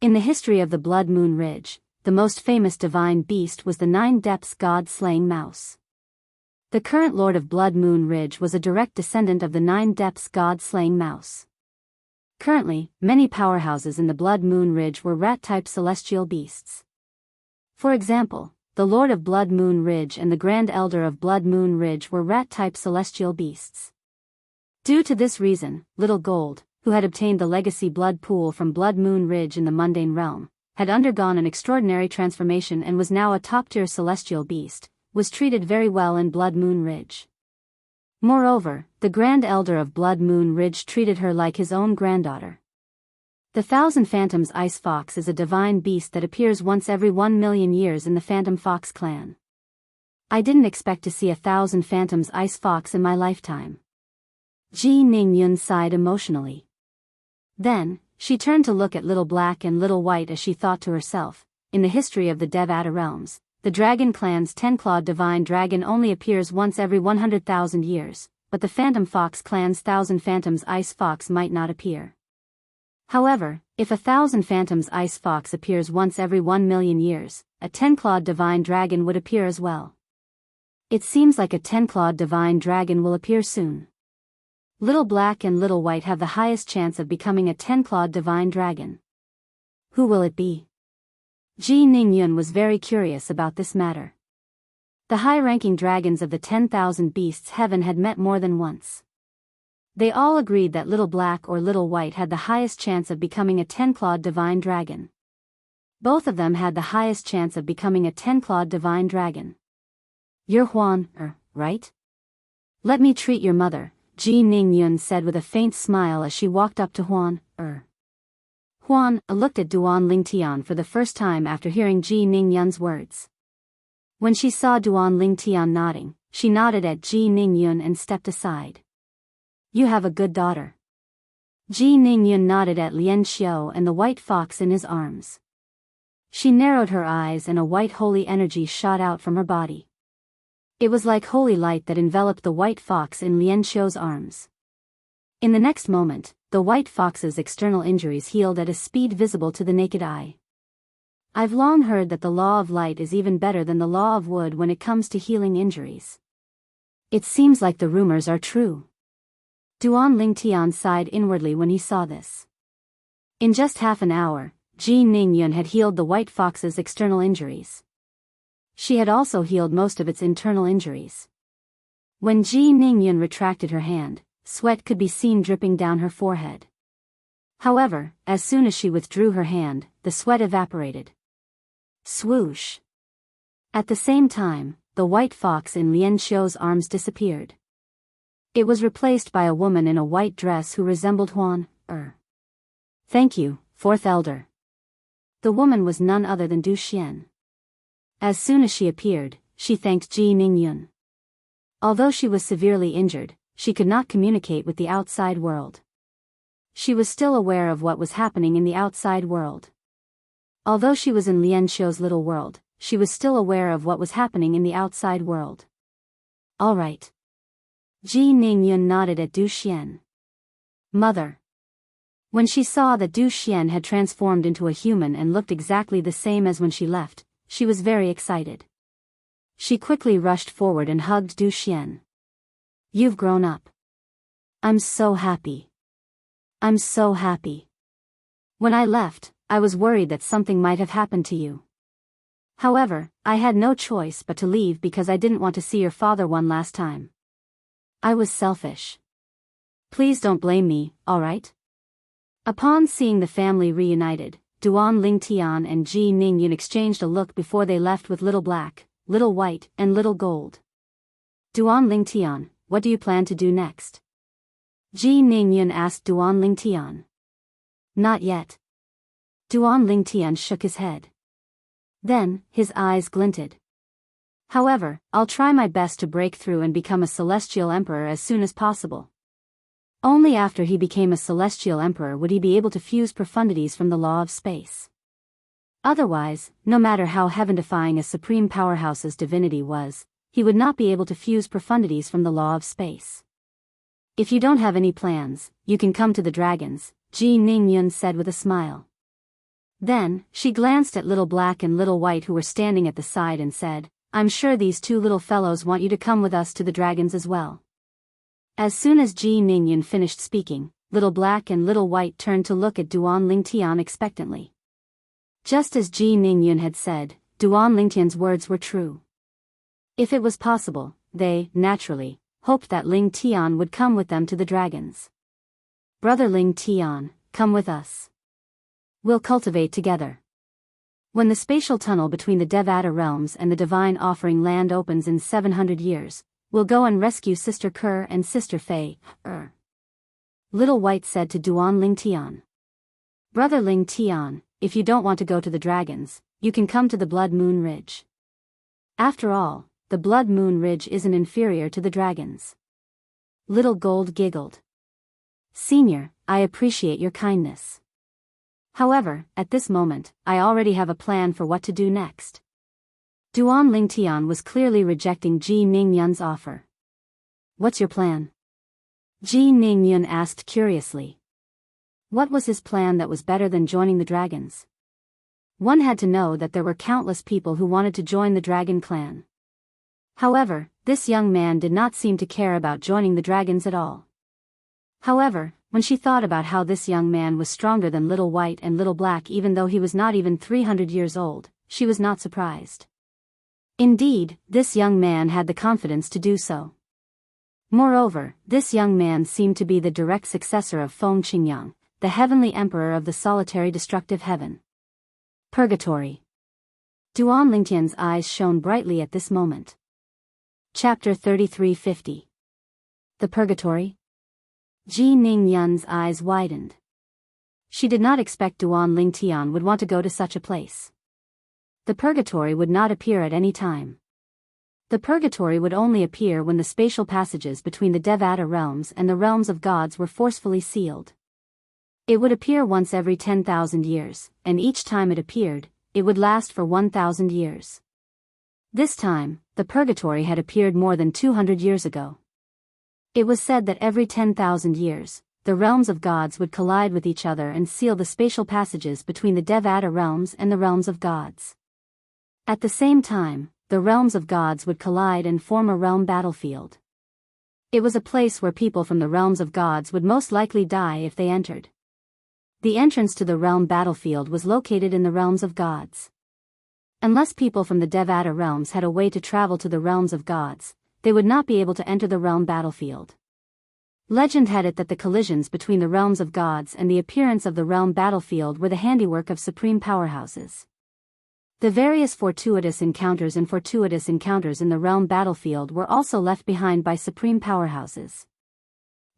In the history of the Blood Moon Ridge, the most famous divine beast was the 9 Depths God-slaying mouse. The current Lord of Blood Moon Ridge was a direct descendant of the 9 Depths God-slaying mouse. Currently, many powerhouses in the Blood Moon Ridge were rat-type celestial beasts. For example, the Lord of Blood Moon Ridge and the Grand Elder of Blood Moon Ridge were rat-type celestial beasts. Due to this reason, Little Gold, who had obtained the legacy blood pool from Blood Moon Ridge in the mundane realm, had undergone an extraordinary transformation and was now a top-tier celestial beast, was treated very well in Blood Moon Ridge. Moreover, the Grand Elder of Blood Moon Ridge treated her like his own granddaughter. The 1,000 Phantoms Ice Fox is a divine beast that appears once every 1,000,000 years in the Phantom Fox clan. I didn't expect to see 1,000 Phantoms Ice Fox in my lifetime. Ji Ningyun sighed emotionally. Then, she turned to look at Little Black and Little White as she thought to herself, in the history of the Devata realms, the Dragon Clan's 10-clawed divine dragon only appears once every 100,000 years, but the Phantom Fox clan's 1,000 Phantoms Ice Fox might not appear. However, if 1,000 Phantoms Ice Fox appears once every 1,000,000 years, a 10-clawed divine dragon would appear as well. It seems like a 10-clawed divine dragon will appear soon. Little Black and Little White have the highest chance of becoming a 10-clawed divine dragon. Who will it be? Ji Ningyun was very curious about this matter. The high-ranking dragons of the 10,000 Beasts Heaven had met more than once. They all agreed that Little Black or Little White had the highest chance of becoming a 10-clawed divine dragon. Both of them had the highest chance of becoming a 10-clawed divine dragon. You're Huan, right? Let me treat your mother, Ji Ningyun said with a faint smile as she walked up to Huan, Huan looked at Duan Lingtian for the first time after hearing Ji Ningyun's words. When she saw Duan Lingtian nodding, she nodded at Ji Ningyun and stepped aside. You have a good daughter. Ji Ningyun nodded at Lian Xiao and the white fox in his arms. She narrowed her eyes and a white holy energy shot out from her body. It was like holy light that enveloped the white fox in Lian Xiao's arms. In the next moment, the white fox's external injuries healed at a speed visible to the naked eye. I've long heard that the law of light is even better than the law of wood when it comes to healing injuries. It seems like the rumors are true. Duan Lingtian sighed inwardly when he saw this. In just half an hour, Ji Ningyun had healed the white fox's external injuries. She had also healed most of its internal injuries. When Ji Ningyun retracted her hand, sweat could be seen dripping down her forehead. However, as soon as she withdrew her hand, the sweat evaporated. Swoosh! At the same time, the white fox in Lian Xiu's arms disappeared. It was replaced by a woman in a white dress who resembled Huan. Thank you, fourth elder. The woman was none other than Du Xian. As soon as she appeared, she thanked Ji Ningyun. Although she was severely injured, she could not communicate with the outside world. She was still aware of what was happening in the outside world. Although she was in Lian Xiu's little world, she was still aware of what was happening in the outside world. All right. Ji Ningyun nodded at Du Xian. Mother. When she saw that Du Xian had transformed into a human and looked exactly the same as when she left, she was very excited. She quickly rushed forward and hugged Du Xian. You've grown up. I'm so happy. I'm so happy. When I left, I was worried that something might have happened to you. However, I had no choice but to leave because I didn't want to see your father one last time. I was selfish. Please don't blame me, alright? Upon seeing the family reunited, Duan Lingtian and Ji Ningyun exchanged a look before they left with Little Black, Little White, and Little Gold. Duan Lingtian, what do you plan to do next? Ji Ningyun asked Duan Lingtian. Not yet. Duan Lingtian shook his head. Then, his eyes glinted. However, I'll try my best to break through and become a celestial emperor as soon as possible. Only after he became a celestial emperor would he be able to fuse profundities from the law of space. Otherwise, no matter how heaven-defying a supreme powerhouse's divinity was, he would not be able to fuse profundities from the law of space. If you don't have any plans, you can come to the dragons, Ji Ningyun said with a smile. Then, she glanced at Little Black and Little White who were standing at the side and said, I'm sure these two little fellows want you to come with us to the dragons as well. As soon as Ji Ningyun finished speaking, Little Black and Little White turned to look at Duan Lingtian expectantly. Just as Ji Ningyun had said, Duan Lingtian's words were true. If it was possible, they, naturally, hoped that Ling Tian would come with them to the dragons. Brother Ling Tian, come with us. We'll cultivate together. When the spatial tunnel between the Devata realms and the Divine Offering land opens in 700 years, we'll go and rescue Sister Kerr and Sister Fei. Little White said to Duan Ling Tian. Brother Ling Tian, if you don't want to go to the dragons, you can come to the Blood Moon Ridge. After all, the Blood Moon Ridge isn't inferior to the dragons. Little Gold giggled. Senior, I appreciate your kindness. However, at this moment, I already have a plan for what to do next. Duan Lingtian was clearly rejecting Ji Ningyun's offer. What's your plan? Ji Ningyun asked curiously. What was his plan that was better than joining the dragons? One had to know that there were countless people who wanted to join the dragon clan. However, this young man did not seem to care about joining the dragons at all. However, when she thought about how this young man was stronger than Little White and Little Black even though he was not even 300 years old, she was not surprised. Indeed, this young man had the confidence to do so. Moreover, this young man seemed to be the direct successor of Feng Qingyang, the heavenly emperor of the solitary destructive heaven. Purgatory. Duan Lingtian's eyes shone brightly at this moment. Chapter 3350. The Purgatory? Ji Ningyun's eyes widened. She did not expect Duan Lingtian would want to go to such a place. The purgatory would not appear at any time. The purgatory would only appear when the spatial passages between the Devata realms and the realms of gods were forcefully sealed. It would appear once every 10,000 years, and each time it appeared, it would last for 1,000 years. This time, the purgatory had appeared more than 200 years ago. It was said that every 10,000 years, the realms of gods would collide with each other and seal the spatial passages between the Devata realms and the realms of gods. At the same time, the realms of gods would collide and form a realm battlefield. It was a place where people from the realms of gods would most likely die if they entered. The entrance to the realm battlefield was located in the realms of gods. Unless people from the Devata realms had a way to travel to the realms of gods, they would not be able to enter the realm battlefield. Legend had it that the collisions between the realms of gods and the appearance of the realm battlefield were the handiwork of supreme powerhouses. The various fortuitous encounters in the realm battlefield were also left behind by supreme powerhouses.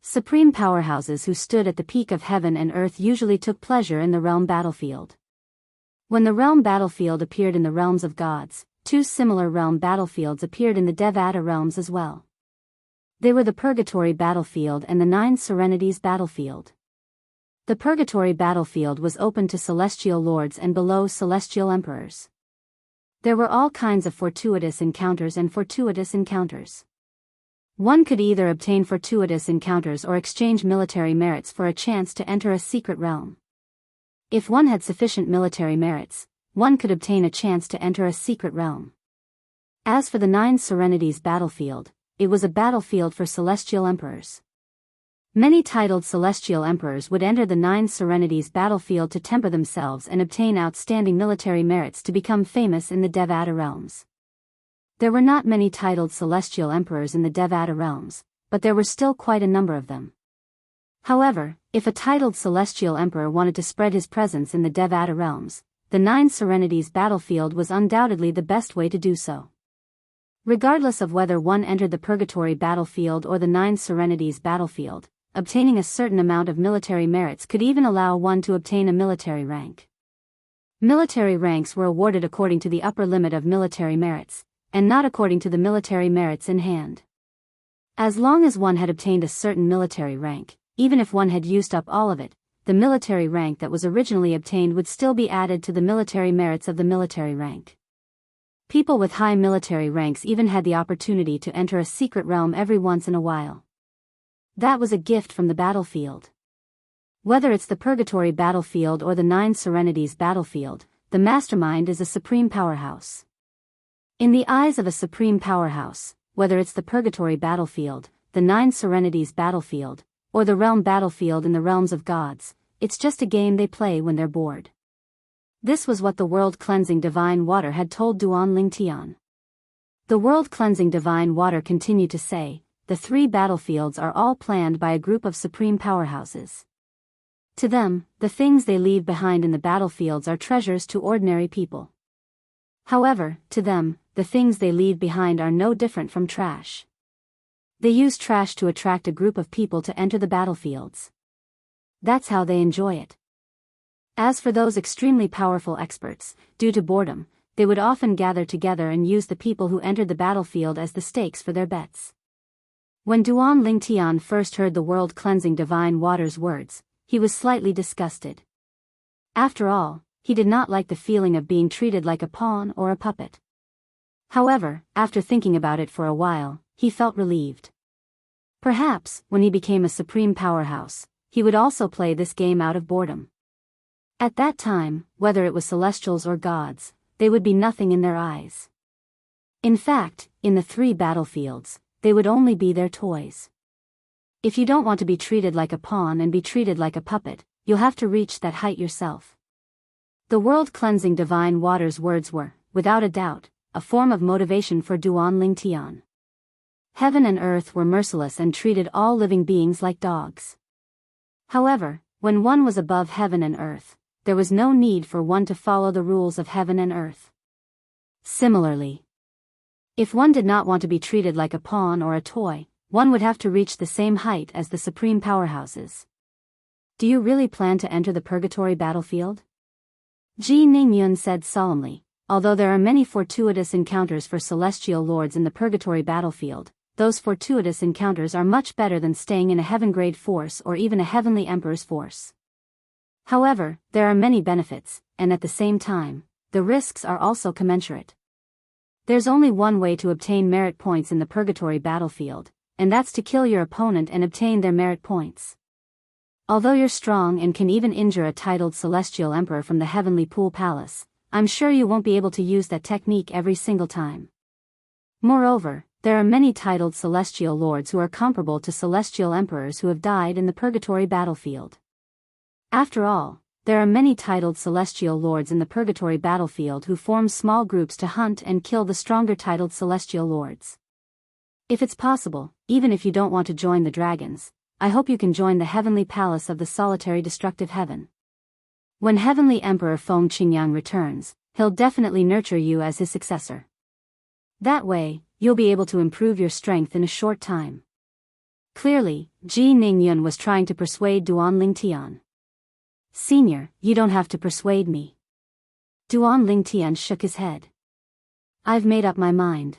Supreme powerhouses who stood at the peak of heaven and earth usually took pleasure in the realm battlefield. When the realm battlefield appeared in the realms of gods, two similar realm battlefields appeared in the Devata realms as well. They were the Purgatory battlefield and the Nine Serenities battlefield. The Purgatory battlefield was open to celestial lords and below celestial emperors. There were all kinds of fortuitous encounters and fortuitous encounters. One could either obtain fortuitous encounters or exchange military merits for a chance to enter a secret realm. If one had sufficient military merits, one could obtain a chance to enter a secret realm. As for the Nine Serenities battlefield, it was a battlefield for celestial emperors. Many titled celestial emperors would enter the Nine Serenities battlefield to temper themselves and obtain outstanding military merits to become famous in the Devata realms. There were not many titled celestial emperors in the Devata realms, but there were still quite a number of them. However, if a titled celestial emperor wanted to spread his presence in the Devata realms, the Nine Serenities battlefield was undoubtedly the best way to do so. Regardless of whether one entered the Purgatory battlefield or the Nine Serenities battlefield, obtaining a certain amount of military merits could even allow one to obtain a military rank. Military ranks were awarded according to the upper limit of military merits, and not according to the military merits in hand. As long as one had obtained a certain military rank, even if one had used up all of it, the military rank that was originally obtained would still be added to the military merits of the military rank. People with high military ranks even had the opportunity to enter a secret realm every once in a while. That was a gift from the battlefield. Whether it's the Purgatory battlefield or the Nine Serenities battlefield, the mastermind is a supreme powerhouse. In the eyes of a supreme powerhouse, whether it's the Purgatory battlefield, the Nine Serenities battlefield, or the realm battlefield in the realms of gods, it's just a game they play when they're bored. This was what the world-cleansing divine water had told Duan Lingtian. The world-cleansing divine water continued to say, the three battlefields are all planned by a group of supreme powerhouses. To them, the things they leave behind in the battlefields are treasures to ordinary people. However, to them, the things they leave behind are no different from trash. They use trash to attract a group of people to enter the battlefields. That's how they enjoy it. As for those extremely powerful experts, due to boredom, they would often gather together and use the people who entered the battlefield as the stakes for their bets. When Duan Lingtian first heard the world-cleansing divine water's words, he was slightly disgusted. After all, he did not like the feeling of being treated like a pawn or a puppet. However, after thinking about it for a while, he felt relieved. Perhaps, when he became a supreme powerhouse, he would also play this game out of boredom. At that time, whether it was celestials or gods, they would be nothing in their eyes. In fact, in the three battlefields, they would only be their toys. If you don't want to be treated like a pawn and be treated like a puppet, you'll have to reach that height yourself. The world-cleansing divine water's words were, without a doubt, a form of motivation for Duan Lingtian. Heaven and earth were merciless and treated all living beings like dogs. However, when one was above heaven and earth, there was no need for one to follow the rules of heaven and earth. Similarly, if one did not want to be treated like a pawn or a toy, one would have to reach the same height as the supreme powerhouses. Do you really plan to enter the Purgatory battlefield? Ji Ningyun said solemnly, although there are many fortuitous encounters for celestial lords in the Purgatory battlefield, those fortuitous encounters are much better than staying in a heaven-grade force or even a heavenly emperor's force. However, there are many benefits, and at the same time, the risks are also commensurate. There's only one way to obtain merit points in the Purgatory battlefield, and that's to kill your opponent and obtain their merit points. Although you're strong and can even injure a titled celestial emperor from the heavenly pool palace, I'm sure you won't be able to use that technique every single time. Moreover, there are many titled celestial lords who are comparable to celestial emperors who have died in the Purgatory battlefield. After all, there are many titled celestial lords in the purgatory battlefield who form small groups to hunt and kill the stronger titled celestial lords. If it's possible, even if you don't want to join the dragons, I hope you can join the heavenly palace of the solitary destructive heaven. When Heavenly Emperor Feng Qingyang returns, he'll definitely nurture you as his successor. That way, you'll be able to improve your strength in a short time. Clearly, Ji Ningyun was trying to persuade Duan Lingtian. Senior, you don't have to persuade me. Duan Lingtian shook his head. I've made up my mind.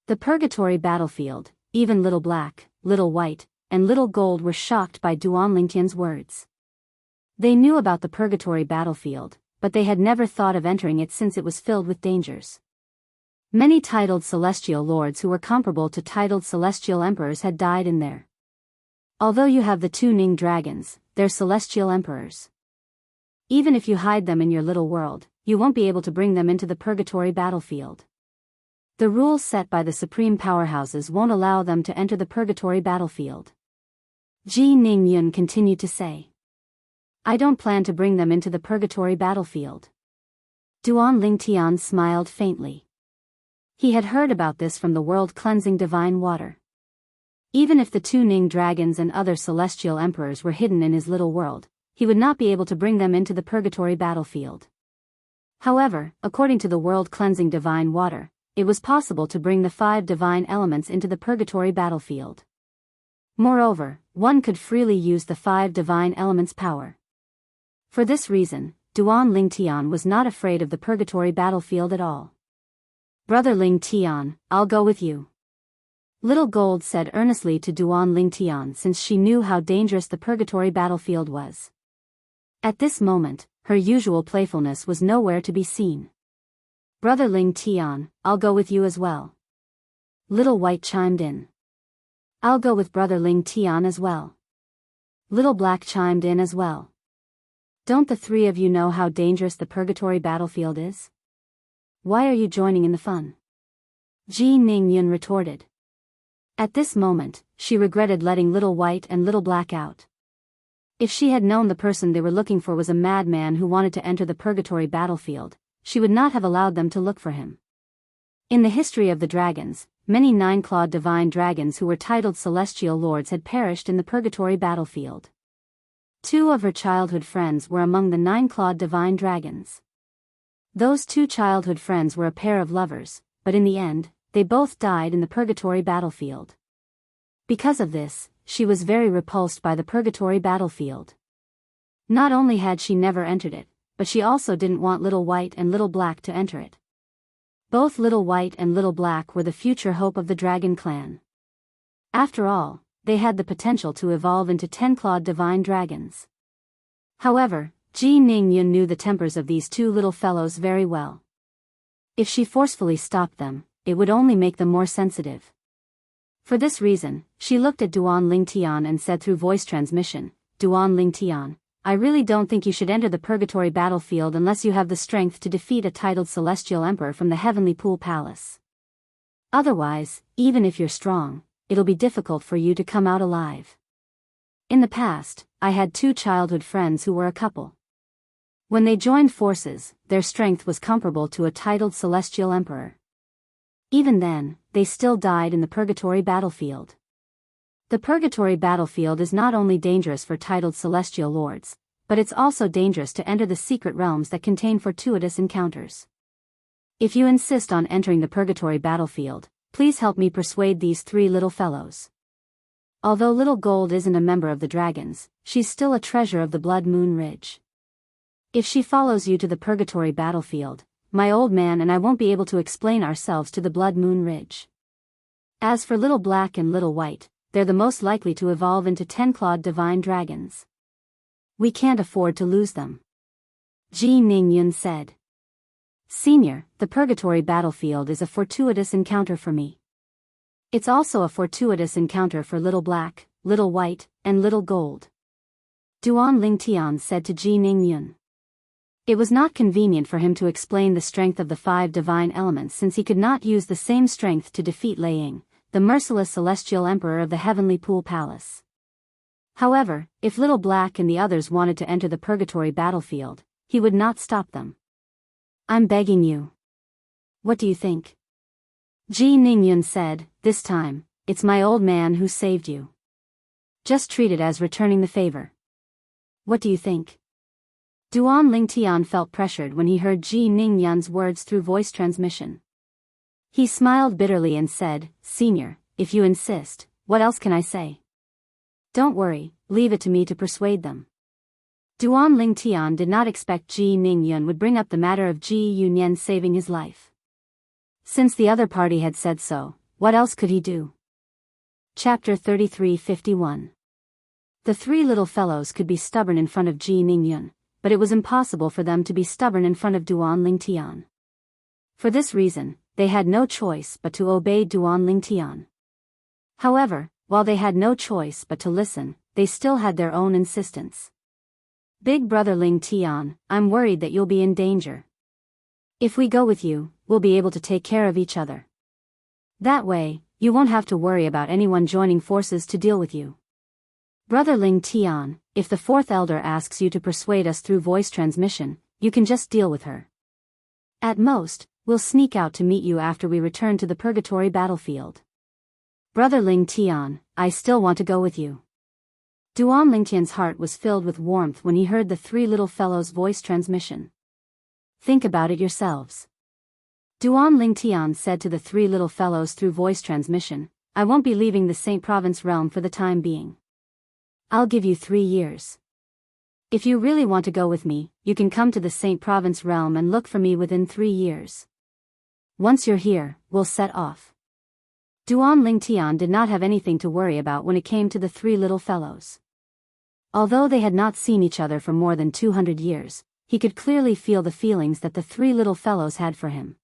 The purgatory battlefield, even Little Black, Little White, and Little Gold were shocked by Duan Lingtian's words. They knew about the purgatory battlefield, but they had never thought of entering it since it was filled with dangers. Many titled celestial lords who were comparable to titled celestial emperors had died in there. Although you have the two Ning dragons, they're celestial emperors. Even if you hide them in your little world, you won't be able to bring them into the purgatory battlefield. The rules set by the supreme powerhouses won't allow them to enter the purgatory battlefield. Ji Ningyun continued to say. I don't plan to bring them into the purgatory battlefield. Duan Lingtian smiled faintly. He had heard about this from the world-cleansing divine water. Even if the two Ning dragons and other celestial emperors were hidden in his little world, he would not be able to bring them into the purgatory battlefield. However, according to the world-cleansing divine water, it was possible to bring the 5 divine elements into the purgatory battlefield. Moreover, one could freely use the 5 divine elements' power. For this reason, Duan Lingtian was not afraid of the purgatory battlefield at all. Brother Lingtian, I'll go with you. Little Gold said earnestly to Duan Lingtian since she knew how dangerous the purgatory battlefield was. At this moment, her usual playfulness was nowhere to be seen. Brother Lingtian, I'll go with you as well. Little White chimed in. I'll go with Brother Lingtian as well. Little Black chimed in as well. Don't the 3 of you know how dangerous the purgatory battlefield is? Why are you joining in the fun? Ji Ningyun retorted. At this moment, she regretted letting Little White and Little Black out. If she had known the person they were looking for was a madman who wanted to enter the purgatory battlefield, she would not have allowed them to look for him. In the history of the dragons, many 9-clawed divine dragons who were titled celestial lords had perished in the purgatory battlefield. 2 of her childhood friends were among the 9-clawed divine dragons. Those 2 childhood friends were a pair of lovers, but in the end, they both died in the purgatory battlefield. Because of this, she was very repulsed by the purgatory battlefield. Not only had she never entered it, but she also didn't want Little White and Little Black to enter it. Both Little White and Little Black were the future hope of the dragon clan. After all, they had the potential to evolve into 10-clawed divine dragons. However, Ji Ningyun knew the tempers of these 2 little fellows very well. If she forcefully stopped them, it would only make them more sensitive. For this reason, she looked at Duan Lingtian and said through voice transmission, Duan Lingtian, I really don't think you should enter the purgatory battlefield unless you have the strength to defeat a titled celestial emperor from the heavenly pool palace. Otherwise, even if you're strong, it'll be difficult for you to come out alive. In the past, I had 2 childhood friends who were a couple. When they joined forces, their strength was comparable to a titled celestial emperor. Even then, they still died in the purgatory battlefield. The purgatory battlefield is not only dangerous for titled celestial lords, but it's also dangerous to enter the secret realms that contain fortuitous encounters. If you insist on entering the purgatory battlefield, please help me persuade these 3 little fellows. Although Little Gold isn't a member of the dragons, she's still a treasure of the Blood Moon Ridge. If she follows you to the purgatory battlefield, my old man and I won't be able to explain ourselves to the Blood Moon Ridge. As for Little Black and Little White, they're the most likely to evolve into 10-clawed divine dragons. We can't afford to lose them. Ji Ningyun said. Senior, the purgatory battlefield is a fortuitous encounter for me. It's also a fortuitous encounter for Little Black, Little White, and Little Gold. Duan Lingtian said to Ji Ningyun. It was not convenient for him to explain the strength of the 5 divine elements since he could not use the same strength to defeat Lei Ying, the merciless celestial emperor of the heavenly pool palace. However, if Little Black and the others wanted to enter the purgatory battlefield, he would not stop them. I'm begging you. What do you think? Ji Ningyun said, this time, it's my old man who saved you. Just treat it as returning the favor. What do you think? Duan Lingtian felt pressured when he heard Ji Ningyun's words through voice transmission. He smiled bitterly and said, Senior, if you insist, what else can I say? Don't worry, leave it to me to persuade them. Duan Lingtian did not expect Ji Ningyun would bring up the matter of Ji Yunyan saving his life. Since the other party had said so, what else could he do? Chapter 33:51. The three little fellows could be stubborn in front of Ji Ningyun, but it was impossible for them to be stubborn in front of Duan Lingtian. For this reason, they had no choice but to obey Duan Lingtian. However, while they had no choice but to listen, they still had their own insistence. Big brother Lingtian, I'm worried that you'll be in danger. If we go with you, we'll be able to take care of each other. That way, you won't have to worry about anyone joining forces to deal with you. Brother Lingtian, if the fourth elder asks you to persuade us through voice transmission, you can just deal with her. At most, we'll sneak out to meet you after we return to the purgatory battlefield. Brother Lingtian, I still want to go with you. Duan Lingtian's heart was filled with warmth when he heard the three little fellows' voice transmission. Think about it yourselves. Duan Lingtian said to the three little fellows through voice transmission, I won't be leaving the Saint Province realm for the time being. I'll give you 3 years. If you really want to go with me, you can come to the Saint Province realm and look for me within 3 years. Once you're here, we'll set off. Duan Lingtian did not have anything to worry about when it came to the three little fellows. Although they had not seen each other for more than 200 years, he could clearly feel the feelings that the three little fellows had for him.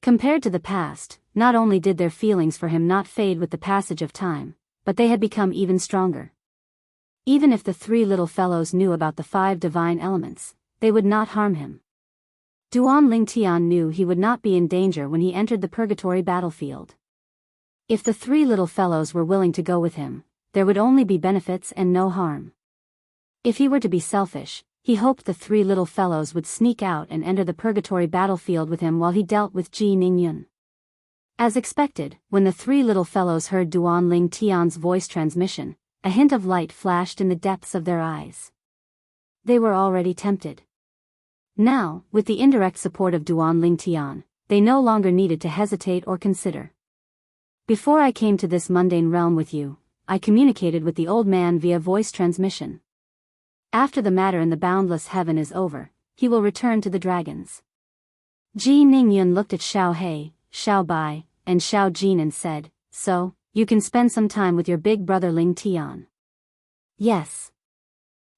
Compared to the past, not only did their feelings for him not fade with the passage of time, but they had become even stronger. Even if the three little fellows knew about the 5 divine elements, they would not harm him. Duan Lingtian knew he would not be in danger when he entered the purgatory battlefield. If the three little fellows were willing to go with him, there would only be benefits and no harm. If he were to be selfish, he hoped the three little fellows would sneak out and enter the purgatory battlefield with him while he dealt with Ji Ningyun. As expected, when the three little fellows heard Duan Lingtian's voice transmission, a hint of light flashed in the depths of their eyes. They were already tempted. Now, with the indirect support of Duan Lingtian, they no longer needed to hesitate or consider. Before I came to this mundane realm with you, I communicated with the old man via voice transmission. After the matter in the boundless heaven is over, he will return to the dragons. Ji Ningyun looked at Xiao He, Xiao Bai, and Xiao Jin and said, So, you can spend some time with your big brother Lingtian. Yes.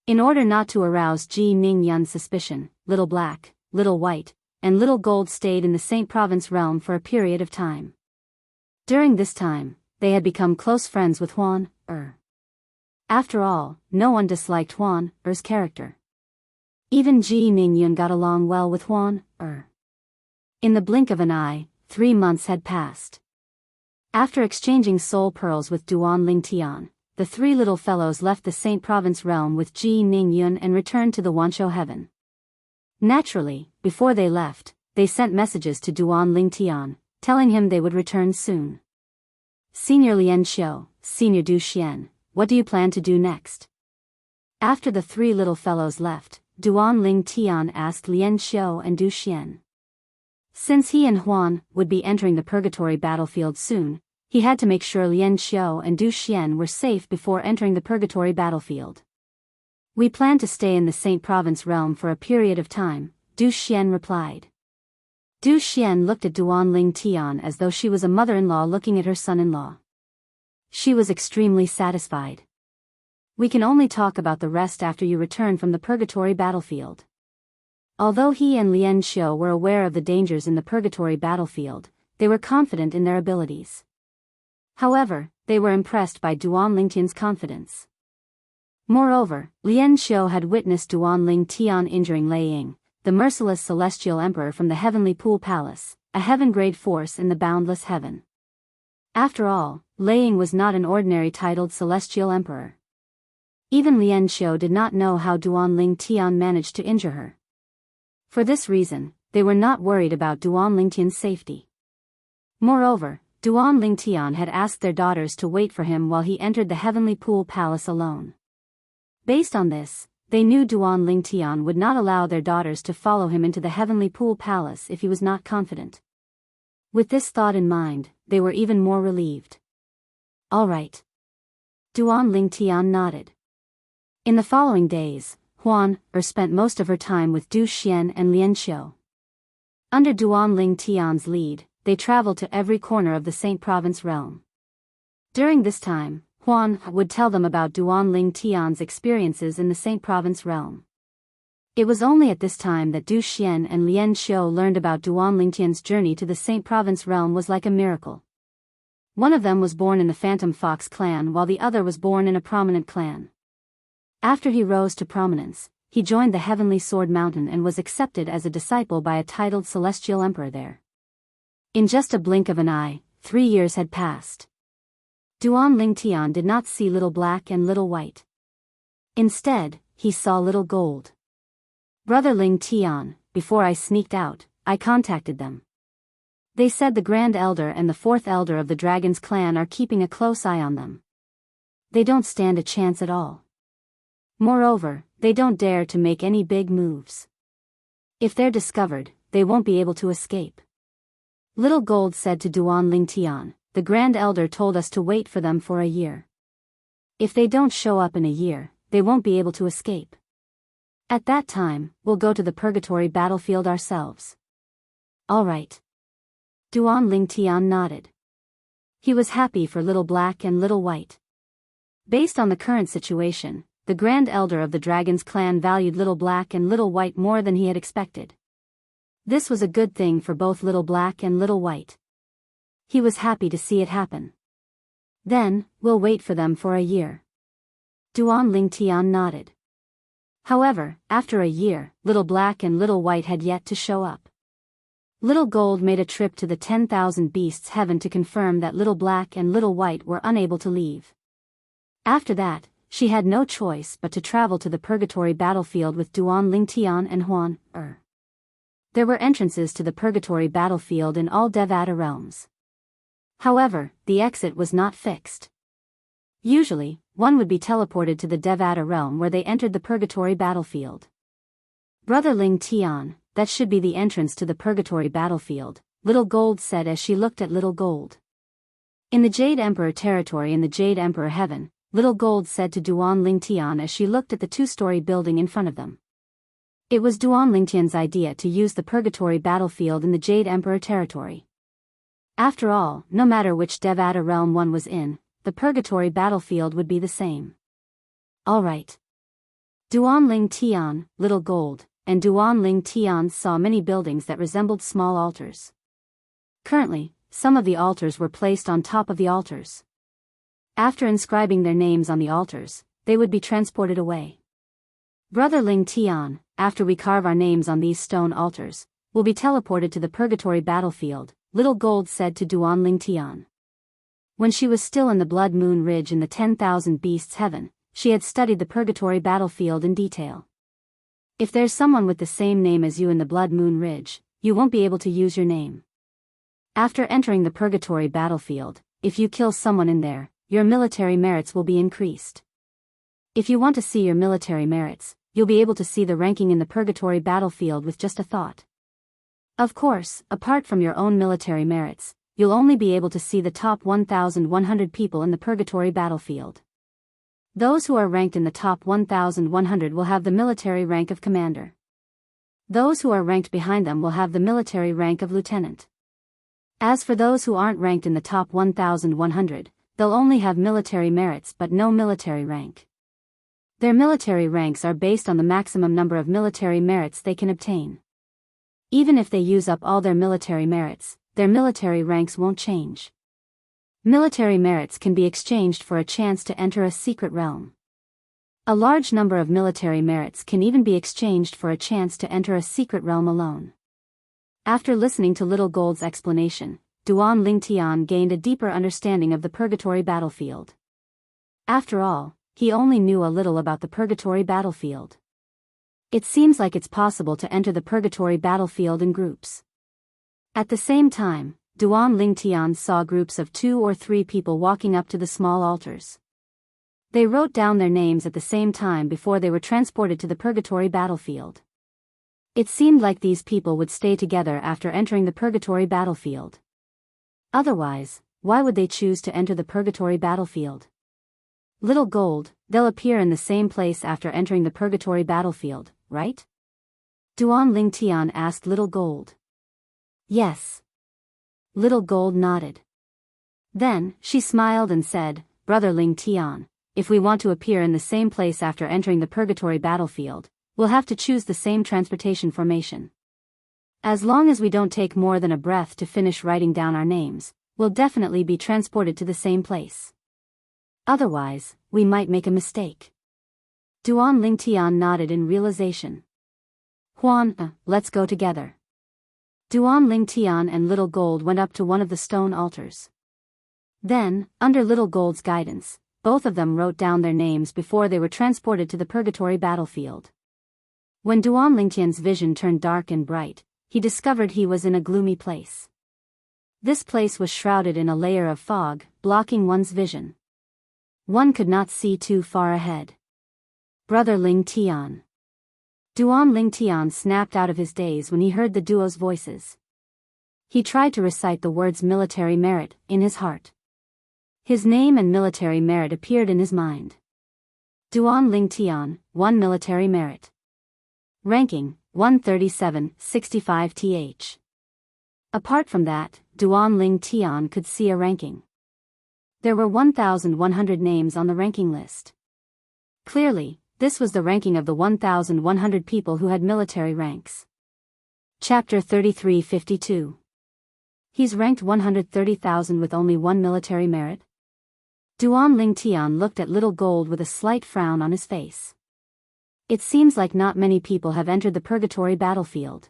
In order not to arouse Ji Ningyun's suspicion, Little Black, Little White, and Little Gold stayed in the Saint Province realm for a period of time. During this time, they had become close friends with Huan Er. After all, no one disliked Huan Er's character. Even Ji Ningyun got along well with Huan Er. In the blink of an eye, 3 months had passed. After exchanging soul pearls with Duan Lingtian, the three little fellows left the Saint Province realm with Ji Ningyun and returned to the Wanshou heaven. Naturally, before they left, they sent messages to Duan Lingtian, telling him they would return soon. Senior Lian Xiu, Senior Du Xian, what do you plan to do next? After the three little fellows left, Duan Lingtian asked Lian Xiu and Du Xian. Since he and Huan would be entering the purgatory battlefield soon, he had to make sure Lian Xiu and Du Xian were safe before entering the purgatory battlefield. We plan to stay in the Saint Province realm for a period of time, Du Xian replied. Du Xian looked at Duan Lingtian as though she was a mother-in-law looking at her son-in-law. She was extremely satisfied. We can only talk about the rest after you return from the purgatory battlefield. Although he and Lian Xiu were aware of the dangers in the purgatory battlefield, they were confident in their abilities. However, they were impressed by Duan Lingtian's confidence. Moreover, Lian Xiu had witnessed Duan Lingtian injuring Lei Ying, the merciless celestial emperor from the Heavenly Pool Palace, a heaven-grade force in the boundless heaven. After all, Lei Ying was not an ordinary titled celestial emperor. Even Lian Xiu did not know how Duan Ling Tian managed to injure her. For this reason, they were not worried about Duan Ling Tian's safety. Moreover, Duan Ling Tian had asked their daughters to wait for him while he entered the Heavenly Pool Palace alone. Based on this, they knew Duan Ling Tian would not allow their daughters to follow him into the Heavenly Pool Palace if he was not confident. With this thought in mind, they were even more relieved. All right. Duan Ling Tian nodded. In the following days, Huan spent most of her time with Du Xian and Lian Xiu. Under Duan Ling Tian's lead, they traveled to every corner of the Saint Province realm. During this time, Huan would tell them about Duan Ling Tian's experiences in the Saint Province realm. It was only at this time that Du Xian and Lian Xiu learned about Duan Ling Tian's journey to the Saint Province realm was like a miracle. One of them was born in the Phantom Fox clan while the other was born in a prominent clan. After he rose to prominence, he joined the Heavenly Sword Mountain and was accepted as a disciple by a titled celestial emperor there. In just a blink of an eye, 3 years had passed. Duan Ling Tian did not see Little Black and Little White. Instead, he saw Little Gold. Brother Ling Tian, before I sneaked out, I contacted them. They said the Grand Elder and the Fourth Elder of the Dragon's clan are keeping a close eye on them. They don't stand a chance at all. Moreover, they don't dare to make any big moves. If they're discovered, they won't be able to escape. Little Gold said to Duan Ling Tian, the Grand Elder told us to wait for them for a year. If they don't show up in a year, they won't be able to escape. At that time, we'll go to the Purgatory battlefield ourselves. All right. Duan Ling Tian nodded. He was happy for Little Black and Little White. Based on the current situation, the Grand Elder of the Dragon's clan valued Little Black and Little White more than he had expected. This was a good thing for both Little Black and Little White. He was happy to see it happen. Then, we'll wait for them for a year. Duan Ling Tian nodded. However, after a year, Little Black and Little White had yet to show up. Little Gold made a trip to the 10,000 Beasts Heaven to confirm that Little Black and Little White were unable to leave. After that, she had no choice but to travel to the Purgatory battlefield with Duan Ling Tian and Huan. There were entrances to the Purgatory battlefield in all Devata realms. However, the exit was not fixed. Usually, one would be teleported to the Devata realm where they entered the Purgatory battlefield. Brother Ling Tian, that should be the entrance to the Purgatory battlefield, Little Gold said as she looked at Little Gold. In the Jade Emperor territory in the Jade Emperor heaven, Little Gold said to Duan Ling Tian as she looked at the 2-story building in front of them. It was Duan Ling Tian's idea to use the Purgatory battlefield in the Jade Emperor territory. After all, no matter which Devata realm one was in, the Purgatory battlefield would be the same. All right. Duan Ling Tian, Little Gold, and Duan Ling Tian saw many buildings that resembled small altars. Currently, some of the altars were placed on top of the altars. After inscribing their names on the altars, they would be transported away. Brother Ling Tian, after we carve our names on these stone altars, we'll be teleported to the Purgatory battlefield, Little Gold said to Duan Ling Tian. When she was still in the Blood Moon Ridge in the 10,000 Beasts Heaven, she had studied the Purgatory battlefield in detail. If there's someone with the same name as you in the Blood Moon Ridge, you won't be able to use your name. After entering the Purgatory battlefield, if you kill someone in there, your military merits will be increased. If you want to see your military merits, you'll be able to see the ranking in the Purgatory battlefield with just a thought. Of course, apart from your own military merits, you'll only be able to see the top 1,100 people in the Purgatory battlefield. Those who are ranked in the top 1,100 will have the military rank of commander. Those who are ranked behind them will have the military rank of lieutenant. As for those who aren't ranked in the top 1,100, they'll only have military merits but no military rank. Their military ranks are based on the maximum number of military merits they can obtain. Even if they use up all their military merits, their military ranks won't change. Military merits can be exchanged for a chance to enter a secret realm. A large number of military merits can even be exchanged for a chance to enter a secret realm alone. After listening to Little Gold's explanation, Duan Ling Tian gained a deeper understanding of the Purgatory battlefield. After all, he only knew a little about the purgatory battlefield. It seems like it's possible to enter the purgatory battlefield in groups. At the same time, Duan Lingtian saw groups of 2 or 3 people walking up to the small altars. They wrote down their names at the same time before they were transported to the purgatory battlefield. It seemed like these people would stay together after entering the purgatory battlefield. Otherwise, why would they choose to enter the purgatory battlefield? Little Gold, they'll appear in the same place after entering the purgatory battlefield, right? Duan Lingtian asked Little Gold. Yes. Little Gold nodded. Then, she smiled and said, Brother Lingtian, if we want to appear in the same place after entering the purgatory battlefield, we'll have to choose the same transportation formation. As long as we don't take more than a breath to finish writing down our names, we'll definitely be transported to the same place. Otherwise, we might make a mistake. Duan Lingtian nodded in realization. Huan, let's go together. Duan Lingtian and Little Gold went up to one of the stone altars. Then, under Little Gold's guidance, both of them wrote down their names before they were transported to the purgatory battlefield. When Duan Lingtian's vision turned dark and bright, he discovered he was in a gloomy place. This place was shrouded in a layer of fog, blocking one's vision. One could not see too far ahead. Brother Lingtian. Duan Lingtian snapped out of his daze when he heard the duo's voices. He tried to recite the words military merit in his heart. His name and military merit appeared in his mind. Duan Lingtian, 1 military merit. Ranking, 137/65th. Apart from that, Duan Lingtian could see a ranking. There were 1,100 names on the ranking list. Clearly, this was the ranking of the 1,100 people who had military ranks. Chapter 3352. He's ranked 130,000 with only 1 military merit? Duan Lingtian looked at Little Gold with a slight frown on his face. It seems like not many people have entered the purgatory battlefield.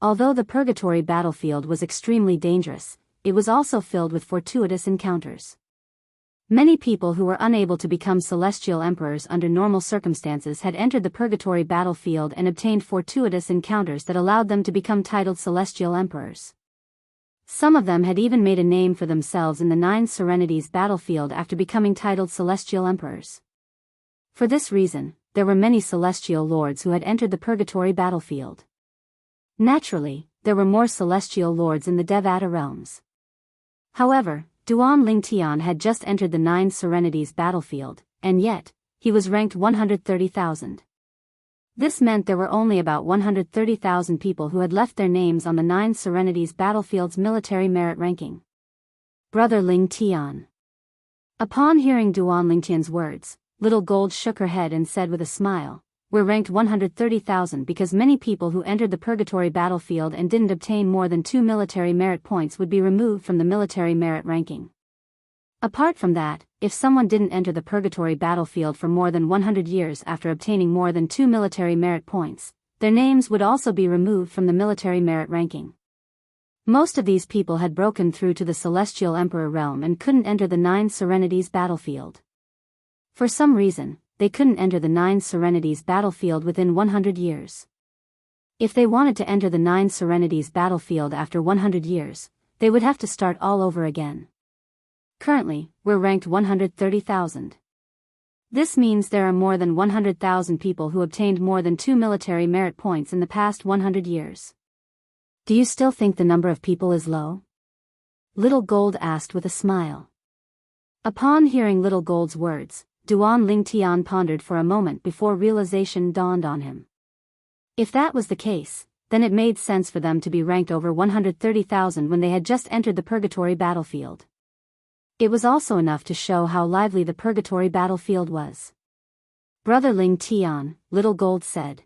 Although the purgatory battlefield was extremely dangerous, it was also filled with fortuitous encounters. Many people who were unable to become celestial emperors under normal circumstances had entered the purgatory battlefield and obtained fortuitous encounters that allowed them to become titled celestial emperors. Some of them had even made a name for themselves in the 9 Serenities battlefield after becoming titled celestial emperors. For this reason, there were many celestial lords who had entered the purgatory battlefield. Naturally, there were more celestial lords in the Devata realms. However, Duan Lingtian had just entered the 9 Serenities battlefield, and yet, he was ranked 130,000. This meant there were only about 130,000 people who had left their names on the 9 Serenities battlefield's military merit ranking. Brother Lingtian. Upon hearing Duan Lingtian's words, Little Gold shook her head and said with a smile, We're ranked 130,000 because many people who entered the purgatory battlefield and didn't obtain more than 2 military merit points would be removed from the military merit ranking. Apart from that, if someone didn't enter the purgatory battlefield for more than 100 years after obtaining more than 2 military merit points, their names would also be removed from the military merit ranking. Most of these people had broken through to the Celestial Emperor realm and couldn't enter the 9 Serenities battlefield. For some reason, they couldn't enter the 9 Serenities battlefield within 100 years. If they wanted to enter the 9 Serenities battlefield after 100 years, they would have to start all over again. Currently, we're ranked 130,000. This means there are more than 100,000 people who obtained more than 2 military merit points in the past 100 years. Do you still think the number of people is low? Little Gold asked with a smile. Upon hearing Little Gold's words, Duan Lingtian pondered for a moment before realization dawned on him. If that was the case, then it made sense for them to be ranked over 130,000 when they had just entered the purgatory battlefield. It was also enough to show how lively the purgatory battlefield was. Brother Lingtian, Little Gold said.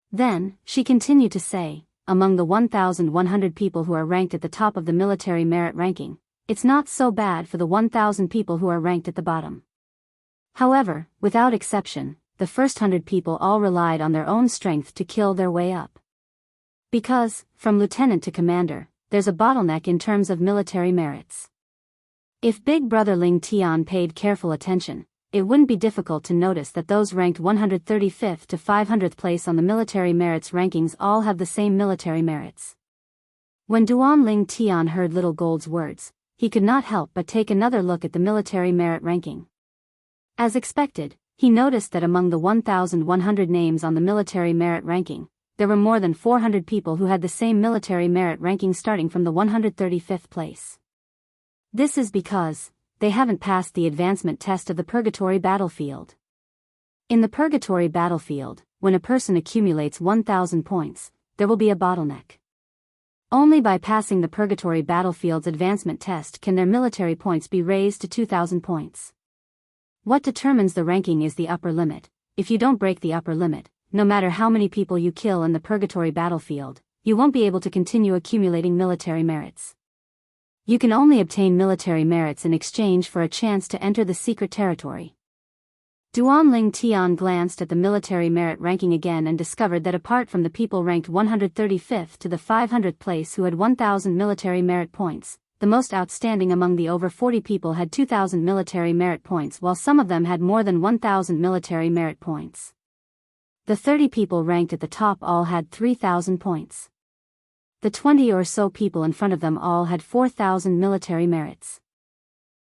Then, she continued to say, among the 1,100 people who are ranked at the top of the military merit ranking, it's not so bad for the 1,000 people who are ranked at the bottom. However, without exception, the first 100 people all relied on their own strength to kill their way up. Because, from lieutenant to commander, there's a bottleneck in terms of military merits. If Big Brother Lingtian paid careful attention, it wouldn't be difficult to notice that those ranked 135th to 500th place on the military merits rankings all have the same military merits. When Duan Ling Tian heard Little Gold's words, he could not help but take another look at the military merit ranking. As expected, he noticed that among the 1,100 names on the military merit ranking, there were more than 400 people who had the same military merit ranking starting from the 135th place. This is because they haven't passed the advancement test of the purgatory battlefield. In the purgatory battlefield, when a person accumulates 1,000 points, there will be a bottleneck. Only by passing the purgatory battlefield's advancement test can their military points be raised to 2,000 points. What determines the ranking is the upper limit. If you don't break the upper limit, no matter how many people you kill in the purgatory battlefield, you won't be able to continue accumulating military merits. You can only obtain military merits in exchange for a chance to enter the secret territory. Duan Ling Tian glanced at the military merit ranking again and discovered that apart from the people ranked 135th to the 500th place who had 1,000 military merit points, the most outstanding among the over 40 people had 2,000 military merit points, while some of them had more than 1,000 military merit points. The 30 people ranked at the top all had 3,000 points. The 20 or so people in front of them all had 4,000 military merits.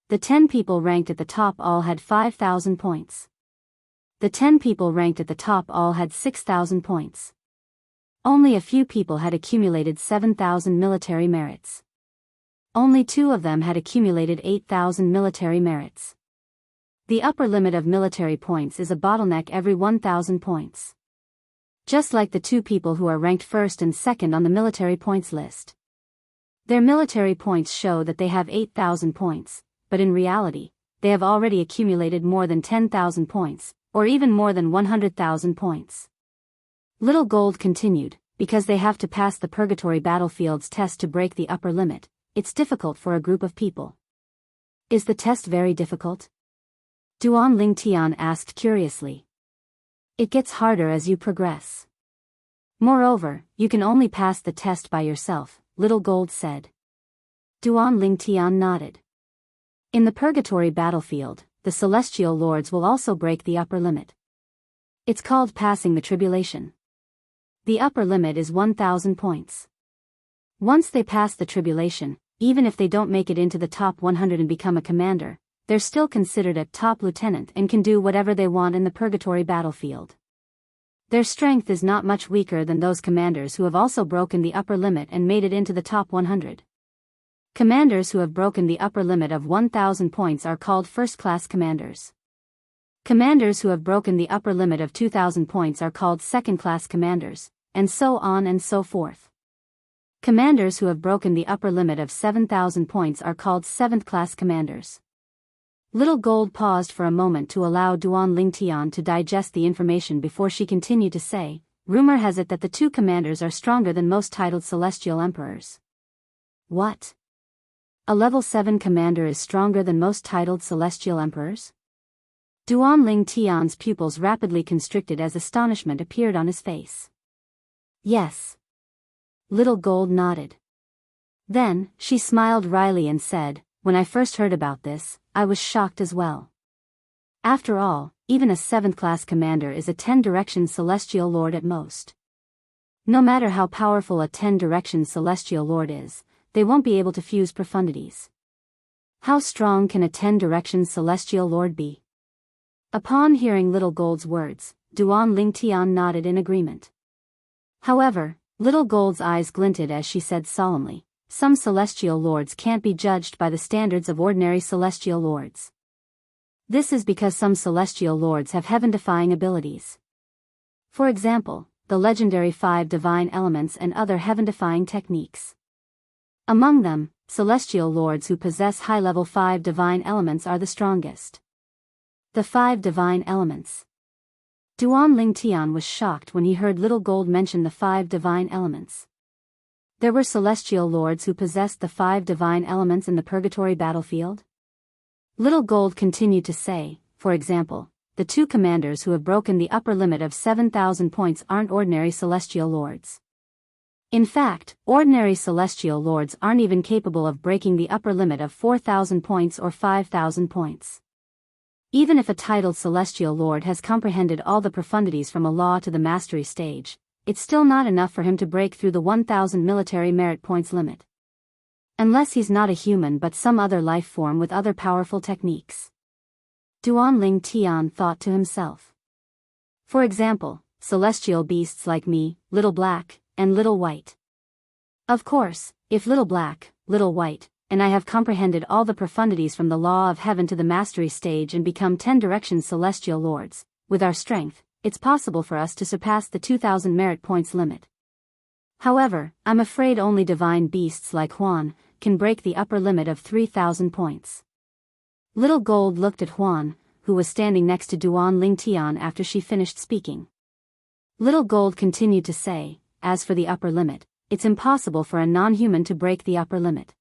The 10 people ranked at the top all had 5,000 points. The 10 people ranked at the top all had 6,000 points. Only a few people had accumulated 7,000 military merits. Only 2 of them had accumulated 8,000 military merits. The upper limit of military points is a bottleneck every 1,000 points. Just like the 2 people who are ranked first and second on the military points list. Their military points show that they have 8,000 points, but in reality, they have already accumulated more than 10,000 points, or even more than 100,000 points. Little Gold continued, because they have to pass the purgatory battlefield's test to break the upper limit, it's difficult for a group of people. Is the test very difficult? Duan Ling Tian asked curiously. It gets harder as you progress. Moreover, you can only pass the test by yourself, Little Gold said. Duan Ling Tian nodded. In the purgatory battlefield, the celestial lords will also break the upper limit. It's called passing the tribulation. The upper limit is 1,000 points. Once they pass the tribulation, even if they don't make it into the top 100 and become a commander, they're still considered a top lieutenant and can do whatever they want in the purgatory battlefield. Their strength is not much weaker than those commanders who have also broken the upper limit and made it into the top 100. Commanders who have broken the upper limit of 1,000 points are called first-class commanders. Commanders who have broken the upper limit of 2,000 points are called second-class commanders, and so on and so forth. Commanders who have broken the upper limit of 7,000 points are called seventh-class commanders. Little Gold paused for a moment to allow Duan Ling Tian to digest the information before she continued to say, rumor has it that the 2 commanders are stronger than most titled celestial emperors. What? A level 7 commander is stronger than most titled celestial emperors? Duan Ling Tian's pupils rapidly constricted as astonishment appeared on his face. Yes. Little Gold nodded. Then, she smiled wryly and said, when I first heard about this, I was shocked as well. After all, even a 7th-class commander is a 10-direction celestial lord at most. No matter how powerful a 10-direction celestial lord is, they won't be able to fuse profundities. How strong can a 10-direction celestial lord be? Upon hearing Little Gold's words, Duan Ling Tian nodded in agreement. However, Little Gold's eyes glinted as she said solemnly, some celestial lords can't be judged by the standards of ordinary celestial lords. This is because some celestial lords have heaven-defying abilities. For example, the legendary 5 divine elements and other heaven-defying techniques. Among them, celestial lords who possess high-level 5 divine elements are the strongest. The 5 divine elements. Duan Ling Tian was shocked when he heard Little Gold mention the 5 divine elements. There were celestial lords who possessed the 5 divine elements in the purgatory battlefield? Little Gold continued to say, for example, the 2 commanders who have broken the upper limit of 7,000 points aren't ordinary celestial lords. In fact, ordinary celestial lords aren't even capable of breaking the upper limit of 4,000 points or 5,000 points. Even if a titled celestial lord has comprehended all the profundities from a law to the mastery stage, it's still not enough for him to break through the 1,000 military merit points limit. Unless he's not a human but some other life form with other powerful techniques. Duan Tian thought to himself. For example, celestial beasts like me, Little Black, and Little White. Of course, if Little Black, Little White, and I have comprehended all the profundities from the law of heaven to the mastery stage and become 10 directions celestial lords, with our strength, it's possible for us to surpass the 2,000 merit points limit. However, I'm afraid only divine beasts like Huan can break the upper limit of 3,000 points. Little Gold looked at Huan, who was standing next to Duan Tian after she finished speaking. Little Gold continued to say, as for the upper limit, it's impossible for a non-human to break the upper limit.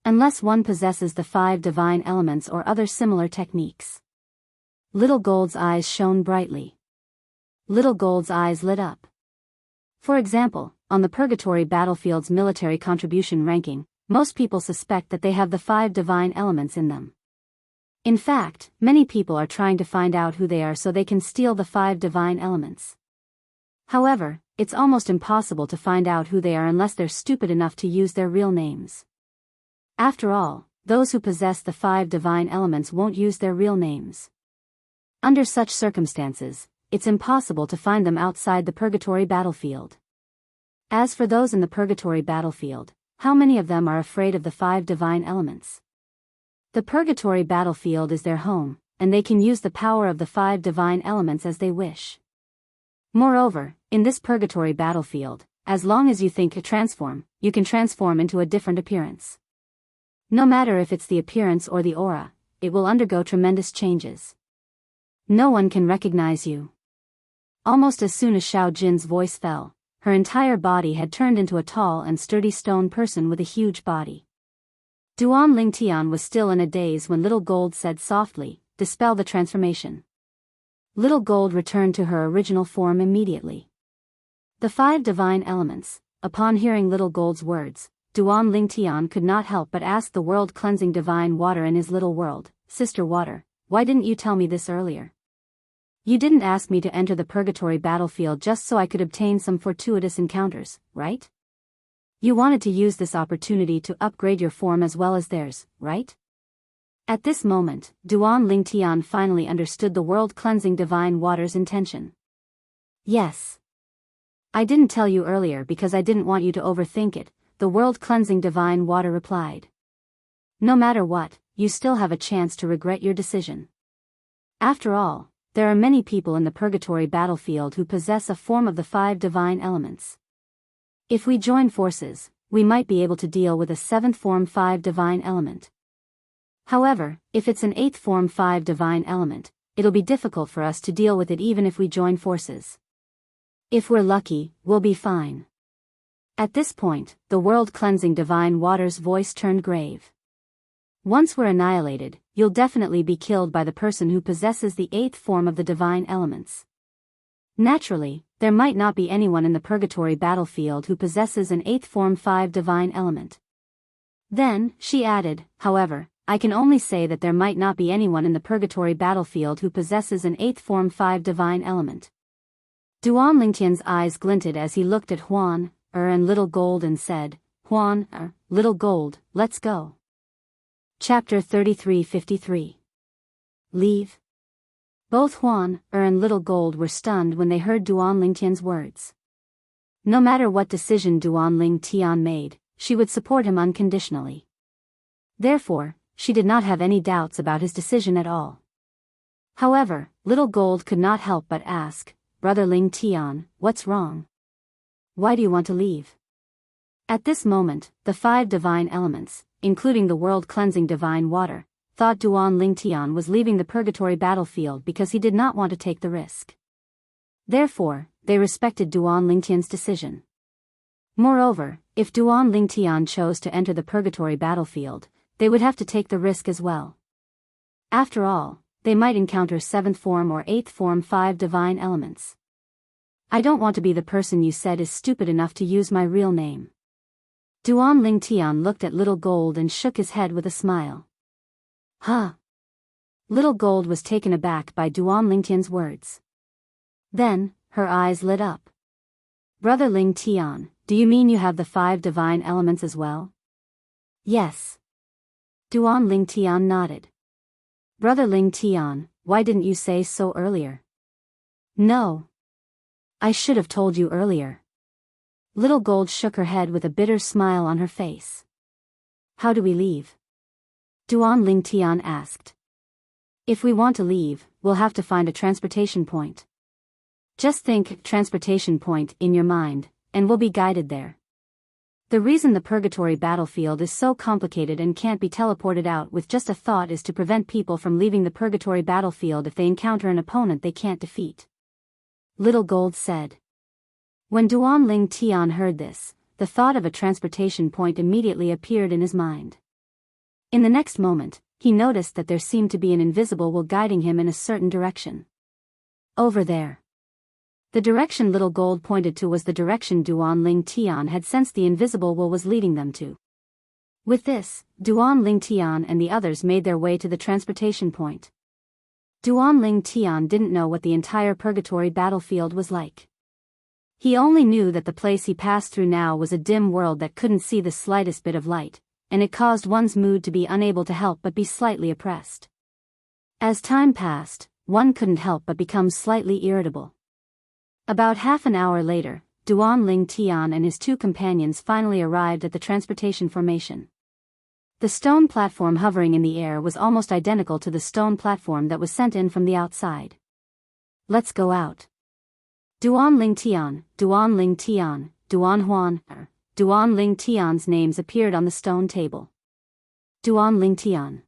Unless one possesses the 5 divine elements or other similar techniques. Little Gold's eyes shone brightly. Little Gold's eyes lit up. For example, on the Purgatory Battlefield's military contribution ranking, most people suspect that they have the 5 divine elements in them. In fact, many people are trying to find out who they are so they can steal the 5 divine elements. However, it's almost impossible to find out who they are unless they're stupid enough to use their real names. After all, those who possess the 5 divine elements won't use their real names. Under such circumstances, it's impossible to find them outside the Purgatory Battlefield. As for those in the Purgatory Battlefield, how many of them are afraid of the 5 divine elements? The Purgatory Battlefield is their home, and they can use the power of the 5 divine elements as they wish. Moreover, in this Purgatory Battlefield, as long as you think to transform, you can transform into a different appearance. No matter if it's the appearance or the aura, it will undergo tremendous changes. No one can recognize you. Almost as soon as Xiao Jin's voice fell, her entire body had turned into a tall and sturdy stone person with a huge body. Duan Tian was still in a daze when Little Gold said softly, "Dispel the transformation." Little Gold returned to her original form immediately. The 5 divine elements, upon hearing Little Gold's words, Duan Tian could not help but ask the world-cleansing divine water in his little world, "Sister Water, why didn't you tell me this earlier? You didn't ask me to enter the Purgatory Battlefield just so I could obtain some fortuitous encounters, right? You wanted to use this opportunity to upgrade your form as well as theirs, right?" At this moment, Duan Tian finally understood the world-cleansing divine water's intention. "Yes. I didn't tell you earlier because I didn't want you to overthink it," the world-cleansing divine water replied. "No matter what, you still have a chance to regret your decision. After all, there are many people in the Purgatory Battlefield who possess a form of the 5 divine elements. If we join forces, we might be able to deal with a 7th form 5 divine element. However, if it's an 8th form 5 divine element, it'll be difficult for us to deal with it even if we join forces. If we're lucky, we'll be fine." At this point, the world-cleansing divine water's voice turned grave. "Once we're annihilated, you'll definitely be killed by the person who possesses the 8th form of the divine elements. Naturally, there might not be anyone in the Purgatory Battlefield who possesses an 8th form 5 divine element." Then, she added, "However, I can only say that there might not be anyone in the Purgatory Battlefield who possesses an 8th form 5 divine element." Duan Tian's eyes glinted as he looked at Huan, and Little Gold and said, "Huan, Little Gold, let's go." Chapter 33:53. Leave. Both Huan, and Little Gold were stunned when they heard Duan Tian's words. No matter what decision Duan Tian made, she would support him unconditionally. Therefore, she did not have any doubts about his decision at all. However, Little Gold could not help but ask, "Brother Tian, what's wrong? Why do you want to leave?" At this moment, the 5 divine elements, including the world-cleansing divine water, thought Duan Tian was leaving the Purgatory Battlefield because he did not want to take the risk. Therefore, they respected Duan Tian's decision. Moreover, if Duan Tian chose to enter the Purgatory Battlefield, they would have to take the risk as well. After all, they might encounter 7th form or 8th form 5 divine elements. "I don't want to be the person you said is stupid enough to use my real name." Duan Tian looked at Little Gold and shook his head with a smile. "Huh." Little Gold was taken aback by Duan Lingtian's words. Then, her eyes lit up. Brother Ling Tian, do you mean you have the 5 divine elements as well? Yes. Duan Ling Tian nodded. Brother Ling Tian, why didn't you say so earlier? No. I should have told you earlier. Little Gold shook her head with a bitter smile on her face. How do we leave? Duan Ling Tian asked. If we want to leave, we'll have to find a transportation point. Just think transportation point in your mind, and we'll be guided there. The reason the purgatory battlefield is so complicated and can't be teleported out with just a thought is to prevent people from leaving the purgatory battlefield if they encounter an opponent they can't defeat. Little Gold said. When Duan Ling Tian heard this, the thought of a transportation point immediately appeared in his mind. In the next moment, he noticed that there seemed to be an invisible will guiding him in a certain direction. Over there. The direction Little Gold pointed to was the direction Duan Ling Tian had sensed the invisible will was leading them to. With this, Duan Ling Tian and the others made their way to the transportation point. Duan Ling Tian didn't know what the entire purgatory battlefield was like. He only knew that the place he passed through now was a dim world that couldn't see the slightest bit of light, and it caused one's mood to be unable to help but be slightly oppressed. As time passed, one couldn't help but become slightly irritable. About half an hour later, Duan Ling Tian and his 2 companions finally arrived at the transportation formation. The stone platform hovering in the air was almost identical to the stone platform that was sent in from the outside. Let's go out. Duan Ling Tian, Duan Ling Tian, Duan Huan, Duan Ling Tian's names appeared on the stone table. Duan Ling Tian.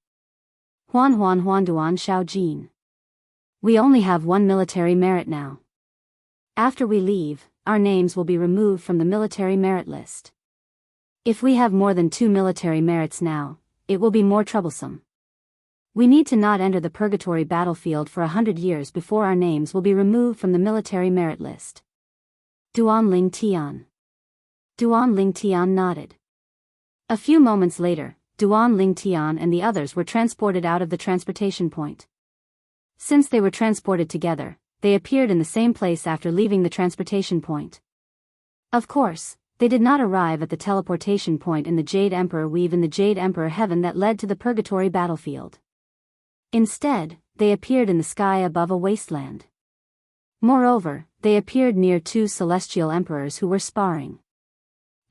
Huan Duan Xiao Jin. We only have 1 military merit now. After we leave, our names will be removed from the military merit list. If we have more than 2 military merits now, it will be more troublesome. We need to not enter the purgatory battlefield for 100 years before our names will be removed from the military merit list. Duan Ling Tian. Duan Ling Tian nodded. A few moments later, Duan Ling Tian and the others were transported out of the transportation point. Since they were transported together, they appeared in the same place after leaving the transportation point. Of course, they did not arrive at the teleportation point in the Jade Emperor weave in the Jade Emperor heaven that led to the purgatory battlefield. Instead, they appeared in the sky above a wasteland. Moreover, they appeared near 2 celestial emperors who were sparring.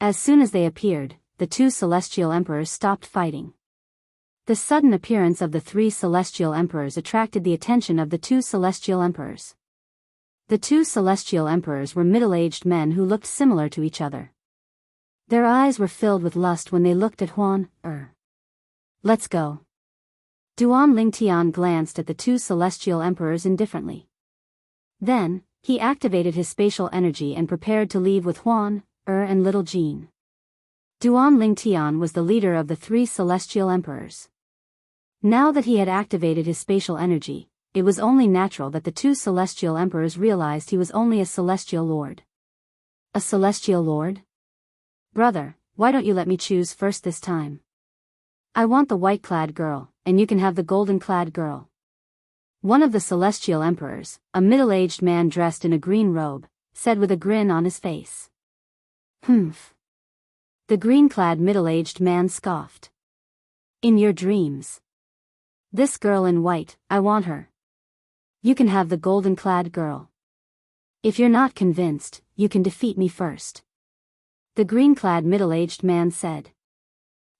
As soon as they appeared, the 2 celestial emperors stopped fighting. The sudden appearance of the 3 celestial emperors attracted the attention of the 2 celestial emperors. The 2 celestial emperors were middle-aged men who looked similar to each other. Their eyes were filled with lust when they looked at Huan. Let's go. Duan Ling Tian glanced at the 2 celestial emperors indifferently. Then, he activated his spatial energy and prepared to leave with Huan, and Little Jean. Duan Ling Tian was the leader of the 3 celestial emperors. Now that he had activated his spatial energy, it was only natural that the 2 celestial emperors realized he was only a celestial lord. A celestial lord? Brother, why don't you let me choose first this time? I want the white-clad girl, and you can have the golden-clad girl. One of the celestial emperors, a middle-aged man dressed in a green robe, said with a grin on his face. Humph. The green-clad middle-aged man scoffed. In your dreams. This girl in white, I want her. You can have the golden-clad girl. If you're not convinced, you can defeat me first. The green-clad middle-aged man said.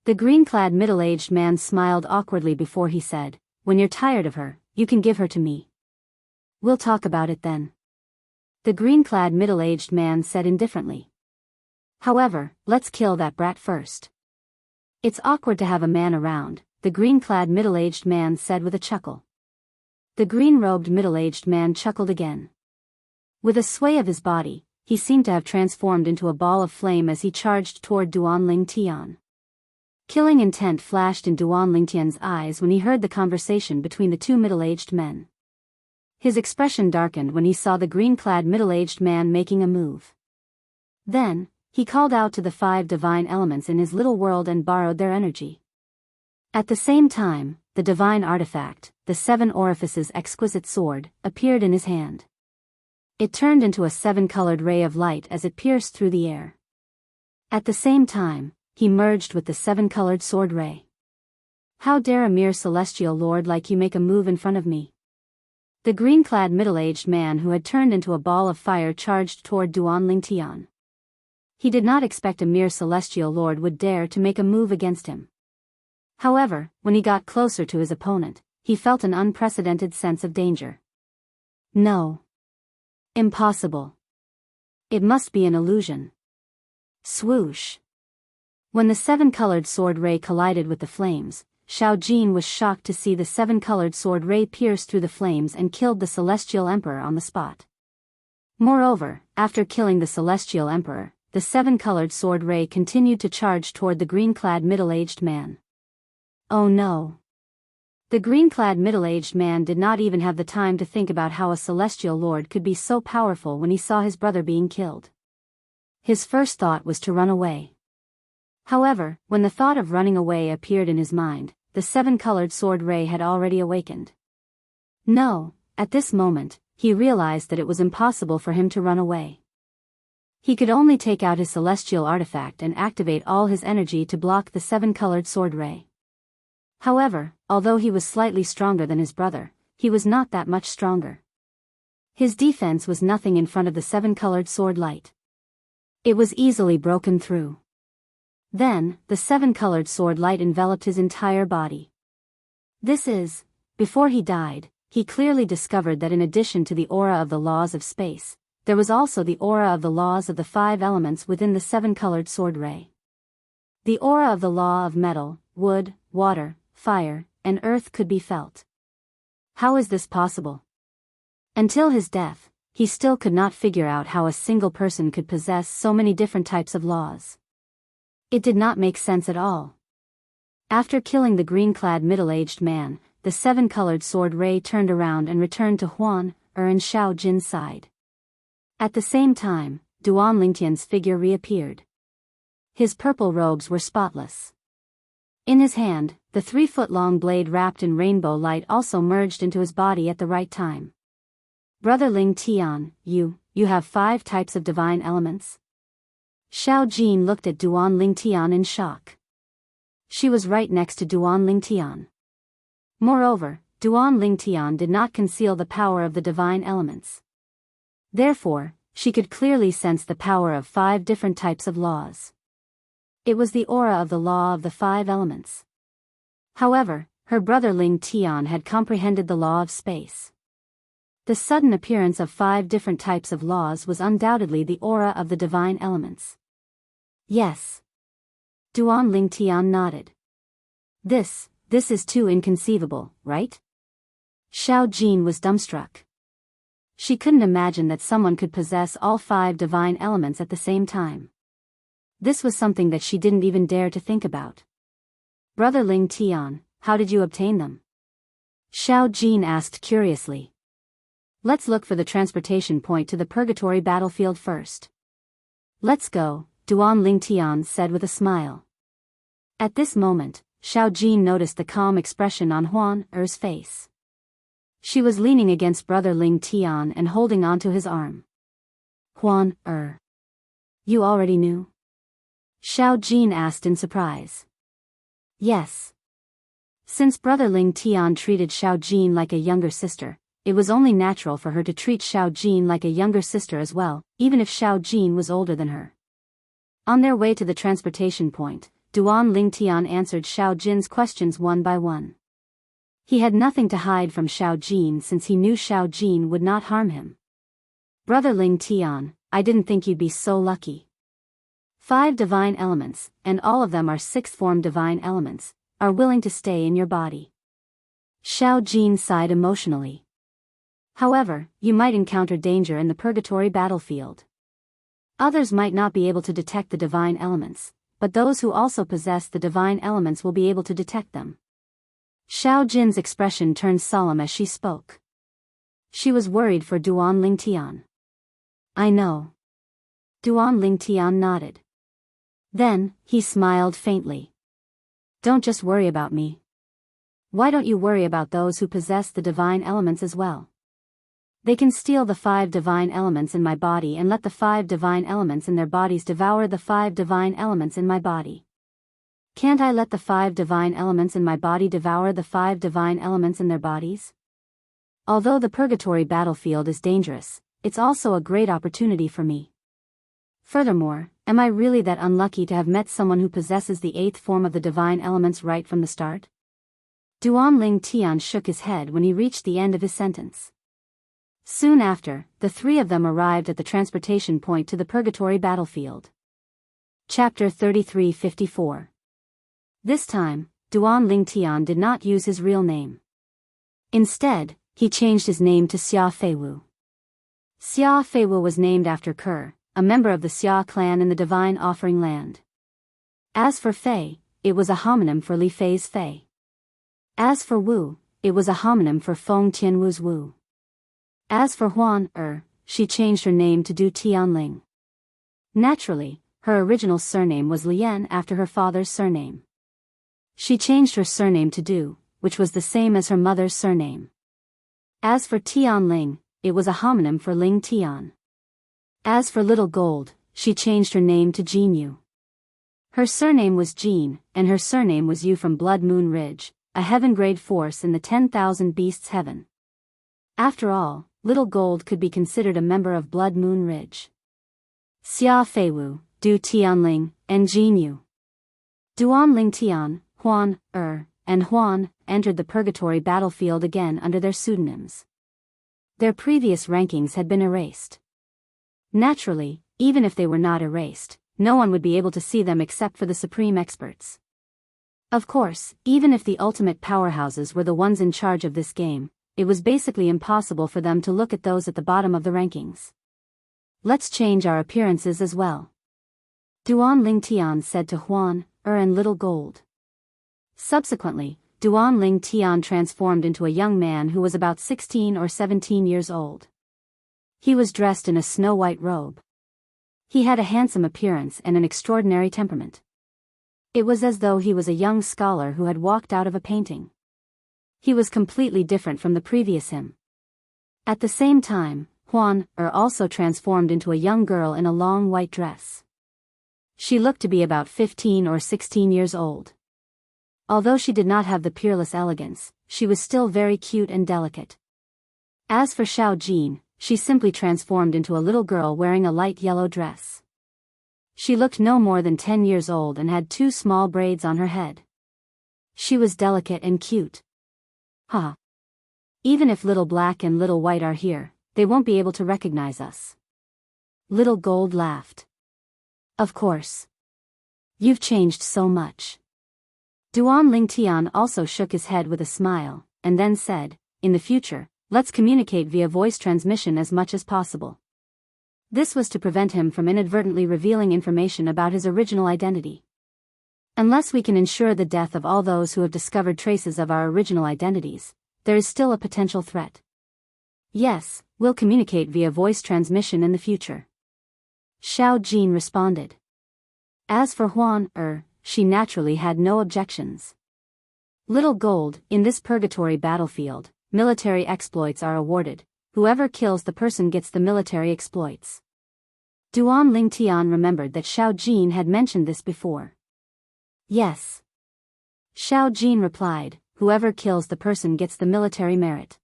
The green-clad middle-aged man smiled awkwardly before he said, when you're tired of her, you can give her to me. We'll talk about it then. The green-clad middle-aged man said indifferently. However, let's kill that brat first. It's awkward to have a man around, the green-clad middle-aged man said with a chuckle. The green-robed middle-aged man chuckled again. With a sway of his body, he seemed to have transformed into a ball of flame as he charged toward Duan Ling Tian. Killing intent flashed in Duan Ling Tian's eyes when he heard the conversation between the 2 middle-aged men. His expression darkened when he saw the green-clad middle-aged man making a move. Then, he called out to the 5 divine elements in his little world and borrowed their energy. At the same time, the divine artifact, the 7 orifices exquisite sword, appeared in his hand. It turned into a 7-colored ray of light as it pierced through the air. At the same time, he merged with the 7-colored sword ray. How dare a mere celestial lord like you make a move in front of me? The green-clad middle-aged man who had turned into a ball of fire charged toward Duan Lingtian. He did not expect a mere celestial lord would dare to make a move against him. However, when he got closer to his opponent, he felt an unprecedented sense of danger. No. Impossible. It must be an illusion. Swoosh. When the 7-colored sword ray collided with the flames, Xiao Jin was shocked to see the 7-colored sword ray pierce through the flames and killed the Celestial Emperor on the spot. Moreover, after killing the Celestial Emperor, the 7-colored sword ray continued to charge toward the green-clad middle-aged man. Oh no. The green-clad middle-aged man did not even have the time to think about how a celestial lord could be so powerful when he saw his brother being killed. His first thought was to run away. However, when the thought of running away appeared in his mind, the 7-colored sword ray had already awakened. No, at this moment, he realized that it was impossible for him to run away. He could only take out his celestial artifact and activate all his energy to block the 7-colored sword ray. However, although he was slightly stronger than his brother, he was not that much stronger. His defense was nothing in front of the 7-colored sword light. It was easily broken through. Then, the 7-colored sword light enveloped his entire body. Before he died, he clearly discovered that in addition to the aura of the laws of space, there was also the aura of the laws of the 5 elements within the 7-colored sword ray. The aura of the law of metal, wood, water, fire, and earth could be felt. How is this possible? Until his death, he still could not figure out how a single person could possess so many different types of laws. It did not make sense at all. After killing the green-clad middle-aged man, the 7-colored sword ray turned around and returned to Huan, and Xiao Jin's side. At the same time, Duan Lingtian's figure reappeared. His purple robes were spotless. In his hand, the 3-foot-long blade wrapped in rainbow light also merged into his body at the right time. Brother Ling Tian, you have 5 types of divine elements? Xiao Jin looked at Duan Lingtian in shock. She was right next to Duan Lingtian. Moreover, Duan Lingtian did not conceal the power of the divine elements. Therefore, she could clearly sense the power of 5 different types of laws. It was the aura of the law of the 5 elements. However, her brother Ling Tian had comprehended the law of space. The sudden appearance of 5 different types of laws was undoubtedly the aura of the divine elements. Yes. Duan Lingtian nodded. This is too inconceivable, right? Xiao Jin was dumbstruck. She couldn't imagine that someone could possess all 5 divine elements at the same time. This was something that she didn't even dare to think about. Brother Ling Tian, how did you obtain them? Xiao Jin asked curiously. Let's look for the transportation point to the purgatory battlefield first. Let's go, Duan Lingtian said with a smile. At this moment, Xiao Jin noticed the calm expression on Huan Er's face. She was leaning against brother Ling Tian and holding onto his arm. Huan Er. You already knew? Xiao Jin asked in surprise. Yes. Since brother Ling Tian treated Xiao Jin like a younger sister, it was only natural for her to treat Xiao Jin like a younger sister as well, even if Xiao Jin was older than her. On their way to the transportation point, Duan Lingtian answered Xiao Jin's questions one by one. He had nothing to hide from Xiao Jin since he knew Xiao Jin would not harm him. Brother Ling Tian, I didn't think you'd be so lucky. 5 divine elements, and all of them are 6th-form divine elements, are willing to stay in your body. Xiao Jin sighed emotionally. However, you might encounter danger in the purgatory battlefield. Others might not be able to detect the divine elements, but those who also possess the divine elements will be able to detect them. Xiao Jin's expression turned solemn as she spoke. She was worried for Duan Lingtian. I know. Duan Lingtian nodded. Then, he smiled faintly. Don't just worry about me. Why don't you worry about those who possess the divine elements as well? They can steal the 5 divine elements in my body and let the 5 divine elements in their bodies devour the 5 divine elements in my body. Can't I let the 5 divine elements in my body devour the 5 divine elements in their bodies? Although the purgatory battlefield is dangerous, it's also a great opportunity for me. Furthermore, am I really that unlucky to have met someone who possesses the 8th form of the divine elements right from the start? Duan Tian shook his head when he reached the end of his sentence. Soon after, the 3 of them arrived at the transportation point to the purgatory battlefield. Chapter 3354. This time, Duan Tian did not use his real name. Instead, he changed his name to Xia Feiwu. Xia Feiwu was named after Ke, a member of the Xia clan in the Divine Offering Land. As for Fei, it was a homonym for Li Fei's Fei. As for Wu, it was a homonym for Feng Tianwu's Wu. As for Huan, she changed her name to Du Tianling. Naturally, her original surname was Lian after her father's surname. She changed her surname to Du, which was the same as her mother's surname. As for Tianling, it was a homonym for Ling Tian. As for Little Gold, she changed her name to Jinyu. Her surname was Jin, and her surname was Yu from Blood Moon Ridge, a heaven-grade force in the 10,000 Beasts Heaven. After all, Little Gold could be considered a member of Blood Moon Ridge. Xia Feiwu, Du Tianling, and Jinyu. Duan Tian, Huan, and Huan entered the purgatory battlefield again under their pseudonyms. Their previous rankings had been erased. Naturally, even if they were not erased, no one would be able to see them except for the supreme experts. Of course, even if the ultimate powerhouses were the ones in charge of this game, it was basically impossible for them to look at those at the bottom of the rankings. Let's change our appearances as well. Duan Tian said to Huan, and Little Gold. Subsequently, Duan Tian transformed into a young man who was about 16 or 17 years old. He was dressed in a snow-white robe. He had a handsome appearance and an extraordinary temperament. It was as though he was a young scholar who had walked out of a painting. He was completely different from the previous him. At the same time, Huan also transformed into a young girl in a long white dress. She looked to be about 15 or 16 years old. Although she did not have the peerless elegance, she was still very cute and delicate. As for Xiao Jin, she simply transformed into a little girl wearing a light yellow dress. She looked no more than 10 years old and had 2 small braids on her head. She was delicate and cute. Even if Little Black and Little White are here, they won't be able to recognize us. Little Gold laughed. Of course. You've changed so much. Duan Tian also shook his head with a smile, and then said, in the future, let's communicate via voice transmission as much as possible. This was to prevent him from inadvertently revealing information about his original identity. Unless we can ensure the death of all those who have discovered traces of our original identities, there is still a potential threat. Yes, we'll communicate via voice transmission in the future. Xiao Jin responded. As for Huan, she naturally had no objections. Little Gold, in this purgatory battlefield, military exploits are awarded. Whoever kills the person gets the military exploits. Duan Tian remembered that Xiao Jin had mentioned this before. Yes. Xiao Jin replied, whoever kills the person gets the military merit.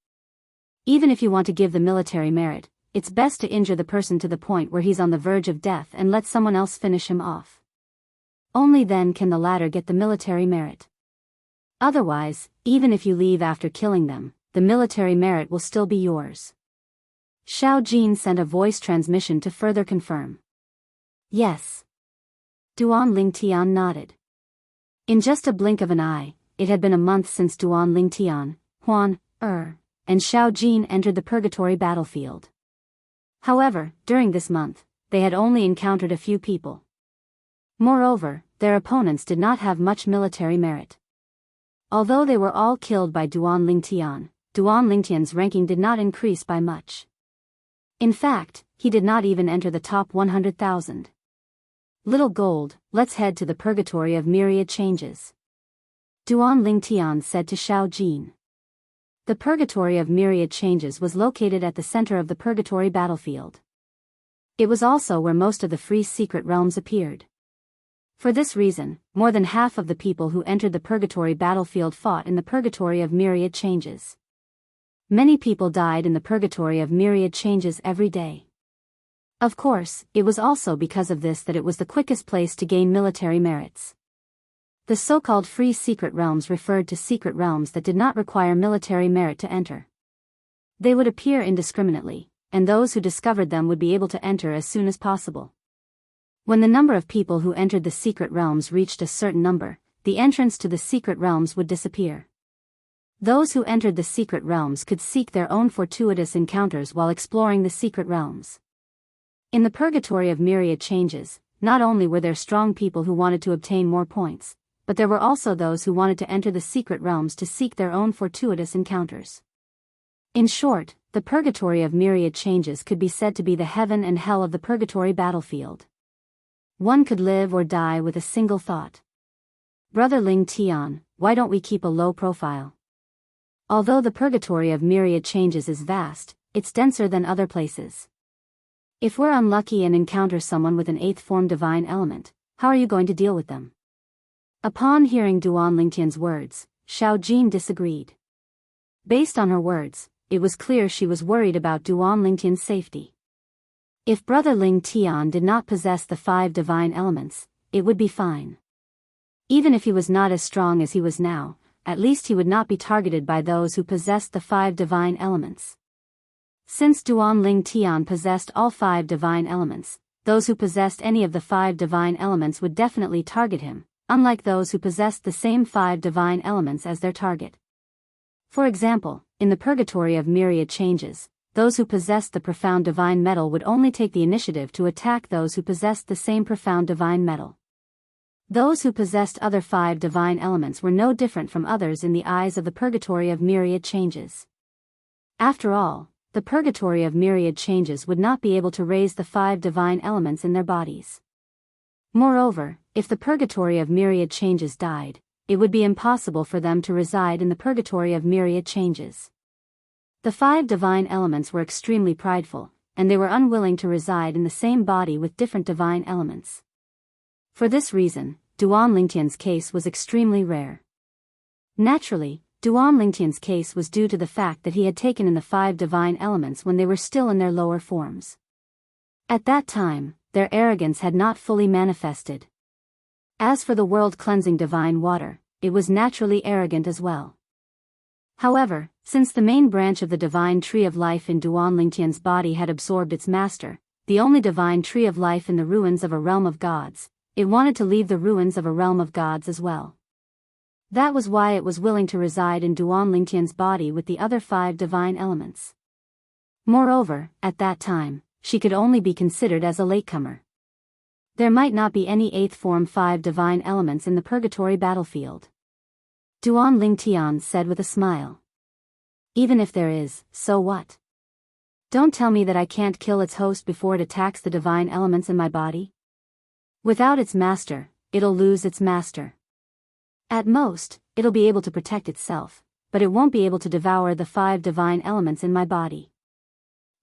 Even if you want to give the military merit, it's best to injure the person to the point where he's on the verge of death and let someone else finish him off. Only then can the latter get the military merit. Otherwise, even if you leave after killing them, the military merit will still be yours. Xiao Jin sent a voice transmission to further confirm. Yes. Duan Tian nodded. In just a blink of an eye, it had been a month since Duan Tian, Huan, and Xiao Jin entered the purgatory battlefield. However, during this month, they had only encountered a few people. Moreover, their opponents did not have much military merit. Although they were all killed by Duan Tian's ranking did not increase by much. In fact, he did not even enter the top 100,000. Little Gold, let's head to the purgatory of myriad changes. Duan Lingtian said to Xiao Jin. The Purgatory of Myriad Changes was located at the center of the Purgatory battlefield. It was also where most of the free secret realms appeared. For this reason, more than half of the people who entered the Purgatory battlefield fought in the Purgatory of Myriad Changes. Many people died in the Purgatory of Myriad Changes every day. Of course, it was also because of this that it was the quickest place to gain military merits. The so-called free secret realms referred to secret realms that did not require military merit to enter. They would appear indiscriminately, and those who discovered them would be able to enter as soon as possible. When the number of people who entered the secret realms reached a certain number, the entrance to the secret realms would disappear. Those who entered the secret realms could seek their own fortuitous encounters while exploring the secret realms. In the Purgatory of Myriad Changes, not only were there strong people who wanted to obtain more points, but there were also those who wanted to enter the secret realms to seek their own fortuitous encounters. In short, the Purgatory of Myriad Changes could be said to be the heaven and hell of the Purgatory battlefield. One could live or die with a single thought. Brother Ling Tian, why don't we keep a low profile? Although the Purgatory of Myriad Changes is vast, it's denser than other places. If we're unlucky and encounter someone with an 8th form divine element, how are you going to deal with them? Upon hearing Duan Lingtian's words, Xiao Jin disagreed. Based on her words, it was clear she was worried about Duan Lingtian's safety. If Brother Ling Tian did not possess the 5 divine elements, it would be fine. Even if he was not as strong as he was now, at least he would not be targeted by those who possessed the 5 divine elements. Since Duan Ling Tian possessed all 5 divine elements, those who possessed any of the 5 divine elements would definitely target him, unlike those who possessed the same 5 divine elements as their target. For example, in the Purgatory of Myriad Changes, those who possessed the profound divine metal would only take the initiative to attack those who possessed the same profound divine metal. Those who possessed other 5 divine elements were no different from others in the eyes of the Purgatory of Myriad Changes. After all, the Purgatory of Myriad Changes would not be able to raise the 5 divine elements in their bodies. Moreover, if the Purgatory of Myriad Changes died, it would be impossible for them to reside in the Purgatory of Myriad Changes. The 5 divine elements were extremely prideful, and they were unwilling to reside in the same body with different divine elements. For this reason, Duan Lingtian's case was extremely rare. Naturally, Duan Lingtian's case was due to the fact that he had taken in the 5 divine elements when they were still in their lower forms. At that time, their arrogance had not fully manifested. As for the world-cleansing divine water, it was naturally arrogant as well. However, since the main branch of the divine tree of life in Duan Lingtian's body had absorbed its master, the only divine tree of life in the ruins of a realm of gods, it wanted to leave the ruins of a realm of gods as well. That was why it was willing to reside in Duan Lingtian's body with the other 5 divine elements. Moreover, at that time, she could only be considered as a latecomer. There might not be any 8th form 5 divine elements in the Purgatory battlefield. Duan Lingtian said with a smile. Even if there is, so what? Don't tell me that I can't kill its host before it attacks the divine elements in my body. Without its master, it'll lose its master. At most, it'll be able to protect itself, but it won't be able to devour the 5 divine elements in my body.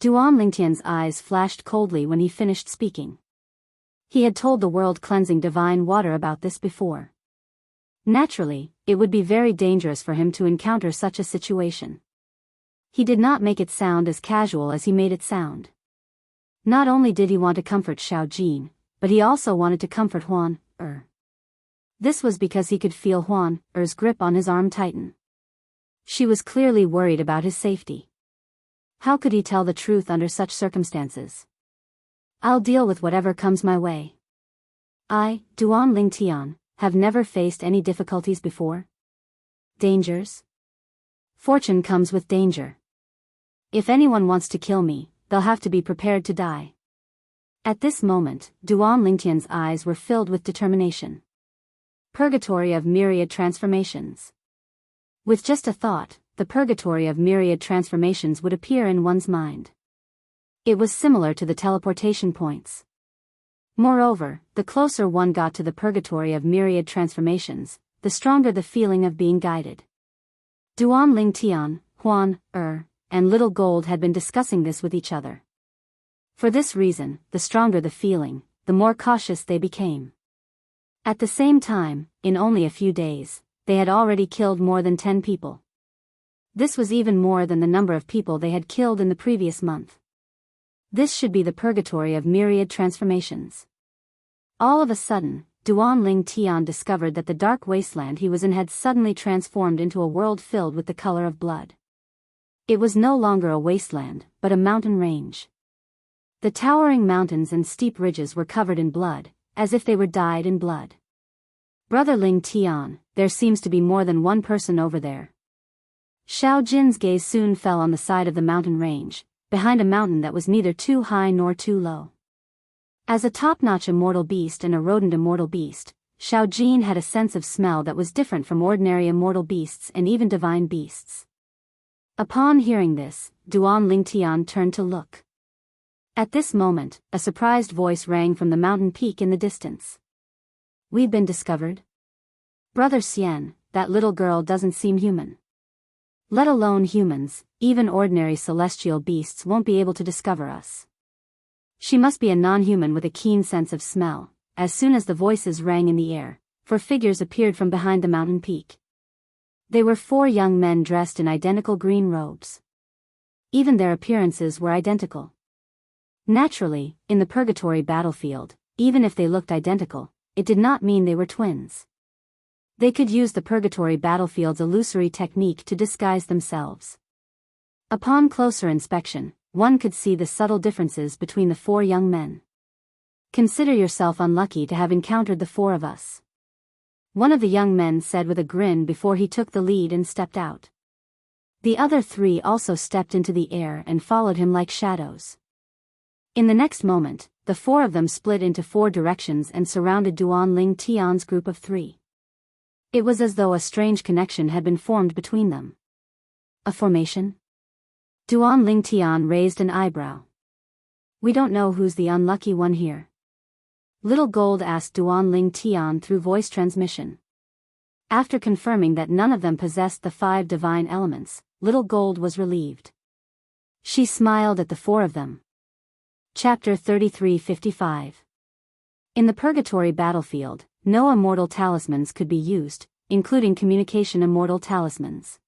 Duan Lingtian's eyes flashed coldly when he finished speaking. He had told the world-cleansing divine water about this before. Naturally, it would be very dangerous for him to encounter such a situation. He did not make it sound as casual as he made it sound. Not only did he want to comfort Xiao Jin, but he also wanted to comfort Huan Er. This was because he could feel Huan Er's grip on his arm tighten. She was clearly worried about his safety. How could he tell the truth under such circumstances? I'll deal with whatever comes my way. I, Duan Lingtian, have never faced any difficulties before. Dangers? Fortune comes with danger. If anyone wants to kill me, they'll have to be prepared to die. At this moment, Duan Lingtian's eyes were filled with determination. Purgatory of Myriad Transformations. With just a thought, the Purgatory of Myriad Transformations would appear in one's mind. It was similar to the teleportation points. Moreover, the closer one got to the Purgatory of Myriad Transformations, the the stronger the feeling of being guided. Duan Lingtian, Huan, and Little Gold had been discussing this with each other. For this reason, the stronger the feeling, the more cautious they became. At the same time, in only a few days, they had already killed more than 10 people. This was even more than the number of people they had killed in the previous month. This should be the purgatory of myriad transformations. All of a sudden, Duan Lingtian discovered that the dark wasteland he was in had suddenly transformed into a world filled with the color of blood. It was no longer a wasteland, but a mountain range. The towering mountains and steep ridges were covered in blood, as if they were dyed in blood. Brother Lingtian, there seems to be more than one person over there. Xiao Jin's gaze soon fell on the side of the mountain range, behind a mountain that was neither too high nor too low. As a top-notch immortal beast and a rodent immortal beast, Xiao Jin had a sense of smell that was different from ordinary immortal beasts and even divine beasts. Upon hearing this, Duan Lingtian turned to look. At this moment, a surprised voice rang from the mountain peak in the distance. "We've been discovered? Brother Xian, that little girl doesn't seem human. Let alone humans, even ordinary celestial beasts won't be able to discover us. She must be a non-human with a keen sense of smell." As soon as the voices rang in the air, 4 figures appeared from behind the mountain peak. They were 4 young men dressed in identical green robes. Even their appearances were identical. Naturally, in the purgatory battlefield, even if they looked identical, it did not mean they were twins. They could use the purgatory battlefield's illusory technique to disguise themselves. Upon closer inspection, one could see the subtle differences between the 4 young men. "Consider yourself unlucky to have encountered the 4 of us," one of the young men said with a grin before he took the lead and stepped out. The other 3 also stepped into the air and followed him like shadows. In the next moment, the 4 of them split into 4 directions and surrounded Duan Lingtian's group of 3. It was as though a strange connection had been formed between them. A formation? Duan Lingtian raised an eyebrow. "We don't know who's the unlucky one here?" Little Gold asked Duan Lingtian through voice transmission. After confirming that none of them possessed the 5 divine elements, Little Gold was relieved. She smiled at the 4 of them. Chapter 3355. In the purgatory battlefield, no immortal talismans could be used, including communication immortal talismans.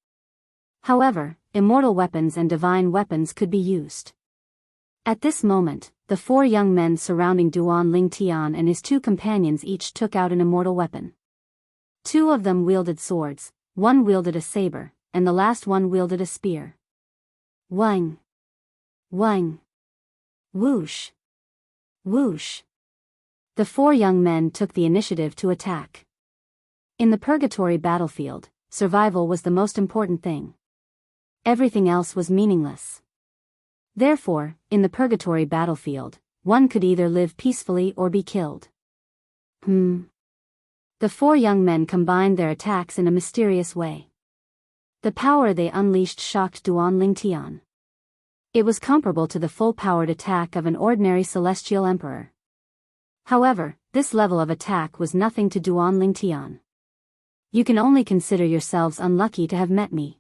However, immortal weapons and divine weapons could be used. At this moment, the 4 young men surrounding Duan Lingtian and his 2 companions each took out an immortal weapon. 2 of them wielded swords, 1 wielded a saber, and the last one wielded a spear. Wang! Wang! Whoosh! Whoosh! The 4 young men took the initiative to attack. In the purgatory battlefield, survival was the most important thing. Everything else was meaningless. Therefore, in the purgatory battlefield, one could either live peacefully or be killed. The 4 young men combined their attacks in a mysterious way. The power they unleashed shocked Duan Lingtian. It was comparable to the full-powered attack of an ordinary celestial emperor. However, this level of attack was nothing to Duan Lingtian. "You can only consider yourselves unlucky to have met me."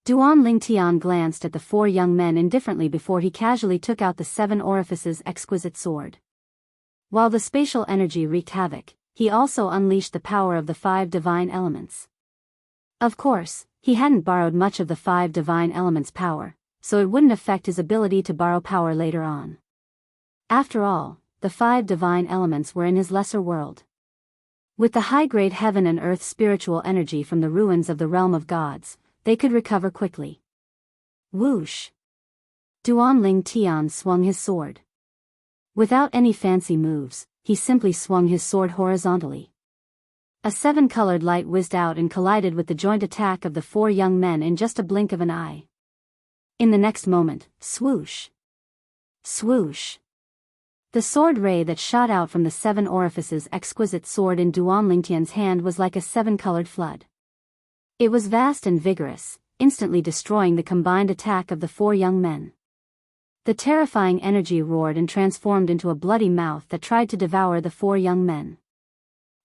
Duan Lingtian glanced at the 4 young men indifferently before he casually took out the 7 orifices exquisite sword. While the spatial energy wreaked havoc, he also unleashed the power of the 5 divine elements. Of course, he hadn't borrowed much of the 5 divine elements' power, so it wouldn't affect his ability to borrow power later on. After all, the 5 divine elements were in his lesser world. With the high-grade heaven and earth spiritual energy from the ruins of the realm of gods, they could recover quickly. Whoosh! Duan Lingtian swung his sword. Without any fancy moves, he simply swung his sword horizontally. A 7-colored light whizzed out and collided with the joint attack of the 4 young men in just a blink of an eye. In the next moment, swoosh! Swoosh! The sword ray that shot out from the 7 orifices exquisite sword in Duan Lingtian's hand was like a 7-colored flood. It was vast and vigorous, instantly destroying the combined attack of the 4 young men. The terrifying energy roared and transformed into a bloody mouth that tried to devour the 4 young men.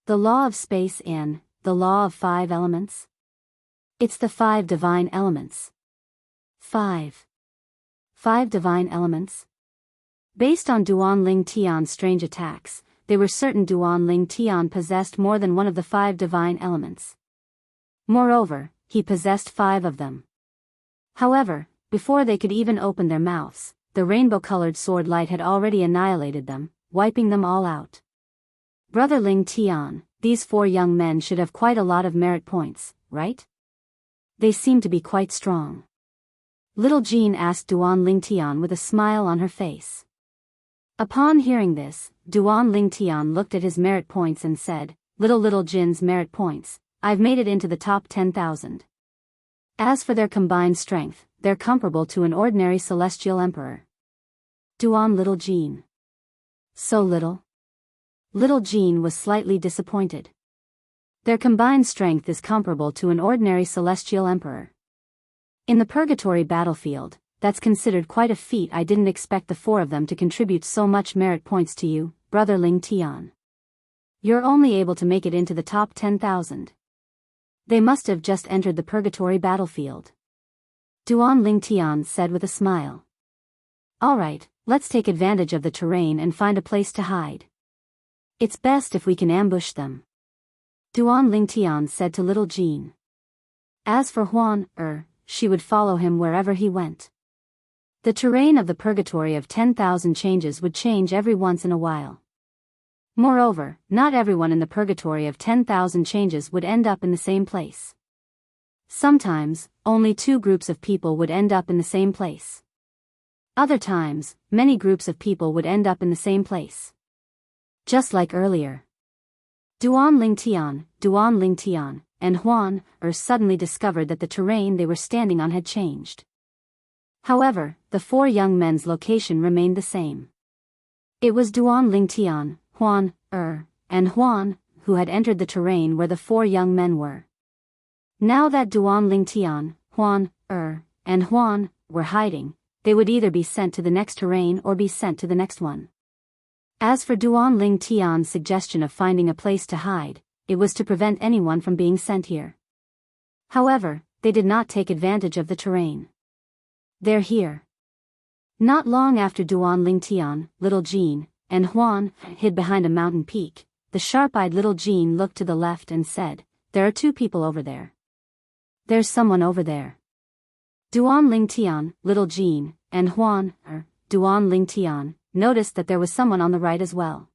The law of space and the law of 5 elements? It's the 5 divine elements. 5 divine elements? Based on Duan Ling Tian's strange attacks, they were certain Duan Ling Tian possessed more than one of the 5 divine elements. Moreover, he possessed 5 of them. However, before they could even open their mouths, the rainbow-colored sword light had already annihilated them, wiping them all out. Brother Ling Tian, these 4 young men should have quite a lot of merit points, right? They seem to be quite strong. Little Jean asked Duan Ling Tian with a smile on her face. Upon hearing this, Duan Ling Tian looked at his merit points and said, Little Jin's merit points, I've made it into the top 10,000. As for their combined strength, they're comparable to an ordinary celestial emperor. Duan Little Jean. So little? Little Jean was slightly disappointed. Their combined strength is comparable to an ordinary celestial emperor. In the purgatory battlefield, that's considered quite a feat. I didn't expect the 4 of them to contribute so much merit points to you, Brother Ling Tian. You're only able to make it into the top 10,000. They must have just entered the purgatory battlefield. Duan Ling Tian said with a smile. Alright, let's take advantage of the terrain and find a place to hide. It's best if we can ambush them. Duan Ling Tian said to Little Jean. As for Huan, she would follow him wherever he went. The terrain of the purgatory of 10,000 changes would change every once in a while. Moreover, not everyone in the purgatory of 10,000 changes would end up in the same place. Sometimes, only 2 groups of people would end up in the same place. Other times, many groups of people would end up in the same place. Just like earlier. Duan Ling Tian, and Huan, suddenly discovered that the terrain they were standing on had changed. However, the 4 young men's location remained the same. It was Duan Ling Tian, Huan, and Huan, who had entered the terrain where the 4 young men were. Now that Duan Ling Tian, Huan, and Huan, were hiding, they would either be sent to the next terrain or be sent to the next one. As for Duan Ling Tian's suggestion of finding a place to hide, it was to prevent anyone from being sent here. However, they did not take advantage of the terrain. They're here. Not long after Duan Ling Tian, Little Jean, and Huan hid behind a mountain peak, the sharp-eyed Little Jean looked to the left and said, There are 2 people over there. There's someone over there. Duan Ling Tian, Little Jean, and Huan, Duan Ling Tian, noticed that there was someone on the right as well.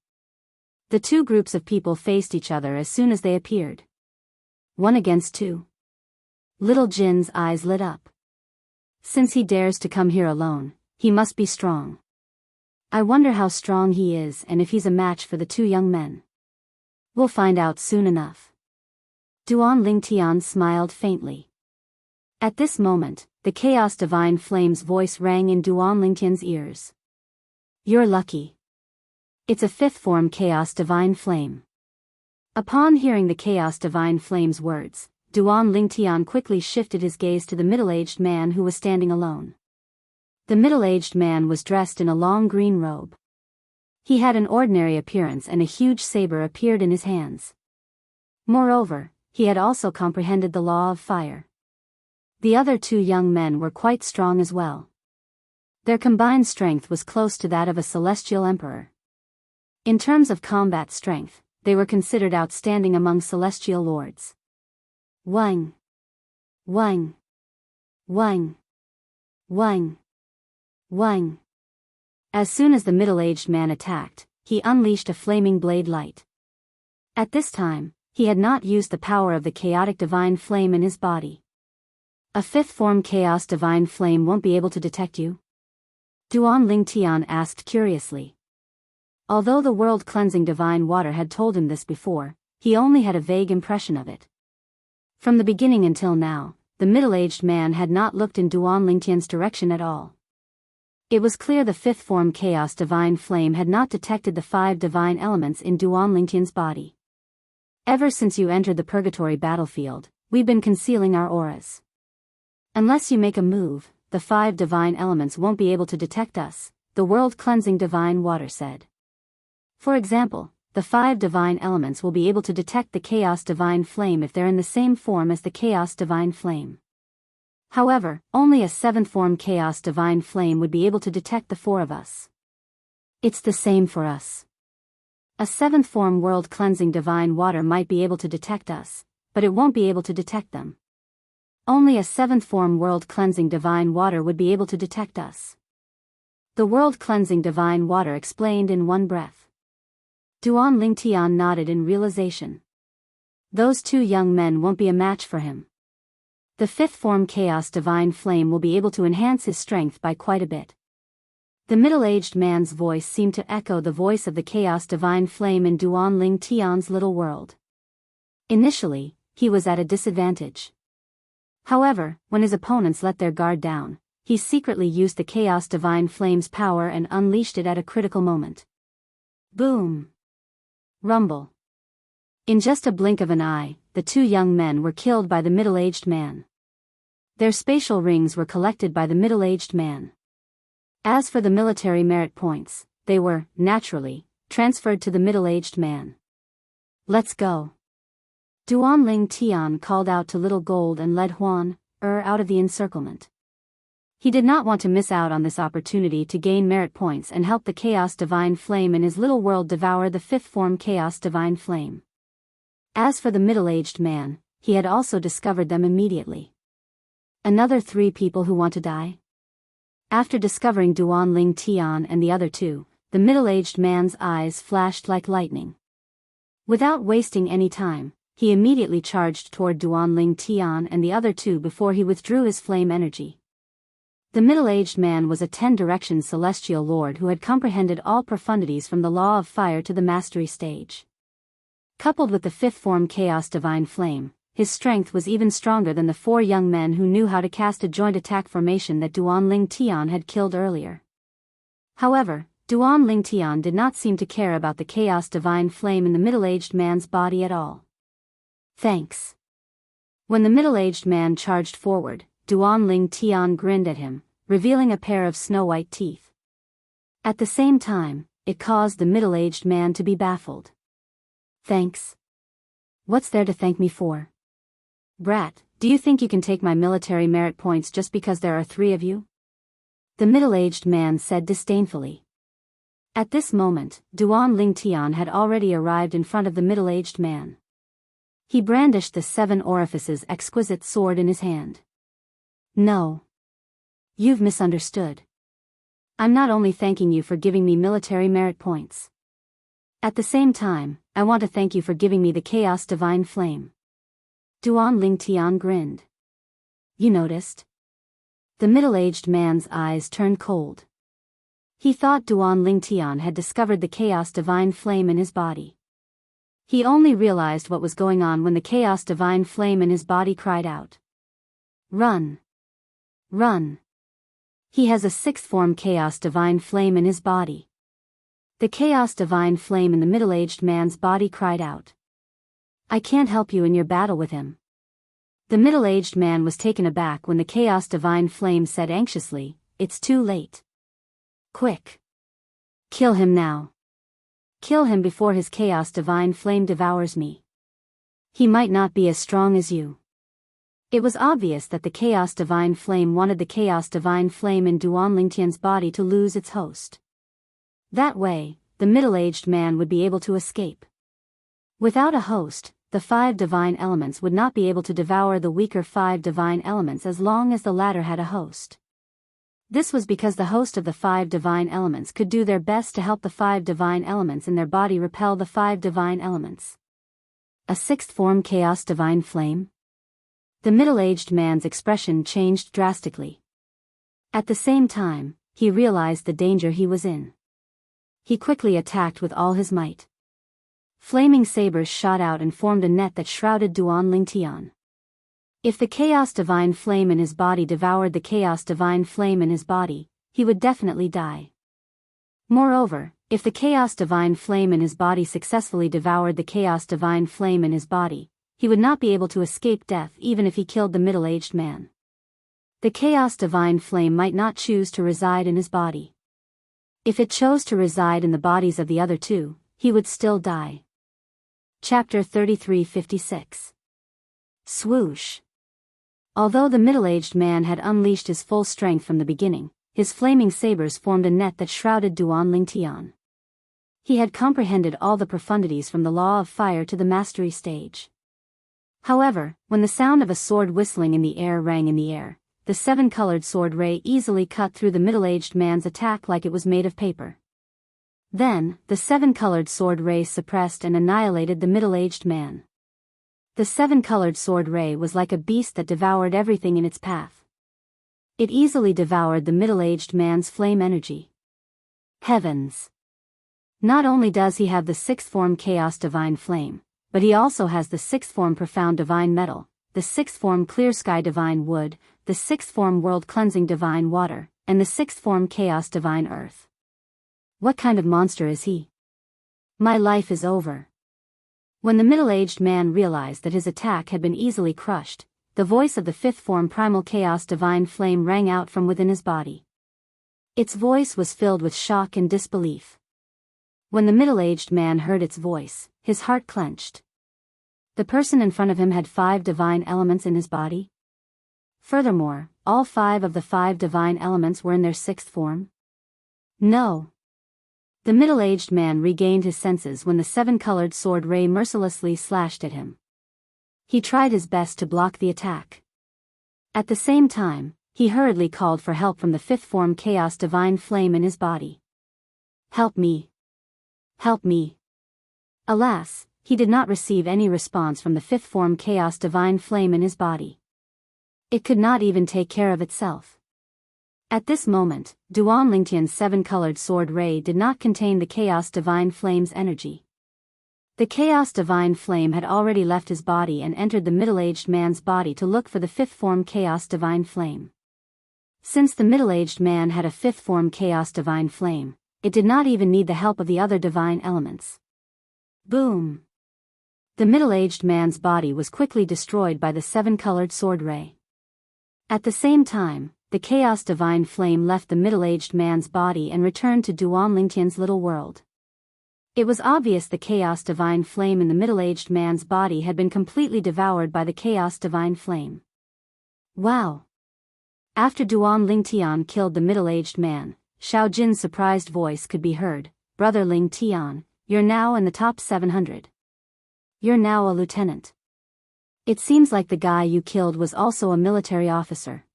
The 2 groups of people faced each other as soon as they appeared. 1 against 2. Little Jin's eyes lit up. Since he dares to come here alone, he must be strong. I wonder how strong he is and if he's a match for the 2 young men. We'll find out soon enough. Duan Ling Tian smiled faintly. At this moment, the Chaos Divine Flame's voice rang in Duan Ling Tian's ears. You're lucky. It's a 5th form Chaos Divine Flame. Upon hearing the Chaos Divine Flame's words, Duan Ling Tian quickly shifted his gaze to the middle-aged man who was standing alone. The middle-aged man was dressed in a long green robe. He had an ordinary appearance and a huge saber appeared in his hands. Moreover, he had also comprehended the law of fire. The other 2 young men were quite strong as well. Their combined strength was close to that of a celestial emperor. In terms of combat strength, they were considered outstanding among celestial lords. Wang. Wang. Wang. Wang. Wang. As soon as the middle-aged man attacked, he unleashed a flaming blade light. At this time, he had not used the power of the chaotic divine flame in his body. A 5th form chaos divine flame won't be able to detect you? Duan Ling Tian asked curiously. Although the world-cleansing divine water had told him this before, he only had a vague impression of it. From the beginning until now, the middle-aged man had not looked in Duan Ling Tian's direction at all. It was clear the 5th form Chaos Divine Flame had not detected the 5 divine elements in Duan Ling Tian's body. Ever since you entered the purgatory battlefield, we've been concealing our auras. Unless you make a move, the 5 divine elements won't be able to detect us, the world-cleansing divine water said. For example, the 5 divine elements will be able to detect the Chaos Divine Flame if they're in the same form as the Chaos Divine Flame. However, only a 7th form Chaos Divine Flame would be able to detect the 4 of us. It's the same for us. A 7th form world cleansing divine water might be able to detect us, but it won't be able to detect them. Only a 7th form world cleansing divine water would be able to detect us. The world cleansing divine water explained in one breath. Duan Lingtian nodded in realization. Those 2 young men won't be a match for him. The 5th form Chaos Divine Flame will be able to enhance his strength by quite a bit. The middle-aged man's voice seemed to echo the voice of the Chaos Divine Flame in Duan Lingtian's little world. Initially, he was at a disadvantage. However, when his opponents let their guard down, he secretly used the Chaos Divine Flame's power and unleashed it at a critical moment. Boom! Rumble. In just a blink of an eye, the 2 young men were killed by the middle-aged man. Their spatial rings were collected by the middle-aged man. As for the military merit points, they were, naturally, transferred to the middle-aged man. Let's go. Duan Ling Tian called out to Little Gold and led Huan out of the encirclement. He did not want to miss out on this opportunity to gain merit points and help the Chaos Divine Flame in his little world devour the 5th form Chaos Divine Flame. As for the middle-aged man, he had also discovered them immediately. Another 3 people who want to die? After discovering Duan Ling Tian and the other 2, the middle-aged man's eyes flashed like lightning. Without wasting any time, he immediately charged toward Duan Ling Tian and the other 2 before he withdrew his flame energy. The middle-aged man was a 10-direction celestial lord who had comprehended all profundities from the law of fire to the mastery stage. Coupled with the 5th form Chaos Divine Flame, his strength was even stronger than the 4 young men who knew how to cast a joint attack formation that Duan Ling Tian had killed earlier. However, Duan Ling Tian did not seem to care about the Chaos Divine Flame in the middle-aged man's body at all. Thanks. When the middle-aged man charged forward, Duan Ling Tian grinned at him, revealing a pair of snow-white teeth. At the same time, it caused the middle-aged man to be baffled. Thanks. What's there to thank me for? Brat, do you think you can take my military merit points just because there are 3 of you? The middle-aged man said disdainfully. At this moment, Duan Ling Tian had already arrived in front of the middle-aged man. He brandished the 7 orifices exquisite sword in his hand. No. You've misunderstood. I'm not only thanking you for giving me military merit points. At the same time, I want to thank you for giving me the Chaos Divine Flame. Duan Ling Tian grinned. You noticed? The middle-aged man's eyes turned cold. He thought Duan Ling Tian had discovered the Chaos Divine Flame in his body. He only realized what was going on when the Chaos Divine Flame in his body cried out. Run! Run! He has a 6th form Chaos Divine Flame in his body. The Chaos Divine Flame in the middle-aged man's body cried out. I can't help you in your battle with him. The middle-aged man was taken aback when the Chaos Divine Flame said anxiously, It's too late. Quick! Kill him now. Kill him before his Chaos Divine Flame devours me. He might not be as strong as you. It was obvious that the Chaos Divine Flame wanted the Chaos Divine Flame in Duan Lingtian's body to lose its host. That way, the middle-aged man would be able to escape. Without a host, the 5 divine elements would not be able to devour the weaker 5 divine elements as long as the latter had a host. This was because the host of the 5 divine elements could do their best to help the 5 divine elements in their body repel the 5 divine elements. A 6th form Chaos Divine Flame? The middle-aged man's expression changed drastically. At the same time, he realized the danger he was in. He quickly attacked with all his might. Flaming sabers shot out and formed a net that shrouded Duan Lingtian. If the Chaos Divine Flame in his body devoured the Chaos Divine Flame in his body, he would definitely die. Moreover, if the Chaos Divine Flame in his body successfully devoured the Chaos Divine Flame in his body, he would not be able to escape death even if he killed the middle-aged man. The Chaos Divine Flame might not choose to reside in his body. If it chose to reside in the bodies of the other 2, he would still die. Chapter 3356. Swoosh. Although the middle-aged man had unleashed his full strength from the beginning, his flaming sabers formed a net that shrouded Duan Lingtian. He had comprehended all the profundities from the law of fire to the mastery stage. However, when the sound of a sword whistling in the air rang in the air, the seven-colored sword ray easily cut through the middle-aged man's attack like it was made of paper. Then, the seven-colored sword ray suppressed and annihilated the middle-aged man. The seven-colored sword ray was like a beast that devoured everything in its path. It easily devoured the middle-aged man's flame energy. Heavens! Not only does he have the sixth form Chaos Divine Flame, but he also has the sixth form Profound Divine Metal, the sixth form Clear Sky Divine Wood, the sixth form World Cleansing Divine Water, and the sixth form Chaos Divine Earth. What kind of monster is he? My life is over. When the middle-aged man realized that his attack had been easily crushed, the voice of the fifth form Primal Chaos Divine Flame rang out from within his body. Its voice was filled with shock and disbelief. When the middle-aged man heard its voice, his heart clenched. The person in front of him had 5 divine elements in his body. Furthermore, all 5 of the 5 divine elements were in their sixth form. No. The middle-aged man regained his senses when the seven-colored sword ray mercilessly slashed at him. He tried his best to block the attack. At the same time, he hurriedly called for help from the fifth form Chaos Divine Flame in his body. Help me. Help me. Alas, he did not receive any response from the fifth form Chaos Divine Flame in his body. It could not even take care of itself. At this moment, Duan Lingtian's seven-colored sword ray did not contain the Chaos Divine Flame's energy. The Chaos Divine Flame had already left his body and entered the middle-aged man's body to look for the fifth form Chaos Divine Flame. Since the middle-aged man had a fifth form Chaos Divine Flame, it did not even need the help of the other divine elements. Boom! The middle-aged man's body was quickly destroyed by the seven-colored sword ray. At the same time, the Chaos Divine Flame left the middle-aged man's body and returned to Duan Lingtian's little world. It was obvious the Chaos Divine Flame in the middle-aged man's body had been completely devoured by the Chaos Divine Flame. Wow! After Duan Lingtian killed the middle-aged man, Xiao Jin's surprised voice could be heard. Brother Lingtian, you're now in the top 700. You're now a lieutenant. It seems like the guy you killed was also a military officer.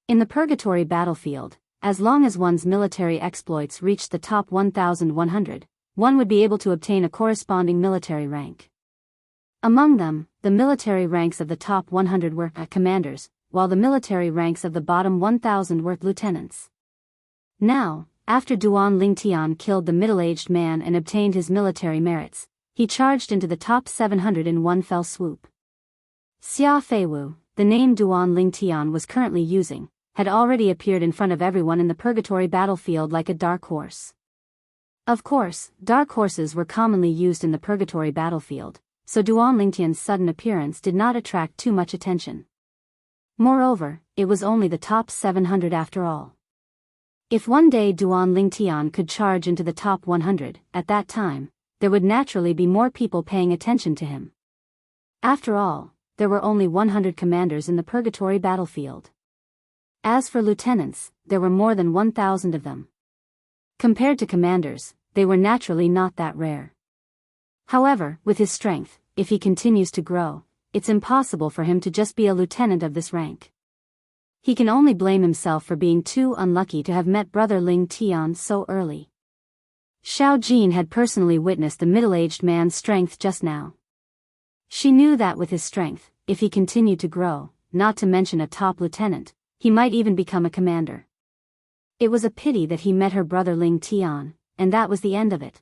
In the purgatory battlefield, as long as one's military exploits reached the top 1,100, one would be able to obtain a corresponding military rank. Among them, the military ranks of the top 100 were commanders, while the military ranks of the bottom 1,000 were lieutenants. Now, after Duan Lingtian killed the middle-aged man and obtained his military merits, he charged into the top 700 in one fell swoop. Xia Feiwu, the name Duan Lingtian was currently using, had already appeared in front of everyone in the purgatory battlefield like a dark horse. Of course, dark horses were commonly used in the purgatory battlefield, so Duan Lingtian's sudden appearance did not attract too much attention. Moreover, it was only the top 700 after all. If one day Duan Lingtian could charge into the top 100, at that time, there would naturally be more people paying attention to him. After all, there were only 100 commanders in the purgatory battlefield. As for lieutenants, there were more than 1,000 of them. Compared to commanders, they were naturally not that rare. However, with his strength, if he continues to grow, it's impossible for him to just be a lieutenant of this rank. He can only blame himself for being too unlucky to have met Brother Ling Tian so early. Xiao Jin had personally witnessed the middle-aged man's strength just now. She knew that with his strength, if he continued to grow, not to mention a top lieutenant, he might even become a commander. It was a pity that he met her brother Ling Tian, and that was the end of it.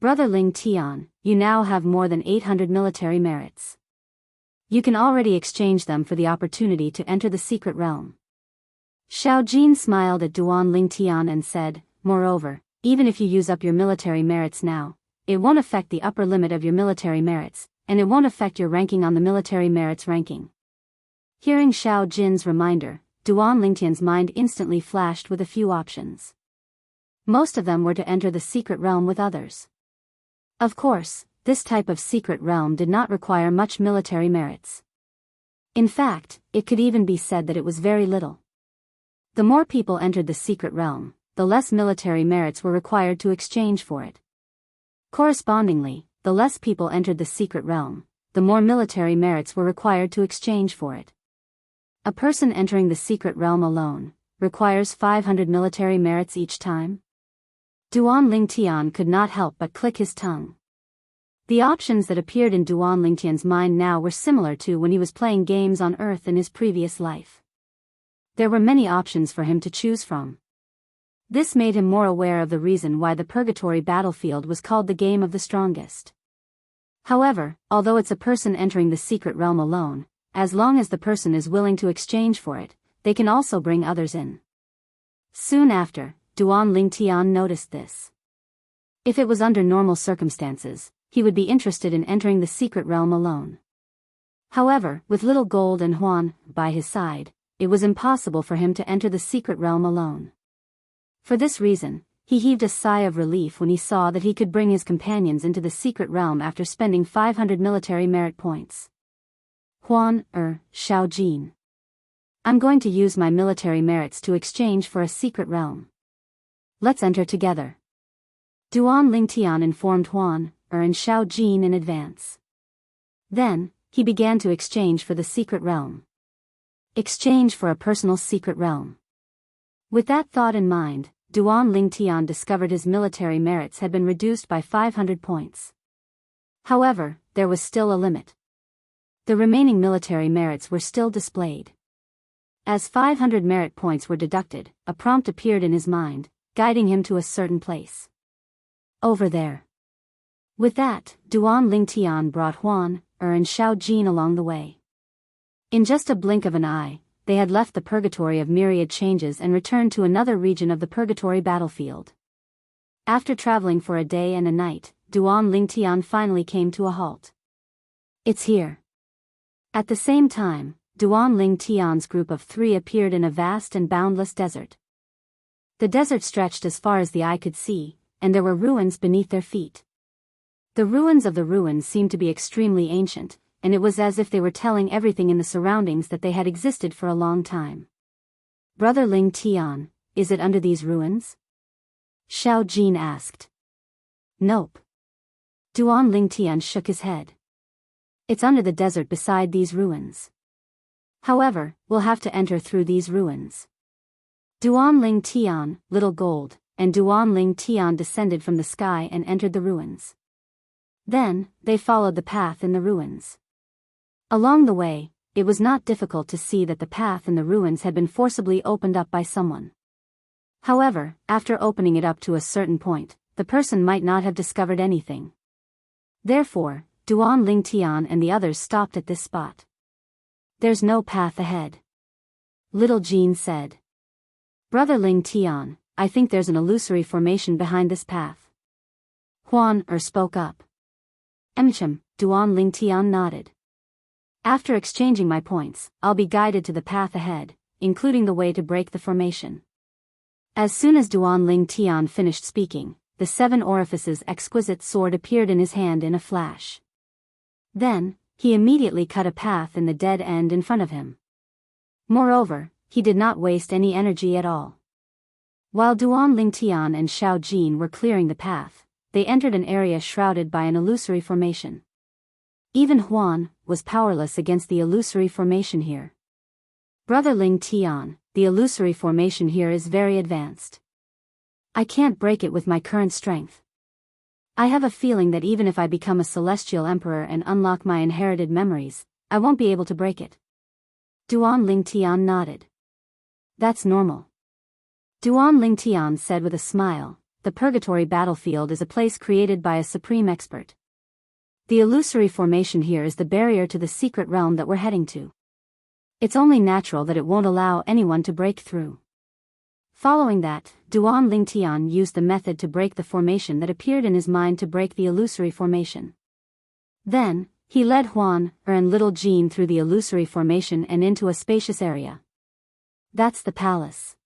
Brother Ling Tian, you now have more than 800 military merits. You can already exchange them for the opportunity to enter the secret realm. Xiao Jin smiled at Duan Ling Tian and said, moreover, even if you use up your military merits now, it won't affect the upper limit of your military merits, and it won't affect your ranking on the military merits ranking. Hearing Xiao Jin's reminder, Duan Lingtian's mind instantly flashed with a few options. Most of them were to enter the secret realm with others. Of course, this type of secret realm did not require much military merits. In fact, it could even be said that it was very little. The more people entered the secret realm, the less military merits were required to exchange for it. Correspondingly, the less people entered the secret realm, the more military merits were required to exchange for it. A person entering the secret realm alone requires 500 military merits each time. Duan Lingtian could not help but click his tongue. The options that appeared in Duan Lingtian's mind now were similar to when he was playing games on Earth in his previous life. There were many options for him to choose from. This made him more aware of the reason why the purgatory battlefield was called the game of the strongest. However, although it's a person entering the secret realm alone, as long as the person is willing to exchange for it, they can also bring others in. Soon after, Duan Lingtian noticed this. If it was under normal circumstances, he would be interested in entering the secret realm alone. However, with little Gold and Huan by his side, it was impossible for him to enter the secret realm alone. For this reason, he heaved a sigh of relief when he saw that he could bring his companions into the secret realm after spending 500 military merit points. Huan, Xiaojin. I'm going to use my military merits to exchange for a secret realm. Let's enter together. Duan Lingtian informed Huan, and Xiaojin in advance. Then, he began to exchange for the secret realm. Exchange for a personal secret realm. With that thought in mind, Duan Lingtian discovered his military merits had been reduced by 500 points. However, there was still a limit. The remaining military merits were still displayed. As 500 merit points were deducted, a prompt appeared in his mind, guiding him to a certain place. Over there. With that, Duan Lingtian brought Huan, and Xiaojin along the way. In just a blink of an eye, they had left the purgatory of myriad changes and returned to another region of the purgatory battlefield. After traveling for a day and a night, Duan Lingtian finally came to a halt. It's here. At the same time, Duan Lingtian's group of 3 appeared in a vast and boundless desert. The desert stretched as far as the eye could see, and there were ruins beneath their feet. The ruins of the ruins seemed to be extremely ancient, and it was as if they were telling everything in the surroundings that they had existed for a long time. Brother Lingtian, is it under these ruins? Xiaojin asked. Nope. Duan Lingtian shook his head. It's under the desert beside these ruins. However, we'll have to enter through these ruins. Duan Lingtian, Little Gold, and Duan Lingtian descended from the sky and entered the ruins. Then, they followed the path in the ruins. Along the way, it was not difficult to see that the path in the ruins had been forcibly opened up by someone. However, after opening it up to a certain point, the person might not have discovered anything. Therefore, Duan Lingtian and the others stopped at this spot. There's no path ahead. Little Jean said. Brother Lingtian, I think there's an illusory formation behind this path. Huan spoke up. Duan Lingtian nodded. After exchanging my points, I'll be guided to the path ahead, including the way to break the formation. As soon as Duan Lingtian finished speaking, the 7 orifices exquisite sword appeared in his hand in a flash. Then, he immediately cut a path in the dead end in front of him. Moreover, he did not waste any energy at all. While Duan Lingtian and Xiaojin were clearing the path, they entered an area shrouded by an illusory formation. Even Huan was powerless against the illusory formation here. Brother Lingtian, the illusory formation here is very advanced. I can't break it with my current strength. I have a feeling that even if I become a celestial emperor and unlock my inherited memories, I won't be able to break it. Duan Lingtian nodded. That's normal. Duan Lingtian said with a smile, the purgatory battlefield is a place created by a supreme expert. The illusory formation here is the barrier to the secret realm that we're heading to. It's only natural that it won't allow anyone to break through. Following that, Duan Lingtian used the method to break the formation that appeared in his mind to break the illusory formation. Then, he led Huan, and Little Jean through the illusory formation and into a spacious area. That's the palace.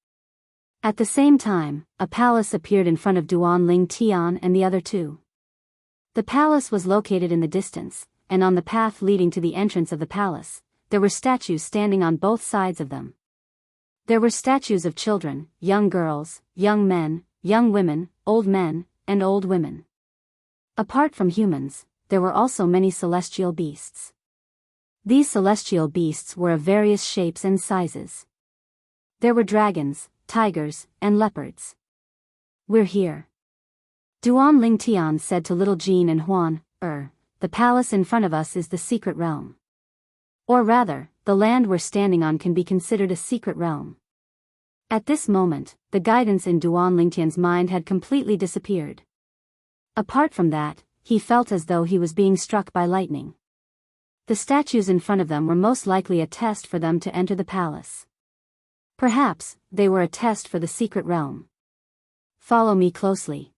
At the same time, a palace appeared in front of Duan Lingtian and the other 2. The palace was located in the distance, and on the path leading to the entrance of the palace, there were statues standing on both sides of them. There were statues of children, young girls, young men, young women, old men, and old women. Apart from humans, there were also many celestial beasts. These celestial beasts were of various shapes and sizes. There were dragons, tigers, and leopards. "We're here," Duan Lingtian said to little Jean and Huan. The palace in front of us is the secret realm. Or rather, the land we're standing on can be considered a secret realm." At this moment, the guidance in Duan Lingtian's mind had completely disappeared. Apart from that, he felt as though he was being struck by lightning. The statues in front of them were most likely a test for them to enter the palace. Perhaps, they were a test for the secret realm. "Follow me closely."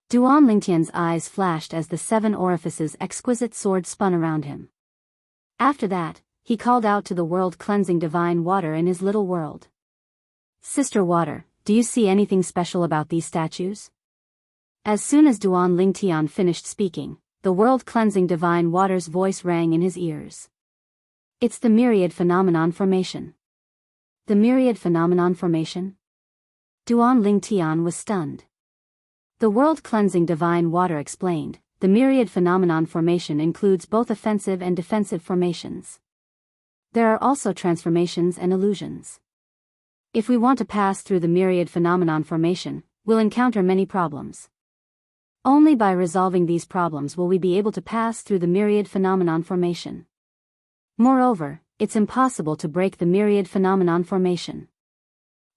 Duan Lingtian's eyes flashed as the 7 orifices exquisite sword spun around him. After that, he called out to the world-cleansing divine water in his little world. "Sister Water, do you see anything special about these statues?" As soon as Duan Lingtian finished speaking, the world-cleansing divine water's voice rang in his ears. "It's the myriad phenomenon formation." The myriad phenomenon formation? Duan Lingtian was stunned. The world-cleansing divine water explained, the myriad phenomenon formation includes both offensive and defensive formations. There are also transformations and illusions. If we want to pass through the myriad phenomenon formation, we'll encounter many problems. Only by resolving these problems will we be able to pass through the myriad phenomenon formation. Moreover, it's impossible to break the myriad phenomenon formation.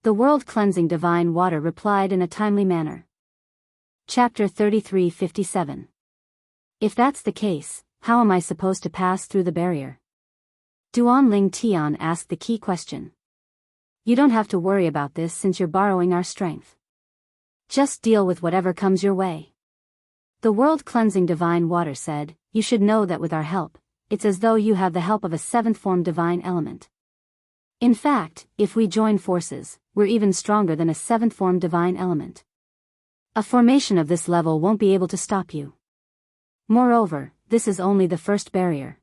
The world-cleansing divine water replied in a timely manner. Chapter 3357. If that's the case, how am I supposed to pass through the barrier? Duan Lingtian asked the key question. You don't have to worry about this since you're borrowing our strength. Just deal with whatever comes your way. The world-cleansing divine water said, you should know that with our help, it's as though you have the help of a 7th form divine element. In fact, if we join forces, we're even stronger than a 7th form divine element. A formation of this level won't be able to stop you. Moreover, this is only the first barrier.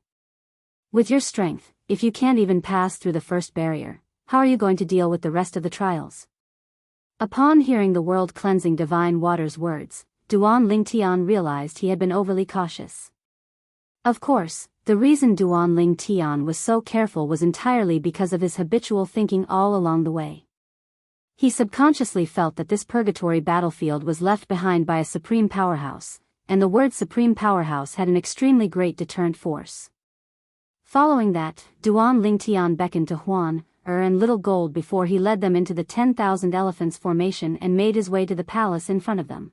With your strength, if you can't even pass through the first barrier, how are you going to deal with the rest of the trials? Upon hearing the world-cleansing divine water's words, Duan Lingtian realized he had been overly cautious. Of course, the reason Duan Lingtian was so careful was entirely because of his habitual thinking all along the way. He subconsciously felt that this purgatory battlefield was left behind by a supreme powerhouse, and the word supreme powerhouse had an extremely great deterrent force. Following that, Duan Lingtian beckoned to Huan, and Little Gold before he led them into the 10,000 elephants formation and made his way to the palace in front of them.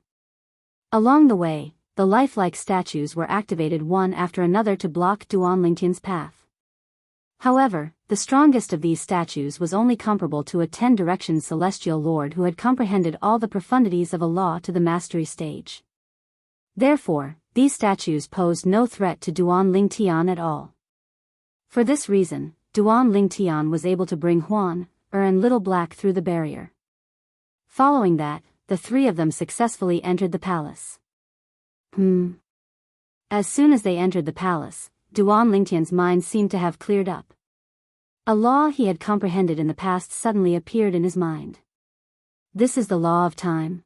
Along the way, the lifelike statues were activated one after another to block Duan Lingtian's path. However, the strongest of these statues was only comparable to a 10-direction celestial lord who had comprehended all the profundities of a law to the mastery stage. Therefore, these statues posed no threat to Duan Lingtian at all. For this reason, Duan Lingtian was able to bring Huan, and Little Black through the barrier. Following that, the 3 of them successfully entered the palace. As soon as they entered the palace, Duan Lingtian's mind seemed to have cleared up. A law he had comprehended in the past suddenly appeared in his mind. This is the law of time.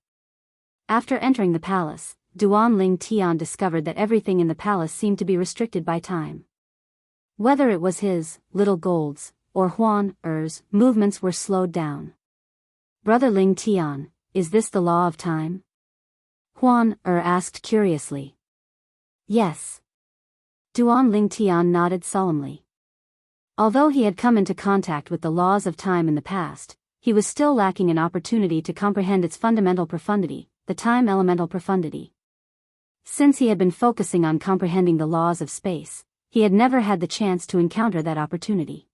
After entering the palace, Duan Lingtian discovered that everything in the palace seemed to be restricted by time. Whether it was his, Little Gold's, or Huan's movements were slowed down. Brother Lingtian, is this the law of time? Huan asked curiously. Yes. Duan Lingtian nodded solemnly. Although he had come into contact with the laws of time in the past, he was still lacking an opportunity to comprehend its fundamental profundity, the time elemental profundity. Since he had been focusing on comprehending the laws of space, he had never had the chance to encounter that opportunity.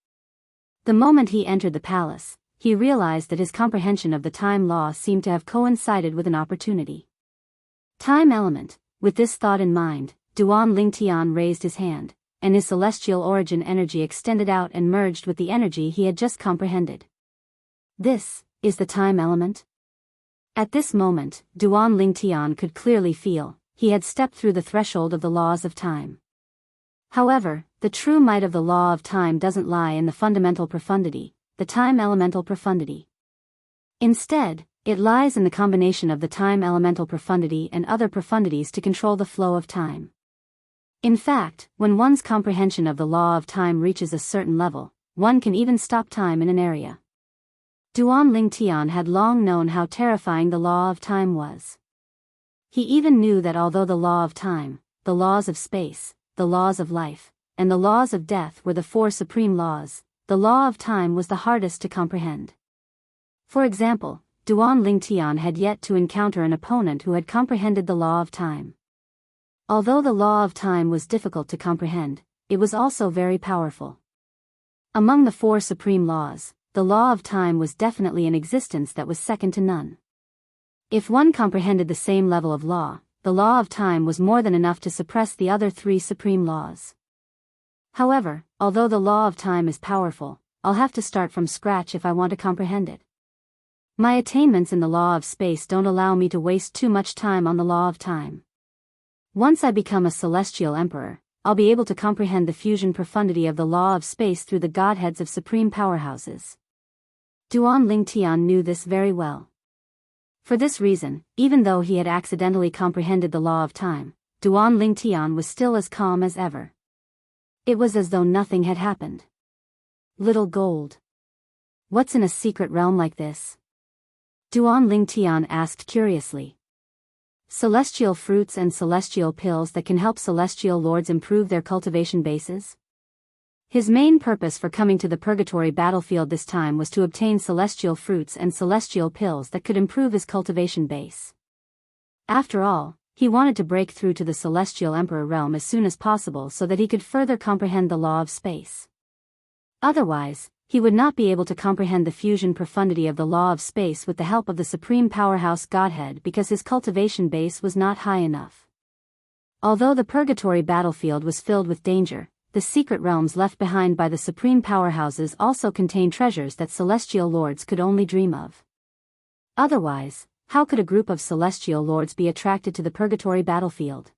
The moment he entered the palace, he realized that his comprehension of the time law seemed to have coincided with an opportunity. Time element. With this thought in mind, Duan Lingtian raised his hand, and his celestial origin energy extended out and merged with the energy he had just comprehended. This is the time element? At this moment, Duan Lingtian could clearly feel, he had stepped through the threshold of the laws of time. However, the true might of the law of time doesn't lie in the fundamental profundity, the time elemental profundity. Instead, it lies in the combination of the time elemental profundity and other profundities to control the flow of time. In fact, when one's comprehension of the law of time reaches a certain level, one can even stop time in an area. Duan Lingtian had long known how terrifying the law of time was. He even knew that although the law of time, the laws of space, the laws of life, and the laws of death were the four supreme laws, the law of time was the hardest to comprehend. For example, Duan Lingtian had yet to encounter an opponent who had comprehended the law of time. Although the law of time was difficult to comprehend, it was also very powerful. Among the four supreme laws, the law of time was definitely an existence that was second to none. If one comprehended the same level of law, the law of time was more than enough to suppress the other three supreme laws. However, although the law of time is powerful, I'll have to start from scratch if I want to comprehend it. My attainments in the law of space don't allow me to waste too much time on the law of time. Once I become a celestial emperor, I'll be able to comprehend the fusion profundity of the law of space through the godheads of supreme powerhouses. Duan Lingtian knew this very well. For this reason, even though he had accidentally comprehended the law of time, Duan Lingtian was still as calm as ever. It was as though nothing had happened. Little gold. What's in a secret realm like this? Duan Lingtian asked curiously. Celestial fruits and celestial pills that can help celestial lords improve their cultivation bases? His main purpose for coming to the purgatory battlefield this time was to obtain celestial fruits and celestial pills that could improve his cultivation base. After all, he wanted to break through to the celestial emperor realm as soon as possible so that he could further comprehend the law of space. Otherwise, he would not be able to comprehend the fusion profundity of the law of space with the help of the supreme powerhouse godhead because his cultivation base was not high enough. Although the purgatory battlefield was filled with danger, the secret realms left behind by the supreme powerhouses also contained treasures that celestial lords could only dream of. Otherwise, how could a group of celestial lords be attracted to the purgatory battlefield?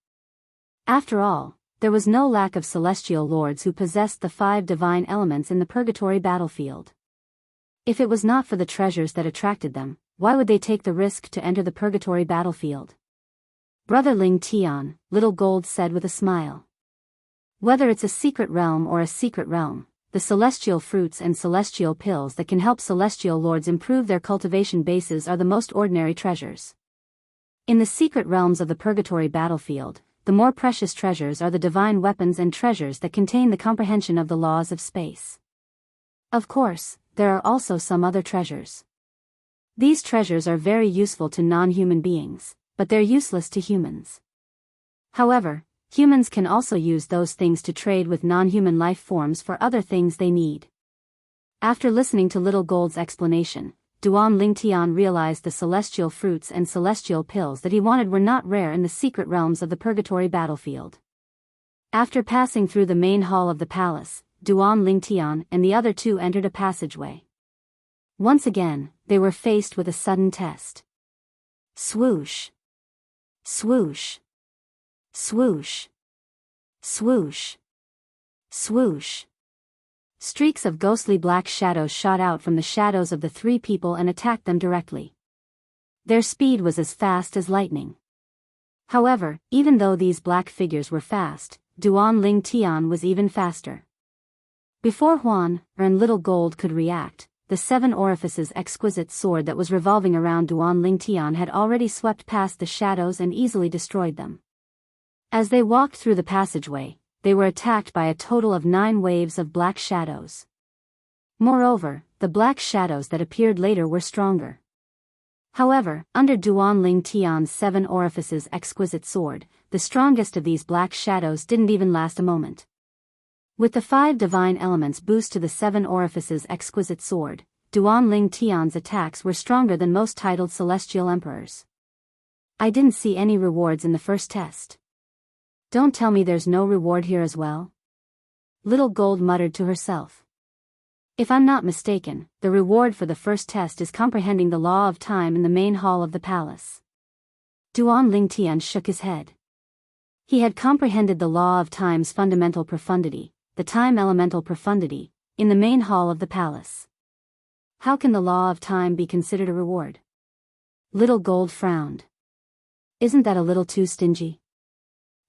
After all, there was no lack of celestial lords who possessed the 5 divine elements in the purgatory battlefield. If it was not for the treasures that attracted them, why would they take the risk to enter the purgatory battlefield? Brother Ling Tian, Little Gold said with a smile. Whether it's a secret realm or a secret realm, the celestial fruits and celestial pills that can help celestial lords improve their cultivation bases are the most ordinary treasures. In the secret realms of the purgatory battlefield, the more precious treasures are the divine weapons and treasures that contain the comprehension of the laws of space. Of course, there are also some other treasures. These treasures are very useful to non-human beings, but they're useless to humans. However, humans can also use those things to trade with non-human life forms for other things they need. After listening to Little Gold's explanation, Duan Lingtian realized the celestial fruits and celestial pills that he wanted were not rare in the secret realms of the purgatory battlefield. After passing through the main hall of the palace, Duan Lingtian and the other two entered a passageway. Once again, they were faced with a sudden test. Swoosh. Swoosh. Swoosh. Swoosh. Swoosh. Streaks of ghostly black shadows shot out from the shadows of the 3 people and attacked them directly. Their speed was as fast as lightning. However, even though these black figures were fast, Duan Lingtian was even faster. Before Huan and Little Gold could react, the 7 orifices exquisite sword that was revolving around Duan Lingtian had already swept past the shadows and easily destroyed them. As they walked through the passageway, they were attacked by a total of 9 waves of black shadows. Moreover, the black shadows that appeared later were stronger. However, under Duan Lingtian's 7 orifices exquisite sword, the strongest of these black shadows didn't even last a moment. With the 5 divine elements boost to the 7 orifices exquisite sword, Duan Lingtian's attacks were stronger than most titled celestial emperors. I didn't see any rewards in the first test. Don't tell me there's no reward here as well? Little Gold muttered to herself. If I'm not mistaken, the reward for the first test is comprehending the law of time in the main hall of the palace. Duan Lingtian shook his head. He had comprehended the law of time's fundamental profundity, the time elemental profundity, in the main hall of the palace. How can the law of time be considered a reward? Little Gold frowned. Isn't that a little too stingy?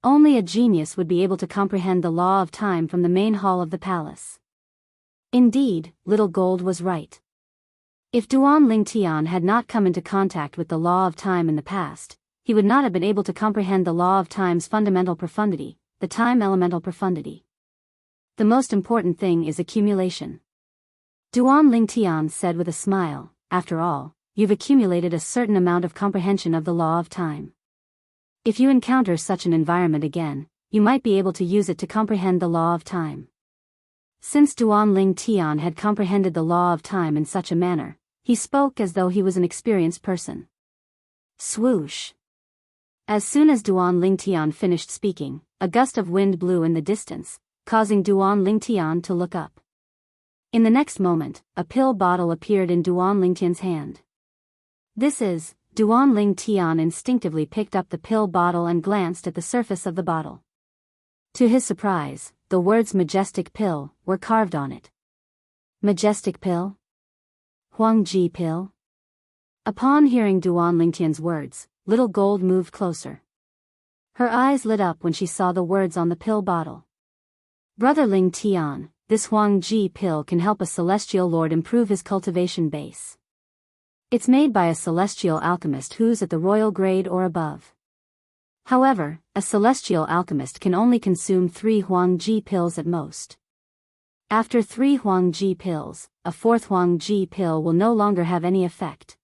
Only a genius would be able to comprehend the law of time from the main hall of the palace. Indeed, Little Gold was right. If Duan Lingtian had not come into contact with the law of time in the past, he would not have been able to comprehend the law of time's fundamental profundity, the time elemental profundity. The most important thing is accumulation. Duan Lingtian said with a smile, after all, you've accumulated a certain amount of comprehension of the law of time. If you encounter such an environment again, you might be able to use it to comprehend the law of time. Since Duan Lingtian had comprehended the law of time in such a manner, he spoke as though he was an experienced person. Swoosh! As soon as Duan Lingtian finished speaking, a gust of wind blew in the distance, causing Duan Lingtian to look up. In the next moment, a pill bottle appeared in Duan Lingtian's hand. This is, Duan Lingtian instinctively picked up the pill bottle and glanced at the surface of the bottle. To his surprise, the words majestic pill were carved on it. Majestic pill? Huangji pill? Upon hearing Duan Lingtian's words, Little Gold moved closer. Her eyes lit up when she saw the words on the pill bottle. Brother Lingtian, this Huangji pill can help a celestial lord improve his cultivation base. It's made by a celestial alchemist who's at the royal grade or above. However, a celestial alchemist can only consume 3 Huangji pills at most. After 3 Huangji pills, a 4th Huangji pill will no longer have any effect.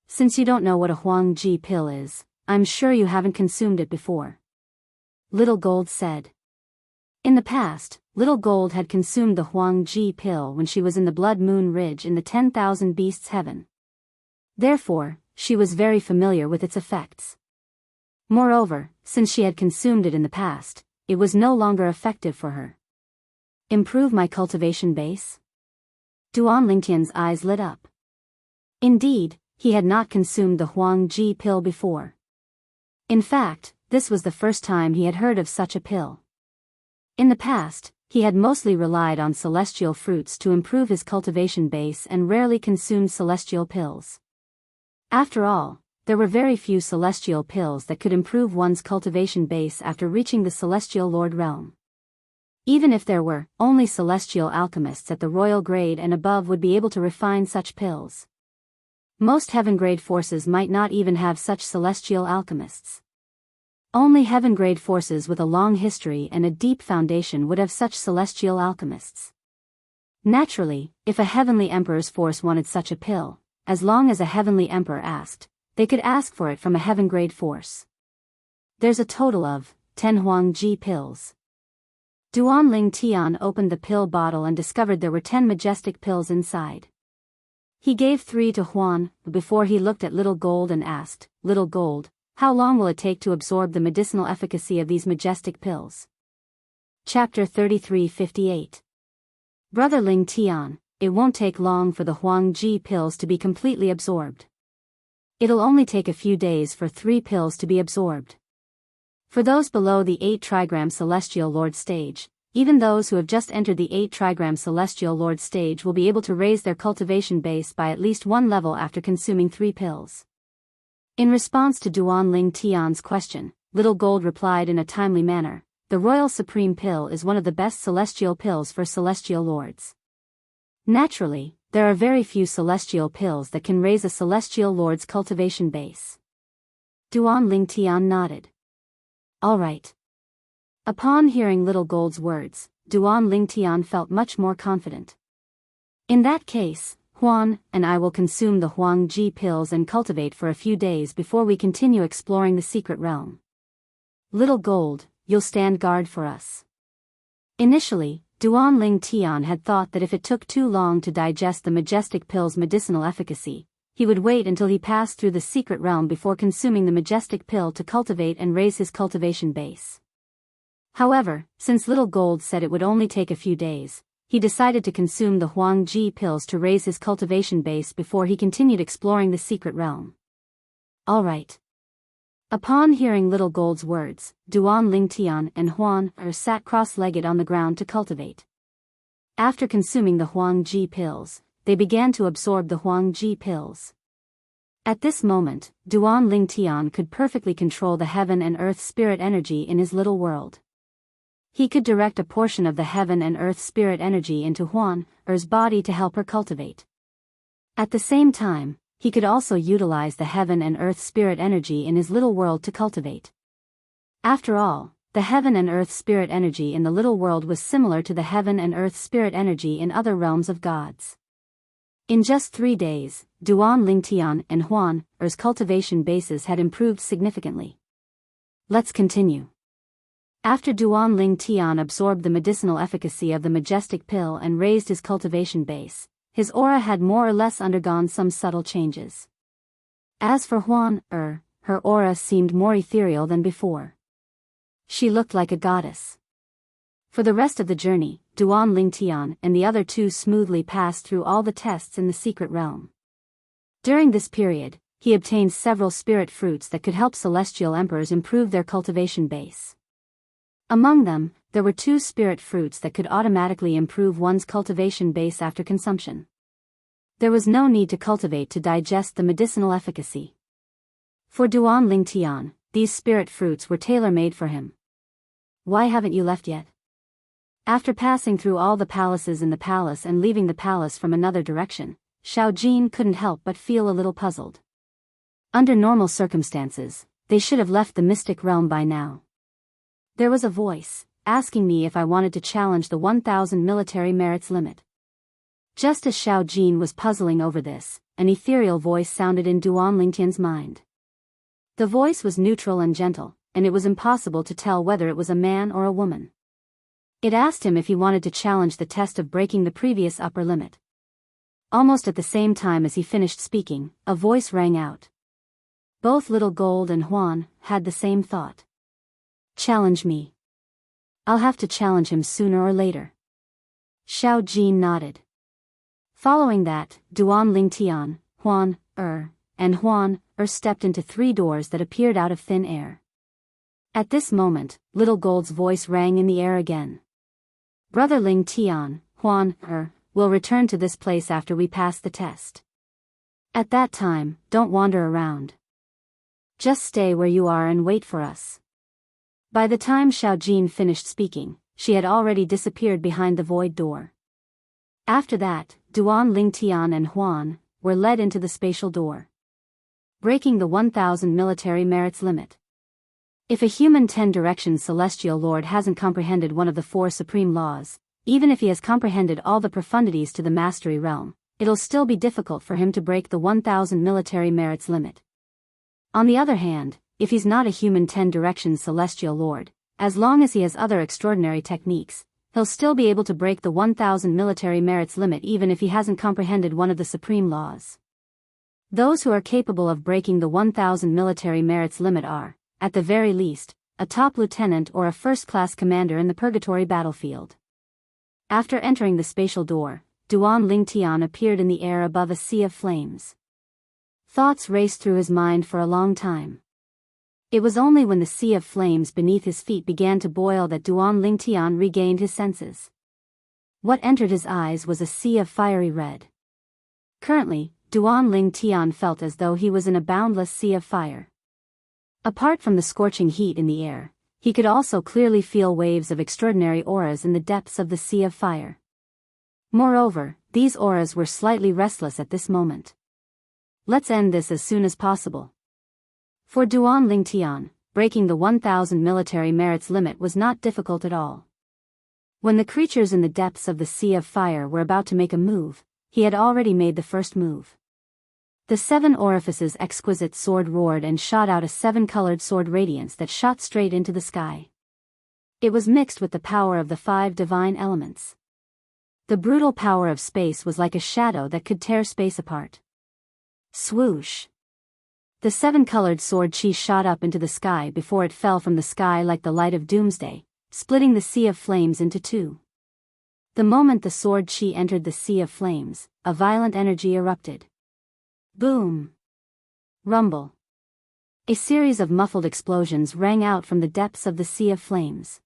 Since you don't know what a Huangji pill is, I'm sure you haven't consumed it before. Little Gold said. In the past, Little Gold had consumed the Huangji pill when she was in the Blood Moon Ridge in the 10,000 Beasts Heaven. Therefore, she was very familiar with its effects. Moreover, since she had consumed it in the past, it was no longer effective for her. Improve my cultivation base? Duan Lingtian's eyes lit up. Indeed, he had not consumed the Huangji pill before. In fact, this was the first time he had heard of such a pill. In the past, he had mostly relied on celestial fruits to improve his cultivation base and rarely consumed celestial pills. After all, there were very few celestial pills that could improve one's cultivation base after reaching the celestial lord realm. Even if there were, only celestial alchemists at the royal grade and above would be able to refine such pills. Most heaven-grade forces might not even have such celestial alchemists. Only heaven-grade forces with a long history and a deep foundation would have such celestial alchemists. Naturally, if a heavenly emperor's force wanted such a pill, as long as a heavenly emperor asked, they could ask for it from a heaven-grade force. There's a total of 10 Huangji pills. Duan Lingtian opened the pill bottle and discovered there were 10 majestic pills inside. He gave 3 to Huan, before he looked at Little Gold and asked, Little Gold, how long will it take to absorb the medicinal efficacy of these majestic pills? Chapter 33:58. Brother Lingtian, it won't take long for the Huangji pills to be completely absorbed. It'll only take a few days for 3 pills to be absorbed. For those below the 8 trigram Celestial Lord stage, even those who have just entered the 8 trigram Celestial Lord stage will be able to raise their cultivation base by at least 1 level after consuming 3 pills. In response to Duan Lingtian's question, Little Gold replied in a timely manner, the Royal Supreme Pill is one of the best celestial pills for celestial lords. Naturally, there are very few celestial pills that can raise a celestial lord's cultivation base. Duan Lingtian nodded. All right. Upon hearing Little Gold's words, Duan Lingtian felt much more confident. In that case, Huan and I will consume the Huangji pills and cultivate for a few days before we continue exploring the secret realm. Little Gold, you'll stand guard for us. Initially, Duan Lingtian had thought that if it took too long to digest the majestic pill's medicinal efficacy, he would wait until he passed through the secret realm before consuming the majestic pill to cultivate and raise his cultivation base. However, since Little Gold said it would only take a few days, he decided to consume the Huangji pills to raise his cultivation base before he continued exploring the secret realm. All right. Upon hearing Little Gold's words, Duan Lingtian and Huan sat cross-legged on the ground to cultivate. After consuming the Huang Ji pills, they began to absorb the Huang Ji pills. At this moment, Duan Lingtian could perfectly control the heaven and earth spirit energy in his little world. He could direct a portion of the heaven and earth spirit energy into Huan Er's body to help her cultivate. At the same time, he could also utilize the heaven and earth spirit energy in his little world to cultivate. After all, the heaven and earth spirit energy in the little world was similar to the heaven and earth spirit energy in other realms of gods. In just 3 days, Duan Lingtian and Huan Er's cultivation bases had improved significantly. Let's continue. After Duan Lingtian absorbed the medicinal efficacy of the majestic pill and raised his cultivation base, his aura had more or less undergone some subtle changes. As for Huan her aura seemed more ethereal than before. She looked like a goddess. For the rest of the journey, Duan Lingtian and the other two smoothly passed through all the tests in the secret realm. During this period, he obtained several spirit fruits that could help celestial emperors improve their cultivation base. Among them, there were 2 spirit fruits that could automatically improve one's cultivation base after consumption. There was no need to cultivate to digest the medicinal efficacy. For Duan Lingtian, these spirit fruits were tailor-made for him. Why haven't you left yet? After passing through all the palaces in the palace and leaving the palace from another direction, Xiao Jin couldn't help but feel a little puzzled. Under normal circumstances, they should have left the mystic realm by now. There was a voice, asking me if I wanted to challenge the 1,000 military merits limit. Just as Xiao Jin was puzzling over this, an ethereal voice sounded in Duan Lingtian's mind. The voice was neutral and gentle, and it was impossible to tell whether it was a man or a woman. It asked him if he wanted to challenge the test of breaking the previous upper limit. Almost at the same time as he finished speaking, a voice rang out. Both Little Gold and Huan had the same thought. Challenge me. I'll have to challenge him sooner or later. Xiao Jin nodded. Following that, Duan Lingtian, Huan and Huan stepped into 3 doors that appeared out of thin air. At this moment, Little Gold's voice rang in the air again. Brother Lingtian, Huan will return to this place after we pass the test. At that time, don't wander around. Just stay where you are and wait for us. By the time Xiao Jin finished speaking, she had already disappeared behind the void door. After that, Duan Lingtian and Huan were led into the spatial door. Breaking the 1,000 military merits limit. If a human 10-direction celestial lord hasn't comprehended one of the 4 supreme laws, even if he has comprehended all the profundities to the mastery realm, it'll still be difficult for him to break the 1,000 military merits limit. On the other hand, if he's not a human 10-direction celestial lord, as long as he has other extraordinary techniques, he'll still be able to break the 1,000 military merits limit even if he hasn't comprehended one of the supreme laws. Those who are capable of breaking the 1,000 military merits limit are, at the very least, a top lieutenant or a first-class commander in the purgatory battlefield. After entering the spatial door, Duan Lingtian appeared in the air above a sea of flames. Thoughts raced through his mind for a long time. It was only when the sea of flames beneath his feet began to boil that Duan Lingtian regained his senses. What entered his eyes was a sea of fiery red. Currently, Duan Lingtian felt as though he was in a boundless sea of fire. Apart from the scorching heat in the air, he could also clearly feel waves of extraordinary auras in the depths of the sea of fire. Moreover, these auras were slightly restless at this moment. Let's end this as soon as possible. For Duan Lingtian, breaking the 1,000 military merits limit was not difficult at all. When the creatures in the depths of the sea of fire were about to make a move, he had already made the first move. The 7 orifices exquisite sword roared and shot out a 7-colored sword radiance that shot straight into the sky. It was mixed with the power of the 5 divine elements. The brutal power of space was like a shadow that could tear space apart. Swoosh! The 7-colored sword chi shot up into the sky before it fell from the sky like the light of doomsday, splitting the sea of flames into 2. The moment the sword chi entered the sea of flames, a violent energy erupted. Boom! Rumble! A series of muffled explosions rang out from the depths of the sea of flames.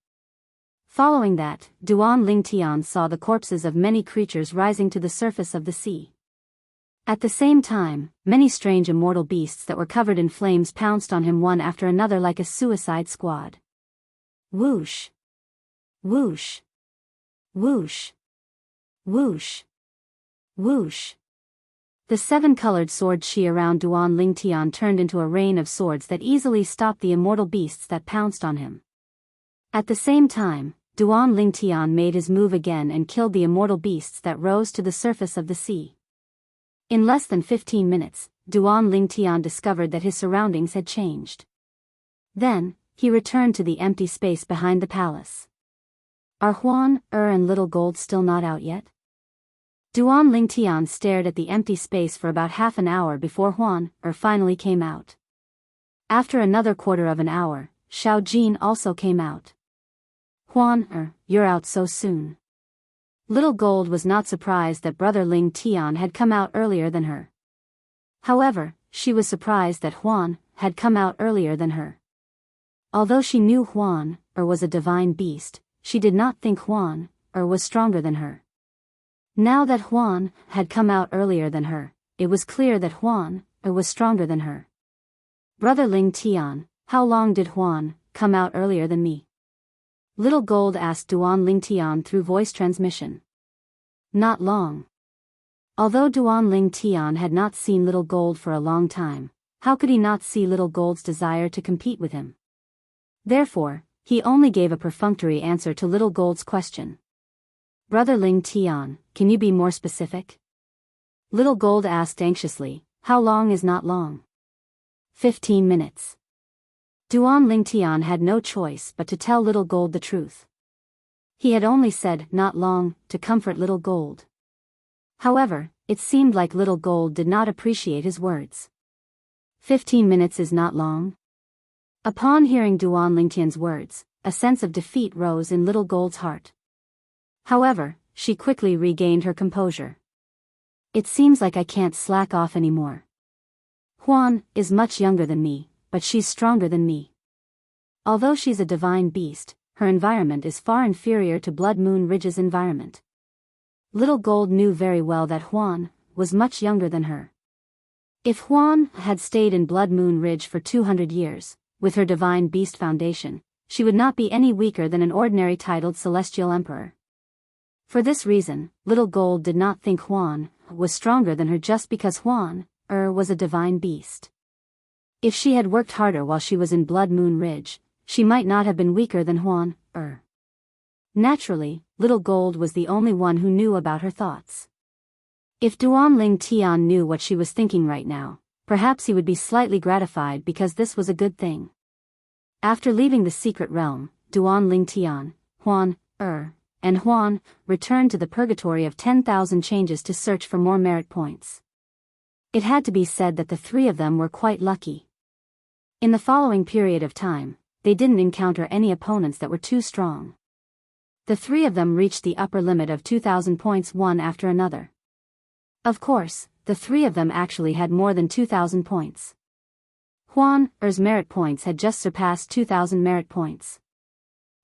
Following that, Duan Lingtian saw the corpses of many creatures rising to the surface of the sea. At the same time, many strange immortal beasts that were covered in flames pounced on him one after another like a suicide squad. Whoosh! Whoosh! Whoosh! Whoosh! Whoosh! The seven-colored sword chi around Duan Lingtian turned into a rain of swords that easily stopped the immortal beasts that pounced on him. At the same time, Duan Lingtian made his move again and killed the immortal beasts that rose to the surface of the sea. In less than 15 minutes, Duan Lingtian discovered that his surroundings had changed. Then, he returned to the empty space behind the palace. Are Huan, and Little Gold still not out yet? Duan Lingtian stared at the empty space for about half an hour before Huan, finally came out. After another quarter of an hour, Xiao Jin also came out. Huan, you're out so soon. Little Gold was not surprised that Brother Ling Tian had come out earlier than her. However, she was surprised that Huan had come out earlier than her. Although she knew Huan, was a divine beast, she did not think Huan, was stronger than her. Now that Huan had come out earlier than her, it was clear that Huan, was stronger than her. Brother Ling Tian, how long did Huan come out earlier than me? Little Gold asked Duan Lingtian through voice transmission. Not long. Although Duan Lingtian had not seen Little Gold for a long time, how could he not see Little Gold's desire to compete with him? Therefore, he only gave a perfunctory answer to Little Gold's question. Brother Ling Tian, can you be more specific? Little Gold asked anxiously, how long is not long? 15 minutes. Duan Lingtian had no choice but to tell Little Gold the truth. He had only said, not long, to comfort Little Gold. However, it seemed like Little Gold did not appreciate his words. 15 minutes is not long? Upon hearing Duan Lingtian's words, a sense of defeat rose in Little Gold's heart. However, she quickly regained her composure. It seems like I can't slack off anymore. Huan is much younger than me, but she's stronger than me. Although she's a divine beast, her environment is far inferior to Blood Moon Ridge's environment. Little Gold knew very well that Huan was much younger than her. If Huan had stayed in Blood Moon Ridge for 200 years, with her divine beast foundation, she would not be any weaker than an ordinary titled Celestial Emperor. For this reason, Little Gold did not think Huan was stronger than her just because Huan was a divine beast. If she had worked harder while she was in Blood Moon Ridge, she might not have been weaker than Huan. Naturally, Little Gold was the only one who knew about her thoughts. If Duan Ling Tian knew what she was thinking right now, perhaps he would be slightly gratified because this was a good thing. After leaving the secret realm, Duan Ling Tian, Huan, and Huan returned to the purgatory of 10,000 changes to search for more merit points. It had to be said that the three of them were quite lucky. In the following period of time, they didn't encounter any opponents that were too strong. The three of them reached the upper limit of 2,000 points one after another. Of course, the three of them actually had more than 2,000 points. Huan's merit points had just surpassed 2,000 merit points.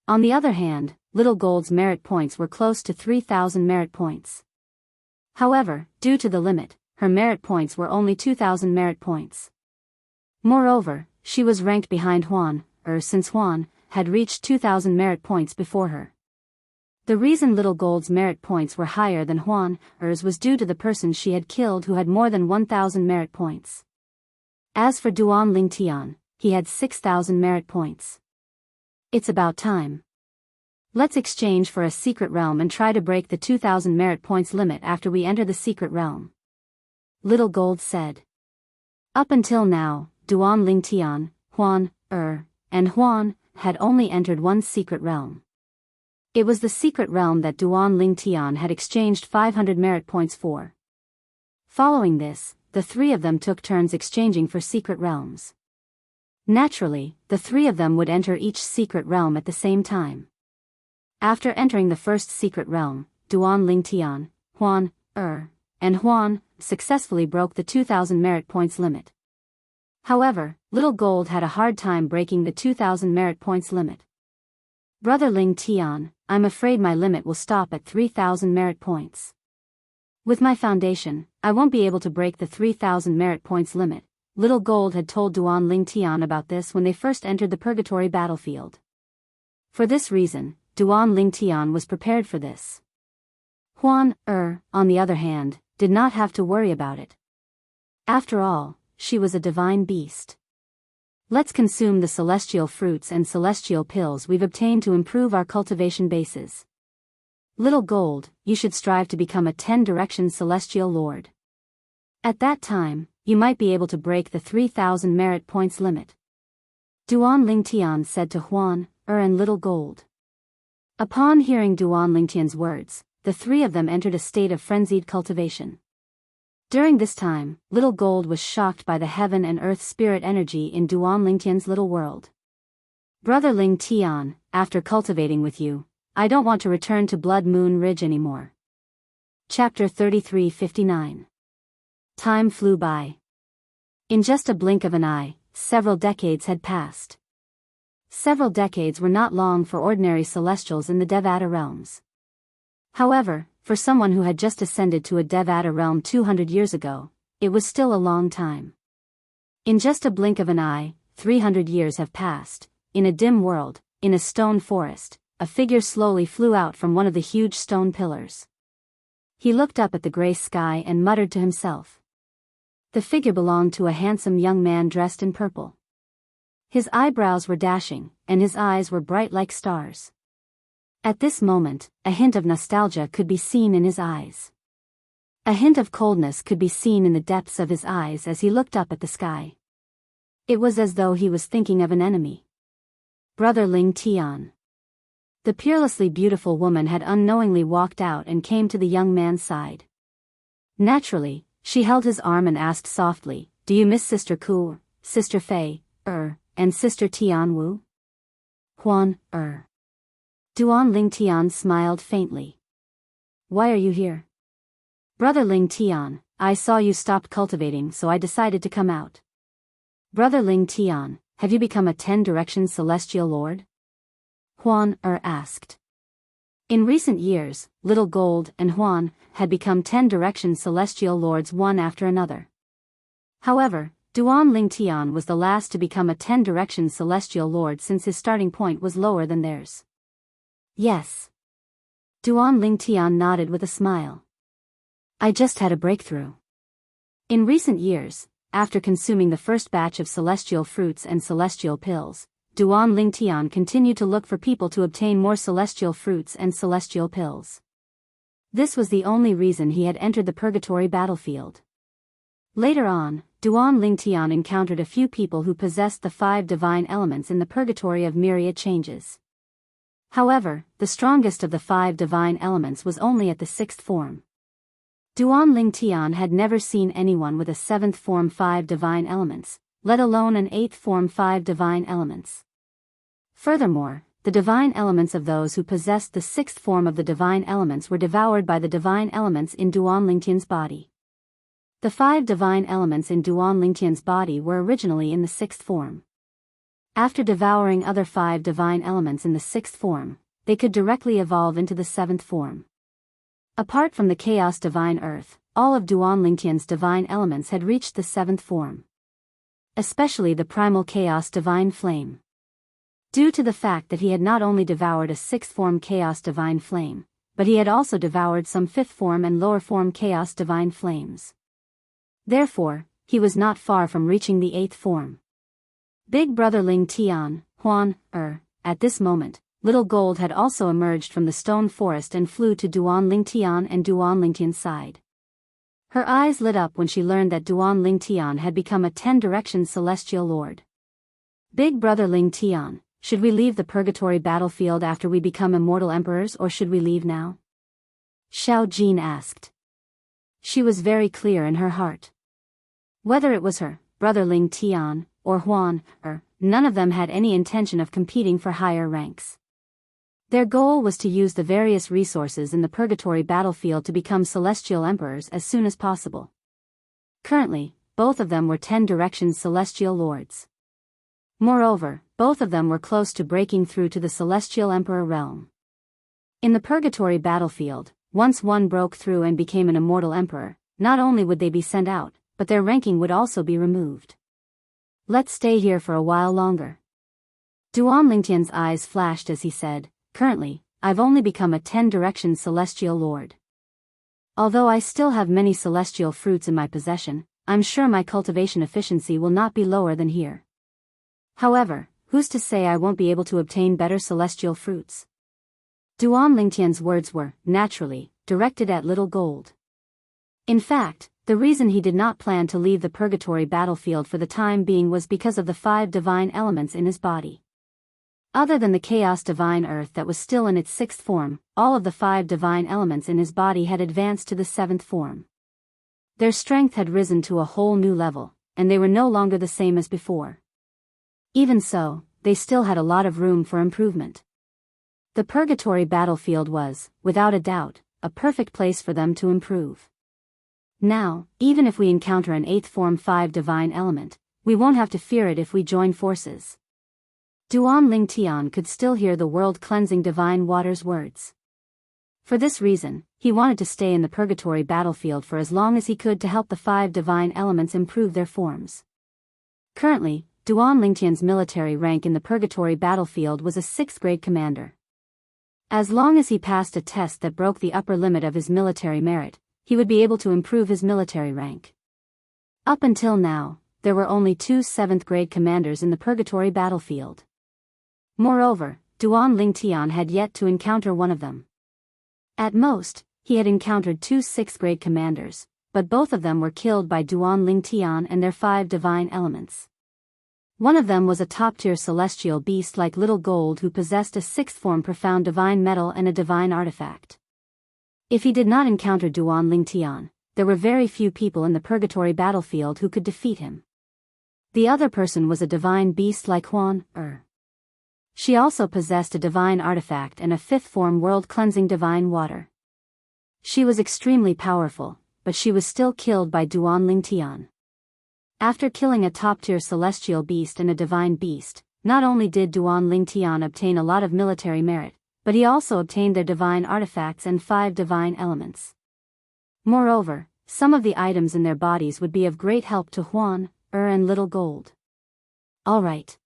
On the other hand, Little Gold's merit points were close to 3,000 merit points. However, due to the limit, her merit points were only 2,000 merit points. Moreover, she was ranked behind Huan, since Huan had reached 2,000 merit points before her. The reason Little Gold's merit points were higher than Huan's was due to the person she had killed who had more than 1,000 merit points. As for Duan Lingtian, he had 6,000 merit points. It's about time. Let's exchange for a secret realm and try to break the 2,000 merit points limit after we enter the secret realm. Little Gold said. Up until now, Duan Lingtian, Huan, and Huan had only entered one secret realm. It was the secret realm that Duan Lingtian had exchanged 500 merit points for. Following this, the three of them took turns exchanging for secret realms. Naturally, the three of them would enter each secret realm at the same time. After entering the first secret realm, Duan Lingtian, Huan, and Huan successfully broke the 2,000 merit points limit. However, Little Gold had a hard time breaking the 2,000 merit points limit. Brother Ling Tian, I'm afraid my limit will stop at 3,000 merit points. With my foundation, I won't be able to break the 3,000 merit points limit. Little Gold had told Duan Ling Tian about this when they first entered the Purgatory battlefield. For this reason, Duan Ling Tian was prepared for this. Huan, on the other hand, did not have to worry about it. After all, she was a divine beast. Let's consume the celestial fruits and celestial pills we've obtained to improve our cultivation bases. Little Gold, you should strive to become a 10-direction celestial lord. At that time, you might be able to break the 3,000 merit points limit. Duan Ling Tian said to Huan, and Little Gold. Upon hearing Duan Ling Tian's words, the three of them entered a state of frenzied cultivation. During this time, Little Gold was shocked by the heaven and earth spirit energy in Duan Ling Tian's little world. Brother Ling Tian, after cultivating with you, I don't want to return to Blood Moon Ridge anymore. Chapter 33:59. Time flew by. In just a blink of an eye, several decades had passed. Several decades were not long for ordinary celestials in the Devata realms. However, for someone who had just ascended to a Devata realm 200 years ago, it was still a long time. In just a blink of an eye, 300 years have passed. In a dim world, in a stone forest, a figure slowly flew out from one of the huge stone pillars. He looked up at the gray sky and muttered to himself. The figure belonged to a handsome young man dressed in purple. His eyebrows were dashing, and his eyes were bright like stars. At this moment, a hint of nostalgia could be seen in his eyes. A hint of coldness could be seen in the depths of his eyes as he looked up at the sky. It was as though he was thinking of an enemy. Brother Ling Tian. The peerlessly beautiful woman had unknowingly walked out and came to the young man's side. Naturally, she held his arm and asked softly, "Do you miss Sister Ku, Sister Fei, and Sister Tian Wu?" Huan, Duan Ling Tian smiled faintly. "Why are you here?" "Brother Ling Tian, I saw you stopped cultivating, so I decided to come out." "Brother Ling Tian, have you become a 10-direction celestial lord?" Huan, asked. In recent years, Little Gold and Huan had become 10-direction celestial lords one after another. However, Duan Ling Tian was the last to become a 10-direction celestial lord since his starting point was lower than theirs. "Yes." Duan Ling Tian nodded with a smile. "I just had a breakthrough." In recent years, after consuming the first batch of celestial fruits and celestial pills, Duan Ling Tian continued to look for people to obtain more celestial fruits and celestial pills. This was the only reason he had entered the Purgatory battlefield. Later on, Duan Ling Tian encountered a few people who possessed the 5 divine elements in the Purgatory of myriad changes. However, the strongest of the 5 divine elements was only at the 6th form. Duan Ling Tian had never seen anyone with a 7th form 5 divine elements, let alone an 8th form 5 divine elements. Furthermore, the divine elements of those who possessed the 6th form of the divine elements were devoured by the divine elements in Duan Ling Tian's body. The 5 divine elements in Duan Ling Tian's body were originally in the 6th form. After devouring other 5 divine elements in the 6th form, they could directly evolve into the 7th form. Apart from the Chaos Divine Earth, all of Duan Ling Tian's divine elements had reached the 7th form. Especially the Primal Chaos Divine Flame. Due to the fact that he had not only devoured a 6th form Chaos Divine Flame, but he had also devoured some 5th form and lower form Chaos Divine Flames. Therefore, he was not far from reaching the 8th form. Big Brother Ling Tian, Huan, at this moment, Little Gold had also emerged from the stone forest and flew to Duan Ling Tian and Duan Ling Tian's side. Her eyes lit up when she learned that Duan Ling Tian had become a 10-direction celestial lord. "Big Brother Ling Tian, should we leave the Purgatory battlefield after we become immortal emperors, or should we leave now?" Xiao Jin asked. She was very clear in her heart. Whether it was her, Brother Ling Tian, or Huan, none of them had any intention of competing for higher ranks. Their goal was to use the various resources in the Purgatory battlefield to become celestial emperors as soon as possible. Currently, both of them were 10 directions celestial lords. Moreover, both of them were close to breaking through to the celestial emperor realm. In the purgatory battlefield, once one broke through and became an immortal emperor, not only would they be sent out, but their ranking would also be removed. Let's stay here for a while longer. Duan Lingtian's eyes flashed as he said, currently, I've only become a 10 directions celestial lord. Although I still have many celestial fruits in my possession, I'm sure my cultivation efficiency will not be lower than here. However, who's to say I won't be able to obtain better celestial fruits? Duan Lingtian's words were, naturally, directed at Little Gold. In fact, the reason he did not plan to leave the purgatory battlefield for the time being was because of the 5 divine elements in his body. Other than the chaos divine earth that was still in its 6th form, all of the 5 divine elements in his body had advanced to the 7th form. Their strength had risen to a whole new level, and they were no longer the same as before. Even so, they still had a lot of room for improvement. The purgatory battlefield was, without a doubt, a perfect place for them to improve. Now, even if we encounter an 8th form 5 divine element, we won't have to fear it if we join forces. Duan Lingtian could still hear the world-cleansing divine water's words. For this reason, he wanted to stay in the purgatory battlefield for as long as he could to help the 5 divine elements improve their forms. Currently, Duan Lingtian's military rank in the purgatory battlefield was a 6th grade commander. As long as he passed a test that broke the upper limit of his military merit, he would be able to improve his military rank. Up until now, there were only 2 7th grade commanders in the purgatory battlefield. Moreover, Duan Lingtian had yet to encounter one of them. At most, he had encountered 2 6th grade commanders, but both of them were killed by Duan Lingtian and their 5 divine elements. One of them was a top-tier celestial beast like Little Gold who possessed a 6th form profound divine metal and a divine artifact. If he did not encounter Duan Lingtian, there were very few people in the purgatory battlefield who could defeat him. The other person was a divine beast like Huan Er. She also possessed a divine artifact and a 5th form world-cleansing divine water. She was extremely powerful, but she was still killed by Duan Lingtian. After killing a top-tier celestial beast and a divine beast, not only did Duan Lingtian obtain a lot of military merit, but he also obtained their divine artifacts and 5 divine elements. Moreover, some of the items in their bodies would be of great help to Huan Er and Little Gold. Alright.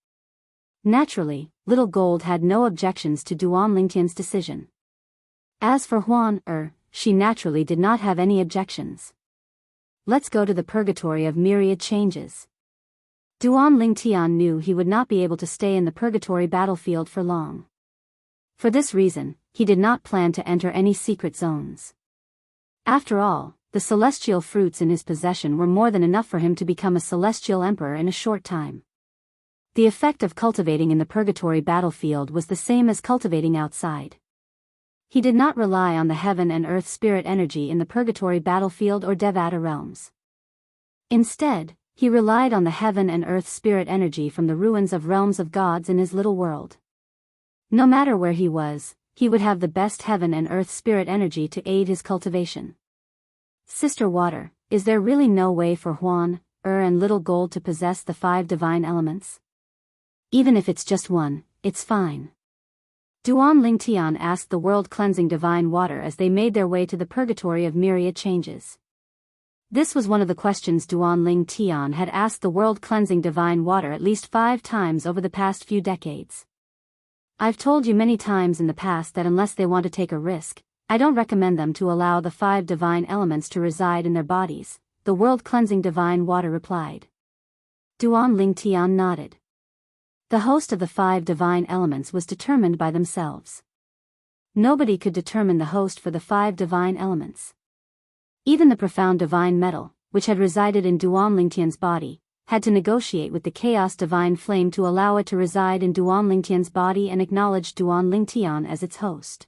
Naturally, Little Gold had no objections to Duan Lingtian's decision. As for Huan Er, she naturally did not have any objections. Let's go to the purgatory of myriad changes. Duan Lingtian knew he would not be able to stay in the purgatory battlefield for long. For this reason, he did not plan to enter any secret zones. After all, the celestial fruits in his possession were more than enough for him to become a celestial emperor in a short time. The effect of cultivating in the purgatory battlefield was the same as cultivating outside. He did not rely on the heaven and earth spirit energy in the purgatory battlefield or Devata realms. Instead, he relied on the heaven and earth spirit energy from the ruins of realms of gods in his little world. No matter where he was, he would have the best heaven and earth spirit energy to aid his cultivation. Sister Water, is there really no way for Huan Er and Little Gold to possess the 5 divine elements? Even if it's just one, it's fine. Duan Lingtian asked the world-cleansing divine water as they made their way to the purgatory of myriad changes. This was one of the questions Duan Lingtian had asked the world-cleansing divine water at least 5 times over the past few decades. I've told you many times in the past that unless they want to take a risk, I don't recommend them to allow the 5 divine elements to reside in their bodies, the world-cleansing divine water replied. Duan Lingtian nodded. The host of the 5 divine elements was determined by themselves. Nobody could determine the host for the 5 divine elements. Even the profound divine metal, which had resided in Duan Lingtian's body, had to negotiate with the chaos divine flame to allow it to reside in Duan Lingtian's body and acknowledge Duan Lingtian as its host.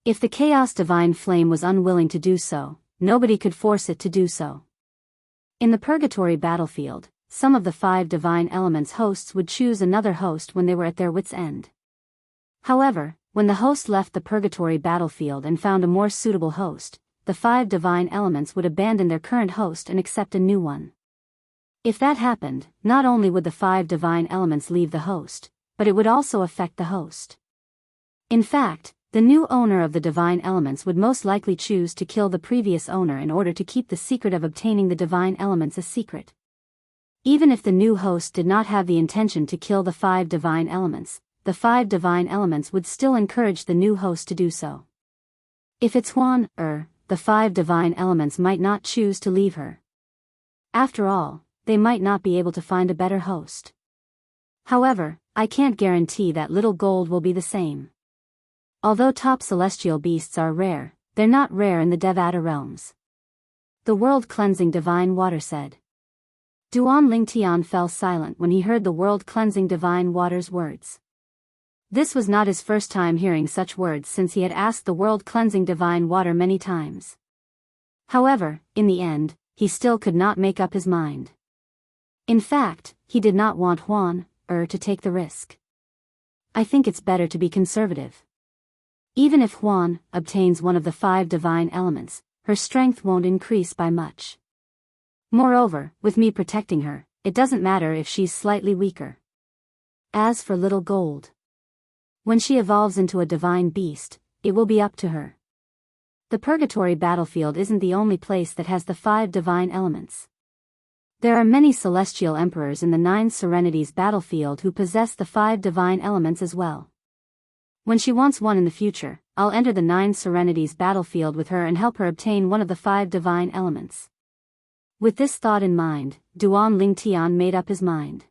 If the chaos divine flame was unwilling to do so, nobody could force it to do so. In the purgatory battlefield, some of the 5 divine elements hosts would choose another host when they were at their wits' end. However, when the host left the purgatory battlefield and found a more suitable host, the 5 divine elements would abandon their current host and accept a new one. If that happened, not only would the 5 divine elements leave the host, but it would also affect the host. In fact, the new owner of the divine elements would most likely choose to kill the previous owner in order to keep the secret of obtaining the divine elements a secret. Even if the new host did not have the intention to kill the 5 divine elements, the 5 divine elements would still encourage the new host to do so. If it's Huan, the 5 divine elements might not choose to leave her. After all, they might not be able to find a better host. However, I can't guarantee that little gold will be the same. Although top celestial beasts are rare, they're not rare in the Devata realms. The world-cleansing divine water said. Duan Lingtian fell silent when he heard the world-cleansing divine water's words. This was not his first time hearing such words since he had asked the world-cleansing divine water many times. However, in the end, he still could not make up his mind. In fact, he did not want Huan, to take the risk. I think it's better to be conservative. Even if Huan obtains one of the 5 divine elements, her strength won't increase by much. Moreover, with me protecting her, it doesn't matter if she's slightly weaker. As for little gold, when she evolves into a divine beast, it will be up to her. The purgatory battlefield isn't the only place that has the 5 divine elements. There are many celestial emperors in the 9 Serenities battlefield who possess the 5 divine elements as well. When she wants one in the future, I'll enter the 9 Serenities battlefield with her and help her obtain one of the 5 divine elements. With this thought in mind, Duan Lingtian made up his mind.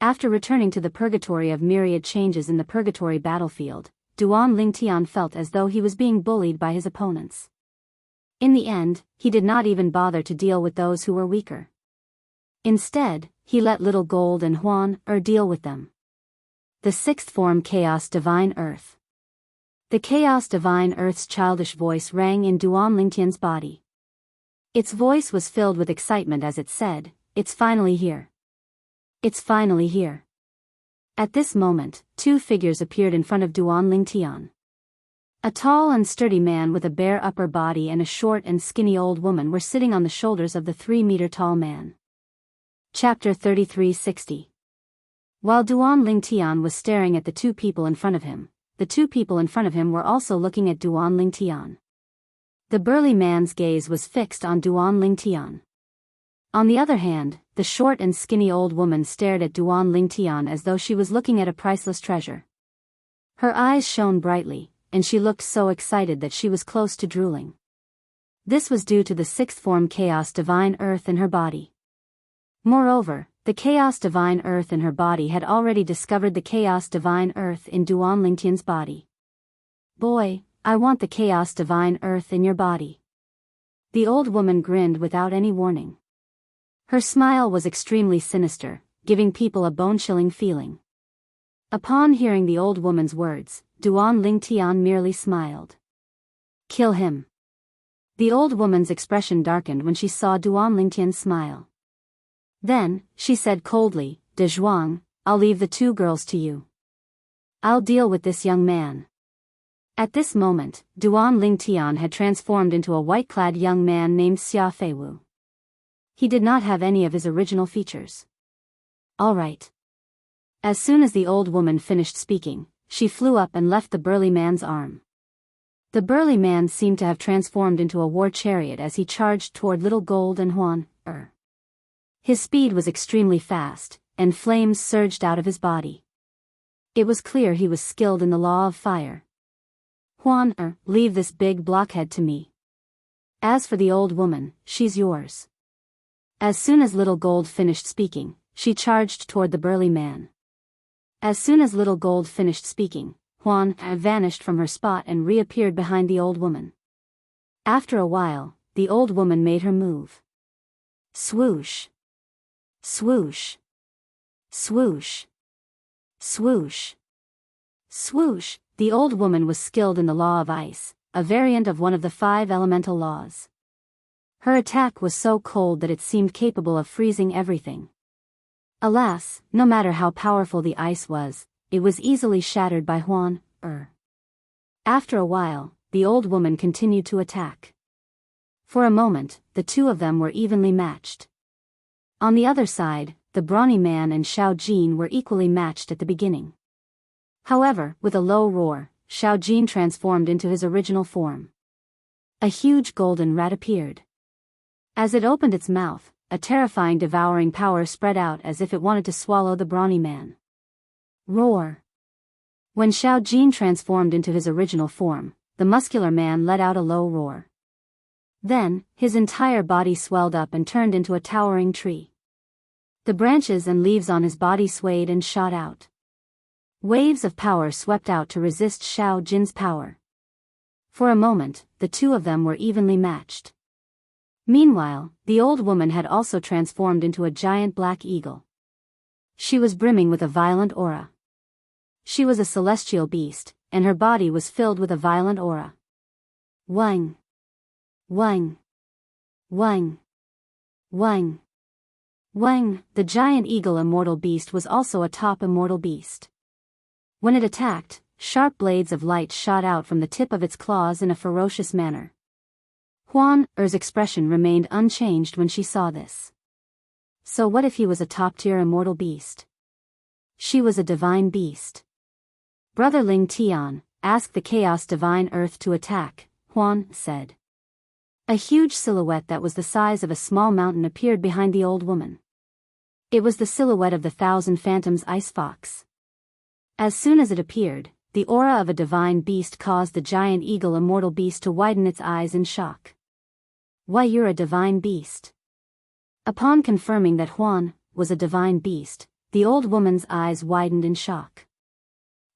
After returning to the purgatory of myriad changes in the purgatory battlefield, Duan Lingtian felt as though he was being bullied by his opponents. In the end, he did not even bother to deal with those who were weaker. Instead, he let little gold and Huan deal with them. The 6th form Chaos Divine Earth. The Chaos Divine Earth's childish voice rang in Duan Lingtian's body. Its voice was filled with excitement as it said, "It's finally here. It's finally here." At this moment, 2 figures appeared in front of Duan Lingtian. A tall and sturdy man with a bare upper body and a short and skinny old woman were sitting on the shoulders of the 3-meter-tall man. Chapter 3360. While Duan Lingtian was staring at the 2 people in front of him, the 2 people in front of him were also looking at Duan Lingtian. The burly man's gaze was fixed on Duan Lingtian. On the other hand, the short and skinny old woman stared at Duan Lingtian as though she was looking at a priceless treasure. Her eyes shone brightly, and she looked so excited that she was close to drooling. This was due to the 6th form Chaos Divine Earth in her body. Moreover, the Chaos Divine Earth in her body had already discovered the Chaos Divine Earth in Duan Lingtian's body. "Boy, I want the Chaos Divine Earth in your body." The old woman grinned without any warning. Her smile was extremely sinister, giving people a bone-chilling feeling. Upon hearing the old woman's words, Duan Lingtian merely smiled. "Kill him." The old woman's expression darkened when she saw Duan Lingtian's smile. Then, she said coldly, "De Zhuang, I'll leave the 2 girls to you. I'll deal with this young man." At this moment, Duan Lingtian had transformed into a white-clad young man named Xia Feiwu. He did not have any of his original features. "All right." As soon as the old woman finished speaking, she flew up and left the burly man's arm. The burly man seemed to have transformed into a war chariot as he charged toward little gold and Huan. His speed was extremely fast, and flames surged out of his body. It was clear he was skilled in the law of fire. "Huan, leave this big blockhead to me. As for the old woman, she's yours." As soon as little gold finished speaking, she charged toward the burly man. As soon as little gold finished speaking, Huan vanished from her spot and reappeared behind the old woman. After a while, the old woman made her move. Swoosh. Swoosh. Swoosh. Swoosh. Swoosh. The old woman was skilled in the law of ice, a variant of one of the 5 elemental laws. Her attack was so cold that it seemed capable of freezing everything. Alas, no matter how powerful the ice was, it was easily shattered by Huan. After a while, the old woman continued to attack. For a moment, the 2 of them were evenly matched. On the other side, the brawny man and Xiao Jin were equally matched at the beginning. However, with a low roar, Xiao Jin transformed into his original form. A huge golden rat appeared. As it opened its mouth, a terrifying devouring power spread out as if it wanted to swallow the brawny man. Roar! When Xiao Jin transformed into his original form, the muscular man let out a low roar. Then, his entire body swelled up and turned into a towering tree. The branches and leaves on his body swayed and shot out. Waves of power swept out to resist Xiao Jin's power. For a moment, the two of them were evenly matched. Meanwhile, the old woman had also transformed into a giant black eagle. She was brimming with a violent aura. She was a celestial beast, and her body was filled with a violent aura. Wang! Wang! Wang! Wang! Wang! The giant eagle immortal beast was also a top immortal beast. When it attacked, sharp blades of light shot out from the tip of its claws in a ferocious manner. Huan Er's expression remained unchanged when she saw this. So what if he was a top-tier immortal beast? She was a divine beast. Brother Ling Tian, ask the Chaos Divine Earth to attack, Huan said. A huge silhouette that was the size of a small mountain appeared behind the old woman. It was the silhouette of the Thousand Phantoms Ice Fox. As soon as it appeared, the aura of a divine beast caused the giant eagle immortal beast to widen its eyes in shock. Why, you're a divine beast? Upon confirming that Huan was a divine beast, the old woman's eyes widened in shock.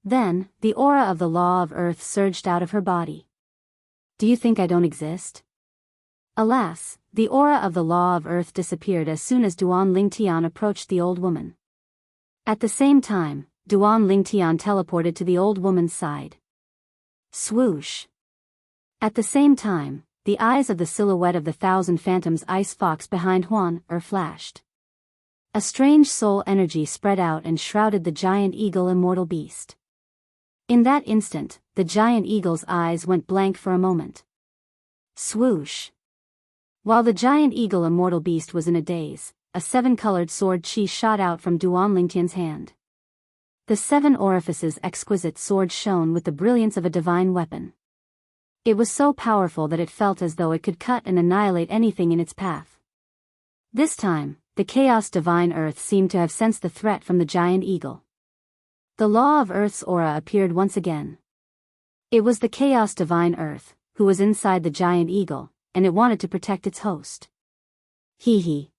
Then, the aura of the law of earth surged out of her body. Do you think I don't exist? Alas, the aura of the law of earth disappeared as soon as Duan Lingtian approached the old woman. At the same time, Duan Lingtian teleported to the old woman's side. Swoosh! At the same time, the eyes of the silhouette of the Thousand Phantoms Ice Fox behind Huan flashed. A strange soul energy spread out and shrouded the giant eagle immortal beast. In that instant, the giant eagle's eyes went blank for a moment. Swoosh! While the giant eagle immortal beast was in a daze, a seven-colored sword chi shot out from Duan Lingtian's hand. The seven orifices exquisite sword shone with the brilliance of a divine weapon. It was so powerful that it felt as though it could cut and annihilate anything in its path. This time, the Chaos Divine Earth seemed to have sensed the threat from the giant eagle. The law of Earth's aura appeared once again. It was the Chaos Divine Earth, who was inside the giant eagle, and it wanted to protect its host. Hee hee.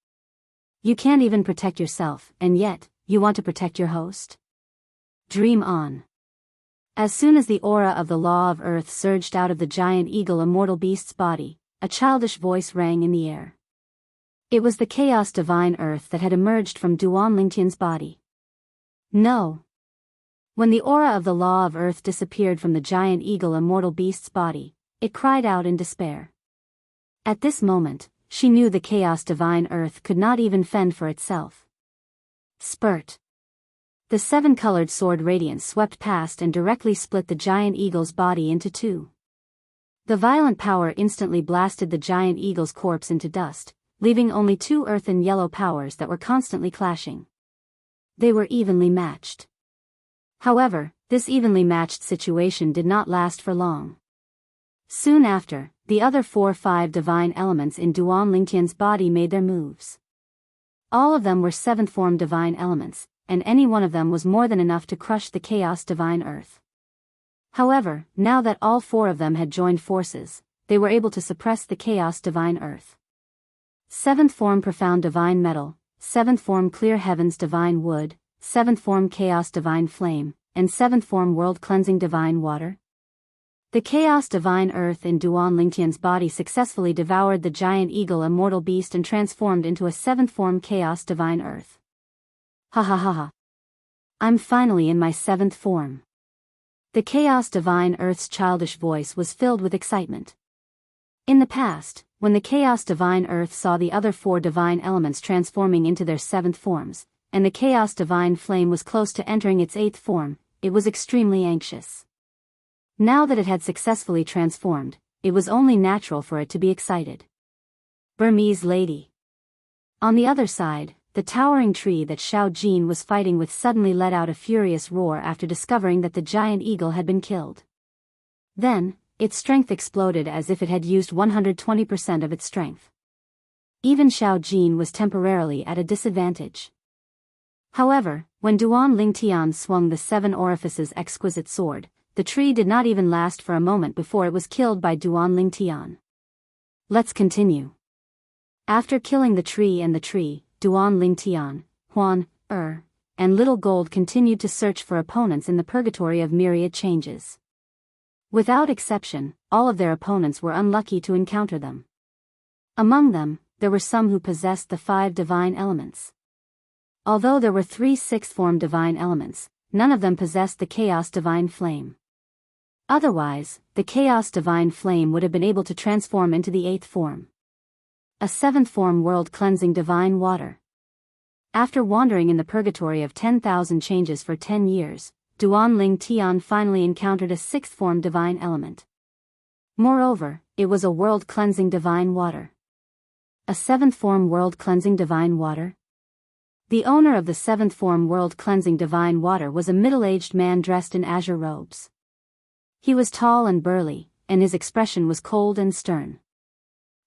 You can't even protect yourself, and yet, you want to protect your host? Dream on. As soon as the aura of the law of earth surged out of the giant eagle immortal beast's body, a childish voice rang in the air. It was the Chaos Divine Earth that had emerged from Duan Lingtian's body. No. When the aura of the law of earth disappeared from the giant eagle immortal beast's body, it cried out in despair. At this moment, she knew the Chaos Divine Earth could not even fend for itself. Spurt. The seven-colored sword radiance swept past and directly split the giant eagle's body into two. The violent power instantly blasted the giant eagle's corpse into dust, leaving only two earth and yellow powers that were constantly clashing. They were evenly matched. However, this evenly matched situation did not last for long. Soon after, the other 4-5 divine elements in Duan Lingtian's body made their moves. All of them were seventh-form divine elements, and any one of them was more than enough to crush the Chaos Divine Earth. However, now that all four of them had joined forces, they were able to suppress the Chaos Divine Earth. Seventh form Profound Divine Metal, seventh form Clear Heavens Divine Wood, seventh form Chaos Divine Flame, and seventh form World Cleansing Divine Water. The Chaos Divine Earth in Duan Lingtian's body successfully devoured the giant eagle immortal beast and transformed into a seventh form Chaos Divine Earth. Ha ha ha ha. I'm finally in my seventh form. The Chaos Divine Earth's childish voice was filled with excitement. In the past, when the Chaos Divine Earth saw the other four divine elements transforming into their seventh forms, and the Chaos Divine Flame was close to entering its eighth form, it was extremely anxious. Now that it had successfully transformed, it was only natural for it to be excited. Burmese lady. On the other side, the towering tree that Xiao Jin was fighting with suddenly let out a furious roar after discovering that the giant eagle had been killed. Then, its strength exploded as if it had used 120% of its strength. Even Xiao Jin was temporarily at a disadvantage. However, when Duan Lingtian swung the 7 orifices exquisite sword, the tree did not even last for a moment before it was killed by Duan Lingtian. Let's continue. After killing the tree, Duan Lingtian, Huan, and Little Gold continued to search for opponents in the purgatory of myriad changes. Without exception, all of their opponents were unlucky to encounter them. Among them, there were some who possessed the 5 divine elements. Although there were 3 sixth-form divine elements, none of them possessed the Chaos Divine Flame. Otherwise, the Chaos Divine Flame would have been able to transform into the 8th form. A 7th form world-cleansing divine water. After wandering in the purgatory of 10,000 changes for 10 years, Duan Lingtian finally encountered a 6th form divine element. Moreover, it was a world-cleansing divine water. A 7th form world-cleansing divine water? The owner of the 7th form world-cleansing divine water was a middle-aged man dressed in azure robes. He was tall and burly, and his expression was cold and stern.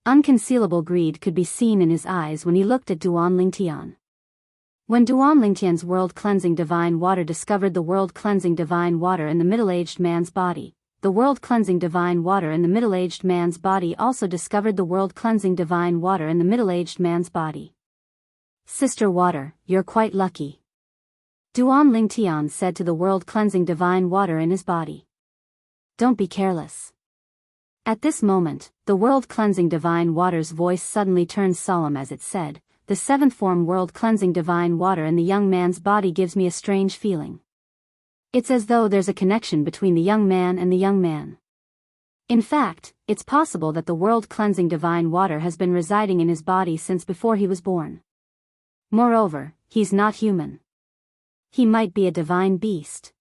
Unconcealable greed could be seen in his eyes when he looked at Duan Lingtian. When Duan Lingtian's world-cleansing divine water discovered the world-cleansing divine water in the middle-aged man's body, the world-cleansing divine water in the middle-aged man's body also discovered the world-cleansing divine water in the middle-aged man's body. Sister Water, you're quite lucky. Duan Lingtian said to the world-cleansing divine water in his body. Don't be careless. At this moment, the world-cleansing divine water's voice suddenly turned solemn as it said, the 7th form world-cleansing divine water in the young man's body gives me a strange feeling. It's as though there's a connection between the young man and the young man. In fact, it's possible that the world-cleansing divine water has been residing in his body since before he was born. Moreover, he's not human. He might be a divine beast.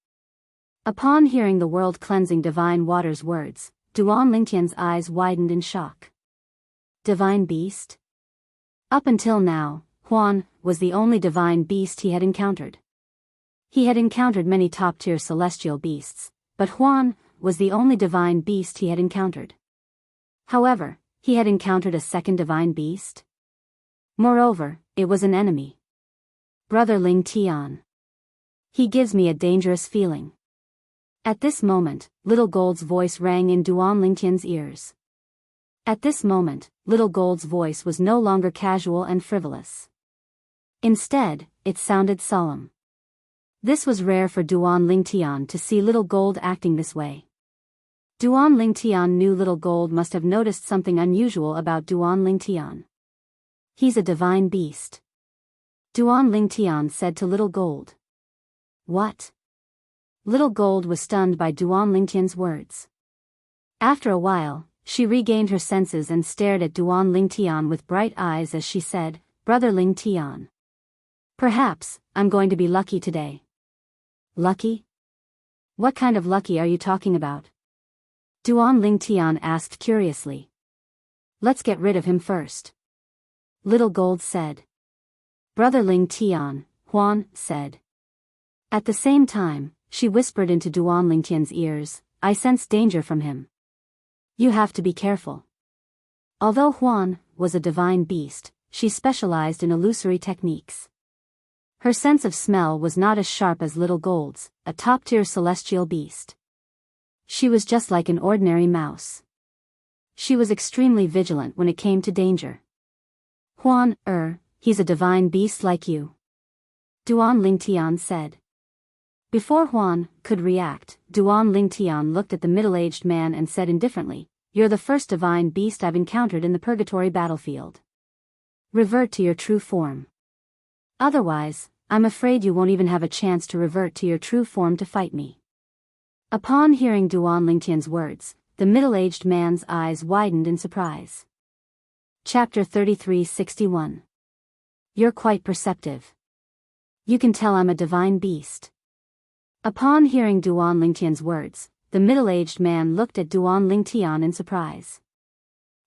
Upon hearing the world-cleansing divine water's words, Duan Lingtian's eyes widened in shock. Divine beast? Up until now, Huan was the only divine beast he had encountered. He had encountered many top-tier celestial beasts, but Huan was the only divine beast he had encountered. However, he had encountered a second divine beast. Moreover, it was an enemy. Brother Lingtian. He gives me a dangerous feeling. At this moment, Little Gold's voice rang in Duan Lingtian's ears. At this moment, Little Gold's voice was no longer casual and frivolous. Instead, it sounded solemn. This was rare for Duan Lingtian to see Little Gold acting this way. Duan Lingtian knew Little Gold must have noticed something unusual about Duan Lingtian. He's a divine beast. Duan Lingtian said to Little Gold. What? Little Gold was stunned by Duan Lingtian's words. After a while, she regained her senses and stared at Duan Lingtian with bright eyes as she said, Brother Lingtian. Perhaps, I'm going to be lucky today. Lucky? What kind of lucky are you talking about? Duan Lingtian asked curiously. Let's get rid of him first. Little Gold said. Brother Lingtian, Huan said. At the same time, she whispered into Duan Lingtian's ears, I sense danger from him. You have to be careful. Although Huan was a divine beast, she specialized in illusory techniques. Her sense of smell was not as sharp as Little Gold's, a top-tier celestial beast. She was just like an ordinary mouse. She was extremely vigilant when it came to danger. Huan, he's a divine beast like you. Duan Lingtian said. Before Huan could react, Duan Lingtian looked at the middle-aged man and said indifferently, You're the first divine beast I've encountered in the purgatory battlefield. Revert to your true form. Otherwise, I'm afraid you won't even have a chance to revert to your true form to fight me. Upon hearing Duan Lingtian's words, the middle-aged man's eyes widened in surprise. Chapter 3361. You're quite perceptive. You can tell I'm a divine beast. Upon hearing Duan Lingtian's words, the middle-aged man looked at Duan Lingtian in surprise.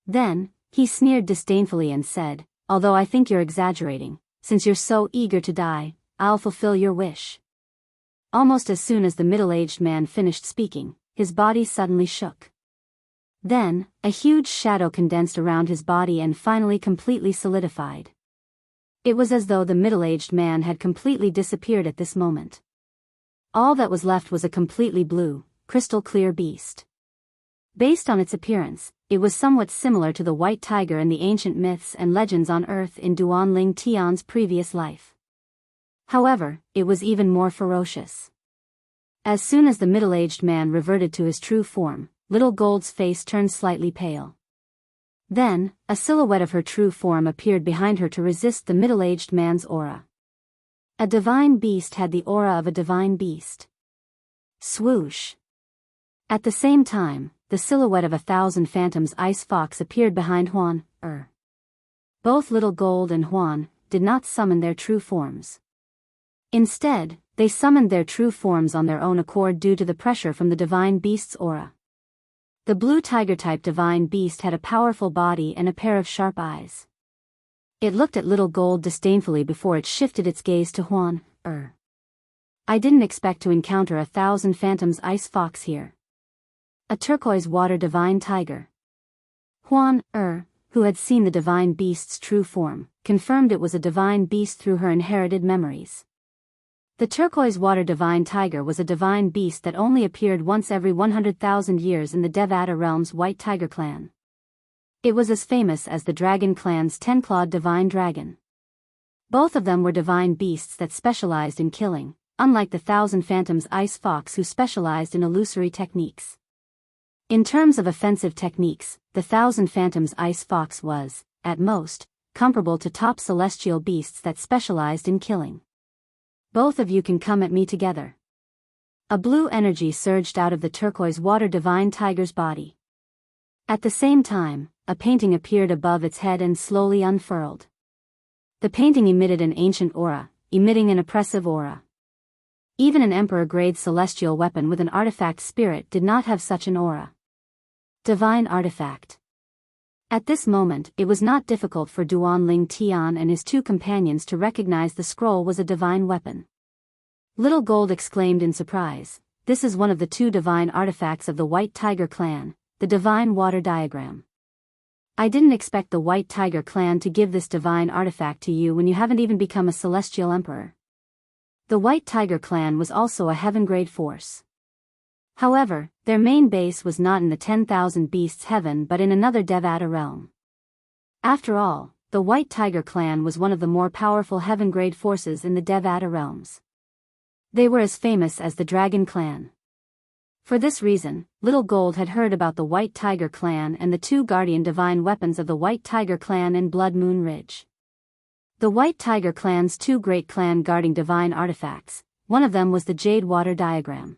Then, he sneered disdainfully and said, Although I think you're exaggerating, since you're so eager to die, I'll fulfill your wish." Almost as soon as the middle-aged man finished speaking, his body suddenly shook. Then, a huge shadow condensed around his body and finally completely solidified. It was as though the middle-aged man had completely disappeared at this moment. All that was left was a completely blue, crystal-clear beast. Based on its appearance, it was somewhat similar to the white tiger in the ancient myths and legends on Earth in Duanling Tian's previous life. However, it was even more ferocious. As soon as the middle-aged man reverted to his true form, Little Gold's face turned slightly pale. Then, a silhouette of her true form appeared behind her to resist the middle-aged man's aura. A divine beast had the aura of a divine beast. Swoosh! At the same time, the silhouette of 1,000 phantoms ice fox appeared behind Huan. Both Little Gold and Huan did not summon their true forms. Instead, they summoned their true forms on their own accord due to the pressure from the divine beast's aura. The blue tiger-type divine beast had a powerful body and a pair of sharp eyes. It looked at Little Gold disdainfully before it shifted its gaze to Huan. I didn't expect to encounter 1,000 phantoms ice fox here. A turquoise water divine tiger. Huan, who had seen the divine beast's true form, confirmed it was a divine beast through her inherited memories. The turquoise water divine tiger was a divine beast that only appeared once every 100,000 years in the Devata realm's White Tiger clan. It was as famous as the Dragon clan's 10-clawed divine dragon. Both of them were divine beasts that specialized in killing, unlike the 1,000 phantoms ice fox who specialized in illusory techniques. In terms of offensive techniques, the 1,000 phantoms ice fox was, at most, comparable to top celestial beasts that specialized in killing. "Both of you can come at me together." A blue energy surged out of the turquoise water divine tiger's body. At the same time, a painting appeared above its head and slowly unfurled. The painting emitted an ancient aura, emitting an oppressive aura. Even an emperor-grade celestial weapon with an artifact spirit did not have such an aura. Divine artifact. At this moment, it was not difficult for Duanling Tian and his two companions to recognize the scroll was a divine weapon. Little Gold exclaimed in surprise, "This is one of the two divine artifacts of the White Tiger clan, the divine water diagram. I didn't expect the White Tiger clan to give this divine artifact to you when you haven't even become a celestial emperor." The White Tiger clan was also a heaven-grade force. However, their main base was not in the 10,000 Beasts Heaven but in another Devata realm. After all, the White Tiger clan was one of the more powerful heaven-grade forces in the Devata realms. They were as famous as the Dragon clan. For this reason, Little Gold had heard about the White Tiger clan and the two guardian divine weapons of the White Tiger clan in Blood Moon Ridge. The White Tiger clan's two great clan guarding divine artifacts, one of them was the Jade Water Diagram.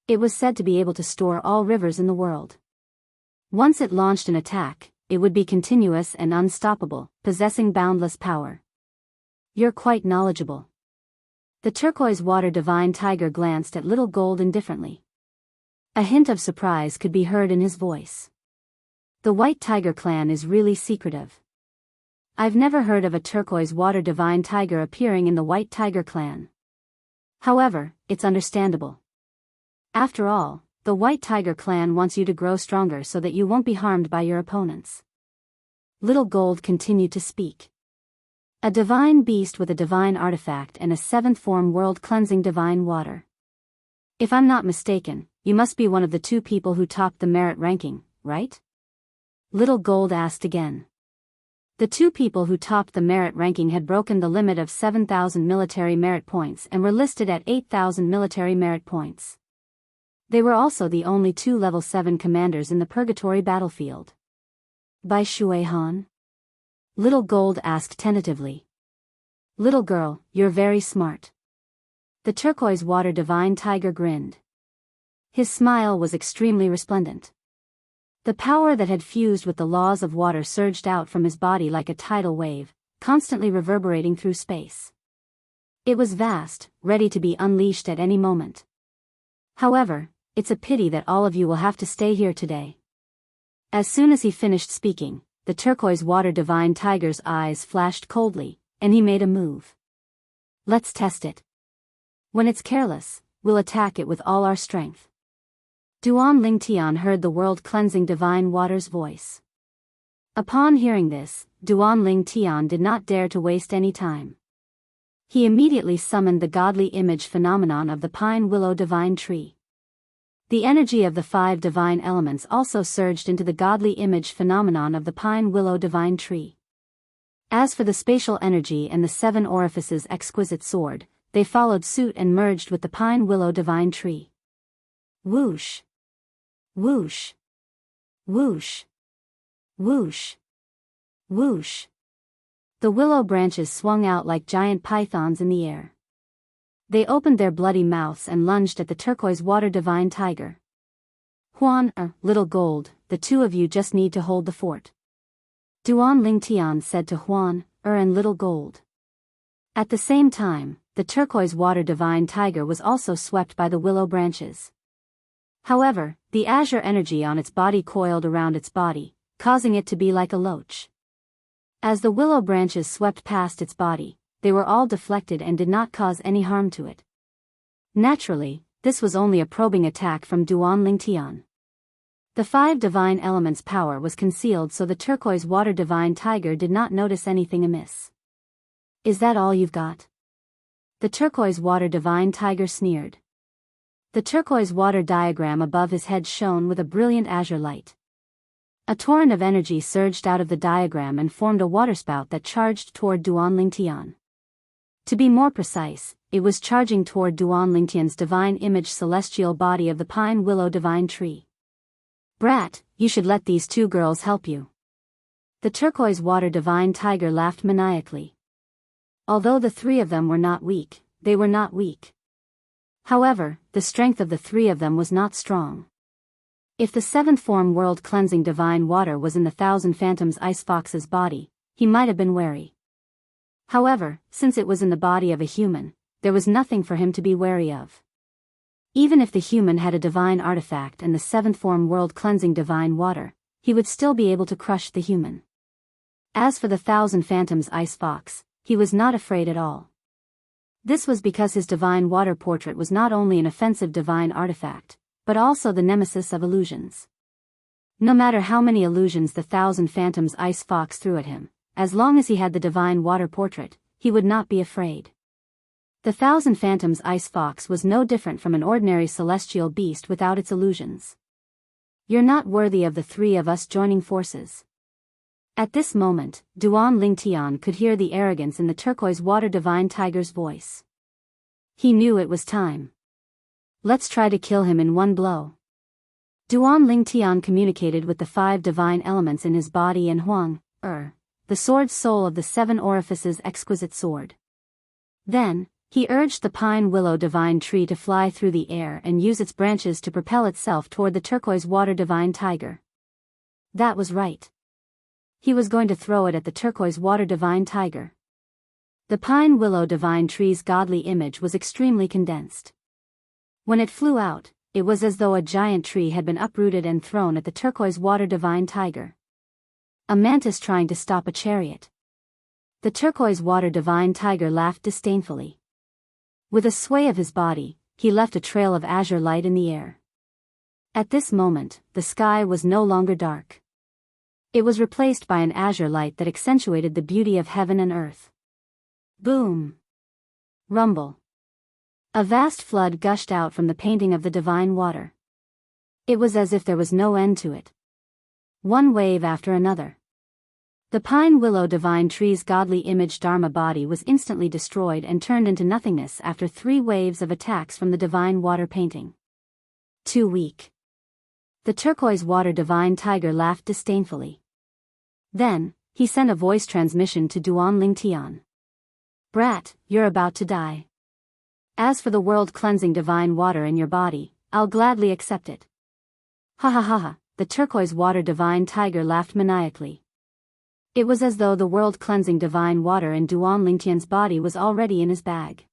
It was said to be able to store all rivers in the world. Once it launched an attack, it would be continuous and unstoppable, possessing boundless power. "You're quite knowledgeable." The turquoise water divine tiger glanced at Little Gold indifferently. A hint of surprise could be heard in his voice. "The White Tiger clan is really secretive. I've never heard of a turquoise water divine tiger appearing in the White Tiger clan. However, it's understandable. After all, the White Tiger clan wants you to grow stronger so that you won't be harmed by your opponents." Little Gold continued to speak. "A divine beast with a divine artifact and a seventh form world-cleansing divine water. If I'm not mistaken, you must be one of the two people who topped the merit ranking, right?" Little Gold asked again. The two people who topped the merit ranking had broken the limit of 7,000 military merit points and were listed at 8,000 military merit points. They were also the only two level 7 commanders in the Purgatory battlefield. "By Shui Han?" Little Gold asked tentatively. "Little girl, you're very smart." The turquoise water divine tiger grinned. His smile was extremely resplendent. The power that had fused with the laws of water surged out from his body like a tidal wave, constantly reverberating through space. It was vast, ready to be unleashed at any moment. "However, it's a pity that all of you will have to stay here today." As soon as he finished speaking, the turquoise water divine tiger's eyes flashed coldly, and he made a move. Let's test it. When it's careless, we'll attack it with all our strength. Duan Lingtian heard the world-cleansing divine water's voice. Upon hearing this, Duan Lingtian did not dare to waste any time. He immediately summoned the godly image phenomenon of the pine willow divine tree. The energy of the 5 divine elements also surged into the godly image phenomenon of the pine willow divine tree. As for the spatial energy and the 7 orifices exquisite sword, they followed suit and merged with the pine willow divine tree. Whoosh! Whoosh! Whoosh! Whoosh! Whoosh! The willow branches swung out like giant pythons in the air. They opened their bloody mouths and lunged at the turquoise water divine tiger. Huan, little gold, the 2 of you just need to hold the fort. Duan Lingtian said to Huan, and little gold. At the same time, the turquoise water divine tiger was also swept by the willow branches. However, the azure energy on its body coiled around its body, causing it to be like a loach. As the willow branches swept past its body, they were all deflected and did not cause any harm to it. Naturally, this was only a probing attack from Duan Lingtian. The 5 divine elements' power was concealed, so the turquoise water divine tiger did not notice anything amiss. Is that all you've got? The turquoise water divine tiger sneered. The turquoise water diagram above his head shone with a brilliant azure light. A torrent of energy surged out of the diagram and formed a waterspout that charged toward Duan Lingtian. To be more precise, it was charging toward Duan Lingtian's divine image celestial body of the pine willow divine tree. Brat, you should let these 2 girls help you. The turquoise water divine tiger laughed maniacally. Although the 3 of them were not weak, they were not weak. However, the strength of the 3 of them was not strong. If the 7th form world-cleansing divine water was in the 1,000 Phantoms Ice Fox's body, he might have been wary. However, since it was in the body of a human, there was nothing for him to be wary of. Even if the human had a divine artifact and the 7th form world-cleansing divine water, he would still be able to crush the human. As for the 1,000 Phantoms Ice Fox, he was not afraid at all. This was because his divine water portrait was not only an offensive divine artifact, but also the nemesis of illusions. No matter how many illusions the 1,000 Phantoms Ice Fox threw at him, as long as he had the divine water portrait, he would not be afraid. The 1,000 Phantoms Ice Fox was no different from an ordinary celestial beast without its illusions. You're not worthy of the 3 of us joining forces. At this moment, Duan Lingtian could hear the arrogance in the turquoise water divine tiger's voice. He knew it was time. Let's try to kill him in one blow. Duan Lingtian communicated with the 5 divine elements in his body and Huang, the sword soul of the 7 orifices exquisite sword. Then, he urged the pine willow divine tree to fly through the air and use its branches to propel itself toward the turquoise water divine tiger. That was right. He was going to throw it at the turquoise water divine tiger. The pine willow divine tree's godly image was extremely condensed. When it flew out, it was as though a giant tree had been uprooted and thrown at the turquoise water divine tiger. A mantis trying to stop a chariot. The turquoise water divine tiger laughed disdainfully. With a sway of his body, he left a trail of azure light in the air. At this moment, the sky was no longer dark. It was replaced by an azure light that accentuated the beauty of heaven and earth. Boom! Rumble! A vast flood gushed out from the painting of the divine water. It was as if there was no end to it. One wave after another. The pine willow divine tree's godly image dharma body was instantly destroyed and turned into nothingness after 3 waves of attacks from the divine water painting. Too weak. The turquoise water divine tiger laughed disdainfully. Then, he sent a voice transmission to Duan Lingtian. Brat, you're about to die. As for the world-cleansing divine water in your body, I'll gladly accept it. Ha ha ha ha, the turquoise water divine tiger laughed maniacally. It was as though the world-cleansing divine water in Duan Lingtian's body was already in his bag.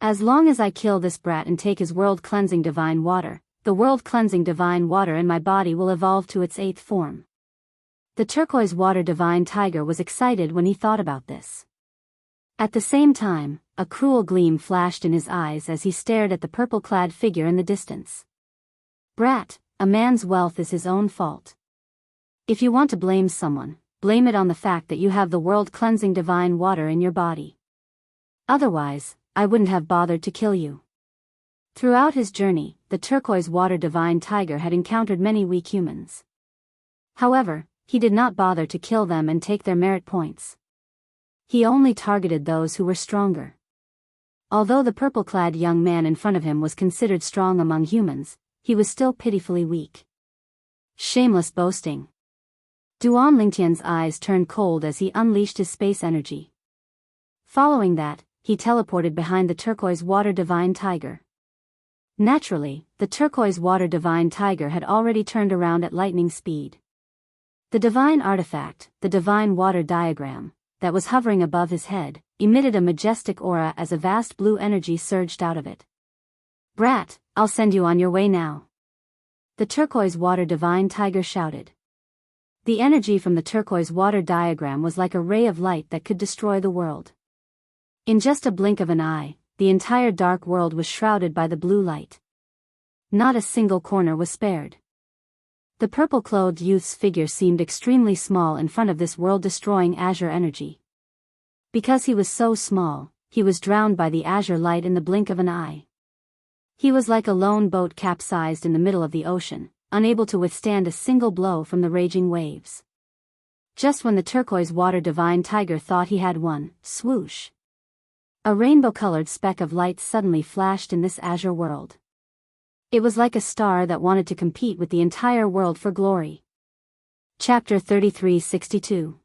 As long as I kill this brat and take his world-cleansing divine water, the world-cleansing divine water in my body will evolve to its 8th form. The turquoise water divine tiger was excited when he thought about this. At the same time, a cruel gleam flashed in his eyes as he stared at the purple-clad figure in the distance. Brat, a man's wealth is his own fault. If you want to blame someone, blame it on the fact that you have the world-cleansing divine water in your body. Otherwise, I wouldn't have bothered to kill you. Throughout his journey, the turquoise water divine tiger had encountered many weak humans. However, he did not bother to kill them and take their merit points. He only targeted those who were stronger. Although the purple-clad young man in front of him was considered strong among humans, he was still pitifully weak. Shameless boasting. Duan Lingtian's eyes turned cold as he unleashed his space energy. Following that, he teleported behind the turquoise water divine tiger. Naturally, the turquoise water divine tiger had already turned around at lightning speed. The divine artifact, the divine water diagram, that was hovering above his head, emitted a majestic aura as a vast blue energy surged out of it. Brat, I'll send you on your way now. The turquoise water divine tiger shouted. The energy from the turquoise water diagram was like a ray of light that could destroy the world. In just a blink of an eye, the entire dark world was shrouded by the blue light. Not a single corner was spared. The purple-clothed youth's figure seemed extremely small in front of this world-destroying azure energy. Because he was so small, he was drowned by the azure light in the blink of an eye. He was like a lone boat capsized in the middle of the ocean, unable to withstand a single blow from the raging waves. Just when the turquoise water divine tiger thought he had won, swoosh! A rainbow-colored speck of light suddenly flashed in this azure world. It was like a star that wanted to compete with the entire world for glory. Chapter 3362.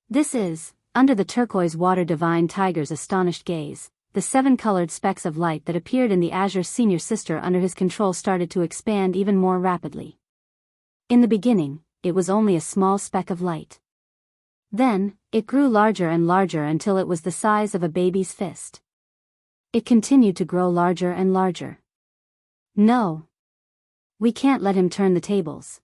This is, under the turquoise water divine tiger's astonished gaze, the 7 colored specks of light that appeared in the azure senior sister under his control started to expand even more rapidly. In the beginning, it was only a small speck of light. Then, it grew larger and larger until it was the size of a baby's fist. It continued to grow larger and larger. No. We can't let him turn the tables.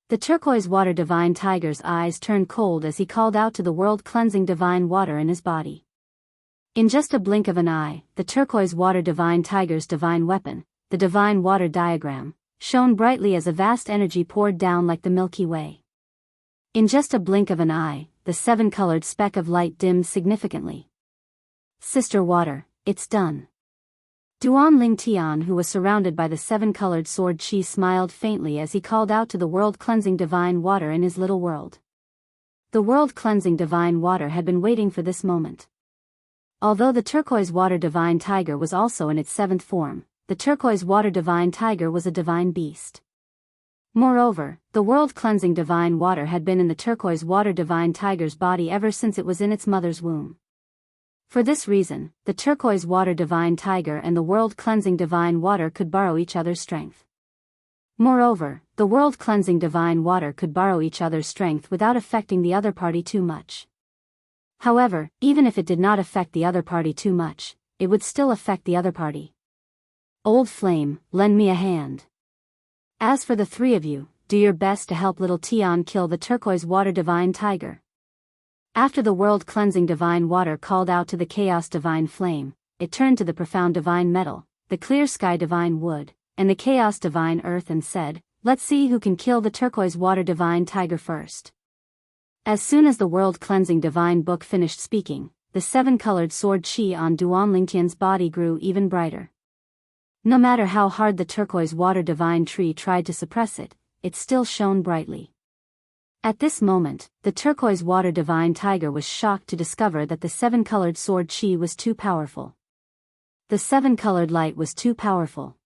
The turquoise water divine tiger's eyes turned cold as he called out to the world-cleansing divine water in his body. In just a blink of an eye, the turquoise water divine tiger's divine weapon, the divine water diagram, shone brightly as a vast energy poured down like the Milky Way. In just a blink of an eye, the 7-colored speck of light dimmed significantly. Sister Water, it's done. Duan Lingtian, who was surrounded by the 7-colored sword chi, smiled faintly as he called out to the world-cleansing divine water in his little world. The world-cleansing divine water had been waiting for this moment. Although the turquoise water divine tiger was also in its 7th form, the turquoise water divine tiger was a divine beast. Moreover, the world-cleansing divine water had been in the turquoise water divine tiger's body ever since it was in its mother's womb. For this reason, the turquoise water divine tiger and the world-cleansing divine water could borrow each other's strength. Moreover, the world-cleansing divine water could borrow each other's strength without affecting the other party too much. However, even if it did not affect the other party too much, it would still affect the other party. Old Flame, lend me a hand. As for the 3 of you, do your best to help little Tian kill the turquoise water divine tiger. After the world-cleansing divine water called out to the chaos divine flame, it turned to the profound divine metal, the clear sky divine wood, and the chaos divine earth and said, let's see who can kill the turquoise water divine tiger first. As soon as the world-cleansing divine book finished speaking, the 7-colored sword chi on Duan Lingtian's body grew even brighter. No matter how hard the turquoise water divine tree tried to suppress it, it still shone brightly. At this moment, the turquoise water divine tiger was shocked to discover that the 7-colored sword chi was too powerful. The 7-colored light was too powerful.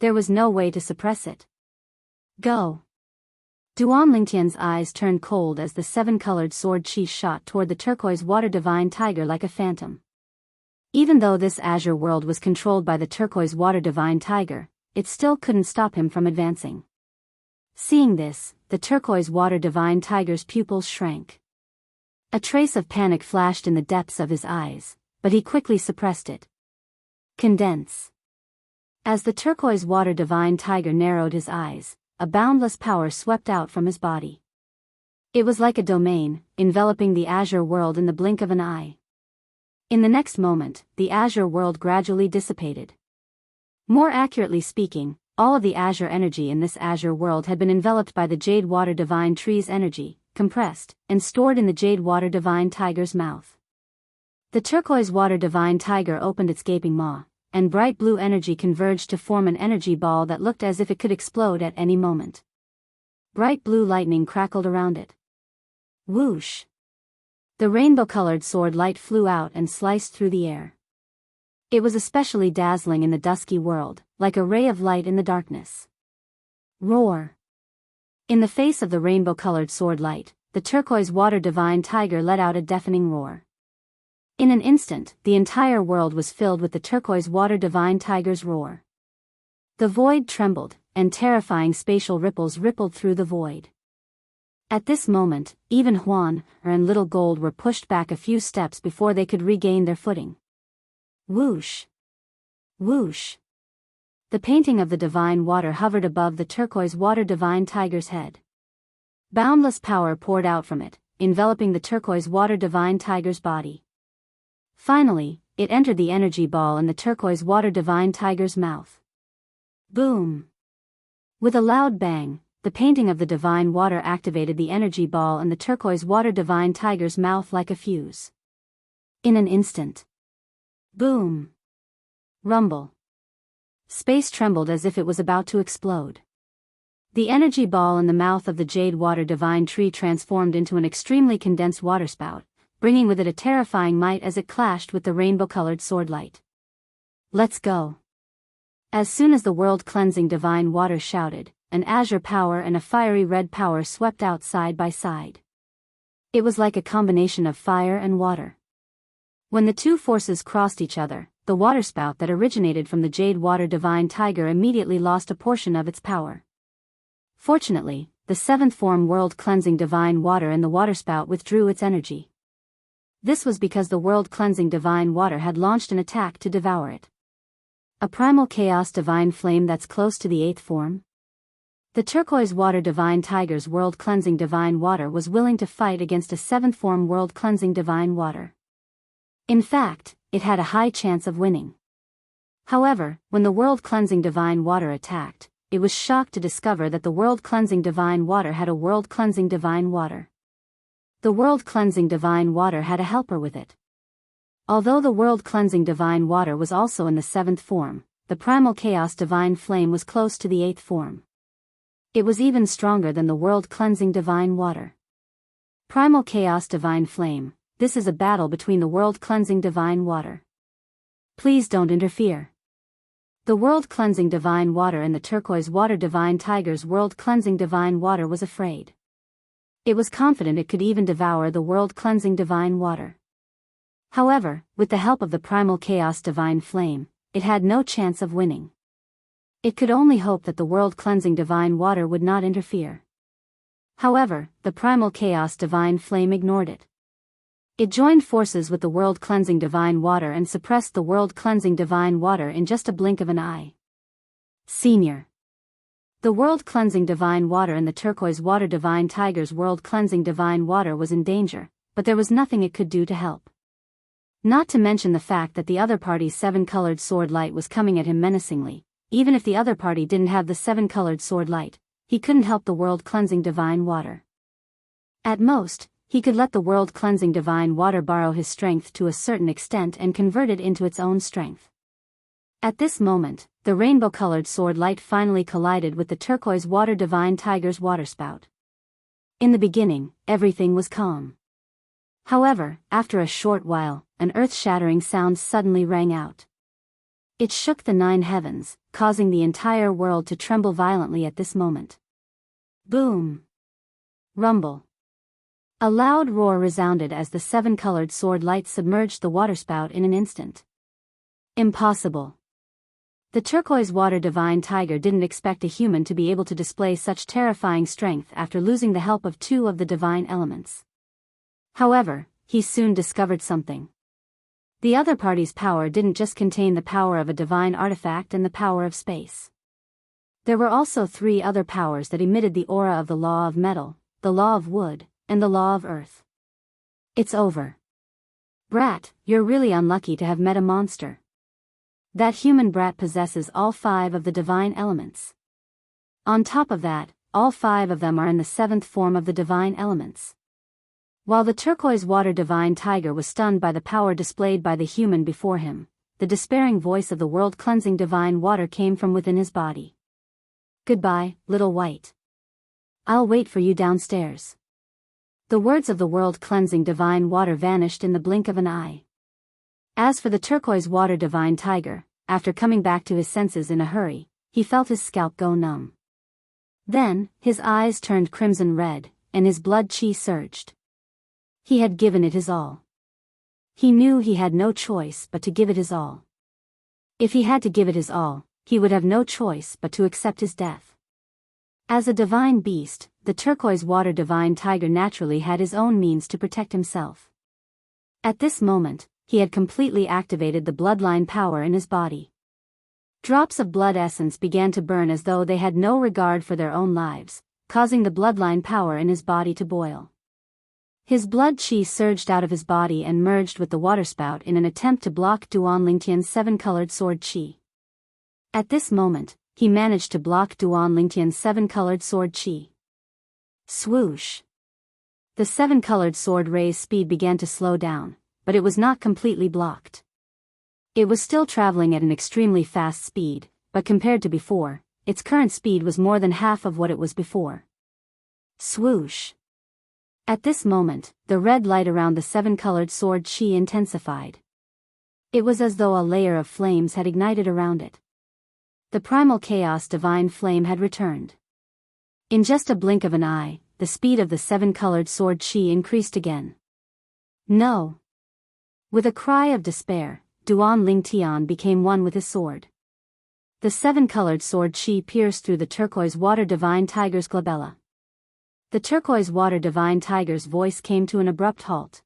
There was no way to suppress it. Go! Duan Lingtian's eyes turned cold as the 7-colored sword chi shot toward the turquoise water divine tiger like a phantom. Even though this azure world was controlled by the turquoise water divine tiger, it still couldn't stop him from advancing. Seeing this, the turquoise water divine tiger's pupils shrank. A trace of panic flashed in the depths of his eyes, but he quickly suppressed it. Condense. As the turquoise water divine tiger narrowed his eyes, a boundless power swept out from his body. It was like a domain, enveloping the azure world in the blink of an eye. In the next moment, the azure world gradually dissipated. More accurately speaking, all of the azure energy in this azure world had been enveloped by the Jade Water Divine Tree's energy, compressed, and stored in the Jade Water Divine Tiger's mouth. The turquoise water divine tiger opened its gaping maw, and bright blue energy converged to form an energy ball that looked as if it could explode at any moment. Bright blue lightning crackled around it. Whoosh! The rainbow-colored sword light flew out and sliced through the air. It was especially dazzling in the dusky world, like a ray of light in the darkness. Roar! In the face of the rainbow-colored sword light, the turquoise water divine tiger let out a deafening roar. In an instant, the entire world was filled with the turquoise water divine tiger's roar. The void trembled, and terrifying spatial ripples rippled through the void. At this moment, even Huan and Little Gold were pushed back a few steps before they could regain their footing. Whoosh! Whoosh! The painting of the divine water hovered above the turquoise water divine tiger's head. Boundless power poured out from it, enveloping the turquoise water divine tiger's body. Finally, it entered the energy ball in the turquoise water divine tiger's mouth. Boom! With a loud bang, the painting of the divine water activated the energy ball in the turquoise water divine tiger's mouth like a fuse. In an instant. Boom! Rumble. Space trembled as if it was about to explode. The energy ball in the mouth of the Jade Water Divine Tree transformed into an extremely condensed waterspout, bringing with it a terrifying might as it clashed with the rainbow-colored sword light. Let's go! As soon as the world-cleansing divine water shouted, an azure power and a fiery red power swept out side by side. It was like a combination of fire and water. When the two forces crossed each other, the waterspout that originated from the Jade Water Divine Tiger immediately lost a portion of its power. Fortunately, the seventh form world-cleansing divine water in the waterspout withdrew its energy. This was because the world-cleansing divine water had launched an attack to devour it. A primal chaos divine flame that's close to the eighth form? The turquoise water divine tiger's world-cleansing divine water was willing to fight against a seventh form world-cleansing divine water. In fact, it had a high chance of winning. However, when the world-cleansing divine water attacked, it was shocked to discover that the world-cleansing divine water had a world-cleansing divine water. The world-cleansing divine water had a helper with it. Although the world-cleansing divine water was also in the seventh form, the primal chaos divine flame was close to the eighth form. It was even stronger than the world-cleansing divine water. Primal chaos divine flame, this is a battle between the world-cleansing divine water. Please don't interfere. The world-cleansing divine water and the turquoise water divine tiger's world-cleansing divine water was afraid. It was confident it could even devour the world-cleansing divine water. However, with the help of the primal chaos divine flame, it had no chance of winning. It could only hope that the world-cleansing divine water would not interfere. However, the primal chaos divine flame ignored it. It joined forces with the world-cleansing divine water and suppressed the world-cleansing divine water in just a blink of an eye. Senior. The world-cleansing divine water and the turquoise water divine tiger's world-cleansing divine water was in danger, but there was nothing it could do to help. Not to mention the fact that the other party's seven-colored sword light was coming at him menacingly. Even if the other party didn't have the seven-colored sword light, he couldn't help the world-cleansing divine water. At most, he could let the world-cleansing divine water borrow his strength to a certain extent and convert it into its own strength. At this moment, the rainbow-colored sword light finally collided with the turquoise water divine tiger's waterspout. In the beginning, everything was calm. However, after a short while, an earth-shattering sound suddenly rang out. It shook the 9 heavens, causing the entire world to tremble violently at this moment. Boom! Rumble! A loud roar resounded as the 7-colored sword light submerged the waterspout in an instant. Impossible! The turquoise water divine tiger didn't expect a human to be able to display such terrifying strength after losing the help of 2 of the divine elements. However, he soon discovered something. The other party's power didn't just contain the power of a divine artifact and the power of space. There were also 3 other powers that emitted the aura of the law of metal, the law of wood, and the law of earth. It's over. Brat, you're really unlucky to have met a monster. That human brat possesses all 5 of the divine elements. On top of that, all 5 of them are in the 7th form of the divine elements. While the turquoise water divine tiger was stunned by the power displayed by the human before him, the despairing voice of the world-cleansing divine water came from within his body. Goodbye, little white. I'll wait for you downstairs. The words of the world-cleansing divine water vanished in the blink of an eye. As for the turquoise water divine tiger, after coming back to his senses in a hurry, he felt his scalp go numb. Then, his eyes turned crimson red, and his blood chi surged. He had given it his all. He knew he had no choice but to give it his all. If he had to give it his all, he would have no choice but to accept his death. As a divine beast, the turquoise water divine tiger naturally had his own means to protect himself. At this moment, he had completely activated the bloodline power in his body. Drops of blood essence began to burn as though they had no regard for their own lives, causing the bloodline power in his body to boil. His blood chi surged out of his body and merged with the waterspout in an attempt to block Duan Lingtian's 7-colored sword chi. At this moment, he managed to block Duan Lingtian's 7-colored sword chi. Swoosh! The 7-colored sword ray's speed began to slow down, but it was not completely blocked. It was still traveling at an extremely fast speed, but compared to before, its current speed was more than half of what it was before. Swoosh! At this moment, the red light around the 7-colored sword chi intensified. It was as though a layer of flames had ignited around it. The primal chaos divine flame had returned. In just a blink of an eye, the speed of the 7-colored sword chi increased again. No! With a cry of despair, Duan Lingtian became one with his sword. The 7-colored sword chi pierced through the turquoise water divine tiger's glabella. The turquoise water divine tiger's voice came to an abrupt halt.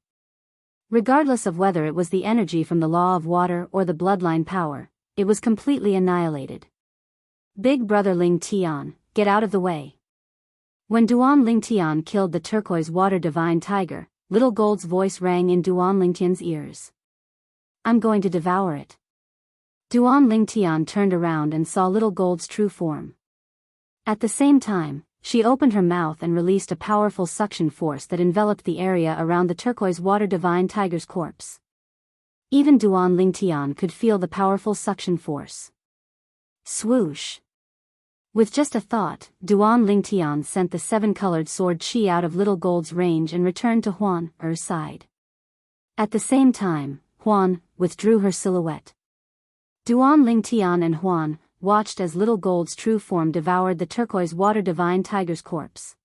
Regardless of whether it was the energy from the law of water or the bloodline power, it was completely annihilated. Big brother Lingtian, get out of the way. When Duan Lingtian killed the turquoise water divine tiger, Little Gold's voice rang in Duan Lingtian's ears. I'm going to devour it. Duan Lingtian turned around and saw Little Gold's true form. At the same time, she opened her mouth and released a powerful suction force that enveloped the area around the turquoise water divine tiger's corpse. Even Duan Lingtian could feel the powerful suction force. Swoosh! With just a thought, Duan Lingtian sent the 7-colored sword chi out of Little Gold's range and returned to Huan Er's side. At the same time, Huan withdrew her silhouette. Duan Lingtian and Huan watched as Little Gold's true form devoured the turquoise water divine tiger's corpse.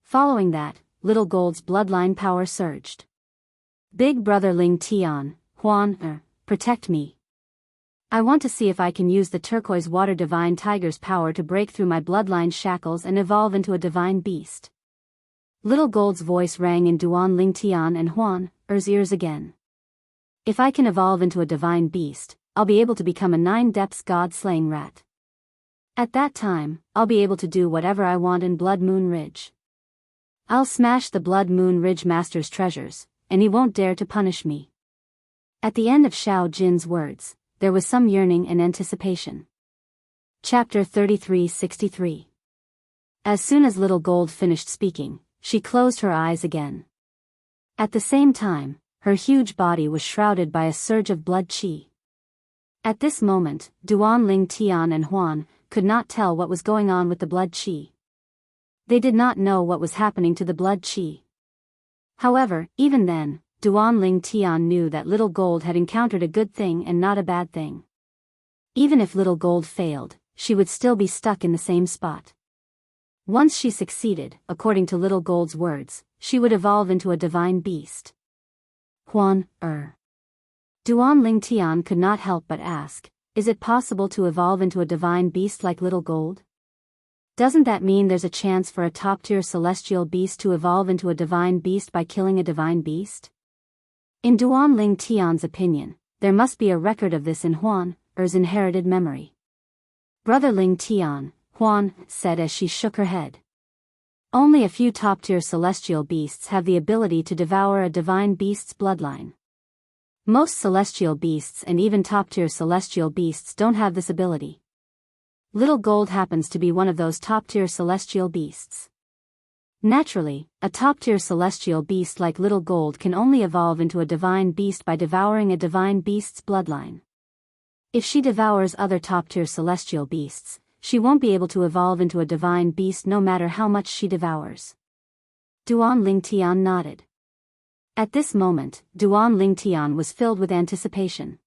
Following that, Little Gold's bloodline power surged. Big brother Lingtian, Huan protect me. I want to see if I can use the turquoise water divine tiger's power to break through my bloodline shackles and evolve into a divine beast. Little Gold's voice rang in Duan Lingtian and Huan Er's ears again. If I can evolve into a divine beast, I'll be able to become a 9-depths god-slaying rat. At that time, I'll be able to do whatever I want in Blood Moon Ridge. I'll smash the Blood Moon Ridge Master's treasures, and he won't dare to punish me. At the end of Xiao Jin's words, there was some yearning and anticipation. Chapter 3363. As soon as Little Gold finished speaking, she closed her eyes again. At the same time, her huge body was shrouded by a surge of blood chi. At this moment, Duan Lingtian and Huan could not tell what was going on with the blood chi. They did not know what was happening to the blood chi. However, even then, Duan Lingtian knew that Little Gold had encountered a good thing and not a bad thing. Even if Little Gold failed, she would still be stuck in the same spot. Once she succeeded, according to Little Gold's words, she would evolve into a divine beast. Huan Duan Lingtian could not help but ask, is it possible to evolve into a divine beast like Little Gold? Doesn't that mean there's a chance for a top-tier celestial beast to evolve into a divine beast by killing a divine beast? In Duan Lingtian's opinion, there must be a record of this in Huan Er's inherited memory. Brother Lingtian, Huan said as she shook her head. Only a few top-tier celestial beasts have the ability to devour a divine beast's bloodline. Most celestial beasts and even top-tier celestial beasts don't have this ability. Little Gold happens to be one of those top-tier celestial beasts. Naturally, a top-tier celestial beast like Little Gold can only evolve into a divine beast by devouring a divine beast's bloodline. If she devours other top-tier celestial beasts, she won't be able to evolve into a divine beast no matter how much she devours. Duan Lingtian nodded. At this moment, Duan Lingtian was filled with anticipation.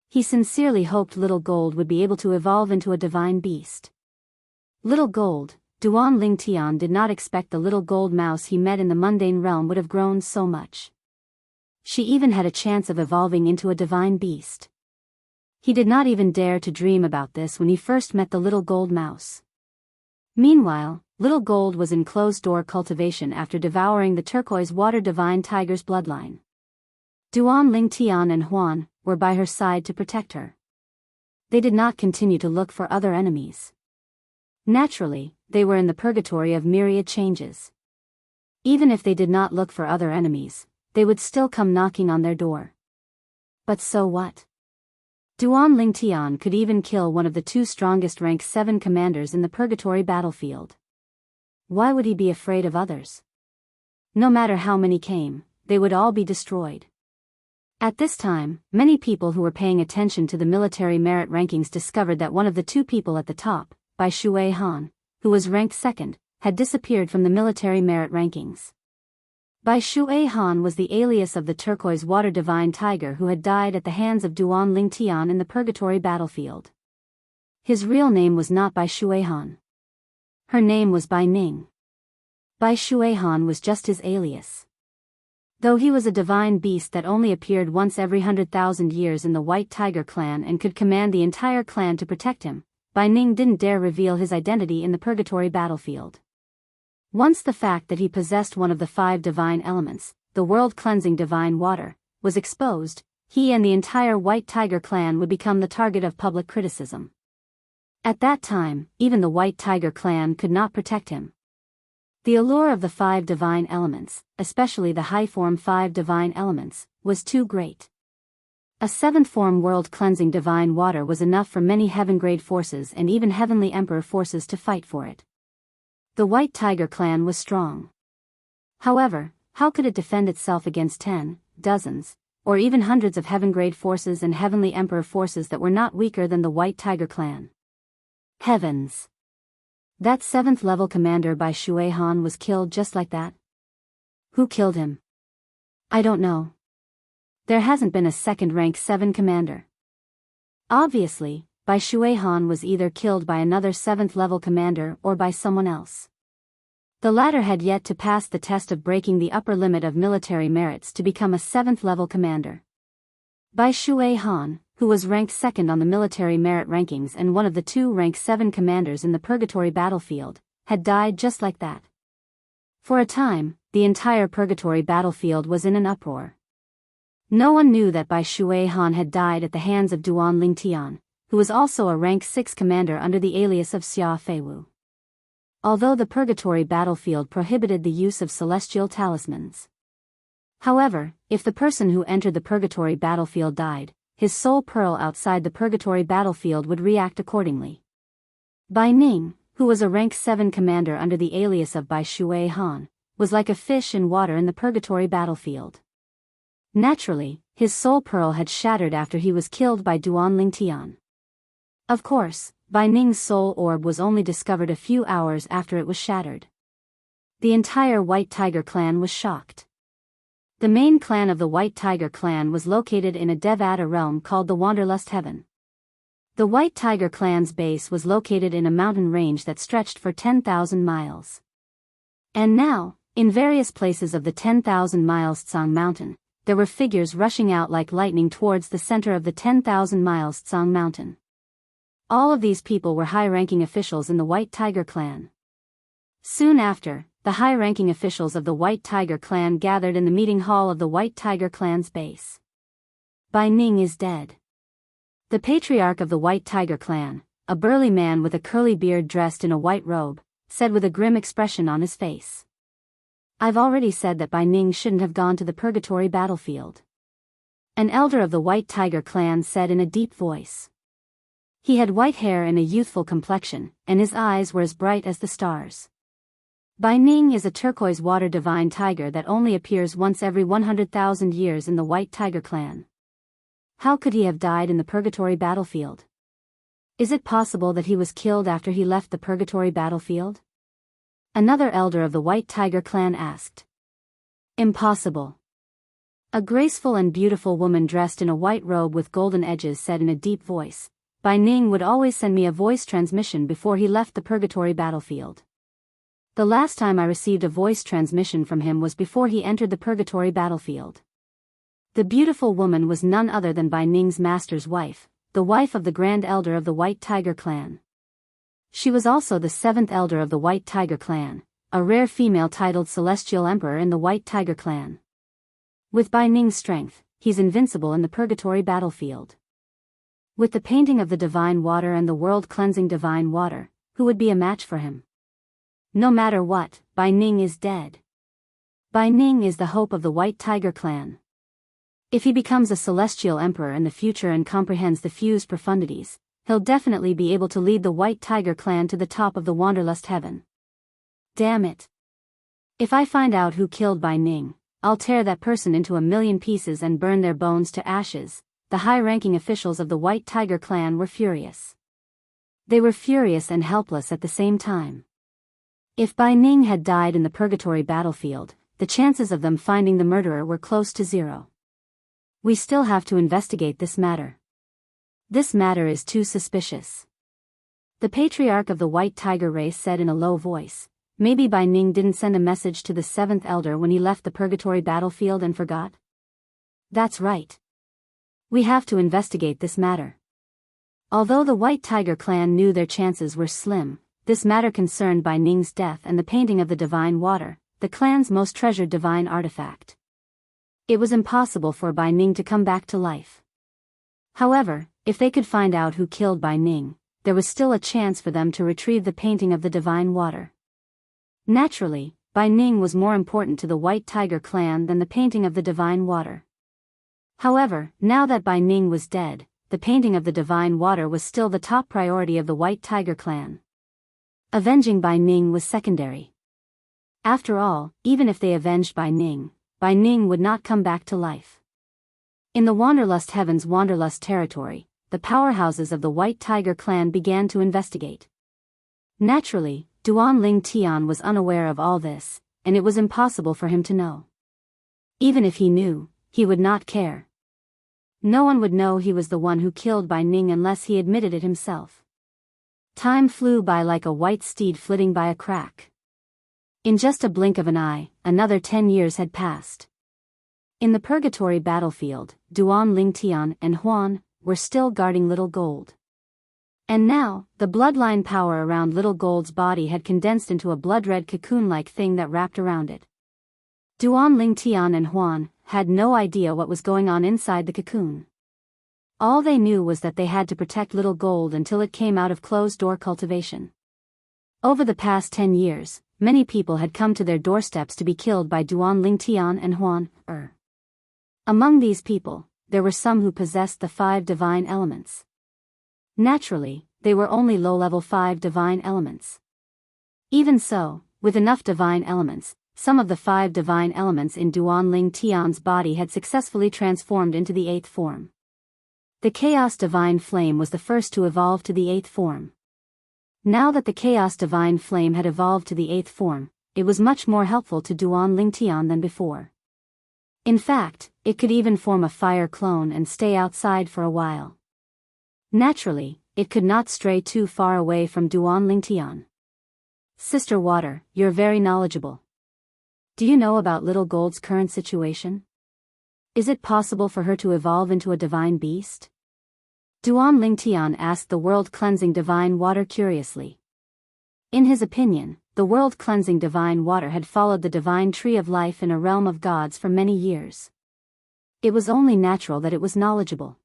He sincerely hoped Little Gold would be able to evolve into a divine beast. Little Gold, Duan Lingtian did not expect the little gold mouse he met in the mundane realm would have grown so much. She even had a chance of evolving into a divine beast. He did not even dare to dream about this when he first met the little gold mouse. Meanwhile, Little Gold was in closed-door cultivation after devouring the turquoise water divine tiger's bloodline. Duan Lingtian and Huan were by her side to protect her. They did not continue to look for other enemies. Naturally, they were in the purgatory of myriad changes. Even if they did not look for other enemies, they would still come knocking on their door. But so what? Duan Lingtian could even kill one of the two strongest rank 7 commanders in the purgatory battlefield. Why would he be afraid of others? No matter how many came, they would all be destroyed. At this time, many people who were paying attention to the military merit rankings discovered that one of the two people at the top, Bai Shui Han, who was ranked 2nd, had disappeared from the military merit rankings. Bai Shui Han was the alias of the turquoise water divine tiger who had died at the hands of Duan Lingtian in the purgatory battlefield. His real name was not Bai Shui Han. Her name was Bai Ning. Bai Shui Han was just his alias. Though he was a divine beast that only appeared once every 100,000 years in the White Tiger clan and could command the entire clan to protect him, Bai Ning didn't dare reveal his identity in the purgatory battlefield. Once the fact that he possessed one of the 5 divine elements, the world-cleansing divine water, was exposed, he and the entire White Tiger clan would become the target of public criticism. At that time, even the White Tiger clan could not protect him. The allure of the 5 divine elements, especially the high-form 5 divine elements, was too great. A 7th form world-cleansing divine water was enough for many heaven-grade forces and even heavenly emperor forces to fight for it. The White Tiger clan was strong. However, how could it defend itself against 10, dozens, or even hundreds of heaven-grade forces and heavenly emperor forces that were not weaker than the White Tiger clan? Heavens! That 7th level commander Bai Shui Han was killed just like that? Who killed him? I don't know. There hasn't been a second rank 7 commander. Obviously, Bai Shui Han was either killed by another 7th level commander or by someone else. The latter had yet to pass the test of breaking the upper limit of military merits to become a 7th level commander. Bai Shui Han, who was ranked 2nd on the military merit rankings and one of the 2 rank 7 commanders in the purgatory battlefield, had died just like that. For a time, the entire purgatory battlefield was in an uproar. No one knew that Bai Shui Han had died at the hands of Duan Lingtian, who was also a rank 6 commander under the alias of Xia Feiwu. Although the purgatory battlefield prohibited the use of celestial talismans. However, if the person who entered the purgatory battlefield died, his soul pearl outside the purgatory battlefield would react accordingly. Bai Ning, who was a rank 7 commander under the alias of Bai Shui Han, was like a fish in water in the purgatory battlefield. Naturally, his soul pearl had shattered after he was killed by Duan Lingtian. Of course, Bai Ning's soul orb was only discovered a few hours after it was shattered. The entire White Tiger clan was shocked. The main clan of the White Tiger clan was located in a Devata realm called the Wanderlust Heaven. The White Tiger clan's base was located in a mountain range that stretched for 10,000 miles. And now, in various places of the 10,000 miles Tsang Mountain, there were figures rushing out like lightning towards the center of the 10,000 miles Tsang Mountain. All of these people were high-ranking officials in the White Tiger clan. Soon after, the high-ranking officials of the White Tiger clan gathered in the meeting hall of the White Tiger clan's base. Bai Ning is dead. The patriarch of the White Tiger clan, a burly man with a curly beard dressed in a white robe, said with a grim expression on his face. I've already said that Bai Ning shouldn't have gone to the purgatory battlefield. An elder of the White Tiger clan said in a deep voice. He had white hair and a youthful complexion, and his eyes were as bright as the stars. Bai Ning is a turquoise water divine tiger that only appears once every 100,000 years in the White Tiger clan. How could he have died in the purgatory battlefield? Is it possible that he was killed after he left the purgatory battlefield? Another elder of the White Tiger clan asked. Impossible. A graceful and beautiful woman dressed in a white robe with golden edges said in a deep voice, Bai Ning would always send me a voice transmission before he left the purgatory battlefield. The last time I received a voice transmission from him was before he entered the purgatory battlefield. The beautiful woman was none other than Bai Ning's master's wife, the wife of the Grand Elder of the White Tiger clan. She was also the 7th Elder of the White Tiger clan, a rare female titled Celestial Emperor in the White Tiger clan. With Bai Ning's strength, he's invincible in the purgatory battlefield. With the painting of the divine water and the world-cleansing divine water, who would be a match for him? No matter what, Bai Ning is dead. Bai Ning is the hope of the White Tiger clan. If he becomes a celestial emperor in the future and comprehends the fused profundities, he'll definitely be able to lead the White Tiger clan to the top of the Wanderlust heaven. Damn it. If I find out who killed Bai Ning, I'll tear that person into 1,000,000 pieces and burn their bones to ashes. The high-ranking officials of the White Tiger clan were furious. They were furious and helpless at the same time. If Bai Ning had died in the purgatory battlefield, the chances of them finding the murderer were close to zero. We still have to investigate this matter. This matter is too suspicious. The patriarch of the White Tiger race said in a low voice, maybe Bai Ning didn't send a message to the 7th Elder when he left the purgatory battlefield and forgot? That's right. We have to investigate this matter. Although the White Tiger clan knew their chances were slim, this matter concerned Bai Ning's death and the painting of the divine water, the clan's most treasured divine artifact. It was impossible for Bai Ning to come back to life. However, if they could find out who killed Bai Ning, there was still a chance for them to retrieve the painting of the divine water. Naturally, Bai Ning was more important to the White Tiger clan than the painting of the divine water. However, now that Bai Ning was dead, the painting of the divine water was still the top priority of the White Tiger clan. Avenging Bai Ning was secondary. After all, even if they avenged Bai Ning would not come back to life. In the Wanderlust Heaven's Wanderlust territory, the powerhouses of the White Tiger clan began to investigate. Naturally, Duan Ling Tian was unaware of all this, and it was impossible for him to know. Even if he knew, he would not care. No one would know he was the one who killed Bai Ning unless he admitted it himself. Time flew by like a white steed flitting by a crack. In just a blink of an eye, another 10 years had passed. In the purgatory battlefield, Duan Ling Tian and Huan were still guarding Little Gold. And now, the bloodline power around Little Gold's body had condensed into a blood-red cocoon-like thing that wrapped around it. Duan Ling Tian and Huan had no idea what was going on inside the cocoon. All they knew was that they had to protect Little Gold until it came out of closed-door cultivation. Over the past 10 years, many people had come to their doorsteps to be killed by Duan Ling Tian and Huan. Among these people, there were some who possessed the 5 divine elements. Naturally, they were only low-level 5 divine elements. Even so, with enough divine elements, some of the 5 divine elements in Duan Ling Tian's body had successfully transformed into the 8th form. The Chaos Divine Flame was the first to evolve to the 8th form. Now that the Chaos Divine Flame had evolved to the 8th form, it was much more helpful to Duan Ling Tian than before. In fact, it could even form a fire clone and stay outside for a while. Naturally, it could not stray too far away from Duan Ling Tian. Sister Water, you're very knowledgeable. Do you know about Little Gold's current situation? Is it possible for her to evolve into a divine beast? Duan Ling Tian asked the world-cleansing divine water curiously. In his opinion, the world-cleansing divine water had followed the divine tree of life in a realm of gods for many years. It was only natural that it was knowledgeable.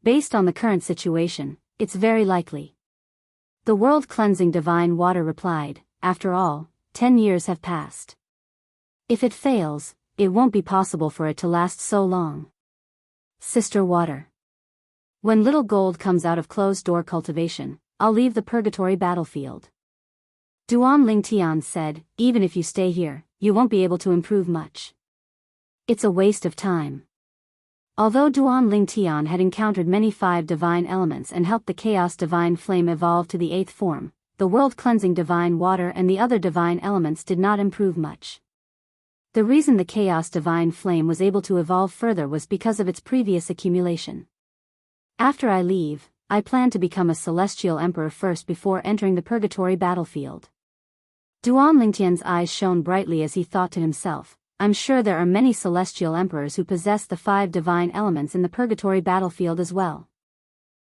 Based on the current situation, it's very likely. The world-cleansing divine water replied, after all, 10 years have passed. If it fails, it won't be possible for it to last so long. Sister Water. When little gold comes out of closed-door cultivation, I'll leave the purgatory battlefield. Duan Lingtian said, even if you stay here, you won't be able to improve much. It's a waste of time. Although Duan Lingtian had encountered many 5 divine elements and helped the Chaos Divine Flame evolve to the 8th form, the world-cleansing divine water and the other divine elements did not improve much. The reason the Chaos Divine Flame was able to evolve further was because of its previous accumulation. After I leave, I plan to become a celestial emperor first before entering the purgatory battlefield. Duan Lingtian's eyes shone brightly as he thought to himself, I'm sure there are many celestial emperors who possess the 5 divine elements in the purgatory battlefield as well.